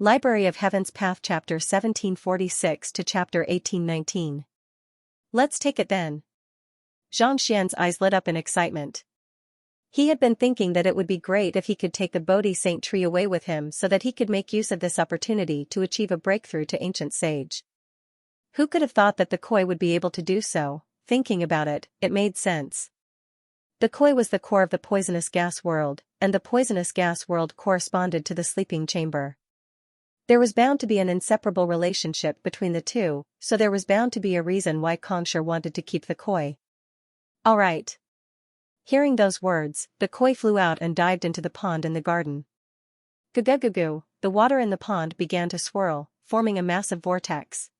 Library of Heaven's Path Chapter 1746 to Chapter 1819. Let's take it then. Xianxia's eyes lit up in excitement. He had been thinking that it would be great if he could take the Bodhi Saint tree away with him so that he could make use of this opportunity to achieve a breakthrough to ancient sage. Who could have thought that the koi would be able to do so? Thinking about it, it made sense. The koi was the core of the poisonous gas world, and the poisonous gas world corresponded to the sleeping chamber. There was bound to be an inseparable relationship between the two, so there was bound to be a reason why Xianxia wanted to keep the koi. All right. Hearing those words, the koi flew out and dived into the pond in the garden. Gu-gu-gu-gu, the water in the pond began to swirl, forming a massive vortex.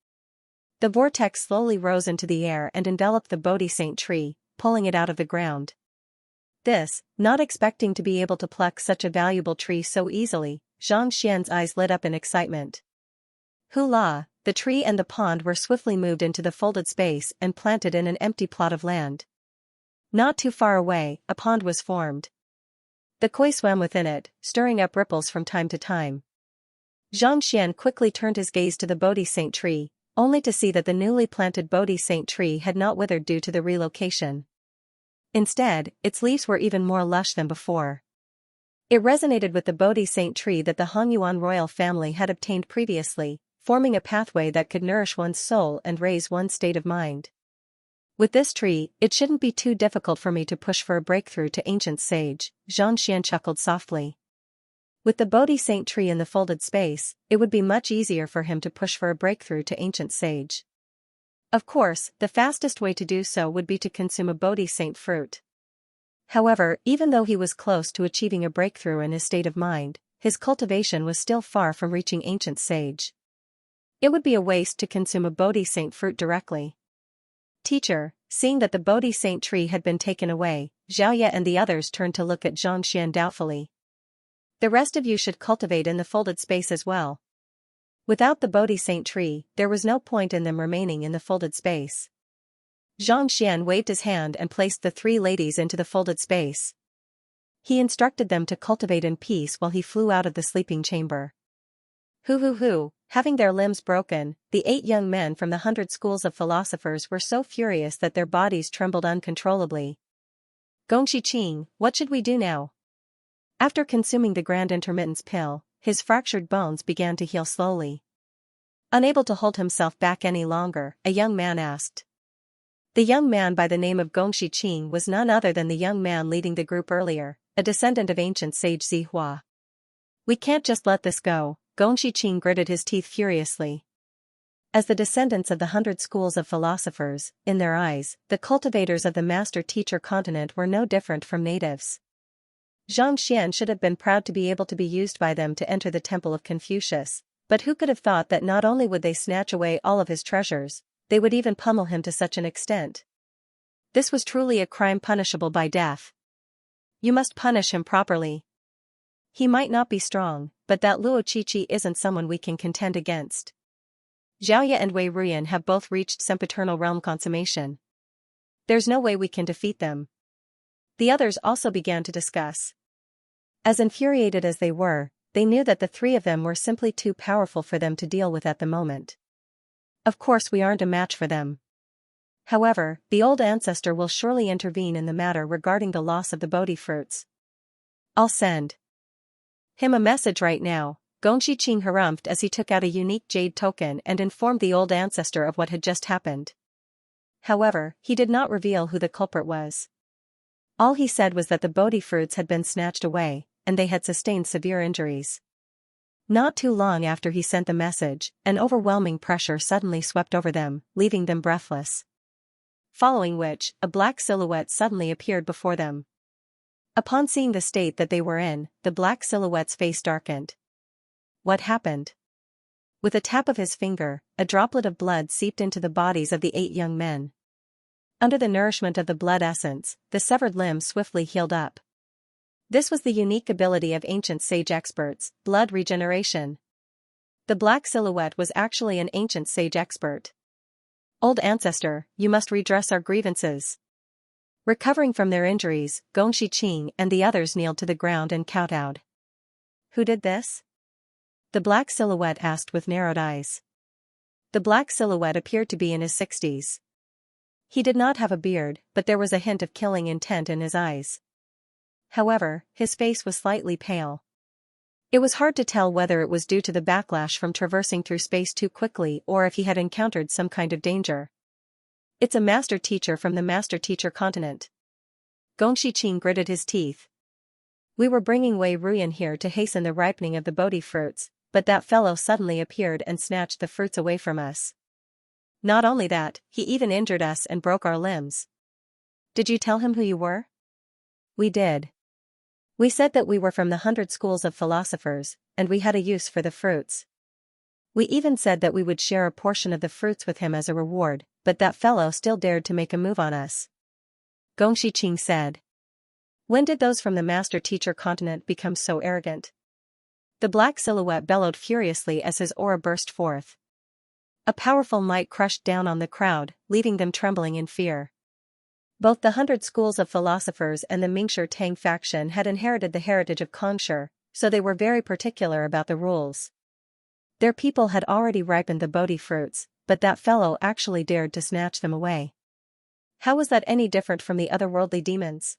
The vortex slowly rose into the air and enveloped the Bodhi Saint tree, pulling it out of the ground. This, not expecting to be able to pluck such a valuable tree so easily, Xianxia's eyes lit up in excitement. Hoo-la, the tree and the pond were swiftly moved into the folded space and planted in an empty plot of land. Not too far away, a pond was formed. The koi swam within it, stirring up ripples from time to time. Xianxia quickly turned his gaze to the Bodhi Saint tree, only to see that the newly planted Bodhi Saint tree had not withered due to the relocation. Instead, its leaves were even more lush than before. It resonated with the Bodhi Saint tree that the Hongyuan royal family had obtained previously, forming a pathway that could nourish one's soul and raise one's state of mind. With this tree, it shouldn't be too difficult for me to push for a breakthrough to ancient sage, Xianxia chuckled softly. With the Bodhi Saint tree in the folded space, it would be much easier for him to push for a breakthrough to ancient sage. Of course, the fastest way to do so would be to consume a Bodhi Saint fruit. However, even though he was close to achieving a breakthrough in his state of mind, his cultivation was still far from reaching ancient sage. It would be a waste to consume a Bodhi Saint fruit directly. Teacher, seeing that the Bodhi Saint tree had been taken away, Xiaoya and the others turned to look at Xianxia doubtfully. The rest of you should cultivate in the folded space as well. Without the Bodhi Saint tree, there was no point in them remaining in the folded space. Xianxia waved his hand and placed the three ladies into the folded space. He instructed them to cultivate in peace while he flew out of the sleeping chamber. Hoo-hoo-hoo, having their limbs broken, the 8 young men from the 100 schools of philosophers were so furious that their bodies trembled uncontrollably. Gongxi-Qing, what should we do now? After consuming the grand intermittence pill, his fractured bones began to heal slowly. Unable to hold himself back any longer, a young man asked. The young man by the name of Gongxi-Qing was none other than the young man leading the group earlier, a descendant of ancient sage Zihua. We can't just let this go, Gongxi-Qing gritted his teeth furiously. As the descendants of the 100 schools of philosophers, in their eyes, the cultivators of the master-teacher continent were no different from natives. Xianxia should have been proud to be able to be used by them to enter the temple of Confucius, but who could have thought that not only would they snatch away all of his treasures, they would even pummel him to such an extent. This was truly a crime punishable by death. You must punish him properly. He might not be strong, but that Luo Qiqi isn't someone we can contend against. Xiaoya and Wei Ruyan have both reached sempiternal realm consummation. There's no way we can defeat them. The others also began to discuss. As infuriated as they were, they knew that the 3 of them were simply too powerful for them to deal with at the moment. Of course we aren't a match for them. However, the old ancestor will surely intervene in the matter regarding the loss of the Bodhi fruits. I'll send him a message right now, Gongxi-Qing harumphed as he took out a unique jade token and informed the old ancestor of what had just happened. However, he did not reveal who the culprit was. All he said was that the Bodhi fruits had been snatched away, and they had sustained severe injuries. Not too long after he sent the message, an overwhelming pressure suddenly swept over them, leaving them breathless. Following which, a black silhouette suddenly appeared before them. Upon seeing the state that they were in, the black silhouette's face darkened. What happened? With a tap of his finger, a droplet of blood seeped into the bodies of the 8 young men. Under the nourishment of the blood essence, the severed limbs swiftly healed up. This was the unique ability of ancient sage experts, blood regeneration. The black silhouette was actually an ancient sage expert. Old ancestor, you must redress our grievances. Recovering from their injuries, Gongxi-Qing and the others kneeled to the ground and kowtowed. Who did this? The black silhouette asked with narrowed eyes. The black silhouette appeared to be in his 60s. He did not have a beard, but there was a hint of killing intent in his eyes. However, his face was slightly pale. It was hard to tell whether it was due to the backlash from traversing through space too quickly or if he had encountered some kind of danger. It's a master teacher from the master teacher continent. Gong Shiqing gritted his teeth. We were bringing Wei Ruyan here to hasten the ripening of the Bodhi fruits, but that fellow suddenly appeared and snatched the fruits away from us. Not only that, he even injured us and broke our limbs. Did you tell him who you were? We did. We said that we were from the 100 schools of philosophers, and we had a use for the fruits. We even said that we would share a portion of the fruits with him as a reward, but that fellow still dared to make a move on us. Gong Shiqing said. When did those from the master teacher continent become so arrogant? The black silhouette bellowed furiously as his aura burst forth. A powerful might crushed down on the crowd, leaving them trembling in fear. Both the 100 schools of philosophers and the Mingshi Tang faction had inherited the heritage of Kongshi, so they were very particular about the rules. Their people had already ripened the Bodhi fruits, but that fellow actually dared to snatch them away. How was that any different from the otherworldly demons?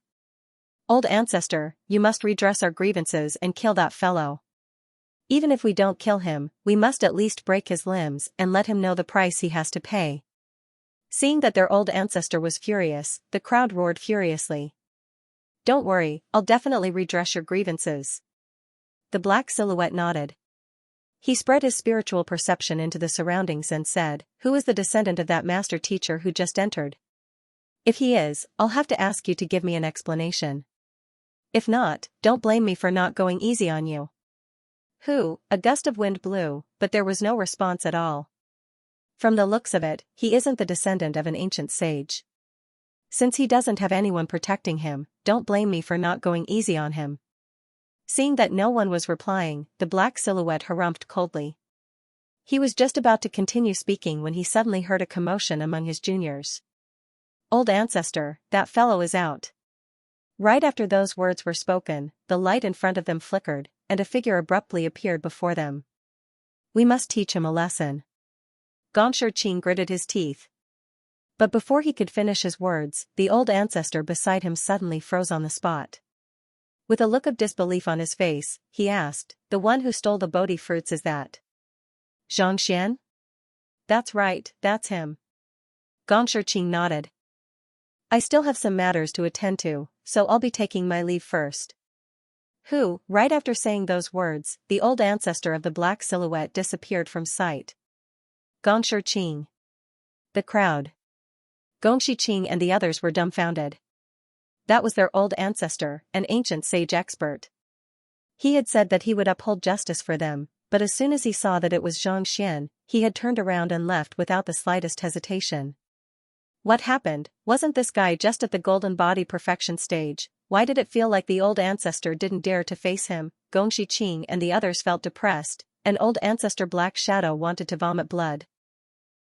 Old ancestor, you must redress our grievances and kill that fellow. Even if we don't kill him, we must at least break his limbs and let him know the price he has to pay. Seeing that their old ancestor was furious, the crowd roared furiously. Don't worry, I'll definitely redress your grievances. The black silhouette nodded. He spread his spiritual perception into the surroundings and said, Who is the descendant of that master teacher who just entered? If he is, I'll have to ask you to give me an explanation. If not, don't blame me for not going easy on you. Who? A gust of wind blew, but there was no response at all. From the looks of it, he isn't the descendant of an ancient sage. Since he doesn't have anyone protecting him, don't blame me for not going easy on him. Seeing that no one was replying, the black silhouette harumphed coldly. He was just about to continue speaking when he suddenly heard a commotion among his juniors. Old ancestor, that fellow is out. Right after those words were spoken, the light in front of them flickered, and a figure abruptly appeared before them. We must teach him a lesson. Gong Shiqing gritted his teeth. But before he could finish his words, the old ancestor beside him suddenly froze on the spot. With a look of disbelief on his face, he asked, The one who stole the Bodhi fruits is that Xianxia? That's right, that's him. Gong Shiqing nodded. I still have some matters to attend to, so I'll be taking my leave first. Who? Right after saying those words, the old ancestor of the black silhouette disappeared from sight. Gong Shiqing. The crowd. Gong Shiqing and the others were dumbfounded. That was their old ancestor, an ancient sage expert. He had said that he would uphold justice for them, but as soon as he saw that it was Xianxia, he had turned around and left without the slightest hesitation. What happened? Wasn't this guy just at the golden body perfection stage? Why did it feel like the old ancestor didn't dare to face him? Gong Shiqing and the others felt depressed, and old ancestor Black Shadow wanted to vomit blood.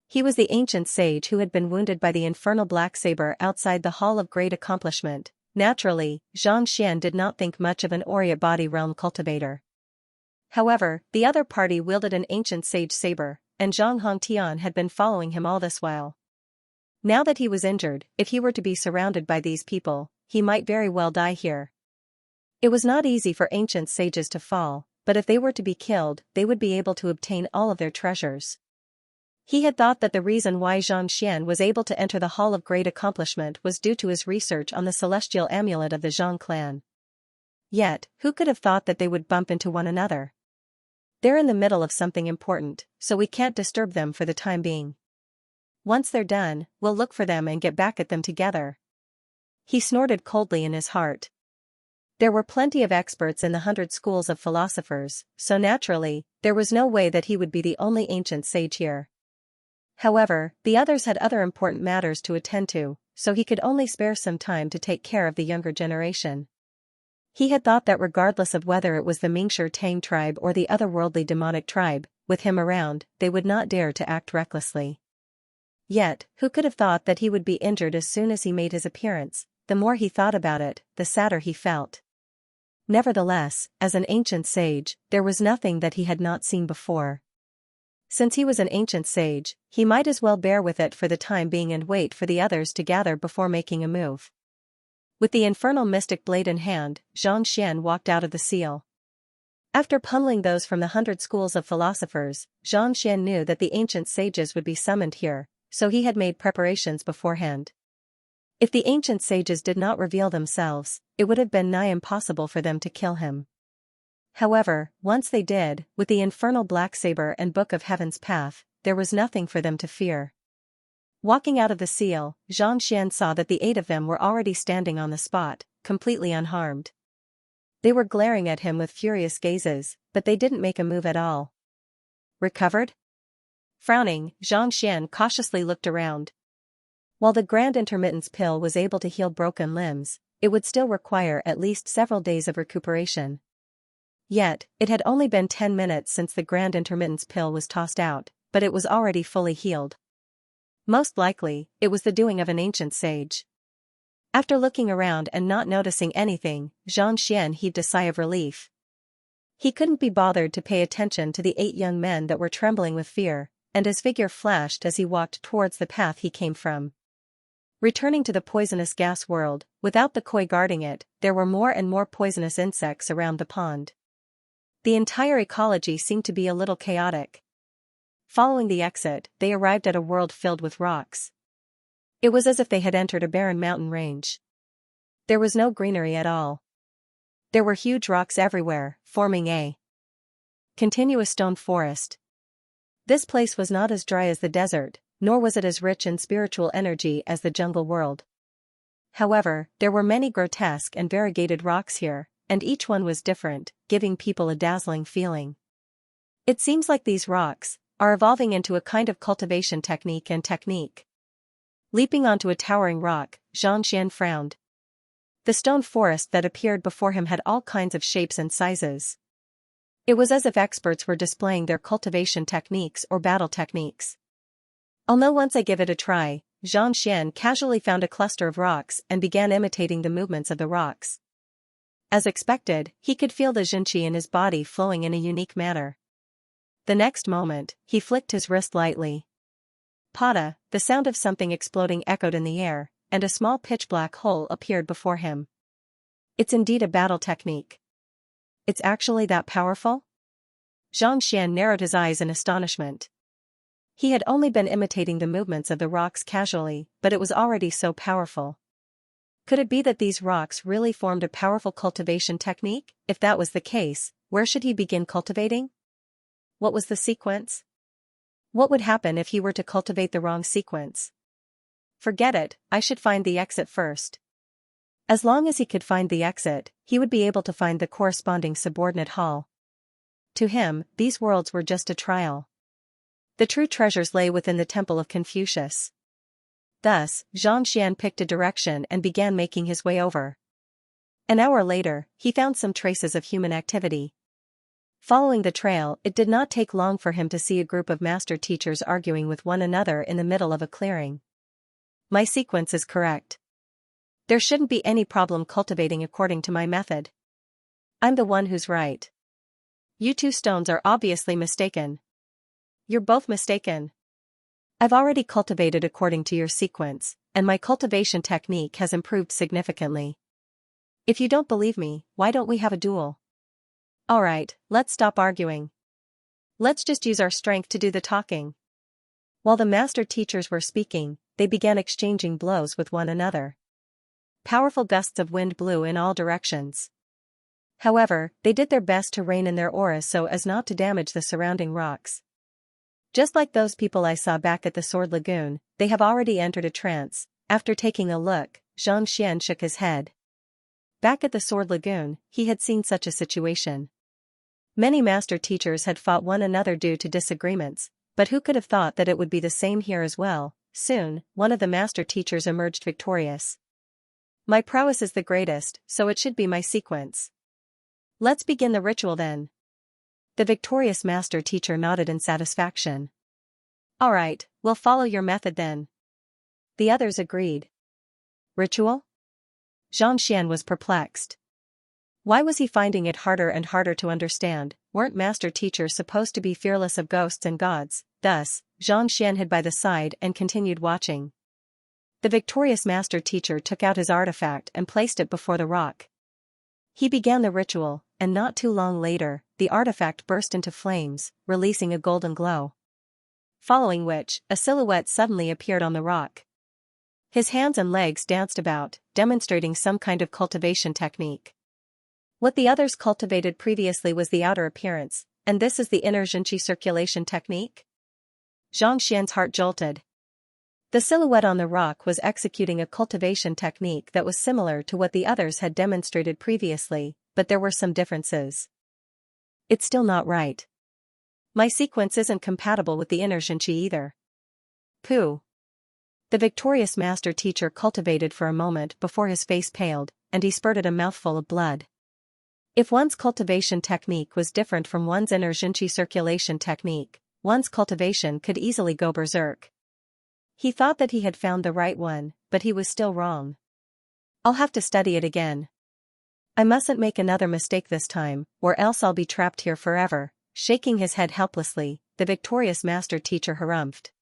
He was the ancient sage who had been wounded by the infernal black saber outside the Hall of Great Accomplishment. Naturally, Xianxia did not think much of an Aureate body realm cultivator. However, the other party wielded an ancient sage saber, and Zhang Hongtian had been following him all this while. Now that he was injured, if he were to be surrounded by these people, he might very well die here. It was not easy for ancient sages to fall, but if they were to be killed, they would be able to obtain all of their treasures. He had thought that the reason why Xianxia was able to enter the Hall of Great Accomplishment was due to his research on the celestial amulet of the Zhang clan. Yet, who could have thought that they would bump into one another? They're in the middle of something important, so we can't disturb them for the time being. Once they're done, we'll look for them and get back at them together. He snorted coldly in his heart. There were plenty of experts in the 100 schools of philosophers, so naturally, there was no way that he would be the only ancient sage here. However, the others had other important matters to attend to, so he could only spare some time to take care of the younger generation. He had thought that regardless of whether it was the Mingshi Tang tribe or the otherworldly demonic tribe, with him around, they would not dare to act recklessly. Yet, who could have thought that he would be injured as soon as he made his appearance? The more he thought about it, the sadder he felt. Nevertheless, as an ancient sage, there was nothing that he had not seen before. Since he was an ancient sage, he might as well bear with it for the time being and wait for the others to gather before making a move. With the infernal mystic blade in hand, Xianxia walked out of the seal. After pummeling those from the 100 schools of philosophers, Xianxia knew that the ancient sages would be summoned here, so he had made preparations beforehand. If the ancient sages did not reveal themselves, it would have been nigh impossible for them to kill him. However, once they did, with the infernal black saber and Book of Heaven's path, there was nothing for them to fear. Walking out of the seal, Xianxia saw that the 8 of them were already standing on the spot, completely unharmed. They were glaring at him with furious gazes, but they didn't make a move at all. Recovered? Frowning, Xianxia cautiously looked around. While the Grand Intermittence pill was able to heal broken limbs, it would still require at least several days of recuperation. Yet, it had only been 10 minutes since the Grand Intermittence pill was tossed out, but it was already fully healed. Most likely, it was the doing of an ancient sage. After looking around and not noticing anything, Xianxia heaved a sigh of relief. He couldn't be bothered to pay attention to the 8 young men that were trembling with fear, and his figure flashed as he walked towards the path he came from. Returning to the poisonous gas world, without the koi guarding it, there were more and more poisonous insects around the pond. The entire ecology seemed to be a little chaotic. Following the exit, they arrived at a world filled with rocks. It was as if they had entered a barren mountain range. There was no greenery at all. There were huge rocks everywhere, forming a continuous stone forest. This place was not as dry as the desert, nor was it as rich in spiritual energy as the jungle world. However, there were many grotesque and variegated rocks here, and each one was different, giving people a dazzling feeling. It seems like these rocks are evolving into a kind of cultivation technique. Leaping onto a towering rock, Xianxia frowned. The stone forest that appeared before him had all kinds of shapes and sizes. It was as if experts were displaying their cultivation techniques or battle techniques. I'll know once I give it a try. Xianxia casually found a cluster of rocks and began imitating the movements of the rocks. As expected, he could feel the Xinqi in his body flowing in a unique manner. The next moment, he flicked his wrist lightly. Pada, the sound of something exploding echoed in the air, and a small pitch-black hole appeared before him. It's indeed a battle technique. It's actually that powerful? Xianxia narrowed his eyes in astonishment. He had only been imitating the movements of the rocks casually, but it was already so powerful. Could it be that these rocks really formed a powerful cultivation technique? If that was the case, where should he begin cultivating? What was the sequence? What would happen if he were to cultivate the wrong sequence? Forget it, I should find the exit first. As long as he could find the exit, he would be able to find the corresponding subordinate hall. To him, these worlds were just a trial. The true treasures lay within the temple of Confucius. Thus, Xianxia picked a direction and began making his way over. An hour later, he found some traces of human activity. Following the trail, it did not take long for him to see a group of master teachers arguing with one another in the middle of a clearing. My sequence is correct. There shouldn't be any problem cultivating according to my method. I'm the one who's right. You 2 stones are obviously mistaken. You're both mistaken. I've already cultivated according to your sequence, and my cultivation technique has improved significantly. If you don't believe me, why don't we have a duel? Alright, let's stop arguing. Let's just use our strength to do the talking. While the master teachers were speaking, they began exchanging blows with one another. Powerful gusts of wind blew in all directions. However, they did their best to rein in their auras so as not to damage the surrounding rocks. Just like those people I saw back at the Sword Lagoon, they have already entered a trance. After taking a look, Xianxia shook his head. Back at the Sword Lagoon, he had seen such a situation. Many master teachers had fought one another due to disagreements, but who could have thought that it would be the same here as well? Soon, one of the master teachers emerged victorious. My prowess is the greatest, so it should be my sequence. Let's begin the ritual then. The victorious master teacher nodded in satisfaction. Alright, we'll follow your method then. The others agreed. Ritual? Xianxia was perplexed. Why was he finding it harder and harder to understand? Weren't master teachers supposed to be fearless of ghosts and gods? Thus, Xianxia hid by the side and continued watching. The victorious master teacher took out his artifact and placed it before the rock. He began the ritual, and not too long later, the artifact burst into flames, releasing a golden glow. Following which, a silhouette suddenly appeared on the rock. His hands and legs danced about, demonstrating some kind of cultivation technique. What the others cultivated previously was the outer appearance, and this is the inner Xianxia circulation technique? Zhangxian's heart jolted. The silhouette on the rock was executing a cultivation technique that was similar to what the others had demonstrated previously, but there were some differences. It's still not right. My sequence isn't compatible with the inner Xianxia either. Pooh. The victorious master teacher cultivated for a moment before his face paled, and he spurted a mouthful of blood. If one's cultivation technique was different from one's inner Xianxia circulation technique, one's cultivation could easily go berserk. He thought that he had found the right one, but he was still wrong. I'll have to study it again. I mustn't make another mistake this time, or else I'll be trapped here forever. Shaking his head helplessly, the victorious master teacher harumphed.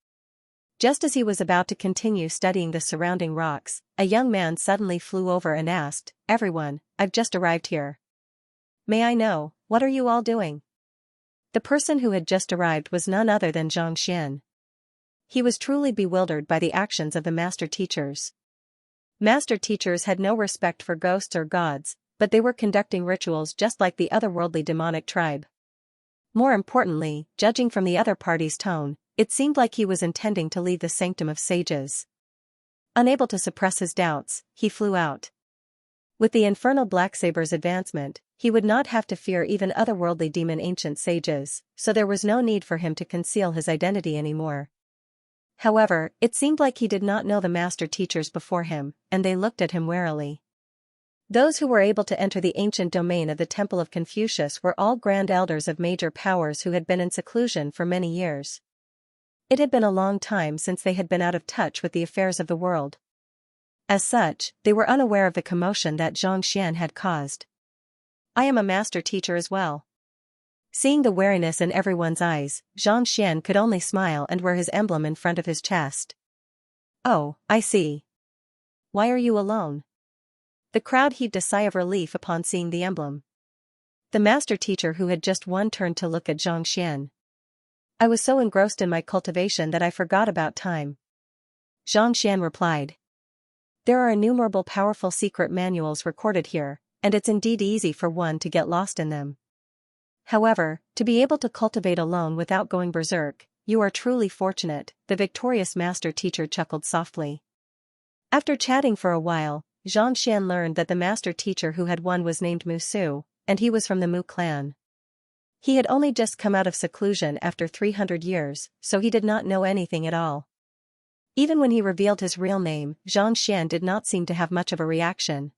Just as he was about to continue studying the surrounding rocks, a young man suddenly flew over and asked, "Everyone, I've just arrived here. May I know, what are you all doing?" The person who had just arrived was none other than Zhangxian. He was truly bewildered by the actions of the master teachers. Master teachers had no respect for ghosts or gods, but they were conducting rituals just like the otherworldly demonic tribe. More importantly, judging from the other party's tone, it seemed like he was intending to leave the sanctum of sages. Unable to suppress his doubts, he flew out. With the infernal Blacksaber's advancement, he would not have to fear even otherworldly demon ancient sages, so there was no need for him to conceal his identity anymore. However, it seemed like he did not know the master teachers before him, and they looked at him warily. Those who were able to enter the ancient domain of the Temple of Confucius were all grand elders of major powers who had been in seclusion for many years. It had been a long time since they had been out of touch with the affairs of the world. As such, they were unaware of the commotion that Zhangxian had caused. "I am a master teacher as well." Seeing the wariness in everyone's eyes, Zhangxian could only smile and wear his emblem in front of his chest. "Oh, I see. Why are you alone?" The crowd heaved a sigh of relief upon seeing the emblem. The master teacher who had just won turned to look at Zhangxian. "I was so engrossed in my cultivation that I forgot about time." Zhangxian replied. "There are innumerable powerful secret manuals recorded here, and it's indeed easy for one to get lost in them. However, to be able to cultivate alone without going berserk, you are truly fortunate," the victorious master teacher chuckled softly. After chatting for a while, Zhangxian learned that the master teacher who had won was named Musu, and he was from the Mu clan. He had only just come out of seclusion after 300 years, so he did not know anything at all. Even when he revealed his real name, Zhangxian did not seem to have much of a reaction.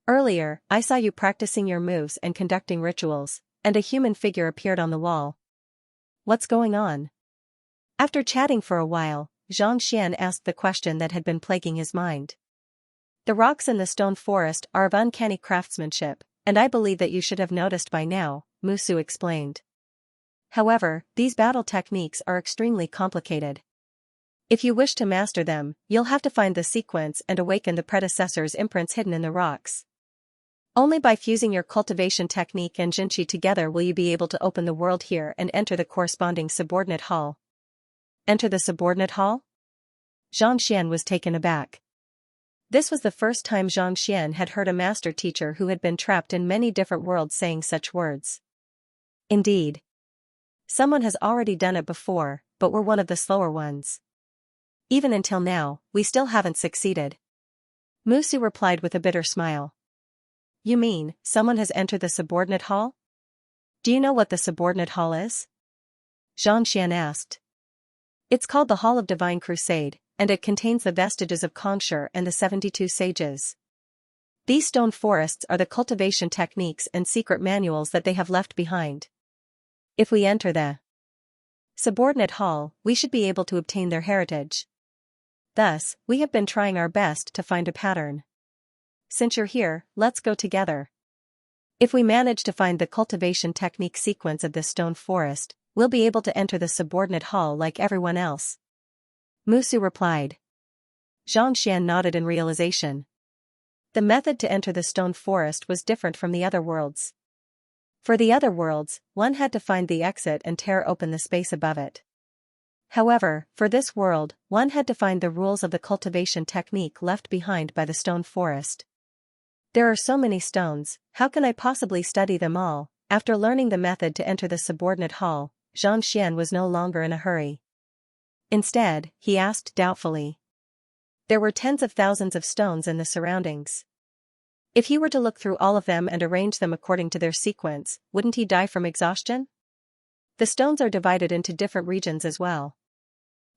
"Earlier, I saw you practicing your moves and conducting rituals, and a human figure appeared on the wall. What's going on?" After chatting for a while, Zhangxian asked the question that had been plaguing his mind. "The rocks in the stone forest are of uncanny craftsmanship, and I believe that you should have noticed by now," Musu explained. "However, these battle techniques are extremely complicated. If you wish to master them, you'll have to find the sequence and awaken the predecessor's imprints hidden in the rocks. Only by fusing your cultivation technique and Xianxia together will you be able to open the world here and enter the corresponding subordinate hall." "Enter the subordinate hall?" Zhangxian was taken aback. This was the first time Zhangxian had heard a master teacher who had been trapped in many different worlds saying such words. Indeed. Someone has already done it before, but we're one of the slower ones. Even until now, we still haven't succeeded. Musu replied with a bitter smile. "You mean, someone has entered the subordinate hall? Do you know what the subordinate hall is?" Zhangxian asked. "It's called the Hall of Divine Crusade, and it contains the vestiges of Xianxia and the 72 sages. These stone forests are the cultivation techniques and secret manuals that they have left behind. If we enter the subordinate hall, we should be able to obtain their heritage. Thus, we have been trying our best to find a pattern. Since you're here, let's go together." If we manage to find the cultivation technique sequence of this stone forest, we'll be able to enter the subordinate hall like everyone else. Musu replied. Xianxia nodded in realization. The method to enter the stone forest was different from the other worlds. For the other worlds, one had to find the exit and tear open the space above it. However, for this world, one had to find the rules of the cultivation technique left behind by the stone forest. There are so many stones, how can I possibly study them all? After learning the method to enter the subordinate hall, Xianxia was no longer in a hurry. Instead, he asked doubtfully. There were tens of thousands of stones in the surroundings. If he were to look through all of them and arrange them according to their sequence, wouldn't he die from exhaustion? The stones are divided into different regions as well.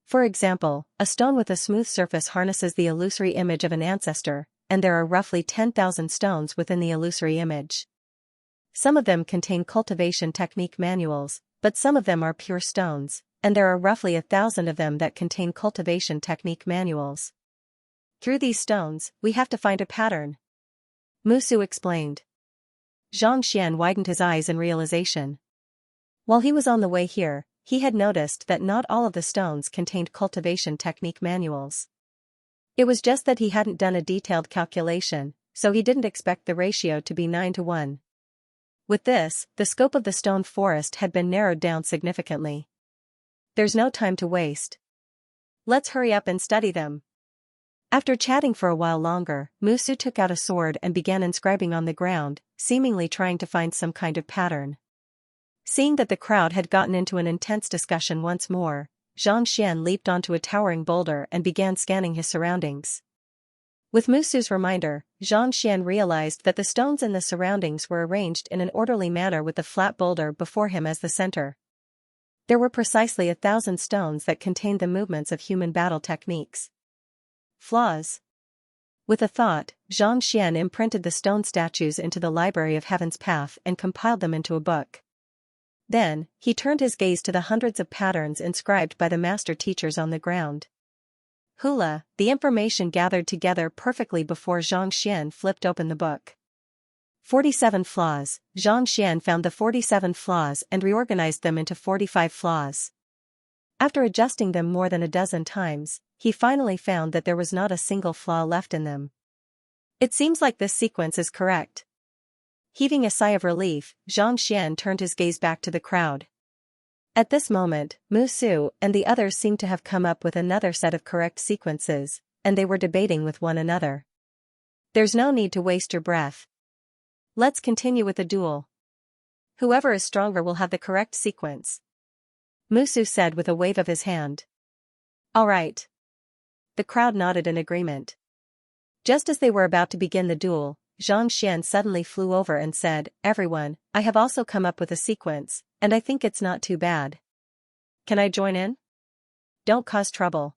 For example, a stone with a smooth surface harnesses the illusory image of an ancestor, and there are roughly 10,000 stones within the illusory image. Some of them contain cultivation technique manuals, but some of them are pure stones, and there are roughly 1,000 of them that contain cultivation technique manuals. Through these stones, we have to find a pattern. Musu explained. Xianxia widened his eyes in realization. While he was on the way here, he had noticed that not all of the stones contained cultivation technique manuals. It was just that he hadn't done a detailed calculation, so he didn't expect the ratio to be 9-to-1. With this, the scope of the stone forest had been narrowed down significantly. There's no time to waste. Let's hurry up and study them. After chatting for a while longer, Musu took out a sword and began inscribing on the ground, seemingly trying to find some kind of pattern. Seeing that the crowd had gotten into an intense discussion once more, Xianxia leaped onto a towering boulder and began scanning his surroundings. With Musu's reminder, Xianxia realized that the stones in the surroundings were arranged in an orderly manner with the flat boulder before him as the center. There were precisely 1,000 stones that contained the movements of human battle techniques. Flaws. With a thought, Xianxia imprinted the stone statues into the Library of Heaven's Path and compiled them into a book. Then, he turned his gaze to the hundreds of patterns inscribed by the master teachers on the ground. Hula, the information gathered together perfectly before Xianxia flipped open the book. 47 flaws. Xianxia found the 47 flaws and reorganized them into 45 flaws. After adjusting them more than a dozen times, he finally found that there was not a single flaw left in them. It seems like this sequence is correct. Heaving a sigh of relief, Xianxia turned his gaze back to the crowd. At this moment, Musu and the others seemed to have come up with another set of correct sequences, and they were debating with one another. There's no need to waste your breath. Let's continue with the duel. Whoever is stronger will have the correct sequence. Musu said with a wave of his hand. All right. The crowd nodded in agreement. Just as they were about to begin the duel, Xianxia suddenly flew over and said, Everyone, I have also come up with a sequence, and I think it's not too bad. Can I join in? Don't cause trouble.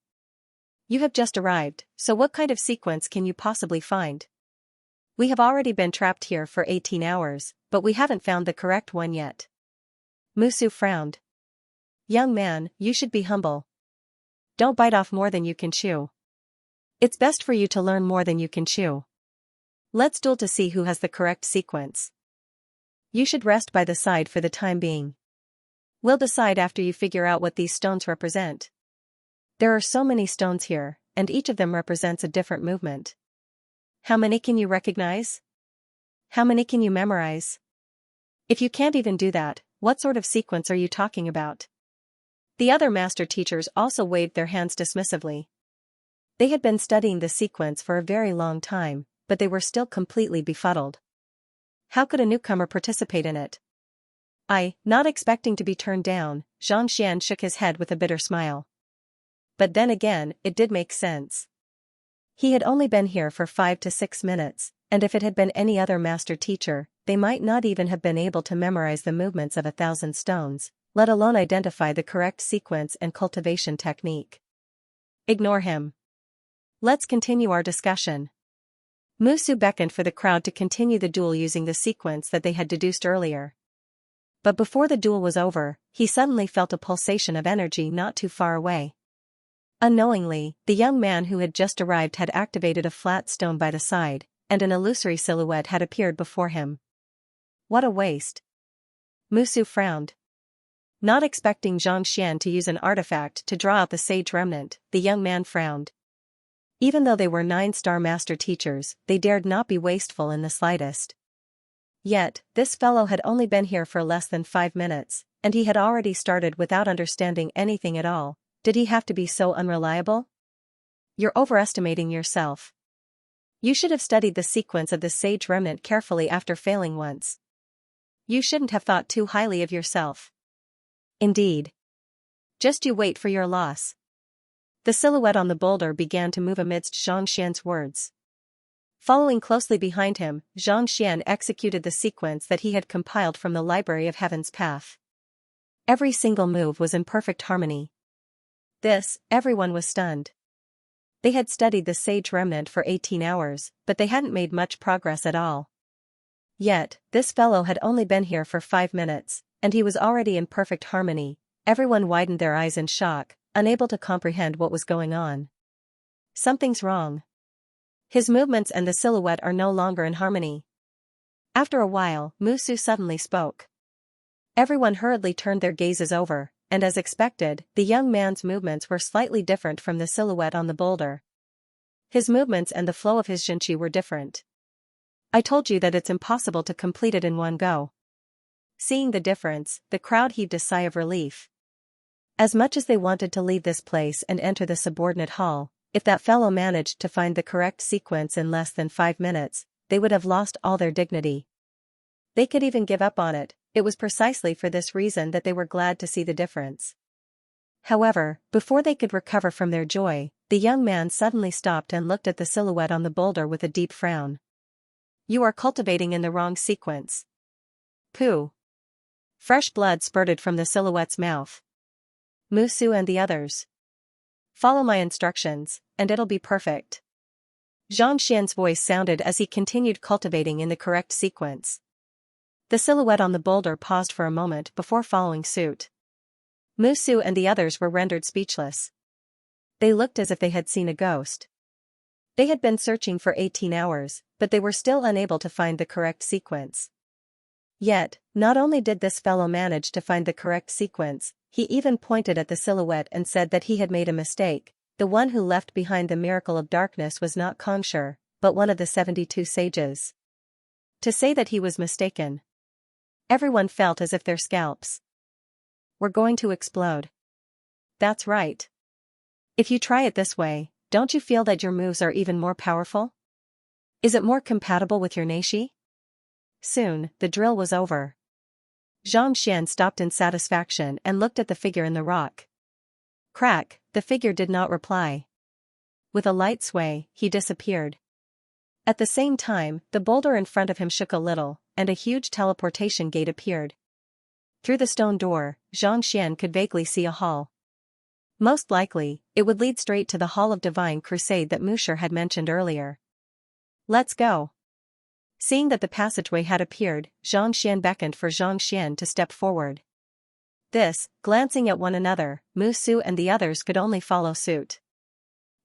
You have just arrived, so what kind of sequence can you possibly find? We have already been trapped here for 18 hours, but we haven't found the correct one yet. Musu frowned. Young man, you should be humble. Don't bite off more than you can chew. It's best for you to learn more than you can chew. Let's duel to see who has the correct sequence. You should rest by the side for the time being. We'll decide after you figure out what these stones represent. There are so many stones here, and each of them represents a different movement. How many can you recognize? How many can you memorize? If you can't even do that, what sort of sequence are you talking about? The other master teachers also waved their hands dismissively. They had been studying the sequence for a very long time, but they were still completely befuddled. How could a newcomer participate in it? Not expecting to be turned down, Xianxia shook his head with a bitter smile. But then again, it did make sense. He had only been here for 5 to 6 minutes, and if it had been any other master teacher, they might not even have been able to memorize the movements of 1,000 stones, let alone identify the correct sequence and cultivation technique. Ignore him. Let's continue our discussion. Musu beckoned for the crowd to continue the duel using the sequence that they had deduced earlier. But before the duel was over, he suddenly felt a pulsation of energy not too far away. Unknowingly, the young man who had just arrived had activated a flat stone by the side, and an illusory silhouette had appeared before him. What a waste. Musu frowned. Not expecting Xianxia to use an artifact to draw out the sage remnant, the young man frowned. Even though they were 9-star master teachers, they dared not be wasteful in the slightest. Yet, this fellow had only been here for less than 5 minutes, and he had already started without understanding anything at all. Did he have to be so unreliable? You're overestimating yourself. You should have studied the sequence of the sage remnant carefully after failing once. You shouldn't have thought too highly of yourself. Indeed. Just you wait for your loss. The silhouette on the boulder began to move amidst Xianxia's words. Following closely behind him, Xianxia executed the sequence that he had compiled from the Library of Heaven's Path. Every single move was in perfect harmony. Everyone was stunned. They had studied the sage remnant for 18 hours, but they hadn't made much progress at all. Yet, this fellow had only been here for 5 minutes, and he was already in perfect harmony. Everyone widened their eyes in shock, unable to comprehend what was going on. Something's wrong. His movements and the silhouette are no longer in harmony. After a while, Musu suddenly spoke. Everyone hurriedly turned their gazes over, and as expected, the young man's movements were slightly different from the silhouette on the boulder. His movements and the flow of his Xianxia were different. I told you that it's impossible to complete it in one go. Seeing the difference, the crowd heaved a sigh of relief. As much as they wanted to leave this place and enter the subordinate hall, if that fellow managed to find the correct sequence in less than 5 minutes, they would have lost all their dignity. They could even give up on it. It was precisely for this reason that they were glad to see the difference. However, before they could recover from their joy, the young man suddenly stopped and looked at the silhouette on the boulder with a deep frown. You are cultivating in the wrong sequence. Pooh. Fresh blood spurted from the silhouette's mouth. Musu and the others. Follow my instructions, and it'll be perfect. Xianxia's voice sounded as he continued cultivating in the correct sequence. The silhouette on the boulder paused for a moment before following suit. Musu and the others were rendered speechless. They looked as if they had seen a ghost. They had been searching for 18 hours, but they were still unable to find the correct sequence. Yet, not only did this fellow manage to find the correct sequence, he even pointed at the silhouette and said that he had made a mistake. The one who left behind the miracle of darkness was not Xianxia, but one of the 72 sages. To say that he was mistaken. Everyone felt as if their scalps were going to explode. That's right. If you try it this way, don't you feel that your moves are even more powerful? Is it more compatible with your Neishi? Soon, the drill was over. Xianxia stopped in satisfaction and looked at the figure in the rock. Crack, the figure did not reply. With a light sway, he disappeared. At the same time, the boulder in front of him shook a little, and a huge teleportation gate appeared. Through the stone door, Xianxia could vaguely see a hall. Most likely, it would lead straight to the Hall of Divine Crusade that Musher had mentioned earlier. Let's go. Seeing that the passageway had appeared, Xianxia beckoned for Xianxia to step forward. Glancing at one another, Musu and the others could only follow suit.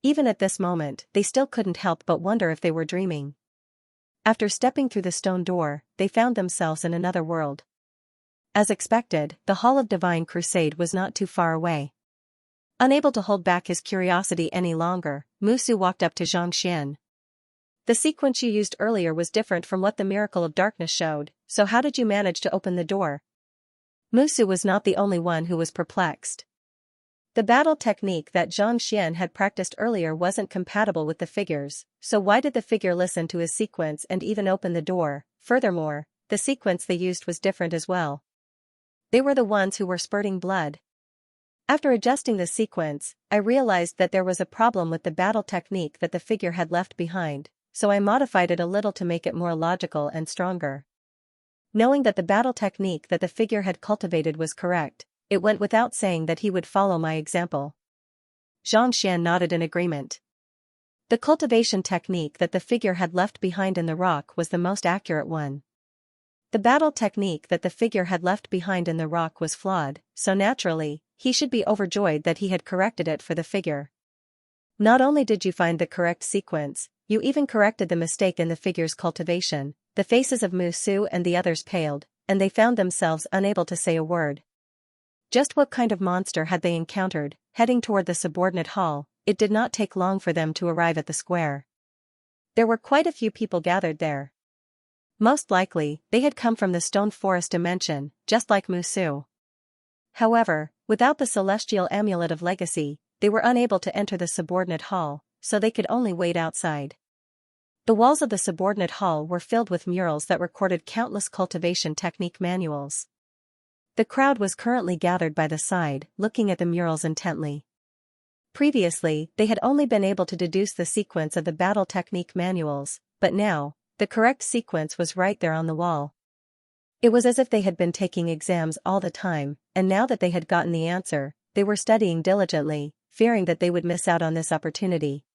Even at this moment, they still couldn't help but wonder if they were dreaming. After stepping through the stone door, they found themselves in another world. As expected, the Hall of Divine Crusade was not too far away. Unable to hold back his curiosity any longer, Musu walked up to Xianxia. The sequence you used earlier was different from what the miracle of darkness showed, so how did you manage to open the door? Musu was not the only one who was perplexed. The battle technique that Xianxia had practiced earlier wasn't compatible with the figures, so why did the figure listen to his sequence and even open the door? Furthermore, the sequence they used was different as well. They were the ones who were spurting blood. After adjusting the sequence, I realized that there was a problem with the battle technique that the figure had left behind, so I modified it a little to make it more logical and stronger. Knowing that the battle technique that the figure had cultivated was correct, it went without saying that he would follow my example. Xianxia nodded in agreement. The cultivation technique that the figure had left behind in the rock was the most accurate one. The battle technique that the figure had left behind in the rock was flawed, so naturally, he should be overjoyed that he had corrected it for the figure. Not only did you find the correct sequence, you even corrected the mistake in the figure's cultivation. the faces of Musu and the others paled, and they found themselves unable to say a word. Just what kind of monster had they encountered? Heading toward the subordinate hall, it did not take long for them to arrive at the square. There were quite a few people gathered there. Most likely, they had come from the Stone Forest dimension, just like Musu. However, without the celestial amulet of legacy, they were unable to enter the subordinate hall, so they could only wait outside. The walls of the subordinate hall were filled with murals that recorded countless cultivation technique manuals. The crowd was currently gathered by the side, looking at the murals intently. Previously, they had only been able to deduce the sequence of the battle technique manuals, but now, the correct sequence was right there on the wall. It was as if they had been taking exams all the time, and now that they had gotten the answer, they were studying diligently, fearing that they would miss out on this opportunity.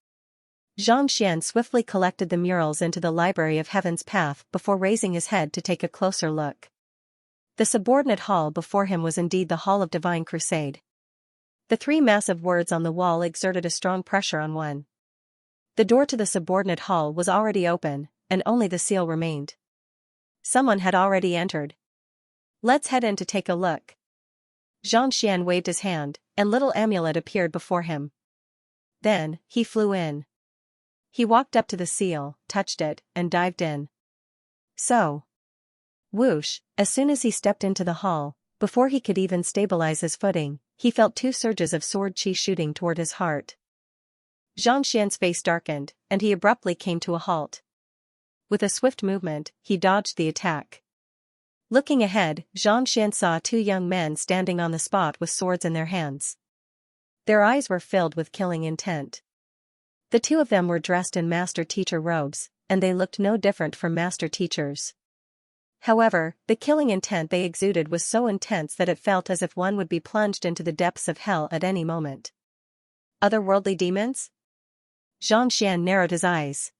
Xianxia swiftly collected the murals into the Library of Heaven's Path before raising his head to take a closer look. The subordinate hall before him was indeed the Hall of Divine Crusade. The three massive words on the wall exerted a strong pressure on one. The door to the subordinate hall was already open, and only the seal remained. Someone had already entered. Let's head in to take a look. Xianxia waved his hand, and little amulet appeared before him. Then, he flew in. He walked up to the seal, touched it, and dived in. So. Whoosh, as soon as he stepped into the hall, before he could even stabilize his footing, he felt two surges of sword chi shooting toward his heart. Xianxia's face darkened, and he abruptly came to a halt. With a swift movement, he dodged the attack. Looking ahead, Xianxia saw two young men standing on the spot with swords in their hands. Their eyes were filled with killing intent. The two of them were dressed in master-teacher robes, and they looked no different from master-teachers. However, the killing intent they exuded was so intense that it felt as if one would be plunged into the depths of hell at any moment. Otherworldly demons? Xianxia narrowed his eyes.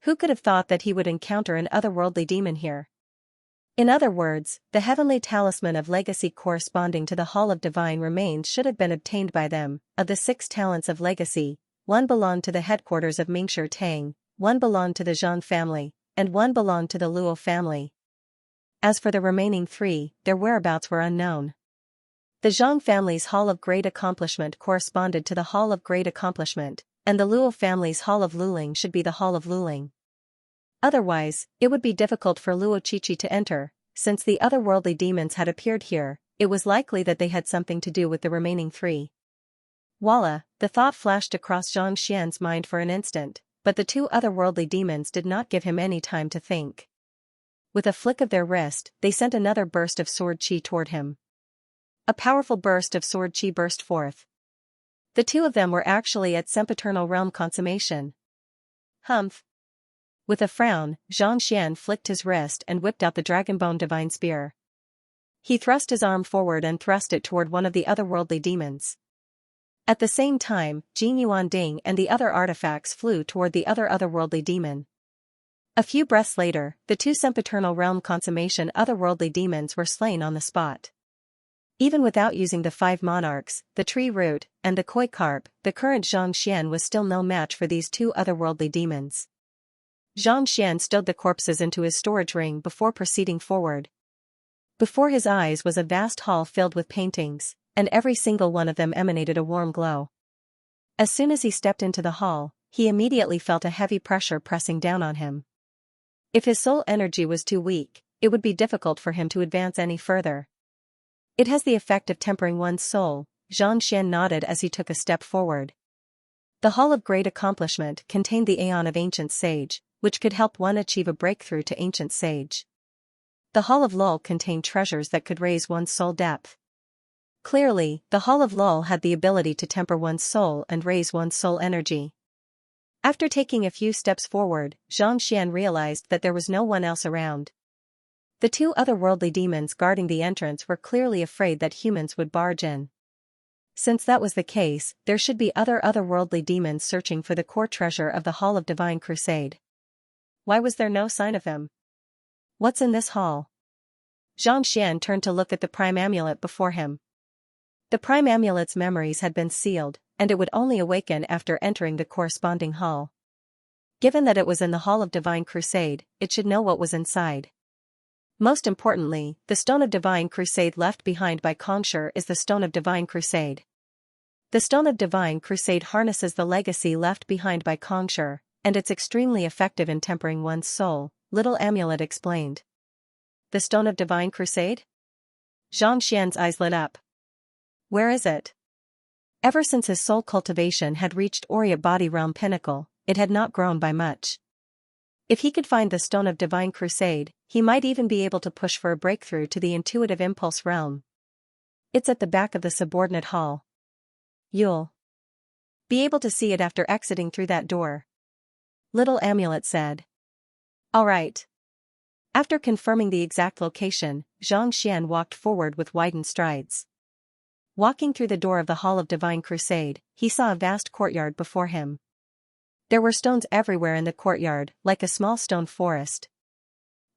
Who could have thought that he would encounter an otherworldly demon here? In other words, the heavenly talisman of legacy corresponding to the Hall of Divine Remains should have been obtained by them. Of the 6 talents of legacy, 1 belonged to the headquarters of Mingshi Tang, 1 belonged to the Zhang family, and 1 belonged to the Luo family. As for the remaining 3, their whereabouts were unknown. The Zhang family's Hall of Great Accomplishment corresponded to the Hall of Great Accomplishment, and the Luo family's Hall of Luling should be the Hall of Luling. Otherwise, it would be difficult for Luo Chichi to enter. Since the otherworldly demons had appeared here, it was likely that they had something to do with the remaining 3. Voila, the thought flashed across Xianxia's mind for an instant, but the 2 otherworldly demons did not give him any time to think. With a flick of their wrist, they sent another burst of sword chi toward him. A powerful burst of sword chi burst forth. The 2 of them were actually at sempiternal realm consummation. Humph. With a frown, Xianxia flicked his wrist and whipped out the Dragonbone Divine Spear. He thrust his arm forward and thrust it toward one of the otherworldly demons. At the same time, Jing Yuan Ding and the other artifacts flew toward the otherworldly demon. A few breaths later, the 2 sempiternal realm consummation otherworldly demons were slain on the spot. Even without using the 5 monarchs, the tree root, and the koi carp, the current Xianxia was still no match for these 2 otherworldly demons. Xianxia stowed the corpses into his storage ring before proceeding forward. Before his eyes was a vast hall filled with paintings, and every single one of them emanated a warm glow. As soon as he stepped into the hall, he immediately felt a heavy pressure pressing down on him. If his soul energy was too weak, it would be difficult for him to advance any further. It has the effect of tempering one's soul, Xianxia nodded as he took a step forward. The Hall of Great Accomplishment contained the Aeon of Ancient Sage, which could help one achieve a breakthrough to Ancient Sage. The Hall of Lul contained treasures that could raise one's soul depth. Clearly, the Hall of Lul had the ability to temper one's soul and raise one's soul energy. After taking a few steps forward, Xianxia realized that there was no one else around. The 2 otherworldly demons guarding the entrance were clearly afraid that humans would barge in. Since that was the case, there should be otherworldly demons searching for the core treasure of the Hall of Divine Crusade. Why was there no sign of him? What's in this hall? Xianxia turned to look at the prime amulet before him. The prime amulet's memories had been sealed, and it would only awaken after entering the corresponding hall. Given that it was in the Hall of Divine Crusade, it should know what was inside. Most importantly, the Stone of Divine Crusade left behind by Xianxia is the Stone of Divine Crusade. The Stone of Divine Crusade harnesses the legacy left behind by Xianxia, and it's extremely effective in tempering one's soul, Little Amulet explained. The Stone of Divine Crusade? Xianxia's eyes lit up. Where is it? Ever since his soul cultivation had reached Oriate Body Realm Pinnacle, it had not grown by much. If he could find the Stone of Divine Crusade, he might even be able to push for a breakthrough to the intuitive impulse realm. It's at the back of the subordinate hall. You'll be able to see it after exiting through that door. Little Amulet said. All right. After confirming the exact location, Xianxia walked forward with widened strides. Walking through the door of the Hall of Divine Crusade, he saw a vast courtyard before him. There were stones everywhere in the courtyard, like a small stone forest.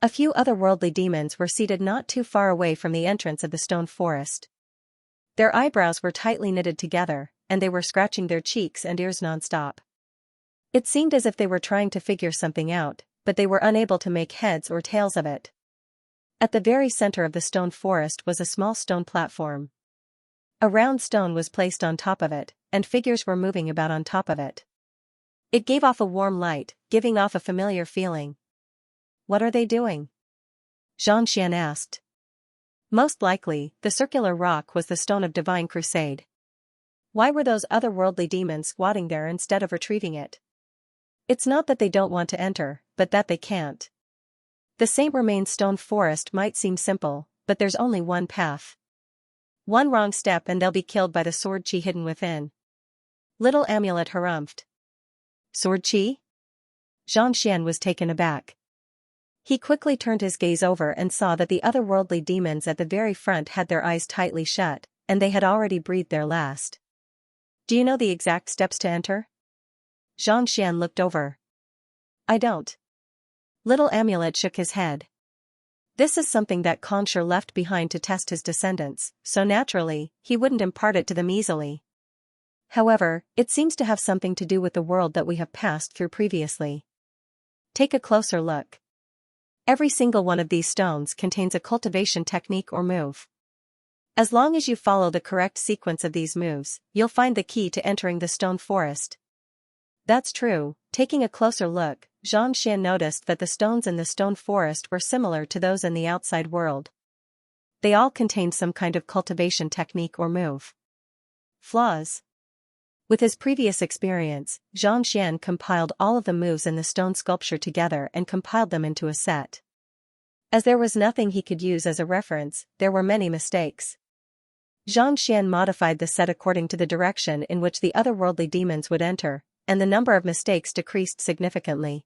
A few otherworldly demons were seated not too far away from the entrance of the stone forest. Their eyebrows were tightly knitted together, and they were scratching their cheeks and ears non-stop. It seemed as if they were trying to figure something out, but they were unable to make heads or tails of it. At the very center of the stone forest was a small stone platform. A round stone was placed on top of it, and figures were moving about on top of it. It gave off a warm light, giving off a familiar feeling. What are they doing? Xianxia asked. Most likely, the circular rock was the Stone of Divine Crusade. Why were those otherworldly demons squatting there instead of retrieving it? It's not that they don't want to enter, but that they can't. The Saint Remains Stone Forest might seem simple, but there's only one path. One wrong step and they'll be killed by the sword chi hidden within. Little Amulet harumphed. Sword chi? Xianxia was taken aback. He quickly turned his gaze over and saw that the otherworldly demons at the very front had their eyes tightly shut, and they had already breathed their last. Do you know the exact steps to enter? Xianxia looked over. I don't. Little Amulet shook his head. This is something that Xianxia left behind to test his descendants, so naturally, he wouldn't impart it to them easily. However, it seems to have something to do with the world that we have passed through previously. Take a closer look. Every single one of these stones contains a cultivation technique or move. As long as you follow the correct sequence of these moves, you'll find the key to entering the stone forest. That's true. Taking a closer look, Xianxia noticed that the stones in the stone forest were similar to those in the outside world. They all contained some kind of cultivation technique or move. Flaws. With his previous experience, Xianxia compiled all of the moves in the stone sculpture together and compiled them into a set. As there was nothing he could use as a reference, there were many mistakes. Xianxia modified the set according to the direction in which the otherworldly demons would enter, and the number of mistakes decreased significantly.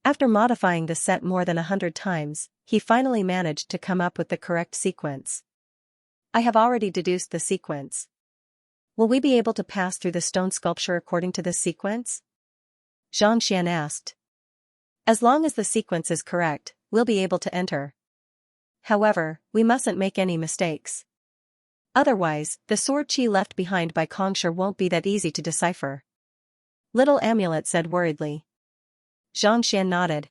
After modifying the set more than 100 times, he finally managed to come up with the correct sequence. I have already deduced the sequence. Will we be able to pass through the stone sculpture according to this sequence? Xianxia asked. As long as the sequence is correct, we'll be able to enter. However, we mustn't make any mistakes. Otherwise, the sword chi left behind by Xianxia won't be that easy to decipher. Little Amulet said worriedly. Xianxia nodded.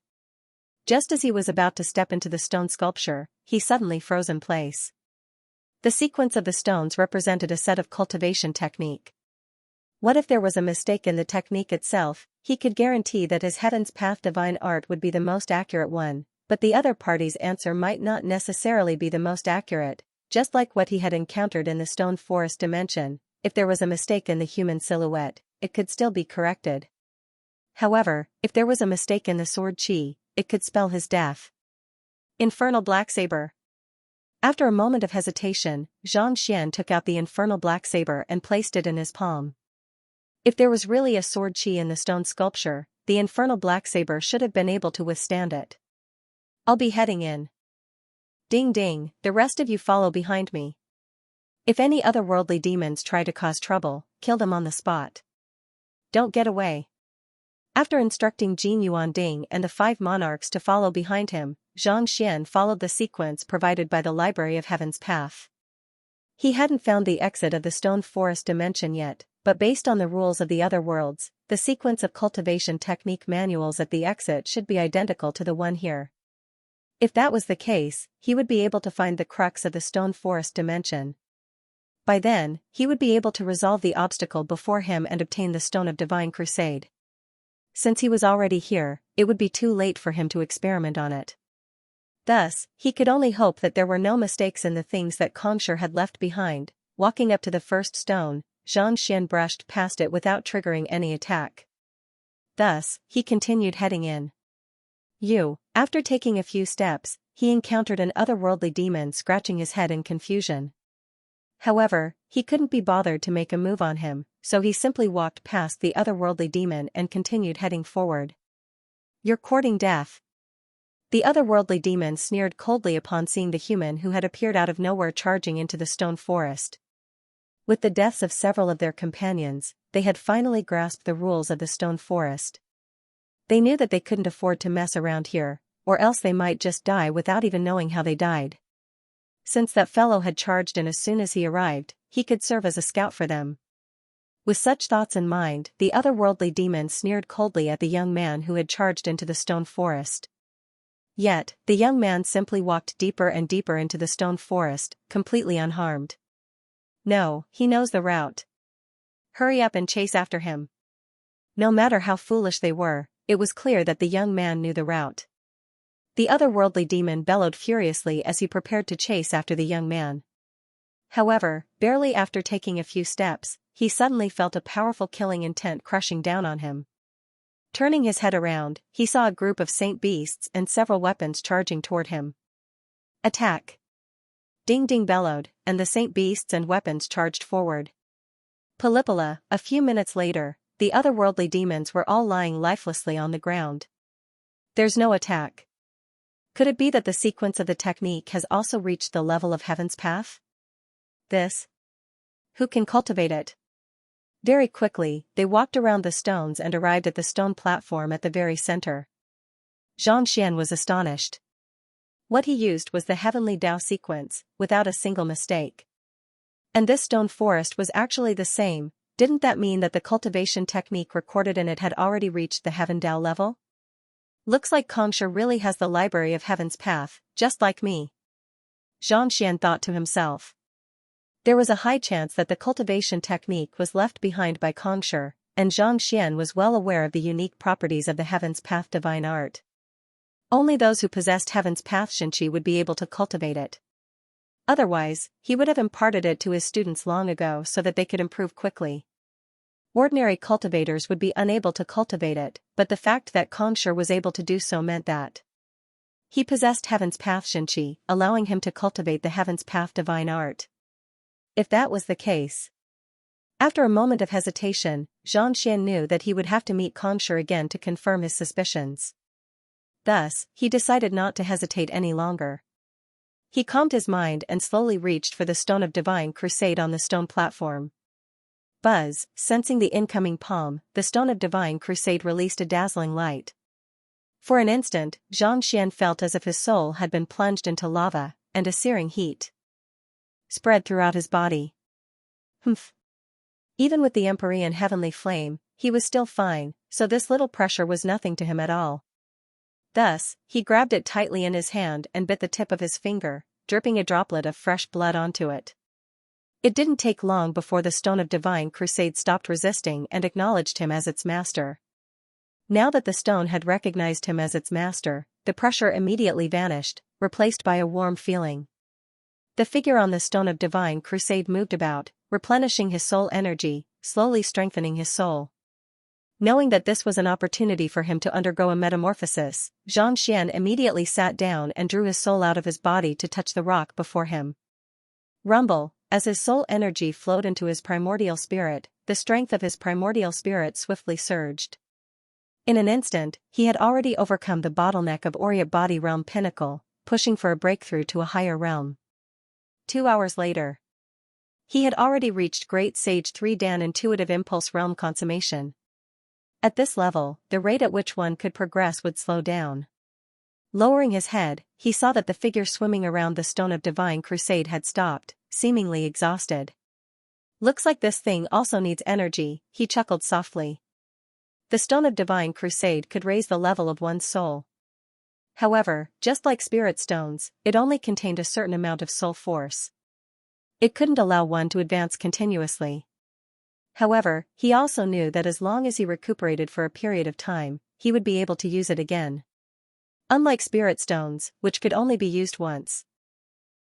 Just as he was about to step into the stone sculpture, he suddenly froze in place. The sequence of the stones represented a set of cultivation technique. What if there was a mistake in the technique itself? He could guarantee that his Heaven's Path divine art would be the most accurate one, but the other party's answer might not necessarily be the most accurate, just like what he had encountered in the stone forest dimension. If there was a mistake in the human silhouette, it could still be corrected. However, if there was a mistake in the sword chi, it could spell his death. Infernal Black Saber. After a moment of hesitation, Xianxia took out the infernal black saber and placed it in his palm. If there was really a sword chi in the stone sculpture, the infernal black saber should have been able to withstand it. I'll be heading in. Ding ding, the rest of you follow behind me. If any otherworldly demons try to cause trouble, kill them on the spot. Don't get away. After instructing Jin Yuan Ding and the 5 monarchs to follow behind him, Xianxia followed the sequence provided by the Library of Heaven's Path. He hadn't found the exit of the stone forest dimension yet, but based on the rules of the other worlds, the sequence of cultivation technique manuals at the exit should be identical to the one here. If that was the case, he would be able to find the crux of the stone forest dimension. By then, he would be able to resolve the obstacle before him and obtain the Stone of Divine Crusade. Since he was already here, it would be too late for him to experiment on it. Thus, he could only hope that there were no mistakes in the things that Xianxia had left behind. Walking up to the first stone, Xianxia brushed past it without triggering any attack. Thus, he continued heading in. After taking a few steps, he encountered an otherworldly demon scratching his head in confusion. However, he couldn't be bothered to make a move on him, so he simply walked past the otherworldly demon and continued heading forward. "You're courting death." The otherworldly demon sneered coldly upon seeing the human who had appeared out of nowhere charging into the stone forest. With the deaths of several of their companions, they had finally grasped the rules of the stone forest. They knew that they couldn't afford to mess around here, or else they might just die without even knowing how they died. Since that fellow had charged in as soon as he arrived, he could serve as a scout for them. With such thoughts in mind, the otherworldly demon sneered coldly at the young man who had charged into the stone forest. Yet, the young man simply walked deeper and deeper into the stone forest, completely unharmed. No, he knows the route. Hurry up and chase after him. No matter how foolish they were, it was clear that the young man knew the route. The otherworldly demon bellowed furiously as he prepared to chase after the young man. However, barely after taking a few steps, he suddenly felt a powerful killing intent crushing down on him. Turning his head around, he saw a group of saint beasts and several weapons charging toward him. "Attack!" Ding Ding bellowed, and the saint beasts and weapons charged forward. Palipala, a few minutes later, the otherworldly demons were all lying lifelessly on the ground. There's no attack. Could it be that the sequence of the technique has also reached the level of Heaven's Path? Who can cultivate it? Very quickly, they walked around the stones and arrived at the stone platform at the very center. Xianxia was astonished. What he used was the heavenly Tao sequence, without a single mistake. And this stone forest was actually the same. Didn't that mean that the cultivation technique recorded in it had already reached the Heaven Tao level? Looks like Xianxia really has the library of Heaven's Path, just like me. Xianxia thought to himself. There was a high chance that the cultivation technique was left behind by Xianxia, and Xianxia was well aware of the unique properties of the Heaven's Path divine art. Only those who possessed Heaven's Path Xianxia would be able to cultivate it. Otherwise, he would have imparted it to his students long ago so that they could improve quickly. Ordinary cultivators would be unable to cultivate it, but the fact that Xianxia was able to do so meant that he possessed Heaven's Path Xianxia, allowing him to cultivate the Heaven's Path divine art. If that was the case. After a moment of hesitation, Xianxia knew that he would have to meet Xianxia again to confirm his suspicions. Thus, he decided not to hesitate any longer. He calmed his mind and slowly reached for the Stone of Divine Crusade on the stone platform. Buzz, sensing the incoming palm, the Stone of Divine Crusade released a dazzling light. For an instant, Xianxia felt as if his soul had been plunged into lava, and a searing heat spread throughout his body. Even with the Empyrean heavenly flame, he was still fine, so this little pressure was nothing to him at all. Thus, he grabbed it tightly in his hand and bit the tip of his finger, dripping a droplet of fresh blood onto it. It didn't take long before the Stone of Divine Crusade stopped resisting and acknowledged him as its master. Now that the stone had recognized him as its master, the pressure immediately vanished, replaced by a warm feeling. The figure on the Stone of Divine Crusade moved about, replenishing his soul energy, slowly strengthening his soul. Knowing that this was an opportunity for him to undergo a metamorphosis, Xianxia immediately sat down and drew his soul out of his body to touch the rock before him. Rumble, as his soul energy flowed into his primordial spirit, the strength of his primordial spirit swiftly surged. In an instant, he had already overcome the bottleneck of Oriat Body Realm Pinnacle, pushing for a breakthrough to a higher realm. 2 hours later, he had already reached Great Sage 3 Dan Intuitive Impulse Realm Consummation. At this level, the rate at which one could progress would slow down. Lowering his head, he saw that the figure swimming around the Stone of Divine Crusade had stopped, seemingly exhausted. Looks like this thing also needs energy, he chuckled softly. The Stone of Divine Crusade could raise the level of one's soul. However, just like spirit stones, it only contained a certain amount of soul force. It couldn't allow one to advance continuously. However, he also knew that as long as he recuperated for a period of time, he would be able to use it again. Unlike spirit stones, which could only be used once.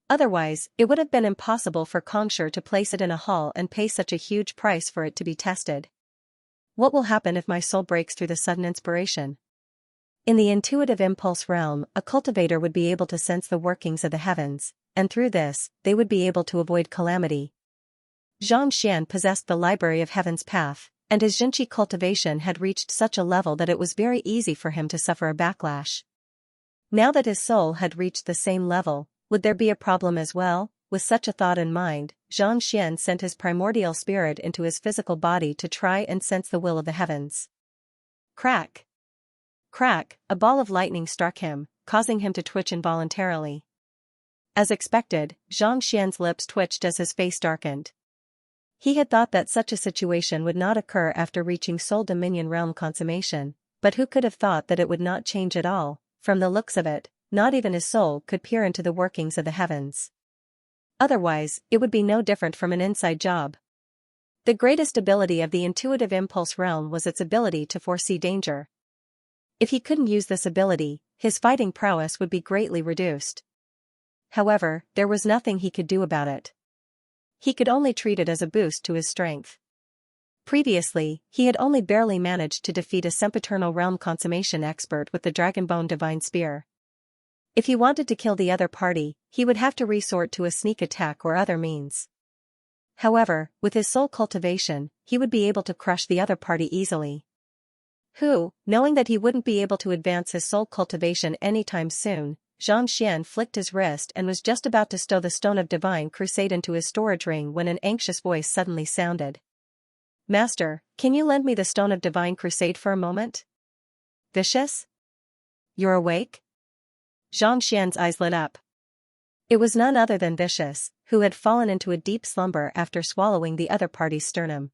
Otherwise, it would have been impossible for Xianxia to place it in a hall and pay such a huge price for it to be tested. What will happen if my soul breaks through the sudden inspiration? In the intuitive impulse realm, a cultivator would be able to sense the workings of the heavens, and through this, they would be able to avoid calamity. Xianxia possessed the library of Heaven's Path, and his Xianxia cultivation had reached such a level that it was very easy for him to suffer a backlash. Now that his soul had reached the same level, would there be a problem as well? With such a thought in mind, Xianxia sent his primordial spirit into his physical body to try and sense the will of the heavens. Crack! Crack! A ball of lightning struck him, causing him to twitch involuntarily. As expected, Xianxia's lips twitched as his face darkened. He had thought that such a situation would not occur after reaching Soul Dominion realm consummation, but who could have thought that it would not change at all? From the looks of it, not even his soul could peer into the workings of the heavens. Otherwise, it would be no different from an inside job. The greatest ability of the intuitive impulse realm was its ability to foresee danger. If he couldn't use this ability, his fighting prowess would be greatly reduced. However, there was nothing he could do about it. He could only treat it as a boost to his strength. Previously, he had only barely managed to defeat a sempiternal realm consummation expert with the Dragonbone Divine Spear. If he wanted to kill the other party, he would have to resort to a sneak attack or other means. However, with his soul cultivation, he would be able to crush the other party easily. Knowing that he wouldn't be able to advance his soul cultivation anytime soon, Xianxia flicked his wrist and was just about to stow the Stone of Divine Crusade into his storage ring when an anxious voice suddenly sounded. "Master, can you lend me the Stone of Divine Crusade for a moment?" "Vicious? You're awake?" Xianxia's eyes lit up. It was none other than Vicious, who had fallen into a deep slumber after swallowing the other party's sternum.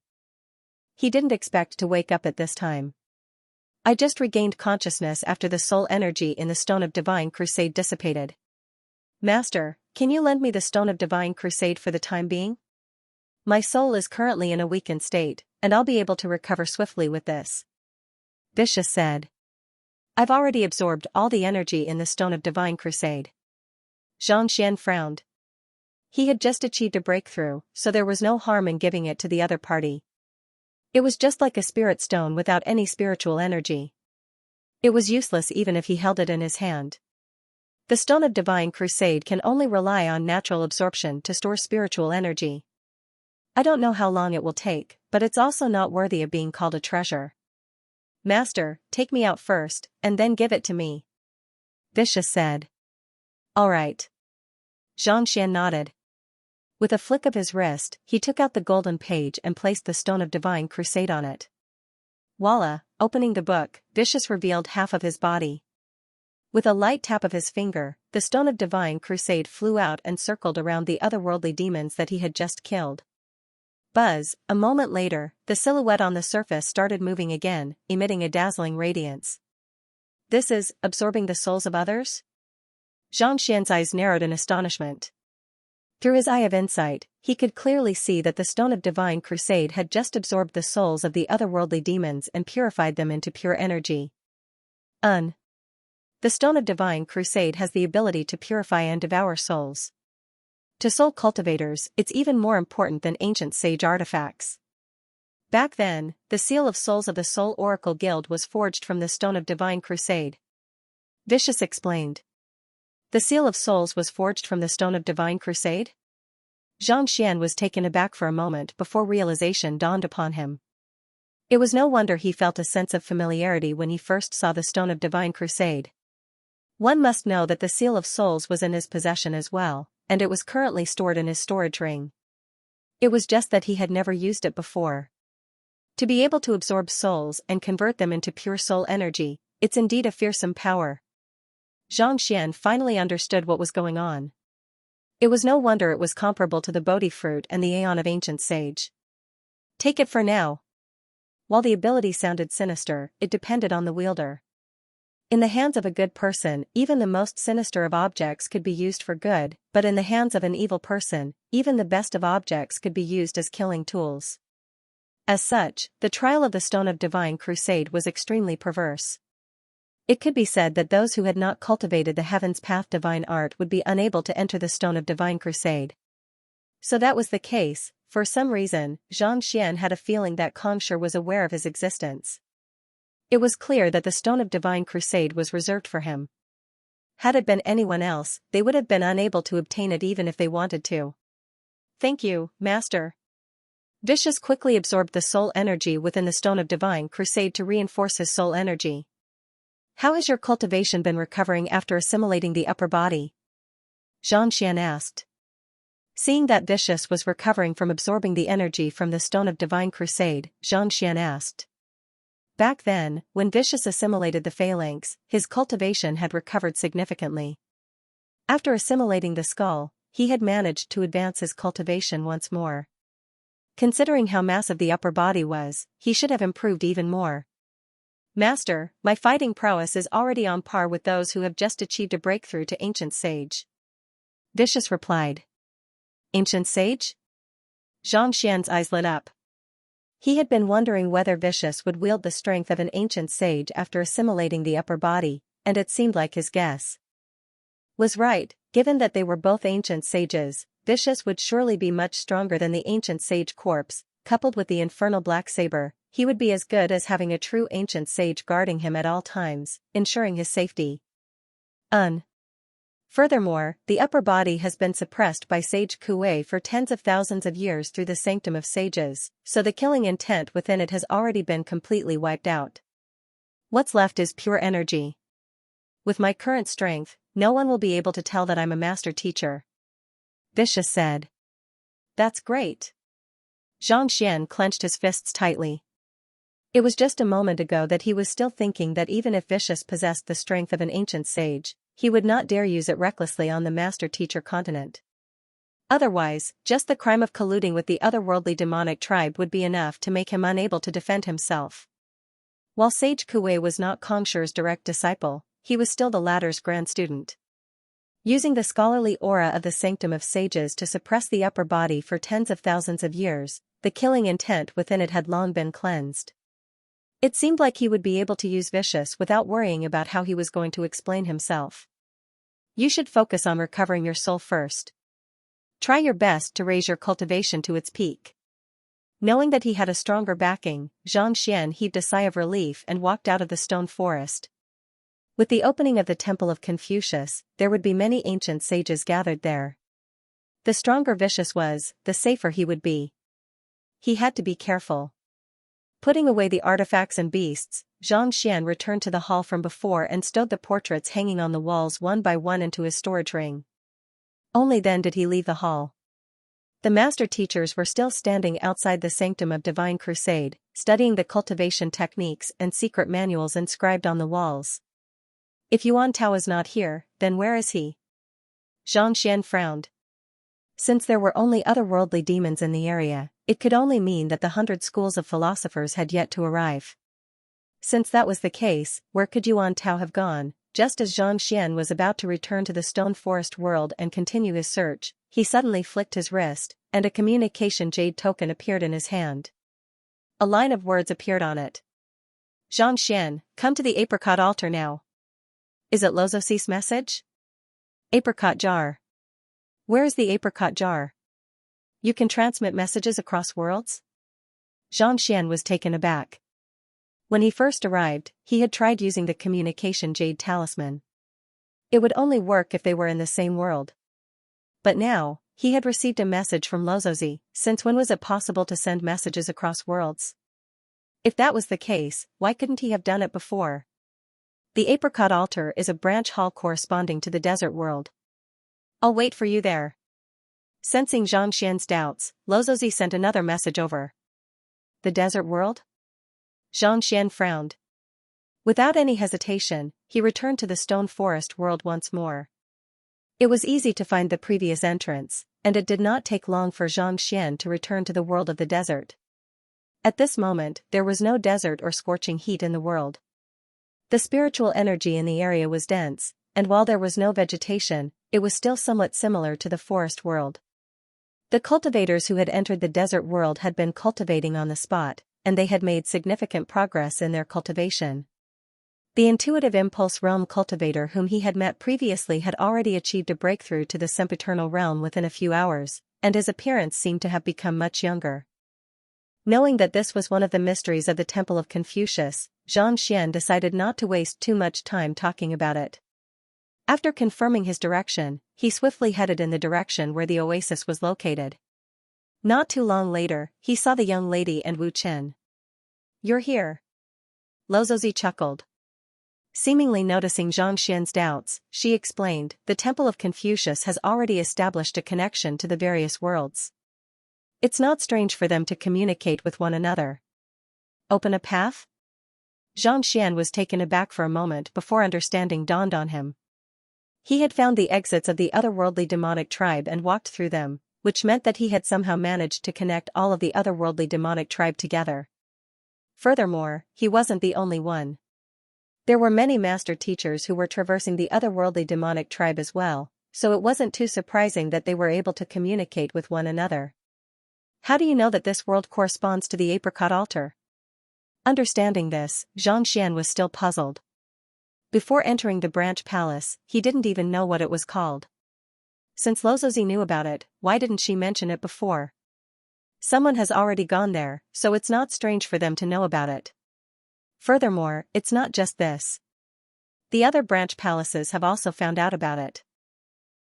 He didn't expect to wake up at this time. "I just regained consciousness after the soul energy in the Stone of Divine Crusade dissipated. Master, can you lend me the Stone of Divine Crusade for the time being? My soul is currently in a weakened state, and I'll be able to recover swiftly with this," Vicious said. "I've already absorbed all the energy in the Stone of Divine Crusade." Xianxia frowned. He had just achieved a breakthrough, so there was no harm in giving it to the other party. It was just like a spirit stone without any spiritual energy. It was useless even if he held it in his hand. The Stone of Divine Crusade can only rely on natural absorption to store spiritual energy. I don't know how long it will take, but it's also not worthy of being called a treasure. "Master, take me out first, and then give it to me," Vicious said. "All right." Xianxia nodded. With a flick of his wrist, he took out the golden page and placed the Stone of Divine Crusade on it. Voila! Opening the book, Vicious revealed half of his body. With a light tap of his finger, the Stone of Divine Crusade flew out and circled around the otherworldly demons that he had just killed. Buzz! A moment later, the silhouette on the surface started moving again, emitting a dazzling radiance. "This is absorbing the souls of others?" Xianxia's eyes narrowed in astonishment. Through his eye of insight, he could clearly see that the Stone of Divine Crusade had just absorbed the souls of the otherworldly demons and purified them into pure energy. The Stone of Divine Crusade has the ability to purify and devour souls. To soul cultivators, it's even more important than ancient sage artifacts. Back then, the Seal of Souls of the Soul Oracle Guild was forged from the Stone of Divine Crusade. Vicious explained. The Seal of Souls was forged from the Stone of Divine Crusade? Xianxia was taken aback for a moment before realization dawned upon him. It was no wonder he felt a sense of familiarity when he first saw the Stone of Divine Crusade. One must know that the Seal of Souls was in his possession as well, and it was currently stored in his storage ring. It was just that he had never used it before. To be able to absorb souls and convert them into pure soul energy, it's indeed a fearsome power. Xianxia finally understood what was going on. It was no wonder it was comparable to the Bodhi fruit and the aeon of ancient sage. Take it for now. While the ability sounded sinister, it depended on the wielder. In the hands of a good person, even the most sinister of objects could be used for good, but in the hands of an evil person, even the best of objects could be used as killing tools. As such, the trial of the Stone of Divine Crusade was extremely perverse. It could be said that those who had not cultivated the Heaven's Path divine art would be unable to enter the Stone of Divine Crusade. So that was the case. For some reason, Xianxia had a feeling that Xianxia was aware of his existence. It was clear that the Stone of Divine Crusade was reserved for him. Had it been anyone else, they would have been unable to obtain it even if they wanted to. Thank you, Master. Vicious quickly absorbed the soul energy within the Stone of Divine Crusade to reinforce his soul energy. How has your cultivation been recovering after assimilating the upper body? Xianxia asked. Seeing that Vicious was recovering from absorbing the energy from the Stone of Divine Crusade, Xianxia asked. Back then, when Vicious assimilated the phalanx, his cultivation had recovered significantly. After assimilating the skull, he had managed to advance his cultivation once more. Considering how massive the upper body was, he should have improved even more. Master, my fighting prowess is already on par with those who have just achieved a breakthrough to Ancient Sage. Vicious replied. Ancient Sage? Xianxia's eyes lit up. He had been wondering whether Vicious would wield the strength of an Ancient Sage after assimilating the upper body, and it seemed like his guess was right. Given that they were both Ancient Sages, Vicious would surely be much stronger than the Ancient Sage corpse. Coupled with the infernal black saber, he would be as good as having a true Ancient Sage guarding him at all times, ensuring his safety. Furthermore, the upper body has been suppressed by Sage Kuei for tens of thousands of years through the Sanctum of Sages, so the killing intent within it has already been completely wiped out. What's left is pure energy. With my current strength, no one will be able to tell that I'm a master teacher. Vicious said. That's great. Xianxia clenched his fists tightly. It was just a moment ago that he was still thinking that even if Vicious possessed the strength of an ancient sage, he would not dare use it recklessly on the master-teacher continent. Otherwise, just the crime of colluding with the otherworldly demonic tribe would be enough to make him unable to defend himself. While Sage Kuei was not Kongshi's direct disciple, he was still the latter's grand student. Using the scholarly aura of the Sanctum of Sages to suppress the upper body for tens of thousands of years, the killing intent within it had long been cleansed. It seemed like he would be able to use Vicious without worrying about how he was going to explain himself. You should focus on recovering your soul first. Try your best to raise your cultivation to its peak. Knowing that he had a stronger backing, Xianxia heaved a sigh of relief and walked out of the stone forest. With the opening of the Temple of Confucius, there would be many ancient sages gathered there. The stronger Vicious was, the safer he would be. He had to be careful. Putting away the artifacts and beasts, Xianxia returned to the hall from before and stowed the portraits hanging on the walls one by one into his storage ring. Only then did he leave the hall. The master teachers were still standing outside the Sanctum of Divine Crusade, studying the cultivation techniques and secret manuals inscribed on the walls. If Yuan Tao is not here, then where is he? Xianxia frowned. Since there were only otherworldly demons in the area, it could only mean that the 100 schools of philosophers had yet to arrive. Since that was the case, where could Yuan Tao have gone? Just as Xianxia was about to return to the stone forest world and continue his search, he suddenly flicked his wrist, and a communication jade token appeared in his hand. A line of words appeared on it. Xianxia, come to the apricot altar now. Is it Lozosi's message? Apricot jar. Where is the apricot jar? You can transmit messages across worlds? Xianxia was taken aback. When he first arrived, he had tried using the communication jade talisman. It would only work if they were in the same world. But now, he had received a message from Lozosi. Since when was it possible to send messages across worlds? If that was the case, why couldn't he have done it before? The apricot altar is a branch hall corresponding to the desert world. I'll wait for you there. Sensing Xianxia's doubts, Lozosi sent another message over. The desert world? Xianxia frowned. Without any hesitation, he returned to the stone forest world once more. It was easy to find the previous entrance, and it did not take long for Xianxia to return to the world of the desert. At this moment, there was no desert or scorching heat in the world. The spiritual energy in the area was dense, and while there was no vegetation, it was still somewhat similar to the forest world. The cultivators who had entered the desert world had been cultivating on the spot, and they had made significant progress in their cultivation. The intuitive impulse realm cultivator whom he had met previously had already achieved a breakthrough to the sempiternal realm within a few hours, and his appearance seemed to have become much younger. Knowing that this was one of the mysteries of the Temple of Confucius, Xianxia decided not to waste too much time talking about it. After confirming his direction, he swiftly headed in the direction where the oasis was located. Not too long later, he saw the young lady and Wu Chen. "You're here." Lozozi chuckled. Seemingly noticing Xianxia's doubts, she explained, "The Temple of Confucius has already established a connection to the various worlds. It's not strange for them to communicate with one another." "Open a path?" Xianxia was taken aback for a moment before understanding dawned on him. He had found the exits of the otherworldly demonic tribe and walked through them, which meant that he had somehow managed to connect all of the otherworldly demonic tribe together. Furthermore, he wasn't the only one. There were many master teachers who were traversing the otherworldly demonic tribe as well, so it wasn't too surprising that they were able to communicate with one another. "How do you know that this world corresponds to the apricot altar?" Understanding this, Xianxia was still puzzled. Before entering the branch palace, he didn't even know what it was called. Since Lozozi knew about it, why didn't she mention it before? Someone has already gone there, so it's not strange for them to know about it. Furthermore, it's not just this. The other branch palaces have also found out about it.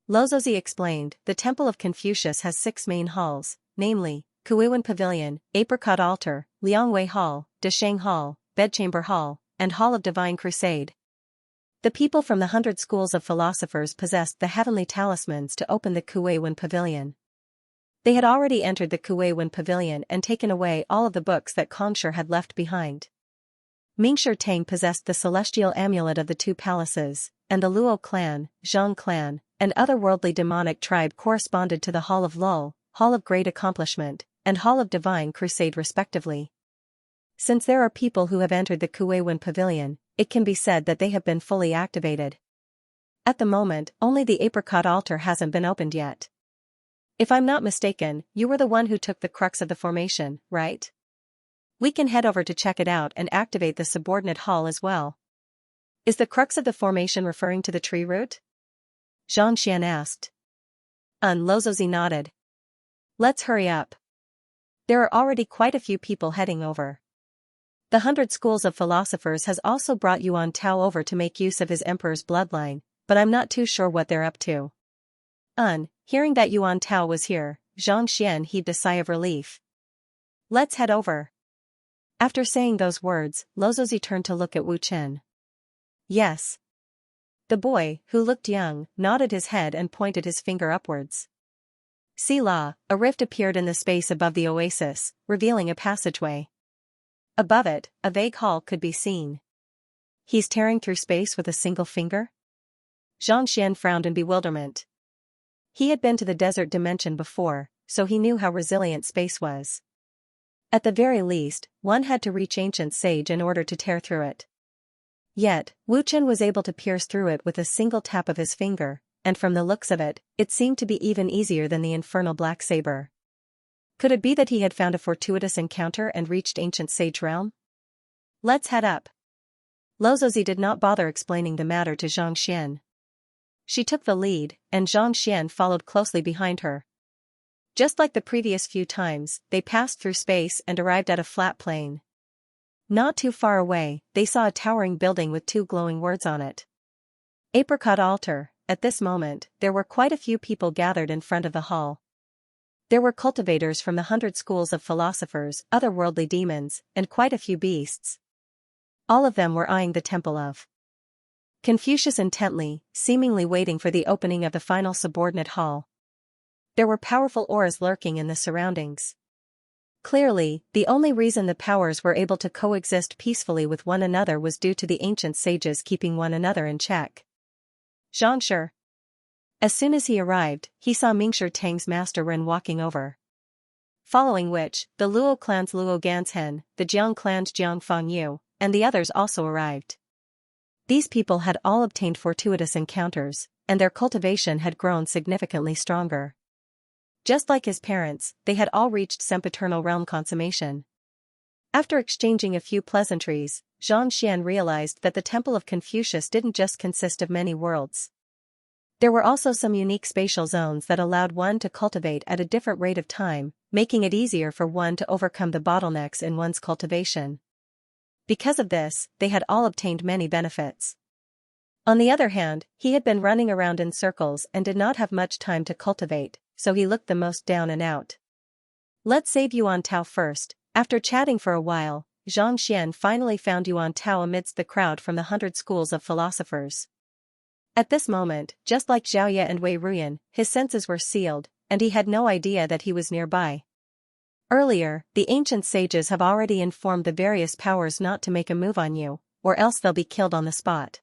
Lozozi explained, "The Temple of Confucius has 6 main halls, namely, Kuiwen Pavilion, Apricot Altar, Liangwei Hall, Desheng Hall, Bedchamber Hall, and Hall of Divine Crusade. The people from the 100 schools of philosophers possessed the heavenly talismans to open the Kuiwen Pavilion. They had already entered the Kuiwen Pavilion and taken away all of the books that Kongshur had left behind. Mingshur Tang possessed the celestial amulet of the 2 palaces, and the Luo clan, Zhang clan, and otherworldly demonic tribe corresponded to the Hall of Lul, Hall of Great Accomplishment, and Hall of Divine Crusade respectively. Since there are people who have entered the Kuiwen Pavilion, it can be said that they have been fully activated. At the moment, only the apricot altar hasn't been opened yet. If I'm not mistaken, you were the one who took the crux of the formation, right? We can head over to check it out and activate the subordinate hall as well." "Is the crux of the formation referring to the tree root?" Xianxia asked. Lozozi nodded. "Let's hurry up. There are already quite a few people heading over. The 100 schools of philosophers has also brought Yuan Tao over to make use of his emperor's bloodline, but I'm not too sure what they're up to." Hearing that Yuan Tao was here, Xianxia heaved a sigh of relief. "Let's head over." After saying those words, Lozozi turned to look at Wu Chen. "Yes." The boy, who looked young, nodded his head and pointed his finger upwards. See la, a rift appeared in the space above the oasis, revealing a passageway. Above it, a vague hall could be seen. "He's tearing through space with a single finger?" Xianxia frowned in bewilderment. He had been to the desert dimension before, so he knew how resilient space was. At the very least, one had to reach ancient sage in order to tear through it. Yet, Wu Chen was able to pierce through it with a single tap of his finger, and from the looks of it, it seemed to be even easier than the infernal black saber. Could it be that he had found a fortuitous encounter and reached ancient sage realm? "Let's head up." Lozozi did not bother explaining the matter to Xianxia. She took the lead, and Xianxia followed closely behind her. Just like the previous few times, they passed through space and arrived at a flat plain. Not too far away, they saw a towering building with 2 glowing words on it. Apricot Altar. At this moment, there were quite a few people gathered in front of the hall. There were cultivators from the 100 schools of philosophers, otherworldly demons, and quite a few beasts. All of them were eyeing the temple of Confucius intently, seemingly waiting for the opening of the final subordinate hall. There were powerful auras lurking in the surroundings. Clearly, the only reason the powers were able to coexist peacefully with one another was due to the ancient sages keeping one another in check. "Xianxia." As soon as he arrived, he saw Mingshi Tang's master Ren walking over. Following which, the Luo clan's Luo Ganzhen, the Jiang clan's Jiang Fangyu, and the others also arrived. These people had all obtained fortuitous encounters, and their cultivation had grown significantly stronger. Just like his parents, they had all reached sempiternal realm consummation. After exchanging a few pleasantries, Xianxia realized that the Temple of Confucius didn't just consist of many worlds. There were also some unique spatial zones that allowed one to cultivate at a different rate of time, making it easier for one to overcome the bottlenecks in one's cultivation. Because of this, they had all obtained many benefits. On the other hand, he had been running around in circles and did not have much time to cultivate, so he looked the most down and out. Let's save Yuan Tao first. After chatting for a while, Xianxia finally found Yuan Tao amidst the crowd from the 100 schools of philosophers. At this moment, just like Zhaoye and Wei Ruyan, his senses were sealed, and he had no idea that he was nearby. Earlier, the ancient sages have already informed the various powers not to make a move on you, or else they'll be killed on the spot.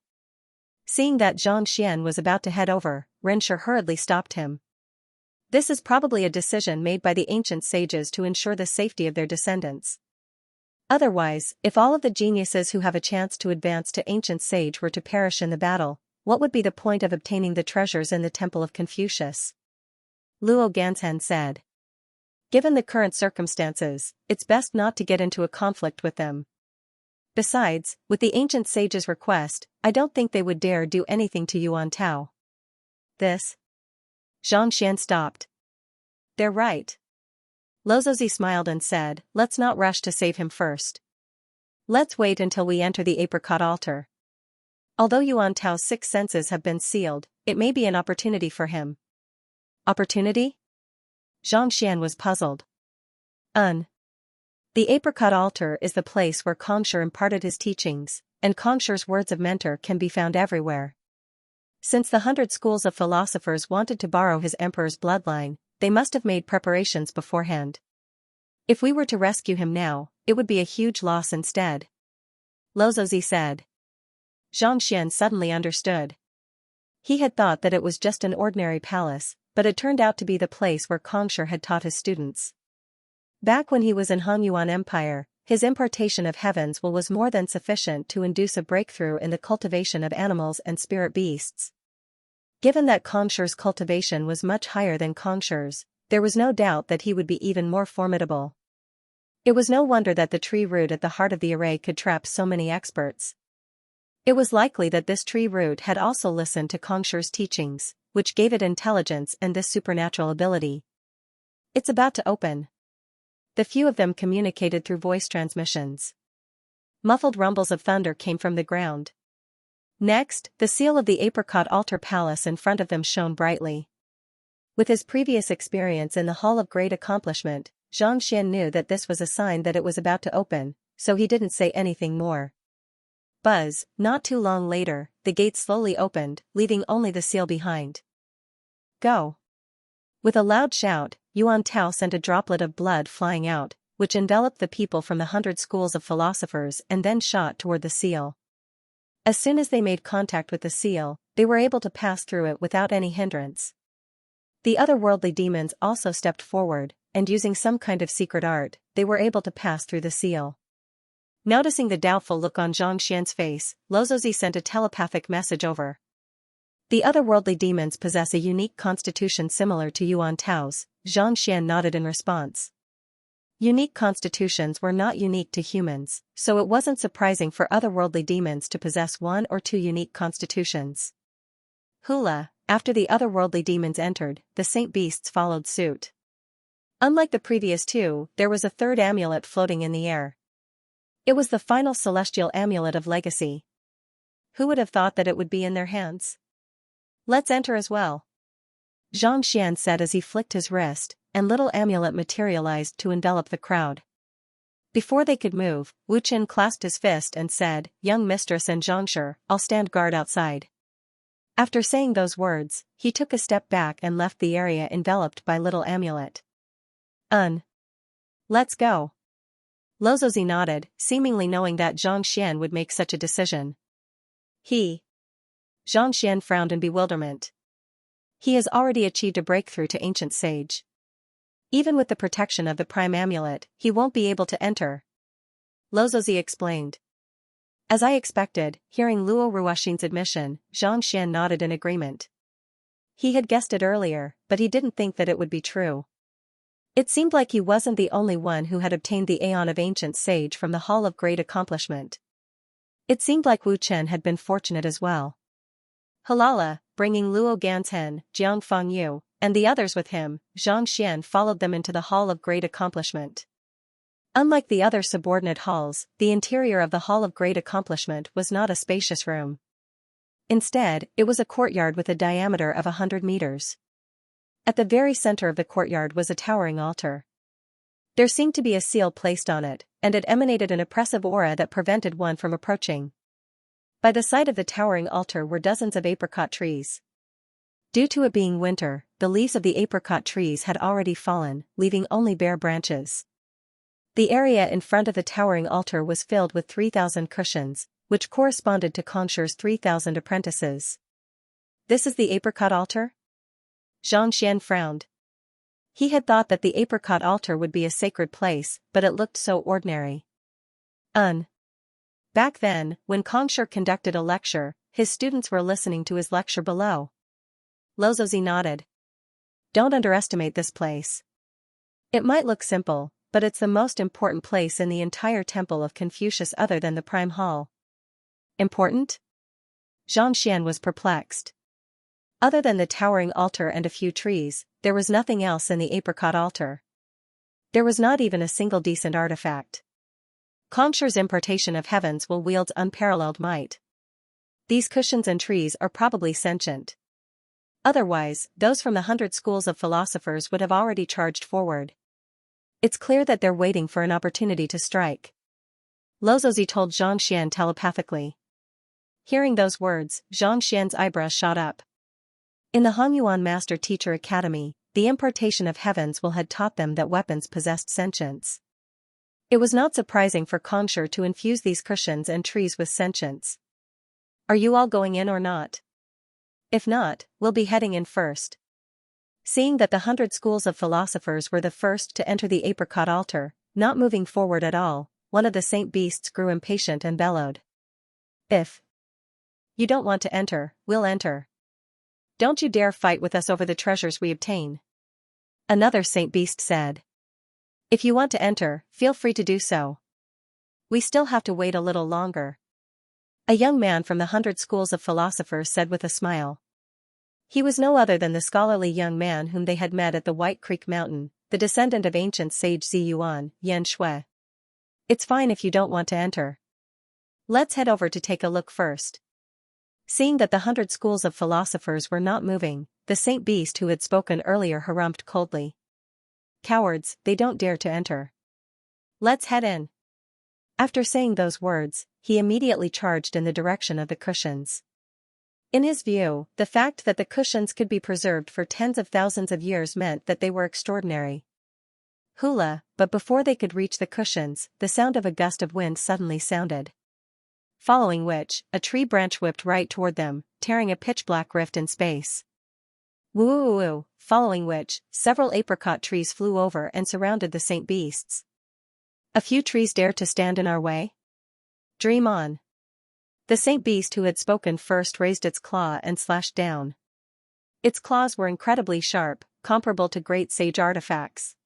Seeing that Xianxia was about to head over, Renshi hurriedly stopped him. This is probably a decision made by the ancient sages to ensure the safety of their descendants. Otherwise, if all of the geniuses who have a chance to advance to ancient sage were to perish in the battle, what would be the point of obtaining the treasures in the Temple of Confucius? Luo Ganzhen said. Given the current circumstances, it's best not to get into a conflict with them. Besides, with the ancient sage's request, I don't think they would dare do anything to Yuan Tao. This? Xianxia stopped. They're right. Lozozi smiled and said, let's not rush to save him first. Let's wait until we enter the apricot altar. Although Yuan Tao's 6 senses have been sealed, it may be an opportunity for him. Opportunity? Xianxia was puzzled. The apricot altar is the place where Kongshi imparted his teachings, and Kongshi's words of mentor can be found everywhere. Since the 100 schools of philosophers wanted to borrow his emperor's bloodline, they must have made preparations beforehand. If we were to rescue him now, it would be a huge loss instead. Lozozi said. Xianxia suddenly understood. He had thought that it was just an ordinary palace, but it turned out to be the place where Kongshi had taught his students. Back when he was in Han Yuan Empire, his impartation of heaven's will was more than sufficient to induce a breakthrough in the cultivation of animals and spirit beasts. Given that Kongshi's cultivation was much higher than Kongshi's, there was no doubt that he would be even more formidable. It was no wonder that the tree root at the heart of the array could trap so many experts. It was likely that this tree root had also listened to Kongshi's teachings, which gave it intelligence and this supernatural ability. It's about to open. The few of them communicated through voice transmissions. Muffled rumbles of thunder came from the ground. Next, the seal of the apricot altar palace in front of them shone brightly. With his previous experience in the Hall of Great Accomplishment, Xianxia knew that this was a sign that it was about to open, so he didn't say anything more. Buzz, not too long later, the gate slowly opened, leaving only the seal behind. Go! With a loud shout, Yuan Tao sent a droplet of blood flying out, which enveloped the people from the 100 schools of philosophers and then shot toward the seal. As soon as they made contact with the seal, they were able to pass through it without any hindrance. The otherworldly demons also stepped forward, and using some kind of secret art, they were able to pass through the seal. Noticing the doubtful look on Xianxia's face, Lozozi sent a telepathic message over. The otherworldly demons possess a unique constitution similar to Yuan Tao's. Xianxia nodded in response. Unique constitutions were not unique to humans, so it wasn't surprising for otherworldly demons to possess 1 or 2 unique constitutions. Hula, after the otherworldly demons entered, the saint beasts followed suit. Unlike the previous 2, there was a 3rd amulet floating in the air. It was the final celestial amulet of legacy. Who would have thought that it would be in their hands? Let's enter as well. Xianxia said as he flicked his wrist, and little amulet materialized to envelop the crowd. Before they could move, Wu Qin clasped his fist and said, "Young mistress and Zhangshi, I'll stand guard outside." After saying those words, he took a step back and left the area enveloped by little amulet. Let's go. Lozozi nodded, seemingly knowing that Xianxia would make such a decision. Xianxia frowned in bewilderment. He has already achieved a breakthrough to ancient sage. Even with the protection of the prime amulet, he won't be able to enter. Lozozi explained. As I expected, hearing Luo Ruoxin's admission, Xianxia nodded in agreement. He had guessed it earlier, but he didn't think that it would be true. It seemed like he wasn't the only one who had obtained the Aeon of Ancient Sage from the Hall of Great Accomplishment. It seemed like Wu Chen had been fortunate as well. Halala, bringing Luo Ganzhen, Jiang Fangyu, and the others with him, Zhang Xian followed them into the Hall of Great Accomplishment. Unlike the other subordinate halls, the interior of the Hall of Great Accomplishment was not a spacious room. Instead, it was a courtyard with a diameter of 100 meters. At the very center of the courtyard was a towering altar. There seemed to be a seal placed on it, and it emanated an oppressive aura that prevented one from approaching. By the side of the towering altar were dozens of apricot trees. Due to it being winter, the leaves of the apricot trees had already fallen, leaving only bare branches. The area in front of the towering altar was filled with 3,000 cushions, which corresponded to Conchure's 3,000 apprentices. This is the apricot altar? Zhang Xian frowned. He had thought that the apricot altar would be a sacred place, but it looked so ordinary. Back then, when Conchur conducted a lecture, his students were listening to his lecture below. Lozozi nodded. Don't underestimate this place. It might look simple, but it's the most important place in the entire temple of Confucius other than the Prime Hall. Important? Zhang Xian was perplexed. Other than the towering altar and a few trees, there was nothing else in the apricot altar. There was not even a single decent artifact. Conchure's importation of heavens will wield unparalleled might. These cushions and trees are probably sentient. Otherwise, those from the 100 schools of philosophers would have already charged forward. It's clear that they're waiting for an opportunity to strike. Lozozi told Zhang Xian telepathically. Hearing those words, Zhang Xian's eyebrows shot up. In the Hongyuan Master Teacher Academy, the importation of heavens will had taught them that weapons possessed sentience. It was not surprising for Conchur to infuse these cushions and trees with sentience. Are you all going in or not? If not, we'll be heading in first. Seeing that the 100 schools of philosophers were the first to enter the apricot altar, not moving forward at all, one of the saint beasts grew impatient and bellowed. If you don't want to enter, we'll enter. Don't you dare fight with us over the treasures we obtain. Another saint beast said. If you want to enter, feel free to do so. We still have to wait a little longer. A young man from the 100 schools of philosophers said with a smile. He was no other than the scholarly young man whom they had met at the White Creek Mountain, the descendant of ancient sage Ziyuan, Yan Shui. It's fine if you don't want to enter. Let's head over to take a look first. Seeing that the 100 schools of philosophers were not moving, the saint beast who had spoken earlier harumphed coldly. Cowards, they don't dare to enter. Let's head in. After saying those words, he immediately charged in the direction of the cushions. In his view, the fact that the cushions could be preserved for tens of thousands of years meant that they were extraordinary. Hula, but before they could reach the cushions, the sound of a gust of wind suddenly sounded. Following which, a tree branch whipped right toward them, tearing a pitch-black rift in space. Woo-woo-woo, following which, several apricot trees flew over and surrounded the saint beasts. A few trees dared to stand in our way? Dream on. The saint beast who had spoken first raised its claw and slashed down. Its claws were incredibly sharp, comparable to great sage artifacts.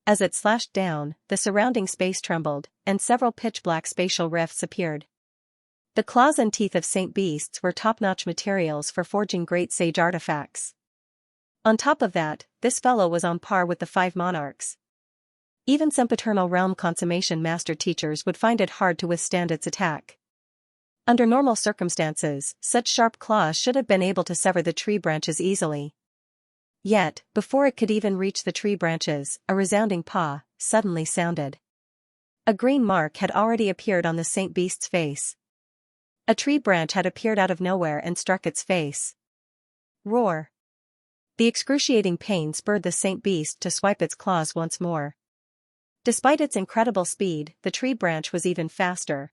As it slashed down, the surrounding space trembled, and several pitch-black spatial rifts appeared. The claws and teeth of saint beasts were top-notch materials for forging great sage artifacts. On top of that, this fellow was on par with the 5 monarchs. Even some paternal realm consummation master teachers would find it hard to withstand its attack. Under normal circumstances, such sharp claws should have been able to sever the tree branches easily. Yet, before it could even reach the tree branches, a resounding paw suddenly sounded. A green mark had already appeared on the saint beast's face. A tree branch had appeared out of nowhere and struck its face. Roar! The excruciating pain spurred the saint beast to swipe its claws once more. Despite its incredible speed, the tree branch was even faster.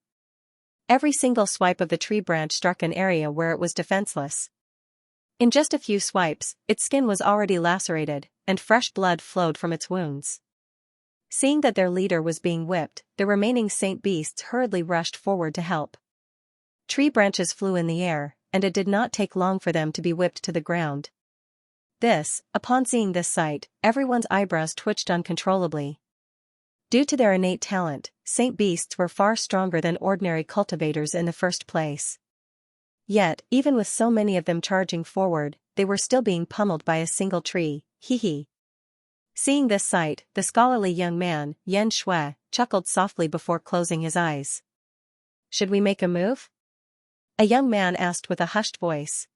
Every single swipe of the tree branch struck an area where it was defenseless. In just a few swipes, its skin was already lacerated, and fresh blood flowed from its wounds. Seeing that their leader was being whipped, the remaining saint beasts hurriedly rushed forward to help. Tree branches flew in the air, and it did not take long for them to be whipped to the ground. Upon seeing this sight, everyone's eyebrows twitched uncontrollably. Due to their innate talent, saint beasts were far stronger than ordinary cultivators in the first place. Yet, even with so many of them charging forward, they were still being pummeled by a single tree, hee. Seeing this sight, the scholarly young man, Xianxia, chuckled softly before closing his eyes. Should we make a move? A young man asked with a hushed voice.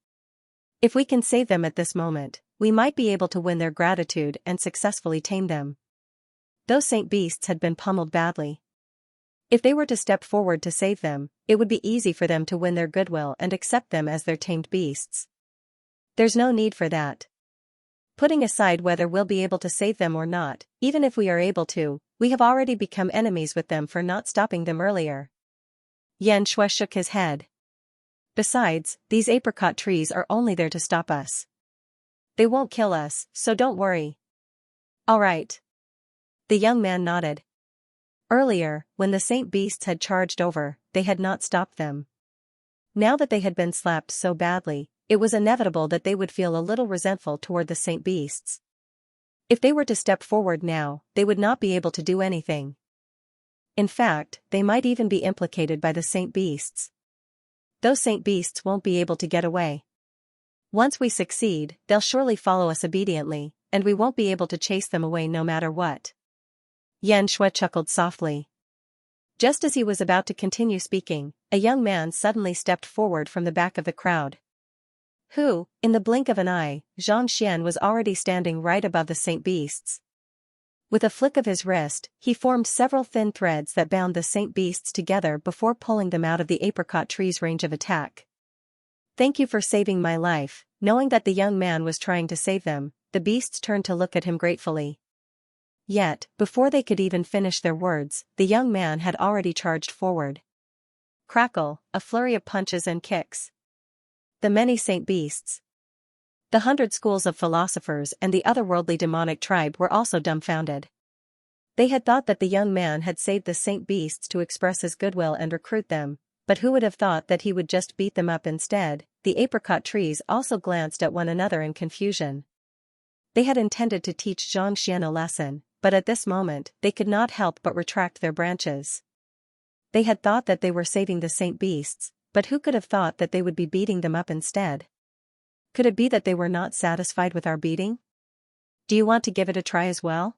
If we can save them at this moment, we might be able to win their gratitude and successfully tame them. Those saint beasts had been pummeled badly. If they were to step forward to save them, it would be easy for them to win their goodwill and accept them as their tamed beasts. There's no need for that. Putting aside whether we'll be able to save them or not, even if we are able to, we have already become enemies with them for not stopping them earlier. Xianxia shook his head. Besides, these apricot trees are only there to stop us. They won't kill us, so don't worry. All right. The young man nodded. Earlier, when the saint beasts had charged over, they had not stopped them. Now that they had been slapped so badly, it was inevitable that they would feel a little resentful toward the saint beasts. If they were to step forward now, they would not be able to do anything. In fact, they might even be implicated by the saint beasts. Those saint beasts won't be able to get away. Once we succeed, they'll surely follow us obediently, and we won't be able to chase them away no matter what. Xianxia chuckled softly. Just as he was about to continue speaking, a young man suddenly stepped forward from the back of the crowd. Who, in the blink of an eye, Xianxia was already standing right above the saint beasts. With a flick of his wrist, he formed several thin threads that bound the saint beasts together before pulling them out of the apricot tree's range of attack. Thank you for saving my life. Knowing that the young man was trying to save them, the beasts turned to look at him gratefully. Yet, before they could even finish their words, the young man had already charged forward. Crackle, a flurry of punches and kicks. The many saint beasts. The 100 schools of philosophers and the otherworldly demonic tribe were also dumbfounded. They had thought that the young man had saved the saint beasts to express his goodwill and recruit them, but who would have thought that he would just beat them up instead? The apricot trees also glanced at one another in confusion. They had intended to teach Xianxia a lesson, but at this moment, they could not help but retract their branches. They had thought that they were saving the saint beasts, but who could have thought that they would be beating them up instead? Could it be that they were not satisfied with our beating? Do you want to give it a try as well?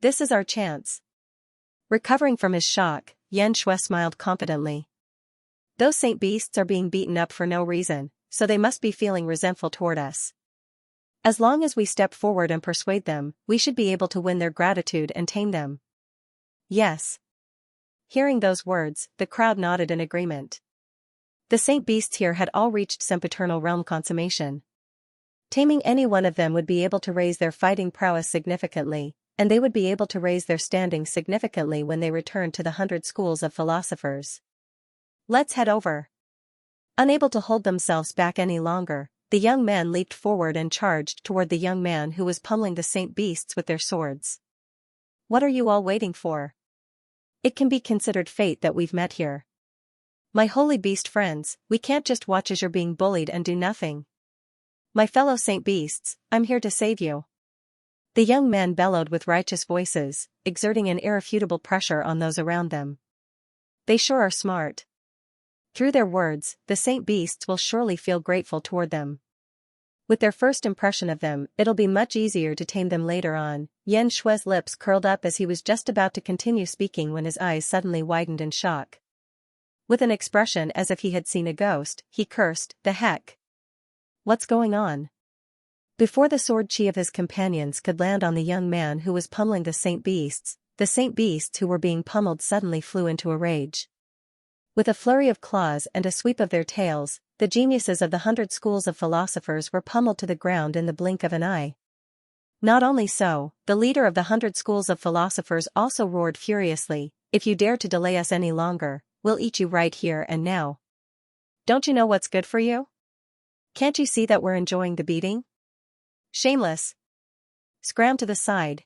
This is our chance. Recovering from his shock, Xianxia smiled confidently. Those saint beasts are being beaten up for no reason, so they must be feeling resentful toward us. As long as we step forward and persuade them, we should be able to win their gratitude and tame them. Yes. Hearing those words, the crowd nodded in agreement. The saint beasts here had all reached sempiternal realm consummation. Taming any one of them would be able to raise their fighting prowess significantly, and they would be able to raise their standing significantly when they returned to the 100 schools of philosophers. Let's head over. Unable to hold themselves back any longer, the young men leaped forward and charged toward the young man who was pummeling the saint beasts with their swords. What are you all waiting for? It can be considered fate that we've met here. My holy beast friends, we can't just watch as you're being bullied and do nothing. My fellow saint beasts, I'm here to save you. The young men bellowed with righteous voices, exerting an irrefutable pressure on those around them. They sure are smart. Through their words, the saint beasts will surely feel grateful toward them. With their first impression of them, it'll be much easier to tame them later on. Xianxia's lips curled up as he was just about to continue speaking when his eyes suddenly widened in shock. With an expression as if he had seen a ghost, he cursed, "The heck? What's going on?" Before the sword chi of his companions could land on the young man who was pummeling the saint beasts who were being pummeled suddenly flew into a rage. With a flurry of claws and a sweep of their tails, the geniuses of the 100 schools of philosophers were pummeled to the ground in the blink of an eye. Not only so, the leader of the 100 schools of philosophers also roared furiously, "If you dare to delay us any longer, we'll eat you right here and now. Don't you know what's good for you?" Can't you see that we're enjoying the beating? Shameless! Scram to the side.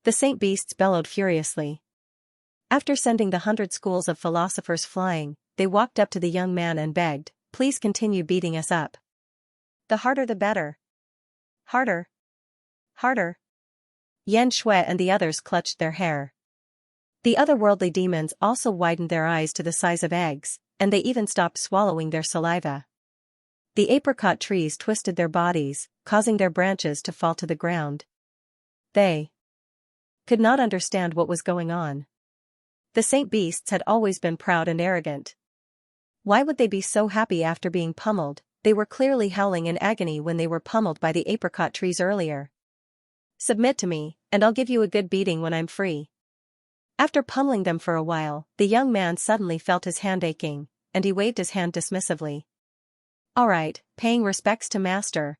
The Saint Beasts bellowed furiously. After sending the 100 schools of philosophers flying, they walked up to the young man and begged, "Please continue beating us up. The harder the better. Harder. Harder." Xianxia and the others clutched their hair. The otherworldly demons also widened their eyes to the size of eggs, and they even stopped swallowing their saliva. The apricot trees twisted their bodies, causing their branches to fall to the ground. They could not understand what was going on. The Saint Beasts had always been proud and arrogant. Why would they be so happy after being pummeled? They were clearly howling in agony when they were pummeled by the apricot trees earlier. "Submit to me, and I'll give you a good beating when I'm free." After pummeling them for a while, the young man suddenly felt his hand aching, and he waved his hand dismissively. "All right, paying respects to Master.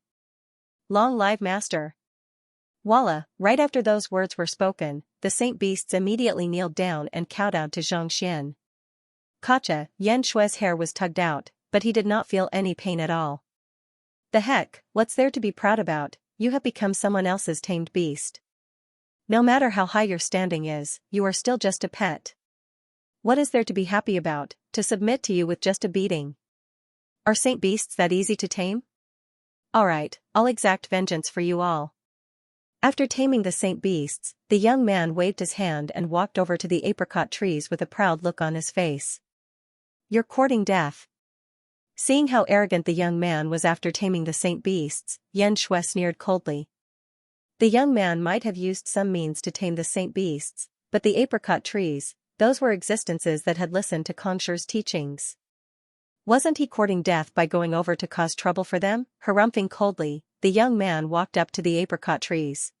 Long live Master." Voila! Right after those words were spoken, the Saint Beasts immediately kneeled down and kowtowed to Xianxia. Gotcha! Xianxia's hair was tugged out, but he did not feel any pain at all. "The heck, what's there to be proud about? You have become someone else's tamed beast. No matter how high your standing is, you are still just a pet. What is there to be happy about, to submit to you with just a beating? Are Saint Beasts that easy to tame? Alright, I'll exact vengeance for you all." After taming the Saint Beasts, the young man waved his hand and walked over to the apricot trees with a proud look on his face. "You're courting death." Seeing how arrogant the young man was after taming the Saint Beasts, Xianxia sneered coldly. The young man might have used some means to tame the Saint Beasts, but the apricot trees, those were existences that had listened to Xianxia's teachings. Wasn't he courting death by going over to cause trouble for them? Harumphing coldly, the young man walked up to the apricot trees.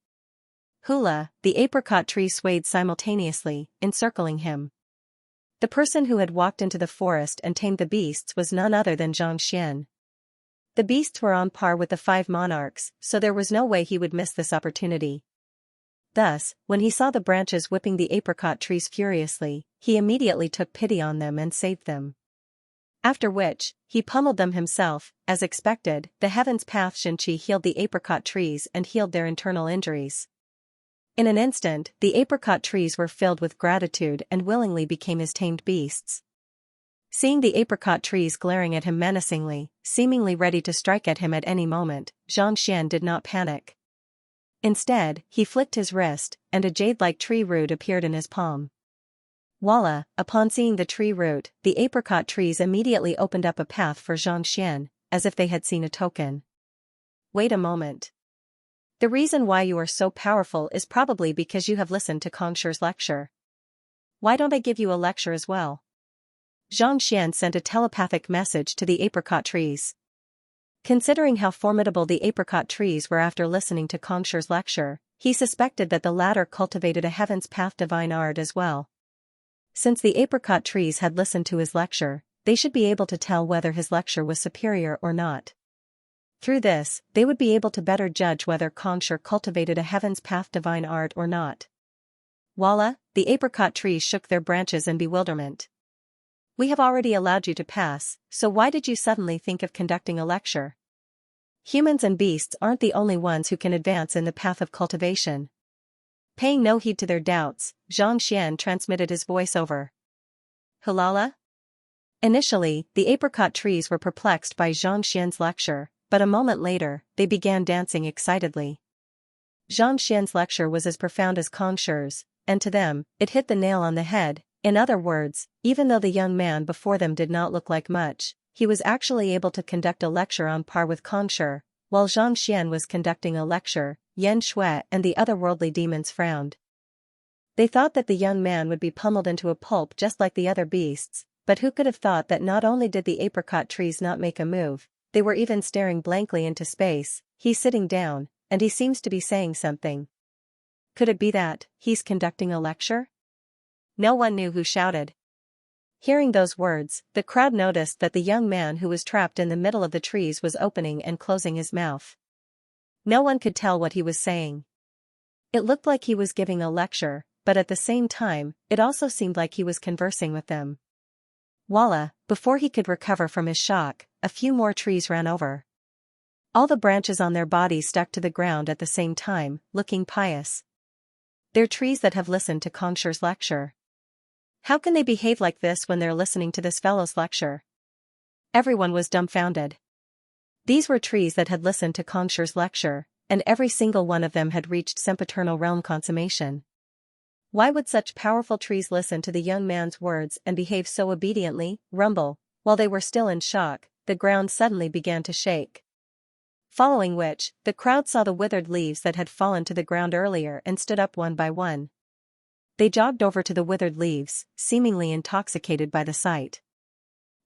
Hula, the apricot trees swayed simultaneously, encircling him. The person who had walked into the forest and tamed the beasts was none other than Xianxia. The beasts were on par with the 5 monarchs, so there was no way he would miss this opportunity. Thus, when he saw the branches whipping the apricot trees furiously, he immediately took pity on them and saved them. After which, he pummeled them himself. As expected, the heaven's path Xianxia healed the apricot trees and healed their internal injuries. In an instant, the apricot trees were filled with gratitude and willingly became his tamed beasts. Seeing the apricot trees glaring at him menacingly, seemingly ready to strike at him at any moment, Xianxia did not panic. Instead, he flicked his wrist, and a jade-like tree root appeared in his palm. Voila! Upon seeing the tree root, the apricot trees immediately opened up a path for Xianxia, as if they had seen a token. Wait a moment. The reason why you are so powerful is probably because you have listened to Xianxia's lecture. Why don't I give you a lecture as well? Xianxia sent a telepathic message to the apricot trees. Considering how formidable the apricot trees were after listening to Xianxia's lecture, he suspected that the latter cultivated a heaven's path divine art as well. Since the apricot trees had listened to his lecture, they should be able to tell whether his lecture was superior or not. Through this, they would be able to better judge whether Xianxia cultivated a heaven's path divine art or not. Voila! The apricot trees shook their branches in bewilderment. "We have already allowed you to pass, so why did you suddenly think of conducting a lecture? Humans and beasts aren't the only ones who can advance in the path of cultivation." Paying no heed to their doubts, Xianxia transmitted his voice over. Hulala? Initially, the apricot trees were perplexed by Xianxia's lecture, but a moment later, they began dancing excitedly. Xianxia's lecture was as profound as Xianxia's, and to them, it hit the nail on the head. In other words, even though the young man before them did not look like much, he was actually able to conduct a lecture on par with Xianxia. While Xianxia was conducting a lecture, Xianxia and the otherworldly demons frowned. They thought that the young man would be pummeled into a pulp just like the other beasts, but who could have thought that not only did the apricot trees not make a move, they were even staring blankly into space. He's sitting down, and he seems to be saying something. Could it be that he's conducting a lecture? No one knew who shouted. Hearing those words, the crowd noticed that the young man who was trapped in the middle of the trees was opening and closing his mouth. No one could tell what he was saying. It looked like he was giving a lecture, but at the same time, it also seemed like he was conversing with them. Voila! Before he could recover from his shock, a few more trees ran over. All the branches on their bodies stuck to the ground at the same time, looking pious. They're trees that have listened to Xianxia's lecture. How can they behave like this when they're listening to this fellow's lecture? Everyone was dumbfounded. These were trees that had listened to Xianxia's lecture, and every single one of them had reached sempiternal realm consummation. Why would such powerful trees listen to the young man's words and behave so obediently? Rumble. While they were still in shock, the ground suddenly began to shake. Following which, the crowd saw the withered leaves that had fallen to the ground earlier and stood up one by one. They jogged over to the withered leaves, seemingly intoxicated by the sight.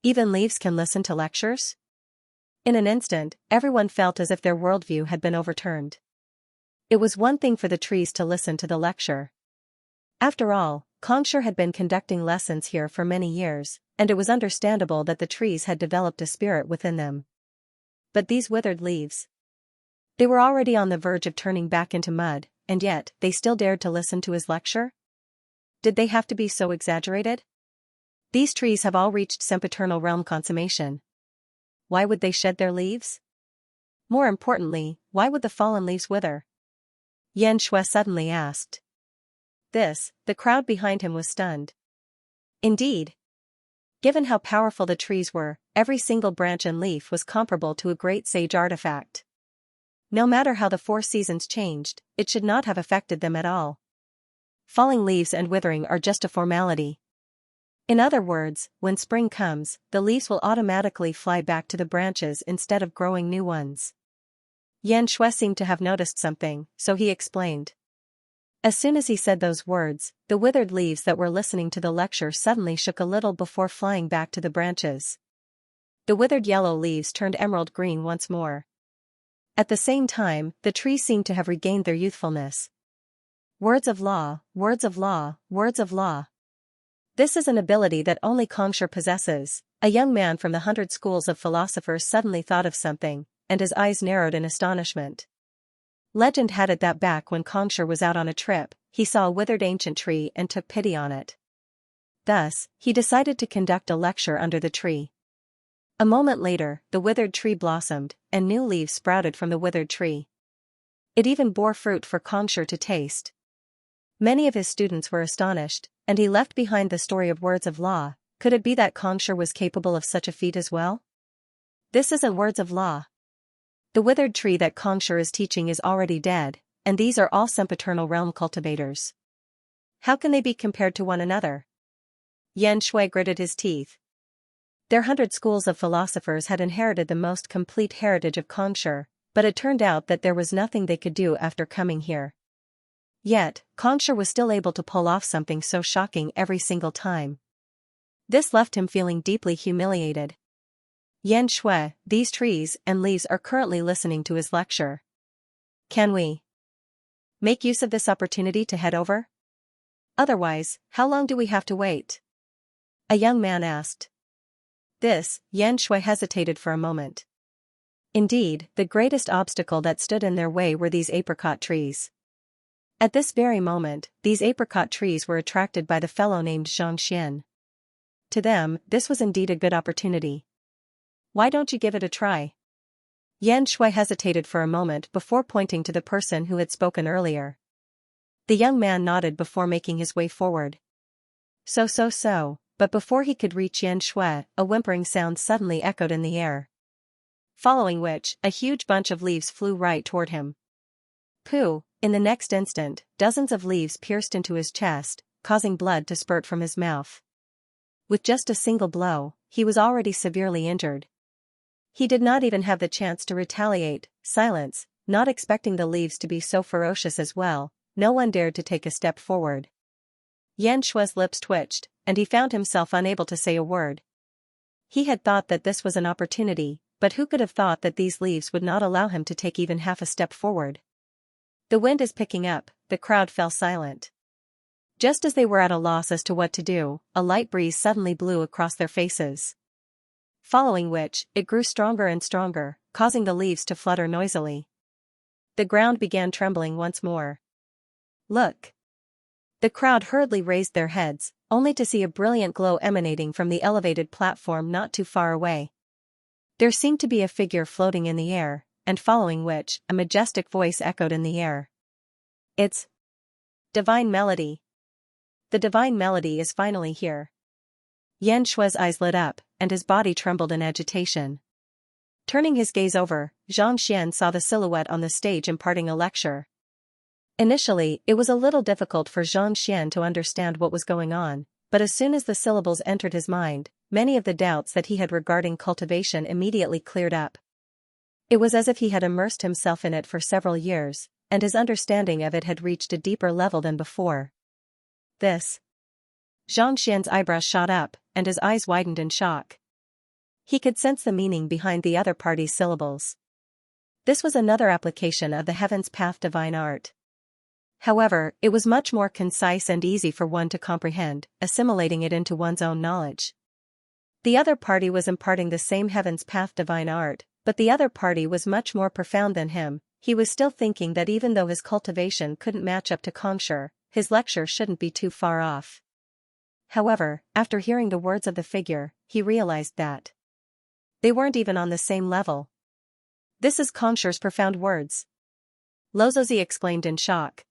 Even leaves can listen to lectures? In an instant, everyone felt as if their worldview had been overturned. It was one thing for the trees to listen to the lecture. After all, Xianxia had been conducting lessons here for many years, and it was understandable that the trees had developed a spirit within them. But these withered leaves. They were already on the verge of turning back into mud, and yet, they still dared to listen to his lecture? Did they have to be so exaggerated? These trees have all reached sempiternal realm consummation. Why would they shed their leaves? More importantly, why would the fallen leaves wither? Xianxia suddenly asked. The crowd behind him was stunned. Indeed. Given how powerful the trees were, every single branch and leaf was comparable to a great sage artifact. No matter how the 4 seasons changed, it should not have affected them at all. Falling leaves and withering are just a formality. In other words, when spring comes, the leaves will automatically fly back to the branches instead of growing new ones. Xianxia seemed to have noticed something, so he explained. As soon as he said those words, the withered leaves that were listening to the lecture suddenly shook a little before flying back to the branches. The withered yellow leaves turned emerald green once more. At the same time, the trees seemed to have regained their youthfulness. Words of law, words of law, words of law. This is an ability that only Xianxia possesses. A young man from the 100 schools of philosophers suddenly thought of something, and his eyes narrowed in astonishment. Legend had it that back when Xianxia was out on a trip, he saw a withered ancient tree and took pity on it. Thus, he decided to conduct a lecture under the tree. A moment later, the withered tree blossomed, and new leaves sprouted from the withered tree. It even bore fruit for Xianxia to taste. Many of his students were astonished, and he left behind the story of words of law. Could it be that Xianxia was capable of such a feat as well? This isn't words of law. The withered tree that Xianxia is teaching is already dead, and these are all sempiternal realm cultivators. How can they be compared to one another? Xianxia gritted his teeth. Their 100 schools of philosophers had inherited the most complete heritage of Xianxia, but it turned out that there was nothing they could do after coming here. Yet, Xianxia was still able to pull off something so shocking every single time. This left him feeling deeply humiliated. Xianxia, these trees and leaves are currently listening to his lecture. Can we make use of this opportunity to head over? Otherwise, how long do we have to wait? A young man asked. Xianxia hesitated for a moment. Indeed, the greatest obstacle that stood in their way were these apricot trees. At this very moment, these apricot trees were attracted by the fellow named Xianxia. To them, this was indeed a good opportunity. Why don't you give it a try? Xianxia hesitated for a moment before pointing to the person who had spoken earlier. The young man nodded before making his way forward. So, but before he could reach Xianxia, a whimpering sound suddenly echoed in the air. Following which, a huge bunch of leaves flew right toward him. Pooh! In the next instant, dozens of leaves pierced into his chest, causing blood to spurt from his mouth. With just a single blow, he was already severely injured. He did not even have the chance to retaliate. Silence, not expecting the leaves to be so ferocious as well, no one dared to take a step forward. Xianxia's lips twitched, and he found himself unable to say a word. He had thought that this was an opportunity, but who could have thought that these leaves would not allow him to take even half a step forward? The wind is picking up, the crowd fell silent. Just as they were at a loss as to what to do, a light breeze suddenly blew across their faces. Following which, it grew stronger and stronger, causing the leaves to flutter noisily. The ground began trembling once more. Look! The crowd hurriedly raised their heads, only to see a brilliant glow emanating from the elevated platform not too far away. There seemed to be a figure floating in the air, and following which, a majestic voice echoed in the air. It's divine melody. The divine melody is finally here. Xianxia's eyes lit up, and his body trembled in agitation. Turning his gaze over, Xianxia saw the silhouette on the stage imparting a lecture. Initially, it was a little difficult for Xianxia to understand what was going on, but as soon as the syllables entered his mind, many of the doubts that he had regarding cultivation immediately cleared up. It was as if he had immersed himself in it for several years, and his understanding of it had reached a deeper level than before. This. Xianxia's eyebrows shot up, and his eyes widened in shock. He could sense the meaning behind the other party's syllables. This was another application of the Heaven's Path divine art. However, it was much more concise and easy for one to comprehend, assimilating it into one's own knowledge. The other party was imparting the same Heaven's Path divine art, but the other party was much more profound than him. He was still thinking that even though his cultivation couldn't match up to Xianxia, his lecture shouldn't be too far off. However, after hearing the words of the figure, he realized that they weren't even on the same level. This is Xianxia's profound words. Lozozi exclaimed in shock.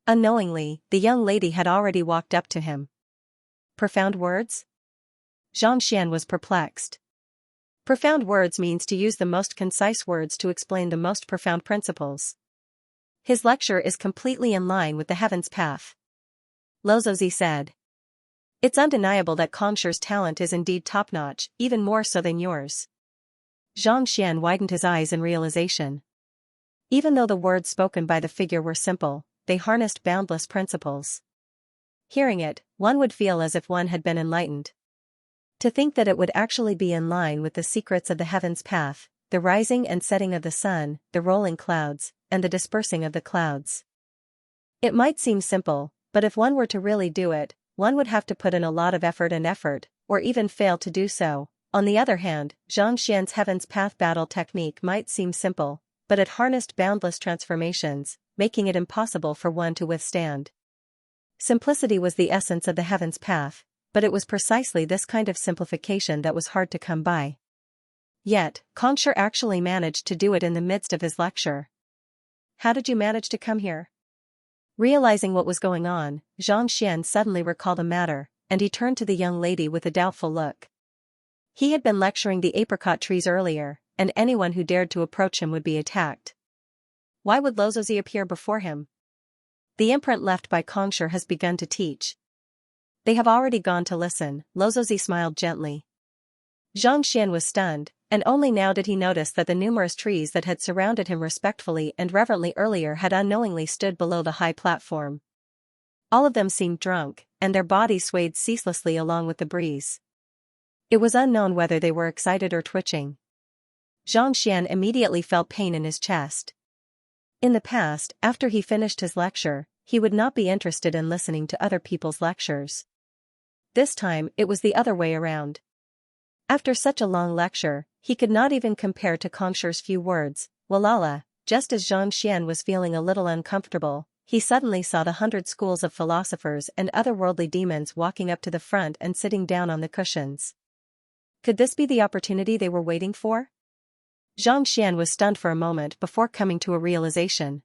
Unknowingly, the young lady had already walked up to him. Profound words? Xianxia was perplexed. Profound words means to use the most concise words to explain the most profound principles. His lecture is completely in line with the Heaven's Path. Lozozi said. It's undeniable that Xianxia's talent is indeed top-notch, even more so than yours. Xianxia widened his eyes in realization. Even though the words spoken by the figure were simple, they harnessed boundless principles. Hearing it, one would feel as if one had been enlightened. To think that it would actually be in line with the secrets of the Heaven's Path, the rising and setting of the sun, the rolling clouds, and the dispersing of the clouds. It might seem simple, but if one were to really do it, one would have to put in a lot of effort, or even fail to do so. On the other hand, Xianxia's Heaven's Path battle technique might seem simple, but it harnessed boundless transformations, making it impossible for one to withstand. Simplicity was the essence of the Heaven's Path, but it was precisely this kind of simplification that was hard to come by. Yet, Xianxia actually managed to do it in the midst of his lecture. How did you manage to come here? Realizing what was going on, Xianxia suddenly recalled a matter, and he turned to the young lady with a doubtful look. He had been lecturing the apricot trees earlier, and anyone who dared to approach him would be attacked. Why would Lozozi appear before him? The imprint left by Xianxia has begun to teach. They have already gone to listen, Lozozi smiled gently. Xianxia was stunned, and only now did he notice that the numerous trees that had surrounded him respectfully and reverently earlier had unknowingly stood below the high platform. All of them seemed drunk, and their bodies swayed ceaselessly along with the breeze. It was unknown whether they were excited or twitching. Xianxia immediately felt pain in his chest. In the past, after he finished his lecture, he would not be interested in listening to other people's lectures. This time, it was the other way around. After such a long lecture, he could not even compare to Xianxia's few words. Walala, just as Xianxia was feeling a little uncomfortable, he suddenly saw the 100 schools of philosophers and otherworldly demons walking up to the front and sitting down on the cushions. Could this be the opportunity they were waiting for? Xianxia was stunned for a moment before coming to a realization.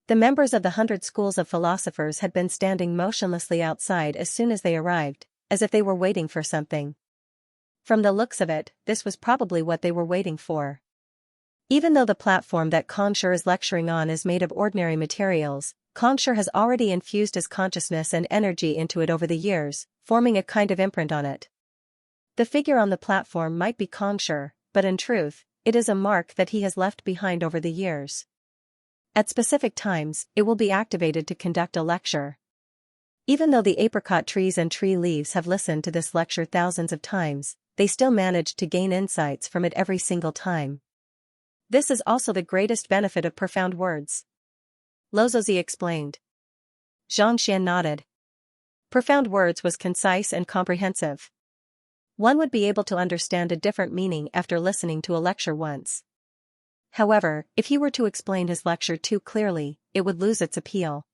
The members of the 100 schools of philosophers had been standing motionlessly outside as soon as they arrived, as if they were waiting for something. From the looks of it, this was probably what they were waiting for. Even though the platform that Xianxia is lecturing on is made of ordinary materials, Xianxia has already infused his consciousness and energy into it over the years, forming a kind of imprint on it. The figure on the platform might be Xianxia, but in truth, it is a mark that he has left behind over the years. At specific times, it will be activated to conduct a lecture. Even though the apricot trees and tree leaves have listened to this lecture thousands of times, they still manage to gain insights from it every single time. This is also the greatest benefit of profound words. Lozozi explained. Xianxia nodded. Profound words was concise and comprehensive. One would be able to understand a different meaning after listening to a lecture once. However, if he were to explain his lecture too clearly, it would lose its appeal.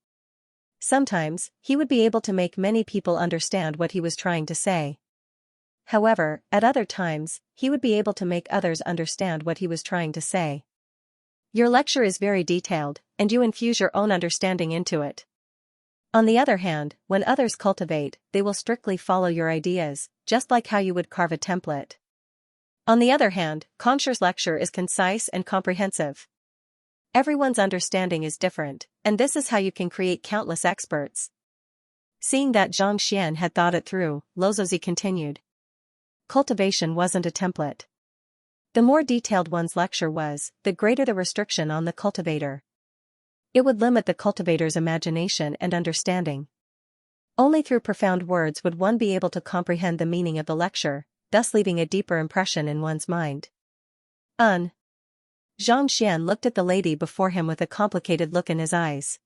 Sometimes, he would be able to make many people understand what he was trying to say. However, at other times, he would be able to make others understand what he was trying to say. Your lecture is very detailed, and you infuse your own understanding into it. On the other hand, when others cultivate, they will strictly follow your ideas, just like how you would carve a template. On the other hand, Xianxia's lecture is concise and comprehensive. Everyone's understanding is different, and this is how you can create countless experts. Seeing that Xianxia had thought it through, Luozi continued. Cultivation wasn't a template. The more detailed one's lecture was, the greater the restriction on the cultivator. It would limit the cultivator's imagination and understanding. Only through profound words would one be able to comprehend the meaning of the lecture, thus leaving a deeper impression in one's mind. Xianxia looked at the lady before him with a complicated look in his eyes.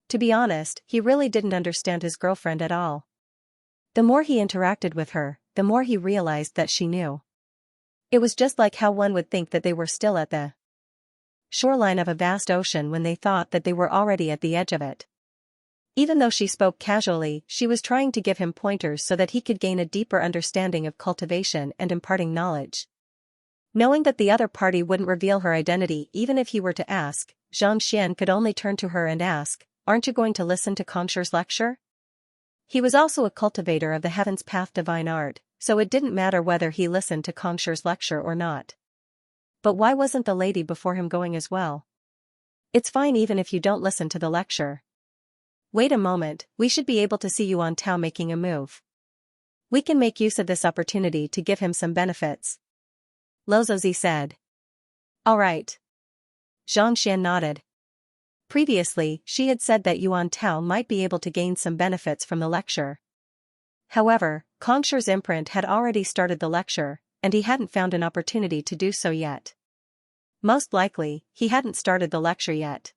To be honest, he really didn't understand his girlfriend at all. The more he interacted with her, the more he realized that she knew. It was just like how one would think that they were still at the shoreline of a vast ocean when they thought that they were already at the edge of it. Even though she spoke casually, she was trying to give him pointers so that he could gain a deeper understanding of cultivation and imparting knowledge. Knowing that the other party wouldn't reveal her identity even if he were to ask, Xianxia could only turn to her and ask, "Aren't you going to listen to Xianxia's lecture?" He was also a cultivator of the Heaven's Path divine art, so it didn't matter whether he listened to Xianxia's lecture or not. But why wasn't the lady before him going as well? It's fine even if you don't listen to the lecture. Wait a moment, we should be able to see Yuan Tao making a move. We can make use of this opportunity to give him some benefits. Luozi said. All right. Xianxia nodded. Previously, she had said that Yuan Tao might be able to gain some benefits from the lecture. However, Xianxia's imprint had already started the lecture, and he hadn't found an opportunity to do so yet. Most likely, he hadn't started the lecture yet.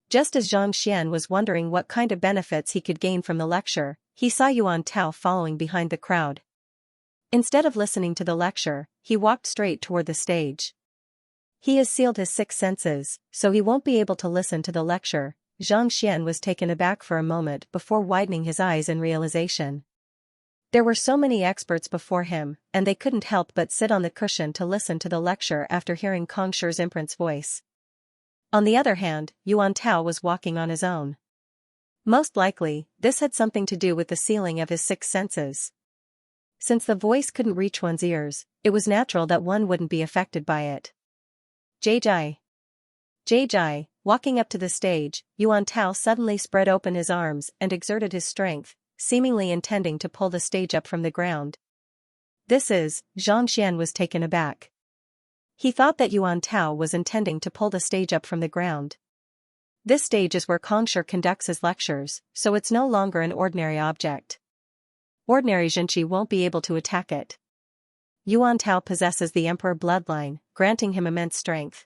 Just as Xianxia was wondering what kind of benefits he could gain from the lecture, he saw Yuan Tao following behind the crowd. Instead of listening to the lecture, he walked straight toward the stage. He has sealed his 6 senses, so he won't be able to listen to the lecture. Xianxia was taken aback for a moment before widening his eyes in realization. There were so many experts before him, and they couldn't help but sit on the cushion to listen to the lecture after hearing Xianxia's imprint's voice. On the other hand, Yuan Tao was walking on his own. Most likely, this had something to do with the sealing of his 6 senses. Since the voice couldn't reach one's ears, it was natural that one wouldn't be affected by it. Jai. Walking up to the stage, Yuan Tao suddenly spread open his arms and exerted his strength, seemingly intending to pull the stage up from the ground. Xianxia was taken aback. He thought that Yuan Tao was intending to pull the stage up from the ground. This stage is where Xianxia conducts his lectures, so it's no longer an ordinary object. Ordinary Xianxia won't be able to attack it. Yuan Tao possesses the emperor bloodline, granting him immense strength.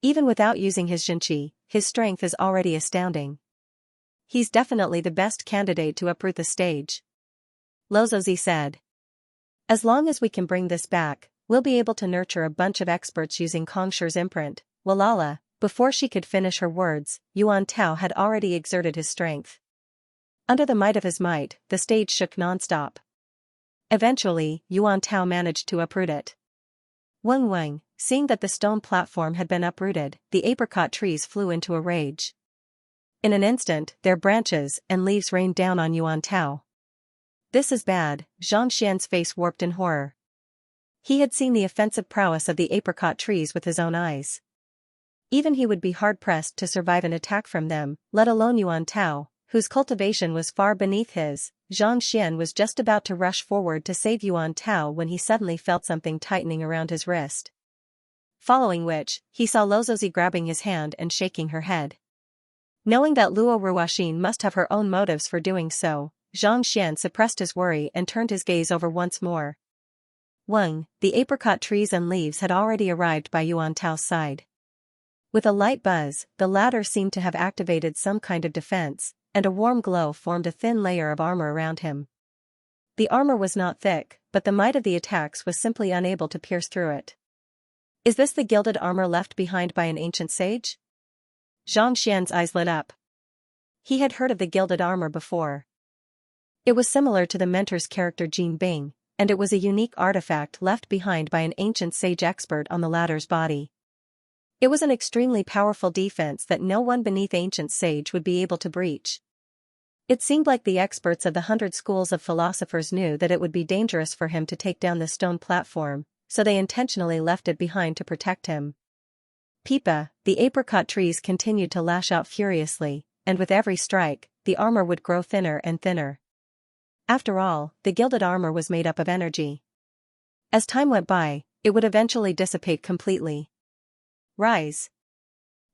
Even without using his Xianxia, his strength is already astounding. He's definitely the best candidate to uproot the stage. Luozi said. As long as we can bring this back, we'll be able to nurture a bunch of experts using Xianxia's imprint. Walala. Before she could finish her words, Yuan Tao had already exerted his strength. Under the might of his might, the stage shook non-stop. Eventually, Yuan Tao managed to uproot it. Wang, seeing that the stone platform had been uprooted, the apricot trees flew into a rage. In an instant, their branches and leaves rained down on Yuan Tao. This is bad, Xianxia's face warped in horror. He had seen the offensive prowess of the apricot trees with his own eyes. Even he would be hard-pressed to survive an attack from them, let alone Yuan Tao, whose cultivation was far beneath his. Xianxia was just about to rush forward to save Yuan Tao when he suddenly felt something tightening around his wrist. Following which, he saw Luozi grabbing his hand and shaking her head. Knowing that Luo Ruoxin must have her own motives for doing so, Xianxia suppressed his worry and turned his gaze over once more. The apricot trees and leaves had already arrived by Yuan Tao's side. With a light buzz, the latter seemed to have activated some kind of defense, and a warm glow formed a thin layer of armor around him. The armor was not thick, but the might of the attacks was simply unable to pierce through it. Is this the gilded armor left behind by an ancient sage? Xianxia's eyes lit up. He had heard of the gilded armor before. It was similar to the mentor's character Jin Bing, and it was a unique artifact left behind by an ancient sage expert on the latter's body. It was an extremely powerful defense that no one beneath ancient sage would be able to breach. It seemed like the experts of the 100 schools of philosophers knew that it would be dangerous for him to take down the stone platform, so they intentionally left it behind to protect him. Peepa, the apricot trees continued to lash out furiously, and with every strike, the armor would grow thinner and thinner. After all, the gilded armor was made up of energy. As time went by, it would eventually dissipate completely. Rise.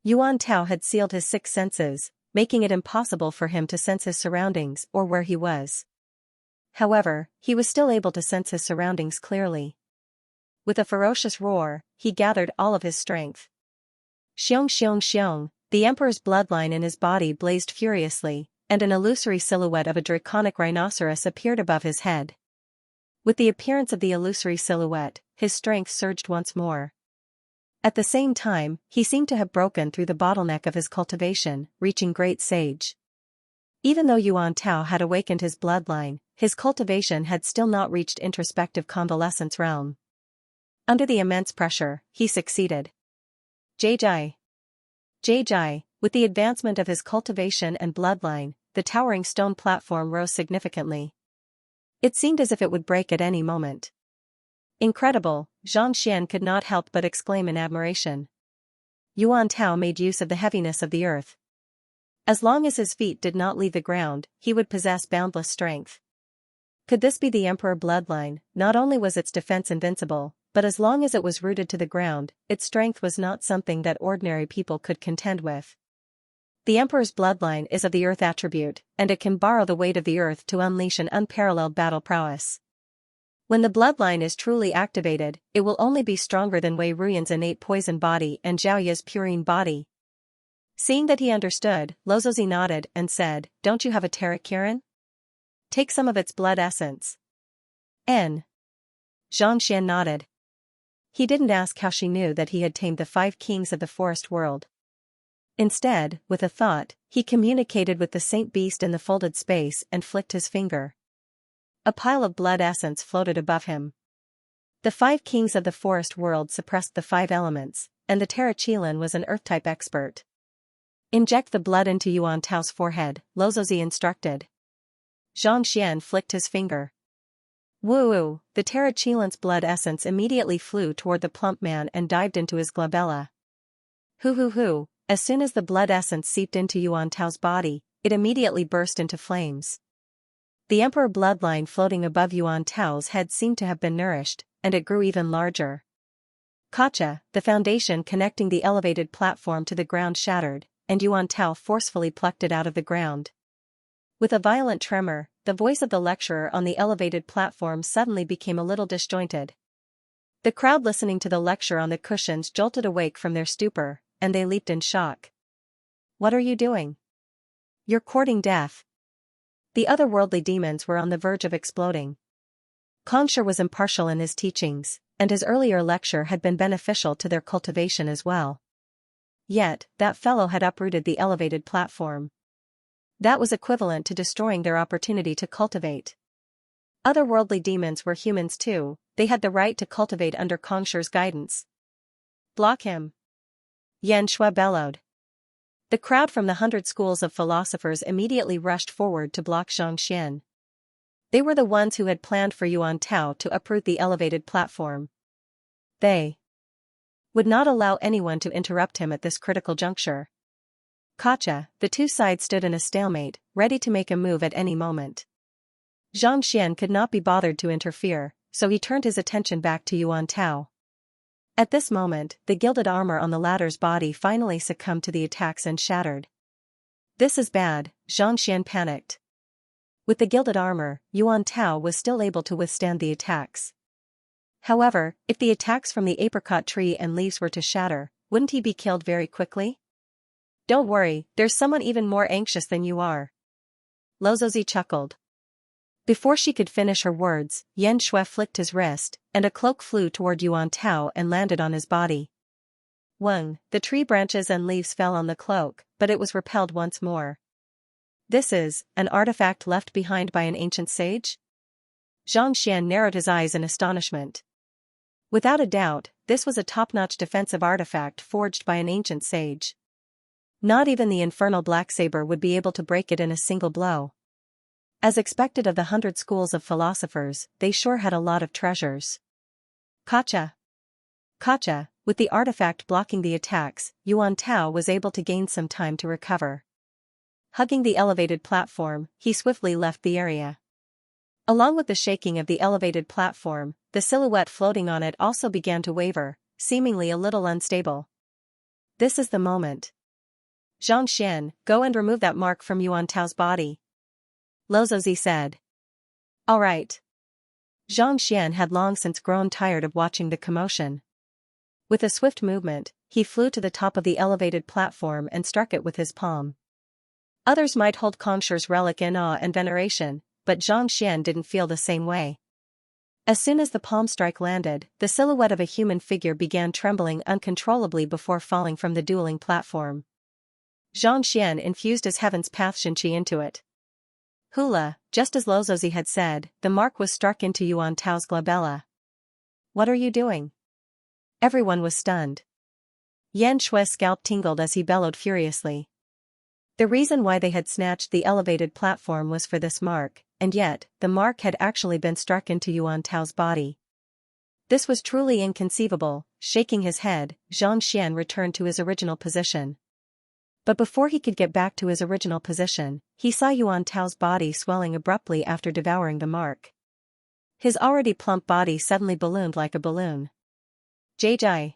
Yuan Tao had sealed his 6 senses, making it impossible for him to sense his surroundings or where he was. However, he was still able to sense his surroundings clearly. With a ferocious roar, he gathered all of his strength. Xiong xiong xiong, the emperor's bloodline in his body blazed furiously, and an illusory silhouette of a draconic rhinoceros appeared above his head. With the appearance of the illusory silhouette, his strength surged once more. At the same time, he seemed to have broken through the bottleneck of his cultivation, reaching great sage. Even though Yuan Tao had awakened his bloodline, his cultivation had still not reached introspective convalescence realm. Under the immense pressure, he succeeded. Jai. With the advancement of his cultivation and bloodline, the towering stone platform rose significantly. It seemed as if it would break at any moment. Incredible, Xianxia could not help but exclaim in admiration. Yuan Tao made use of the heaviness of the earth. As long as his feet did not leave the ground, he would possess boundless strength. Could this be the emperor bloodline? Not only was its defense invincible, but as long as it was rooted to the ground, its strength was not something that ordinary people could contend with. The emperor's bloodline is of the earth attribute, and it can borrow the weight of the earth to unleash an unparalleled battle prowess. When the bloodline is truly activated, it will only be stronger than Wei Ruyan's innate poison body and Zhao Ye's purine body. Seeing that he understood, Lozozi nodded and said, "Don't you have a Tarakiran? Take some of its blood essence." Xianxia nodded. He didn't ask how she knew that he had tamed the 5 kings of the forest world. Instead, with a thought, he communicated with the saint beast in the folded space and flicked his finger. A pile of blood essence floated above him. The 5 kings of the forest world suppressed the 5 elements, and the Tarachilan was an earth-type expert. Inject the blood into Yuan Tao's forehead, Lozozi instructed. Xianxia flicked his finger. Woo! The Tarachilan's blood essence immediately flew toward the plump man and dived into his glabella. Hoo! As soon as the blood essence seeped into Yuan Tao's body, it immediately burst into flames. The emperor bloodline floating above Yuan Tao's head seemed to have been nourished, and it grew even larger. Kacha, the foundation connecting the elevated platform to the ground shattered, and Yuan Tao forcefully plucked it out of the ground. With a violent tremor, the voice of the lecturer on the elevated platform suddenly became a little disjointed. The crowd listening to the lecture on the cushions jolted awake from their stupor, and they leaped in shock. "What are you doing? You're courting death." The otherworldly demons were on the verge of exploding. Kongsher was impartial in his teachings, and his earlier lecture had been beneficial to their cultivation as well. Yet, that fellow had uprooted the elevated platform. That was equivalent to destroying their opportunity to cultivate. Otherworldly demons were humans too, they had the right to cultivate under Kongsher's guidance. "Block him!" Yan Shui bellowed. The crowd from the 100 schools of philosophers immediately rushed forward to block Xianxia. They were the ones who had planned for Yuan Tao to uproot the elevated platform. They would not allow anyone to interrupt him at this critical juncture. Kacha, the 2 sides stood in a stalemate, ready to make a move at any moment. Xianxia could not be bothered to interfere, so he turned his attention back to Yuan Tao. At this moment, the gilded armor on the latter's body finally succumbed to the attacks and shattered. "This is bad," Xianxia panicked. With the gilded armor, Yuan Tao was still able to withstand the attacks. However, if the attacks from the apricot tree and leaves were to shatter, wouldn't he be killed very quickly? "Don't worry, there's someone even more anxious than you are." Lozozi chuckled. Before she could finish her words, Yan Shui flicked his wrist, and a cloak flew toward Yuan Tao and landed on his body. Wung, the tree branches and leaves fell on the cloak, but it was repelled once more. "This is an artifact left behind by an ancient sage?" Xianxia narrowed his eyes in astonishment. Without a doubt, this was a top-notch defensive artifact forged by an ancient sage. Not even the infernal black saber would be able to break it in a single blow. As expected of the 100 schools of philosophers, they sure had a lot of treasures. Gotcha! Gotcha! With the artifact blocking the attacks, Yuan Tao was able to gain some time to recover. Hugging the elevated platform, he swiftly left the area. Along with the shaking of the elevated platform, the silhouette floating on it also began to waver, seemingly a little unstable. This is the moment. Xianxia, go and remove that mark from Yuan Tao's body. Lozozi said. All right. Xianxia had long since grown tired of watching the commotion. With a swift movement, he flew to the top of the elevated platform and struck it with his palm. Others might hold Kongshi's relic in awe and veneration, but Xianxia didn't feel the same way. As soon as the palm strike landed, the silhouette of a human figure began trembling uncontrollably before falling from the dueling platform. Xianxia infused his heaven's path Xianxia into it. Hula, just as Lozozi had said, the mark was struck into Yuan Tao's glabella. What are you doing? Everyone was stunned. Yan Shui's scalp tingled as he bellowed furiously. The reason why they had snatched the elevated platform was for this mark, and yet, the mark had actually been struck into Yuan Tao's body. This was truly inconceivable. Shaking his head, Xianxia returned to his original position. But before he could get back to his original position, he saw Yuan Tao's body swelling abruptly after devouring the mark. His already plump body suddenly ballooned like a balloon. Jai.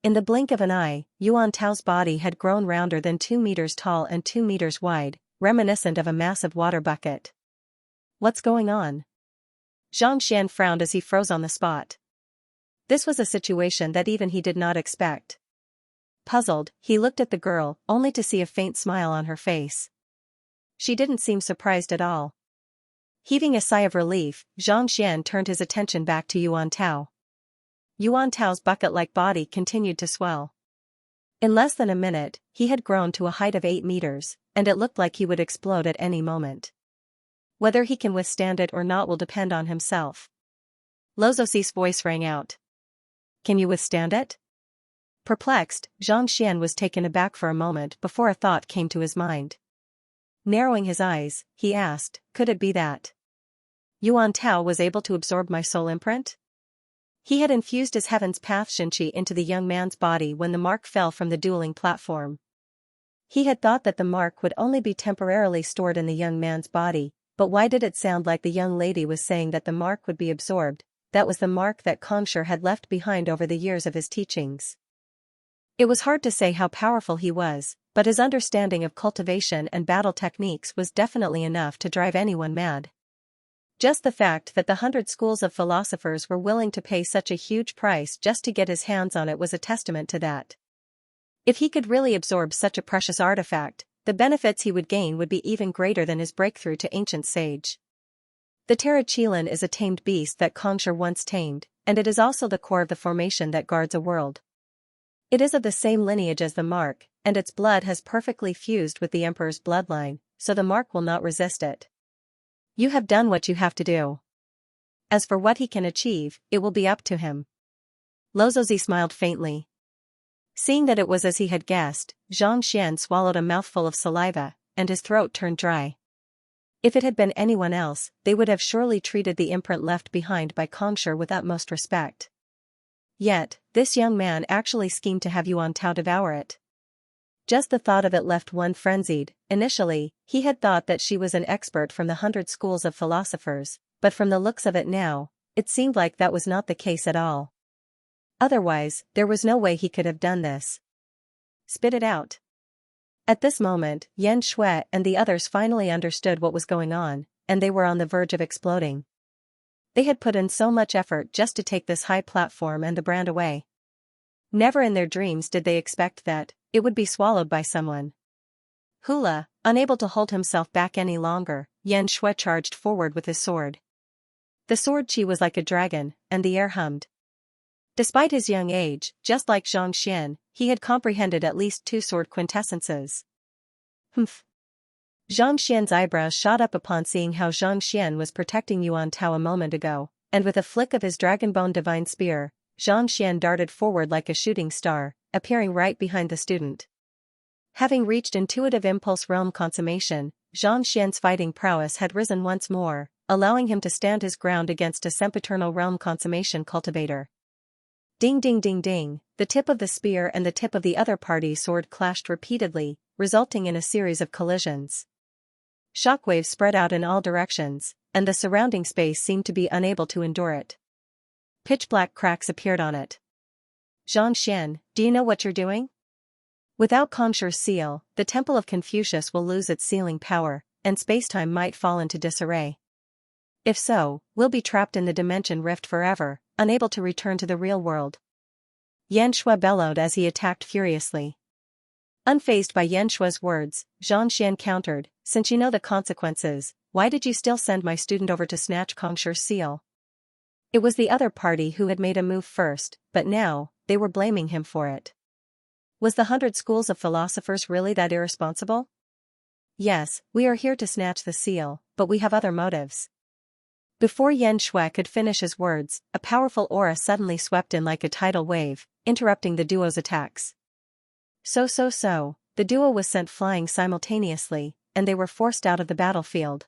In the blink of an eye, Yuan Tao's body had grown rounder than 2 meters tall and 2 meters wide, reminiscent of a massive water bucket. What's going on? Xianxia frowned as he froze on the spot. This was a situation that even he did not expect. Puzzled, he looked at the girl, only to see a faint smile on her face. She didn't seem surprised at all. Heaving a sigh of relief, Xianxia turned his attention back to Yuan Tao. Yuan Tao's bucket-like body continued to swell. In less than a minute, he had grown to a height of 8 meters, and it looked like he would explode at any moment. Whether he can withstand it or not will depend on himself. Lozozi's voice rang out. Can you withstand it? Perplexed, Xianxia was taken aback for a moment before a thought came to his mind. Narrowing his eyes, he asked, could it be that Yuan Tao was able to absorb my soul imprint? He had infused his heaven's path Xianxia into the young man's body when the mark fell from the dueling platform. He had thought that the mark would only be temporarily stored in the young man's body, but why did it sound like the young lady was saying that the mark would be absorbed? That was the mark that Kongshi had left behind over the years of his teachings. It was hard to say how powerful he was, but his understanding of cultivation and battle techniques was definitely enough to drive anyone mad. Just the fact that the 100 schools of philosophers were willing to pay such a huge price just to get his hands on it was a testament to that. If he could really absorb such a precious artifact, the benefits he would gain would be even greater than his breakthrough to ancient sage. The Tarachilan is a tamed beast that Kongshi once tamed, and it is also the core of the formation that guards a world. It is of the same lineage as the mark, and its blood has perfectly fused with the Emperor's bloodline, so the mark will not resist it. You have done what you have to do. As for what he can achieve, it will be up to him. Lozozi smiled faintly. Seeing that it was as he had guessed, Xianxia swallowed a mouthful of saliva, and his throat turned dry. If it had been anyone else, they would have surely treated the imprint left behind by Kongshi with utmost respect. Yet, this young man actually schemed to have Yuan Tao devour it. Just the thought of it left one frenzied. Initially, he had thought that she was an expert from the 100 schools of philosophers, but from the looks of it now, it seemed like that was not the case at all. Otherwise, there was no way he could have done this. Spit it out. At this moment, Yan Shui and the others finally understood what was going on, and they were on the verge of exploding. They had put in so much effort just to take this high platform and the brand away. Never in their dreams did they expect that it would be swallowed by someone. Hula, unable to hold himself back any longer, Yan Shui charged forward with his sword. The sword chi was like a dragon, and the air hummed. Despite his young age, just like Xianxia, he had comprehended at least 2 sword quintessences. Humph. Xianxia's eyebrows shot up upon seeing how Xianxia was protecting Yuan Tao a moment ago, and with a flick of his dragonbone divine spear, Xianxia darted forward like a shooting star, appearing right behind the student. Having reached intuitive impulse realm consummation, Xianxia's fighting prowess had risen once more, allowing him to stand his ground against a sempiternal realm consummation cultivator. Ding ding ding ding, the tip of the spear and the tip of the other party's sword clashed repeatedly, resulting in a series of collisions. Shockwaves spread out in all directions, and the surrounding space seemed to be unable to endure it. Pitch-black cracks appeared on it. Xianxia, do you know what you're doing? Without Conjure's seal, the Temple of Confucius will lose its sealing power, and spacetime might fall into disarray. If so, we'll be trapped in the dimension rift forever, unable to return to the real world. Xianxia bellowed as he attacked furiously. Unfazed by Xianxia's words, Xianxia countered, since you know the consequences, why did you still send my student over to snatch Conjure's seal? It was the other party who had made a move first, but now, they were blaming him for it. Was the 100 schools of philosophers really that irresponsible? Yes, we are here to snatch the seal, but we have other motives. Before Xianxia could finish his words, a powerful aura suddenly swept in like a tidal wave, interrupting the duo's attacks. The duo was sent flying simultaneously, and they were forced out of the battlefield.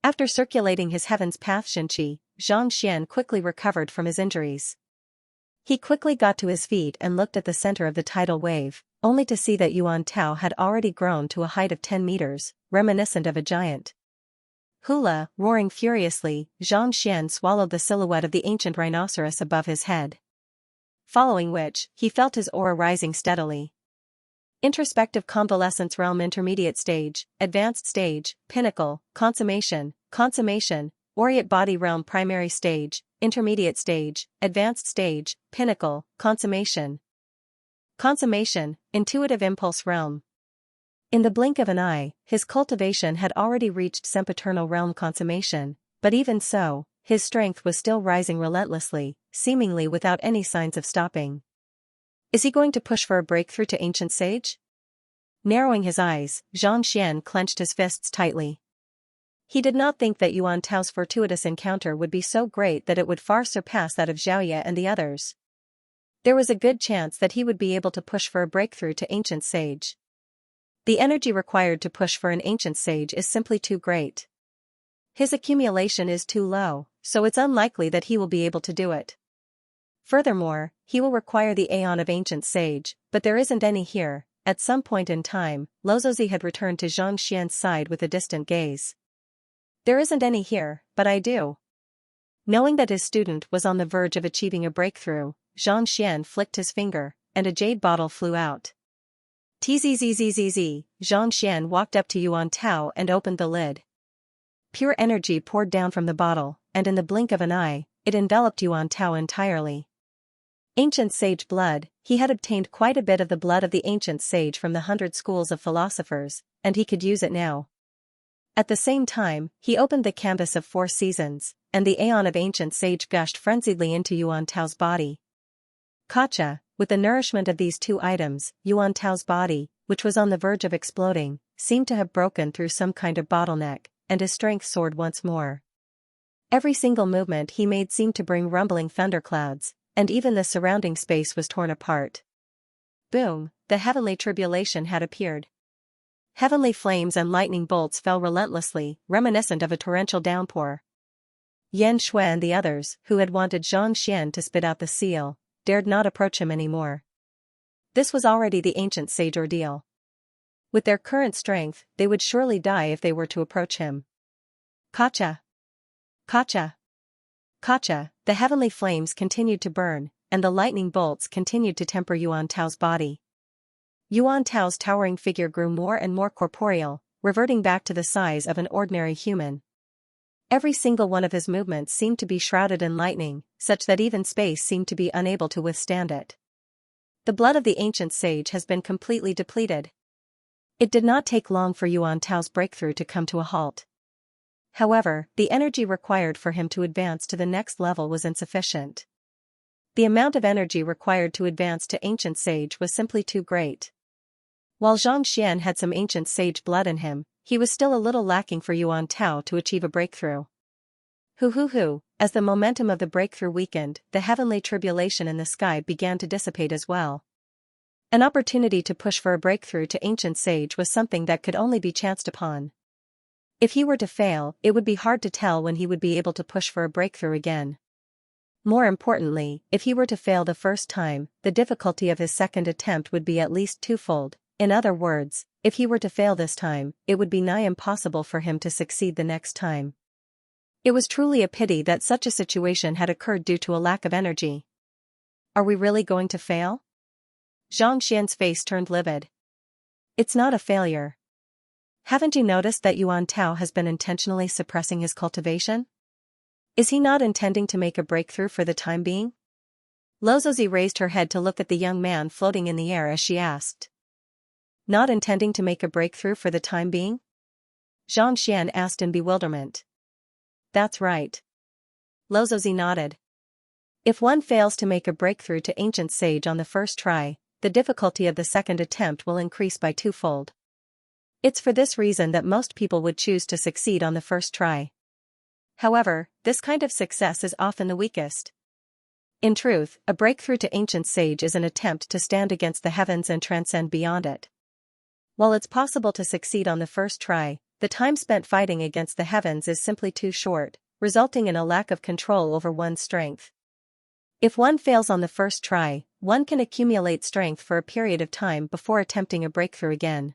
After circulating his heaven's path Xianxia, Xianxia quickly recovered from his injuries. He quickly got to his feet and looked at the center of the tidal wave, only to see that Yuan Tao had already grown to a height of 10 meters, reminiscent of a giant. Hula, roaring furiously, Xianxia swallowed the silhouette of the ancient rhinoceros above his head. Following which, he felt his aura rising steadily. Introspective convalescence realm intermediate stage, advanced stage, pinnacle, consummation, aureate body realm primary stage, intermediate stage, advanced stage, pinnacle, consummation, intuitive impulse realm. In the blink of an eye, his cultivation had already reached sempiternal realm consummation, but even so, his strength was still rising relentlessly, seemingly without any signs of stopping. Is he going to push for a breakthrough to ancient sage? Narrowing his eyes, Xianxia clenched his fists tightly. He did not think that Yuan Tao's fortuitous encounter would be so great that it would far surpass that of Xiaoye and the others. There was a good chance that he would be able to push for a breakthrough to ancient sage. The energy required to push for an ancient sage is simply too great. His accumulation is too low, so it's unlikely that he will be able to do it. Furthermore, he will require the aeon of ancient sage, but there isn't any here. At some point in time, Lozozi had returned to Xianxia's side with a distant gaze. There isn't any here, but I do. Knowing that his student was on the verge of achieving a breakthrough, Xianxia flicked his finger, and a jade bottle flew out. Tzzzzzz, Xianxia walked up to Yuan Tao and opened the lid. Pure energy poured down from the bottle, and in the blink of an eye, it enveloped Yuan Tao entirely. Ancient sage blood, he had obtained quite a bit of the blood of the ancient sage from the 100 schools of philosophers, and he could use it now. At the same time, he opened the canvas of 4 seasons, and the aeon of ancient sage gushed frenziedly into Yuan Tao's body. Kacha, with the nourishment of these 2 items, Yuan Tao's body, which was on the verge of exploding, seemed to have broken through some kind of bottleneck, and his strength soared once more. Every single movement he made seemed to bring rumbling thunderclouds, and even the surrounding space was torn apart. Boom, the heavenly tribulation had appeared. Heavenly flames and lightning bolts fell relentlessly, reminiscent of a torrential downpour. Xianxia and the others, who had wanted Xianxia to spit out the seal, dared not approach him anymore. This was already the ancient sage ordeal. With their current strength, they would surely die if they were to approach him. Kacha! Kacha! Kacha! The heavenly flames continued to burn, and the lightning bolts continued to temper Yuan Tao's body. Yuan Tao's towering figure grew more and more corporeal, reverting back to the size of an ordinary human. Every single one of his movements seemed to be shrouded in lightning, such that even space seemed to be unable to withstand it. The blood of the ancient sage has been completely depleted. It did not take long for Yuan Tao's breakthrough to come to a halt. However, the energy required for him to advance to the next level was insufficient. The amount of energy required to advance to ancient sage was simply too great. While Xianxia had some ancient sage blood in him, he was still a little lacking for Yuan Tao to achieve a breakthrough. as the momentum of the breakthrough weakened, the heavenly tribulation in the sky began to dissipate as well. An opportunity to push for a breakthrough to ancient sage was something that could only be chanced upon. If he were to fail, it would be hard to tell when he would be able to push for a breakthrough again. More importantly, if he were to fail the first time, the difficulty of his second attempt would be at least twofold. In other words, if he were to fail this time, it would be nigh impossible for him to succeed the next time. It was truly a pity that such a situation had occurred due to a lack of energy. Are we really going to fail? Xianxia's face turned livid. It's not a failure. Haven't you noticed that Yuan Tao has been intentionally suppressing his cultivation? Is he not intending to make a breakthrough for the time being? Luozi raised her head to look at the young man floating in the air as she asked. Not intending to make a breakthrough for the time being? Xianxia asked in bewilderment. That's right. Luozi nodded. If one fails to make a breakthrough to ancient sage on the first try, the difficulty of the second attempt will increase by twofold. It's for this reason that most people would choose to succeed on the first try. However, this kind of success is often the weakest. In truth, a breakthrough to ancient sage is an attempt to stand against the heavens and transcend beyond it. While it's possible to succeed on the first try, the time spent fighting against the heavens is simply too short, resulting in a lack of control over one's strength. If one fails on the first try, one can accumulate strength for a period of time before attempting a breakthrough again.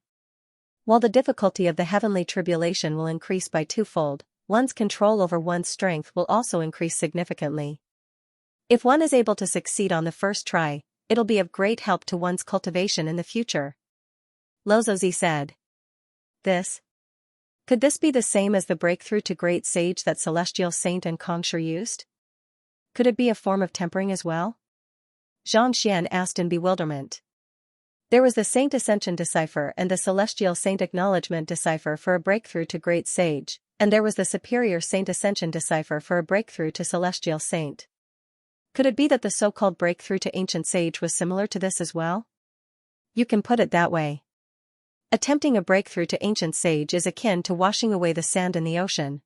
While the difficulty of the heavenly tribulation will increase by twofold, one's control over one's strength will also increase significantly. If one is able to succeed on the first try, it'll be of great help to one's cultivation in the future. Luozi said. Could this be the same as the breakthrough to great sage that celestial saint and Xianxia used? Could it be a form of tempering as well? Xianxia asked in bewilderment. There was the Saint Ascension decipher and the Celestial Saint Acknowledgement decipher for a breakthrough to Great Sage, and there was the Superior Saint Ascension decipher for a breakthrough to Celestial Saint. Could it be that the so-called breakthrough to Ancient Sage was similar to this as well? You can put it that way. Attempting a breakthrough to Ancient Sage is akin to washing away the sand in the ocean.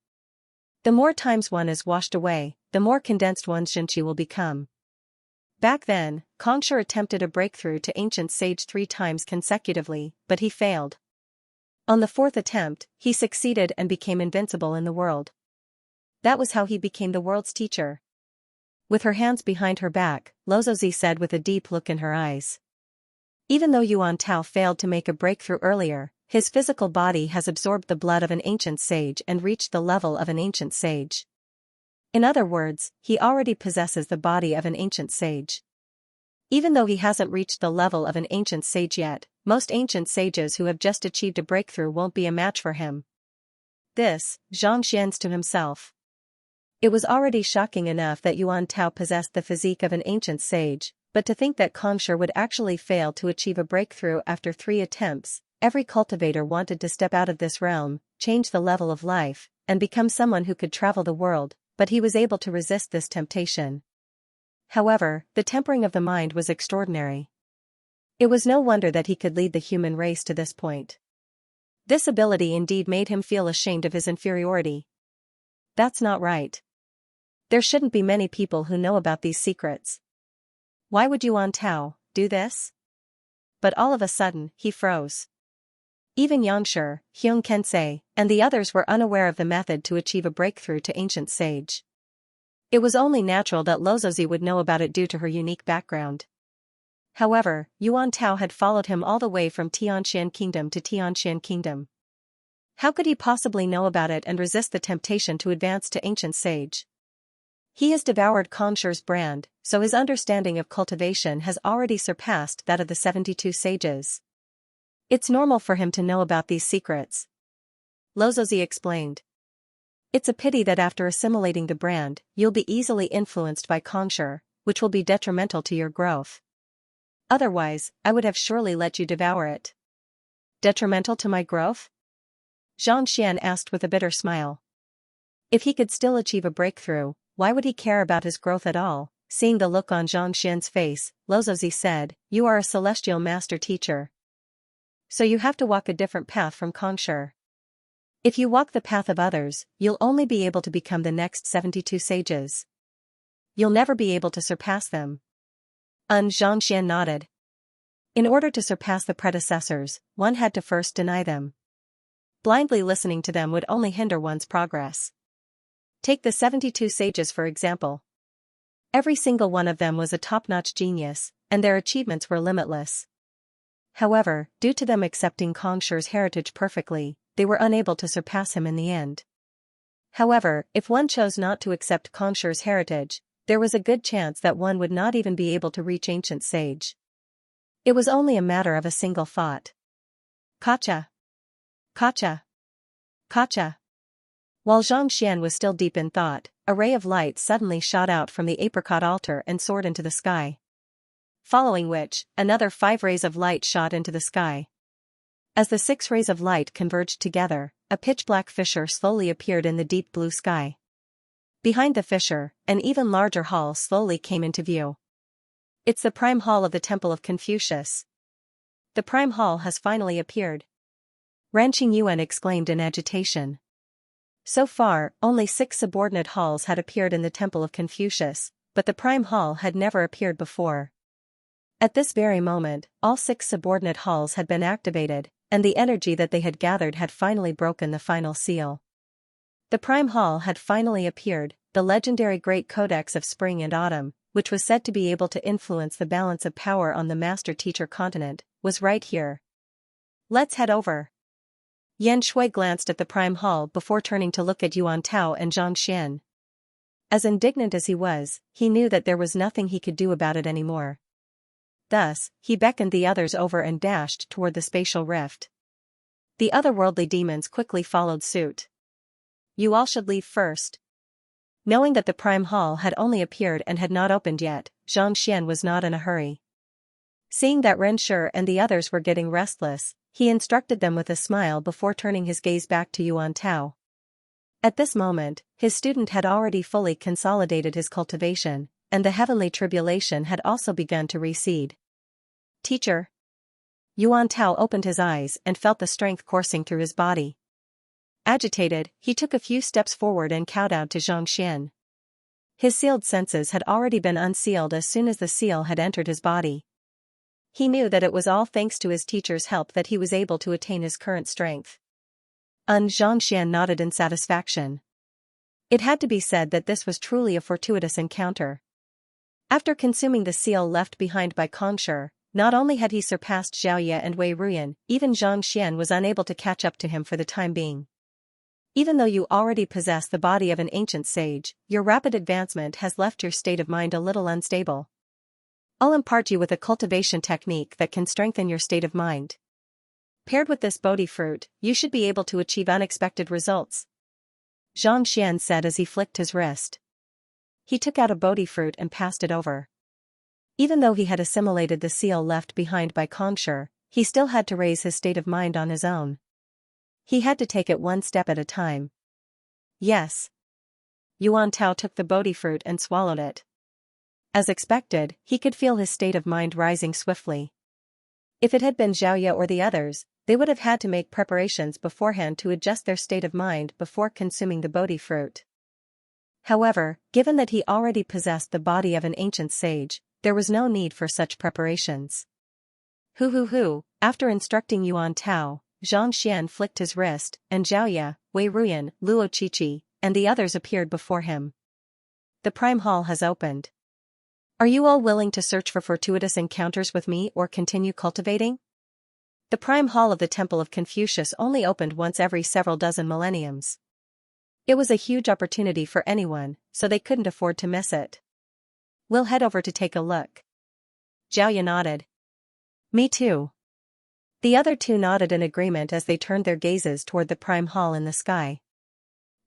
The more times one is washed away, the more condensed one's Xianxia will become. Back then, Xianxia attempted a breakthrough to Ancient Sage 3 times consecutively, but he failed. On the 4th attempt, he succeeded and became invincible in the world. That was how he became the world's teacher. With her hands behind her back, Luozi said with a deep look in her eyes. Even though Yuan Tao failed to make a breakthrough earlier, his physical body has absorbed the blood of an ancient sage and reached the level of an ancient sage. In other words, he already possesses the body of an ancient sage. Even though he hasn't reached the level of an ancient sage yet, most ancient sages who have just achieved a breakthrough won't be a match for him. This, Xianxia to himself. It was already shocking enough that Yuan Tao possessed the physique of an ancient sage, but to think that Xianxia would actually fail to achieve a breakthrough after 3 attempts, every cultivator wanted to step out of this realm, change the level of life, and become someone who could travel the world, but he was able to resist this temptation. However, the tempering of the mind was extraordinary. It was no wonder that he could lead the human race to this point. This ability indeed made him feel ashamed of his inferiority. That's not right. There shouldn't be many people who know about these secrets. Why would Yuan Tao do this? But all of a sudden, he froze. Even Yangshi, Hyung Kensei, and the others were unaware of the method to achieve a breakthrough to ancient sage. It was only natural that Luozi would know about it due to her unique background. However, Yuan Tao had followed him all the way from Tianxian Kingdom to Tianxian Kingdom. How could he possibly know about it and resist the temptation to advance to ancient sage? He has devoured Xianxia's brand, so his understanding of cultivation has already surpassed that of the 72 sages. It's normal for him to know about these secrets. Luozi explained. It's a pity that after assimilating the brand, you'll be easily influenced by Xianxia, which will be detrimental to your growth. Otherwise, I would have surely let you devour it. Detrimental to my growth? Xianxia asked with a bitter smile. If he could still achieve a breakthrough, why would he care about his growth at all? Seeing the look on Xianxia's face, Luozi said, You are a celestial master teacher. So you have to walk a different path from Xianxia. If you walk the path of others, you'll only be able to become the next 72 sages. You'll never be able to surpass them. Xianxia nodded. In order to surpass the predecessors, one had to first deny them. Blindly listening to them would only hinder one's progress. Take the 72 sages for example. Every single one of them was a top-notch genius, and their achievements were limitless. However, due to them accepting Kongshi's heritage perfectly, they were unable to surpass him in the end. However, if one chose not to accept Kongshi's heritage, there was a good chance that one would not even be able to reach ancient sage. It was only a matter of a single thought. Kacha! Kacha! Kacha! While Xianxia was still deep in thought, a ray of light suddenly shot out from the apricot altar and soared into the sky. Following which, another 5 rays of light shot into the sky. As the 6 rays of light converged together, a pitch-black fissure slowly appeared in the deep blue sky. Behind the fissure, an even larger hall slowly came into view. It's the prime hall of the Temple of Confucius. The prime hall has finally appeared. Ran Qingyuan exclaimed in agitation. So far, only 6 subordinate halls had appeared in the Temple of Confucius, but the prime hall had never appeared before. At this very moment, all 6 subordinate halls had been activated, and the energy that they had gathered had finally broken the final seal. The prime hall had finally appeared, the legendary Great Codex of Spring and Autumn, which was said to be able to influence the balance of power on the master-teacher continent, was right here. Let's head over. Yan Shui glanced at the prime hall before turning to look at Yuan Tao and Xianxia. As indignant as he was, he knew that there was nothing he could do about it anymore. Thus, he beckoned the others over and dashed toward the spatial rift. The otherworldly demons quickly followed suit. You all should leave first. Knowing that the prime hall had only appeared and had not opened yet, Xianxia was not in a hurry. Seeing that Ren Shi and the others were getting restless, he instructed them with a smile before turning his gaze back to Yuan Tao. At this moment, his student had already fully consolidated his cultivation, and the heavenly tribulation had also begun to recede. Teacher. Yuan Tao opened his eyes and felt the strength coursing through his body. Agitated, he took a few steps forward and kowtowed to Xianxia. His sealed senses had already been unsealed as soon as the seal had entered his body. He knew that it was all thanks to his teacher's help that he was able to attain his current strength. Xianxia nodded in satisfaction. It had to be said that this was truly a fortuitous encounter. After consuming the seal left behind by Kongshi, not only had he surpassed Xiaoye and Wei Ruyan, even Xianxia was unable to catch up to him for the time being. Even though you already possess the body of an ancient sage, your rapid advancement has left your state of mind a little unstable. I'll impart you with a cultivation technique that can strengthen your state of mind. Paired with this Bodhi fruit, you should be able to achieve unexpected results. Xianxia said as he flicked his wrist. He took out a Bodhi fruit and passed it over. Even though he had assimilated the seal left behind by Kongshi, he still had to raise his state of mind on his own. He had to take it one step at a time. Yes. Yuan Tao took the Bodhi fruit and swallowed it. As expected, he could feel his state of mind rising swiftly. If it had been Xiaoye or the others, they would have had to make preparations beforehand to adjust their state of mind before consuming the Bodhi fruit. However, given that he already possessed the body of an ancient sage, there was no need for such preparations. After instructing Yuan Tao, Xianxia flicked his wrist, and Xiaoye, Wei Ruyan, Luo Qiqi, and the others appeared before him. The prime hall has opened. Are you all willing to search for fortuitous encounters with me or continue cultivating? The prime hall of the Temple of Confucius only opened once every several dozen millenniums. It was a huge opportunity for anyone, so they couldn't afford to miss it. We'll head over to take a look. Xiaoye nodded. Me too. The other two nodded in agreement as they turned their gazes toward the prime hall in the sky.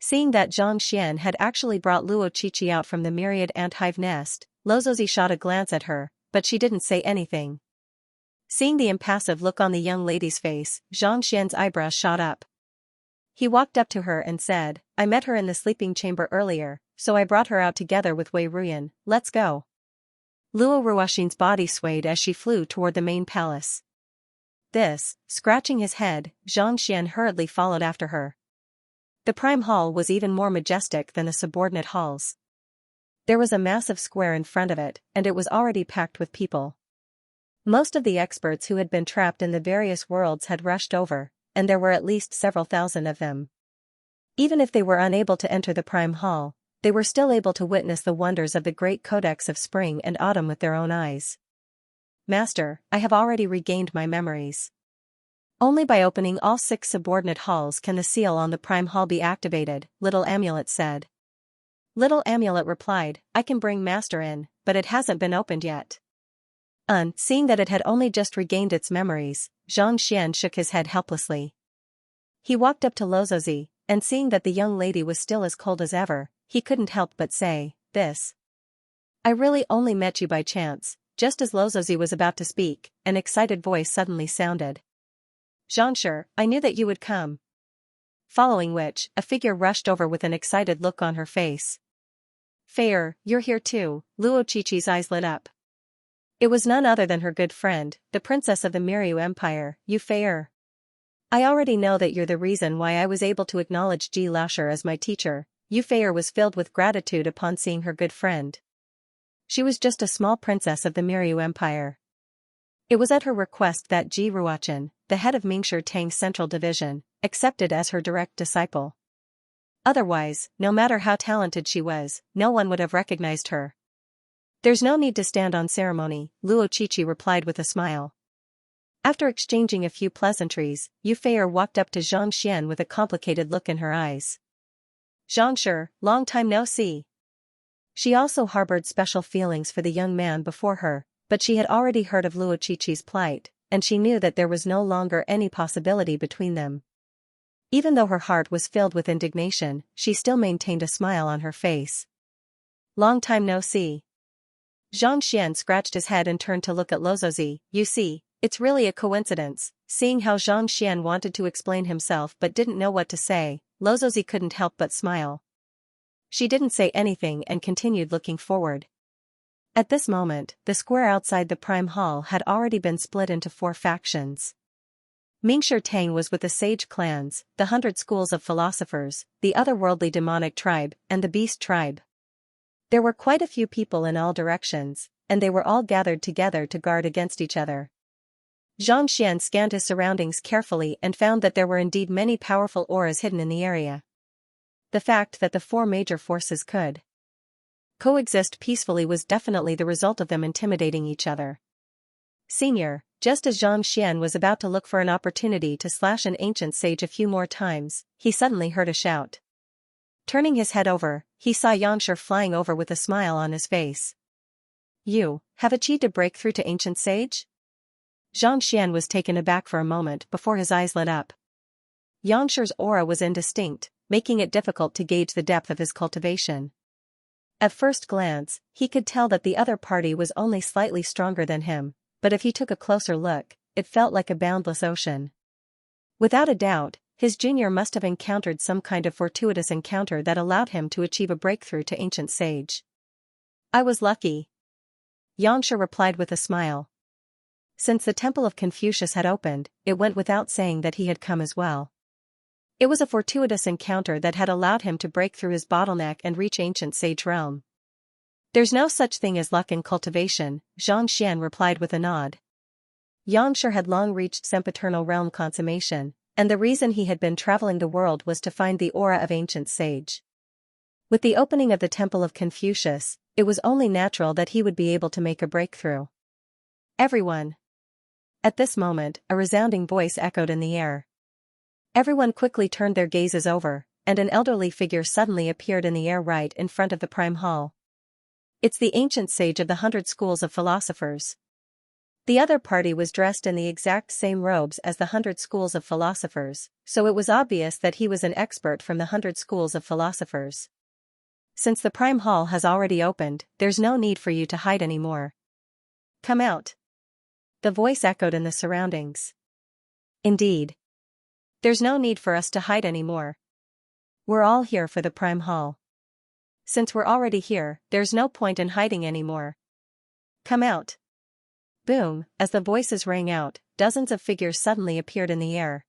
Seeing that Xianxia had actually brought Luo Qiqi out from the myriad ant-hive nest, Lozozi shot a glance at her, but she didn't say anything. Seeing the impassive look on the young lady's face, Xianxia's eyebrows shot up. He walked up to her and said, I met her in the sleeping chamber earlier, so I brought her out together with Wei Ruyan. Let's go. Luo Ruoxin's body swayed as she flew toward the main palace. Scratching his head, Xianxia hurriedly followed after her. The Prime Hall was even more majestic than the subordinate halls. There was a massive square in front of it, and it was already packed with people. Most of the experts who had been trapped in the various worlds had rushed over, and there were at least several thousand of them. Even if they were unable to enter the Prime Hall, they were still able to witness the wonders of the great codex of spring and autumn with their own eyes. Master, I have already regained my memories. Only by opening all 6 subordinate halls can the seal on the Prime Hall be activated, Little Amulet said. Little Amulet replied, I can bring Master in, but it hasn't been opened yet. Seeing that it had only just regained its memories, Xianxia shook his head helplessly. He walked up to Lozozi, and seeing that the young lady was still as cold as ever, he couldn't help but say, this. I really only met you by chance. Just as Lozozi was about to speak, an excited voice suddenly sounded. Xianxia, I knew that you would come. Following which, a figure rushed over with an excited look on her face. Feier, you're here too, Luo Qiqi's eyes lit up. It was none other than her good friend, the princess of the Miryu Empire, Yu Feier. I already know that you're the reason why I was able to acknowledge Ji Laoshi as my teacher. Yu Feier was filled with gratitude upon seeing her good friend. She was just a small princess of the Miryu Empire. It was at her request that Ji Ruochen, the head of Mingshi Tang's central division, accepted as her direct disciple. Otherwise, no matter how talented she was, no one would have recognized her. There's no need to stand on ceremony, Luo Qiqi replied with a smile. After exchanging a few pleasantries, Yu Feier walked up to Xianxia with a complicated look in her eyes. Xianxia, long time no see. She also harbored special feelings for the young man before her, but she had already heard of Luo Qiqi's plight, and she knew that there was no longer any possibility between them. Even though her heart was filled with indignation, she still maintained a smile on her face. Long time no see. Xianxia scratched his head and turned to look at Lozozi. You see, it's really a coincidence. Seeing how Xianxia wanted to explain himself but didn't know what to say, Lozozi couldn't help but smile. She didn't say anything and continued looking forward. At this moment, the square outside the Prime Hall had already been split into 4 factions. Mingshi Tang was with the Sage clans, the 100 schools of philosophers, the otherworldly demonic tribe, and the Beast tribe. There were quite a few people in all directions, and they were all gathered together to guard against each other. Xianxia scanned his surroundings carefully and found that there were indeed many powerful auras hidden in the area. The fact that the 4 major forces could coexist peacefully was definitely the result of them intimidating each other. Senior, just as Xianxia was about to look for an opportunity to slash an ancient sage a few more times, he suddenly heard a shout. Turning his head over, he saw Xianxia flying over with a smile on his face. You have achieved a breakthrough to ancient sage? Xianxia was taken aback for a moment before his eyes lit up. Yangxi's aura was indistinct, making it difficult to gauge the depth of his cultivation. At first glance, he could tell that the other party was only slightly stronger than him, but if he took a closer look, it felt like a boundless ocean. Without a doubt, his junior must have encountered some kind of fortuitous encounter that allowed him to achieve a breakthrough to ancient sage. I was lucky. Yangxia replied with a smile. Since the Temple of Confucius had opened, it went without saying that he had come as well. It was a fortuitous encounter that had allowed him to break through his bottleneck and reach ancient sage realm. There's no such thing as luck in cultivation, Xianxia replied with a nod. Yangxia had long reached sempiternal realm consummation, and the reason he had been traveling the world was to find the aura of ancient sage. With the opening of the Temple of Confucius, it was only natural that he would be able to make a breakthrough. Everyone. At this moment, a resounding voice echoed in the air. Everyone quickly turned their gazes over, and an elderly figure suddenly appeared in the air right in front of the Prime Hall. It's the ancient sage of the 100 schools of philosophers. The other party was dressed in the exact same robes as the 100 schools of philosophers, so it was obvious that he was an expert from the 100 schools of philosophers. Since the Prime Hall has already opened, there's no need for you to hide anymore. Come out. The voice echoed in the surroundings. Indeed. There's no need for us to hide anymore. We're all here for the Prime Hall. Since we're already here, there's no point in hiding anymore. Come out. Boom, as the voices rang out, dozens of figures suddenly appeared in the air.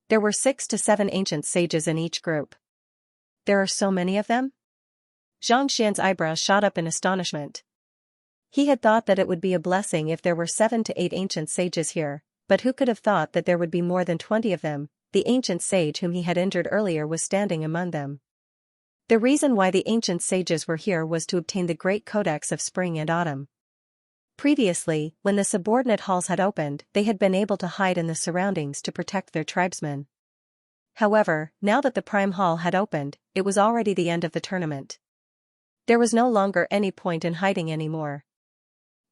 There were 6 to 7 ancient sages in each group. There are so many of them? Xianxia's eyebrows shot up in astonishment. He had thought that it would be a blessing if there were 7 to 8 ancient sages here, but who could have thought that there would be more than 20 of them? The ancient sage whom he had injured earlier was standing among them. The reason why the ancient sages were here was to obtain the great codex of spring and autumn. Previously, when the subordinate halls had opened, they had been able to hide in the surroundings to protect their tribesmen. However, now that the prime hall had opened, it was already the end of the tournament. There was no longer any point in hiding anymore.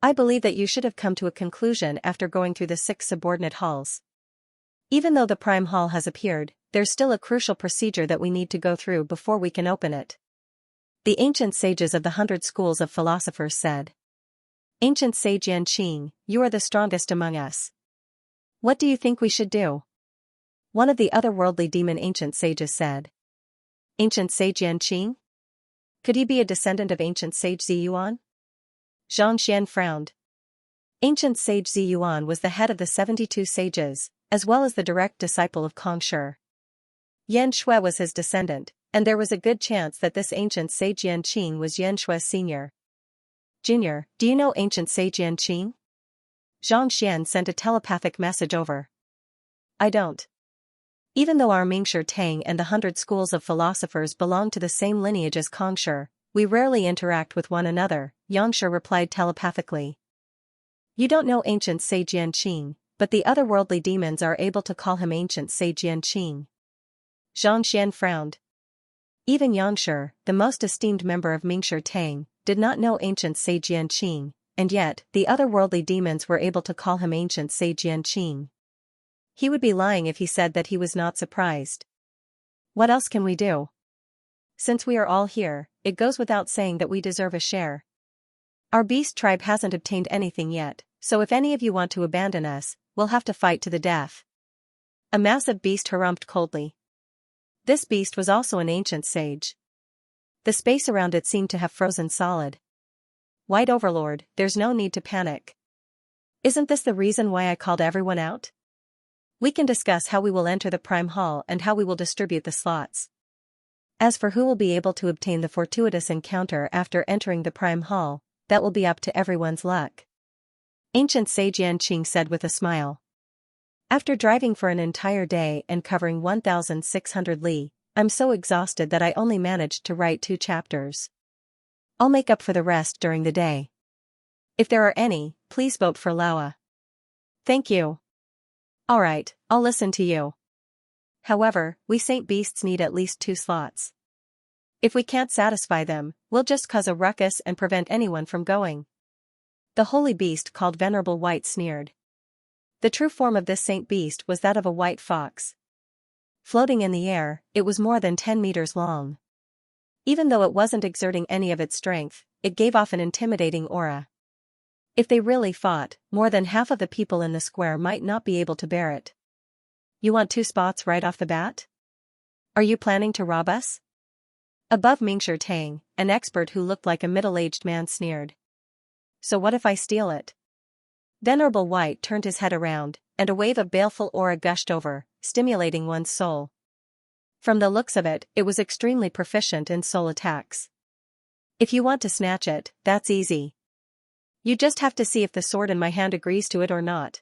I believe that you should have come to a conclusion after going through the 6 subordinate halls. Even though the prime hall has appeared, there's still a crucial procedure that we need to go through before we can open it. The ancient sages of the 100 schools of philosophers said. Ancient sage Xianxia, you are the strongest among us. What do you think we should do? One of the otherworldly demon ancient sages said. Ancient sage Xianxia? Could he be a descendant of ancient sage Ziyuan? Xianxia frowned. Ancient sage Ziyuan was the head of the 72 sages, as well as the direct disciple of Kongshi. Yan Shui was his descendant, and there was a good chance that this ancient sage Xianxia was Yan Shui's senior. Junior, do you know ancient sage Xianxia? Xianxian sent a telepathic message over. I don't. Even though our Mingshi Tang and the 100 schools of philosophers belong to the same lineage as Kongshi, we rarely interact with one another, Yangshi replied telepathically. You don't know ancient sage Xianxia, but the otherworldly demons are able to call him ancient sage Xianxia. Xianxian frowned. Even Yangshi, the most esteemed member of Mingshi Tang, did not know ancient sage Xianxia, and yet, the otherworldly demons were able to call him ancient sage Xianxia. He would be lying if he said that he was not surprised. What else can we do? Since we are all here, it goes without saying that we deserve a share. Our beast tribe hasn't obtained anything yet, so if any of you want to abandon us, we'll have to fight to the death. A massive beast harumphed coldly. This beast was also an ancient sage. The space around it seemed to have frozen solid. White Overlord, there's no need to panic. Isn't this the reason why I called everyone out? We can discuss how we will enter the prime hall and how we will distribute the slots. As for who will be able to obtain the fortuitous encounter after entering the prime hall, that will be up to everyone's luck. Ancient sage Xianxia said with a smile. After driving for an entire day and covering 1,600 li, I'm so exhausted that I only managed to write 2 chapters. I'll make up for the rest during the day. If there are any, please vote for Laowa. Thank you. Alright, I'll listen to you. However, we Saint Beasts need at least 2 slots. If we can't satisfy them, we'll just cause a ruckus and prevent anyone from going. The holy beast called Venerable White sneered. The true form of this saint beast was that of a white fox. Floating in the air, it was more than 10 meters long. Even though it wasn't exerting any of its strength, it gave off an intimidating aura. If they really fought, more than half of the people in the square might not be able to bear it. You want 2 spots right off the bat? Are you planning to rob us? Above Mingshi Tang, an expert who looked like a middle-aged man sneered. So what if I steal it? Venerable White turned his head around, and a wave of baleful aura gushed over, stimulating one's soul. From the looks of it, it was extremely proficient in soul attacks. If you want to snatch it, that's easy. You just have to see if the sword in my hand agrees to it or not.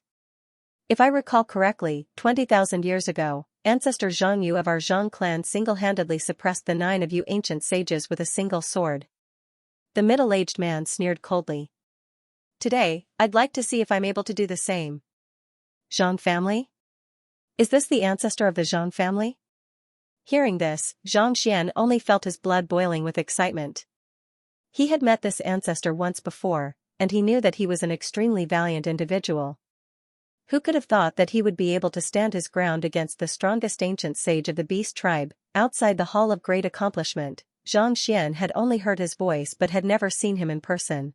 If I recall correctly, 20,000 years ago, ancestor Zhang Yu of our Zhang clan single-handedly suppressed the 9 of you ancient sages with a single sword. The middle-aged man sneered coldly. Today, I'd like to see if I'm able to do the same. Zhang family? Is this the ancestor of the Zhang family? Hearing this, Xianxian only felt his blood boiling with excitement. He had met this ancestor once before, and he knew that he was an extremely valiant individual. Who could have thought that he would be able to stand his ground against the strongest ancient sage of the beast tribe? Outside the Hall of Great Accomplishment, Xianxian had only heard his voice but had never seen him in person.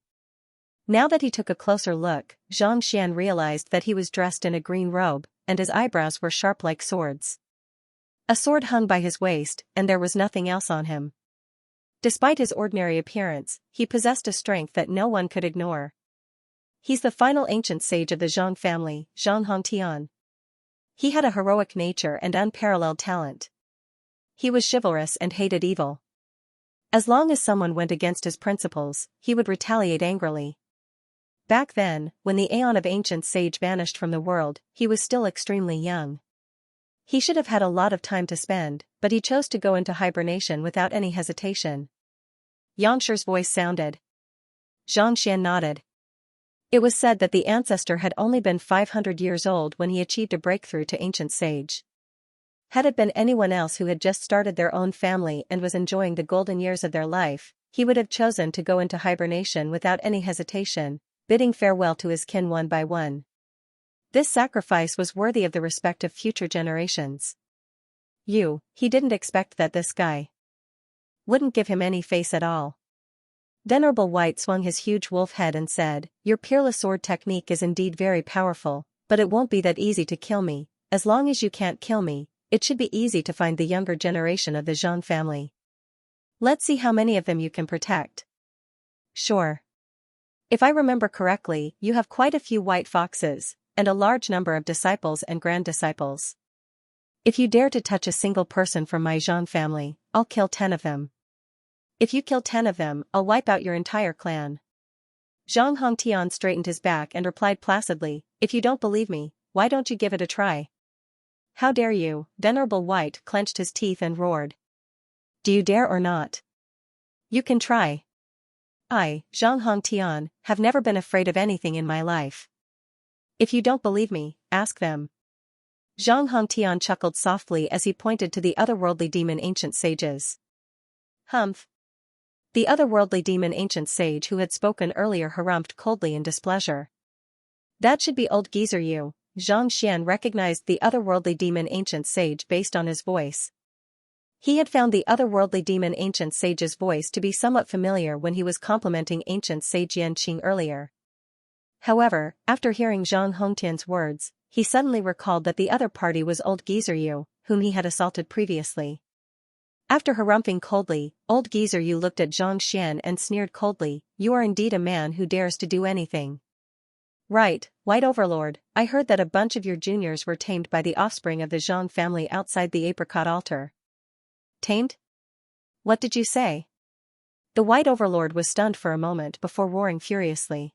Now that he took a closer look, Xianxian realized that he was dressed in a green robe, and his eyebrows were sharp like swords. A sword hung by his waist, and there was nothing else on him. Despite his ordinary appearance, he possessed a strength that no one could ignore. He's the final ancient sage of the Zhang family, Zhang Hongtian. He had a heroic nature and unparalleled talent. He was chivalrous and hated evil. As long as someone went against his principles, he would retaliate angrily. Back then, when the aeon of ancient sage vanished from the world, he was still extremely young. He should have had a lot of time to spend, but he chose to go into hibernation without any hesitation. Xianxia's voice sounded. Xianxia nodded. It was said that the ancestor had only been 500 years old when he achieved a breakthrough to ancient sage. Had it been anyone else who had just started their own family and was enjoying the golden years of their life, he would have chosen to go into hibernation without any hesitation, bidding farewell to his kin one by one. This sacrifice was worthy of the respect of future generations. He didn't expect that this guy wouldn't give him any face at all. Venerable White swung his huge wolf head and said, "Your peerless sword technique is indeed very powerful, but it won't be that easy to kill me. As long as you can't kill me, it should be easy to find the younger generation of the Zhang family. Let's see how many of them you can protect." "Sure. If I remember correctly, you have quite a few white foxes, and a large number of disciples and grand-disciples. If you dare to touch a single person from my Zhang family, I'll kill 10 of them. If you kill 10 of them, I'll wipe out your entire clan." Zhang Hongtian straightened his back and replied placidly, "If you don't believe me, why don't you give it a try?" "How dare you?" Venerable White clenched his teeth and roared. "Do you dare or not? You can try. I, Zhang Hongtian, have never been afraid of anything in my life. If you don't believe me, ask them." Zhang Hongtian chuckled softly as he pointed to the otherworldly demon ancient sages. "Humph." The otherworldly demon ancient sage who had spoken earlier harumphed coldly in displeasure. "That should be old geezer you." Zhang Xian recognized the otherworldly demon ancient sage based on his voice. He had found the otherworldly demon ancient sage's voice to be somewhat familiar when he was complimenting ancient sage Yan Qing earlier. However, after hearing Zhang Hongtian's words, he suddenly recalled that the other party was old geezer Yu, whom he had assaulted previously. After harumphing coldly, old geezer Yu looked at Zhang Xian and sneered coldly, "You are indeed a man who dares to do anything." "Right, White Overlord, I heard that a bunch of your juniors were tamed by the offspring of the Zhang family outside the apricot altar." "Tamed? What did you say?" The White Overlord was stunned for a moment before roaring furiously.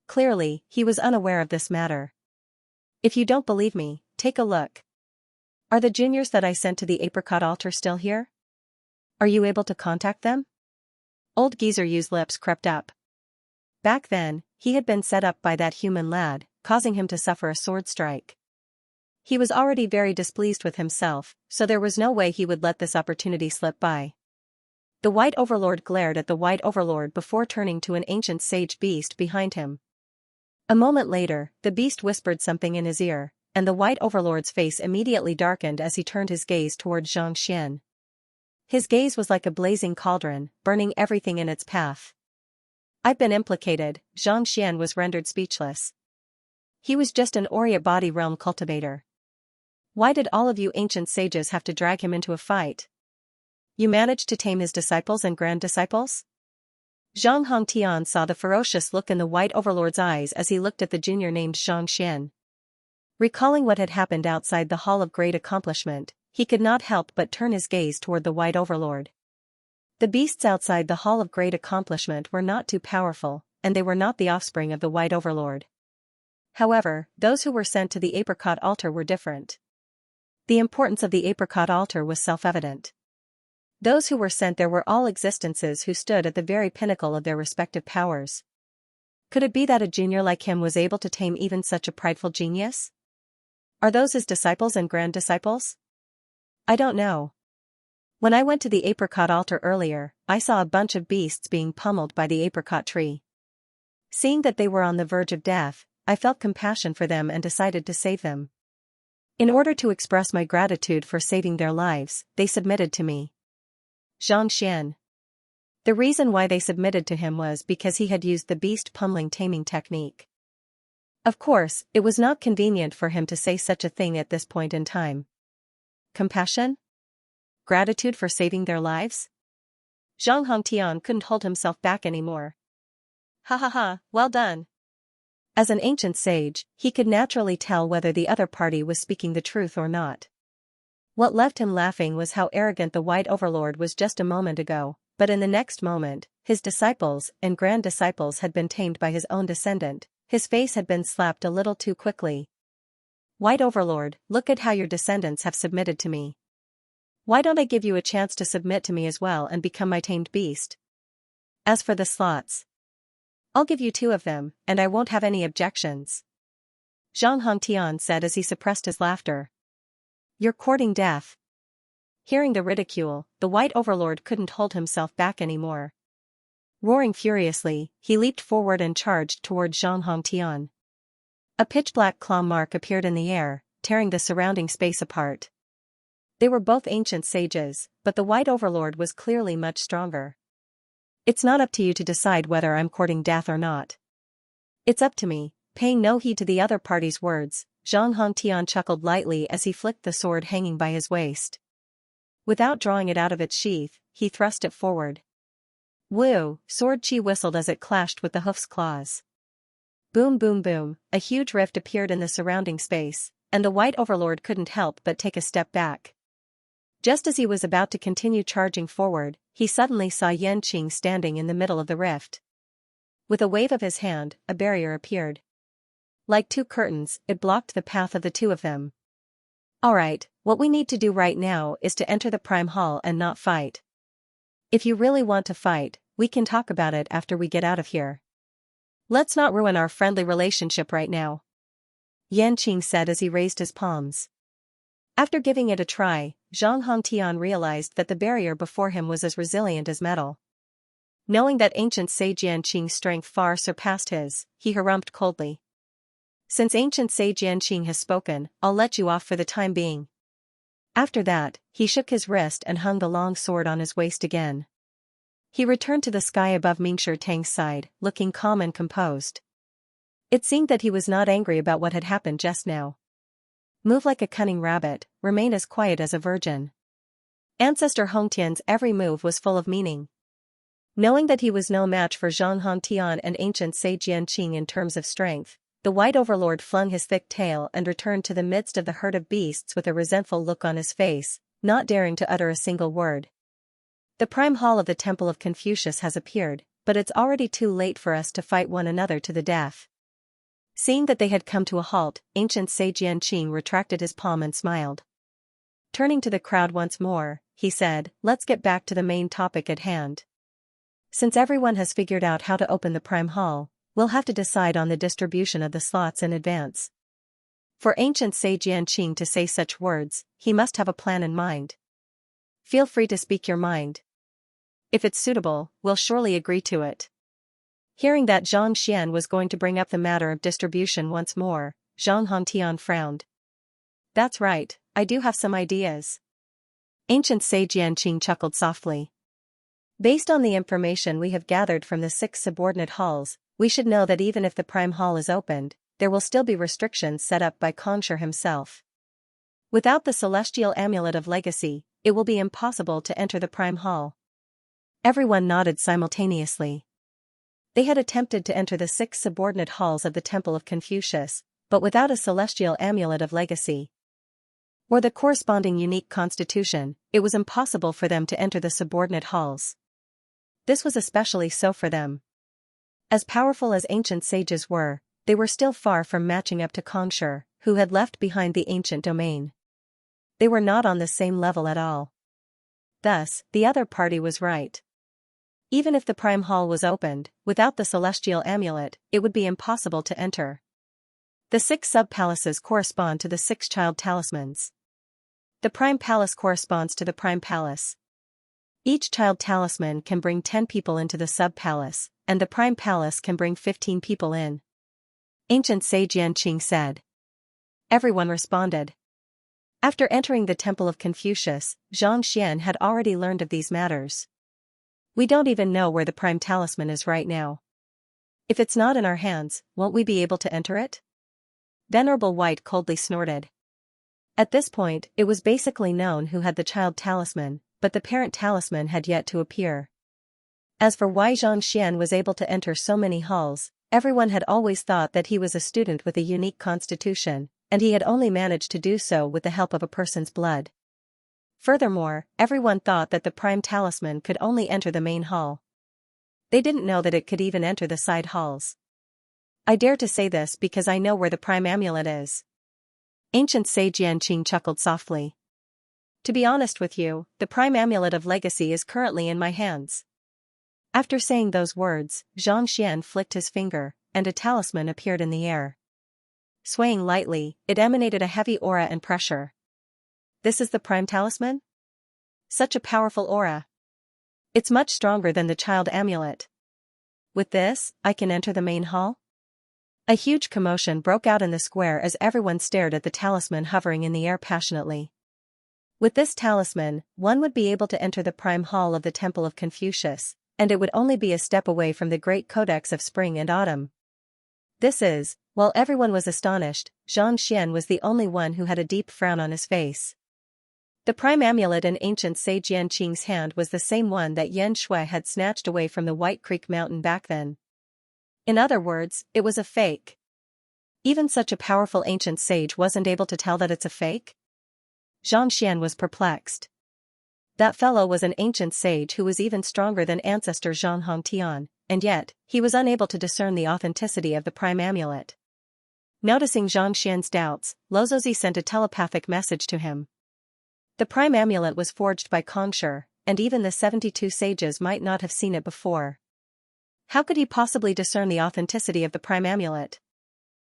Clearly, he was unaware of this matter. "If you don't believe me, take a look. Are the juniors that I sent to the apricot altar still here? Are you able to contact them?" Old geezer Yu's lips crept up. Back then, he had been set up by that human lad, causing him to suffer a sword strike. He was already very displeased with himself, so there was no way he would let this opportunity slip by. The White Overlord glared at the White Overlord before turning to an ancient sage beast behind him. A moment later, the beast whispered something in his ear, and the White Overlord's face immediately darkened as he turned his gaze toward Zhang Xian. His gaze was like a blazing cauldron, burning everything in its path. "I've been implicated." Zhang Xian was rendered speechless. He was just an Oriate body realm cultivator. Why did all of you ancient sages have to drag him into a fight? You managed to tame his disciples and grand-disciples? Zhang Hongtian saw the ferocious look in the White Overlord's eyes as he looked at the junior named Zhang Xian. Recalling what had happened outside the Hall of Great Accomplishment, he could not help but turn his gaze toward the White Overlord. The beasts outside the Hall of Great Accomplishment were not too powerful, and they were not the offspring of the White Overlord. However, those who were sent to the apricot altar were different. The importance of the apricot altar was self-evident. Those who were sent there were all existences who stood at the very pinnacle of their respective powers. Could it be that a junior like him was able to tame even such a prideful genius? Are those his disciples and grand-disciples? I don't know. When I went to the apricot altar earlier, I saw a bunch of beasts being pummeled by the apricot tree. Seeing that they were on the verge of death, I felt compassion for them and decided to save them. In order to express my gratitude for saving their lives, they submitted to me. Zhang Xian. The reason why they submitted to him was because he had used the beast pummeling taming technique. Of course, it was not convenient for him to say such a thing at this point in time. Compassion? Gratitude for saving their lives? Zhang Hongtian couldn't hold himself back anymore. "Ha ha ha, well done. As an ancient sage, he could naturally tell whether the other party was speaking the truth or not. What left him laughing was how arrogant the White Overlord was just a moment ago, but in the next moment, his disciples and grand disciples had been tamed by his own descendant. His face had been slapped a little too quickly. White Overlord, look at how your descendants have submitted to me. Why don't I give you a chance to submit to me as well and become my tamed beast? As for the slots, I'll give you 2 of them, and I won't have any objections. Zhang Hongtian said as he suppressed his laughter. You're courting death. Hearing the ridicule, the White Overlord couldn't hold himself back anymore. Roaring furiously, he leaped forward and charged toward Zhang Hongtian. A pitch-black claw mark appeared in the air, tearing the surrounding space apart. They were both ancient sages, but the White Overlord was clearly much stronger. It's not up to you to decide whether I'm courting death or not. It's up to me. Paying no heed to the other party's words, Zhang Hongtian chuckled lightly as he flicked the sword hanging by his waist. Without drawing it out of its sheath, he thrust it forward. Woo! Sword chi whistled as it clashed with the hoof's claws. Boom boom boom, a huge rift appeared in the surrounding space, and the White Overlord couldn't help but take a step back. Just as he was about to continue charging forward, he suddenly saw Yanqing standing in the middle of the rift. With a wave of his hand, a barrier appeared. Like 2 curtains, it blocked the path of the 2 of them. Alright, what we need to do right now is to enter the Prime Hall and not fight. If you really want to fight, we can talk about it after we get out of here. Let's not ruin our friendly relationship right now. Yanqing said as he raised his palms. After giving it a try, Zhang Hongtian realized that the barrier before him was as resilient as metal. Knowing that ancient sage Yanqing's strength far surpassed his, he harumphed coldly. Since ancient sage Yanqing has spoken, I'll let you off for the time being. After that, he shook his wrist and hung the long sword on his waist again. He returned to the sky above Mingshi Tang's side, looking calm and composed. It seemed that he was not angry about what had happened just now. Move like a cunning rabbit, remain as quiet as a virgin. Ancestor Hongtian's every move was full of meaning. Knowing that he was no match for Zhang Hongtian and ancient sage Yanqing in terms of strength, the White Overlord flung his thick tail and returned to the midst of the herd of beasts with a resentful look on his face, not daring to utter a single word. The Prime Hall of the Temple of Confucius has appeared, but it's already too late for us to fight one another to the death. Seeing that they had come to a halt, ancient sage Yanqing retracted his palm and smiled. Turning to the crowd once more, he said, let's get back to the main topic at hand. Since everyone has figured out how to open the Prime Hall, we'll have to decide on the distribution of the slots in advance. For ancient sage Yanqing to say such words, he must have a plan in mind. Feel free to speak your mind. If it's suitable, we'll surely agree to it. Hearing that Zhang Xian was going to bring up the matter of distribution once more, Zhang Hongtian frowned. That's right, I do have some ideas. Ancient sage Yanqing chuckled softly. Based on the information we have gathered from the 6 subordinate halls, we should know that even if the Prime Hall is opened, there will still be restrictions set up by Xianxia himself. Without the celestial amulet of legacy, it will be impossible to enter the Prime Hall. Everyone nodded simultaneously. They had attempted to enter the 6 subordinate halls of the Temple of Confucius, but without a celestial amulet of legacy or the corresponding unique constitution, it was impossible for them to enter the subordinate halls. This was especially so for them. As powerful as ancient sages were, they were still far from matching up to Xianxia, who had left behind the ancient domain. They were not on the same level at all. Thus, the other party was right. Even if the Prime Hall was opened, without the celestial amulet, it would be impossible to enter. The 6 sub-palaces correspond to the 6 child talismans. The Prime Palace corresponds to the Prime Palace. Each child talisman can bring 10 people into the sub-palace, and the Prime Palace can bring 15 people in. Ancient sage Yanqing said. Everyone responded. After entering the Temple of Confucius, Zhang Xian had already learned of these matters. We don't even know where the Prime Talisman is right now. If it's not in our hands, won't we be able to enter it? Venerable White coldly snorted. At this point, it was basically known who had the child talisman, but the parent talisman had yet to appear. As for why Zhang Xian was able to enter so many halls, everyone had always thought that he was a student with a unique constitution, and he had only managed to do so with the help of a person's blood. Furthermore, everyone thought that the prime talisman could only enter the main hall. They didn't know that it could even enter the side halls. I dare to say this because I know where the prime amulet is. Ancient sage Xianxia chuckled softly. To be honest with you, the prime amulet of legacy is currently in my hands. After saying those words, Xianxia flicked his finger, and a talisman appeared in the air. Swaying lightly, it emanated a heavy aura and pressure. This is the prime talisman? Such a powerful aura. It's much stronger than the child amulet. With this, I can enter the main hall? A huge commotion broke out in the square as everyone stared at the talisman hovering in the air passionately. With this talisman, one would be able to enter the prime hall of the Temple of Confucius, and it would only be a step away from the great codex of spring and autumn. While everyone was astonished, Xianxia was the only one who had a deep frown on his face. The prime amulet in ancient sage Xianxing's hand was the same one that Yan Shui had snatched away from the White Creek Mountain back then. In other words, it was a fake. Even such a powerful ancient sage wasn't able to tell that it's a fake? Xianxia was perplexed. That fellow was an ancient sage who was even stronger than ancestor Zhang Hongtian, and yet, he was unable to discern the authenticity of the prime amulet. Noticing Xianxia's doubts, Luozi sent a telepathic message to him. The prime amulet was forged by Kongshi, and even the 72 sages might not have seen it before. How could he possibly discern the authenticity of the prime amulet?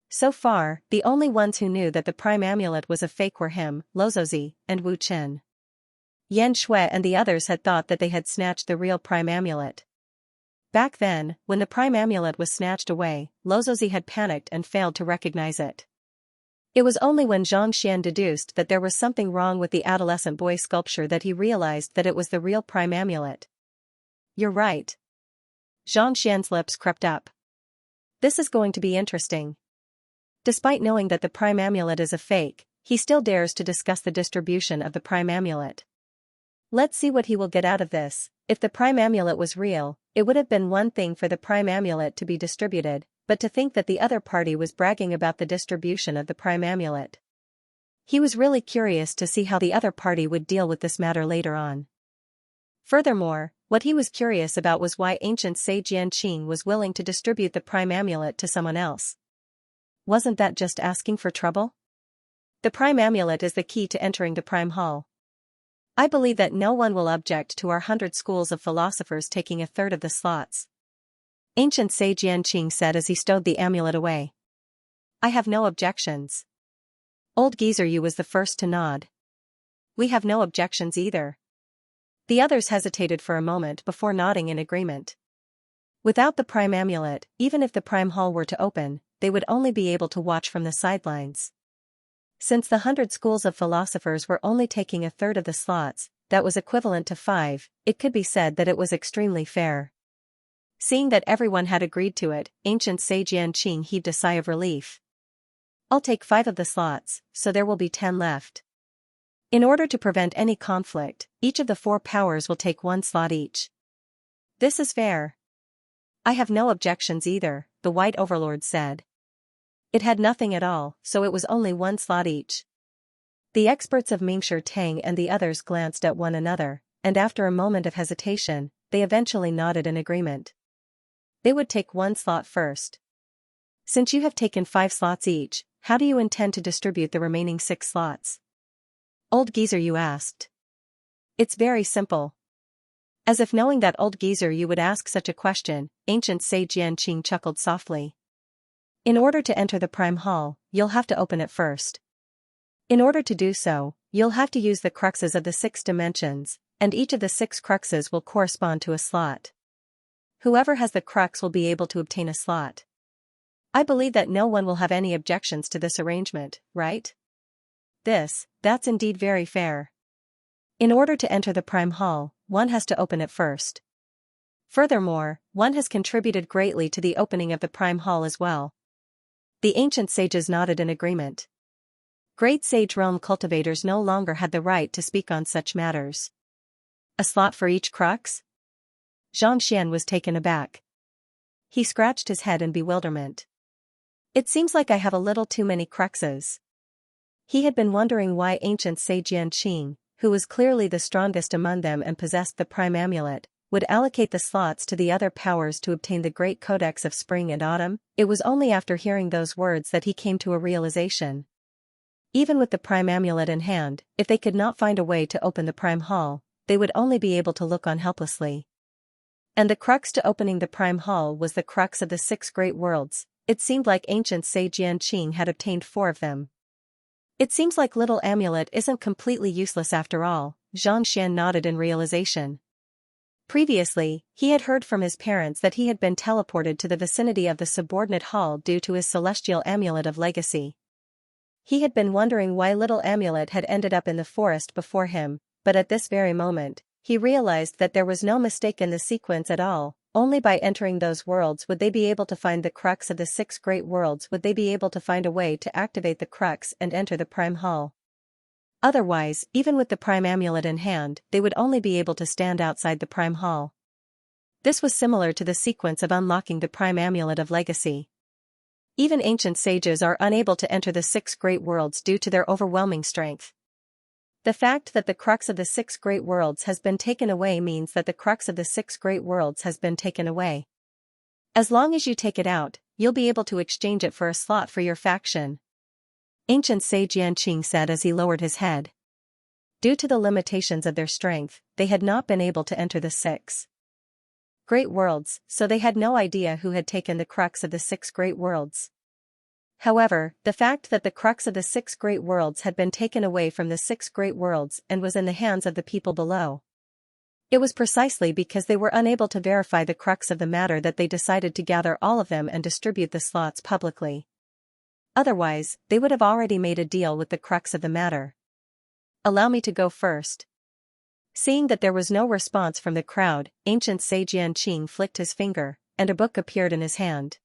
So far, the only ones who knew that the prime amulet was a fake were him, Luozi, and Wu Chen. Yan Shui and the others had thought that they had snatched the real prime amulet. Back then, when the prime amulet was snatched away, Luozi had panicked and failed to recognize it. It was only when Xianxia deduced that there was something wrong with the adolescent boy sculpture that he realized that it was the real prime amulet. You're right. Xianxia's lips crept up. This is going to be interesting. Despite knowing that the prime amulet is a fake, he still dares to discuss the distribution of the prime amulet. Let's see what he will get out of this. If the prime amulet was real, it would have been one thing for the prime amulet to be distributed, but to think that the other party was bragging about the distribution of the prime amulet. He was really curious to see how the other party would deal with this matter later on. Furthermore, what he was curious about was why ancient sage Xianxia was willing to distribute the prime amulet to someone else. Wasn't that just asking for trouble? The prime amulet is the key to entering the prime hall. I believe that no one will object to our 100 schools of philosophers taking a third of the slots. Ancient sage Xianxia said as he stowed the amulet away. I have no objections. Old geezer Yu was the first to nod. We have no objections either. The others hesitated for a moment before nodding in agreement. Without the prime amulet, even if the prime hall were to open, they would only be able to watch from the sidelines. Since the 100 schools of philosophers were only taking a third of the slots, that was equivalent to 5, it could be said that it was extremely fair. Seeing that everyone had agreed to it, ancient sage Xianxia heaved a sigh of relief. I'll take 5 of the slots, so there will be 10 left. In order to prevent any conflict, each of the 4 powers will take 1 slot each. This is fair. I have no objections either, the White Overlord said. It had nothing at all, so it was only 1 slot each. The experts of Mingshi Tang and the others glanced at one another, and after a moment of hesitation, they eventually nodded in agreement. They would take 1 slot first. Since you have taken 5 slots each, how do you intend to distribute the remaining 6 slots? Old geezer Yu asked. It's very simple. As if knowing that old geezer Yu would ask such a question, ancient sage Xianxia chuckled softly. In order to enter the prime hall, you'll have to open it first. In order to do so, you'll have to use the cruxes of the 6 dimensions, and each of the 6 cruxes will correspond to a slot. Whoever has the crux will be able to obtain a slot. I believe that no one will have any objections to this arrangement, right? That's indeed very fair. In order to enter the prime hall, one has to open it first. Furthermore, one has contributed greatly to the opening of the prime hall as well. The ancient sages nodded in agreement. Great sage realm cultivators no longer had the right to speak on such matters. A slot for each crux? Xianxia was taken aback. He scratched his head in bewilderment. It seems like I have a little too many cruxes. He had been wondering why ancient sage Xianxia, who was clearly the strongest among them and possessed the prime amulet, would allocate the slots to the other powers to obtain the great codex of spring and autumn. It was only after hearing those words that he came to a realization. Even with the prime amulet in hand, if they could not find a way to open the prime hall, they would only be able to look on helplessly. And the crux to opening the prime hall was the crux of the 6 great worlds. It seemed like ancient sage Xianxia had obtained 4 of them. It seems like little amulet isn't completely useless after all, Xianxia nodded in realization. Previously, he had heard from his parents that he had been teleported to the vicinity of the subordinate hall due to his celestial amulet of legacy. He had been wondering why little amulet had ended up in the forest before him, but at this very moment, he realized that there was no mistake in the sequence at all. Only by entering those worlds would they be able to find the crux of the 6 great worlds, would they be able to find a way to activate the crux and enter the prime hall. Otherwise, even with the prime amulet in hand, they would only be able to stand outside the prime hall. This was similar to the sequence of unlocking the prime amulet of legacy. Even ancient sages are unable to enter the 6 great worlds due to their overwhelming strength. The fact that the crux of the 6 great worlds has been taken away means that the crux of the 6 great worlds has been taken away. As long as you take it out, you'll be able to exchange it for a slot for your faction. Ancient sage Xianxia said as he lowered his head. Due to the limitations of their strength, they had not been able to enter the 6 great worlds, so they had no idea who had taken the crux of the 6 great worlds. However, the fact that the crux of the 6 great worlds had been taken away from the 6 great worlds and was in the hands of the people below. It was precisely because they were unable to verify the crux of the matter that they decided to gather all of them and distribute the slots publicly. Otherwise, they would have already made a deal with the crux of the matter. Allow me to go first. Seeing that there was no response from the crowd, ancient sage Xianxia flicked his finger, and a book appeared in his hand.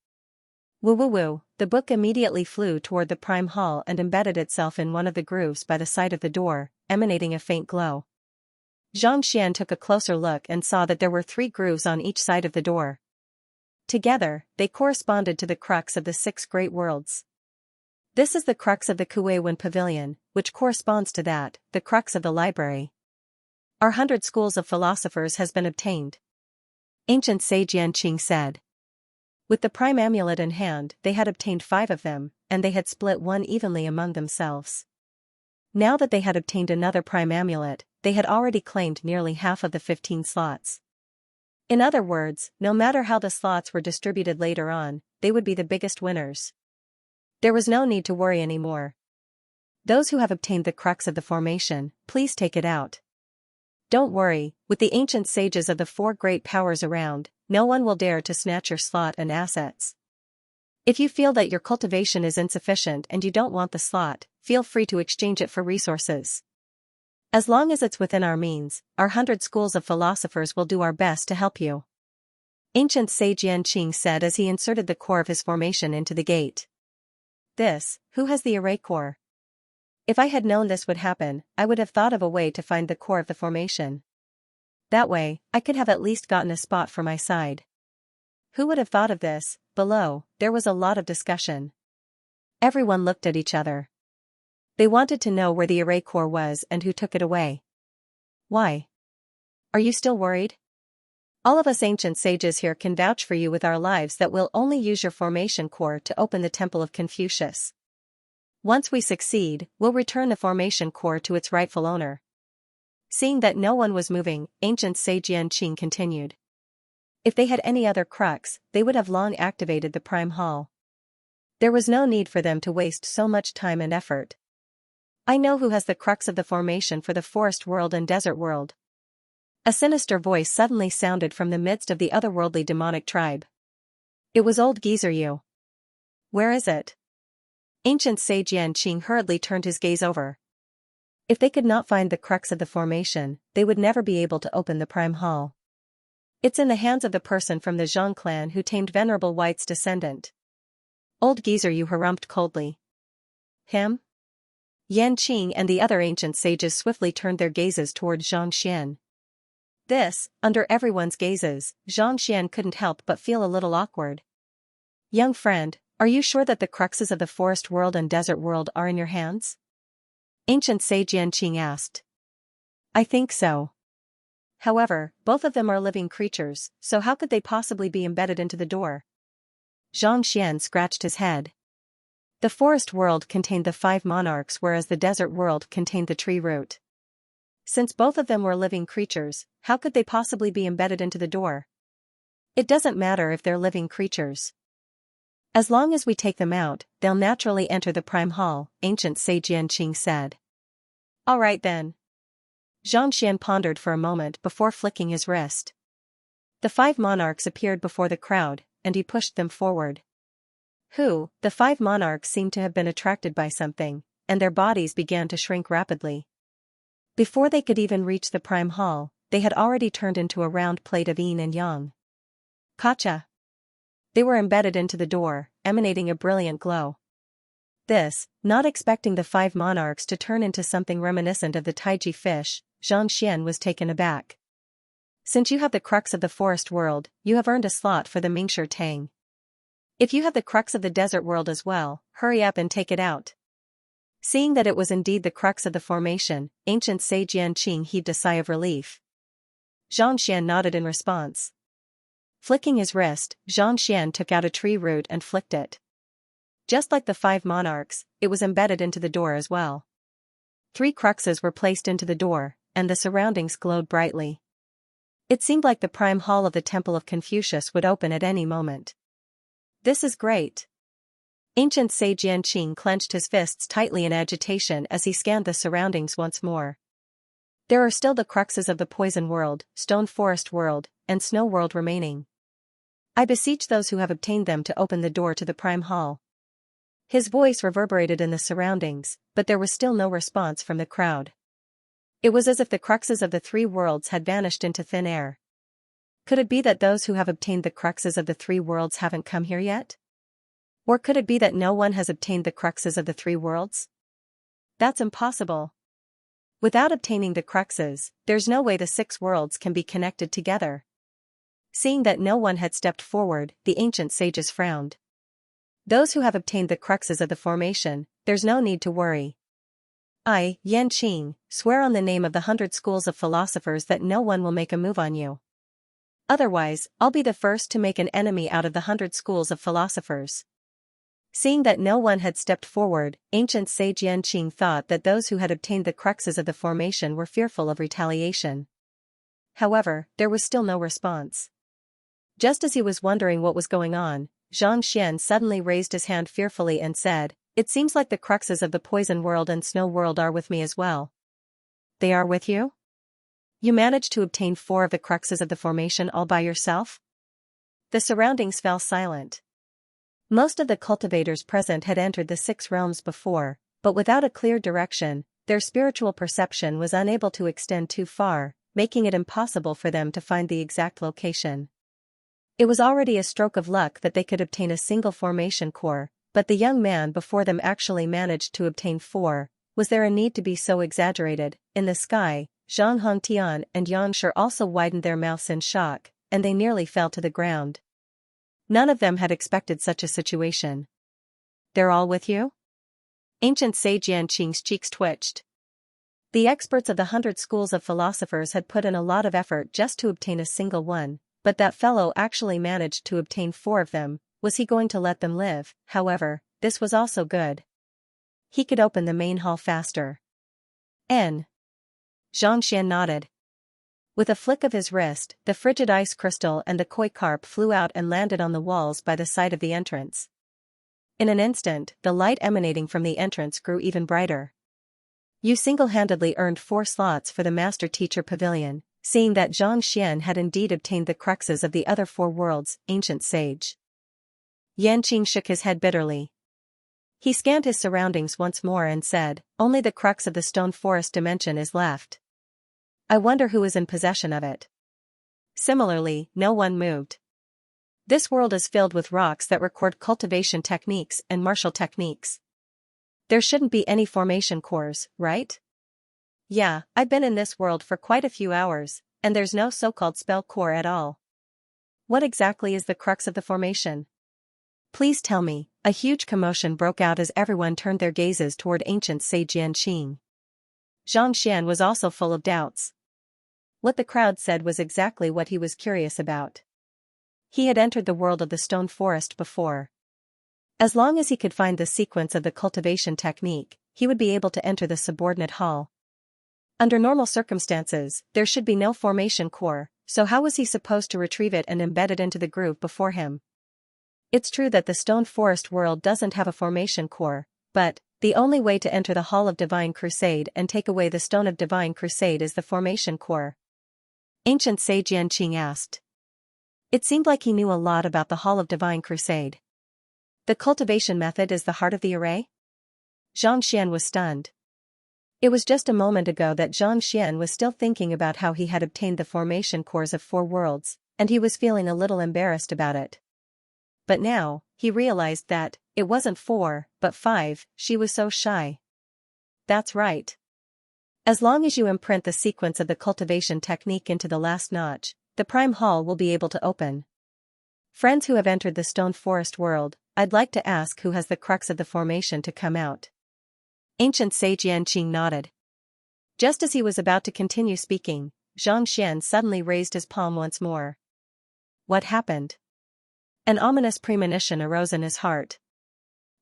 Woo woo woo, the book immediately flew toward the prime hall and embedded itself in one of the grooves by the side of the door, emanating a faint glow. Xianxia took a closer look and saw that there were 3 grooves on each side of the door. Together, they corresponded to the crux of the 6 great worlds. This is the crux of the Kuei-Wen Pavilion, which corresponds to that, the crux of the library. Our 100 schools of philosophers has been obtained. Ancient sage Xianxia said. With the prime amulet in hand, they had obtained 5 of them, and they had split one evenly among themselves. Now that they had obtained another prime amulet, they had already claimed nearly half of the 15 slots. In other words, no matter how the slots were distributed later on, they would be the biggest winners. There was no need to worry anymore. Those who have obtained the crux of the formation, please take it out. Don't worry, with the ancient sages of the 4 great powers around, no one will dare to snatch your slot and assets. If you feel that your cultivation is insufficient and you don't want the slot, feel free to exchange it for resources. As long as it's within our means, our 100 schools of philosophers will do our best to help you. Ancient sage Xianxia said as he inserted the core of his formation into the gate. Who has the array core? If I had known this would happen, I would have thought of a way to find the core of the formation. That way, I could have at least gotten a spot for my side. Who would have thought of this? Below, there was a lot of discussion. Everyone looked at each other. They wanted to know where the array core was and who took it away. Why? Are you still worried? All of us ancient sages here can vouch for you with our lives that we'll only use your formation core to open the Temple of Confucius. Once we succeed, we'll return the formation core to its rightful owner. Seeing that no one was moving, ancient sage Xianxia continued. If they had any other crux, they would have long activated the prime hall. There was no need for them to waste so much time and effort. I know who has the crux of the formation for the forest world and desert world. A sinister voice suddenly sounded from the midst of the otherworldly demonic tribe. It was old geezer Yu. Where is it? Ancient sage Xianxia hurriedly turned his gaze over. If they could not find the crux of the formation, they would never be able to open the prime hall. It's in the hands of the person from the Zhang clan who tamed Venerable White's descendant. Old geezer Yu harumphed coldly. Him? Yan Qing and the other ancient sages swiftly turned their gazes toward Xianxia. This, under everyone's gazes, Xianxia couldn't help but feel a little awkward. Young friend, are you sure that the cruxes of the forest world and desert world are in your hands? Ancient sage Yanqing asked. I think so. However, both of them are living creatures, so how could they possibly be embedded into the door? Zhang Xian scratched his head. The forest world contained the 5 monarchs whereas the desert world contained the tree root. Since both of them were living creatures, how could they possibly be embedded into the door? It doesn't matter if they're living creatures. As long as we take them out, they'll naturally enter the prime hall, ancient sage Yanqing said. All right then. Zhang Xian pondered for a moment before flicking his wrist. The 5 monarchs appeared before the crowd, and he pushed them forward. The 5 monarchs seemed to have been attracted by something, and their bodies began to shrink rapidly. Before they could even reach the prime hall, they had already turned into a round plate of yin and yang. Kacha. They were embedded into the door, emanating a brilliant glow. This, not expecting the 5 monarchs to turn into something reminiscent of the Taiji fish, Zhang Xian was taken aback. Since you have the crux of the forest world, you have earned a slot for the Mingshi Tang. If you have the crux of the desert world as well, hurry up and take it out. Seeing that it was indeed the crux of the formation, ancient sage Yanqing heaved a sigh of relief. Zhang Xian nodded in response. Flicking his wrist, Zhang Xian took out a tree root and flicked it. Just like the 5 monarchs, it was embedded into the door as well. 3 cruxes were placed into the door, and the surroundings glowed brightly. It seemed like the prime hall of the Temple of Confucius would open at any moment. This is great. Ancient sage Yanqing clenched his fists tightly in agitation as he scanned the surroundings once more. There are still the cruxes of the poison world, stone forest world, and snow world remaining. I beseech those who have obtained them to open the door to the prime hall. His voice reverberated in the surroundings, but there was still no response from the crowd. It was as if the cruxes of the 3 worlds had vanished into thin air. Could it be that those who have obtained the cruxes of the 3 worlds haven't come here yet? Or could it be that no one has obtained the cruxes of the 3 worlds? That's impossible. Without obtaining the cruxes, there's no way the 6 worlds can be connected together. Seeing that no one had stepped forward, the ancient sages frowned. Those who have obtained the cruxes of the formation, there's no need to worry. I, Yanqing, swear on the name of the 100 schools of philosophers that no one will make a move on you. Otherwise, I'll be the first to make an enemy out of the 100 schools of philosophers. Seeing that no one had stepped forward, ancient sage Yanqing thought that those who had obtained the cruxes of the formation were fearful of retaliation. However, there was still no response. Just as he was wondering what was going on, Zhang Xian suddenly raised his hand fearfully and said, It seems like the cruxes of the poison world and snow world are with me as well. They are with you? You managed to obtain 4 of the cruxes of the formation all by yourself? The surroundings fell silent. Most of the cultivators present had entered the 6 realms before, but without a clear direction, their spiritual perception was unable to extend too far, making it impossible for them to find the exact location. It was already a stroke of luck that they could obtain a single formation core, but the young man before them actually managed to obtain 4. Was there a need to be so exaggerated? In the sky, Zhang Hongtian and Yang also widened their mouths in shock, and they nearly fell to the ground. None of them had expected such a situation. They're all with you? Ancient sage Yanqing's cheeks twitched. The experts of the 100 schools of philosophers had put in a lot of effort just to obtain a single one, but that fellow actually managed to obtain 4 of them. Was he going to let them live? However, this was also good. He could open the main hall faster. Zhang Xian nodded. With a flick of his wrist, the frigid ice crystal and the koi carp flew out and landed on the walls by the side of the entrance. In an instant, the light emanating from the entrance grew even brighter. You single-handedly earned 4 slots for the Master Teacher Pavilion, seeing that Zhang Xian had indeed obtained the cruxes of the other 4 worlds, ancient sage. Yanqing shook his head bitterly. He scanned his surroundings once more and said, Only the crux of the stone forest dimension is left. I wonder who is in possession of it. Similarly, no one moved. This world is filled with rocks that record cultivation techniques and martial techniques. There shouldn't be any formation cores, right? Yeah, I've been in this world for quite a few hours, and there's no so-called spell core at all. What exactly is the crux of the formation? Please tell me. A huge commotion broke out as everyone turned their gazes toward ancient sage Xianxia. Xianxia was also full of doubts. What the crowd said was exactly what he was curious about. He had entered the world of the stone forest before. As long as he could find the sequence of the cultivation technique, he would be able to enter the subordinate hall. Under normal circumstances, there should be no formation core, so how was he supposed to retrieve it and embed it into the groove before him? It's true that the stone forest world doesn't have a formation core, but the only way to enter the Hall of Divine Crusade and take away the Stone of Divine Crusade is the formation core. Ancient Sage Yanqing asked. It seemed like he knew a lot about the Hall of Divine Crusade. The cultivation method is the heart of the array? Zhang Xian was stunned. It was just a moment ago that Zhang Xian was still thinking about how he had obtained the formation cores of 4 worlds, and he was feeling a little embarrassed about it. But now, he realized that it wasn't 4, but 5, she was so shy. That's right. As long as you imprint the sequence of the cultivation technique into the last notch, the Prime Hall will be able to open. Friends who have entered the stone forest world, I'd like to ask who has the crux of the formation to come out. Ancient Sage Yanqing nodded. Just as he was about to continue speaking, Zhang Xian suddenly raised his palm once more. What happened? An ominous premonition arose in his heart.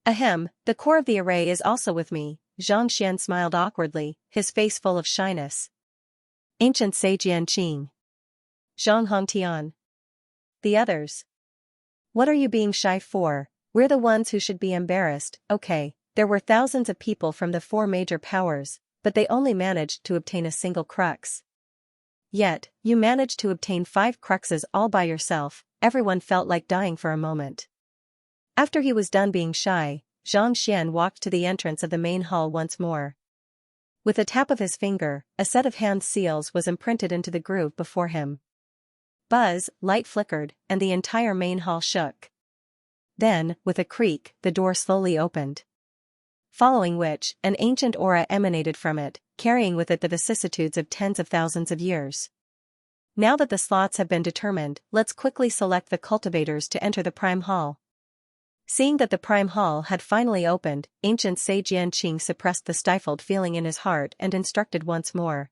Ahem, the core of the array is also with me. Zhang Xian smiled awkwardly, his face full of shyness. Ancient Sage Yanqing. Zhang Hongtian. The others. What are you being shy for? We're the ones who should be embarrassed. Okay, there were thousands of people from the 4 major powers, but they only managed to obtain a single crux. Yet, you managed to obtain 5 cruxes all by yourself. Everyone felt like dying for a moment. After he was done being shy, Zhang Xian walked to the entrance of the main hall once more. With a tap of his finger, a set of hand seals was imprinted into the groove before him. Buzz, light flickered, and the entire main hall shook. Then, with a creak, the door slowly opened. Following which, an ancient aura emanated from it, carrying with it the vicissitudes of tens of thousands of years. Now that the slots have been determined, let's quickly select the cultivators to enter the Prime Hall. Seeing that the Prime Hall had finally opened, ancient Sage Yanqing suppressed the stifled feeling in his heart and instructed once more.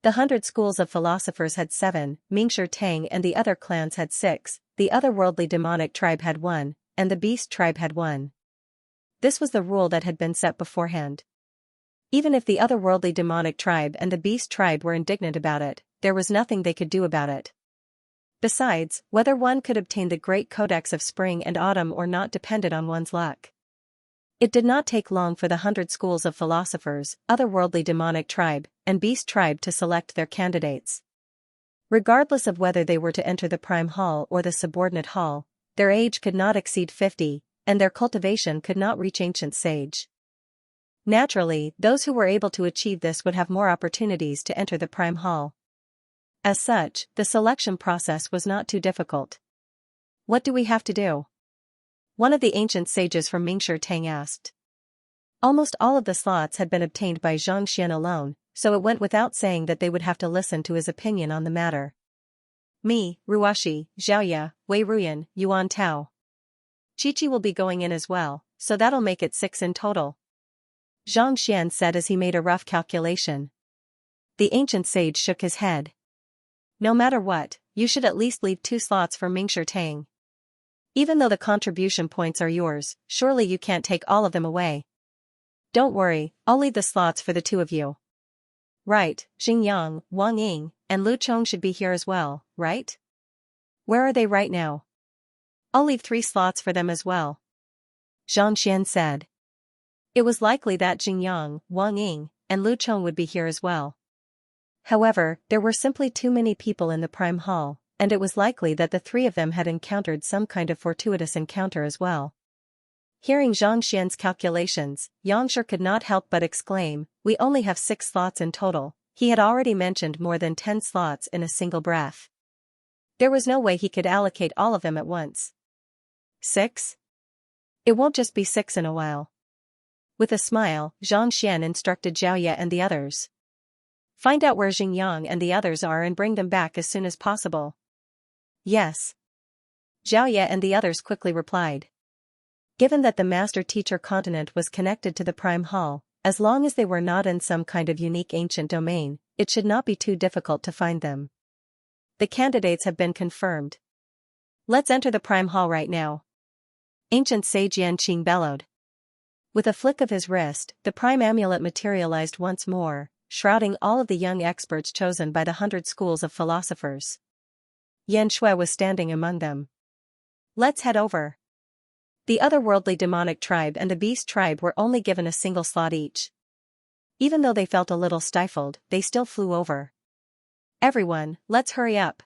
The 100 schools of philosophers had 7, Mingshi Tang and the other clans had 6, the otherworldly demonic tribe had 1, and the beast tribe had 1. This was the rule that had been set beforehand. Even if the otherworldly demonic tribe and the beast tribe were indignant about it, there was nothing they could do about it. Besides, whether one could obtain the great codex of spring and autumn or not depended on one's luck. It did not take long for the 100 schools of philosophers, otherworldly demonic tribe, and beast tribe to select their candidates. Regardless of whether they were to enter the Prime Hall or the subordinate hall, their age could not exceed 50, and their cultivation could not reach ancient sage. Naturally, those who were able to achieve this would have more opportunities to enter the Prime Hall. As such, the selection process was not too difficult. What do we have to do? One of the ancient sages from Mingshi Tang asked. Almost all of the slots had been obtained by Zhang Xian alone, so it went without saying that they would have to listen to his opinion on the matter. Me, Ruashi, Xiaoya, Wei Ruyan, Yuan Tao. Chi-Chi will be going in as well, so that'll make it 6 in total. Zhang Xian said as he made a rough calculation. The ancient sage shook his head. No matter what, you should at least leave 2 slots for Mingshi Tang. Even though the contribution points are yours, surely you can't take all of them away. Don't worry, I'll leave the slots for the 2 of you. Right, Xingyang, Wang Ying, and Lu Chong should be here as well, right? Where are they right now? I'll leave 3 slots for them as well. Zhang Xian said. It was likely that Xingyang, Wang Ying, and Lu Chong would be here as well. However, there were simply too many people in the Prime Hall, and it was likely that the 3 of them had encountered some kind of fortuitous encounter as well. Hearing Zhang Xian's calculations, Yangshi could not help but exclaim, we only have 6 slots in total. He had already mentioned more than 10 slots in a single breath. There was no way he could allocate all of them at once. 6? It won't just be 6 in a while. With a smile, Zhang Xian instructed Xiaoya and the others. Find out where Xingyang and the others are and bring them back as soon as possible. Yes. Xiaoye and the others quickly replied. Given that the master-teacher continent was connected to the Prime Hall, as long as they were not in some kind of unique ancient domain, it should not be too difficult to find them. The candidates have been confirmed. Let's enter the Prime Hall right now. Ancient Sage Yanqing bellowed. With a flick of his wrist, the Prime Amulet materialized once more, shrouding all of the young experts chosen by the 100 schools of philosophers. Yan Shui was standing among them. Let's head over. The otherworldly demonic tribe and the beast tribe were only given a single slot each. Even though they felt a little stifled, they still flew over. Everyone, let's hurry up.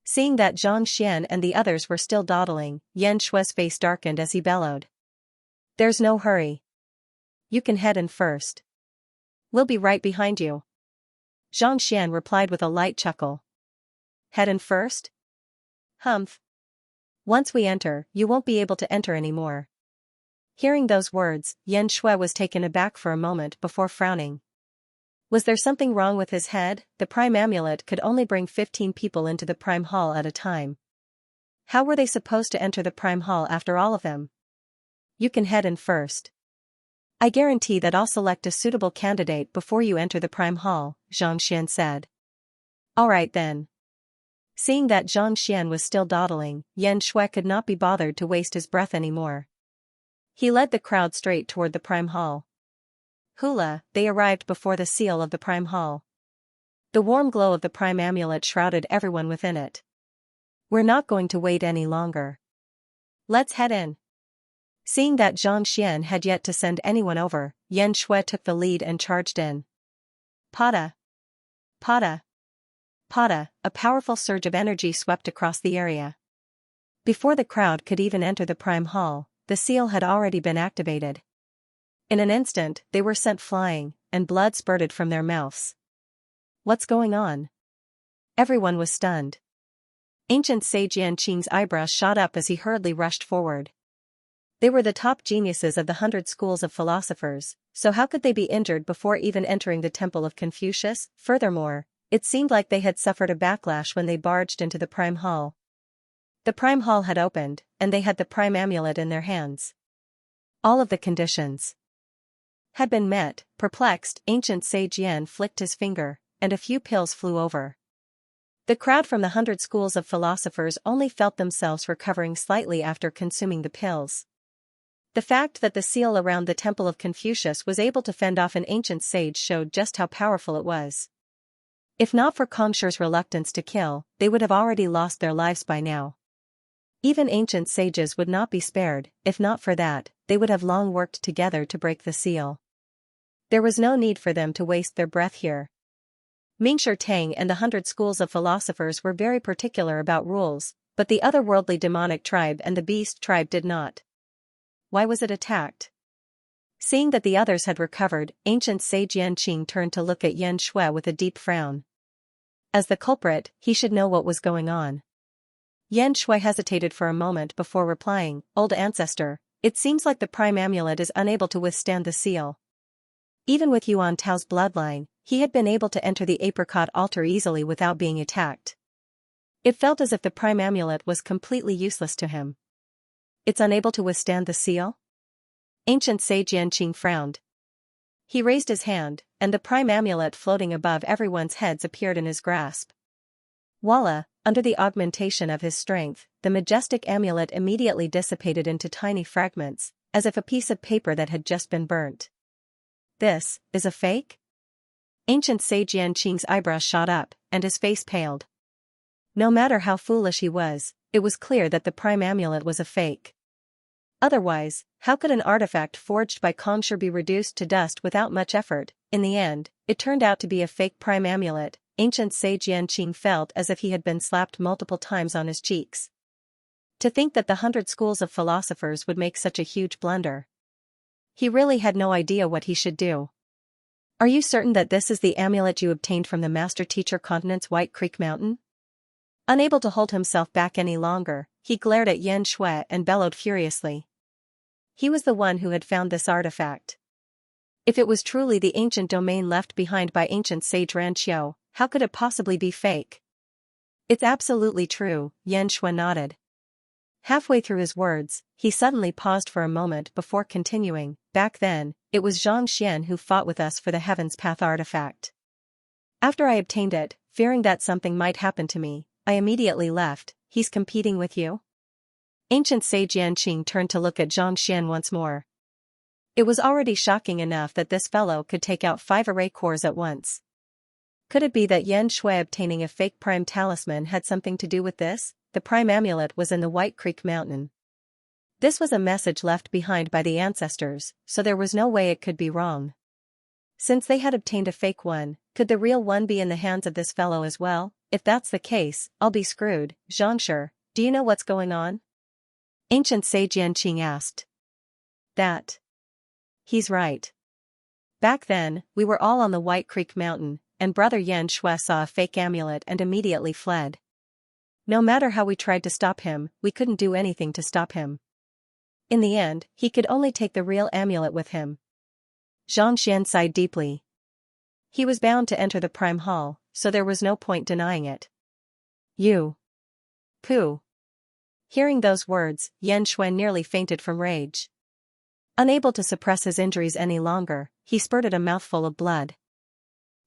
Seeing that Zhang Xian and the others were still dawdling, Yan Shui's face darkened as he bellowed. There's no hurry. You can head in first. We'll be right behind you. Zhang Xian replied with a light chuckle. Head in first? Humph. Once we enter, you won't be able to enter anymore. Hearing those words, Yan Shui was taken aback for a moment before frowning. Was there something wrong with his head? The Prime Amulet could only bring 15 people into the Prime Hall at a time. How were they supposed to enter the Prime Hall after all of them? You can head in first. I guarantee that I'll select a suitable candidate before you enter the Prime Hall, Zhang Xian said. Alright then. Seeing that Zhang Xian was still dawdling, Yan Shui could not be bothered to waste his breath anymore. He led the crowd straight toward the Prime Hall. Hula, they arrived before the seal of the Prime Hall. The warm glow of the Prime Amulet shrouded everyone within it. We're not going to wait any longer. Let's head in. Seeing that Zhang Xian had yet to send anyone over, Yan Shui took the lead and charged in. Pada! Pada! Pada! A powerful surge of energy swept across the area. Before the crowd could even enter the Prime Hall, the seal had already been activated. In an instant, they were sent flying, and blood spurted from their mouths. What's going on? Everyone was stunned. Ancient Sage Yanqing's eyebrows shot up as he hurriedly rushed forward. They were the top geniuses of the 100 schools of philosophers, so how could they be injured before even entering the Temple of Confucius? Furthermore, it seemed like they had suffered a backlash when they barged into the Prime Hall. The Prime Hall had opened, and they had the Prime Amulet in their hands. All of the conditions had been met. Perplexed, Ancient Sage Yan flicked his finger, and a few pills flew over. The crowd from the 100 schools of philosophers only felt themselves recovering slightly after consuming the pills. The fact that the seal around the Temple of Confucius was able to fend off an ancient sage showed just how powerful it was. If not for Kongshi's reluctance to kill, they would have already lost their lives by now. Even ancient sages would not be spared. If not for that, they would have long worked together to break the seal. There was no need for them to waste their breath here. Mingshi Tang and the 100 schools of philosophers were very particular about rules, but the otherworldly demonic tribe and the beast tribe did not. Why was it attacked? Seeing that the others had recovered, ancient sage Yanqing turned to look at Yan Shui with a deep frown. As the culprit, he should know what was going on. Yan Shui hesitated for a moment before replying, "Old ancestor, it seems like the Prime Amulet is unable to withstand the seal. Even with Yuan Tao's bloodline, he had been able to enter the apricot altar easily without being attacked. It felt as if the Prime Amulet was completely useless to him. It's unable to withstand the seal?" Ancient Sage Yanqing frowned. He raised his hand, and the Prime Amulet floating above everyone's heads appeared in his grasp. Voila, under the augmentation of his strength, the majestic amulet immediately dissipated into tiny fragments, as if a piece of paper that had just been burnt. This is a fake? Ancient Sage Yanqing's eyebrows shot up, and his face paled. No matter how foolish he was, it was clear that the Prime Amulet was a fake. Otherwise, how could an artifact forged by Kongshi be reduced to dust without much effort? In the end, it turned out to be a fake Prime Amulet. Ancient Sage Yanqing felt as if he had been slapped multiple times on his cheeks. To think that the 100 schools of philosophers would make such a huge blunder. He really had no idea what he should do. Are you certain that this is the amulet you obtained from the Master Teacher Continent's White Creek Mountain? Unable to hold himself back any longer, he glared at Yan Shui and bellowed furiously. He was the one who had found this artifact. If it was truly the ancient domain left behind by ancient sage Xianxia, how could it possibly be fake? It's absolutely true, Xianxia nodded. Halfway through his words, he suddenly paused for a moment before continuing. Back then, it was Xianxia who fought with us for the Heaven's Path artifact. After I obtained it, fearing that something might happen to me, I immediately left. He's competing with you? Ancient sage Yanqing turned to look at Xianxia once more. It was already shocking enough that this fellow could take out 5 array cores at once. Could it be that Yan Shui obtaining a fake prime talisman had something to do with this? The prime amulet was in the White Creek Mountain. This was a message left behind by the ancestors, so there was no way it could be wrong. Since they had obtained a fake one, could the real one be in the hands of this fellow as well? If that's the case, I'll be screwed. Xianxia, do you know what's going on? Ancient sage Yanqing asked. That. He's right. Back then, we were all on the White Creek Mountain, and Brother Yan Shui saw a fake amulet and immediately fled. No matter how we tried to stop him, we couldn't do anything to stop him. In the end, he could only take the real amulet with him. Xianxia sighed deeply. He was bound to enter the Prime Hall, so there was no point denying it. You. Pooh. Hearing those words, Yan Shui nearly fainted from rage. Unable to suppress his injuries any longer, he spurted a mouthful of blood.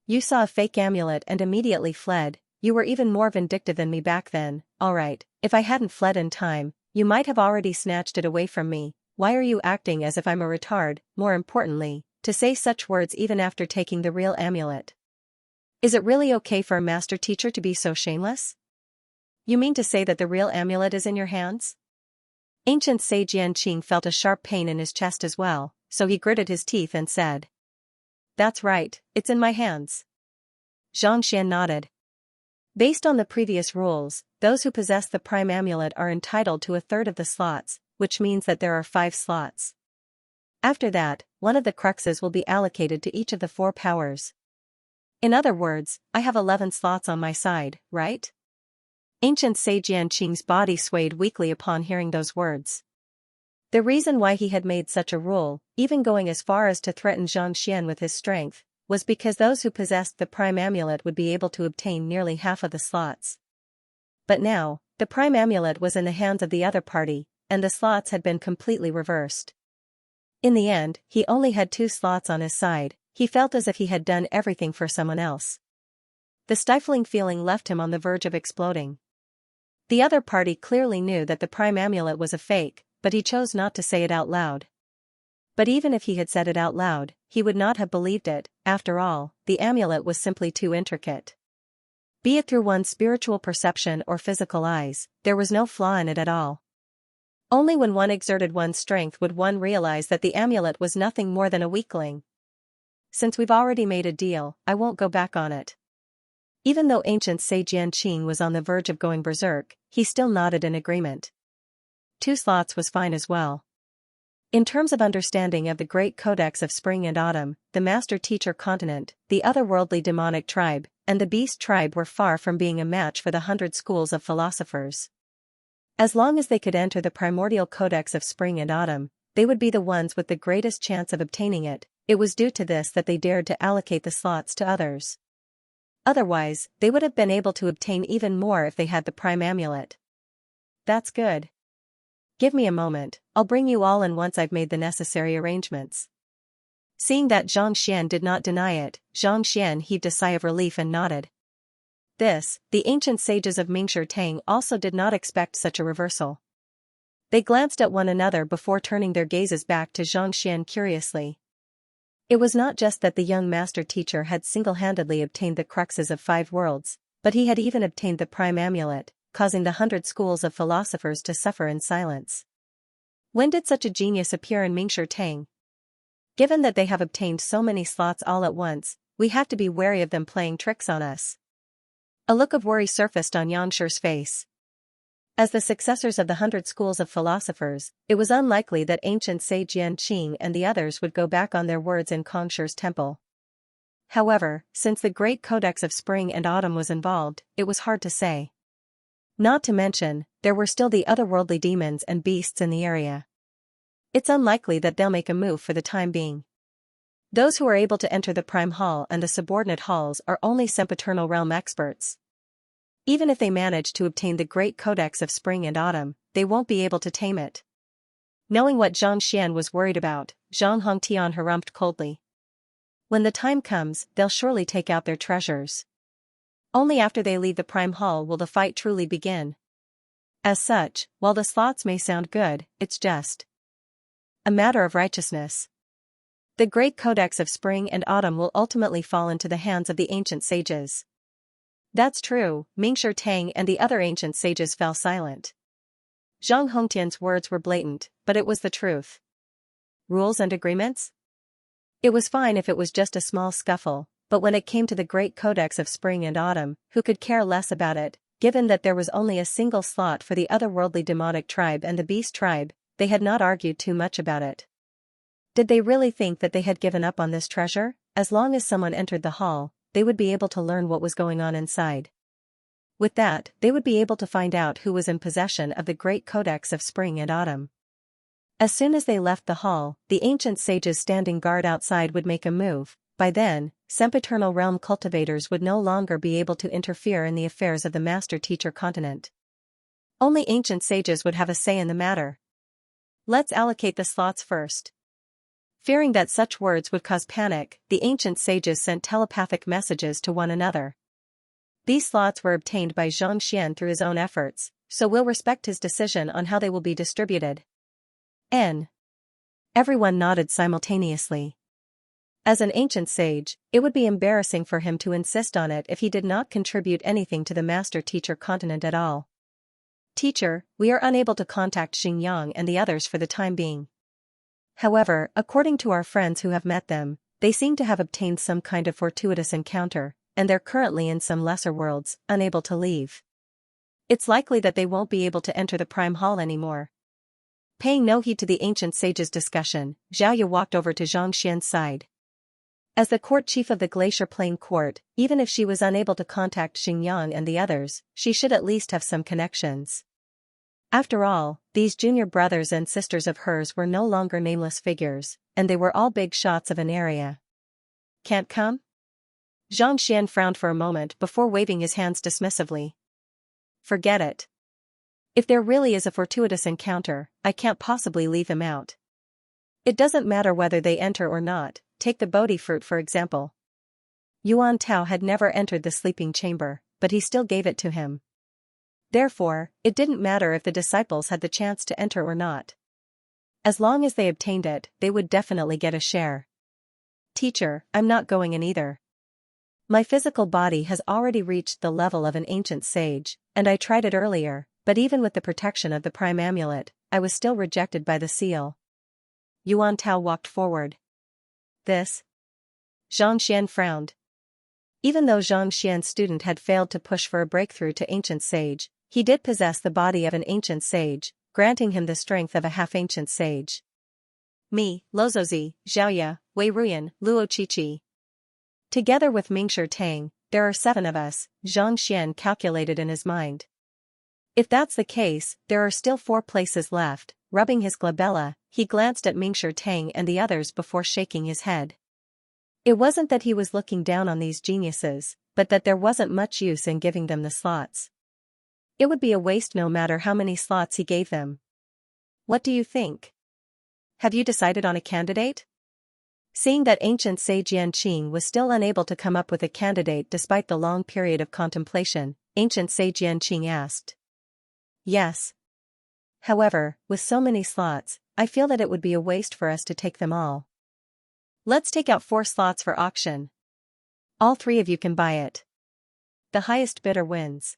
You saw a fake amulet and immediately fled. You were even more vindictive than me back then. Alright, if I hadn't fled in time, you might have already snatched it away from me. Why are you acting as if I'm a retard? More importantly, to say such words even after taking the real amulet. Is it really okay for a master teacher to be so shameless? You mean to say that the real amulet is in your hands? Ancient sage Yanqing felt a sharp pain in his chest as well, so he gritted his teeth and said. That's right, it's in my hands. Xianxia nodded. Based on the previous rules, those who possess the prime amulet are entitled to a third of the slots, which means that there are 5 slots. After that, one of the cruxes will be allocated to each of the 4 powers. In other words, I have 11 slots on my side, right? Ancient sage Yanqing's body swayed weakly upon hearing those words. The reason why he had made such a rule, even going as far as to threaten Xianxia with his strength, was because those who possessed the prime amulet would be able to obtain nearly half of the slots. But now, the prime amulet was in the hands of the other party, and the slots had been completely reversed. In the end, he only had 2 slots on his side. He felt as if he had done everything for someone else. The stifling feeling left him on the verge of exploding. The other party clearly knew that the prime amulet was a fake, but he chose not to say it out loud. But even if he had said it out loud, he would not have believed it. After all, the amulet was simply too intricate. Be it through one's spiritual perception or physical eyes, there was no flaw in it at all. Only when one exerted one's strength would one realize that the amulet was nothing more than a weakling. Since we've already made a deal, I won't go back on it. Even though ancient sage Yanqing was on the verge of going berserk, he still nodded in agreement. 2 slots was fine as well. In terms of understanding of the great codex of spring and autumn, the master teacher continent, the otherworldly demonic tribe, and the beast tribe were far from being a match for the 100 schools of philosophers. As long as they could enter the primordial codex of spring and autumn, they would be the ones with the greatest chance of obtaining it. It was due to this that they dared to allocate the slots to others. Otherwise, they would have been able to obtain even more if they had the prime amulet. That's good. Give me a moment, I'll bring you all in once I've made the necessary arrangements. Seeing that Xianxia did not deny it, Xianxia heaved a sigh of relief and nodded. The ancient sages of Mingshi Tang also did not expect such a reversal. They glanced at one another before turning their gazes back to Xianxia curiously. It was not just that the young master teacher had single-handedly obtained the cruxes of 5 worlds, but he had even obtained the prime amulet, causing the 100 schools of philosophers to suffer in silence. When did such a genius appear in Mingshi Tang? Given that they have obtained so many slots all at once, we have to be wary of them playing tricks on us. A look of worry surfaced on Yangshi's face. As the successors of the 100 schools of philosophers, it was unlikely that ancient sage Yanqing and the others would go back on their words in Kongshi's temple. However, since the great codex of spring and autumn was involved, it was hard to say. Not to mention, there were still the otherworldly demons and beasts in the area. It's unlikely that they'll make a move for the time being. Those who are able to enter the Prime Hall and the subordinate halls are only sempiternal realm experts. Even if they manage to obtain the Great Codex of Spring and Autumn, they won't be able to tame it. Knowing what Xianxia was worried about, Zhang Hongtian harumphed coldly. When the time comes, they'll surely take out their treasures. Only after they leave the Prime Hall will the fight truly begin. As such, while the slots may sound good, it's just a matter of righteousness. The Great Codex of Spring and Autumn will ultimately fall into the hands of the ancient sages. That's true, Mingshi Tang and the other ancient sages fell silent. Zhang Hongtian's words were blatant, but it was the truth. Rules and agreements? It was fine if it was just a small scuffle, but when it came to the Great Codex of Spring and Autumn, who could care less about it, given that there was only a single slot for the otherworldly Demotic tribe and the Beast tribe, they had not argued too much about it. Did they really think that they had given up on this treasure? As long as someone entered the hall, they would be able to learn what was going on inside. With that, they would be able to find out who was in possession of the Great Codex of Spring and Autumn. As soon as they left the hall, the ancient sages standing guard outside would make a move. By then, sempiternal realm cultivators would no longer be able to interfere in the affairs of the Master-Teacher continent. Only ancient sages would have a say in the matter. Let's allocate the slots first. Fearing that such words would cause panic, the ancient sages sent telepathic messages to one another. These slots were obtained by Xianxia through his own efforts, so we'll respect his decision on how they will be distributed. Everyone nodded simultaneously. As an ancient sage, it would be embarrassing for him to insist on it if he did not contribute anything to the Master-Teacher continent at all. Teacher, we are unable to contact Xingyang and the others for the time being. However, according to our friends who have met them, they seem to have obtained some kind of fortuitous encounter, and they're currently in some lesser worlds, unable to leave. It's likely that they won't be able to enter the Prime Hall anymore. Paying no heed to the ancient sage's discussion, Xiaoya walked over to Zhangxian's side. As the court chief of the Glacier Plain Court, even if she was unable to contact Xingyang and the others, she should at least have some connections. After all, these junior brothers and sisters of hers were no longer nameless figures, and they were all big shots of an area. Can't come? Zhangxian frowned for a moment before waving his hands dismissively. Forget it. If there really is a fortuitous encounter, I can't possibly leave him out. It doesn't matter whether they enter or not, take the Bodhi fruit for example. Yuan Tao had never entered the sleeping chamber, but he still gave it to him. Therefore, it didn't matter if the disciples had the chance to enter or not. As long as they obtained it, they would definitely get a share. Teacher, I'm not going in either. My physical body has already reached the level of an ancient sage, and I tried it earlier, but even with the protection of the Prime Amulet, I was still rejected by the seal. Yuan Tao walked forward. This? Zhangxian frowned. Even though Zhangxian's student had failed to push for a breakthrough to ancient sage, he did possess the body of an ancient sage, granting him the strength of a half-ancient sage. Me, Lozozi, Xiaoya, Wei Ruyan, Luo Qiqi. Together with Mingshi Tang, there are 7 of us, Zhangxian calculated in his mind. If that's the case, there are still 4 places left. Rubbing his glabella, he glanced at Mingshi Tang and the others before shaking his head. It wasn't that he was looking down on these geniuses, but that there wasn't much use in giving them the slots. It would be a waste no matter how many slots he gave them. What do you think? Have you decided on a candidate? Seeing that ancient sage Yanqing was still unable to come up with a candidate despite the long period of contemplation, ancient sage Yanqing asked. Yes. However, with so many slots, I feel that it would be a waste for us to take them all. Let's take out 4 slots for auction. All 3 of you can buy it. The highest bidder wins.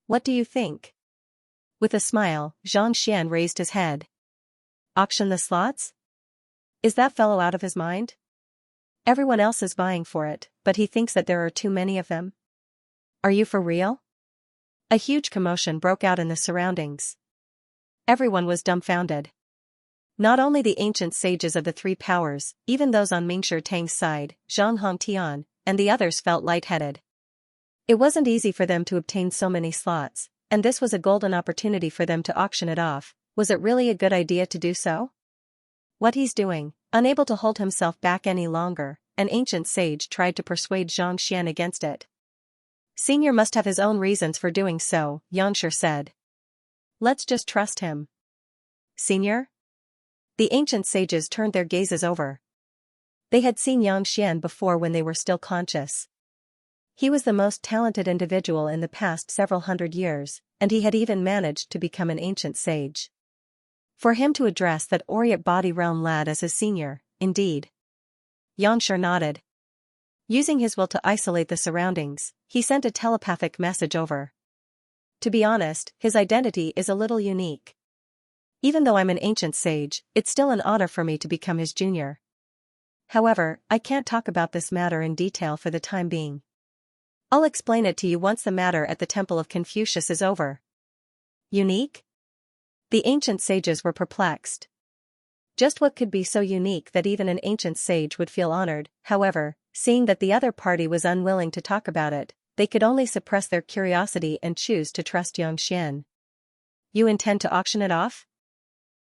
What do you think? With a smile, Zhangxian raised his head. Auction the slots? Is that fellow out of his mind? Everyone else is buying for it, but he thinks that there are too many of them. Are you for real? A huge commotion broke out in the surroundings. Everyone was dumbfounded. Not only the ancient sages of the 3 powers, even those on Mingshi Tang's side, Zhang Hongtian, and the others felt lightheaded. It wasn't easy for them to obtain so many slots, and this was a golden opportunity for them to auction it off. Was it really a good idea to do so? What he's doing, Unable to hold himself back any longer, an ancient sage tried to persuade Xianxia against it. Senior must have his own reasons for doing so, Xianxia said. Let's just trust him. Senior? The ancient sages turned their gazes over. They had seen Xianxia before when they were still conscious. He was the most talented individual in the past several hundred years, and he had even managed to become an ancient sage. For him to address that Orient body realm lad as his senior, indeed. Xianxia nodded. Using his will to isolate the surroundings, he sent a telepathic message over. To be honest, his identity is a little unique. Even though I'm an ancient sage, it's still an honor for me to become his junior. However, I can't talk about this matter in detail for the time being. I'll explain it to you once the matter at the Temple of Confucius is over. Unique? The ancient sages were perplexed. Just what could be so unique that even an ancient sage would feel honored? However, seeing that the other party was unwilling to talk about it, they could only suppress their curiosity and choose to trust Xianxia. You intend to auction it off?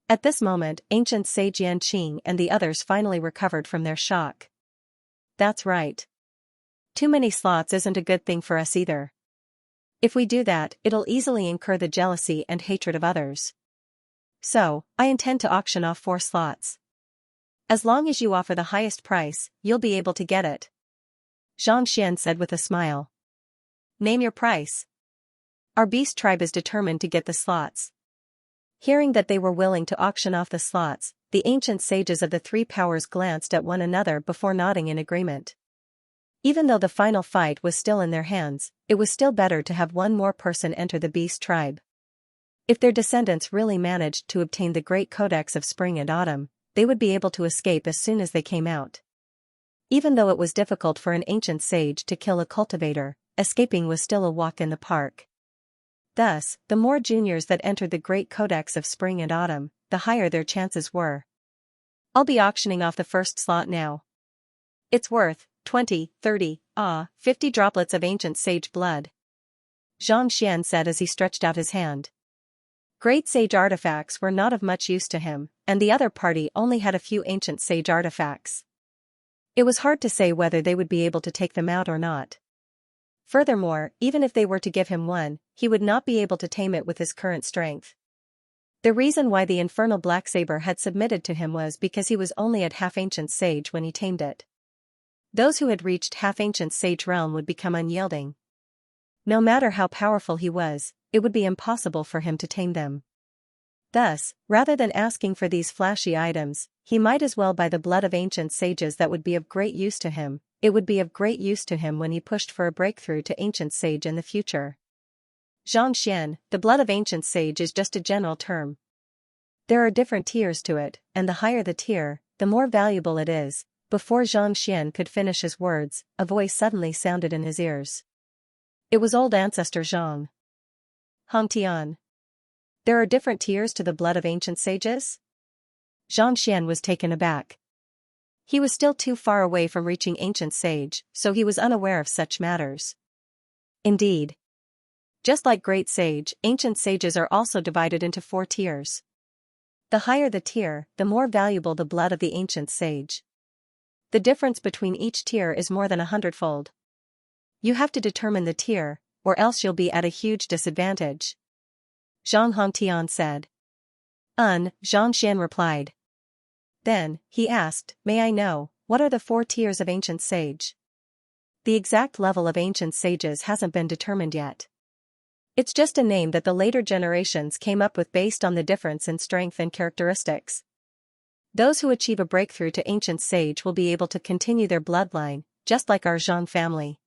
At this moment, ancient sage Yanqing and the others finally recovered from their shock. That's right. Too many slots isn't a good thing for us either. If we do that, it'll easily incur the jealousy and hatred of others. So, I intend to auction off 4 slots. As long as you offer the highest price, you'll be able to get it. Xianxia said with a smile. Name your price. Our beast tribe is determined to get the slots. Hearing that they were willing to auction off the slots, the ancient sages of the 3 powers glanced at one another before nodding in agreement. Even though the final fight was still in their hands, it was still better to have one more person enter the beast tribe. If their descendants really managed to obtain the great codex of spring and autumn, they would be able to escape as soon as they came out. Even though it was difficult for an ancient sage to kill a cultivator, escaping was still a walk in the park. Thus, the more juniors that entered the great codex of spring and autumn, the higher their chances were. I'll be auctioning off the first slot now. It's worth 20, 30, 50 droplets of ancient sage blood. Xianxia said as he stretched out his hand. Great sage artifacts were not of much use to him, and the other party only had a few ancient sage artifacts. It was hard to say whether they would be able to take them out or not. Furthermore, even if they were to give him one, he would not be able to tame it with his current strength. The reason why the infernal black saber had submitted to him was because he was only at half-ancient sage when he tamed it. Those who had reached half-ancient sage realm would become unyielding. No matter how powerful he was, it would be impossible for him to tame them. Thus, rather than asking for these flashy items, he might as well buy the blood of ancient sages that would be of great use to him. It would be of great use to him when he pushed for a breakthrough to ancient sage in the future. Xianxia, the blood of ancient sage is just a general term. There are different tiers to it, and the higher the tier, the more valuable it is. Before Xianxia could finish his words, a voice suddenly sounded in his ears. It was old ancestor Zhang. Hongtian. There are different tiers to the blood of ancient sages? Xianxia was taken aback. He was still too far away from reaching ancient sage, so he was unaware of such matters. Indeed. Just like great sage, ancient sages are also divided into 4 tiers. The higher the tier, the more valuable the blood of the ancient sage. The difference between each tier is more than 100-fold. You have to determine the tier, or else you'll be at a huge disadvantage. Zhang Hongtian said. Xianxia replied. Then, he asked, may I know, what are the 4 tiers of ancient sage? The exact level of ancient sages hasn't been determined yet. It's just a name that the later generations came up with based on the difference in strength and characteristics. Those who achieve a breakthrough to ancient sage will be able to continue their bloodline, just like our Zhang family.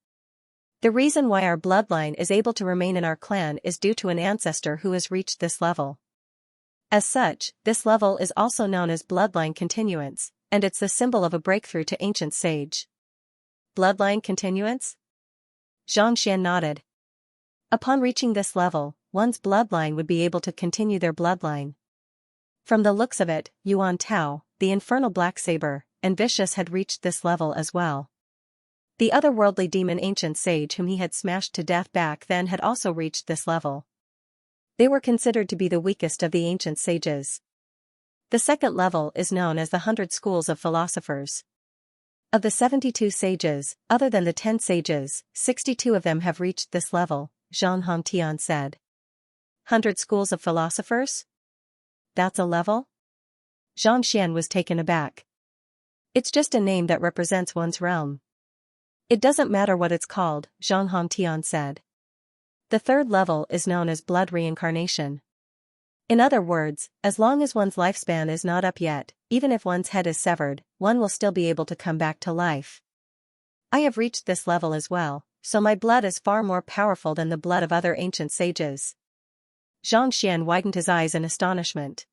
The reason why our bloodline is able to remain in our clan is due to an ancestor who has reached this level. As such, this level is also known as bloodline continuance, and it's the symbol of a breakthrough to ancient sage. Bloodline continuance? Xianxia nodded. Upon reaching this level, one's bloodline would be able to continue their bloodline. From the looks of it, Yuan Tao, the infernal black saber, and Vicious had reached this level as well. The otherworldly demon ancient sage whom he had smashed to death back then had also reached this level. They were considered to be the weakest of the ancient sages. The second level is known as the 100 Schools of Philosophers. Of the 72 sages, other than the 10 sages, 62 of them have reached this level, Xianxia said. 100 Schools of Philosophers? That's a level? Xianxia was taken aback. It's just a name that represents one's realm. It doesn't matter what it's called, Xianxia said. The third level is known as blood reincarnation. In other words, as long as one's lifespan is not up yet, even if one's head is severed, one will still be able to come back to life. I have reached this level as well, so my blood is far more powerful than the blood of other ancient sages. Xianxia widened his eyes in astonishment.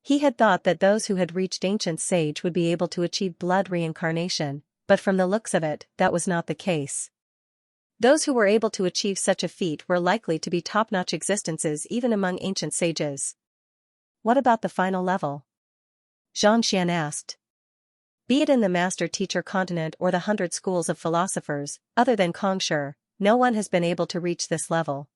He had thought that those who had reached ancient sage would be able to achieve blood reincarnation, but from the looks of it, that was not the case. Those who were able to achieve such a feat were likely to be top-notch existences even among ancient sages. What about the final level? Xianxia asked. Be it in the master-teacher continent or the 100 schools of philosophers, other than Kongshi, no one has been able to reach this level.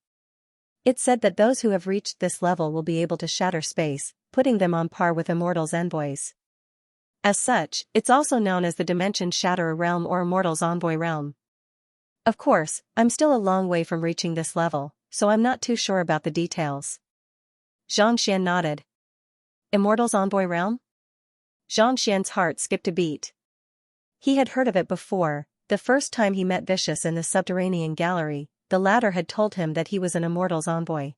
It's said that those who have reached this level will be able to shatter space, putting them on par with immortals' envoys. As such, it's also known as the Dimension Shatterer realm or Immortals' Envoy realm. Of course, I'm still a long way from reaching this level, so I'm not too sure about the details. Xianxia nodded. Immortals' Envoy realm? Xianxian's heart skipped a beat. He had heard of it before. The first time he met Vicious in the subterranean gallery, the latter had told him that he was an Immortals' Envoy.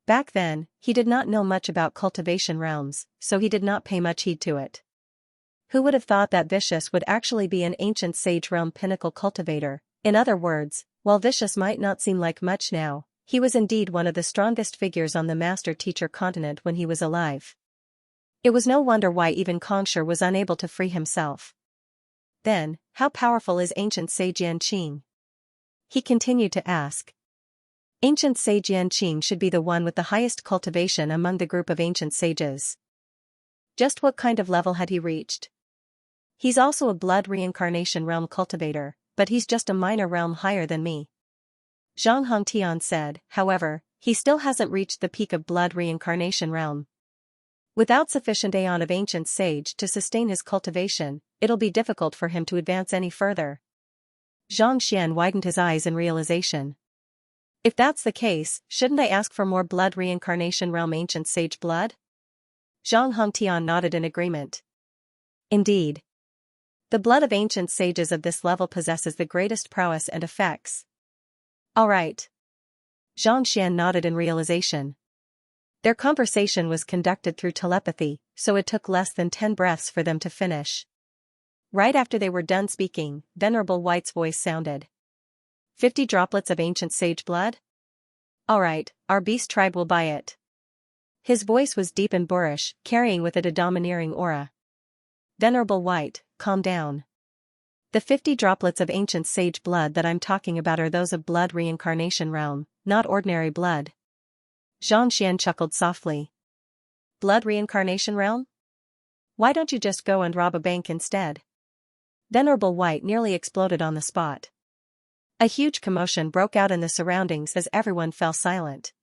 Back then, he did not know much about cultivation realms, so he did not pay much heed to it. Who would have thought that Vicious would actually be an ancient sage realm pinnacle cultivator? In other words, while Vicious might not seem like much now, he was indeed one of the strongest figures on the master-teacher continent when he was alive. It was no wonder why even Kongshi was unable to free himself. Then, how powerful is ancient sage Yanqing? He continued to ask. Ancient sage Yanqing should be the one with the highest cultivation among the group of ancient sages. Just what kind of level had he reached? He's also a blood reincarnation realm cultivator, but he's just a minor realm higher than me. Zhang Hongtian said, however, he still hasn't reached the peak of blood reincarnation realm. Without sufficient aeon of ancient sage to sustain his cultivation, it'll be difficult for him to advance any further. Zhang Xian widened his eyes in realization. If that's the case, shouldn't I ask for more blood reincarnation realm ancient sage blood? Zhang Hongtian nodded in agreement. Indeed. The blood of ancient sages of this level possesses the greatest prowess and effects. All right. Zhang Xian nodded in realization. Their conversation was conducted through telepathy, so it took less than 10 breaths for them to finish. Right after they were done speaking, Venerable White's voice sounded. 50 droplets of ancient sage blood? All right, our beast tribe will buy it. His voice was deep and boorish, carrying with it a domineering aura. Venerable White, calm down. The 50 droplets of ancient sage blood that I'm talking about are those of blood reincarnation realm, not ordinary blood. Zhang Xian chuckled softly. Blood reincarnation realm? Why don't you just go and rob a bank instead? Venerable White nearly exploded on the spot. A huge commotion broke out in the surroundings as everyone fell silent.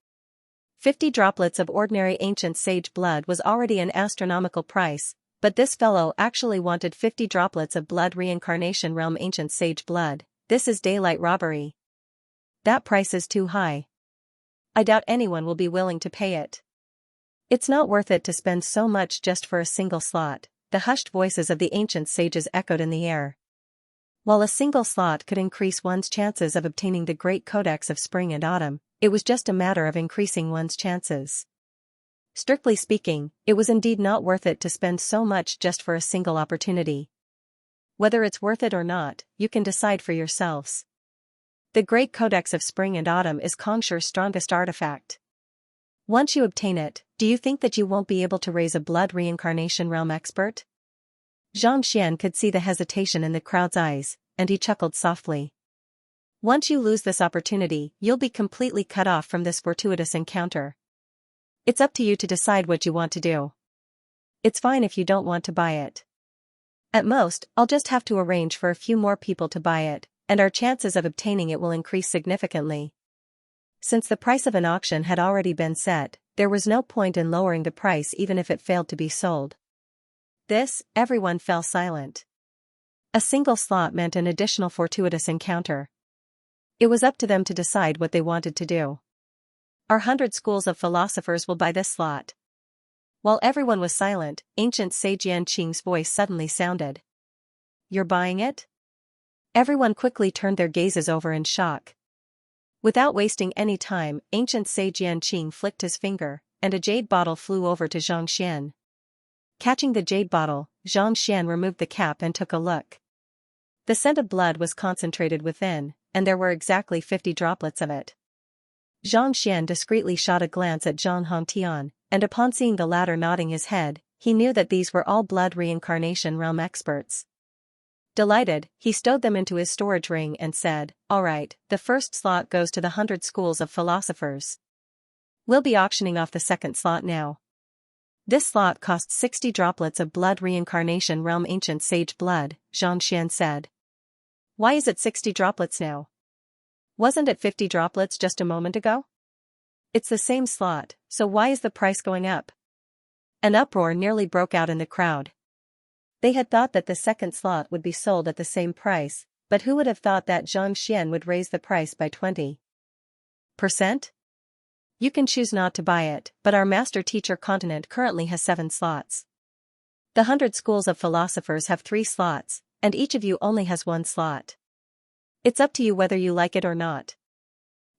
50 droplets of ordinary ancient sage blood was already an astronomical price, but this fellow actually wanted 50 droplets of blood reincarnation realm ancient sage blood. This is daylight robbery. That price is too high. I doubt anyone will be willing to pay it. It's not worth it to spend so much just for a single slot. The hushed voices of the ancient sages echoed in the air. While a single slot could increase one's chances of obtaining the great codex of spring and autumn, it was just a matter of increasing one's chances. Strictly speaking, it was indeed not worth it to spend so much just for a single opportunity. Whether it's worth it or not, you can decide for yourselves. The Great Codex of Spring and Autumn is Kongshi's strongest artifact. Once you obtain it, do you think that you won't be able to raise a blood reincarnation realm expert? Zhang Xian could see the hesitation in the crowd's eyes, and he chuckled softly. Once you lose this opportunity, you'll be completely cut off from this fortuitous encounter. It's up to you to decide what you want to do. It's fine if you don't want to buy it. At most, I'll just have to arrange for a few more people to buy it, and our chances of obtaining it will increase significantly. Since the price of an auction had already been set, there was no point in lowering the price even if it failed to be sold. Everyone fell silent. A single slot meant an additional fortuitous encounter. It was up to them to decide what they wanted to do. Our 100 schools of philosophers will buy this slot. While everyone was silent, ancient sage Yanqing's voice suddenly sounded. You're buying it? Everyone quickly turned their gazes over in shock. Without wasting any time, ancient sage Yanqing flicked his finger, and a jade bottle flew over to Xianxia. Catching the jade bottle, Xianxia removed the cap and took a look. The scent of blood was concentrated within, and there were exactly 50 droplets of it. Xianxia discreetly shot a glance at Zhang Hongtian, and upon seeing the latter nodding his head, he knew that these were all blood reincarnation realm experts. Delighted, he stowed them into his storage ring and said, "All right, the first slot goes to the 100 schools of philosophers. We'll be auctioning off the second slot now. This slot costs 60 droplets of blood reincarnation realm ancient sage blood," Xianxia said. "Why is it 60 droplets now? Wasn't it 50 droplets just a moment ago?" "It's the same slot, so why is the price going up?" An uproar nearly broke out in the crowd. They had thought that the second slot would be sold at the same price, but who would have thought that Xianxia would raise the price by 20%? You can choose not to buy it, but our master teacher continent currently has 7 slots. The 100 schools of philosophers have 3 slots, and each of you only has 1 slot. It's up to you whether you like it or not.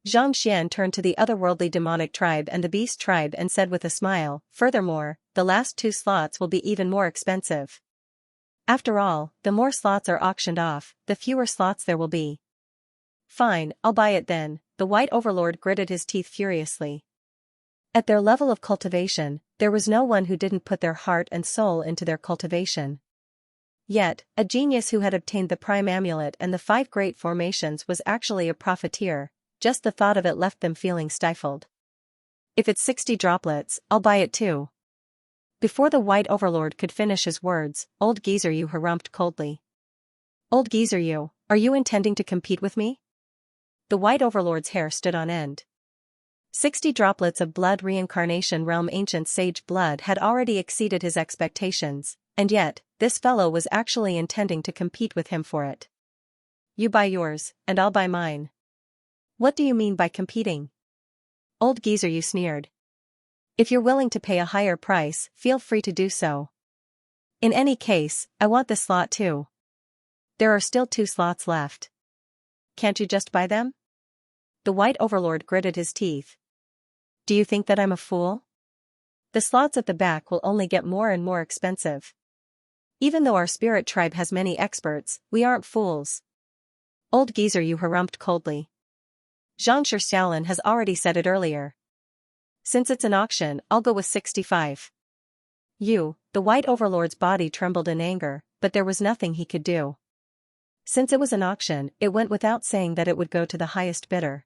Xianxia turned to the otherworldly demonic tribe and the beast tribe and said with a smile, "Furthermore, the last 2 slots will be even more expensive. After all, the more slots are auctioned off, the fewer slots there will be." "Fine, I'll buy it then," the White Overlord gritted his teeth furiously. At their level of cultivation, there was no one who didn't put their heart and soul into their cultivation. Yet, a genius who had obtained the prime amulet and the 5 great formations was actually a profiteer. Just the thought of it left them feeling stifled. "If it's 60 droplets, I'll buy it too." Before the White Overlord could finish his words, old geezer Yu harumphed coldly. "Old geezer Yu, are you intending to compete with me?" The White Overlord's hair stood on end. 60 droplets of blood reincarnation realm ancient sage blood had already exceeded his expectations, and yet, this fellow was actually intending to compete with him for it. "You buy yours, and I'll buy mine." "What do you mean by competing?" Old geezer Yu sneered. "If you're willing to pay a higher price, feel free to do so. In any case, I want this slot too. There are still 2 slots left. Can't you just buy them?" The White Overlord gritted his teeth. "Do you think that I'm a fool? The slots at the back will only get more and more expensive. Even though our spirit tribe has many experts, we aren't fools." Old geezer Yu harumphed coldly. Xianxia Xiaolin has already said it earlier. "Since it's an auction, I'll go with 65. The White Overlord's body trembled in anger, but there was nothing he could do. Since it was an auction, it went without saying that it would go to the highest bidder.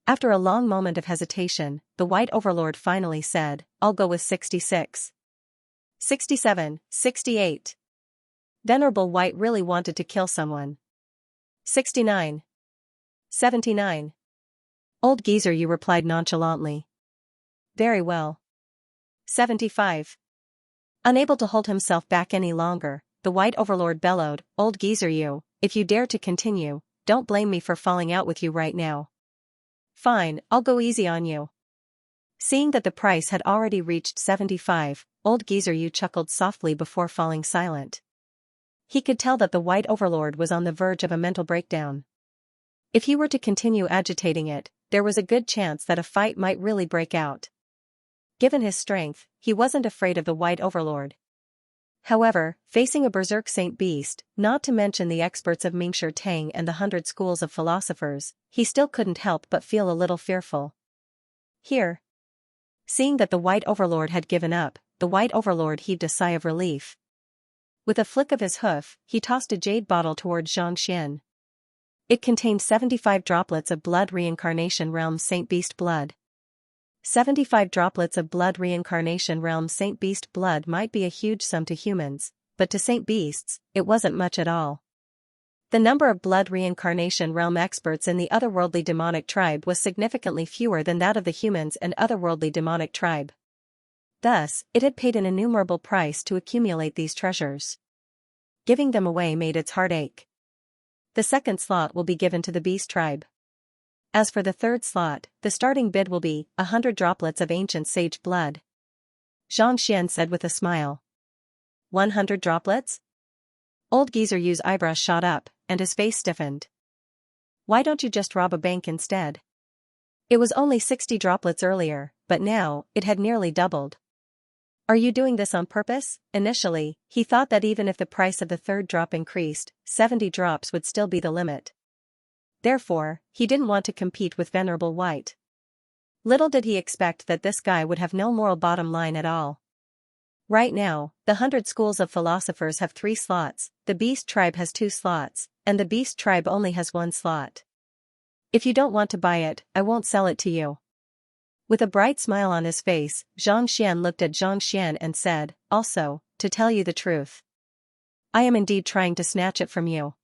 After a long moment of hesitation, the White Overlord finally said, "I'll go with 66. 67, 68. Venerable White really wanted to kill someone. 69. 79. Old geezer Yu replied nonchalantly. "Very well. 75. Unable to hold himself back any longer, the White Overlord bellowed, "Old geezer Yu, if you dare to continue, don't blame me for falling out with you right now." "Fine, I'll go easy on you." Seeing that the price had already reached 75, old geezer Yu chuckled softly before falling silent. He could tell that the White Overlord was on the verge of a mental breakdown. If he were to continue agitating it, there was a good chance that a fight might really break out. Given his strength, he wasn't afraid of the White Overlord. However, facing a berserk saint beast, not to mention the experts of Mingshi Tang and the 100 schools of philosophers, he still couldn't help but feel a little fearful. Here. Seeing that the White Overlord had given up, the White Overlord heaved a sigh of relief. With a flick of his hoof, he tossed a jade bottle toward Xianxia. It contained 75 droplets of blood reincarnation realm saint beast blood. 75 droplets of blood reincarnation realm saint beast blood might be a huge sum to humans, but to saint beasts, it wasn't much at all. The number of blood reincarnation realm experts in the otherworldly demonic tribe was significantly fewer than that of the humans and otherworldly demonic tribe. Thus, it had paid an innumerable price to accumulate these treasures. Giving them away made its heart ache. The second slot will be given to the beast tribe. As for the third slot, the starting bid will be 100 droplets of ancient sage blood. Xianxia said with a smile. 100 droplets? Old Geezer Yu's eyebrows shot up, and his face stiffened. Why don't you just rob a bank instead? It was only 60 droplets earlier, but now, it had nearly doubled. Are you doing this on purpose? Initially, he thought that even if the price of the third drop increased, 70 drops would still be the limit. Therefore, he didn't want to compete with Venerable White. Little did he expect that this guy would have no moral bottom line at all. Right now, the 100 schools of philosophers have 3 slots, the beast tribe has 2 slots, and the beast tribe only has 1 slot. If you don't want to buy it, I won't sell it to you. With a bright smile on his face, Xianxia looked at Xianxia and said, also, to tell you the truth, I am indeed trying to snatch it from you.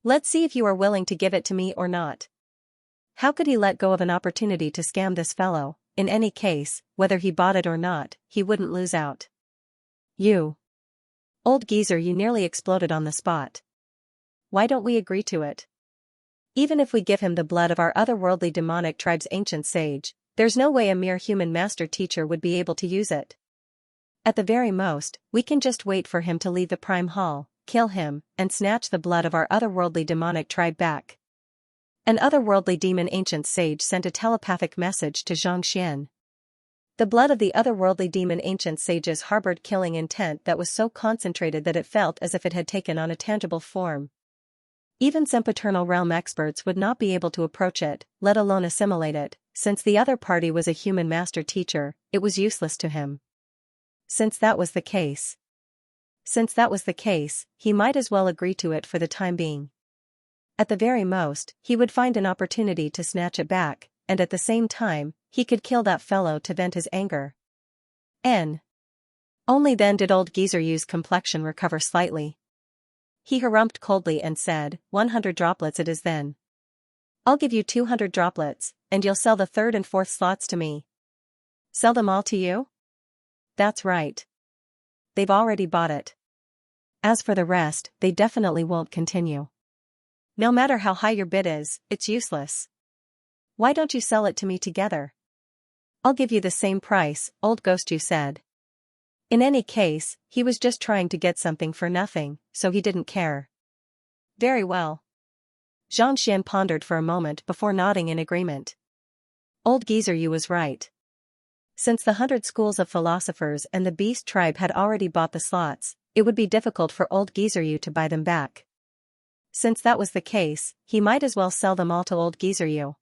Let's see if you are willing to give it to me or not. How could he let go of an opportunity to scam this fellow? In any case, whether he bought it or not, he wouldn't lose out. You. Old Geezer Yu nearly exploded on the spot. Why don't we agree to it? Even if we give him the blood of our otherworldly demonic tribe's ancient sage, there's no way a mere human master teacher would be able to use it. At the very most, we can just wait for him to leave the Prime Hall, kill him, and snatch the blood of our otherworldly demonic tribe back. An otherworldly demon ancient sage sent a telepathic message to Xianxia. The blood of the otherworldly demon ancient sages harbored killing intent that was so concentrated that it felt as if it had taken on a tangible form. Even sempiternal realm experts would not be able to approach it, let alone assimilate it. Since the other party was a human master teacher, it was useless to him. Since that was the case, he might as well agree to it for the time being. At the very most, he would find an opportunity to snatch it back, and at the same time, he could kill that fellow to vent his anger. Only then did old Geezer Yu's complexion recover slightly. He harumphed coldly and said, 100 droplets it is then. I'll give you 200 droplets, and you'll sell the third and fourth slots to me. Sell them all to you? That's right. They've already bought it. As for the rest, they definitely won't continue. No matter how high your bid is, it's useless. Why don't you sell it to me together? I'll give you the same price, old Ghost Yu said. In any case, he was just trying to get something for nothing, so he didn't care. Very well. Xianxia pondered for a moment before nodding in agreement. Old Geezer Yu was right. Since the 100 schools of philosophers and the beast tribe had already bought the slots, it would be difficult for old Geezer Yu to buy them back. Since that was the case, he might as well sell them all to old Geezer Yu.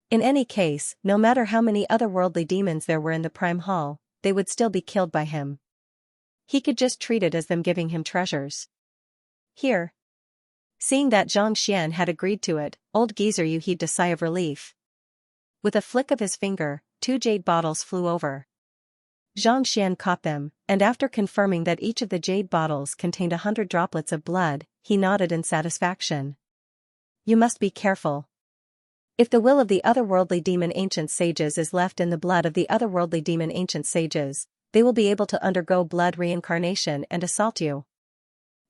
In any case, no matter how many otherworldly demons there were in the Prime Hall, they would still be killed by him. He could just treat it as them giving him treasures. Here. Seeing that Xianxia had agreed to it, old Geezer Yu heaved a sigh of relief. With a flick of his finger, 2 jade bottles flew over. Xianxia caught them, and after confirming that each of the jade bottles contained 100 droplets of blood, he nodded in satisfaction. You must be careful. If the will of the otherworldly demon ancient sages is left in the blood of the otherworldly demon ancient sages, they will be able to undergo blood reincarnation and assault you.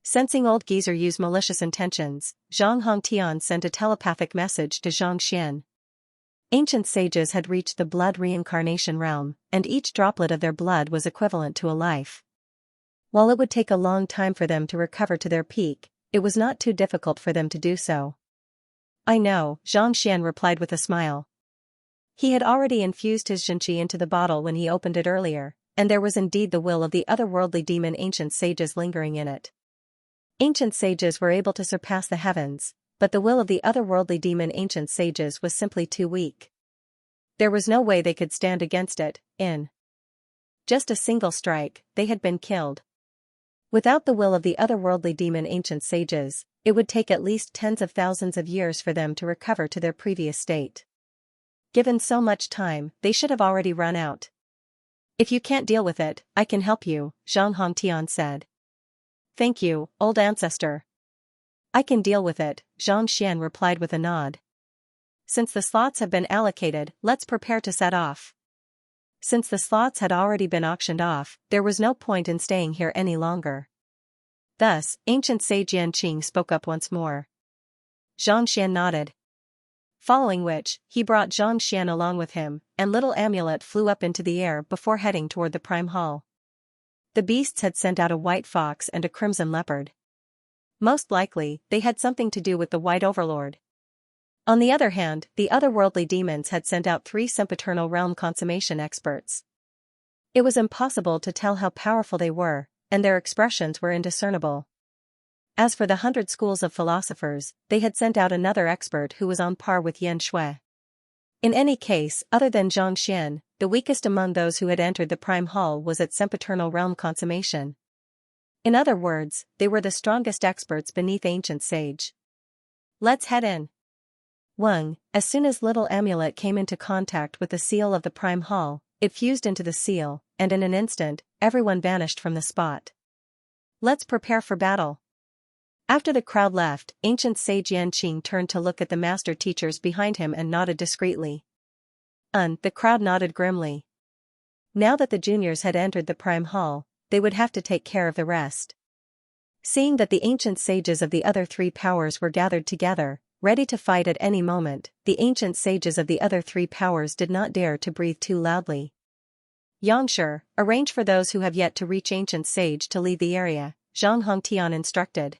Sensing old Geezer Yu's malicious intentions, Zhang Hongtian sent a telepathic message to Xianxia. Ancient sages had reached the blood reincarnation realm, and each droplet of their blood was equivalent to a life. While it would take a long time for them to recover to their peak, it was not too difficult for them to do so. I know, Xianxia replied with a smile. He had already infused his Xianxia into the bottle when he opened it earlier, and there was indeed the will of the otherworldly demon ancient sages lingering in it. Ancient sages were able to surpass the heavens, but the will of the otherworldly demon ancient sages was simply too weak. There was no way they could stand against it. In just a single strike, they had been killed. Without the will of the otherworldly demon ancient sages, it would take at least tens of thousands of years for them to recover to their previous state. Given so much time, they should have already run out. If you can't deal with it, I can help you, Zhang Hongtian said. Thank you, old ancestor. I can deal with it, Xianxia replied with a nod. Since the slots have been allocated, let's prepare to set off. Since the slots had already been auctioned off, there was no point in staying here any longer. Thus, ancient sage Yanqing spoke up once more. Xianxia nodded. Following which, he brought Xianxia along with him, and little amulet flew up into the air before heading toward the prime hall. The beasts had sent out a white fox and a crimson leopard. Most likely, they had something to do with the White Overlord. On the other hand, the otherworldly demons had sent out 3 sempiternal realm consummation experts. It was impossible to tell how powerful they were, and their expressions were indiscernible. As for the 100 schools of philosophers, they had sent out another expert who was on par with Yan Shui. In any case, other than Xianxia, the weakest among those who had entered the prime hall was at sempiternal realm consummation. In other words, they were the strongest experts beneath ancient sage. Let's head in. Wang, as soon as little amulet came into contact with the seal of the prime hall, it fused into the seal, and in an instant, everyone vanished from the spot. Let's prepare for battle. After the crowd left, ancient sage Yanqing turned to look at the master teachers behind him and nodded discreetly. The crowd nodded grimly. Now that the juniors had entered the prime hall, they would have to take care of the rest. Seeing that the ancient sages of the other 3 powers were gathered together, ready to fight at any moment, the ancient sages of the other 3 powers did not dare to breathe too loudly. Xianxia, arrange for those who have yet to reach ancient sage to leave the area, Zhang Hongtian instructed.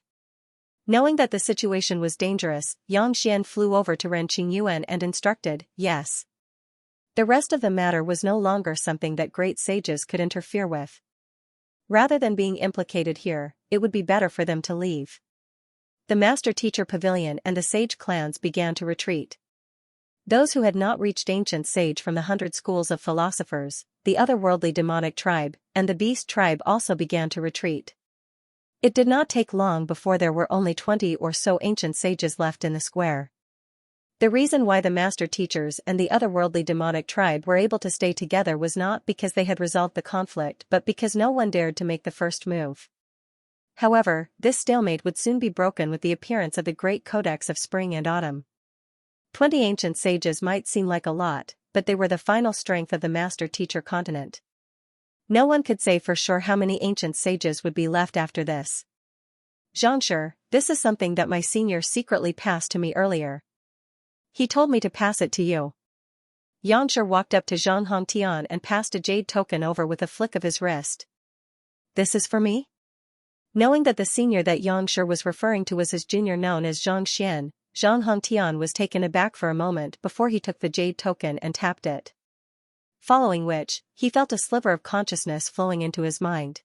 Knowing that the situation was dangerous, Xianxia flew over to Ren Qingyuan and instructed, yes. The rest of the matter was no longer something that great sages could interfere with. Rather than being implicated here, it would be better for them to leave. The Master Teacher Pavilion and the sage clans began to retreat. Those who had not reached ancient sage from the 100 schools of philosophers, the otherworldly demonic tribe, and the beast tribe also began to retreat. It did not take long before there were only 20 or so ancient sages left in the square. The reason why the master teachers and the otherworldly demonic tribe were able to stay together was not because they had resolved the conflict but because no one dared to make the first move. However, this stalemate would soon be broken with the appearance of the Great Codex of Spring and Autumn. 20 ancient sages might seem like a lot, but they were the final strength of the master teacher continent. No one could say for sure how many ancient sages would be left after this. Xianxia, this is something that my senior secretly passed to me earlier. He told me to pass it to you. Xianxia walked up to Zhang Hongtian and passed a jade token over with a flick of his wrist. This is for me? Knowing that the senior that Xianxia was referring to was his junior known as Zhang Hongtian was taken aback for a moment before he took the jade token and tapped it. Following which, he felt a sliver of consciousness flowing into his mind.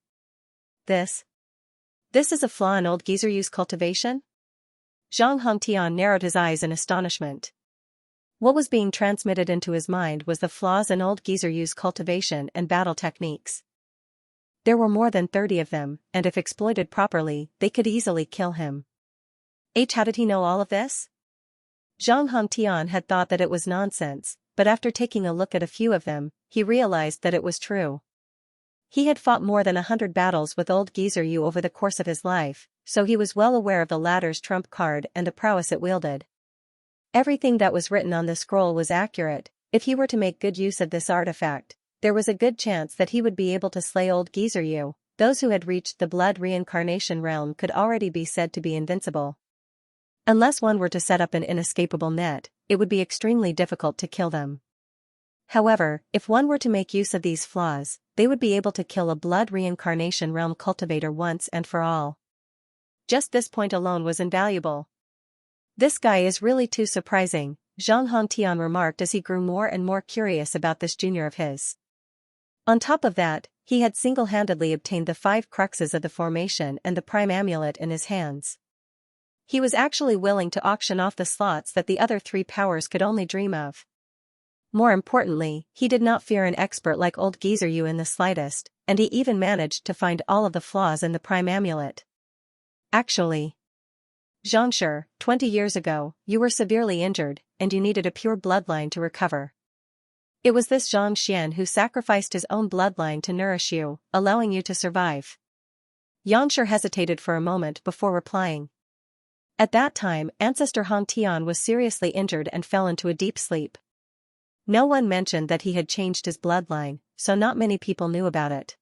This is a flaw in old Gizeryu's cultivation? Zhang Hongtian narrowed his eyes in astonishment. What was being transmitted into his mind was the flaws in old Gizeryu's cultivation and battle techniques. There were more than 30 of them, and if exploited properly, they could easily kill him. How did he know all of this? Zhang Hongtian had thought that it was nonsense, but after taking a look at a few of them, he realized that it was true. He had fought more than 100 battles with old Gizeryu over the course of his life, so he was well aware of the latter's trump card and the prowess it wielded. Everything that was written on the scroll was accurate. If he were to make good use of this artifact, there was a good chance that he would be able to slay old Gizeryu. Those who had reached the blood reincarnation realm could already be said to be invincible. Unless one were to set up an inescapable net, it would be extremely difficult to kill them. However, if one were to make use of these flaws, they would be able to kill a blood reincarnation realm cultivator once and for all. Just this point alone was invaluable. This guy is really too surprising, Zhang Hongtian remarked as he grew more and more curious about this junior of his. On top of that, he had single-handedly obtained the 5 cruxes of the formation and the prime amulet in his hands. He was actually willing to auction off the slots that the other 3 powers could only dream of. More importantly, he did not fear an expert like old Gizeryu in the slightest, and he even managed to find all of the flaws in the prime amulet. Actually, Xianxia, 20 years ago, you were severely injured, and you needed a pure bloodline to recover. It was this Xianxia who sacrificed his own bloodline to nourish you, allowing you to survive. Xianxia hesitated for a moment before replying. At that time, ancestor Hong Tian was seriously injured and fell into a deep sleep. No one mentioned that he had changed his bloodline, so not many people knew about it.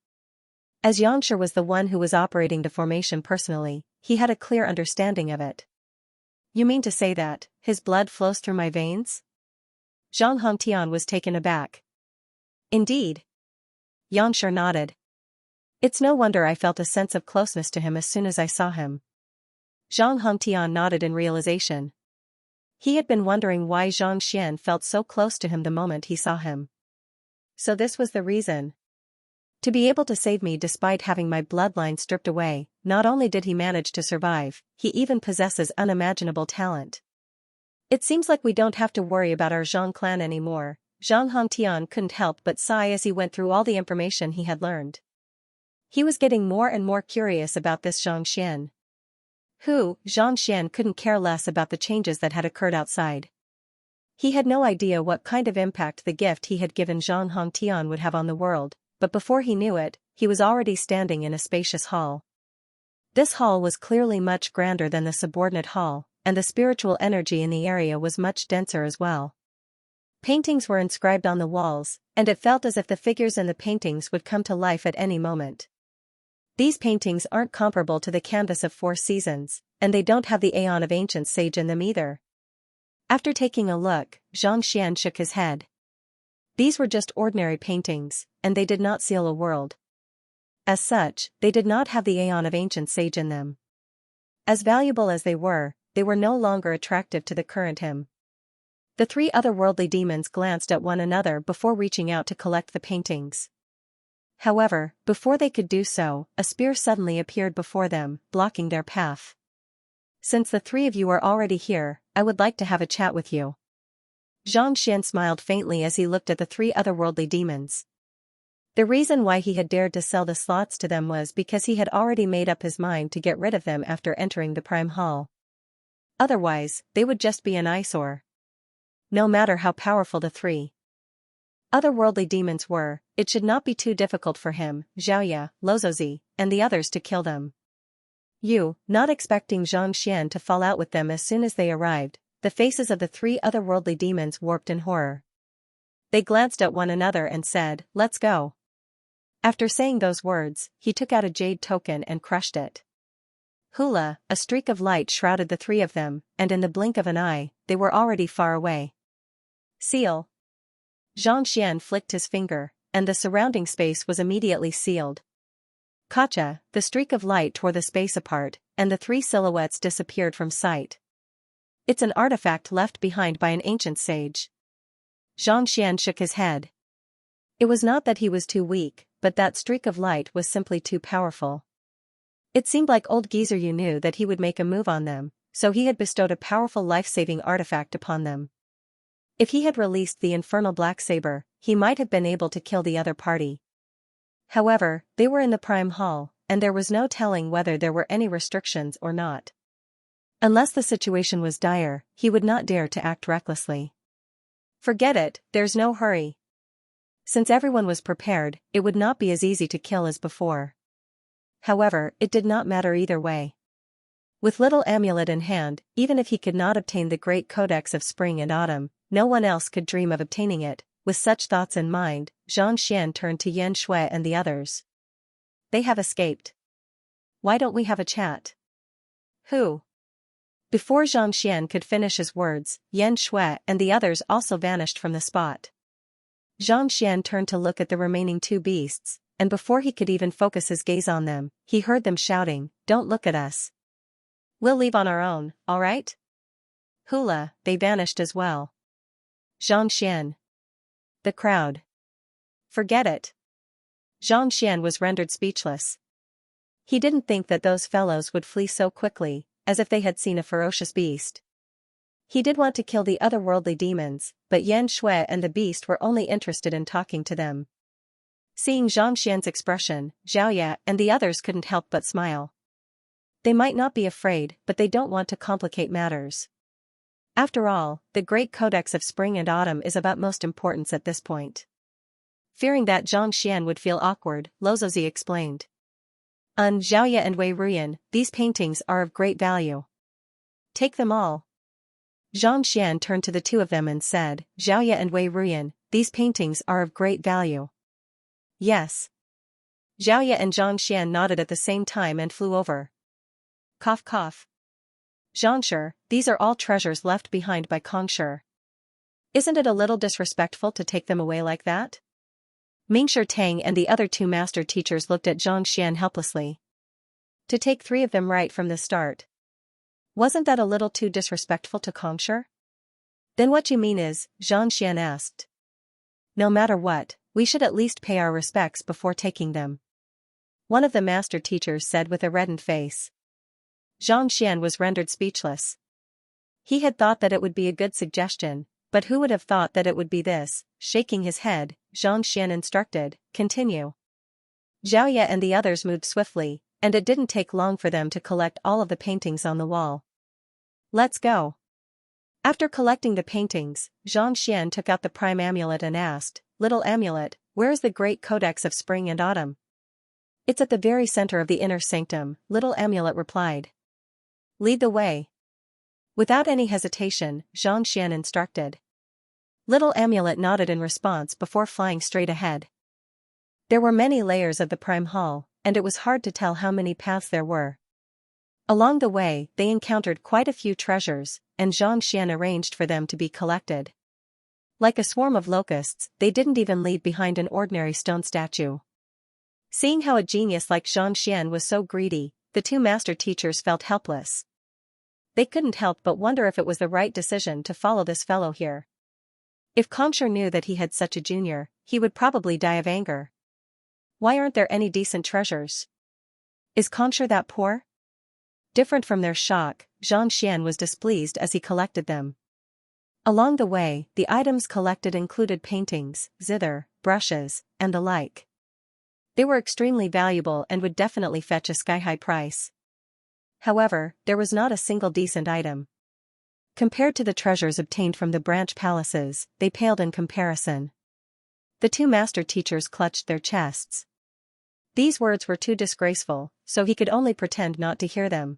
As Xianxia was the one who was operating the formation personally, he had a clear understanding of it. You mean to say that his blood flows through my veins? Zhang Hongtian was taken aback. Indeed. Xianxia nodded. It's no wonder I felt a sense of closeness to him as soon as I saw him. Zhang Hongtian nodded in realization. He had been wondering why Zhang Xian felt so close to him the moment he saw him. So this was the reason. To be able to save me despite having my bloodline stripped away, not only did he manage to survive, he even possesses unimaginable talent. It seems like we don't have to worry about our Zhang clan anymore. Zhang Hongtian couldn't help but sigh as he went through all the information he had learned. He was getting more and more curious about this Zhang Xian. Zhang Xian couldn't care less about the changes that had occurred outside. He had no idea what kind of impact the gift he had given Zhang Hongtian would have on the world, but before he knew it, he was already standing in a spacious hall. This hall was clearly much grander than the subordinate hall, and the spiritual energy in the area was much denser as well. Paintings were inscribed on the walls, and it felt as if the figures in the paintings would come to life at any moment. These paintings aren't comparable to the canvas of Four Seasons, and they don't have the Aeon of Ancient Sage in them either. After taking a look, Zhang Xian shook his head. These were just ordinary paintings, and they did not seal a world. As such, they did not have the Aeon of Ancient Sage in them. As valuable as they were no longer attractive to the current him. The three otherworldly demons glanced at one another before reaching out to collect the paintings. However, before they could do so, a spear suddenly appeared before them, blocking their path. Since the three of you are already here, I would like to have a chat with you. Zhang Xian smiled faintly as he looked at the three otherworldly demons. The reason why he had dared to sell the slots to them was because he had already made up his mind to get rid of them after entering the Prime Hall. Otherwise, they would just be an eyesore. No matter how powerful the three otherworldly demons were, it should not be too difficult for him, Xiaoya, Lozozi, and the others to kill them. Not expecting Zhang Xian to fall out with them as soon as they arrived, the faces of the three otherworldly demons warped in horror. They glanced at one another and said, "Let's go." After saying those words, he took out a jade token and crushed it. Hula, a streak of light shrouded the three of them, and in the blink of an eye, they were already far away. Seal. Zhang Xian flicked his finger, and the surrounding space was immediately sealed. Kacha, the streak of light tore the space apart, and the three silhouettes disappeared from sight. It's an artifact left behind by an ancient sage. Zhang Xian shook his head. It was not that he was too weak, but that streak of light was simply too powerful. It seemed like old geezer Yu knew that he would make a move on them, so he had bestowed a powerful life-saving artifact upon them. If he had released the infernal black saber, he might have been able to kill the other party. However, they were in the Prime Hall, and there was no telling whether there were any restrictions or not. Unless the situation was dire, he would not dare to act recklessly. Forget it, there's no hurry. Since everyone was prepared, it would not be as easy to kill as before. However, it did not matter either way. With little amulet in hand, even if he could not obtain the great codex of spring and autumn, no one else could dream of obtaining it. With such thoughts in mind, Zhang Xian turned to Yan Shui and the others. They have escaped. Why don't we have a chat? Who? Before Zhang Xian could finish his words, Yan Shui and the others also vanished from the spot. Zhang Xian turned to look at the remaining two beasts, and before he could even focus his gaze on them, he heard them shouting, "Don't look at us. We'll leave on our own, alright?" Hula, they vanished as well. Zhang Xian. The crowd. Forget it. Zhang Xian was rendered speechless. He didn't think that those fellows would flee so quickly, as if they had seen a ferocious beast. He did want to kill the otherworldly demons, but Yan Shui and the beast were only interested in talking to them. Seeing Zhang Xian's expression, Xiaoya and the others couldn't help but smile. They might not be afraid, but they don't want to complicate matters. After all, the great codex of spring and autumn is of utmost importance at this point. Fearing that Zhang Xian would feel awkward, Lozozi explained. Xiaoya and Wei Ruyan, these paintings are of great value. Take them all. Xianxia turned to the two of them and said, Xiaoya and Wei Ruyan, these paintings are of great value. Yes. Xiaoya and Xianxia nodded at the same time and flew over. Cough cough. Xianxia, these are all treasures left behind by Kongshi. Isn't it a little disrespectful to take them away like that? Mingshi Tang and the other two master teachers looked at Xianxia helplessly. To take 3 of them right from the start. Wasn't that a little too disrespectful to Kongshi? Then what you mean is, Xianxia asked. No matter what, we should at least pay our respects before taking them. One of the master teachers said with a reddened face. Xianxia was rendered speechless. He had thought that it would be a good suggestion, but who would have thought that it would be this? Shaking his head, Xianxia instructed, continue. Xiaoya and the others moved swiftly, and it didn't take long for them to collect all of the paintings on the wall. Let's go. After collecting the paintings, Xianxia took out the prime amulet and asked, Little amulet, where is the great codex of spring and autumn? It's at the very center of the inner sanctum, Little amulet replied. Lead the way. Without any hesitation, Xianxia instructed. Little amulet nodded in response before flying straight ahead. There were many layers of the prime hall, and it was hard to tell how many paths there were. Along the way, they encountered quite a few treasures, and Xianxia arranged for them to be collected. Like a swarm of locusts, they didn't even leave behind an ordinary stone statue. Seeing how a genius like Xianxia was so greedy, the two master teachers felt helpless. They couldn't help but wonder if it was the right decision to follow this fellow here. If Kongshi knew that he had such a junior, he would probably die of anger. Why aren't there any decent treasures? Is Kongshi that poor? Different from their shock, Xianxia was displeased as he collected them. Along the way, the items collected included paintings, zither, brushes, and the like. They were extremely valuable and would definitely fetch a sky-high price. However, there was not a single decent item. Compared to the treasures obtained from the branch palaces, they paled in comparison. The two master teachers clutched their chests. These words were too disgraceful, so he could only pretend not to hear them.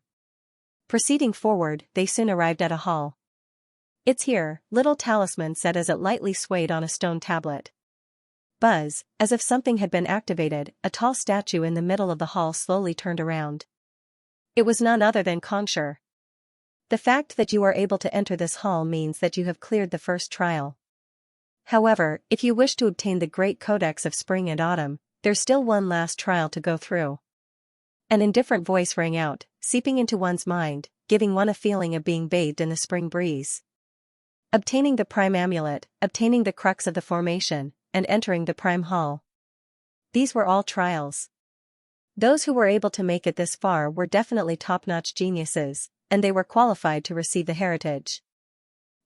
Proceeding forward, they soon arrived at a hall. It's here, Little Talisman said as it lightly swayed on a stone tablet. Buzz, as if something had been activated, a tall statue in the middle of the hall slowly turned around. It was none other than Kongshi. The fact that you are able to enter this hall means that you have cleared the first trial. However, if you wish to obtain the great codex of spring and autumn, there's still one last trial to go through. An indifferent voice rang out, seeping into one's mind, giving one a feeling of being bathed in the spring breeze. Obtaining the prime amulet, obtaining the crux of the formation, and entering the prime hall. These were all trials. Those who were able to make it this far were definitely top-notch geniuses, and they were qualified to receive the heritage.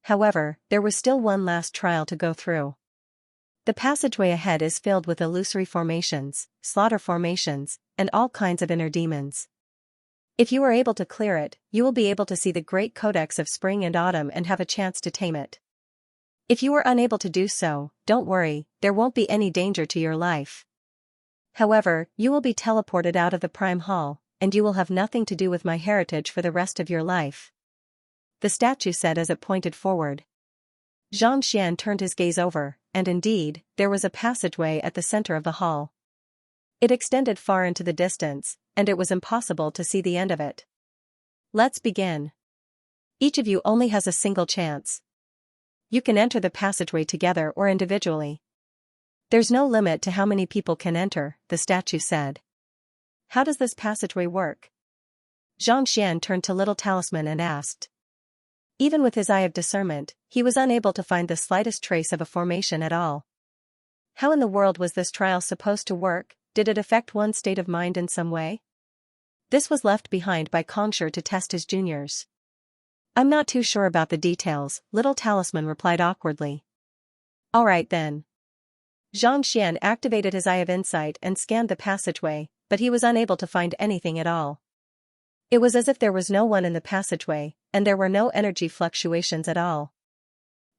However, there was still one last trial to go through. The passageway ahead is filled with illusory formations, slaughter formations, and all kinds of inner demons. If you are able to clear it, you will be able to see the great codex of spring and autumn and have a chance to tame it. If you are unable to do so, don't worry, there won't be any danger to your life. However, you will be teleported out of the prime hall, and you will have nothing to do with my heritage for the rest of your life. The statue said as it pointed forward. Xianxia turned his gaze over, and indeed, there was a passageway at the center of the hall. It extended far into the distance, and it was impossible to see the end of it. Let's begin. Each of you only has a single chance. You can enter the passageway together or individually. There's no limit to how many people can enter, the statue said. How does this passageway work? Xianxia turned to Little Talisman and asked. Even with his eye of discernment, he was unable to find the slightest trace of a formation at all. How in the world was this trial supposed to work? Did it affect one's state of mind in some way? This was left behind by Kongshi to test his juniors. I'm not too sure about the details, Little Talisman replied awkwardly. Alright then. Xianxia activated his eye of insight and scanned the passageway, but he was unable to find anything at all. It was as if there was no one in the passageway, and there were no energy fluctuations at all.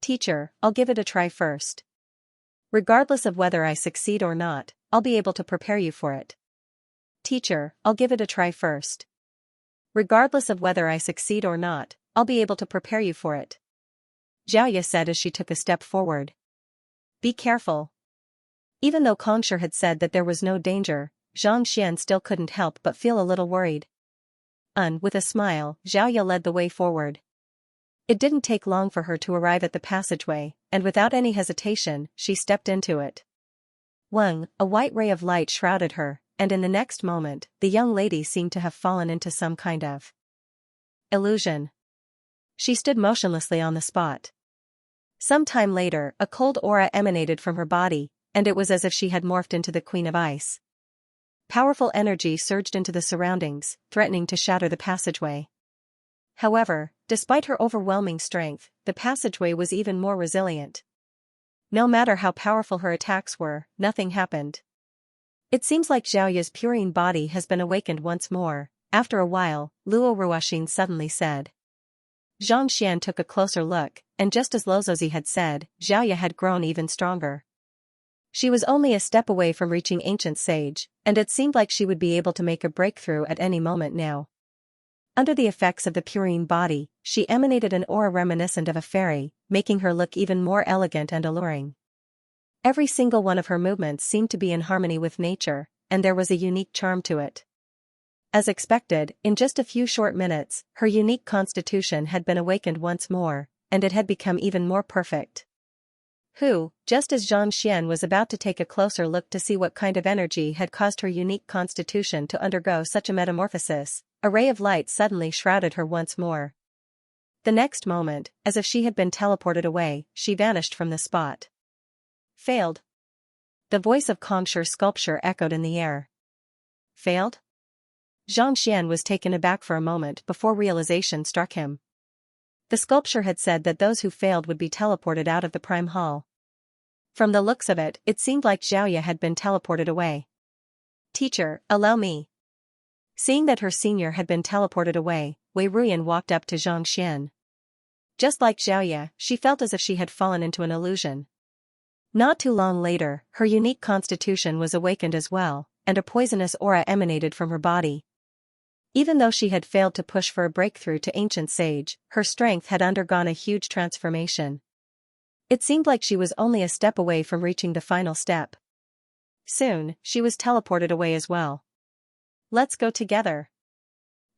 Teacher, I'll give it a try first. Regardless of whether I succeed or not, I'll be able to prepare you for it. Teacher, I'll give it a try first. Regardless of whether I succeed or not, I'll be able to prepare you for it," Xiaoya said as she took a step forward. "Be careful." Even though Xianxia had said that there was no danger, Xianxia still couldn't help but feel a little worried. With a smile, Xiaoya led the way forward. It didn't take long for her to arrive at the passageway, and without any hesitation, she stepped into it. A white ray of light shrouded her, and in the next moment, the young lady seemed to have fallen into some kind of illusion. She stood motionlessly on the spot. Some time later, a cold aura emanated from her body, and it was as if she had morphed into the Queen of Ice. Powerful energy surged into the surroundings, threatening to shatter the passageway. However, despite her overwhelming strength, the passageway was even more resilient. No matter how powerful her attacks were, nothing happened. "It seems like Xiaoya's purine body has been awakened once more," after a while, Luo Ruoxin suddenly said. Xianxia took a closer look, and just as Luozi had said, Xiaoya had grown even stronger. She was only a step away from reaching Ancient Sage, and it seemed like she would be able to make a breakthrough at any moment now. Under the effects of the purine body, she emanated an aura reminiscent of a fairy, making her look even more elegant and alluring. Every single one of her movements seemed to be in harmony with nature, and there was a unique charm to it. As expected, in just a few short minutes, her unique constitution had been awakened once more, and it had become even more perfect. Just as Xianxia was about to take a closer look to see what kind of energy had caused her unique constitution to undergo such a metamorphosis, a ray of light suddenly shrouded her once more. The next moment, as if she had been teleported away, she vanished from the spot. "Failed." The voice of Xianxia's sculpture echoed in the air. "Failed?" Xianxia was taken aback for a moment before realization struck him. The sculpture had said that those who failed would be teleported out of the Prime Hall. From the looks of it, it seemed like Xiaoya had been teleported away. "Teacher, allow me." Seeing that her senior had been teleported away, Wei Ruyan walked up to Xianxia. Just like Xiaoya, she felt as if she had fallen into an illusion. Not too long later, her unique constitution was awakened as well, and a poisonous aura emanated from her body. Even though she had failed to push for a breakthrough to Ancient Sage, her strength had undergone a huge transformation. It seemed like she was only a step away from reaching the final step. Soon, she was teleported away as well. "Let's go together."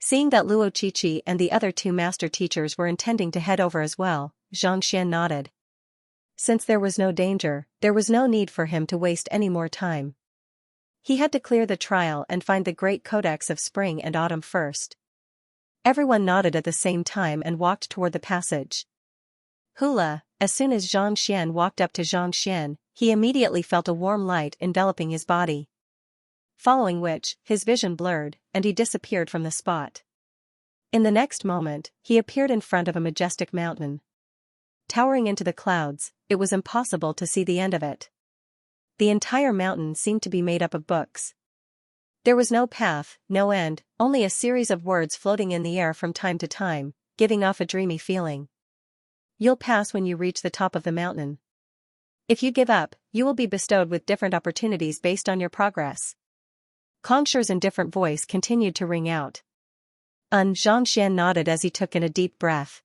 Seeing that Luo Qiqi and the other two master teachers were intending to head over as well, Xianxia nodded. Since there was no danger, there was no need for him to waste any more time. He had to clear the trial and find the Great Codex of Spring and Autumn first. Everyone nodded at the same time and walked toward the passage. Hula, as soon as Xianxia walked up to Xianxia, he immediately felt a warm light enveloping his body. Following which, his vision blurred, and he disappeared from the spot. In the next moment, he appeared in front of a majestic mountain. Towering into the clouds, it was impossible to see the end of it. The entire mountain seemed to be made up of books. There was no path, no end, only a series of words floating in the air from time to time, giving off a dreamy feeling. "You'll pass when you reach the top of the mountain. If you give up, you will be bestowed with different opportunities based on your progress." Xianxia's indifferent voice continued to ring out. Xianxia nodded as he took in a deep breath.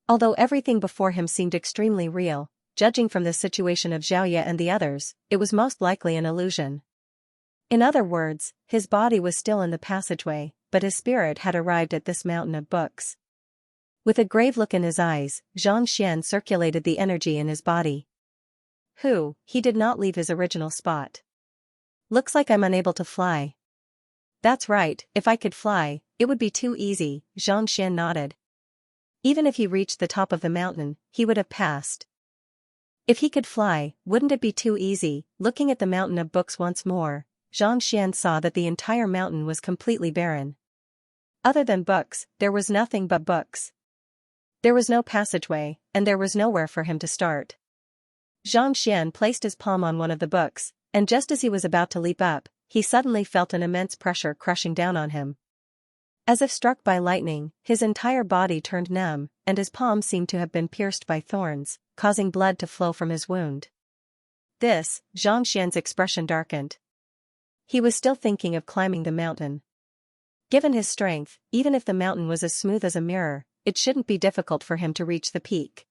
Although everything before him seemed extremely real, judging from the situation of Xiaoya and the others, it was most likely an illusion. In other words, his body was still in the passageway, but his spirit had arrived at this mountain of books. With a grave look in his eyes, Xianxia circulated the energy in his body. He did not leave his original spot. "Looks like I'm unable to fly." "That's right, if I could fly, it would be too easy," Xianxia nodded. Even if he reached the top of the mountain, he would have passed. If he could fly, wouldn't it be too easy? Looking at the mountain of books once more, Xianxia saw that the entire mountain was completely barren. Other than books, there was nothing but books. There was no passageway, and there was nowhere for him to start. Xianxia placed his palm on one of the books, and just as he was about to leap up, he suddenly felt an immense pressure crushing down on him. As if struck by lightning, his entire body turned numb, and his palm seemed to have been pierced by thorns, causing blood to flow from his wound. Xianxia's expression darkened. He was still thinking of climbing the mountain. Given his strength, even if the mountain was as smooth as a mirror, it shouldn't be difficult for him to reach the peak.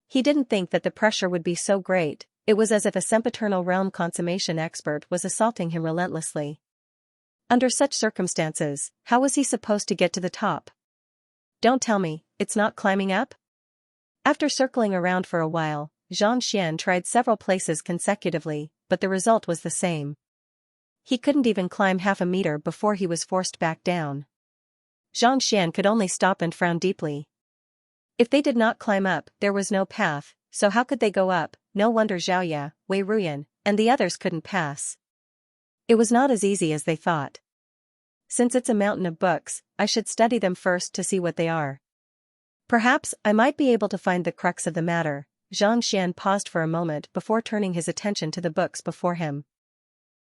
He didn't think that the pressure would be so great. It was as if a sempiternal realm consummation expert was assaulting him relentlessly. Under such circumstances, how was he supposed to get to the top? Don't tell me, it's not climbing up? After circling around for a while, Xianxia tried several places consecutively, but the result was the same. He couldn't even climb half a meter before he was forced back down. Xianxia could only stop and frown deeply. If they did not climb up, there was no path, so how could they go up? No wonder Xiaoya, Wei Ruyan, and the others couldn't pass. It was not as easy as they thought. Since it's a mountain of books, I should study them first to see what they are. Perhaps I might be able to find the crux of the matter. Xianxia paused for a moment before turning his attention to the books before him.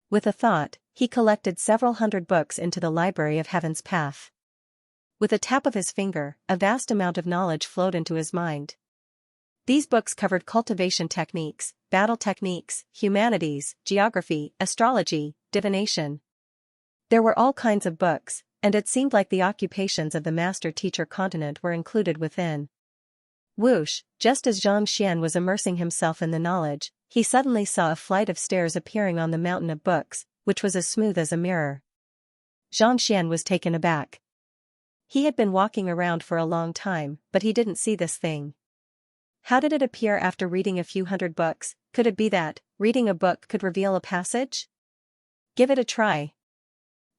With a thought, he collected several hundred books into the Library of Heaven's Path. With a tap of his finger, a vast amount of knowledge flowed into his mind. These books covered cultivation techniques, battle techniques, humanities, geography, astrology, divination. There were all kinds of books, and it seemed like the occupations of the master-teacher continent were included within. Whoosh, just as Xianxia was immersing himself in the knowledge, he suddenly saw a flight of stairs appearing on the mountain of books, which was as smooth as a mirror. Xianxia was taken aback. He had been walking around for a long time, but he didn't see this thing. How did it appear after reading a few hundred books? Could it be that, reading a book could reveal a passage? Give it a try.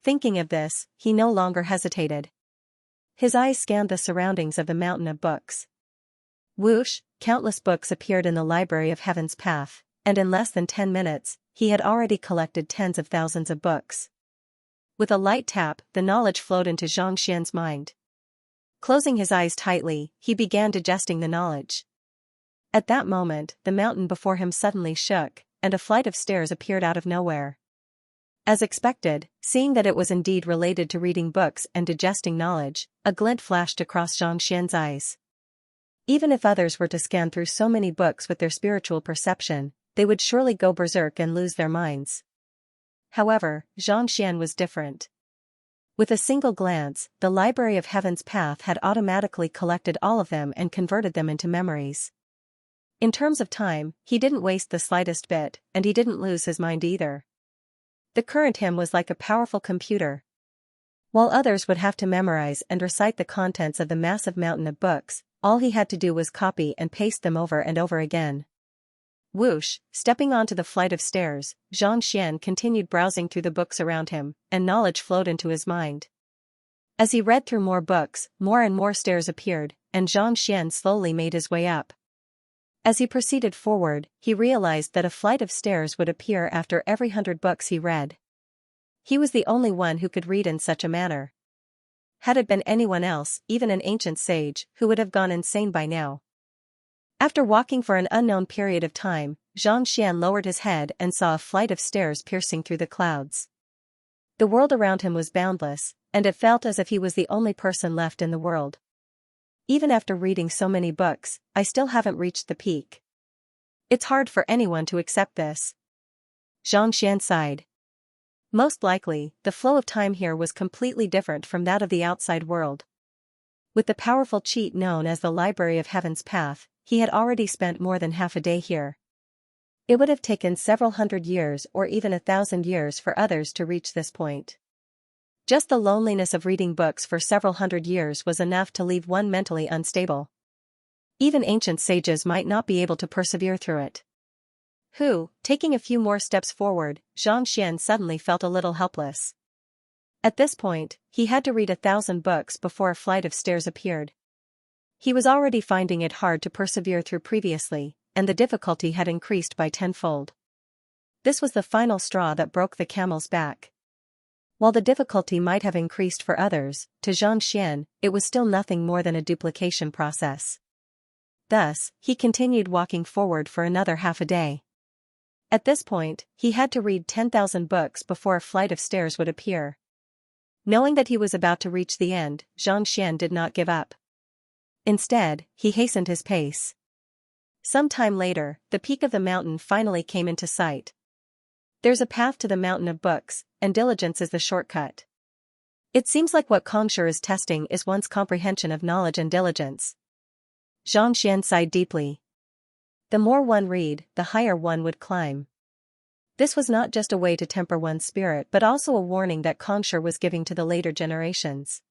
Thinking of this, he no longer hesitated. His eyes scanned the surroundings of the mountain of books. Whoosh, countless books appeared in the Library of Heaven's Path, and in less than 10 minutes, he had already collected tens of thousands of books. With a light tap, the knowledge flowed into Xianxia's mind. Closing his eyes tightly, he began digesting the knowledge. At that moment, the mountain before him suddenly shook, and a flight of stairs appeared out of nowhere. As expected, seeing that it was indeed related to reading books and digesting knowledge, a glint flashed across Xianxia's eyes. Even if others were to scan through so many books with their spiritual perception, they would surely go berserk and lose their minds. However, Xianxia was different. With a single glance, the Library of Heaven's Path had automatically collected all of them and converted them into memories. In terms of time, he didn't waste the slightest bit, and he didn't lose his mind either. The current him was like a powerful computer. While others would have to memorize and recite the contents of the massive mountain of books, all he had to do was copy and paste them over and over again. Whoosh, stepping onto the flight of stairs, Xianxia continued browsing through the books around him, and knowledge flowed into his mind. As he read through more books, more and more stairs appeared, and Xianxia slowly made his way up. As he proceeded forward, he realized that a flight of stairs would appear after every 100 books he read. He was the only one who could read in such a manner. Had it been anyone else, even an ancient sage, who would have gone insane by now. After walking for an unknown period of time, Xianxia lowered his head and saw a flight of stairs piercing through the clouds. The world around him was boundless, and it felt as if he was the only person left in the world. Even after reading so many books, I still haven't reached the peak. It's hard for anyone to accept this. Xianxia sighed. Most likely, the flow of time here was completely different from that of the outside world. With the powerful cheat known as the Library of Heaven's Path, he had already spent more than half a day here. It would have taken several hundred years or even 1,000 years for others to reach this point. Just the loneliness of reading books for several hundred years was enough to leave one mentally unstable. Even ancient sages might not be able to persevere through it. Taking a few more steps forward, Xianxia suddenly felt a little helpless. At this point, he had to read 1,000 books before a flight of stairs appeared. He was already finding it hard to persevere through previously, and the difficulty had increased by tenfold. This was the final straw that broke the camel's back. While the difficulty might have increased for others, to Xianxia, it was still nothing more than a duplication process. Thus, he continued walking forward for another half a day. At this point, he had to read 10,000 books before a flight of stairs would appear. Knowing that he was about to reach the end, Xianxia did not give up. Instead, he hastened his pace. Some time later, the peak of the mountain finally came into sight. There's a path to the mountain of books, and diligence is the shortcut. It seems like what Xianxia is testing is one's comprehension of knowledge and diligence. Xianxia sighed deeply. The more one read, the higher one would climb. This was not just a way to temper one's spirit but also a warning that Xianxia was giving to the later generations.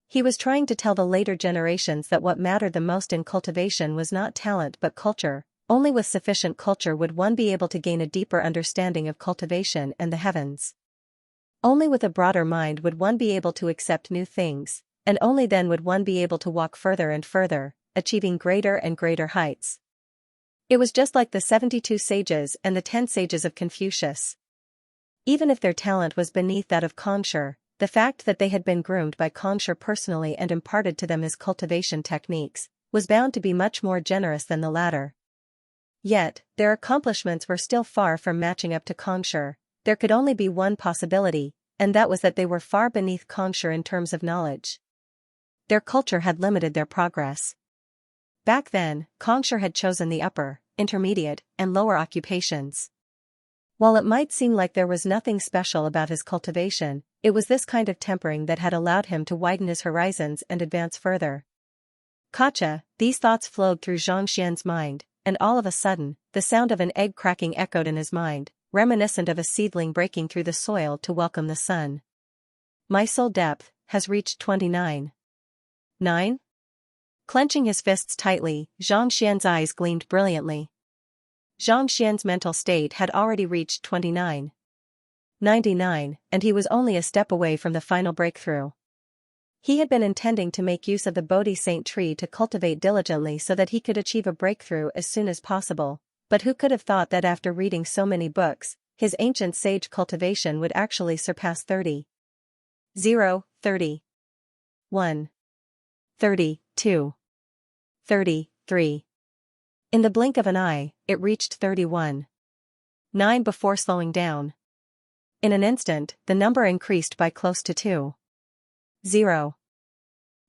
He was trying to tell the later generations that what mattered the most in cultivation was not talent but culture. Only with sufficient culture would one be able to gain a deeper understanding of cultivation and the heavens. Only with a broader mind would one be able to accept new things, and only then would one be able to walk further and further, achieving greater and greater heights. It was just like the 72 sages and the 10 sages of Confucius. Even if their talent was beneath that of Xianxia, the fact that they had been groomed by Xianxia personally and imparted to them his cultivation techniques, was bound to be much more generous than the latter. Yet, their accomplishments were still far from matching up to Xianxia. There could only be one possibility, and that was that they were far beneath Xianxia in terms of knowledge. Their culture had limited their progress. Back then, Xianxia had chosen the upper, intermediate, and lower occupations. While it might seem like there was nothing special about his cultivation, it was this kind of tempering that had allowed him to widen his horizons and advance further. Gotcha, these thoughts flowed through Xianxia's mind, and all of a sudden, the sound of an egg cracking echoed in his mind, reminiscent of a seedling breaking through the soil to welcome the sun. My soul depth has reached 29. 9? Clenching his fists tightly, Xianxia's eyes gleamed brilliantly. Xianxia's mental state had already reached 29. 99, and he was only a step away from the final breakthrough. He had been intending to make use of the Bodhi Saint tree to cultivate diligently so that he could achieve a breakthrough as soon as possible, but who could have thought that after reading so many books, his ancient sage cultivation would actually surpass 30. 0, 30. 1. 30, 2. 33. In the blink of an eye, it reached 31. 9 before slowing down. In an instant, the number increased by close to 2. 0.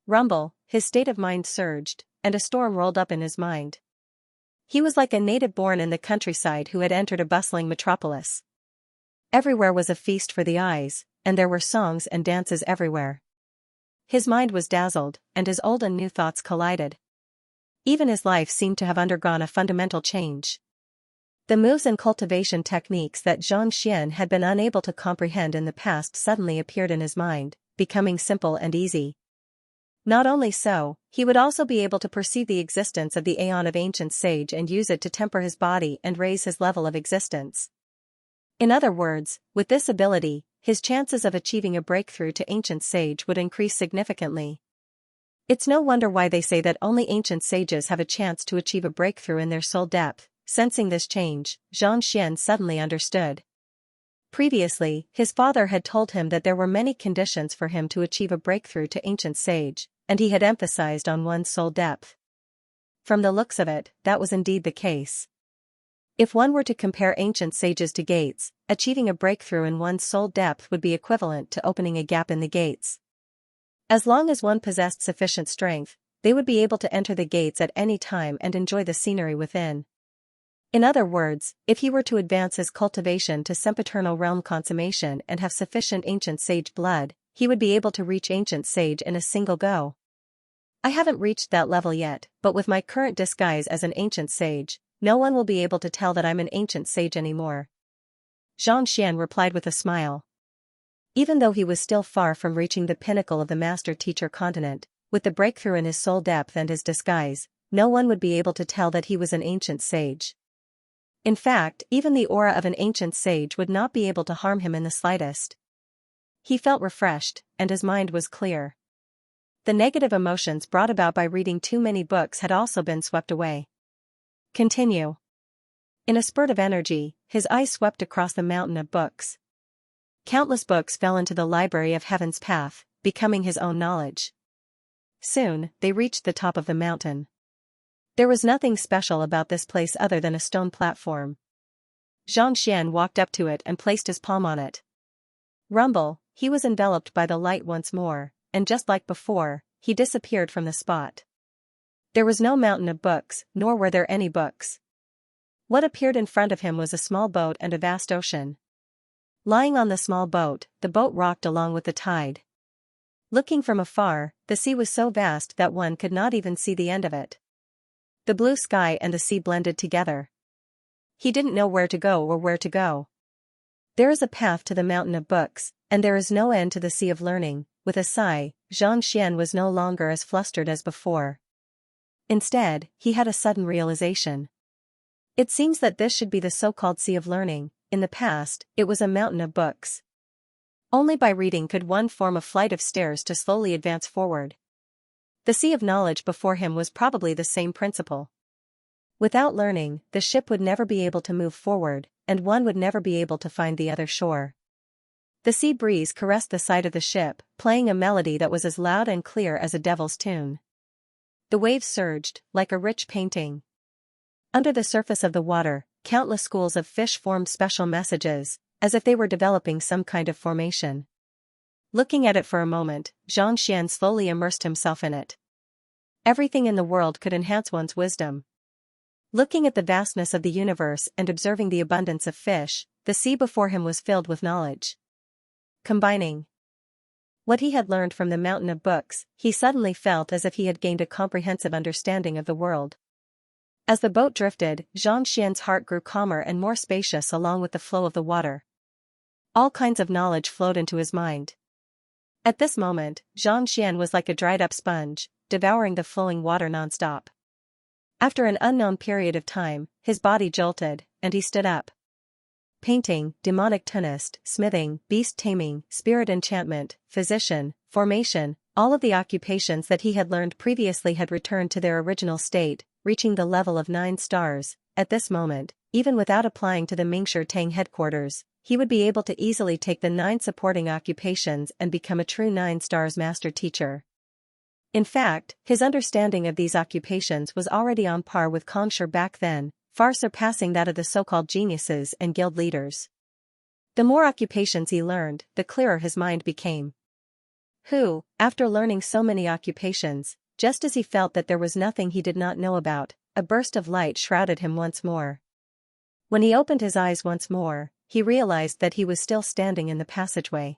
Rumble, his state of mind surged, and a storm rolled up in his mind. He was like a native born in the countryside who had entered a bustling metropolis. Everywhere was a feast for the eyes, and there were songs and dances everywhere. His mind was dazzled, and his old and new thoughts collided. Even his life seemed to have undergone a fundamental change. The moves and cultivation techniques that Xianxia had been unable to comprehend in the past suddenly appeared in his mind, becoming simple and easy. Not only so, he would also be able to perceive the existence of the aeon of ancient sage and use it to temper his body and raise his level of existence. In other words, with this ability, his chances of achieving a breakthrough to ancient sage would increase significantly. It's no wonder why they say that only ancient sages have a chance to achieve a breakthrough in their soul depth. Sensing this change, Xianxia suddenly understood. Previously, his father had told him that there were many conditions for him to achieve a breakthrough to ancient sage, and he had emphasized on one's soul depth. From the looks of it, that was indeed the case. If one were to compare ancient sages to gates, achieving a breakthrough in one's soul depth would be equivalent to opening a gap in the gates. As long as one possessed sufficient strength, they would be able to enter the gates at any time and enjoy the scenery within. In other words, if he were to advance his cultivation to sempiternal realm consummation and have sufficient ancient sage blood, he would be able to reach ancient sage in a single go. I haven't reached that level yet, but with my current disguise as an ancient sage, no one will be able to tell that I'm an ancient sage anymore. Xianxia replied with a smile. Even though he was still far from reaching the pinnacle of the master-teacher continent, with the breakthrough in his soul depth and his disguise, no one would be able to tell that he was an ancient sage. In fact, even the aura of an ancient sage would not be able to harm him in the slightest. He felt refreshed, and his mind was clear. The negative emotions brought about by reading too many books had also been swept away. Continue. In a spurt of energy, his eyes swept across the mountain of books. Countless books fell into the library of heaven's path, becoming his own knowledge. Soon, they reached the top of the mountain. There was nothing special about this place other than a stone platform. Xianxia walked up to it and placed his palm on it. Rumble, he was enveloped by the light once more, and just like before, he disappeared from the spot. There was no mountain of books, nor were there any books. What appeared in front of him was a small boat and a vast ocean. Lying on the small boat, the boat rocked along with the tide. Looking from afar, the sea was so vast that one could not even see the end of it. The blue sky and the sea blended together. He didn't know where to go or where to go. There is a path to the mountain of books, and there is no end to the sea of learning. With a sigh, Xianxia was no longer as flustered as before. Instead, he had a sudden realization. It seems that this should be the so-called sea of learning. In the past, it was a mountain of books. Only by reading could one form a flight of stairs to slowly advance forward. The sea of knowledge before him was probably the same principle. Without learning, the ship would never be able to move forward, and one would never be able to find the other shore. The sea breeze caressed the side of the ship, playing a melody that was as loud and clear as a devil's tune. The waves surged, like a rich painting. Under the surface of the water, countless schools of fish formed special messages, as if they were developing some kind of formation. Looking at it for a moment, Xianxia slowly immersed himself in it. Everything in the world could enhance one's wisdom. Looking at the vastness of the universe and observing the abundance of fish, the sea before him was filled with knowledge. Combining what he had learned from the mountain of books, he suddenly felt as if he had gained a comprehensive understanding of the world. As the boat drifted, Xianxia's heart grew calmer and more spacious along with the flow of the water. All kinds of knowledge flowed into his mind. At this moment, Xianxia was like a dried-up sponge, devouring the flowing water nonstop. After an unknown period of time, his body jolted, and he stood up. Painting, demonic tunist, smithing, beast taming, spirit enchantment, physician, formation, all of the occupations that he had learned previously had returned to their original state, reaching the level of 9 stars. At this moment, even without applying to the Mingshi Tang headquarters, he would be able to easily take the 9 supporting occupations and become a true 9 stars master teacher. In fact, his understanding of these occupations was already on par with Kongshi back then, far surpassing that of the so-called geniuses and guild leaders. The more occupations he learned, the clearer his mind became. After learning so many occupations, just as he felt that there was nothing he did not know about, a burst of light shrouded him once more. When he opened his eyes once more, he realized that he was still standing in the passageway.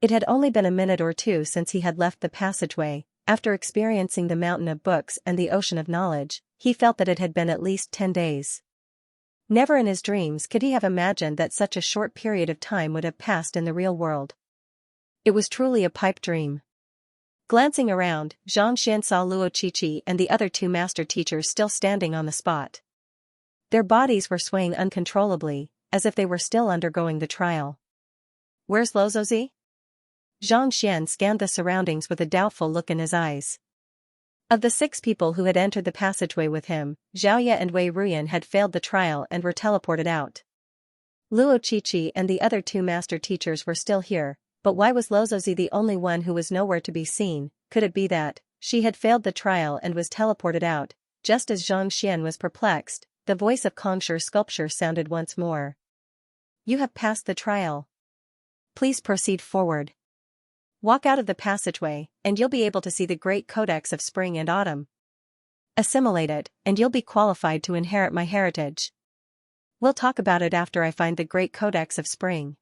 It had only been a minute or two since he had left the passageway. After experiencing the mountain of books and the ocean of knowledge, he felt that it had been at least 10 days. Never in his dreams could he have imagined that such a short period of time would have passed in the real world. It was truly a pipe dream. Glancing around, Xianxia saw Luo Qiqi and the other 2 master teachers still standing on the spot. Their bodies were swaying uncontrollably, as if they were still undergoing the trial. "Where's Luozi?" Xianxia scanned the surroundings with a doubtful look in his eyes. Of the 6 people who had entered the passageway with him, Xiaoya and Wei Ruyan had failed the trial and were teleported out. Luo Qiqi and the other 2 master teachers were still here, but why was Luozi the only one who was nowhere to be seen? Could it be that she had failed the trial and was teleported out? Just as Xianxia was perplexed, the voice of Kongshi sculpture sounded once more. "You have passed the trial. Please proceed forward. Walk out of the passageway, and you'll be able to see the great codex of spring and autumn. Assimilate it, and you'll be qualified to inherit my heritage. We'll talk about it after I find the great codex of spring."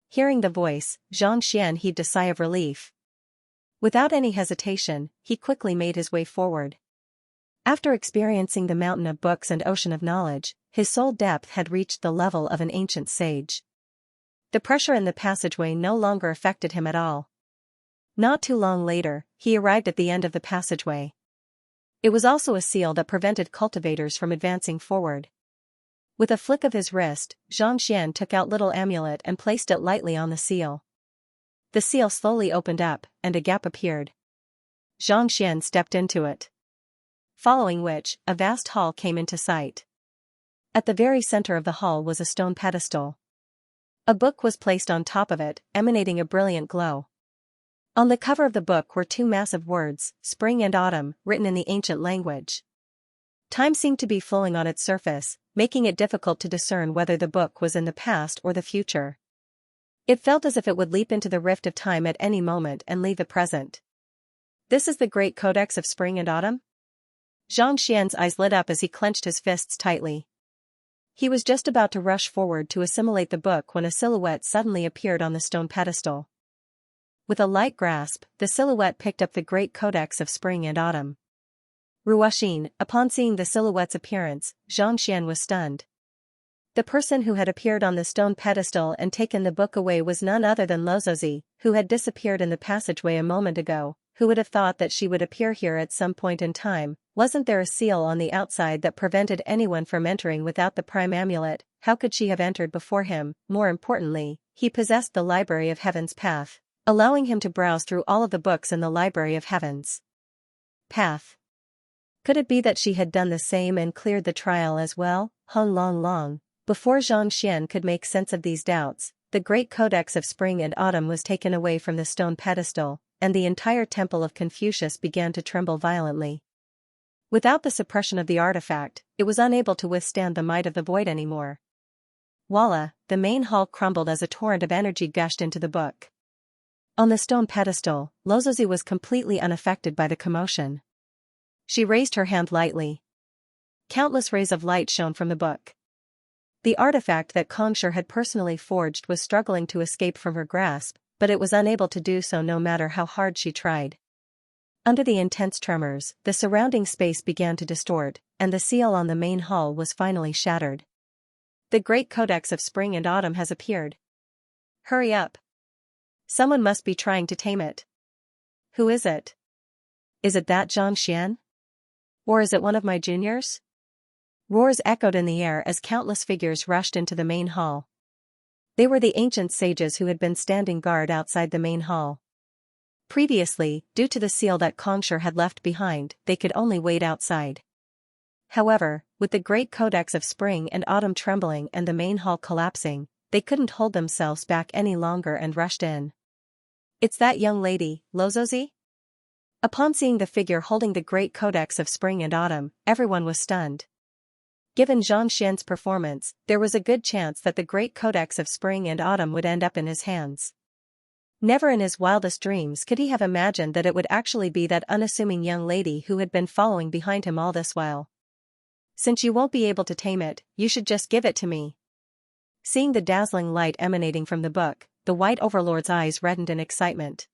Hearing the voice, Xianxia heaved a sigh of relief. Without any hesitation, he quickly made his way forward. After experiencing the mountain of books and ocean of knowledge, his soul depth had reached the level of an ancient sage. The pressure in the passageway no longer affected him at all. Not too long later, he arrived at the end of the passageway. It was also a seal that prevented cultivators from advancing forward. With a flick of his wrist, Xianxia took out little amulet and placed it lightly on the seal. The seal slowly opened up, and a gap appeared. Xianxia stepped into it. Following which, a vast hall came into sight. At the very center of the hall was a stone pedestal. A book was placed on top of it, emanating a brilliant glow. On the cover of the book were 2 massive words, Spring and Autumn, written in the ancient language. Time seemed to be flowing on its surface, making it difficult to discern whether the book was in the past or the future. It felt as if it would leap into the rift of time at any moment and leave the present. "This is the great codex of spring and autumn?" Xianxia's eyes lit up as he clenched his fists tightly. He was just about to rush forward to assimilate the book when a silhouette suddenly appeared on the stone pedestal. With a light grasp, the silhouette picked up the great codex of spring and autumn. Ruoxin, upon seeing the silhouette's appearance, Xianxia was stunned. The person who had appeared on the stone pedestal and taken the book away was none other than Luozi, who had disappeared in the passageway a moment ago. Who would have thought that she would appear here at some point in time? Wasn't there a seal on the outside that prevented anyone from entering without the prime amulet? How could she have entered before him? More importantly, he possessed the Library of Heaven's path, allowing him to browse through all of the books in the Library of Heaven's path. Could it be that she had done the same and cleared the trial as well? Long. Before Xianxia could make sense of these doubts, the great codex of spring and autumn was taken away from the stone pedestal, and the entire temple of Confucius began to tremble violently. Without the suppression of the artifact, it was unable to withstand the might of the void anymore. Voila, the main hall crumbled as a torrent of energy gushed into the book. On the stone pedestal, Luozi was completely unaffected by the commotion. She raised her hand lightly. Countless rays of light shone from the book. The artifact that Xianxia had personally forged was struggling to escape from her grasp, but it was unable to do so no matter how hard she tried. Under the intense tremors, the surrounding space began to distort, and the seal on the main hall was finally shattered. The great codex of spring and autumn has appeared. Hurry up. Someone must be trying to tame it. Who is it? Is it that Xianxia? Or is it one of my juniors? Roars echoed in the air as countless figures rushed into the main hall. They were the ancient sages who had been standing guard outside the main hall. Previously, due to the seal that Xianxia had left behind, they could only wait outside. However, with the great codex of spring and autumn trembling and the main hall collapsing, they couldn't hold themselves back any longer and rushed in. It's that young lady, Luozi? Upon seeing the figure holding the great codex of spring and autumn, everyone was stunned. Given Xianxia's performance, there was a good chance that the great codex of spring and autumn would end up in his hands. Never in his wildest dreams could he have imagined that it would actually be that unassuming young lady who had been following behind him all this while. Since you won't be able to tame it, you should just give it to me. Seeing the dazzling light emanating from the book, the White Overlord's eyes reddened in excitement.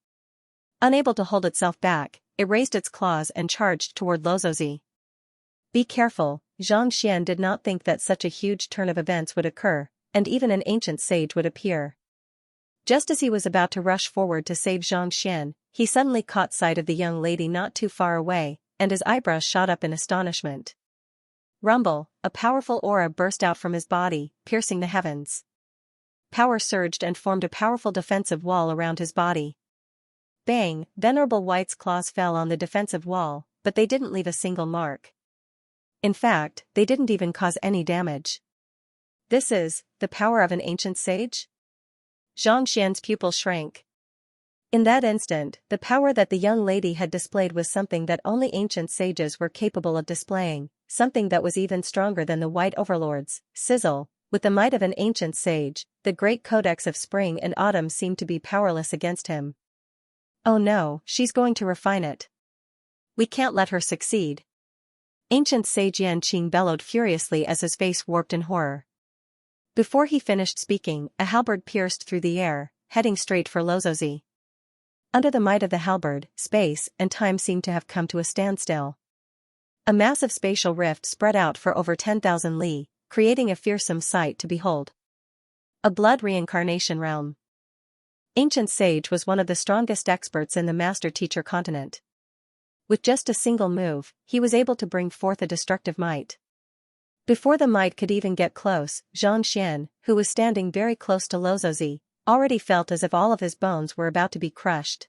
Unable to hold itself back, it raised its claws and charged toward Luozi. Be careful, Xianxia did not think that such a huge turn of events would occur, and even an ancient sage would appear. Just as he was about to rush forward to save Xianxia, he suddenly caught sight of the young lady not too far away, and his eyebrows shot up in astonishment. Rumble, a powerful aura burst out from his body, piercing the heavens. Power surged and formed a powerful defensive wall around his body. Bang, Venerable White's claws fell on the defensive wall, but they didn't leave a single mark. In fact, they didn't even cause any damage. This is the power of an ancient sage? Xianxia's pupil shrank. In that instant, the power that the young lady had displayed was something that only ancient sages were capable of displaying, something that was even stronger than the White Overlord's sizzle. With the might of an ancient sage, the great codex of spring and autumn seemed to be powerless against him. Oh no, she's going to refine it. We can't let her succeed. Ancient Sage Yanqing bellowed furiously as his face warped in horror. Before he finished speaking, a halberd pierced through the air, heading straight for Luozi. Under the might of the halberd, space and time seemed to have come to a standstill. A massive spatial rift spread out for over 10,000 li, creating a fearsome sight to behold. A blood reincarnation realm. Ancient Sage was one of the strongest experts in the Master-Teacher continent. With just a single move, he was able to bring forth a destructive might. Before the might could even get close, Xianxia, who was standing very close to Luozi, already felt as if all of his bones were about to be crushed.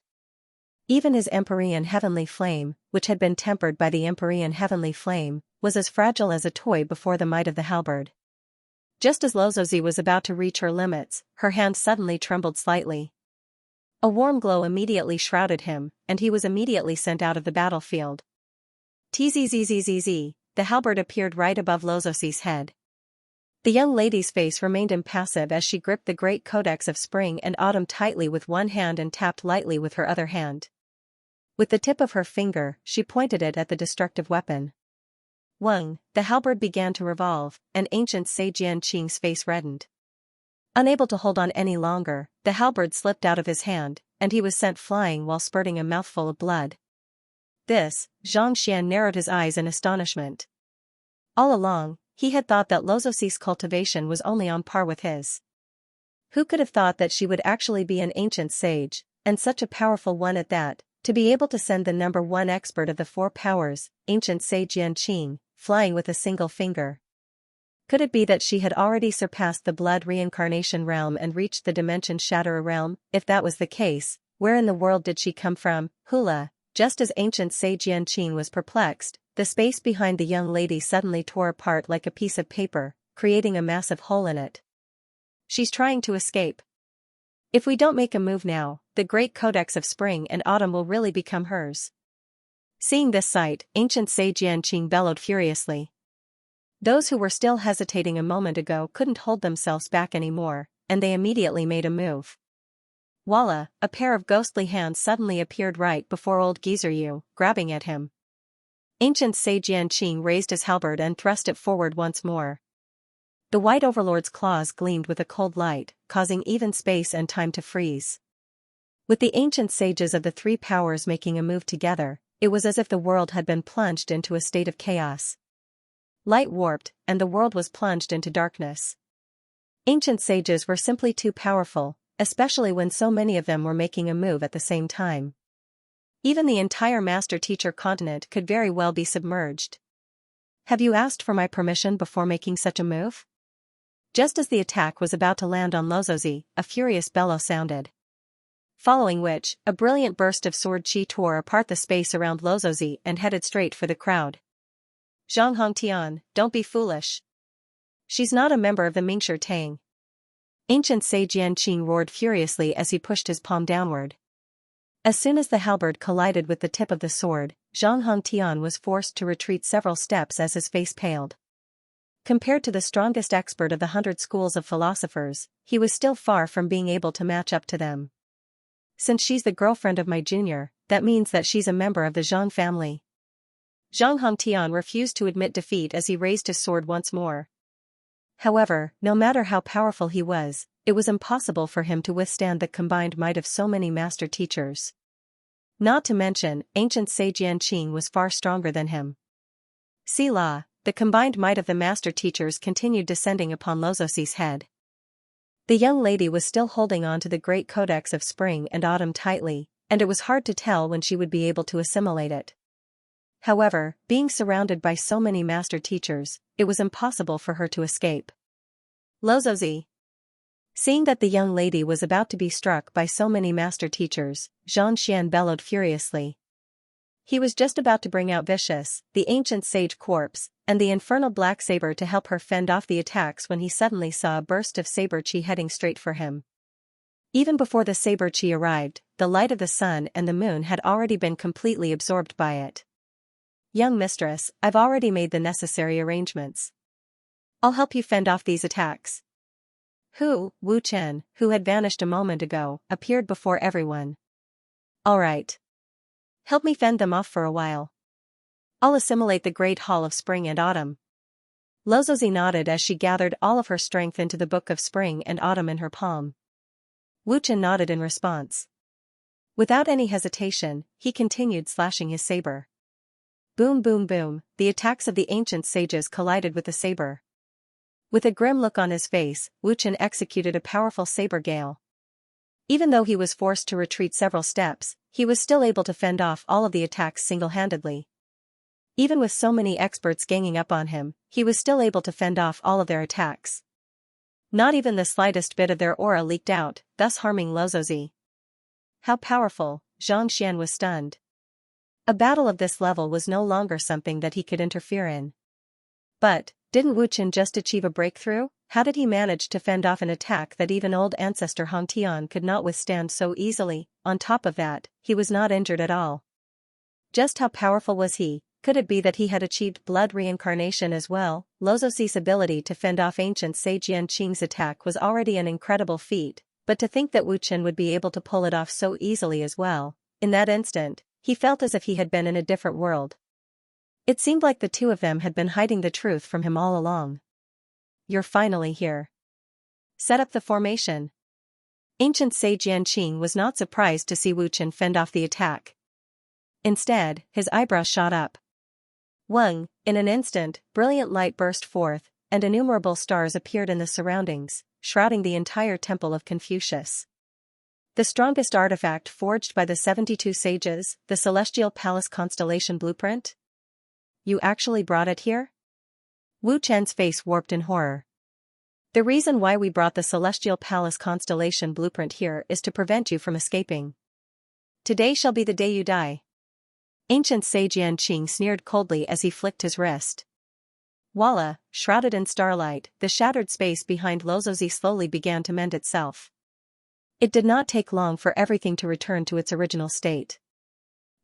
Even his Empyrean heavenly flame, which had been tempered by the Empyrean heavenly flame, was as fragile as a toy before the might of the halberd. Just as Luozi was about to reach her limits, her hand suddenly trembled slightly. A warm glow immediately shrouded him, and he was immediately sent out of the battlefield. Tzzzzzz, the halberd appeared right above Luozi's head. The young lady's face remained impassive as she gripped the great codex of spring and autumn tightly with one hand and tapped lightly with her other hand. With the tip of her finger, she pointed it at the destructive weapon. Wang, the halberd began to revolve, and ancient Sage Yanqing's face reddened. Unable to hold on any longer, the halberd slipped out of his hand, and he was sent flying while spurting a mouthful of blood. Xianxia narrowed his eyes in astonishment. All along, he had thought that Lozosi's cultivation was only on par with his. Who could have thought that she would actually be an ancient sage, and such a powerful one at that, to be able to send the number one expert of the four powers, ancient sage Yanqing, flying with a single finger? Could it be that she had already surpassed the blood reincarnation realm and reached the dimension Shatterer realm? If that was the case, where in the world did she come from? Hula, just as ancient sage Yanqing was perplexed, the space behind the young lady suddenly tore apart like a piece of paper, creating a massive hole in it. She's trying to escape. If we don't make a move now, the great codex of spring and autumn will really become hers. Seeing this sight, ancient sage Yanqing bellowed furiously. Those who were still hesitating a moment ago couldn't hold themselves back anymore, and they immediately made a move. Voila, a pair of ghostly hands suddenly appeared right before old Geezer Yu, grabbing at him. Ancient sage Yanqing raised his halberd and thrust it forward once more. The White Overlord's claws gleamed with a cold light, causing even space and time to freeze. With the ancient sages of the three powers making a move together, it was as if the world had been plunged into a state of chaos. Light warped, and the world was plunged into darkness. Ancient sages were simply too powerful, especially when so many of them were making a move at the same time. Even the entire master-teacher continent could very well be submerged. Have you asked for my permission before making such a move? Just as the attack was about to land on Lozozi, a furious bellow sounded. Following which, a brilliant burst of sword chi tore apart the space around Lozozi and headed straight for the crowd. Zhang Hongtian, don't be foolish. She's not a member of the Mingshi Tang. Ancient sage Yanqing roared furiously as he pushed his palm downward. As soon as the halberd collided with the tip of the sword, Zhang Hongtian was forced to retreat several steps as his face paled. Compared to the strongest expert of the 100 schools of philosophers, he was still far from being able to match up to them. Since she's the girlfriend of my junior, that means that she's a member of the Zhang family. Zhang Hongtian refused to admit defeat as he raised his sword once more. However, no matter how powerful he was, it was impossible for him to withstand the combined might of so many master teachers. Not to mention, ancient sage Yanqing was far stronger than him. Sila, the combined might of the master teachers continued descending upon Lozosi's head. The young lady was still holding on to the great codex of spring and autumn tightly, and it was hard to tell when she would be able to assimilate it. However, being surrounded by so many master teachers, it was impossible for her to escape. Lozozi. Seeing that the young lady was about to be struck by so many master teachers, Xianxia bellowed furiously. He was just about to bring out Vicious, the ancient sage corpse, and the infernal black saber to help her fend off the attacks when he suddenly saw a burst of saber chi heading straight for him. Even before the saber chi arrived, the light of the sun and the moon had already been completely absorbed by it. Young mistress, I've already made the necessary arrangements. I'll help you fend off these attacks. Wu Chen, who had vanished a moment ago, appeared before everyone. All right. Help me fend them off for a while. I'll assimilate the great hall of spring and autumn. Lozozi nodded as she gathered all of her strength into the book of spring and autumn in her palm. Wu Chen nodded in response. Without any hesitation, he continued slashing his saber. Boom boom boom, the attacks of the ancient sages collided with the saber. With a grim look on his face, Wu Chen executed a powerful saber gale. Even though he was forced to retreat several steps, he was still able to fend off all of the attacks single-handedly. Even with so many experts ganging up on him, he was still able to fend off all of their attacks. Not even the slightest bit of their aura leaked out, thus harming Lozozi. How powerful, Xianxia was stunned. A battle of this level was no longer something that he could interfere in. But, didn't Wu Chen just achieve a breakthrough? How did he manage to fend off an attack that even old ancestor Hongtian could not withstand so easily? On top of that, he was not injured at all. Just how powerful was he? Could it be that he had achieved blood reincarnation as well? Lozosi's ability to fend off ancient sage Yanqing's attack was already an incredible feat, but to think that Wu Chen would be able to pull it off so easily as well, in that instant, he felt as if he had been in a different world. It seemed like the two of them had been hiding the truth from him all along. You're finally here. Set up the formation. Ancient sage Yanqing was not surprised to see Wu Chen fend off the attack. Instead, his eyebrows shot up. Wang, in an instant, brilliant light burst forth, and innumerable stars appeared in the surroundings, shrouding the entire temple of Confucius. The strongest artifact forged by the 72 sages, the celestial palace constellation blueprint? You actually brought it here? Wu Chen's face warped in horror. The reason why we brought the celestial palace constellation blueprint here is to prevent you from escaping. Today shall be the day you die. Ancient sage Yanqing sneered coldly as he flicked his wrist. Voila, shrouded in starlight, the shattered space behind Lozozi slowly began to mend itself. It did not take long for everything to return to its original state.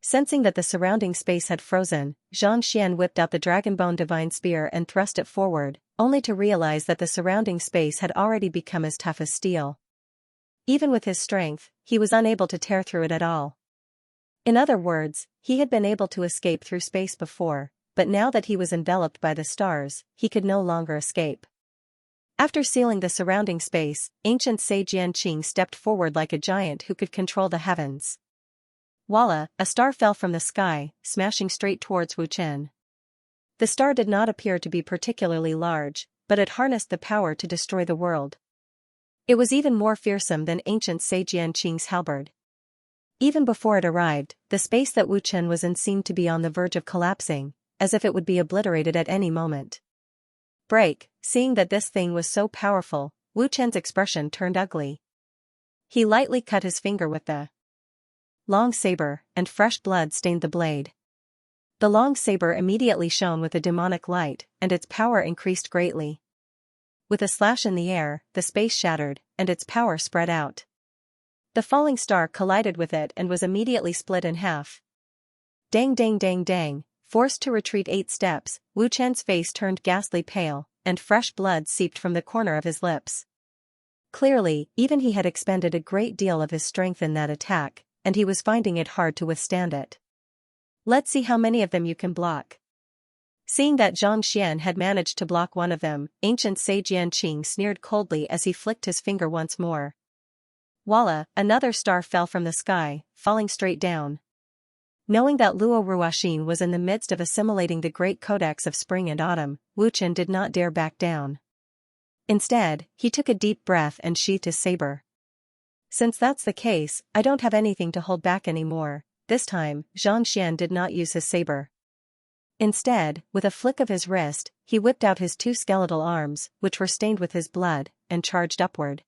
Sensing that the surrounding space had frozen, Xianxia whipped out the Dragonbone Divine Spear and thrust it forward, only to realize that the surrounding space had already become as tough as steel. Even with his strength, he was unable to tear through it at all. In other words, he had been able to escape through space before, but now that he was enveloped by the stars, he could no longer escape. After sealing the surrounding space, ancient sage Yanqing stepped forward like a giant who could control the heavens. Voila, a star fell from the sky, smashing straight towards Wu Chen. The star did not appear to be particularly large, but it harnessed the power to destroy the world. It was even more fearsome than ancient sage Yanqing's halberd. Even before it arrived, the space that Wu Chen was in seemed to be on the verge of collapsing, as if it would be obliterated at any moment. Break, seeing that this thing was so powerful, Wu Chen's expression turned ugly. He lightly cut his finger with the long saber, and fresh blood stained the blade. The long saber immediately shone with a demonic light, and its power increased greatly. With a slash in the air, the space shattered, and its power spread out. The falling star collided with it and was immediately split in half. Dang dang dang dang, forced to retreat 8 steps, Wu Chen's face turned ghastly pale, and fresh blood seeped from the corner of his lips. Clearly, even he had expended a great deal of his strength in that attack, and he was finding it hard to withstand it. Let's see how many of them you can block. Seeing that Xianxia had managed to block one of them, ancient sage Yanqing sneered coldly as he flicked his finger once more. Voila, another star fell from the sky, falling straight down. Knowing that Luo Ruoxin was in the midst of assimilating the great codex of spring and autumn, Wu Chen did not dare back down. Instead, he took a deep breath and sheathed his saber. Since that's the case, I don't have anything to hold back anymore. This time, Xianxia did not use his saber. Instead, with a flick of his wrist, he whipped out his 2 skeletal arms, which were stained with his blood, and charged upward.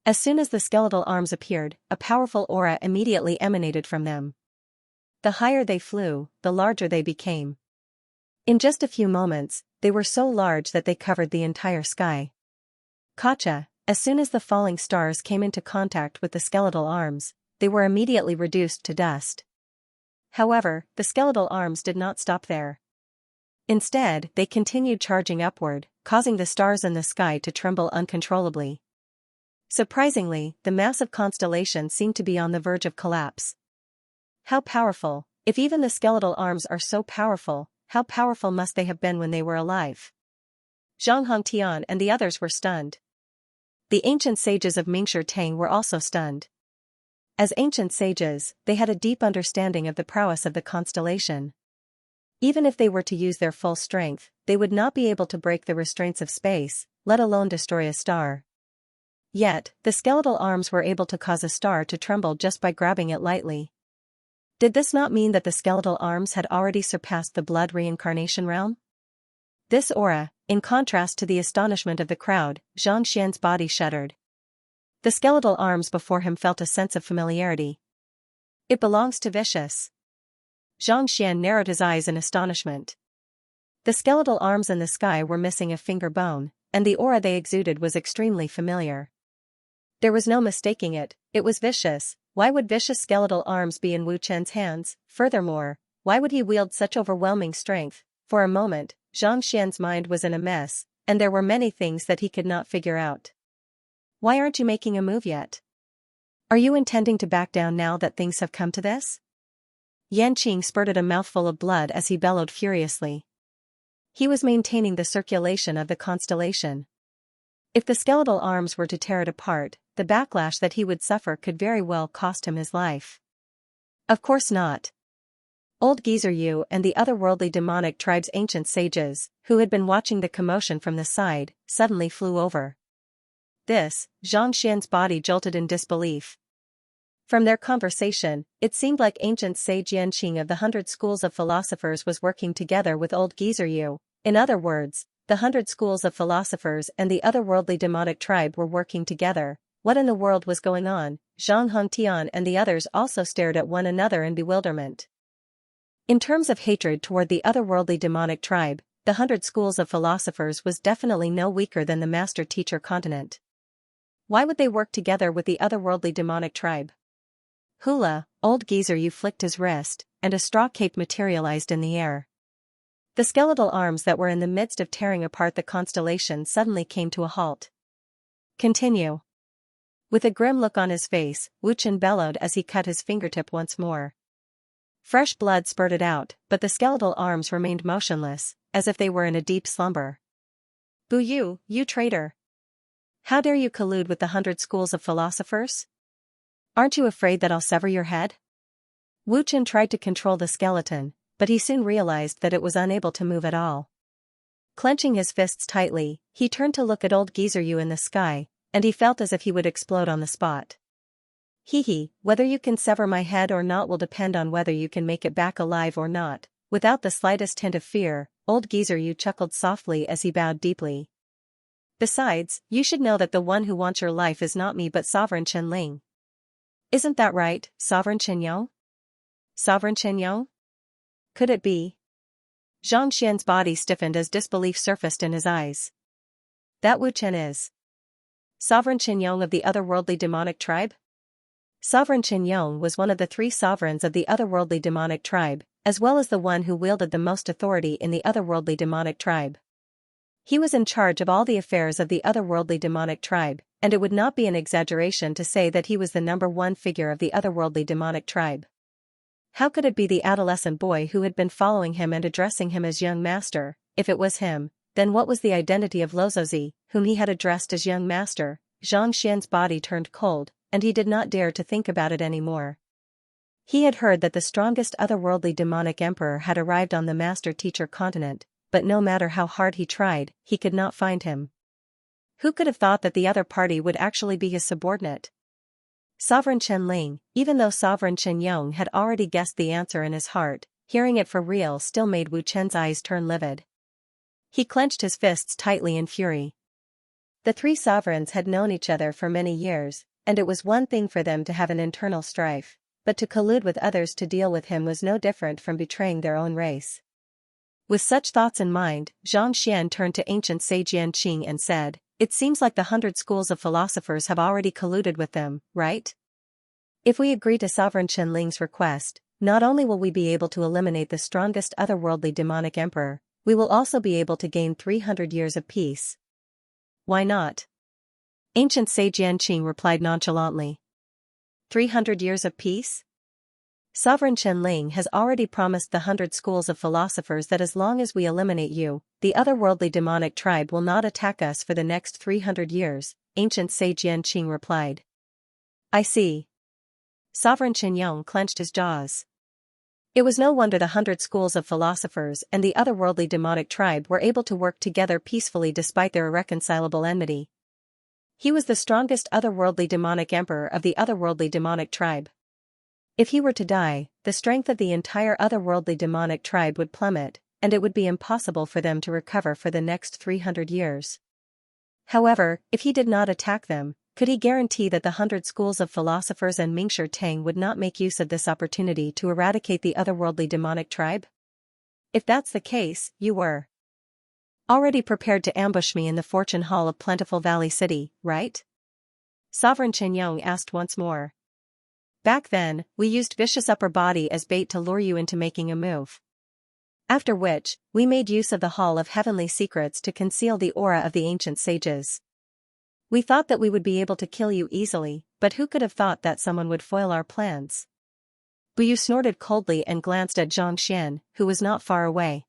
As soon as the skeletal arms appeared, a powerful aura immediately emanated from them. The higher they flew, the larger they became. In just a few moments, they were so large that they covered the entire sky. Gotcha! As soon as the falling stars came into contact with the skeletal arms, they were immediately reduced to dust. However, the skeletal arms did not stop there. Instead, they continued charging upward, causing the stars in the sky to tremble uncontrollably. Surprisingly, the massive constellation seemed to be on the verge of collapse. How powerful! If even the skeletal arms are so powerful, how powerful must they have been when they were alive? Zhang Hongtian and the others were stunned. The ancient sages of Mingshi Tang were also stunned. As ancient sages, they had a deep understanding of the prowess of the constellation. Even if they were to use their full strength, they would not be able to break the restraints of space, let alone destroy a star. Yet, the skeletal arms were able to cause a star to tremble just by grabbing it lightly. Did this not mean that the skeletal arms had already surpassed the blood reincarnation realm? This aura, in contrast to the astonishment of the crowd, Xianxia's body shuddered. The skeletal arms before him felt a sense of familiarity. It belongs to Vicious. Xianxia narrowed his eyes in astonishment. The skeletal arms in the sky were missing a finger bone, and the aura they exuded was extremely familiar. There was no mistaking it, it was Vicious. Why would Vicious skeletal arms be in Wu Chen's hands? Furthermore, why would he wield such overwhelming strength? For a moment, Xianxia's mind was in a mess, and there were many things that he could not figure out. Why aren't you making a move yet? Are you intending to back down now that things have come to this? Yanqing spurted a mouthful of blood as he bellowed furiously. He was maintaining the circulation of the constellation. If the skeletal arms were to tear it apart, the backlash that he would suffer could very well cost him his life. Of course not. Old Xianxia and the otherworldly demonic tribe's ancient sages, who had been watching the commotion from the side, suddenly flew over. Xianxia's body jolted in disbelief. From their conversation, it seemed like ancient sage Yanqing of the 100 schools of philosophers was working together with old Xianxia. In other words, the 100 schools of philosophers and the otherworldly demonic tribe were working together. What in the world was going on? Zhang Hongtian and the others also stared at one another in bewilderment. In terms of hatred toward the otherworldly demonic tribe, the 100 schools of philosophers was definitely no weaker than the master-teacher continent. Why would they work together with the otherworldly demonic tribe? Hula, old Xianxia flicked his wrist, and a straw cape materialized in the air. The skeletal arms that were in the midst of tearing apart the constellation suddenly came to a halt. Continue. With a grim look on his face, Wu Chen bellowed as he cut his fingertip once more. Fresh blood spurted out, but the skeletal arms remained motionless, as if they were in a deep slumber. Bu Yu, you traitor! How dare you collude with the 100 schools of philosophers? Aren't you afraid that I'll sever your head? Wu Chen tried to control the skeleton, but he soon realized that it was unable to move at all. Clenching his fists tightly, he turned to look at old Xianxia in the sky, and he felt as if he would explode on the spot. Whether you can sever my head or not will depend on whether you can make it back alive or not. Without the slightest hint of fear, old Xianxia chuckled softly as he bowed deeply. Besides, you should know that the one who wants your life is not me but Sovereign Qianling. Isn't that right, Sovereign Qianyou? Sovereign Qianyou? Could it be? Xianxia's body stiffened as disbelief surfaced in his eyes. That Wu Chen is Sovereign Qianyou of the otherworldly demonic tribe? Sovereign Qianyou was one of the 3 sovereigns of the otherworldly demonic tribe, as well as the one who wielded the most authority in the otherworldly demonic tribe. He was in charge of all the affairs of the otherworldly demonic tribe, and it would not be an exaggeration to say that he was the #1 figure of the otherworldly demonic tribe. How could it be the adolescent boy who had been following him and addressing him as young master? If it was him, then what was the identity of Lozozi, whom he had addressed as young master? Xianxia's body turned cold, and he did not dare to think about it anymore. He had heard that the strongest otherworldly demonic emperor had arrived on the master-teacher continent, but no matter how hard he tried, he could not find him. Who could have thought that the other party would actually be his subordinate? Sovereign Qianling, even though Sovereign Qianyou had already guessed the answer in his heart, hearing it for real still made Wu Chen's eyes turn livid. He clenched his fists tightly in fury. The 3 sovereigns had known each other for many years, and it was one thing for them to have an internal strife, but to collude with others to deal with him was no different from betraying their own race. With such thoughts in mind, Xianxia turned to ancient sage Yanqing and said, "It seems like the 100 schools of philosophers have already colluded with them, right? If we agree to Sovereign Qianling's request, not only will we be able to eliminate the strongest otherworldly demonic emperor, we will also be able to gain 300 years of peace." Why not? Ancient sage Yanqing replied nonchalantly. 300 years of peace? Sovereign Qianling has already promised the 100 schools of philosophers that as long as we eliminate you, the otherworldly demonic tribe will not attack us for the next 300 years, ancient sage Yanqing replied. I see. Sovereign Qianyou clenched his jaws. It was no wonder the 100 schools of philosophers and the otherworldly demonic tribe were able to work together peacefully despite their irreconcilable enmity. He was the strongest otherworldly demonic emperor of the otherworldly demonic tribe. If he were to die, the strength of the entire otherworldly demonic tribe would plummet, and it would be impossible for them to recover for the next 300 years. However, if he did not attack them, could he guarantee that the 100 schools of philosophers and Mingshi Tang would not make use of this opportunity to eradicate the otherworldly demonic tribe? If that's the case, you were already prepared to ambush me in the Fortune Hall of Plentiful Valley City, right? Sovereign Qianyou asked once more. Back then, we used vicious upper body as bait to lure you into making a move. After which, we made use of the Hall of Heavenly Secrets to conceal the aura of the ancient sages. We thought that we would be able to kill you easily, but who could have thought that someone would foil our plans? Bu Yu snorted coldly and glanced at Xianxia, who was not far away.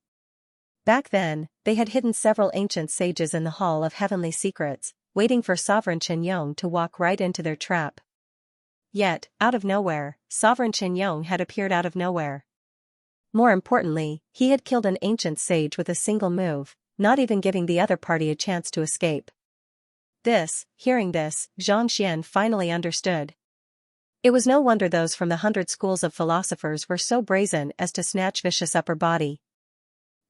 Back then, they had hidden several ancient sages in the Hall of Heavenly Secrets, waiting for Sovereign Qianyong to walk right into their trap. Yet, out of nowhere, Sovereign Qianyong had appeared out of nowhere. More importantly, he had killed an ancient sage with a single move, not even giving the other party a chance to escape. Hearing this, Xianxia finally understood. It was no wonder those from the 100 schools of philosophers were so brazen as to snatch Vicious upper body.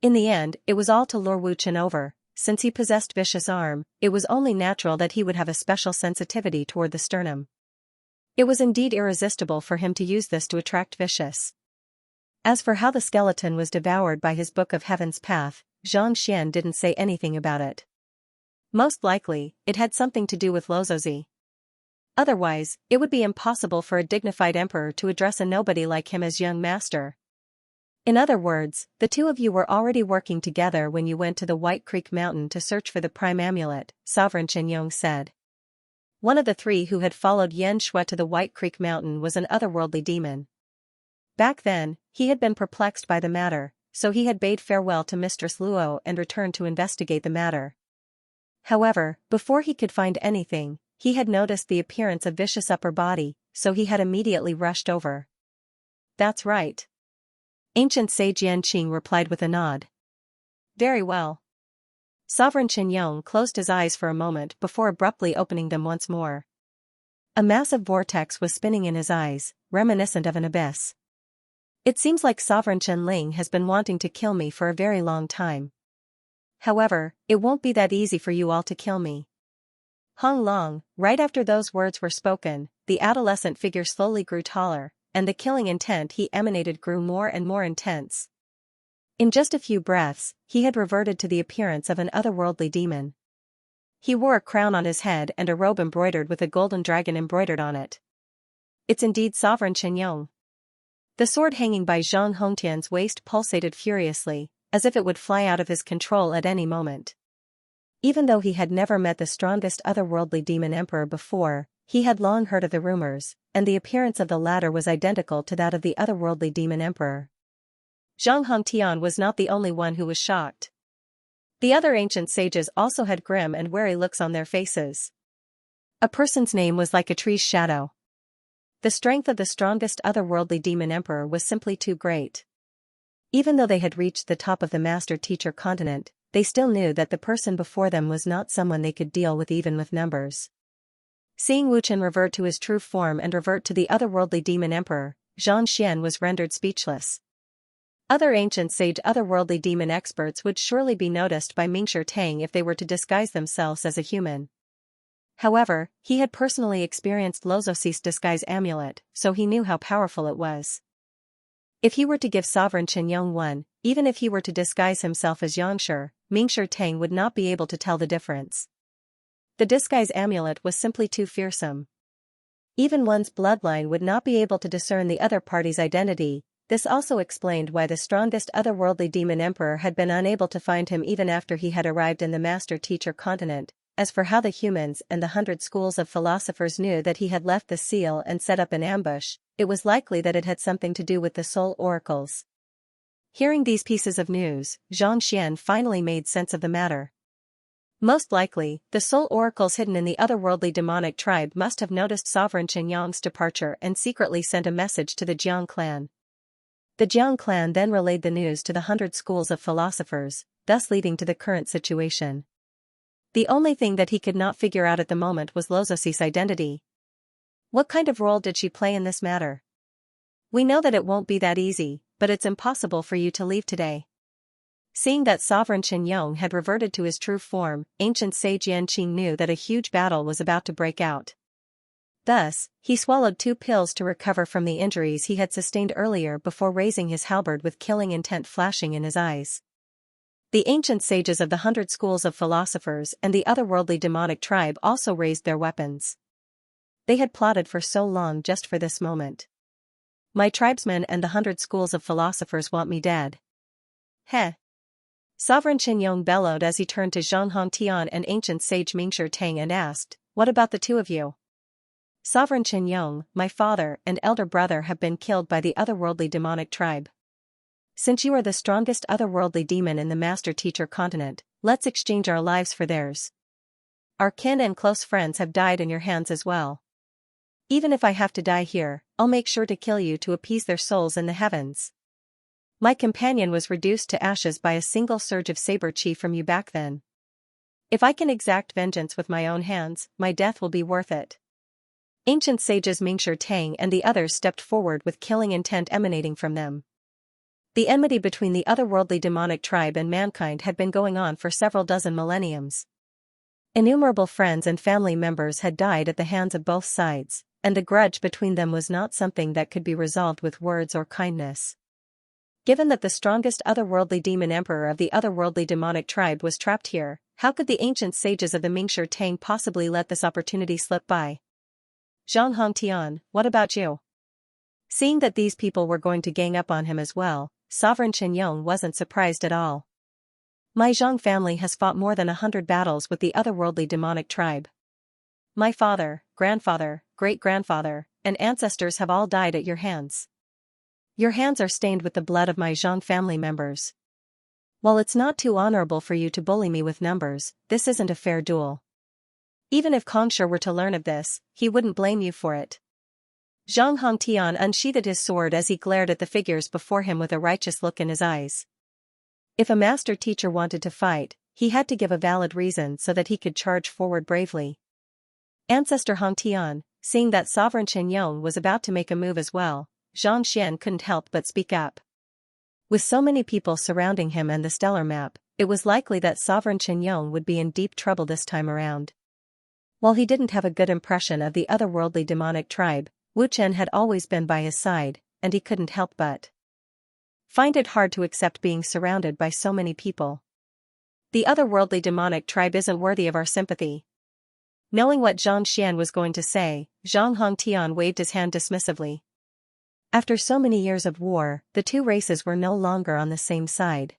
In the end, it was all to lure Wu Chen over. Since he possessed Vicious arm, it was only natural that he would have a special sensitivity toward the sternum. It was indeed irresistible for him to use this to attract Vicious. As for how the skeleton was devoured by his Book of Heaven's Path, Xianxia didn't say anything about it. Most likely, it had something to do with Lozozi. Otherwise, it would be impossible for a dignified emperor to address a nobody like him as young master. In other words, the two of you were already working together when you went to the White Creek Mountain to search for the prime amulet, Sovereign Qianyong said. One of the three who had followed Xianxia to the White Creek Mountain was an otherworldly demon. Back then, he had been perplexed by the matter, so he had bade farewell to Mistress Luo and returned to investigate the matter. However, before he could find anything, he had noticed the appearance of Vicious upper body, so he had immediately rushed over. That's right. Ancient Sage Yanqing replied with a nod. Very well. Sovereign Qianyong closed his eyes for a moment before abruptly opening them once more. A massive vortex was spinning in his eyes, reminiscent of an abyss. It seems like Sovereign Qianling has been wanting to kill me for a very long time. However, it won't be that easy for you all to kill me. Hong Long, right after those words were spoken, the adolescent figure slowly grew taller, and the killing intent he emanated grew more and more intense. In just a few breaths, he had reverted to the appearance of an otherworldly demon. He wore a crown on his head and a robe embroidered with a golden dragon embroidered on it. It's indeed Sovereign Qianyong. The sword hanging by Zhang Hongtian's waist pulsated furiously, as if it would fly out of his control at any moment. Even though he had never met the strongest otherworldly demon emperor before, he had long heard of the rumors, and the appearance of the latter was identical to that of the otherworldly demon emperor. Zhang Hongtian was not the only one who was shocked. The other ancient sages also had grim and wary looks on their faces. A person's name was like a tree's shadow. The strength of the strongest otherworldly demon emperor was simply too great. Even though they had reached the top of the master-teacher continent, they still knew that the person before them was not someone they could deal with even with numbers. Seeing Wu Chen revert to his true form and revert to the otherworldly demon emperor, Xianxia was rendered speechless. Other ancient sage otherworldly demon experts would surely be noticed by Mingshi Tang if they were to disguise themselves as a human. However, he had personally experienced Lozosi's disguise amulet, so he knew how powerful it was. If he were to give Sovereign Qianyong one, even if he were to disguise himself as Yangshi, Mingshi Tang would not be able to tell the difference. The disguise amulet was simply too fearsome. Even one's bloodline would not be able to discern the other party's identity. This also explained why the strongest otherworldly demon emperor had been unable to find him even after he had arrived in the master-teacher continent. As for how the humans and the 100 schools of philosophers knew that he had left the seal and set up an ambush, it was likely that it had something to do with the soul oracles. Hearing these pieces of news, Xianxia finally made sense of the matter. Most likely, the soul oracles hidden in the otherworldly demonic tribe must have noticed Sovereign Qianyong's departure and secretly sent a message to the Jiang clan. The Jiang clan then relayed the news to the 100 schools of philosophers, thus leading to the current situation. The only thing that he could not figure out at the moment was Lozosi's identity. What kind of role did she play in this matter? We know that it won't be that easy, but it's impossible for you to leave today. Seeing that Sovereign Qianyong had reverted to his true form, ancient sage Yanqing knew that a huge battle was about to break out. Thus, he swallowed 2 pills to recover from the injuries he had sustained earlier before raising his halberd with killing intent flashing in his eyes. The ancient sages of the 100 schools of philosophers and the otherworldly demonic tribe also raised their weapons. They had plotted for so long just for this moment. My tribesmen and the 100 schools of philosophers want me dead. Heh. Sovereign Qianyong bellowed as he turned to Zhang Hongtian and ancient sage Mingshi Tang and asked, "What about the two of you?" Sovereign Qianyong, my father and elder brother have been killed by the otherworldly demonic tribe. Since you are the strongest otherworldly demon in the master-teacher continent, let's exchange our lives for theirs. our kin and close friends have died in your hands as well. Even if I have to die here, I'll make sure to kill you to appease their souls in the heavens. My companion was reduced to ashes by a single surge of saber chi from you back then. If I can exact vengeance with my own hands, my death will be worth it. Ancient sages Mingshi Tang and the others stepped forward with killing intent emanating from them. The enmity between the otherworldly demonic tribe and mankind had been going on for several dozen millenniums. Innumerable friends and family members had died at the hands of both sides, and the grudge between them was not something that could be resolved with words or kindness. Given that the strongest otherworldly demon emperor of the otherworldly demonic tribe was trapped here, how could the ancient sages of the Mingshi Tang possibly let this opportunity slip by? Zhang Hongtian, what about you? Seeing that these people were going to gang up on him as well, Sovereign Qianyong wasn't surprised at all. My Zhang family has fought more than 100 battles with the otherworldly demonic tribe. My father, grandfather, great-grandfather, and ancestors have all died at your hands. Your hands are stained with the blood of my Zhang family members. While it's not too honorable for you to bully me with numbers, this isn't a fair duel. Even if Kongshi were to learn of this, he wouldn't blame you for it. Zhang Hongtian unsheathed his sword as he glared at the figures before him with a righteous look in his eyes. If a master teacher wanted to fight, he had to give a valid reason so that he could charge forward bravely. Ancestor Hongtian, seeing that Sovereign Qianyong was about to make a move as well, Zhang Xian couldn't help but speak up. With so many people surrounding him and the stellar map, it was likely that Sovereign Qianyong would be in deep trouble this time around. While he didn't have a good impression of the otherworldly demonic tribe, Wu Chen had always been by his side, and he couldn't help but find it hard to accept being surrounded by so many people. The otherworldly demonic tribe isn't worthy of our sympathy. Knowing what Zhang Xian was going to say, Zhang Hongtian waved his hand dismissively. After so many years of war, the two races were no longer on the same side.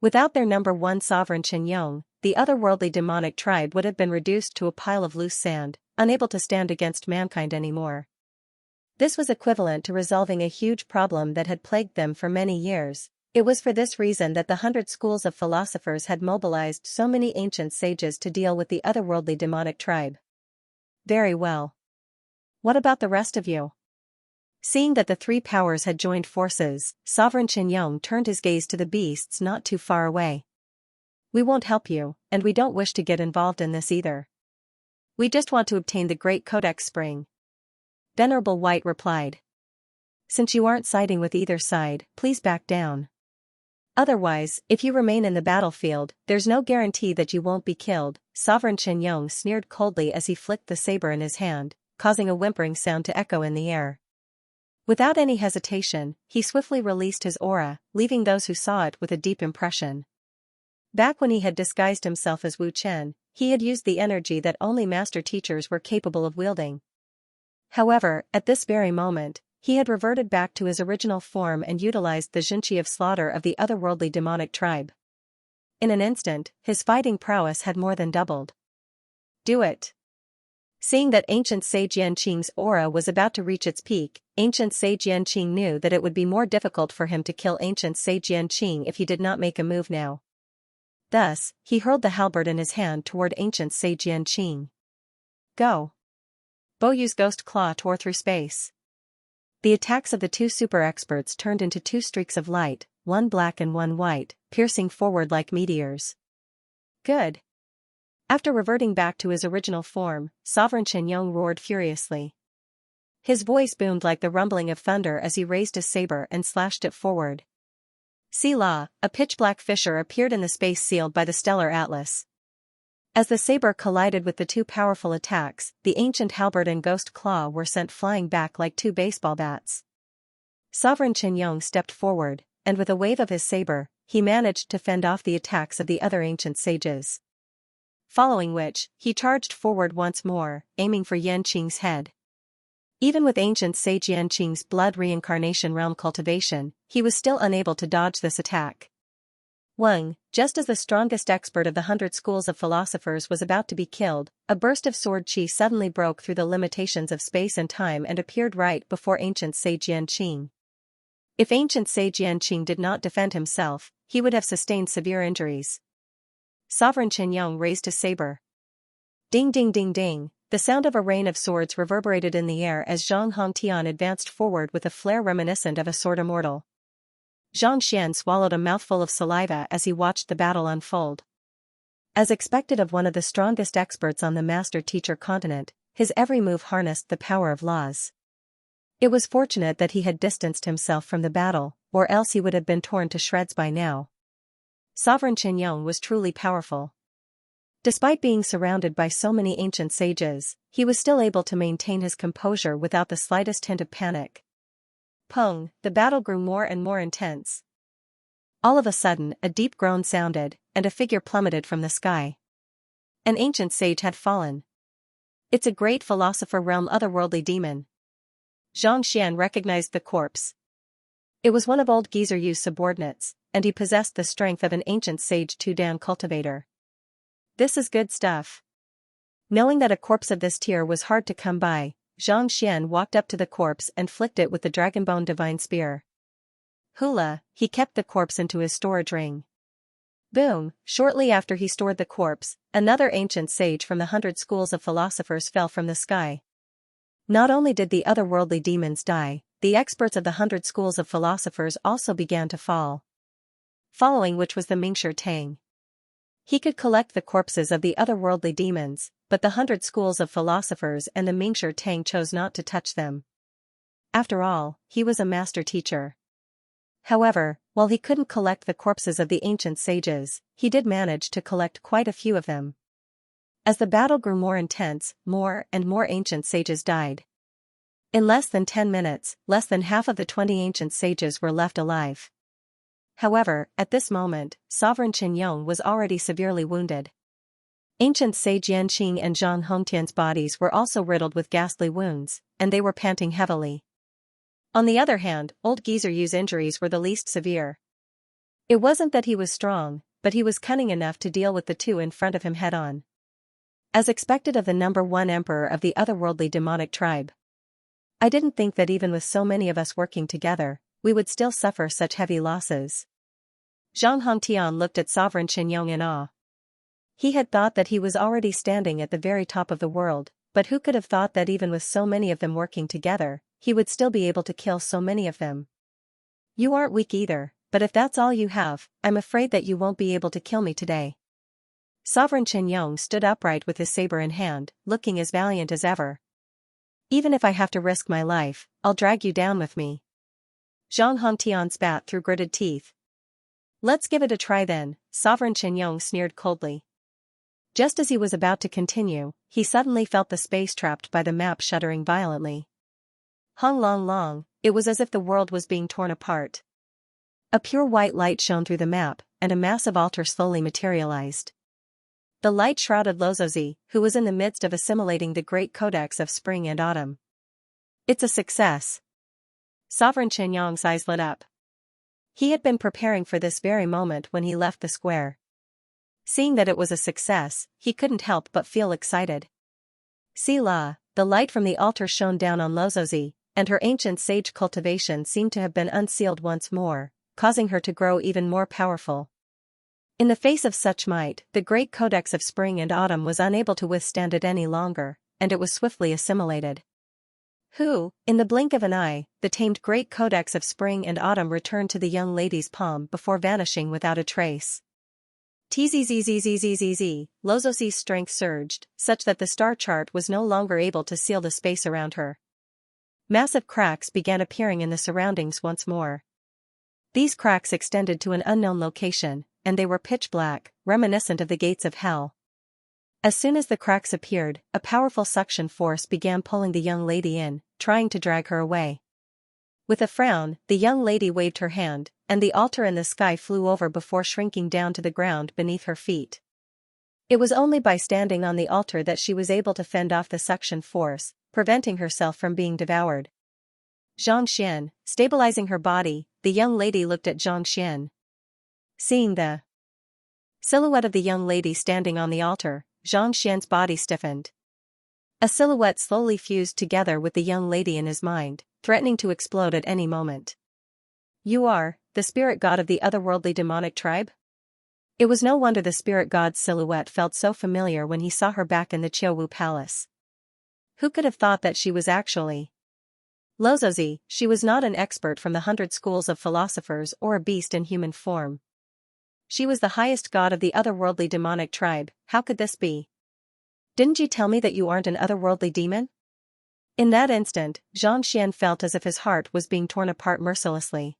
Without their number one sovereign Qianyong, the otherworldly demonic tribe would have been reduced to a pile of loose sand, unable to stand against mankind anymore. This was equivalent to resolving a huge problem that had plagued them for many years. It was for this reason that the 100 schools of philosophers had mobilized so many ancient sages to deal with the otherworldly demonic tribe. Very well. What about the rest of you? Seeing that the three powers had joined forces, Sovereign Qianyong turned his gaze to the beasts not too far away. We won't help you, and we don't wish to get involved in this either. We just want to obtain the Great Codex Spring. Venerable White replied. Since you aren't siding with either side, please back down. Otherwise, if you remain in the battlefield, there's no guarantee that you won't be killed. Sovereign Qianyong sneered coldly as he flicked the saber in his hand, causing a whimpering sound to echo in the air. Without any hesitation, he swiftly released his aura, leaving those who saw it with a deep impression. Back when he had disguised himself as Wu Chen, he had used the energy that only master teachers were capable of wielding. However, at this very moment, he had reverted back to his original form and utilized the Xianxia of slaughter of the otherworldly demonic tribe. In an instant, his fighting prowess had more than doubled. Do it. Seeing that Ancient Sage Yanqing's aura was about to reach its peak, Ancient Sage Yanqing knew that it would be more difficult for him to kill Ancient Sage Yanqing if he did not make a move now. Thus, he hurled the halberd in his hand toward Ancient Sage Yanqing. Go! Boyu's ghost claw tore through space. The attacks of the two super experts turned into two streaks of light, one black and one white, piercing forward like meteors. Good. After reverting back to his original form, Sovereign Qianyong roared furiously. His voice boomed like the rumbling of thunder as he raised his saber and slashed it forward. Selah, a pitch-black fissure appeared in the space sealed by the stellar atlas. As the saber collided with the two powerful attacks, the ancient halberd and ghost claw were sent flying back like two baseball bats. Sovereign Qianyong stepped forward, and with a wave of his saber, he managed to fend off the attacks of the other ancient sages. Following which, he charged forward once more, aiming for Yanqing's head. Even with ancient sage Yanqing's blood reincarnation realm cultivation, he was still unable to dodge this attack. Wang, just as the strongest expert of the 100 schools of philosophers was about to be killed, a burst of sword chi suddenly broke through the limitations of space and time and appeared right before ancient sage Yanqing. If ancient sage Yanqing did not defend himself, he would have sustained severe injuries. Sovereign Qianyong raised his saber. Ding ding ding ding, the sound of a rain of swords reverberated in the air as Zhang Hongtian advanced forward with a flare reminiscent of a sword immortal. Xianxia swallowed a mouthful of saliva as he watched the battle unfold. As expected of one of the strongest experts on the master-teacher continent, his every move harnessed the power of laws. It was fortunate that he had distanced himself from the battle, or else he would have been torn to shreds by now. Sovereign Qinyong was truly powerful. Despite being surrounded by so many ancient sages, he was still able to maintain his composure without the slightest hint of panic. Pung, the battle grew more and more intense. All of a sudden, a deep groan sounded, and a figure plummeted from the sky. An ancient sage had fallen. It's a great philosopher realm otherworldly demon. Zhang Xian recognized the corpse. It was one of old Geezer Yu's subordinates, and he possessed the strength of an ancient sage two-down cultivator. This is good stuff. Knowing that a corpse of this tier was hard to come by, Zhang Xian walked up to the corpse and flicked it with the Dragonbone Divine Spear. Hula, he kept the corpse into his storage ring. Boom, shortly after he stored the corpse, another ancient sage from the 100 schools of philosophers fell from the sky. Not only did the otherworldly demons die, the experts of the 100 schools of philosophers also began to fall. Following which was the Mingshi Tang. He could collect the corpses of the otherworldly demons, but the 100 schools of philosophers and the Mingshi Tang chose not to touch them. After all, he was a master teacher. However, while he couldn't collect the corpses of the ancient sages, he did manage to collect quite a few of them. As the battle grew more intense, more and more ancient sages died. In less than 10 minutes, less than half of the 20 ancient sages were left alive. However, at this moment, Sovereign Qinyong was already severely wounded. Ancient sage Yanqing and Zhang Hongtian's bodies were also riddled with ghastly wounds, and they were panting heavily. On the other hand, old Geezer Yu's injuries were the least severe. It wasn't that he was strong, but he was cunning enough to deal with the two in front of him head-on. As expected of the #1 emperor of the otherworldly demonic tribe. I didn't think that even with so many of us working together, we would still suffer such heavy losses. Zhang Hongtian looked at Sovereign Qinyong in awe. He had thought that he was already standing at the very top of the world, but who could have thought that even with so many of them working together, he would still be able to kill so many of them. You aren't weak either, but if that's all you have, I'm afraid that you won't be able to kill me today. Sovereign Qinyong stood upright with his saber in hand, looking as valiant as ever. Even if I have to risk my life, I'll drag you down with me. Zhang Hongtian spat through gritted teeth. Let's give it a try then, Sovereign Qinyong sneered coldly. Just as he was about to continue, he suddenly felt the space trapped by the map shuddering violently. Hung long long, it was as if the world was being torn apart. A pure white light shone through the map, and a massive altar slowly materialized. The light shrouded Lozozi, who was in the midst of assimilating the great codex of spring and autumn. It's a success. Sovereign Qinyong's eyes lit up. He had been preparing for this very moment when he left the square. Seeing that it was a success, he couldn't help but feel excited. See la, the light from the altar shone down on Lozozi, and her ancient sage cultivation seemed to have been unsealed once more, causing her to grow even more powerful. In the face of such might, the great codex of spring and autumn was unable to withstand it any longer, and it was swiftly assimilated. In the blink of an eye, the tamed great codex of spring and autumn returned to the young lady's palm before vanishing without a trace. Tzzzzzzzzzz, Lozozi's strength surged, such that the star chart was no longer able to seal the space around her. Massive cracks began appearing in the surroundings once more. These cracks extended to an unknown location, and they were pitch black, reminiscent of the gates of hell. As soon as the cracks appeared, a powerful suction force began pulling the young lady in, trying to drag her away. With a frown, the young lady waved her hand, and the altar in the sky flew over before shrinking down to the ground beneath her feet. It was only by standing on the altar that she was able to fend off the suction force, preventing herself from being devoured. Zhang Xian, stabilizing her body, the young lady looked at Zhang Xian. Seeing the silhouette of the young lady standing on the altar, Zhang Xian's body stiffened. A silhouette slowly fused together with the young lady in his mind, threatening to explode at any moment. You are the spirit god of the otherworldly demonic tribe? It was no wonder the spirit god's silhouette felt so familiar when he saw her back in the Qiuwu palace. Who could have thought that she was actually Lozozi? She was not an expert from the 100 schools of philosophers or a beast in human form. She was the highest god of the otherworldly demonic tribe. How could this be? Didn't you tell me that you aren't an otherworldly demon? In that instant, Xianxia felt as if his heart was being torn apart mercilessly.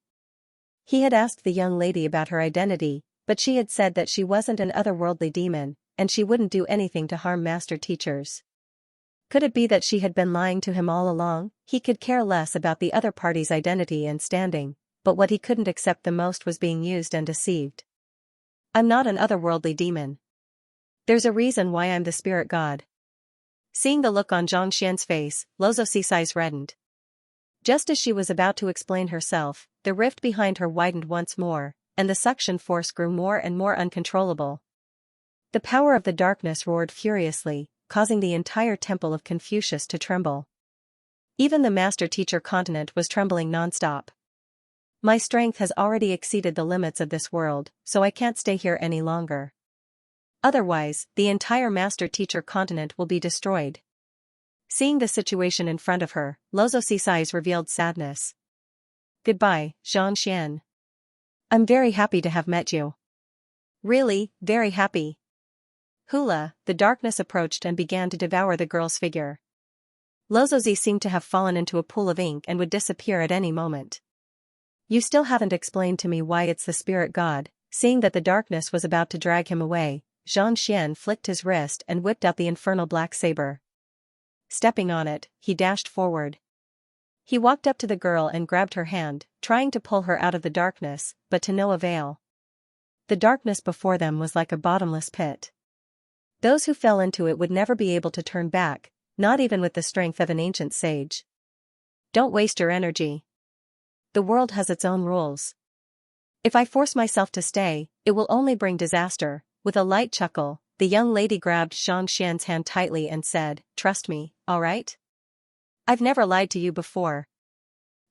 He had asked the young lady about her identity, but she had said that she wasn't an otherworldly demon, and she wouldn't do anything to harm master teachers. Could it be that she had been lying to him all along? He could care less about the other party's identity and standing, but what he couldn't accept the most was being used and deceived. I'm not an otherworldly demon. There's a reason why I'm the spirit god. Seeing the look on Zhangxian's face, Lozozi's eyes reddened. Just as she was about to explain herself, the rift behind her widened once more, and the suction force grew more and more uncontrollable. The power of the darkness roared furiously, causing the entire temple of Confucius to tremble. Even the master-teacher continent was trembling non-stop. My strength has already exceeded the limits of this world, so I can't stay here any longer. Otherwise, the entire master-teacher continent will be destroyed. Seeing the situation in front of her, Lozozi's eyes revealed sadness. Goodbye, Xianxia. I'm very happy to have met you. Really, very happy. Hula, the darkness approached and began to devour the girl's figure. Lozozi seemed to have fallen into a pool of ink and would disappear at any moment. You still haven't explained to me why it's the spirit god. Seeing that the darkness was about to drag him away, Xianxia flicked his wrist and whipped out the infernal black saber. Stepping on it, he dashed forward. He walked up to the girl and grabbed her hand, trying to pull her out of the darkness, but to no avail. The darkness before them was like a bottomless pit. Those who fell into it would never be able to turn back, not even with the strength of an ancient sage. Don't waste your energy. The world has its own rules. If I force myself to stay, it will only bring disaster. With a light chuckle, the young lady grabbed Xianxia's hand tightly and said, "Trust me, all right? I've never lied to you before."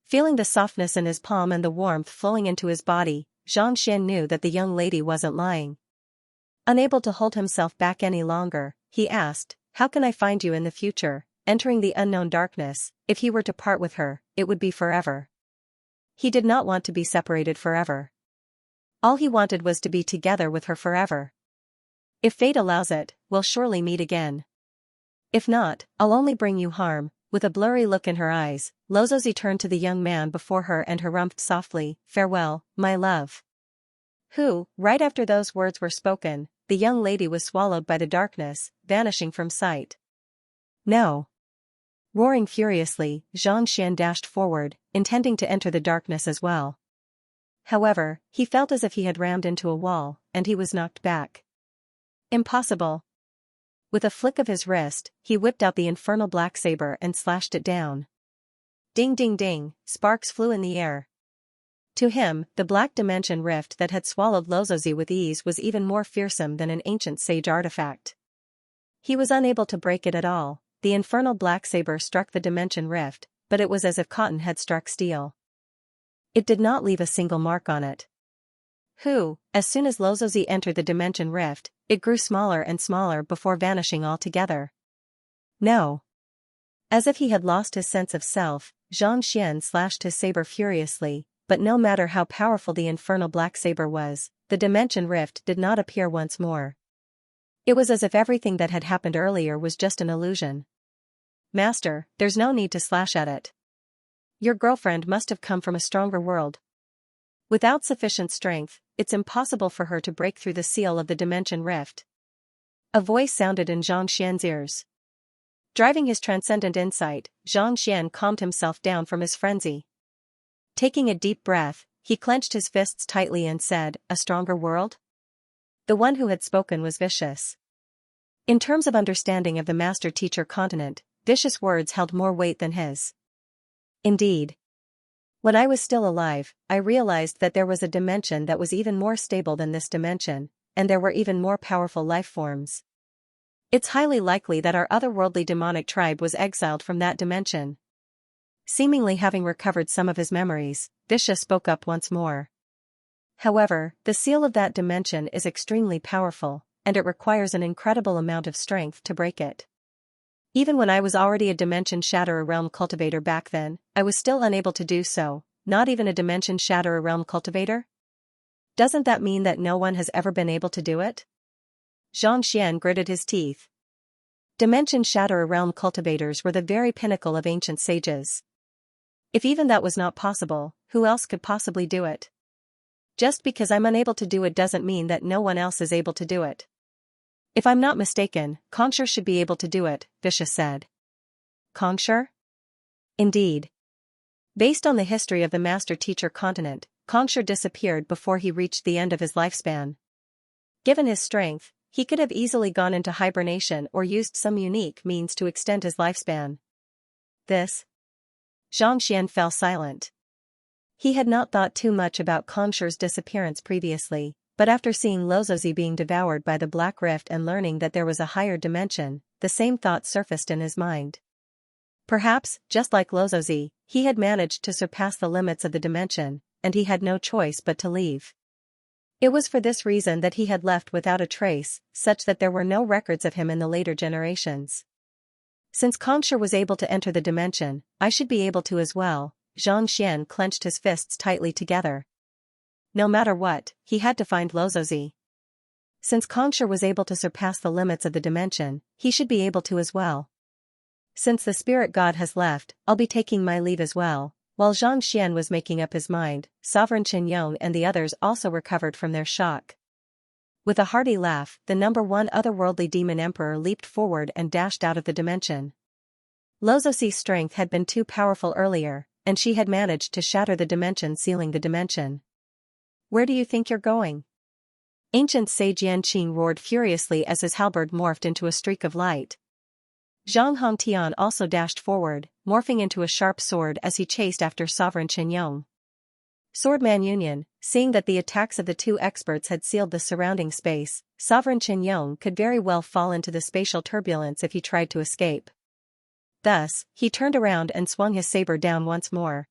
Feeling the softness in his palm and the warmth flowing into his body, Xianxia knew that the young lady wasn't lying. Unable to hold himself back any longer, he asked, "How can I find you in the future?" Entering the unknown darkness, if he were to part with her, it would be forever. He did not want to be separated forever. All he wanted was to be together with her forever. If fate allows it, we'll surely meet again. If not, I'll only bring you harm. With a blurry look in her eyes, Lozozi turned to the young man before her and harumphed softly, "Farewell, my love." Right after those words were spoken, the young lady was swallowed by the darkness, vanishing from sight. No. Roaring furiously, Xianxia dashed forward, intending to enter the darkness as well. However, he felt as if he had rammed into a wall, and he was knocked back. Impossible. With a flick of his wrist, he whipped out the infernal black saber and slashed it down. Ding ding ding, sparks flew in the air. To him, the black dimension rift that had swallowed Lozozi with ease was even more fearsome than an ancient sage artifact. He was unable to break it at all. The infernal black saber struck the dimension rift, but it was as if cotton had struck steel. It did not leave a single mark on it. As soon as Lozozi entered the dimension rift, it grew smaller and smaller before vanishing altogether. No. As if he had lost his sense of self, Xianxia slashed his saber furiously, but no matter how powerful the infernal black saber was, the dimension rift did not appear once more. It was as if everything that had happened earlier was just an illusion. "Master, there's no need to slash at it. Your girlfriend must have come from a stronger world. Without sufficient strength, it's impossible for her to break through the seal of the dimension rift." A voice sounded in Zhangxian's ears. Driving his transcendent insight, Zhangxian calmed himself down from his frenzy. Taking a deep breath, he clenched his fists tightly and said, "A stronger world?" The one who had spoken was vicious. In terms of understanding of the master-teacher continent, vicious words held more weight than his. Indeed. When I was still alive, I realized that there was a dimension that was even more stable than this dimension, and there were even more powerful life forms. It's highly likely that our otherworldly demonic tribe was exiled from that dimension. Seemingly having recovered some of his memories, Vishya spoke up once more. However, the seal of that dimension is extremely powerful, and it requires an incredible amount of strength to break it. Even when I was already a Dimension Shatterer Realm Cultivator back then, I was still unable to do so, not even a Dimension Shatterer Realm Cultivator? Doesn't that mean that no one has ever been able to do it? Xianxia gritted his teeth. Dimension Shatterer Realm Cultivators were the very pinnacle of ancient sages. If even that was not possible, who else could possibly do it? Just because I'm unable to do it doesn't mean that no one else is able to do it. If I'm not mistaken, Xianxia should be able to do it, Xianxia said. Xianxia? Indeed. Based on the history of the Master-Teacher continent, Xianxia disappeared before he reached the end of his lifespan. Given his strength, he could have easily gone into hibernation or used some unique means to extend his lifespan. Xianxia fell silent. He had not thought too much about Xianxia's disappearance previously, but after seeing Lozozi being devoured by the Black Rift and learning that there was a higher dimension, the same thought surfaced in his mind. Perhaps, just like Lozozi, he had managed to surpass the limits of the dimension, and he had no choice but to leave. It was for this reason that he had left without a trace, such that there were no records of him in the later generations. Since Xianxia was able to enter the dimension, I should be able to as well. Xianxia clenched his fists tightly together. No matter what, he had to find Lozozi. Since Xianxia was able to surpass the limits of the dimension, he should be able to as well. Since the spirit god has left, I'll be taking my leave as well. While Xianxia was making up his mind, Sovereign Xianyong and the others also recovered from their shock. With a hearty laugh, the number one otherworldly demon emperor leaped forward and dashed out of the dimension. Lozozi's strength had been too powerful earlier, and she had managed to shatter the dimension sealing the dimension. Where do you think you're going? Ancient Sage Yanqing roared furiously as his halberd morphed into a streak of light. Zhang Hongtian also dashed forward, morphing into a sharp sword as he chased after Sovereign Xianyong. Swordman Union, seeing that the attacks of the two experts had sealed the surrounding space, Sovereign Xianyong could very well fall into the spatial turbulence if he tried to escape. Thus, he turned around and swung his saber down once more.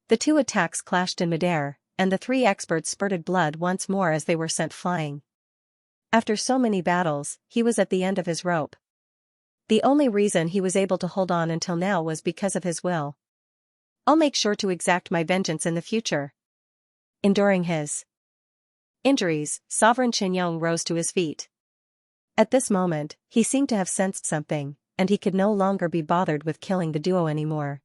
The two attacks clashed in midair, and the three experts spurted blood once more as they were sent flying. After so many battles, he was at the end of his rope. The only reason he was able to hold on until now was because of his will. I'll make sure to exact my vengeance in the future. Enduring his injuries, Sovereign Xianyong rose to his feet. At this moment, he seemed to have sensed something, and he could no longer be bothered with killing the duo anymore.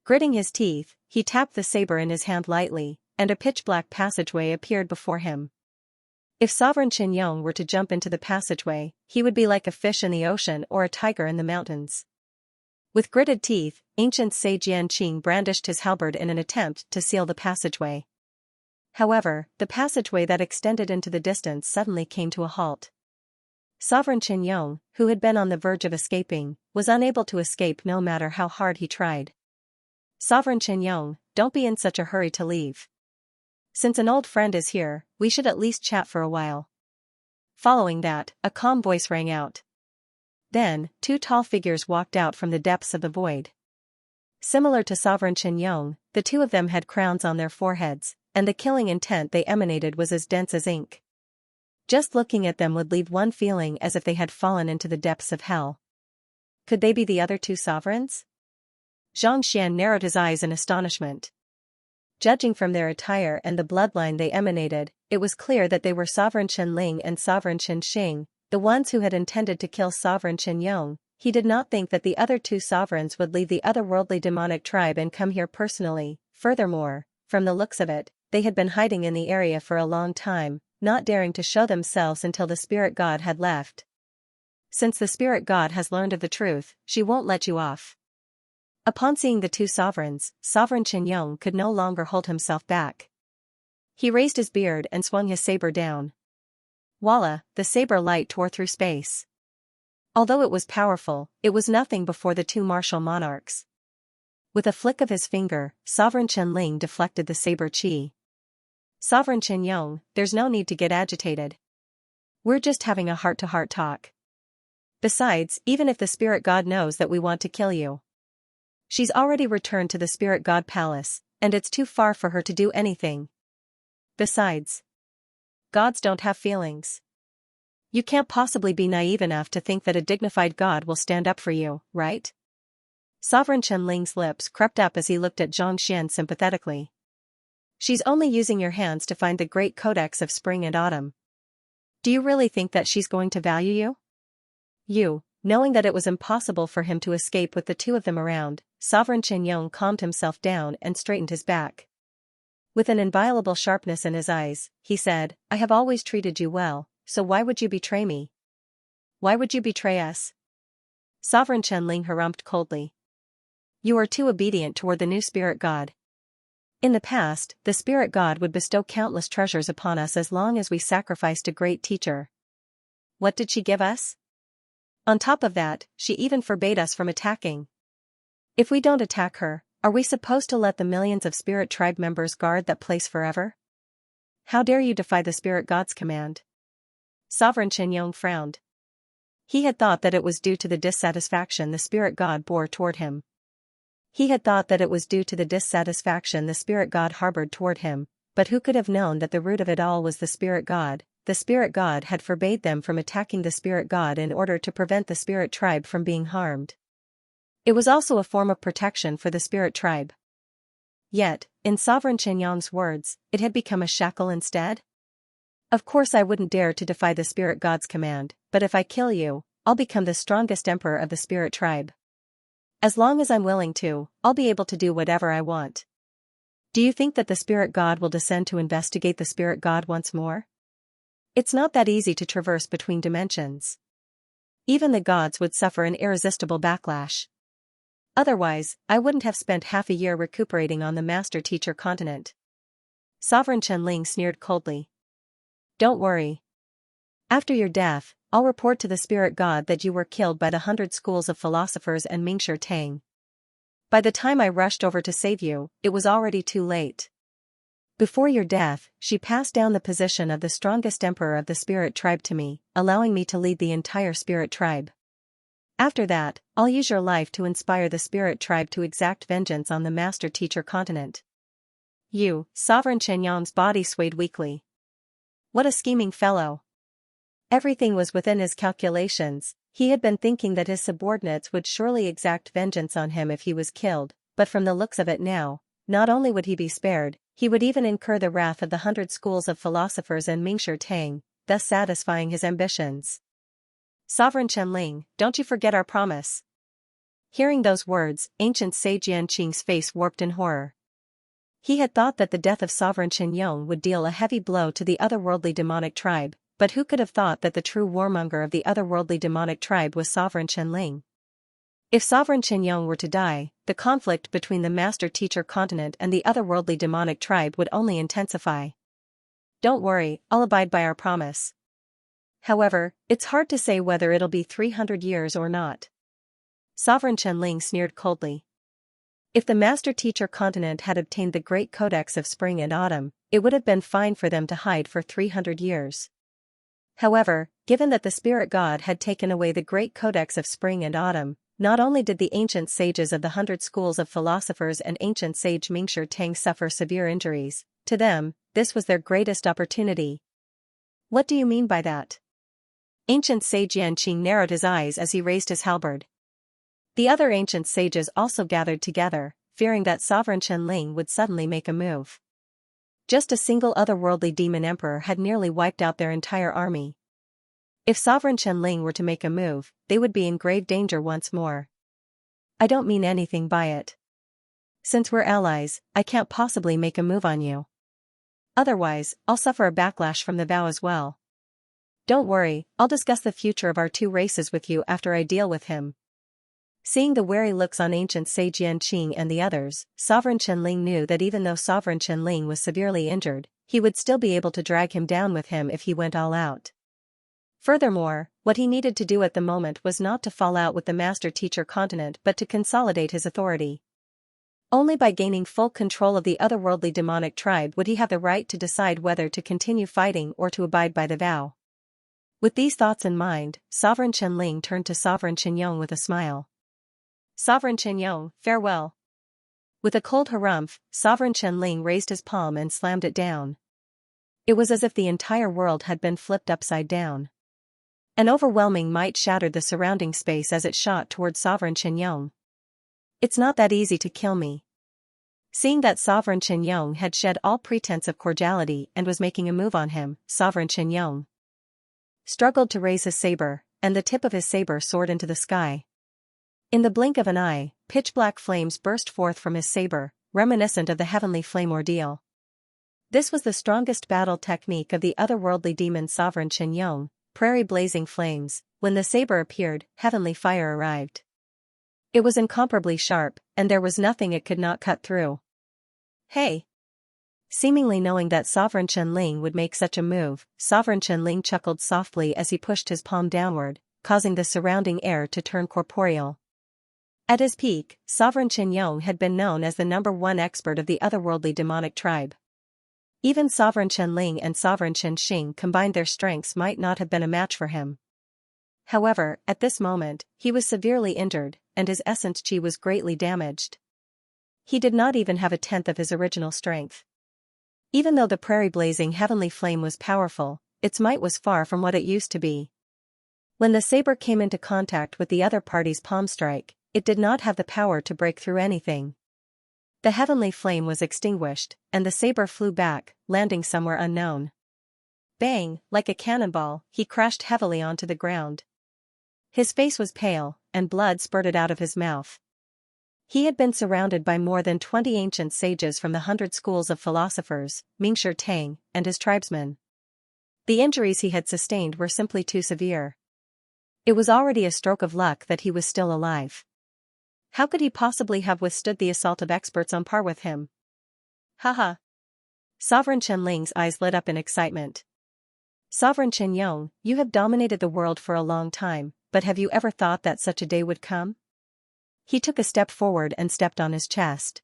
Gritting his teeth, he tapped the saber in his hand lightly, and a pitch-black passageway appeared before him. If Sovereign Xianyong were to jump into the passageway, he would be like a fish in the ocean or a tiger in the mountains. With gritted teeth, Ancient Sage Yanqing brandished his halberd in an attempt to seal the passageway. However, the passageway that extended into the distance suddenly came to a halt. Sovereign Xianyong, who had been on the verge of escaping, was unable to escape no matter how hard he tried. Sovereign Xianyong, don't be in such a hurry to leave. Since an old friend is here, we should at least chat for a while. Following that, a calm voice rang out. Then, two tall figures walked out from the depths of the void. Similar to Sovereign Xianyong, the two of them had crowns on their foreheads, and the killing intent they emanated was as dense as ink. Just looking at them would leave one feeling as if they had fallen into the depths of hell. Could they be the other two sovereigns? Xianxia narrowed his eyes in astonishment. Judging from their attire and the bloodline they emanated, it was clear that they were Sovereign Qianling and Sovereign Qianxing, the ones who had intended to kill Sovereign Xianyong. He did not think that the other two sovereigns would leave the otherworldly demonic tribe and come here personally. Furthermore, from the looks of it, they had been hiding in the area for a long time, not daring to show themselves until the spirit god had left. Since the spirit god has learned of the truth, she won't let you off. Upon seeing the two sovereigns, Sovereign Xianyong could no longer hold himself back. He raised his beard and swung his saber down. Voila, the saber light tore through space. Although it was powerful, it was nothing before the two martial monarchs. With a flick of his finger, Sovereign Qianling deflected the saber chi. Sovereign Xianyong, there's no need to get agitated. We're just having a heart-to-heart talk. Besides, even if the spirit god knows that we want to kill you, she's already returned to the spirit god palace, and it's too far for her to do anything. Besides, gods don't have feelings. You can't possibly be naive enough to think that a dignified god will stand up for you, right? Sovereign Qianling's lips crept up as he looked at Xianxia sympathetically. She's only using your hands to find the great codex of spring and autumn. Do you really think that she's going to value you? Knowing that it was impossible for him to escape with the two of them around, Sovereign Qianyong calmed himself down and straightened his back. With an inviolable sharpness in his eyes, he said, I have always treated you well, so why would you betray me? Why would you betray us? Sovereign Qianling harumphed coldly. You are too obedient toward the new spirit god. In the past, the spirit god would bestow countless treasures upon us as long as we sacrificed a great teacher. What did she give us? On top of that, she even forbade us from attacking. If we don't attack her, are we supposed to let the millions of spirit tribe members guard that place forever? How dare you defy the spirit god's command? Sovereign Qianyong frowned. He had thought that it was due to the dissatisfaction the spirit god bore toward him. But who could have known that the root of it all was the spirit god? The spirit god had forbade them from attacking the spirit god in order to prevent the spirit tribe from being harmed. It was also a form of protection for the spirit tribe. Yet, in Sovereign Qianyong's words, it had become a shackle instead? Of course I wouldn't dare to defy the spirit god's command, but if I kill you, I'll become the strongest emperor of the spirit tribe. As long as I'm willing to, I'll be able to do whatever I want. Do you think that the spirit god will descend to investigate the spirit god once more? It's not that easy to traverse between dimensions. Even the gods would suffer an irresistible backlash. Otherwise, I wouldn't have spent half a year recuperating on the master-teacher continent. Sovereign Qianling sneered coldly. Don't worry. After your death, I'll report to the spirit god that you were killed by the 100 schools of philosophers and Mingshi Tang. By the time I rushed over to save you, it was already too late. Before your death, she passed down the position of the strongest emperor of the spirit tribe to me, allowing me to lead the entire spirit tribe. After that, I'll use your life to inspire the spirit tribe to exact vengeance on the master-teacher continent. Sovereign Qianyong's body swayed weakly. What a scheming fellow. Everything was within his calculations. He had been thinking that his subordinates would surely exact vengeance on him if he was killed, but from the looks of it now, not only would he be spared, he would even incur the wrath of the 100 schools of philosophers and Mingshi Tang, thus satisfying his ambitions. Sovereign Qianling, don't you forget our promise. Hearing those words, ancient sage Yanqing's face warped in horror. He had thought that the death of Sovereign Qianyong would deal a heavy blow to the otherworldly demonic tribe, but who could have thought that the true warmonger of the otherworldly demonic tribe was Sovereign Qianling? If Sovereign Qianyong were to die, the conflict between the master-teacher continent and the otherworldly demonic tribe would only intensify. Don't worry, I'll abide by our promise. However, it's hard to say whether it'll be 300 years or not. Sovereign Qianling sneered coldly. If the master-teacher continent had obtained the great codex of spring and autumn, it would have been fine for them to hide for 300 years. However, given that the spirit god had taken away the great codex of spring and autumn, not only did the ancient sages of the 100 schools of philosophers and ancient sage Mingshi Tang suffer severe injuries, to them, this was their greatest opportunity. What do you mean by that? Ancient sage Yanqing narrowed his eyes as he raised his halberd. The other ancient sages also gathered together, fearing that Sovereign Qianling would suddenly make a move. Just a single otherworldly demon emperor had nearly wiped out their entire army. If Sovereign Qianling were to make a move, they would be in grave danger once more. I don't mean anything by it. Since we're allies, I can't possibly make a move on you. Otherwise, I'll suffer a backlash from the vow as well. Don't worry, I'll discuss the future of our two races with you after I deal with him. Seeing the wary looks on ancient sage Yanqing and the others, Sovereign Qianling knew that even though Sovereign Qianling was severely injured, he would still be able to drag him down with him if he went all out. Furthermore, what he needed to do at the moment was not to fall out with the master-teacher continent but to consolidate his authority. Only by gaining full control of the otherworldly demonic tribe would he have the right to decide whether to continue fighting or to abide by the vow. With these thoughts in mind, Sovereign Qianling turned to Sovereign Qianyong with a smile. Sovereign Qianyong, farewell. With a cold harumph, Sovereign Qianling raised his palm and slammed it down. It was as if the entire world had been flipped upside down. An overwhelming might shattered the surrounding space as it shot toward Sovereign Xianxia. It's not that easy to kill me. Seeing that Sovereign Xianxia had shed all pretense of cordiality and was making a move on him, Sovereign Xianxia struggled to raise his saber, and the tip of his saber soared into the sky. In the blink of an eye, pitch-black flames burst forth from his saber, reminiscent of the heavenly flame ordeal. This was the strongest battle technique of the otherworldly demon Sovereign Xianxia, prairie blazing flames. When the saber appeared, heavenly fire arrived. It was incomparably sharp, and there was nothing it could not cut through. Hey! Seemingly knowing that Sovereign Xianling would make such a move, Sovereign Xianling chuckled softly as he pushed his palm downward, causing the surrounding air to turn corporeal. At his peak, Sovereign Xianxia had been known as the #1 expert of the otherworldly demonic tribe. Even Sovereign Xianling and Sovereign Xianxing combined their strengths might not have been a match for him. However, at this moment, he was severely injured, and his essence chi was greatly damaged. He did not even have a tenth of his original strength. Even though the prairie-blazing heavenly flame was powerful, its might was far from what it used to be. When the saber came into contact with the other party's palm strike, it did not have the power to break through anything. The heavenly flame was extinguished, and the saber flew back, landing somewhere unknown. Bang, like a cannonball, he crashed heavily onto the ground. His face was pale, and blood spurted out of his mouth. He had been surrounded by more than 20 ancient sages from the 100 schools of philosophers, Mingshi Tang, and his tribesmen. The injuries he had sustained were simply too severe. It was already a stroke of luck that he was still alive. How could he possibly have withstood the assault of experts on par with him? Haha! Sovereign Xianling's eyes lit up in excitement. Sovereign Xianxia, you have dominated the world for a long time, but have you ever thought that such a day would come? He took a step forward and stepped on his chest.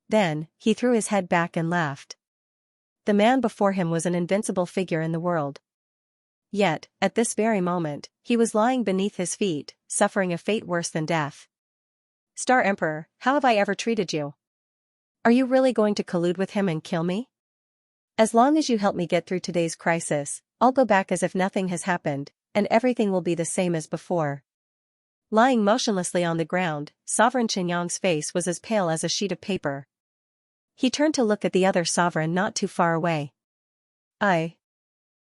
Then, he threw his head back and laughed. The man before him was an invincible figure in the world. Yet, at this very moment, he was lying beneath his feet, suffering a fate worse than death. Star Emperor, how have I ever treated you? Are you really going to collude with him and kill me? As long as you help me get through today's crisis, I'll go back as if nothing has happened, and everything will be the same as before. Lying motionlessly on the ground, Sovereign Xianxia's face was as pale as a sheet of paper. He turned to look at the other sovereign not too far away.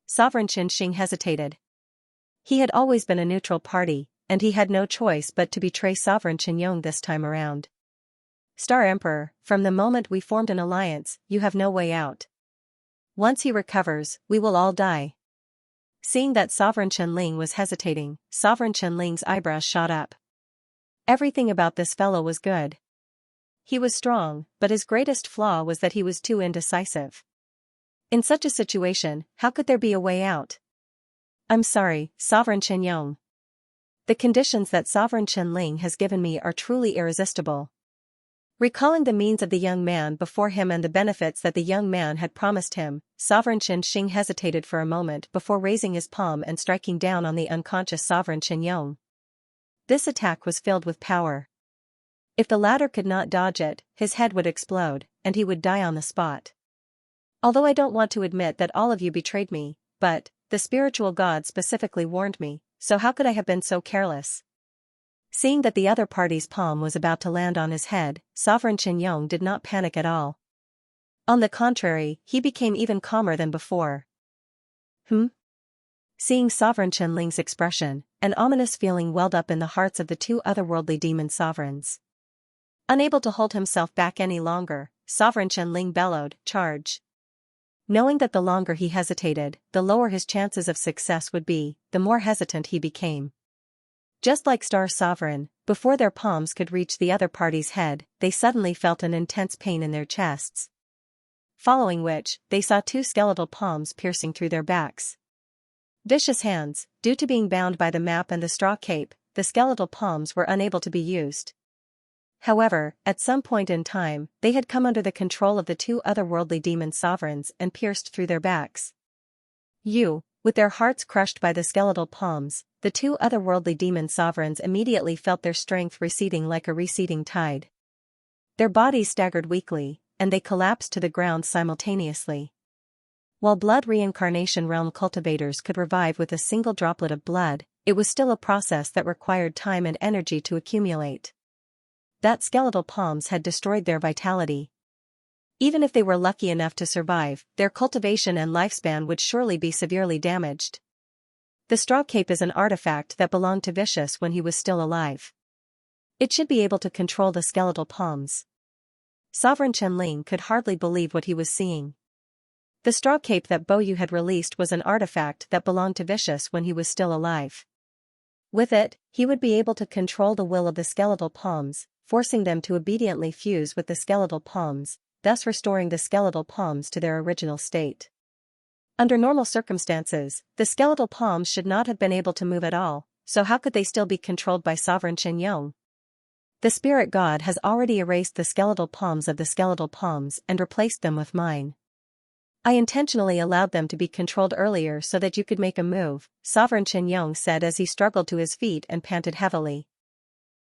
Sovereign Xianxing hesitated. He had always been a neutral party, and he had no choice but to betray Sovereign Xianxia this time around. Star Emperor, from the moment we formed an alliance, you have no way out. Once he recovers, we will all die. Seeing that Sovereign Xianling was hesitating, Sovereign Xianling's eyebrows shot up. Everything about this fellow was good. He was strong, but his greatest flaw was that he was too indecisive. In such a situation, how could there be a way out? I'm sorry, Sovereign Xianxia. The conditions that Sovereign Xianling has given me are truly irresistible. Recalling the means of the young man before him and the benefits that the young man had promised him, Sovereign Xianxing hesitated for a moment before raising his palm and striking down on the unconscious Sovereign Xianxia. This attack was filled with power. If the latter could not dodge it, his head would explode, and he would die on the spot. Although I don't want to admit that all of you betrayed me, but the spiritual god specifically warned me, so how could I have been so careless? Seeing that the other party's palm was about to land on his head, Sovereign Xianxia did not panic at all. On the contrary, he became even calmer than before. Seeing Sovereign Xianling's expression, an ominous feeling welled up in the hearts of the two otherworldly demon sovereigns. Unable to hold himself back any longer, Sovereign Xianling bellowed, "Charge!" Knowing that the longer he hesitated, the lower his chances of success would be, the more hesitant he became. Just like Star Sovereign, before their palms could reach the other party's head, they suddenly felt an intense pain in their chests. Following which, they saw two skeletal palms piercing through their backs. Vicious hands, due to being bound by the map and the straw cape, the skeletal palms were unable to be used. However, at some point in time, they had come under the control of the two otherworldly demon sovereigns and pierced through their backs. With their hearts crushed by the skeletal palms, the two otherworldly demon sovereigns immediately felt their strength receding like a receding tide. Their bodies staggered weakly, and they collapsed to the ground simultaneously. While blood reincarnation realm cultivators could revive with a single droplet of blood, it was still a process that required time and energy to accumulate. That skeletal palms had destroyed their vitality. Even if they were lucky enough to survive, their cultivation and lifespan would surely be severely damaged. The straw cape is an artifact that belonged to Vicious when he was still alive. It should be able to control the skeletal palms. Sovereign Chenling could hardly believe what he was seeing. The straw cape that Bo Yu had released was an artifact that belonged to Vicious when he was still alive. With it, he would be able to control the will of the skeletal palms, forcing them to obediently fuse with the skeletal palms, thus restoring the skeletal palms to their original state. Under normal circumstances, the skeletal palms should not have been able to move at all, so how could they still be controlled by Sovereign Chen Yong? The spirit god has already erased the skeletal palms of the skeletal palms and replaced them with mine. I intentionally allowed them to be controlled earlier so that you could make a move, Sovereign Chen Yong said as he struggled to his feet and panted heavily.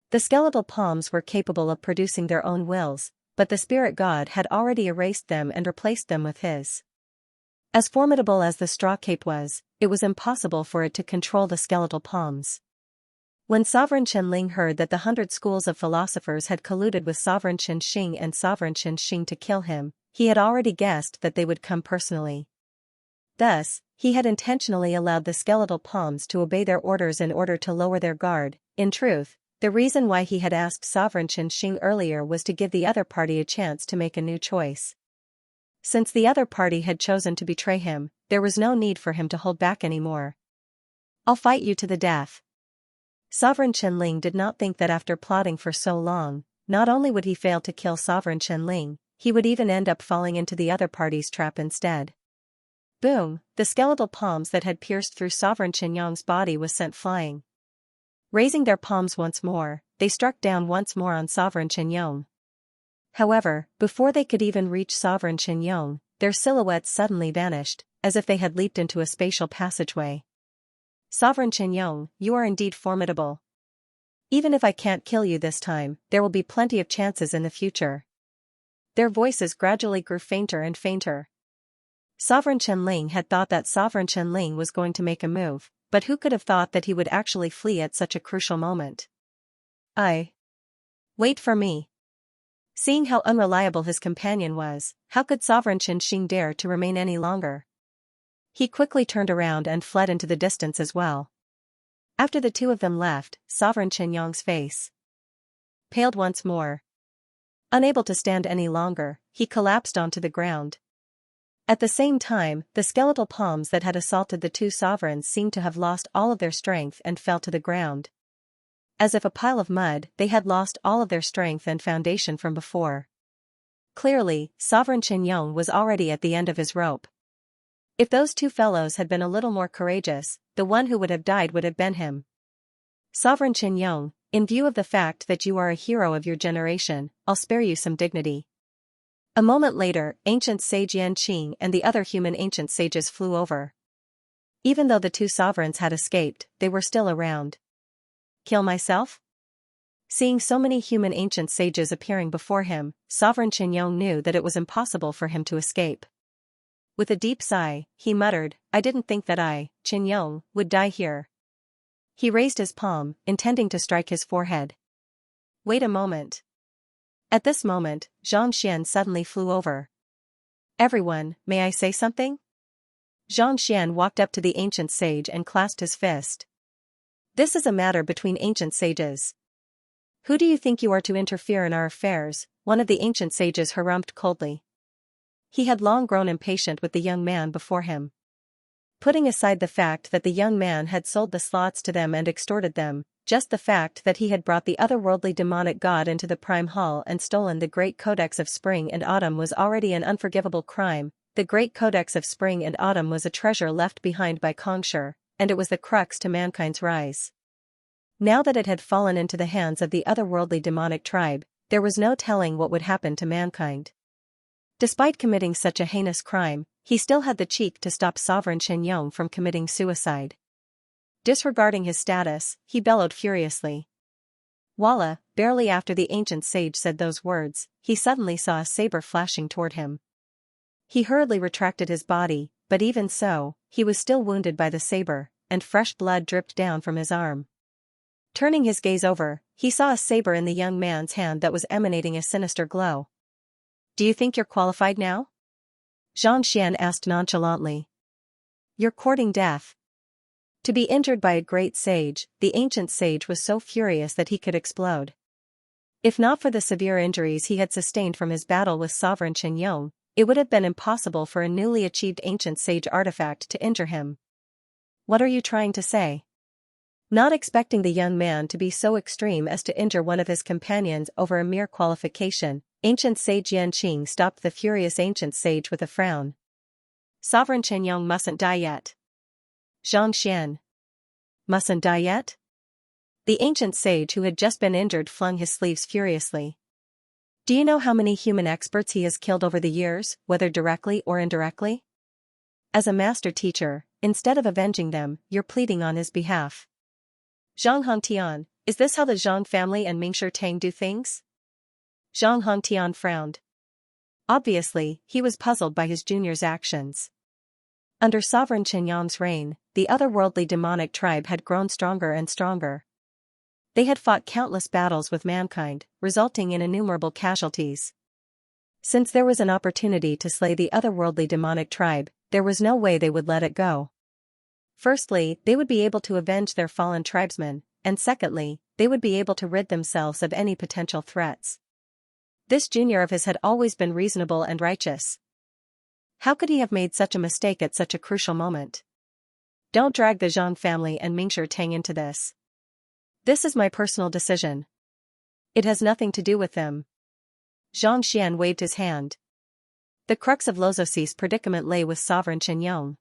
The skeletal palms were capable of producing their own wills, but the spirit god had already erased them and replaced them with his. As formidable as the straw cape was, it was impossible for it to control the skeletal palms. When Sovereign Chen Ling heard that the 100 schools of philosophers had colluded with Sovereign Chen Xing and Sovereign Chen Xing to kill him, he had already guessed that they would come personally. Thus, he had intentionally allowed the skeletal palms to obey their orders in order to lower their guard. In truth, the reason why he had asked Sovereign Chen Xing earlier was to give the other party a chance to make a new choice. Since the other party had chosen to betray him, there was no need for him to hold back anymore. I'll fight you to the death. Sovereign Chen Ling did not think that after plotting for so long, not only would he fail to kill Sovereign Chen Ling, he would even end up falling into the other party's trap instead. Boom, the skeletal palms that had pierced through Sovereign Chen Yong's body was sent flying. Raising their palms once more, they struck down once more on Sovereign Chen Yong. However, before they could even reach Sovereign Chen Yong, their silhouettes suddenly vanished, as if they had leaped into a spatial passageway. Sovereign Chen Yong, you are indeed formidable. Even if I can't kill you this time, there will be plenty of chances in the future. Their voices gradually grew fainter and fainter. Sovereign Chen Ling had thought that Sovereign Chen Ling was going to make a move, but who could have thought that he would actually flee at such a crucial moment? Wait for me. Seeing how unreliable his companion was, how could Sovereign Chen Xing dare to remain any longer? He quickly turned around and fled into the distance as well. After the two of them left, Sovereign Chen Yong's face paled once more. Unable to stand any longer, he collapsed onto the ground. At the same time, the skeletal palms that had assaulted the two sovereigns seemed to have lost all of their strength and fell to the ground. As if a pile of mud, they had lost all of their strength and foundation from before. Clearly, Sovereign Chen Yong was already at the end of his rope. If those two fellows had been a little more courageous, the one who would have died would have been him. Sovereign Chen Yong, in view of the fact that you are a hero of your generation, I'll spare you some dignity. A moment later, ancient sage Yan Qing and the other human ancient sages flew over. Even though the two sovereigns had escaped, they were still around. Kill myself? Seeing so many human ancient sages appearing before him, Sovereign Chen Yong knew that it was impossible for him to escape. With a deep sigh, he muttered, I didn't think that I, Chen Yong, would die here. He raised his palm, intending to strike his forehead. Wait a moment. At this moment, Xianxia suddenly flew over. Everyone, may I say something? Xianxia walked up to the ancient sage and clasped his fist. This is a matter between ancient sages. Who do you think you are to interfere in our affairs? One of the ancient sages harumphed coldly. He had long grown impatient with the young man before him. Putting aside the fact that the young man had sold the slots to them and extorted them, just the fact that he had brought the otherworldly demonic god into the Prime Hall and stolen the Great Codex of Spring and Autumn was already an unforgivable crime. The Great Codex of Spring and Autumn was a treasure left behind by Kongshi, and it was the crux to mankind's rise. Now that it had fallen into the hands of the otherworldly demonic tribe, there was no telling what would happen to mankind. Despite committing such a heinous crime, he still had the cheek to stop Sovereign Chen Yong from committing suicide. Disregarding his status, he bellowed furiously. Voila! Barely after the ancient sage said those words, he suddenly saw a saber flashing toward him. He hurriedly retracted his body, but even so, he was still wounded by the saber, and fresh blood dripped down from his arm. Turning his gaze over, he saw a saber in the young man's hand that was emanating a sinister glow. "Do you think you're qualified now?" Xianxia asked nonchalantly. "You're courting death." To be injured by a great sage, the ancient sage was so furious that he could explode. If not for the severe injuries he had sustained from his battle with Sovereign Xianxia, it would have been impossible for a newly achieved ancient sage artifact to injure him. "What are you trying to say?" Not expecting the young man to be so extreme as to injure one of his companions over a mere qualification, ancient sage Yanqing stopped the furious ancient sage with a frown. "Sovereign Xianxia mustn't die yet." Xianxian. "Mustn't die yet?" The ancient sage who had just been injured flung his sleeves furiously. "Do you know how many human experts he has killed over the years, whether directly or indirectly? As a master teacher, instead of avenging them, you're pleading on his behalf." "Zhang Hongtian, is this how the Zhang family and Mingshi Tang do things?" Zhang Hongtian frowned. Obviously, he was puzzled by his junior's actions. Under Sovereign Qianyang's reign, the otherworldly demonic tribe had grown stronger and stronger. They had fought countless battles with mankind, resulting in innumerable casualties. Since there was an opportunity to slay the otherworldly demonic tribe, there was no way they would let it go. Firstly, they would be able to avenge their fallen tribesmen, and secondly, they would be able to rid themselves of any potential threats. This junior of his had always been reasonable and righteous. How could he have made such a mistake at such a crucial moment? "Don't drag the Zhang family and Mingshi Tang into this. This is my personal decision. It has nothing to do with them." Zhang Xian waved his hand. The crux of Lozosi's predicament lay with Sovereign Qianyang.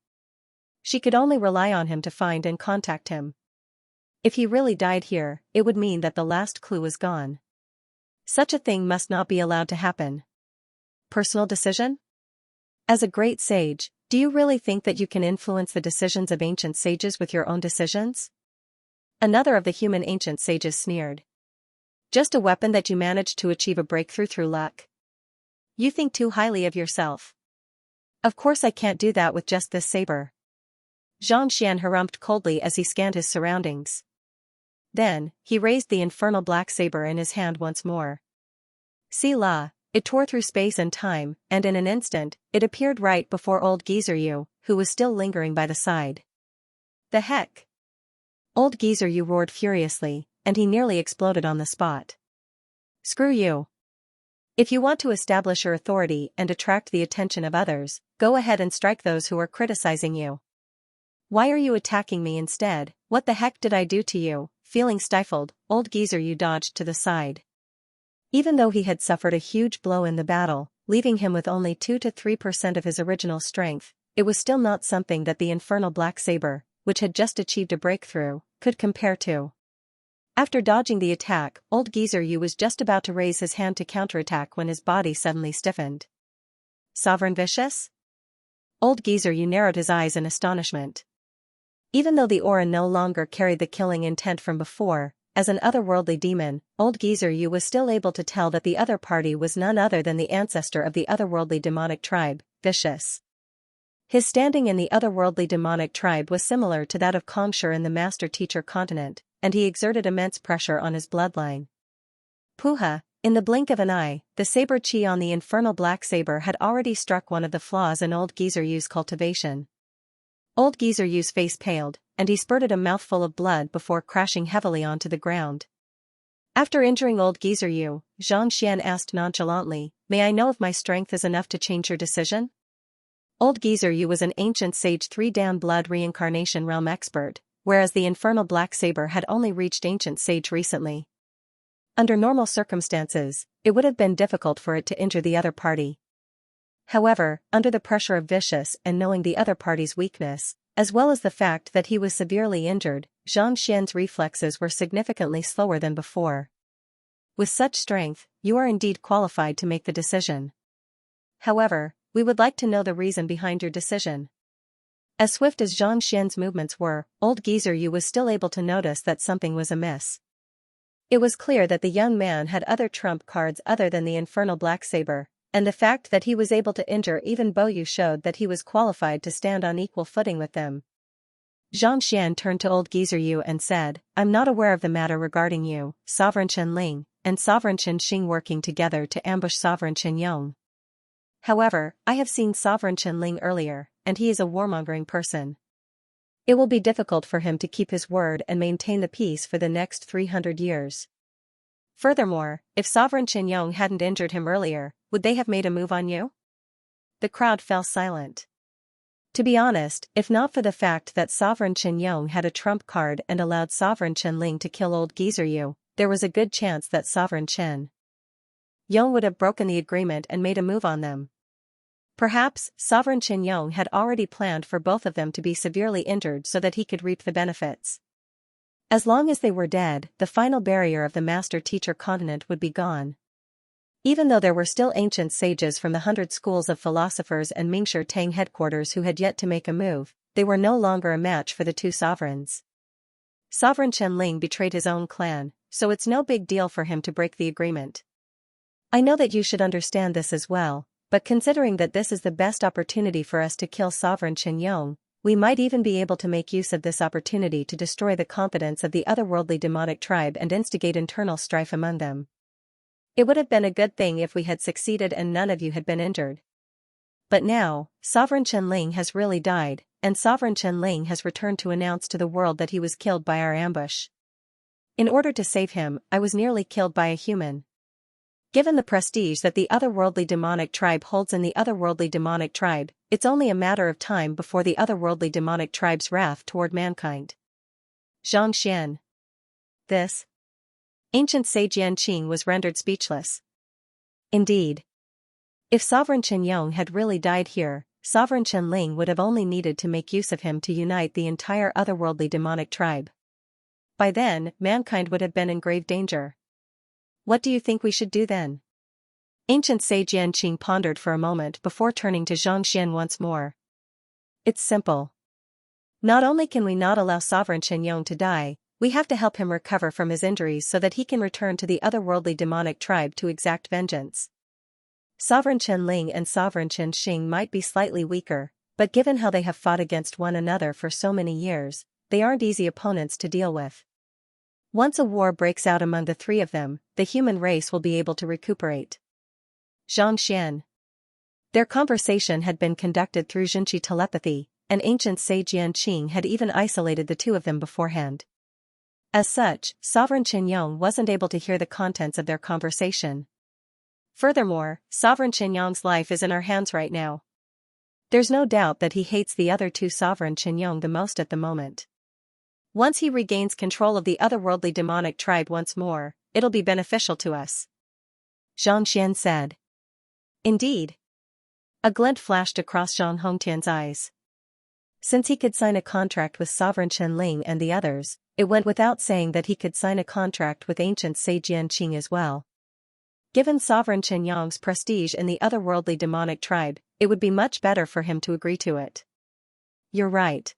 She could only rely on him to find and contact him. If he really died here, it would mean that the last clue was gone. Such a thing must not be allowed to happen. Personal decision? As a great sage, do you really think that you can influence the decisions of ancient sages with your own decisions? Another of the human ancient sages sneered. "Just a weapon that you managed to achieve a breakthrough through luck. You think too highly of yourself." "Of course I can't do that with just this saber." Zhang Xian harumphed coldly as he scanned his surroundings. Then, he raised the infernal black saber in his hand once more. See la, it tore through space and time, and in an instant, it appeared right before old Geezer Yu, who was still lingering by the side. "The heck?" Old Geezer Yu roared furiously, and he nearly exploded on the spot. "Screw you. If you want to establish your authority and attract the attention of others, go ahead and strike those who are criticizing you. Why are you attacking me instead? What the heck did I do to you?" Feeling stifled, old Geezer Yu dodged to the side. Even though he had suffered a huge blow in the battle, leaving him with only 2 to 3% of his original strength, it was still not something that the infernal black saber, which had just achieved a breakthrough, could compare to. After dodging the attack, old Geezer Yu was just about to raise his hand to counterattack when his body suddenly stiffened. "Sovereign Vicious?" Old Geezer Yu narrowed his eyes in astonishment. Even though the aura no longer carried the killing intent from before, as an otherworldly demon, old Geezer Yu was still able to tell that the other party was none other than the ancestor of the otherworldly demonic tribe, Vicious. His standing in the otherworldly demonic tribe was similar to that of Kongshur in the master-teacher continent, and he exerted immense pressure on his bloodline. Puha, in the blink of an eye, the saber chi on the infernal black saber had already struck one of the flaws in old Geezer Yu's cultivation. Old Geezer Yu's face paled, and he spurted a mouthful of blood before crashing heavily onto the ground. After injuring old Geezer Yu, Zhang Xian asked nonchalantly, "May I know if my strength is enough to change your decision?" Old Geezer Yu was an ancient sage 3-Dan blood reincarnation realm expert, whereas the infernal black saber had only reached ancient sage recently. Under normal circumstances, it would have been difficult for it to injure the other party. However, under the pressure of Vicious and knowing the other party's weakness, as well as the fact that he was severely injured, Zhang Xian's reflexes were significantly slower than before. "With such strength, you are indeed qualified to make the decision. However, we would like to know the reason behind your decision." As swift as Zhang Xian's movements were, old Geezer Yu was still able to notice that something was amiss. It was clear that the young man had other trump cards other than the infernal black saber, and the fact that he was able to injure even Boyu showed that he was qualified to stand on equal footing with them. Xianxia turned to old geezer Yu and said, "I'm not aware of the matter regarding you, Sovereign Chen Ling, and Sovereign Chen Xing working together to ambush Sovereign Chen Yong. However, I have seen Sovereign Chen Ling earlier, and he is a warmongering person. It will be difficult for him to keep his word and maintain the peace for the next 300 years. Furthermore, if Sovereign Chen Yong hadn't injured him earlier, would they have made a move on you?" The crowd fell silent. To be honest, if not for the fact that Sovereign Chen Yong had a trump card and allowed Sovereign Chen Ling to kill old geezer Yu, there was a good chance that Sovereign Chen Yong would have broken the agreement and made a move on them. Perhaps, Sovereign Chen Yong had already planned for both of them to be severely injured so that he could reap the benefits. As long as they were dead, the final barrier of the master-teacher continent would be gone. Even though there were still ancient sages from the 100 schools of philosophers and Mingshi Tang headquarters who had yet to make a move, they were no longer a match for the two sovereigns. Sovereign Chen Ling betrayed his own clan, so it's no big deal for him to break the agreement. I know that you should understand this as well, but considering that this is the best opportunity for us to kill Sovereign Chen Yong, we might even be able to make use of this opportunity to destroy the confidence of the otherworldly demonic tribe and instigate internal strife among them. It would have been a good thing if we had succeeded and none of you had been injured. But now, Sovereign Chen Ling has really died, and Sovereign Chen Ling has returned to announce to the world that he was killed by our ambush. In order to save him, I was nearly killed by a human. Given the prestige that the otherworldly demonic tribe holds in the otherworldly demonic tribe, it's only a matter of time before the otherworldly demonic tribe's wrath toward mankind. Xianxia. This ancient sage Yanqing was rendered speechless. Indeed. If Sovereign Chen Yong had really died here, Sovereign Chen Ling would have only needed to make use of him to unite the entire otherworldly demonic tribe. By then, mankind would have been in grave danger. What do you think we should do then? Ancient sage Yanqing pondered for a moment before turning to Xianxia once more. It's simple. Not only can we not allow Sovereign Chen Yong to die, we have to help him recover from his injuries so that he can return to the otherworldly demonic tribe to exact vengeance. Sovereign Chen Ling and Sovereign Chen Xing might be slightly weaker, but given how they have fought against one another for so many years, they aren't easy opponents to deal with. Once a war breaks out among the three of them, the human race will be able to recuperate. Xianxia. Their conversation had been conducted through Xinqi telepathy, and ancient sage Yanqing had even isolated the two of them beforehand. As such, Sovereign Chen Yong wasn't able to hear the contents of their conversation. Furthermore, Sovereign Chen Yong's life is in our hands right now. There's no doubt that he hates the other two Sovereign Chen Yong the most at the moment. Once he regains control of the otherworldly demonic tribe once more, it'll be beneficial to us. Xianxia said. Indeed. A glint flashed across Zhang Hongtian's eyes. Since he could sign a contract with Sovereign Chen Ling and the others, it went without saying that he could sign a contract with ancient sage Yanqing as well. Given Sovereign Chen Yong's prestige in the otherworldly demonic tribe, it would be much better for him to agree to it. You're right.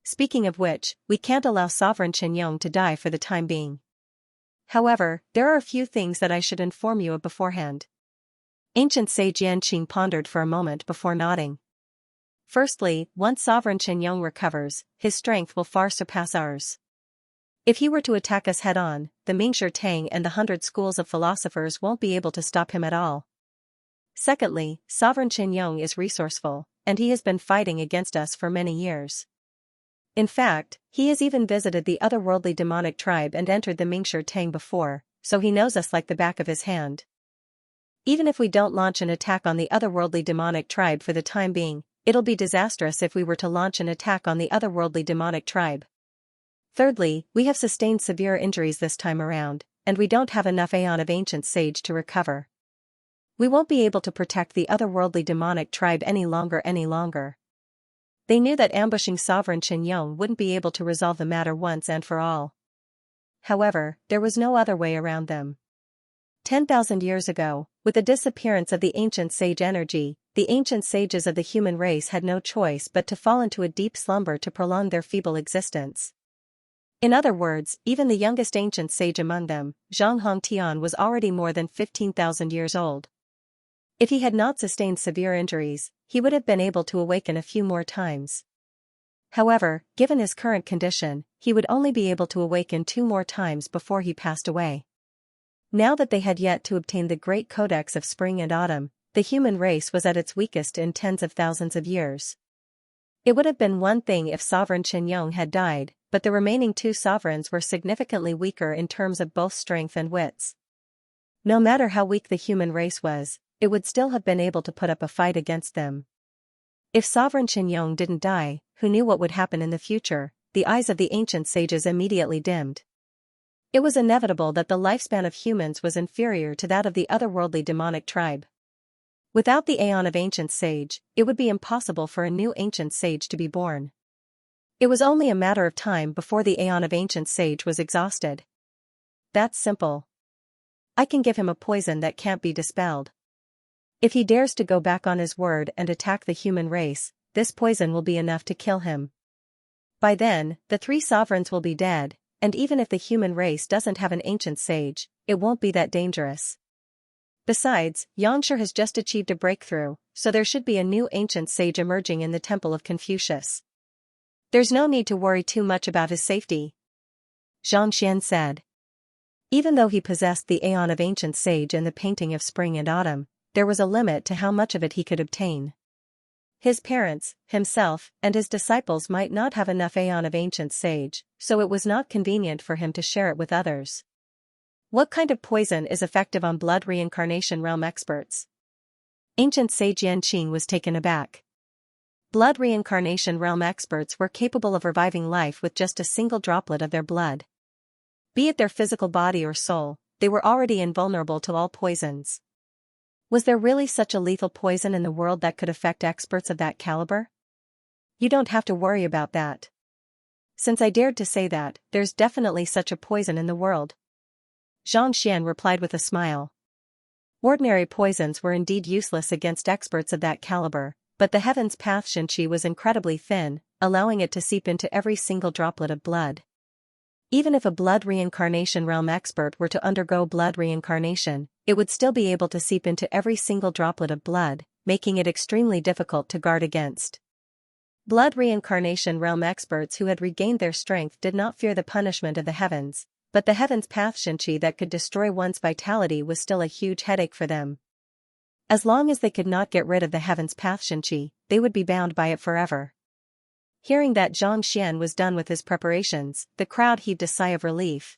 Speaking of which, we can't allow Sovereign Chen Yong to die for the time being. However, there are a few things that I should inform you of beforehand. Ancient sage Yanqing pondered for a moment before nodding. Firstly, once Sovereign Chen Yong recovers, his strength will far surpass ours. If he were to attack us head-on, the Mingshi Tang and the 100 schools of philosophers won't be able to stop him at all. Secondly, Sovereign Chen Yong is resourceful, and he has been fighting against us for many years. In fact, he has even visited the otherworldly demonic tribe and entered the Mingshi Tang before, so he knows us like the back of his hand. Even if we don't launch an attack on the otherworldly demonic tribe for the time being, it'll be disastrous if we were to launch an attack on the otherworldly demonic tribe. Thirdly, we have sustained severe injuries this time around, and we don't have enough Aeon of Ancient Sage to recover. We won't be able to protect the otherworldly demonic tribe any longer. They knew that ambushing Sovereign Chen Yong wouldn't be able to resolve the matter once and for all. However, there was no other way around them. 10,000 years ago, with the disappearance of the ancient sage energy, the ancient sages of the human race had no choice but to fall into a deep slumber to prolong their feeble existence. In other words, even the youngest ancient sage among them, Zhang Hongtian, was already more than 15,000 years old. If he had not sustained severe injuries, he would have been able to awaken a few more times. However, given his current condition, he would only be able to awaken 2 more times before he passed away. Now that they had yet to obtain the great codex of spring and autumn, the human race was at its weakest in tens of thousands of years. It would have been one thing if Sovereign Qianyong had died, but the remaining 2 sovereigns were significantly weaker in terms of both strength and wits. No matter how weak the human race was, it would still have been able to put up a fight against them. If Sovereign Qianyong didn't die, who knew what would happen in the future? The eyes of the ancient sages immediately dimmed. It was inevitable that the lifespan of humans was inferior to that of the otherworldly demonic tribe. Without the aeon of ancient sage, it would be impossible for a new ancient sage to be born. It was only a matter of time before the aeon of ancient sage was exhausted. That's simple. I can give him a poison that can't be dispelled. If he dares to go back on his word and attack the human race, this poison will be enough to kill him. By then, the 3 sovereigns will be dead, and even if the human race doesn't have an ancient sage, it won't be that dangerous. Besides, Xianxia has just achieved a breakthrough, so there should be a new ancient sage emerging in the temple of Confucius. There's no need to worry too much about his safety, Xianxia said. Even though he possessed the aeon of ancient sage and the painting of spring and autumn, there was a limit to how much of it he could obtain. His parents, himself, and his disciples might not have enough aeon of ancient sage, so it was not convenient for him to share it with others. What kind of poison is effective on blood reincarnation realm experts? Ancient sage Yanqing was taken aback. Blood reincarnation realm experts were capable of reviving life with just a single droplet of their blood. Be it their physical body or soul, they were already invulnerable to all poisons. Was there really such a lethal poison in the world that could affect experts of that caliber? You don't have to worry about that. Since I dared to say that, there's definitely such a poison in the world. Xianxia replied with a smile. Ordinary poisons were indeed useless against experts of that caliber, but the heaven's path Xianxia was incredibly thin, allowing it to seep into every single droplet of blood. Even if a blood reincarnation realm expert were to undergo blood reincarnation, it would still be able to seep into every single droplet of blood, making it extremely difficult to guard against. Blood reincarnation realm experts who had regained their strength did not fear the punishment of the heavens, but the heaven's path Xianxia that could destroy one's vitality was still a huge headache for them. As long as they could not get rid of the heaven's path Xianxia, they would be bound by it forever. Hearing that Xianxia was done with his preparations, the crowd heaved a sigh of relief.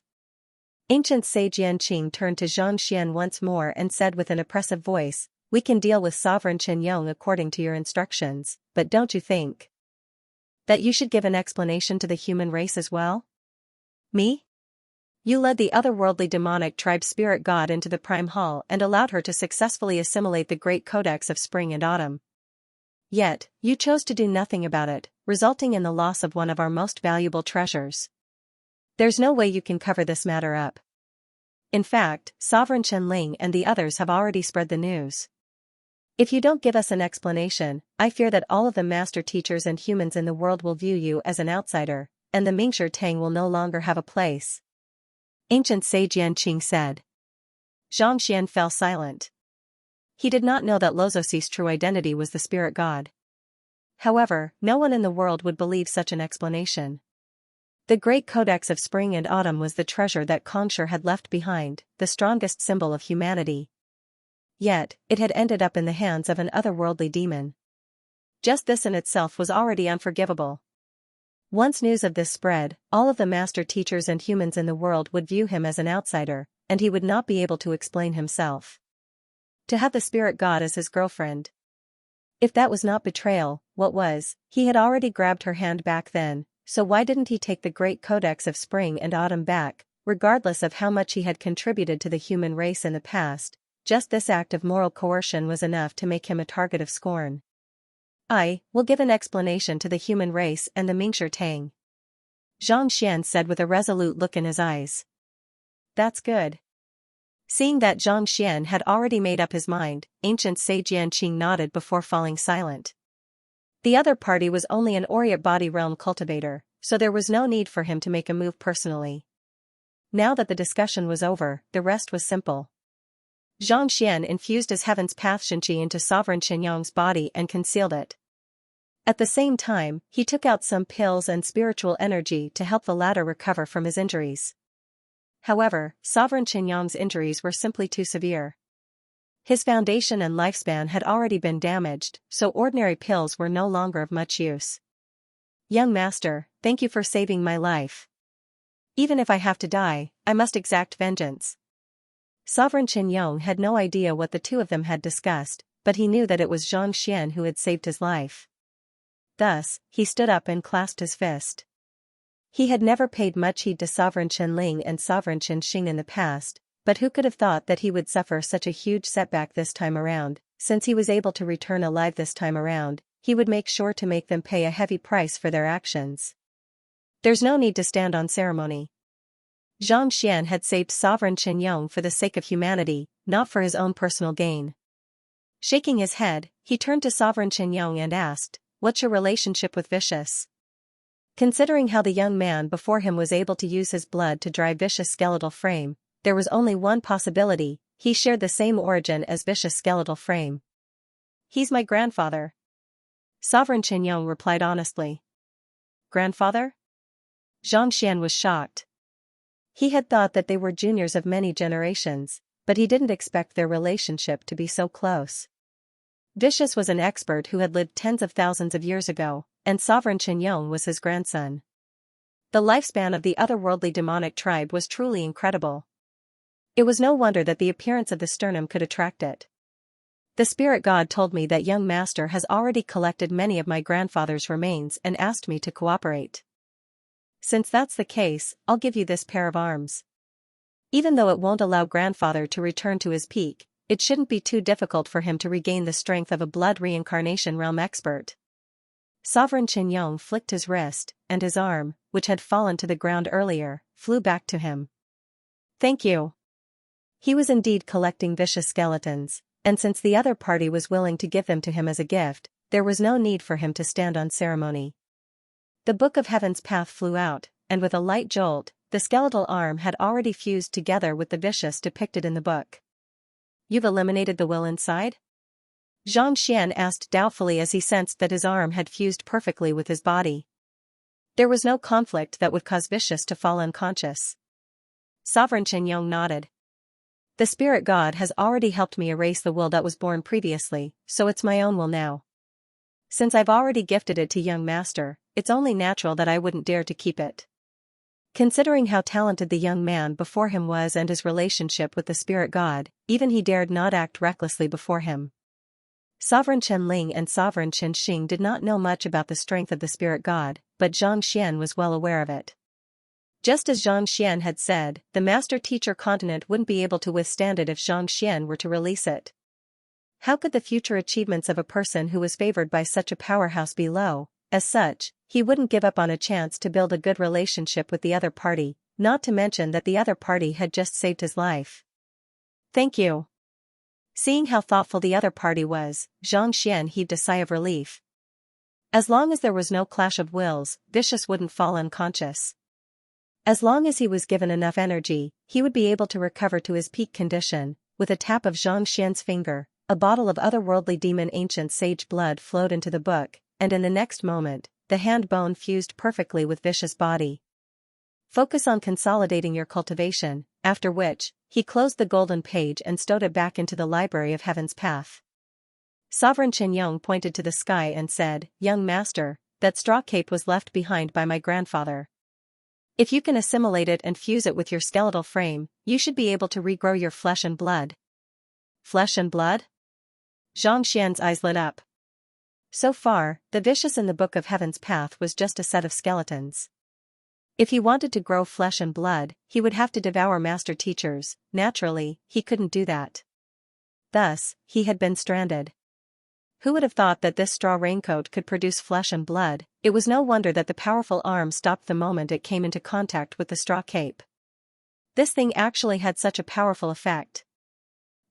Ancient sage Yanqing turned to Xianxia once more and said with an oppressive voice, "We can deal with Sovereign Qianyong according to your instructions, but don't you think that you should give an explanation to the human race as well?" "Me? You led the otherworldly demonic tribe spirit god into the Prime Hall and allowed her to successfully assimilate the great codex of spring and autumn. Yet, you chose to do nothing about it, resulting in the loss of one of our most valuable treasures. There's no way you can cover this matter up. In fact, Sovereign Qianling and the others have already spread the news. If you don't give us an explanation, I fear that all of the master teachers and humans in the world will view you as an outsider, and the Mingshi Tang will no longer have a place," Ancient sage Yanqing said. Xianxia fell silent. He did not know that Lozosi's true identity was the spirit god. However, no one in the world would believe such an explanation. The great codex of spring and autumn was the treasure that Conshur had left behind, the strongest symbol of humanity. Yet, it had ended up in the hands of an otherworldly demon. Just this in itself was already unforgivable. Once news of this spread, all of the master teachers and humans in the world would view him as an outsider, and he would not be able to explain himself. To have the spirit god as his girlfriend. If that was not betrayal, what was? He had already grabbed her hand back then, so why didn't he take the great codex of spring and autumn back, regardless of how much he had contributed to the human race in the past? Just this act of moral coercion was enough to make him a target of scorn. "I will give an explanation to the human race and the Mingshi Tang," Xianxia said with a resolute look in his eyes. "That's good." Seeing that Xianxia had already made up his mind, ancient sage Yanqing nodded before falling silent. The other party was only an Oriate body realm cultivator, so there was no need for him to make a move personally. Now that the discussion was over, the rest was simple. Xianxia infused his heaven's path Xianxia into Sovereign Qianyang's body and concealed it. At the same time, he took out some pills and spiritual energy to help the latter recover from his injuries. However, Sovereign Qianyang's injuries were simply too severe. His foundation and lifespan had already been damaged, so ordinary pills were no longer of much use. Young master, thank you for saving my life. Even if I have to die, I must exact vengeance. Sovereign Qianyang had no idea what the two of them had discussed, but he knew that it was Xianxia who had saved his life. Thus, he stood up and clasped his fist. He had never paid much heed to Sovereign Qianling and Sovereign Qianxing in the past, but who could have thought that he would suffer such a huge setback this time around? Since he was able to return alive this time around, he would make sure to make them pay a heavy price for their actions. There's no need to stand on ceremony. Xianxia had saved Sovereign Qianyang for the sake of humanity, not for his own personal gain. Shaking his head, he turned to Sovereign Qianyang and asked, "What's your relationship with Vicious?" Considering how the young man before him was able to use his blood to drive Vicious' skeletal frame, there was only one possibility: he shared the same origin as Vicious' skeletal frame. "He's my grandfather." Sovereign Qianyang replied honestly. "Grandfather?" Xianxia was shocked. He had thought that they were juniors of many generations, but he didn't expect their relationship to be so close. Vicious was an expert who had lived tens of thousands of years ago, and Sovereign Qianyang was his grandson. The lifespan of the otherworldly demonic tribe was truly incredible. It was no wonder that the appearance of the sternum could attract it. The spirit god told me that young master has already collected many of my grandfather's remains and asked me to cooperate. Since that's the case, I'll give you this pair of arms. Even though it won't allow grandfather to return to his peak, it shouldn't be too difficult for him to regain the strength of a blood reincarnation realm expert. Sovereign Qianyang flicked his wrist, and his arm, which had fallen to the ground earlier, flew back to him. Thank you. He was indeed collecting vicious skeletons, and since the other party was willing to give them to him as a gift, there was no need for him to stand on ceremony. The Book of Heaven's path flew out, and with a light jolt, the skeletal arm had already fused together with the vicious depicted in the book. You've eliminated the will inside? Xianxia asked doubtfully as he sensed that his arm had fused perfectly with his body. There was no conflict that would cause Vicious to fall unconscious. Sovereign Qianyang nodded. The spirit god has already helped me erase the will that was born previously, so it's my own will now. Since I've already gifted it to young master, it's only natural that I wouldn't dare to keep it. Considering how talented the young man before him was and his relationship with the spirit god, even he dared not act recklessly before him. Sovereign Qianling and Sovereign Qianxing did not know much about the strength of the spirit god, but Xianxia was well aware of it. Just as Xianxia had said, the master-teacher continent wouldn't be able to withstand it if Xianxia were to release it. How could the future achievements of a person who was favored by such a powerhouse be low? As such, he wouldn't give up on a chance to build a good relationship with the other party, not to mention that the other party had just saved his life. Thank you. Seeing how thoughtful the other party was, Xianxia heaved a sigh of relief. As long as there was no clash of wills, Vicious wouldn't fall unconscious. As long as he was given enough energy, he would be able to recover to his peak condition. With a tap of Xianxia's finger, a bottle of otherworldly demon ancient sage blood flowed into the book, and in the next moment, the hand bone fused perfectly with Vicious' body. Focus on consolidating your cultivation, after which, he closed the golden page and stowed it back into the library of Heaven's Path. Sovereign Qianyang pointed to the sky and said, Young master, that straw cape was left behind by my grandfather. If you can assimilate it and fuse it with your skeletal frame, you should be able to regrow your flesh and blood. Flesh and blood? Xianxia's eyes lit up. So far, the Vicious in the Book of Heaven's Path was just a set of skeletons. If he wanted to grow flesh and blood, he would have to devour master teachers. Naturally, he couldn't do that. Thus, he had been stranded. Who would have thought that this straw raincoat could produce flesh and blood? It was no wonder that the powerful arm stopped the moment it came into contact with the straw cape. This thing actually had such a powerful effect.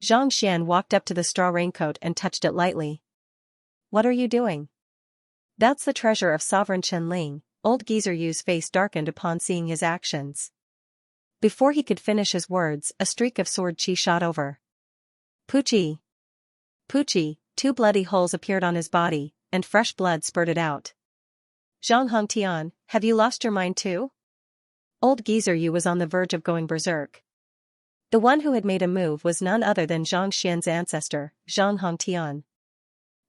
Xianxia walked up to the straw raincoat and touched it lightly. What are you doing? That's the treasure of Sovereign Qianling. Old Geezer Yu's face darkened upon seeing his actions. Before he could finish his words, a streak of sword chi shot over. Poochie! Poochie! Two bloody holes appeared on his body, and fresh blood spurted out. Zhang Hongtian, have you lost your mind too? Old Geezer Yu was on the verge of going berserk. The one who had made a move was none other than Zhang Xian's ancestor, Zhang Hongtian.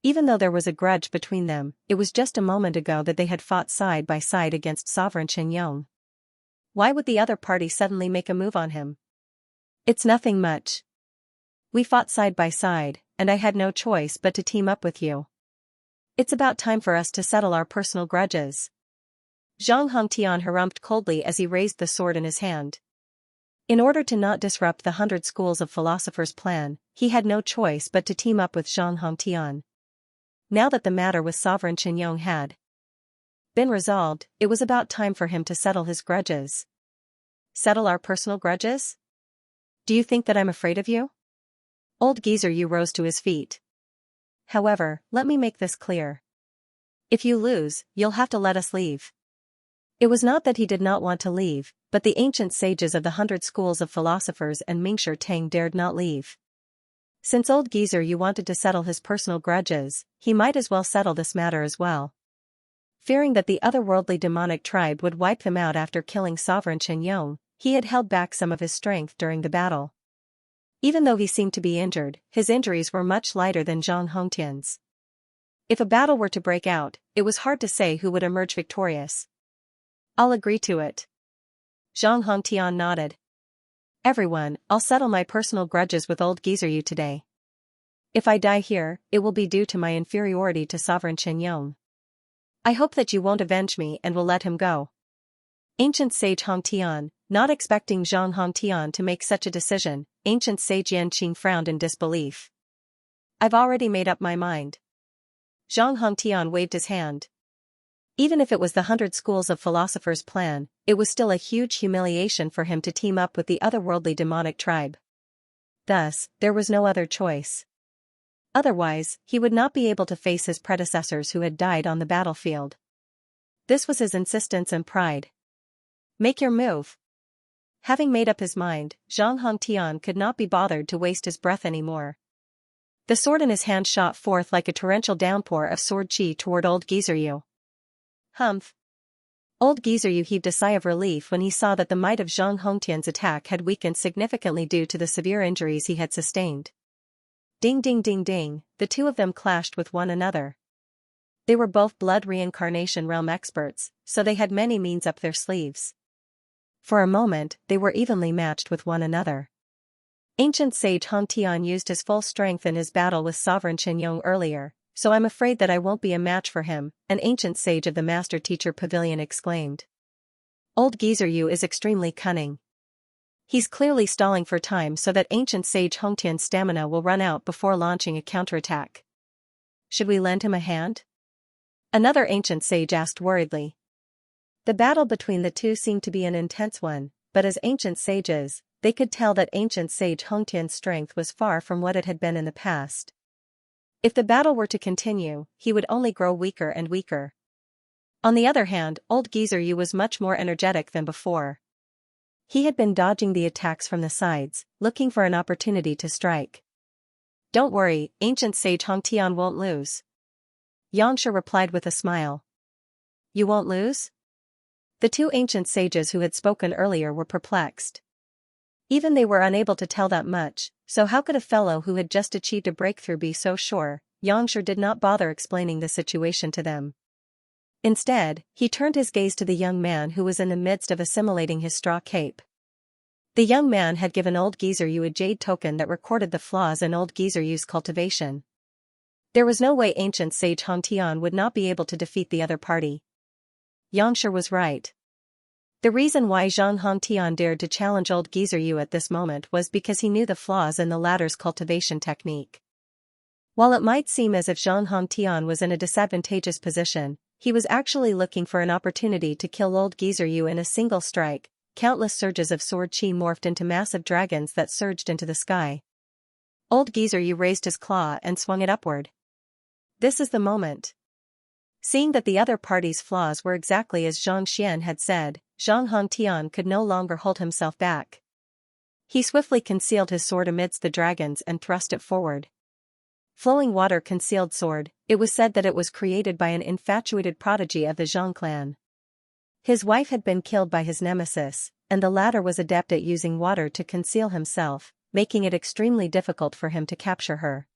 Even though there was a grudge between them, it was just a moment ago that they had fought side by side against Sovereign Qianyong. Why would the other party suddenly make a move on him? It's nothing much. We fought side by side, and I had no choice but to team up with you. It's about time for us to settle our personal grudges. Zhang Hongtian harumphed coldly as he raised the sword in his hand. In order to not disrupt the 100 Schools of Philosophers' plan, he had no choice but to team up with Zhang Hongtian. Now that the matter with Sovereign Qianyong had been resolved, it was about time for him to settle his grudges. Settle our personal grudges? Do you think that I'm afraid of you? Old Geezer Yu rose to his feet. However, let me make this clear. If you lose, you'll have to let us leave. It was not that he did not want to leave, but the ancient sages of the 100 Schools of Philosophers and Mingshi Tang dared not leave. Since old Geezer Yu wanted to settle his personal grudges, he might as well settle this matter as well. Fearing that the otherworldly demonic tribe would wipe them out after killing Sovereign Qianyong, he had held back some of his strength during the battle. Even though he seemed to be injured, his injuries were much lighter than Zhang Hongtian's. If a battle were to break out, it was hard to say who would emerge victorious. I'll agree to it. Zhang Hongtian nodded. Everyone, I'll settle my personal grudges with old Geezer Yu today. If I die here, it will be due to my inferiority to Sovereign Qianyong. I hope that you won't avenge me and will let him go. Ancient Sage Hongtian, not expecting Zhang Hongtian to make such a decision, Ancient Sage Yanqing frowned in disbelief. I've already made up my mind. Zhang Hongtian waved his hand. Even if it was the 100 Schools of Philosophers' plan, it was still a huge humiliation for him to team up with the otherworldly demonic tribe. Thus, there was no other choice. Otherwise, he would not be able to face his predecessors who had died on the battlefield. This was his insistence and pride. Make your move. Having made up his mind, Zhang Hongtian could not be bothered to waste his breath anymore. The sword in his hand shot forth like a torrential downpour of sword chi toward old Geezer Yu. Humph. Old Geezer Yu heaved a sigh of relief when he saw that the might of Zhang Hongtian's attack had weakened significantly due to the severe injuries he had sustained. Ding ding ding ding, the two of them clashed with one another. They were both blood reincarnation realm experts, so they had many means up their sleeves. For a moment, they were evenly matched with one another. Ancient Sage Hongtian used his full strength in his battle with Sovereign Qianyong earlier, so I'm afraid that I won't be a match for him, an ancient sage of the Master Teacher Pavilion exclaimed. Old Geezer Yu is extremely cunning. He's clearly stalling for time so that ancient sage Hongtian's stamina will run out before launching a counterattack. Should we lend him a hand? Another ancient sage asked worriedly. The battle between the two seemed to be an intense one, but as ancient sages, they could tell that ancient sage Hongtian's strength was far from what it had been in the past. If the battle were to continue, he would only grow weaker and weaker. On the other hand, old Geezer Yu was much more energetic than before. He had been dodging the attacks from the sides, looking for an opportunity to strike. Don't worry, ancient sage Hongtian won't lose. Xianxia replied with a smile. You won't lose? The two ancient sages who had spoken earlier were perplexed. Even they were unable to tell that much, so how could a fellow who had just achieved a breakthrough be so sure? Xianxia did not bother explaining the situation to them. Instead, he turned his gaze to the young man who was in the midst of assimilating his straw cape. The young man had given old Geezer Yu a jade token that recorded the flaws in old Geezer Yu's cultivation. There was no way ancient sage Hongtian would not be able to defeat the other party. Xianxia was right. The reason why Zhang Hongtian dared to challenge old Geezer Yu at this moment was because he knew the flaws in the latter's cultivation technique. While it might seem as if Zhang Hongtian was in a disadvantageous position, he was actually looking for an opportunity to kill old Geezer Yu in a single strike. Countless surges of sword chi morphed into massive dragons that surged into the sky. Old Geezer Yu raised his claw and swung it upward. This is the moment. Seeing that the other party's flaws were exactly as Zhang Xian had said, Zhang Hongtian could no longer hold himself back. He swiftly concealed his sword amidst the dragons and thrust it forward. Flowing water concealed sword, it was said that it was created by an infatuated prodigy of the Zhang clan. His wife had been killed by his nemesis, and the latter was adept at using water to conceal himself, making it extremely difficult for him to capture her.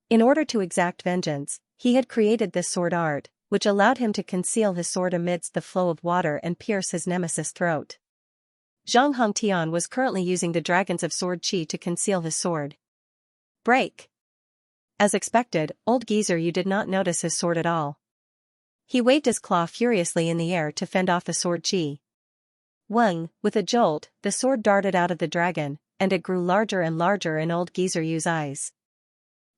In order to exact vengeance, he had created this sword art, which allowed him to conceal his sword amidst the flow of water and pierce his nemesis' throat. Zhang Hongtian was currently using the dragons of sword chi to conceal his sword. Break! As expected, old geezer Yu did not notice his sword at all. He waved his claw furiously in the air to fend off the sword chi. Wang, with a jolt, the sword darted out of the dragon, and it grew larger and larger in old geezer Yu's eyes.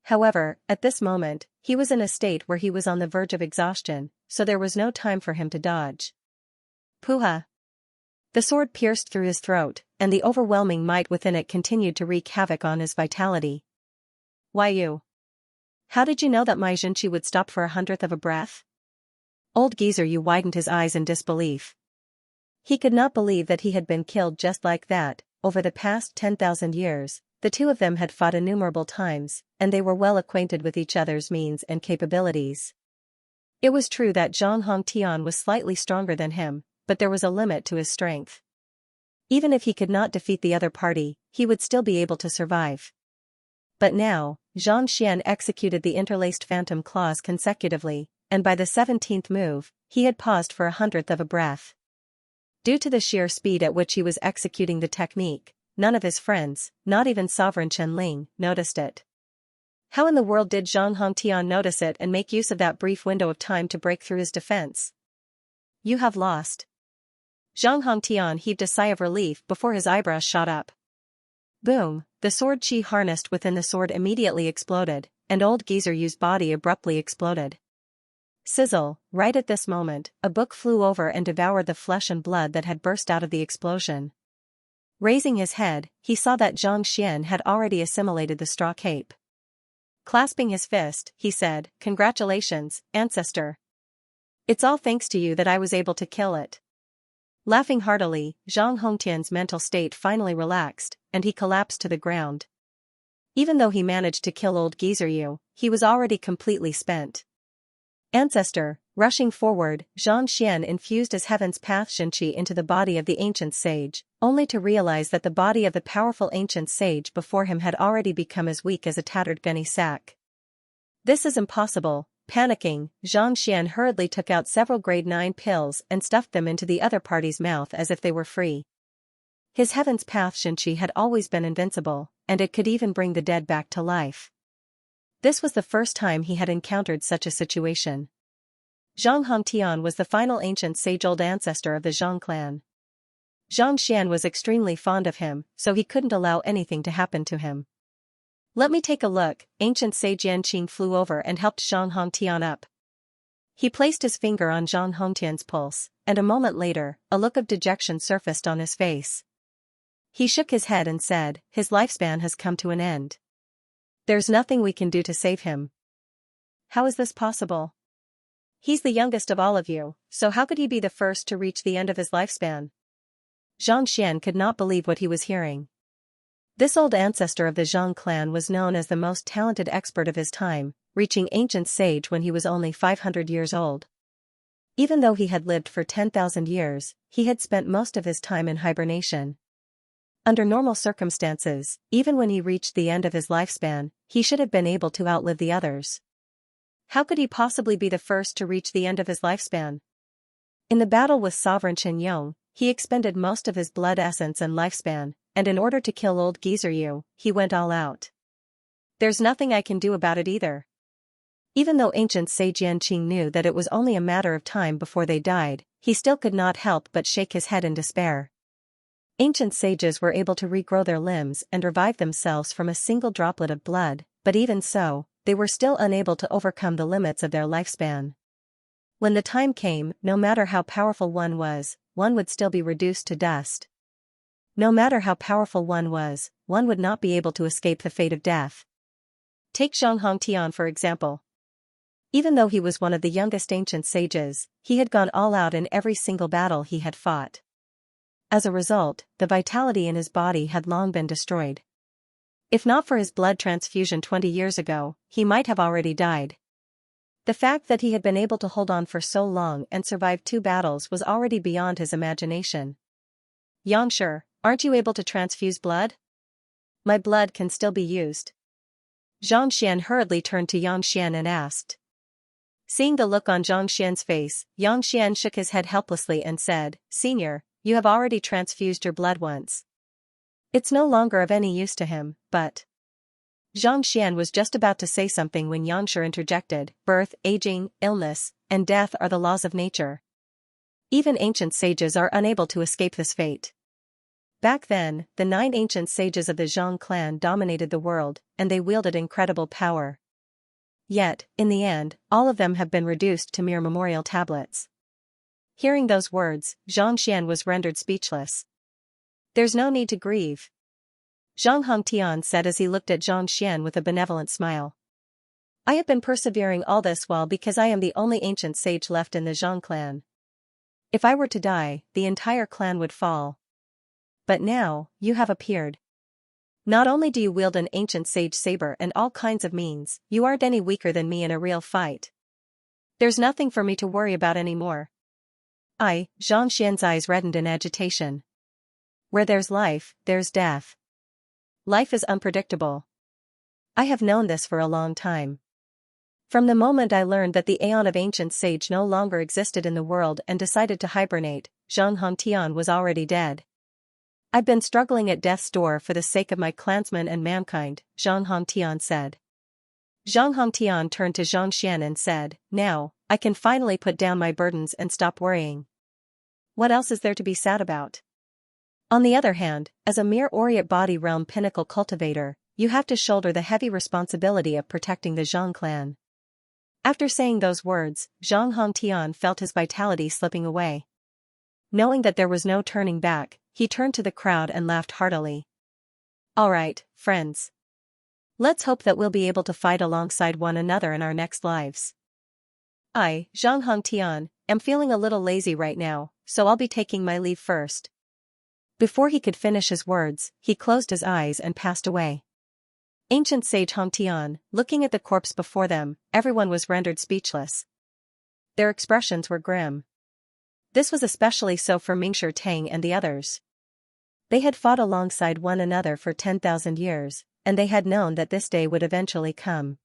However, at this moment, he was in a state where he was on the verge of exhaustion, so there was no time for him to dodge. Puha! The sword pierced through his throat, and the overwhelming might within it continued to wreak havoc on his vitality. Why you? How did you know that my Xianxia would stop for 1/100th of a breath? Old geezer Yu widened his eyes in disbelief. He could not believe that he had been killed just like that. Over the past 10,000 years, the two of them had fought innumerable times, and they were well acquainted with each other's means and capabilities. It was true that Zhang Hongtian was slightly stronger than him, but there was a limit to his strength. Even if he could not defeat the other party, he would still be able to survive. But now, Zhang Xian executed the interlaced phantom claws consecutively, and by the 17th move, he had paused for 1/100th of a breath. Due to the sheer speed at which he was executing the technique, none of his friends, not even Sovereign Chen-Ling, noticed it. How in the world did Zhang Hongtian notice it and make use of that brief window of time to break through his defense? You have lost. Zhang Hongtian heaved a sigh of relief before his eyebrows shot up. Boom, the sword chi harnessed within the sword immediately exploded, and old geezer Yu's body abruptly exploded. Sizzle, right at this moment, a book flew over and devoured the flesh and blood that had burst out of the explosion. Raising his head, he saw that Zhang Xian had already assimilated the straw cape. Clasping his fist, he said, "Congratulations, ancestor. It's all thanks to you that I was able to kill it." Laughing heartily, Zhang Hongtian's mental state finally relaxed, and he collapsed to the ground. Even though he managed to kill old geezer Yu, he was already completely spent. Ancestor, rushing forward, Zhang Xian infused his heaven's path Xianxia into the body of the ancient sage, only to realize that the body of the powerful ancient sage before him had already become as weak as a tattered gunny sack. This is impossible. Panicking, Zhang Xian hurriedly took out several grade 9 pills and stuffed them into the other party's mouth as if they were free. His heaven's path Xianxia had always been invincible, and it could even bring the dead back to life. This was the first time he had encountered such a situation. Zhang Hongtian was the final ancient sage-old ancestor of the Zhang clan. Zhang Xian was extremely fond of him, so he couldn't allow anything to happen to him. Let me take a look. Ancient sage Yanqing flew over and helped Zhang Hongtian up. He placed his finger on Zhang Hongtian's pulse, and a moment later, a look of dejection surfaced on his face. He shook his head and said, "His lifespan has come to an end. There's nothing we can do to save him." How is this possible? He's the youngest of all of you, so how could he be the first to reach the end of his lifespan? Zhang Xian could not believe what he was hearing. This old ancestor of the Zhang clan was known as the most talented expert of his time, reaching ancient sage when he was only 500 years old. Even though he had lived for 10,000 years, he had spent most of his time in hibernation. Under normal circumstances, even when he reached the end of his lifespan, he should have been able to outlive the others. How could he possibly be the first to reach the end of his lifespan? In the battle with Sovereign Chen Yong, he expended most of his blood essence and lifespan, and in order to kill old geezer Yu, he went all out. There's nothing I can do about it either. Even though ancient sage Yanqing knew that it was only a matter of time before they died, he still could not help but shake his head in despair. Ancient sages were able to regrow their limbs and revive themselves from a single droplet of blood, but even so, they were still unable to overcome the limits of their lifespan. When the time came, no matter how powerful one was, one would still be reduced to dust. No matter how powerful one was, one would not be able to escape the fate of death. Take Zhang Hongtian for example. Even though he was one of the youngest ancient sages, he had gone all out in every single battle he had fought. As a result, the vitality in his body had long been destroyed. If not for his blood transfusion 20 years ago, he might have already died. The fact that he had been able to hold on for so long and survive 2 battles was already beyond his imagination. Xianxia, aren't you able to transfuse blood? My blood can still be used. Xianxia hurriedly turned to Xianxia and asked. Seeing the look on Xianxia's face, Xianxia shook his head helplessly and said, Senior, you have already transfused your blood once. It's no longer of any use to him, but... Xianxia was just about to say something when Xianxia interjected, birth, aging, illness, and death are the laws of nature. Even ancient sages are unable to escape this fate. Back then, the 9 ancient sages of the Zhang clan dominated the world, and they wielded incredible power. Yet, in the end, all of them have been reduced to mere memorial tablets. Hearing those words, Xianxia was rendered speechless. There's no need to grieve. Zhang Hongtian said as he looked at Xianxia with a benevolent smile. I have been persevering all this while because I am the only ancient sage left in the Zhang clan. If I were to die, the entire clan would fall. But now, you have appeared. Not only do you wield an ancient sage saber and all kinds of means, you aren't any weaker than me in a real fight. There's nothing for me to worry about anymore. Xianxia's eyes reddened in agitation. Where there's life, there's death. Life is unpredictable. I have known this for a long time. From the moment I learned that the Aeon of Ancient Sage no longer existed in the world and decided to hibernate, Zhang Hongtian was already dead. I've been struggling at death's door for the sake of my clansmen and mankind, Zhang Hongtian said. Zhang Hongtian turned to Xianxia and said, Now, I can finally put down my burdens and stop worrying. What else is there to be sad about? On the other hand, as a mere Oriate body realm pinnacle cultivator, you have to shoulder the heavy responsibility of protecting the Zhang clan. After saying those words, Zhang Hongtian felt his vitality slipping away. Knowing that there was no turning back, he turned to the crowd and laughed heartily. All right, friends. Let's hope that we'll be able to fight alongside one another in our next lives. I, Zhang Hongtian, am feeling a little lazy right now, so I'll be taking my leave first. Before he could finish his words, he closed his eyes and passed away. Ancient sage Hongtian, looking at the corpse before them, everyone was rendered speechless. Their expressions were grim. This was especially so for Mingshi Tang and the others. They had fought alongside one another for 10,000 years, and they had known that this day would eventually come.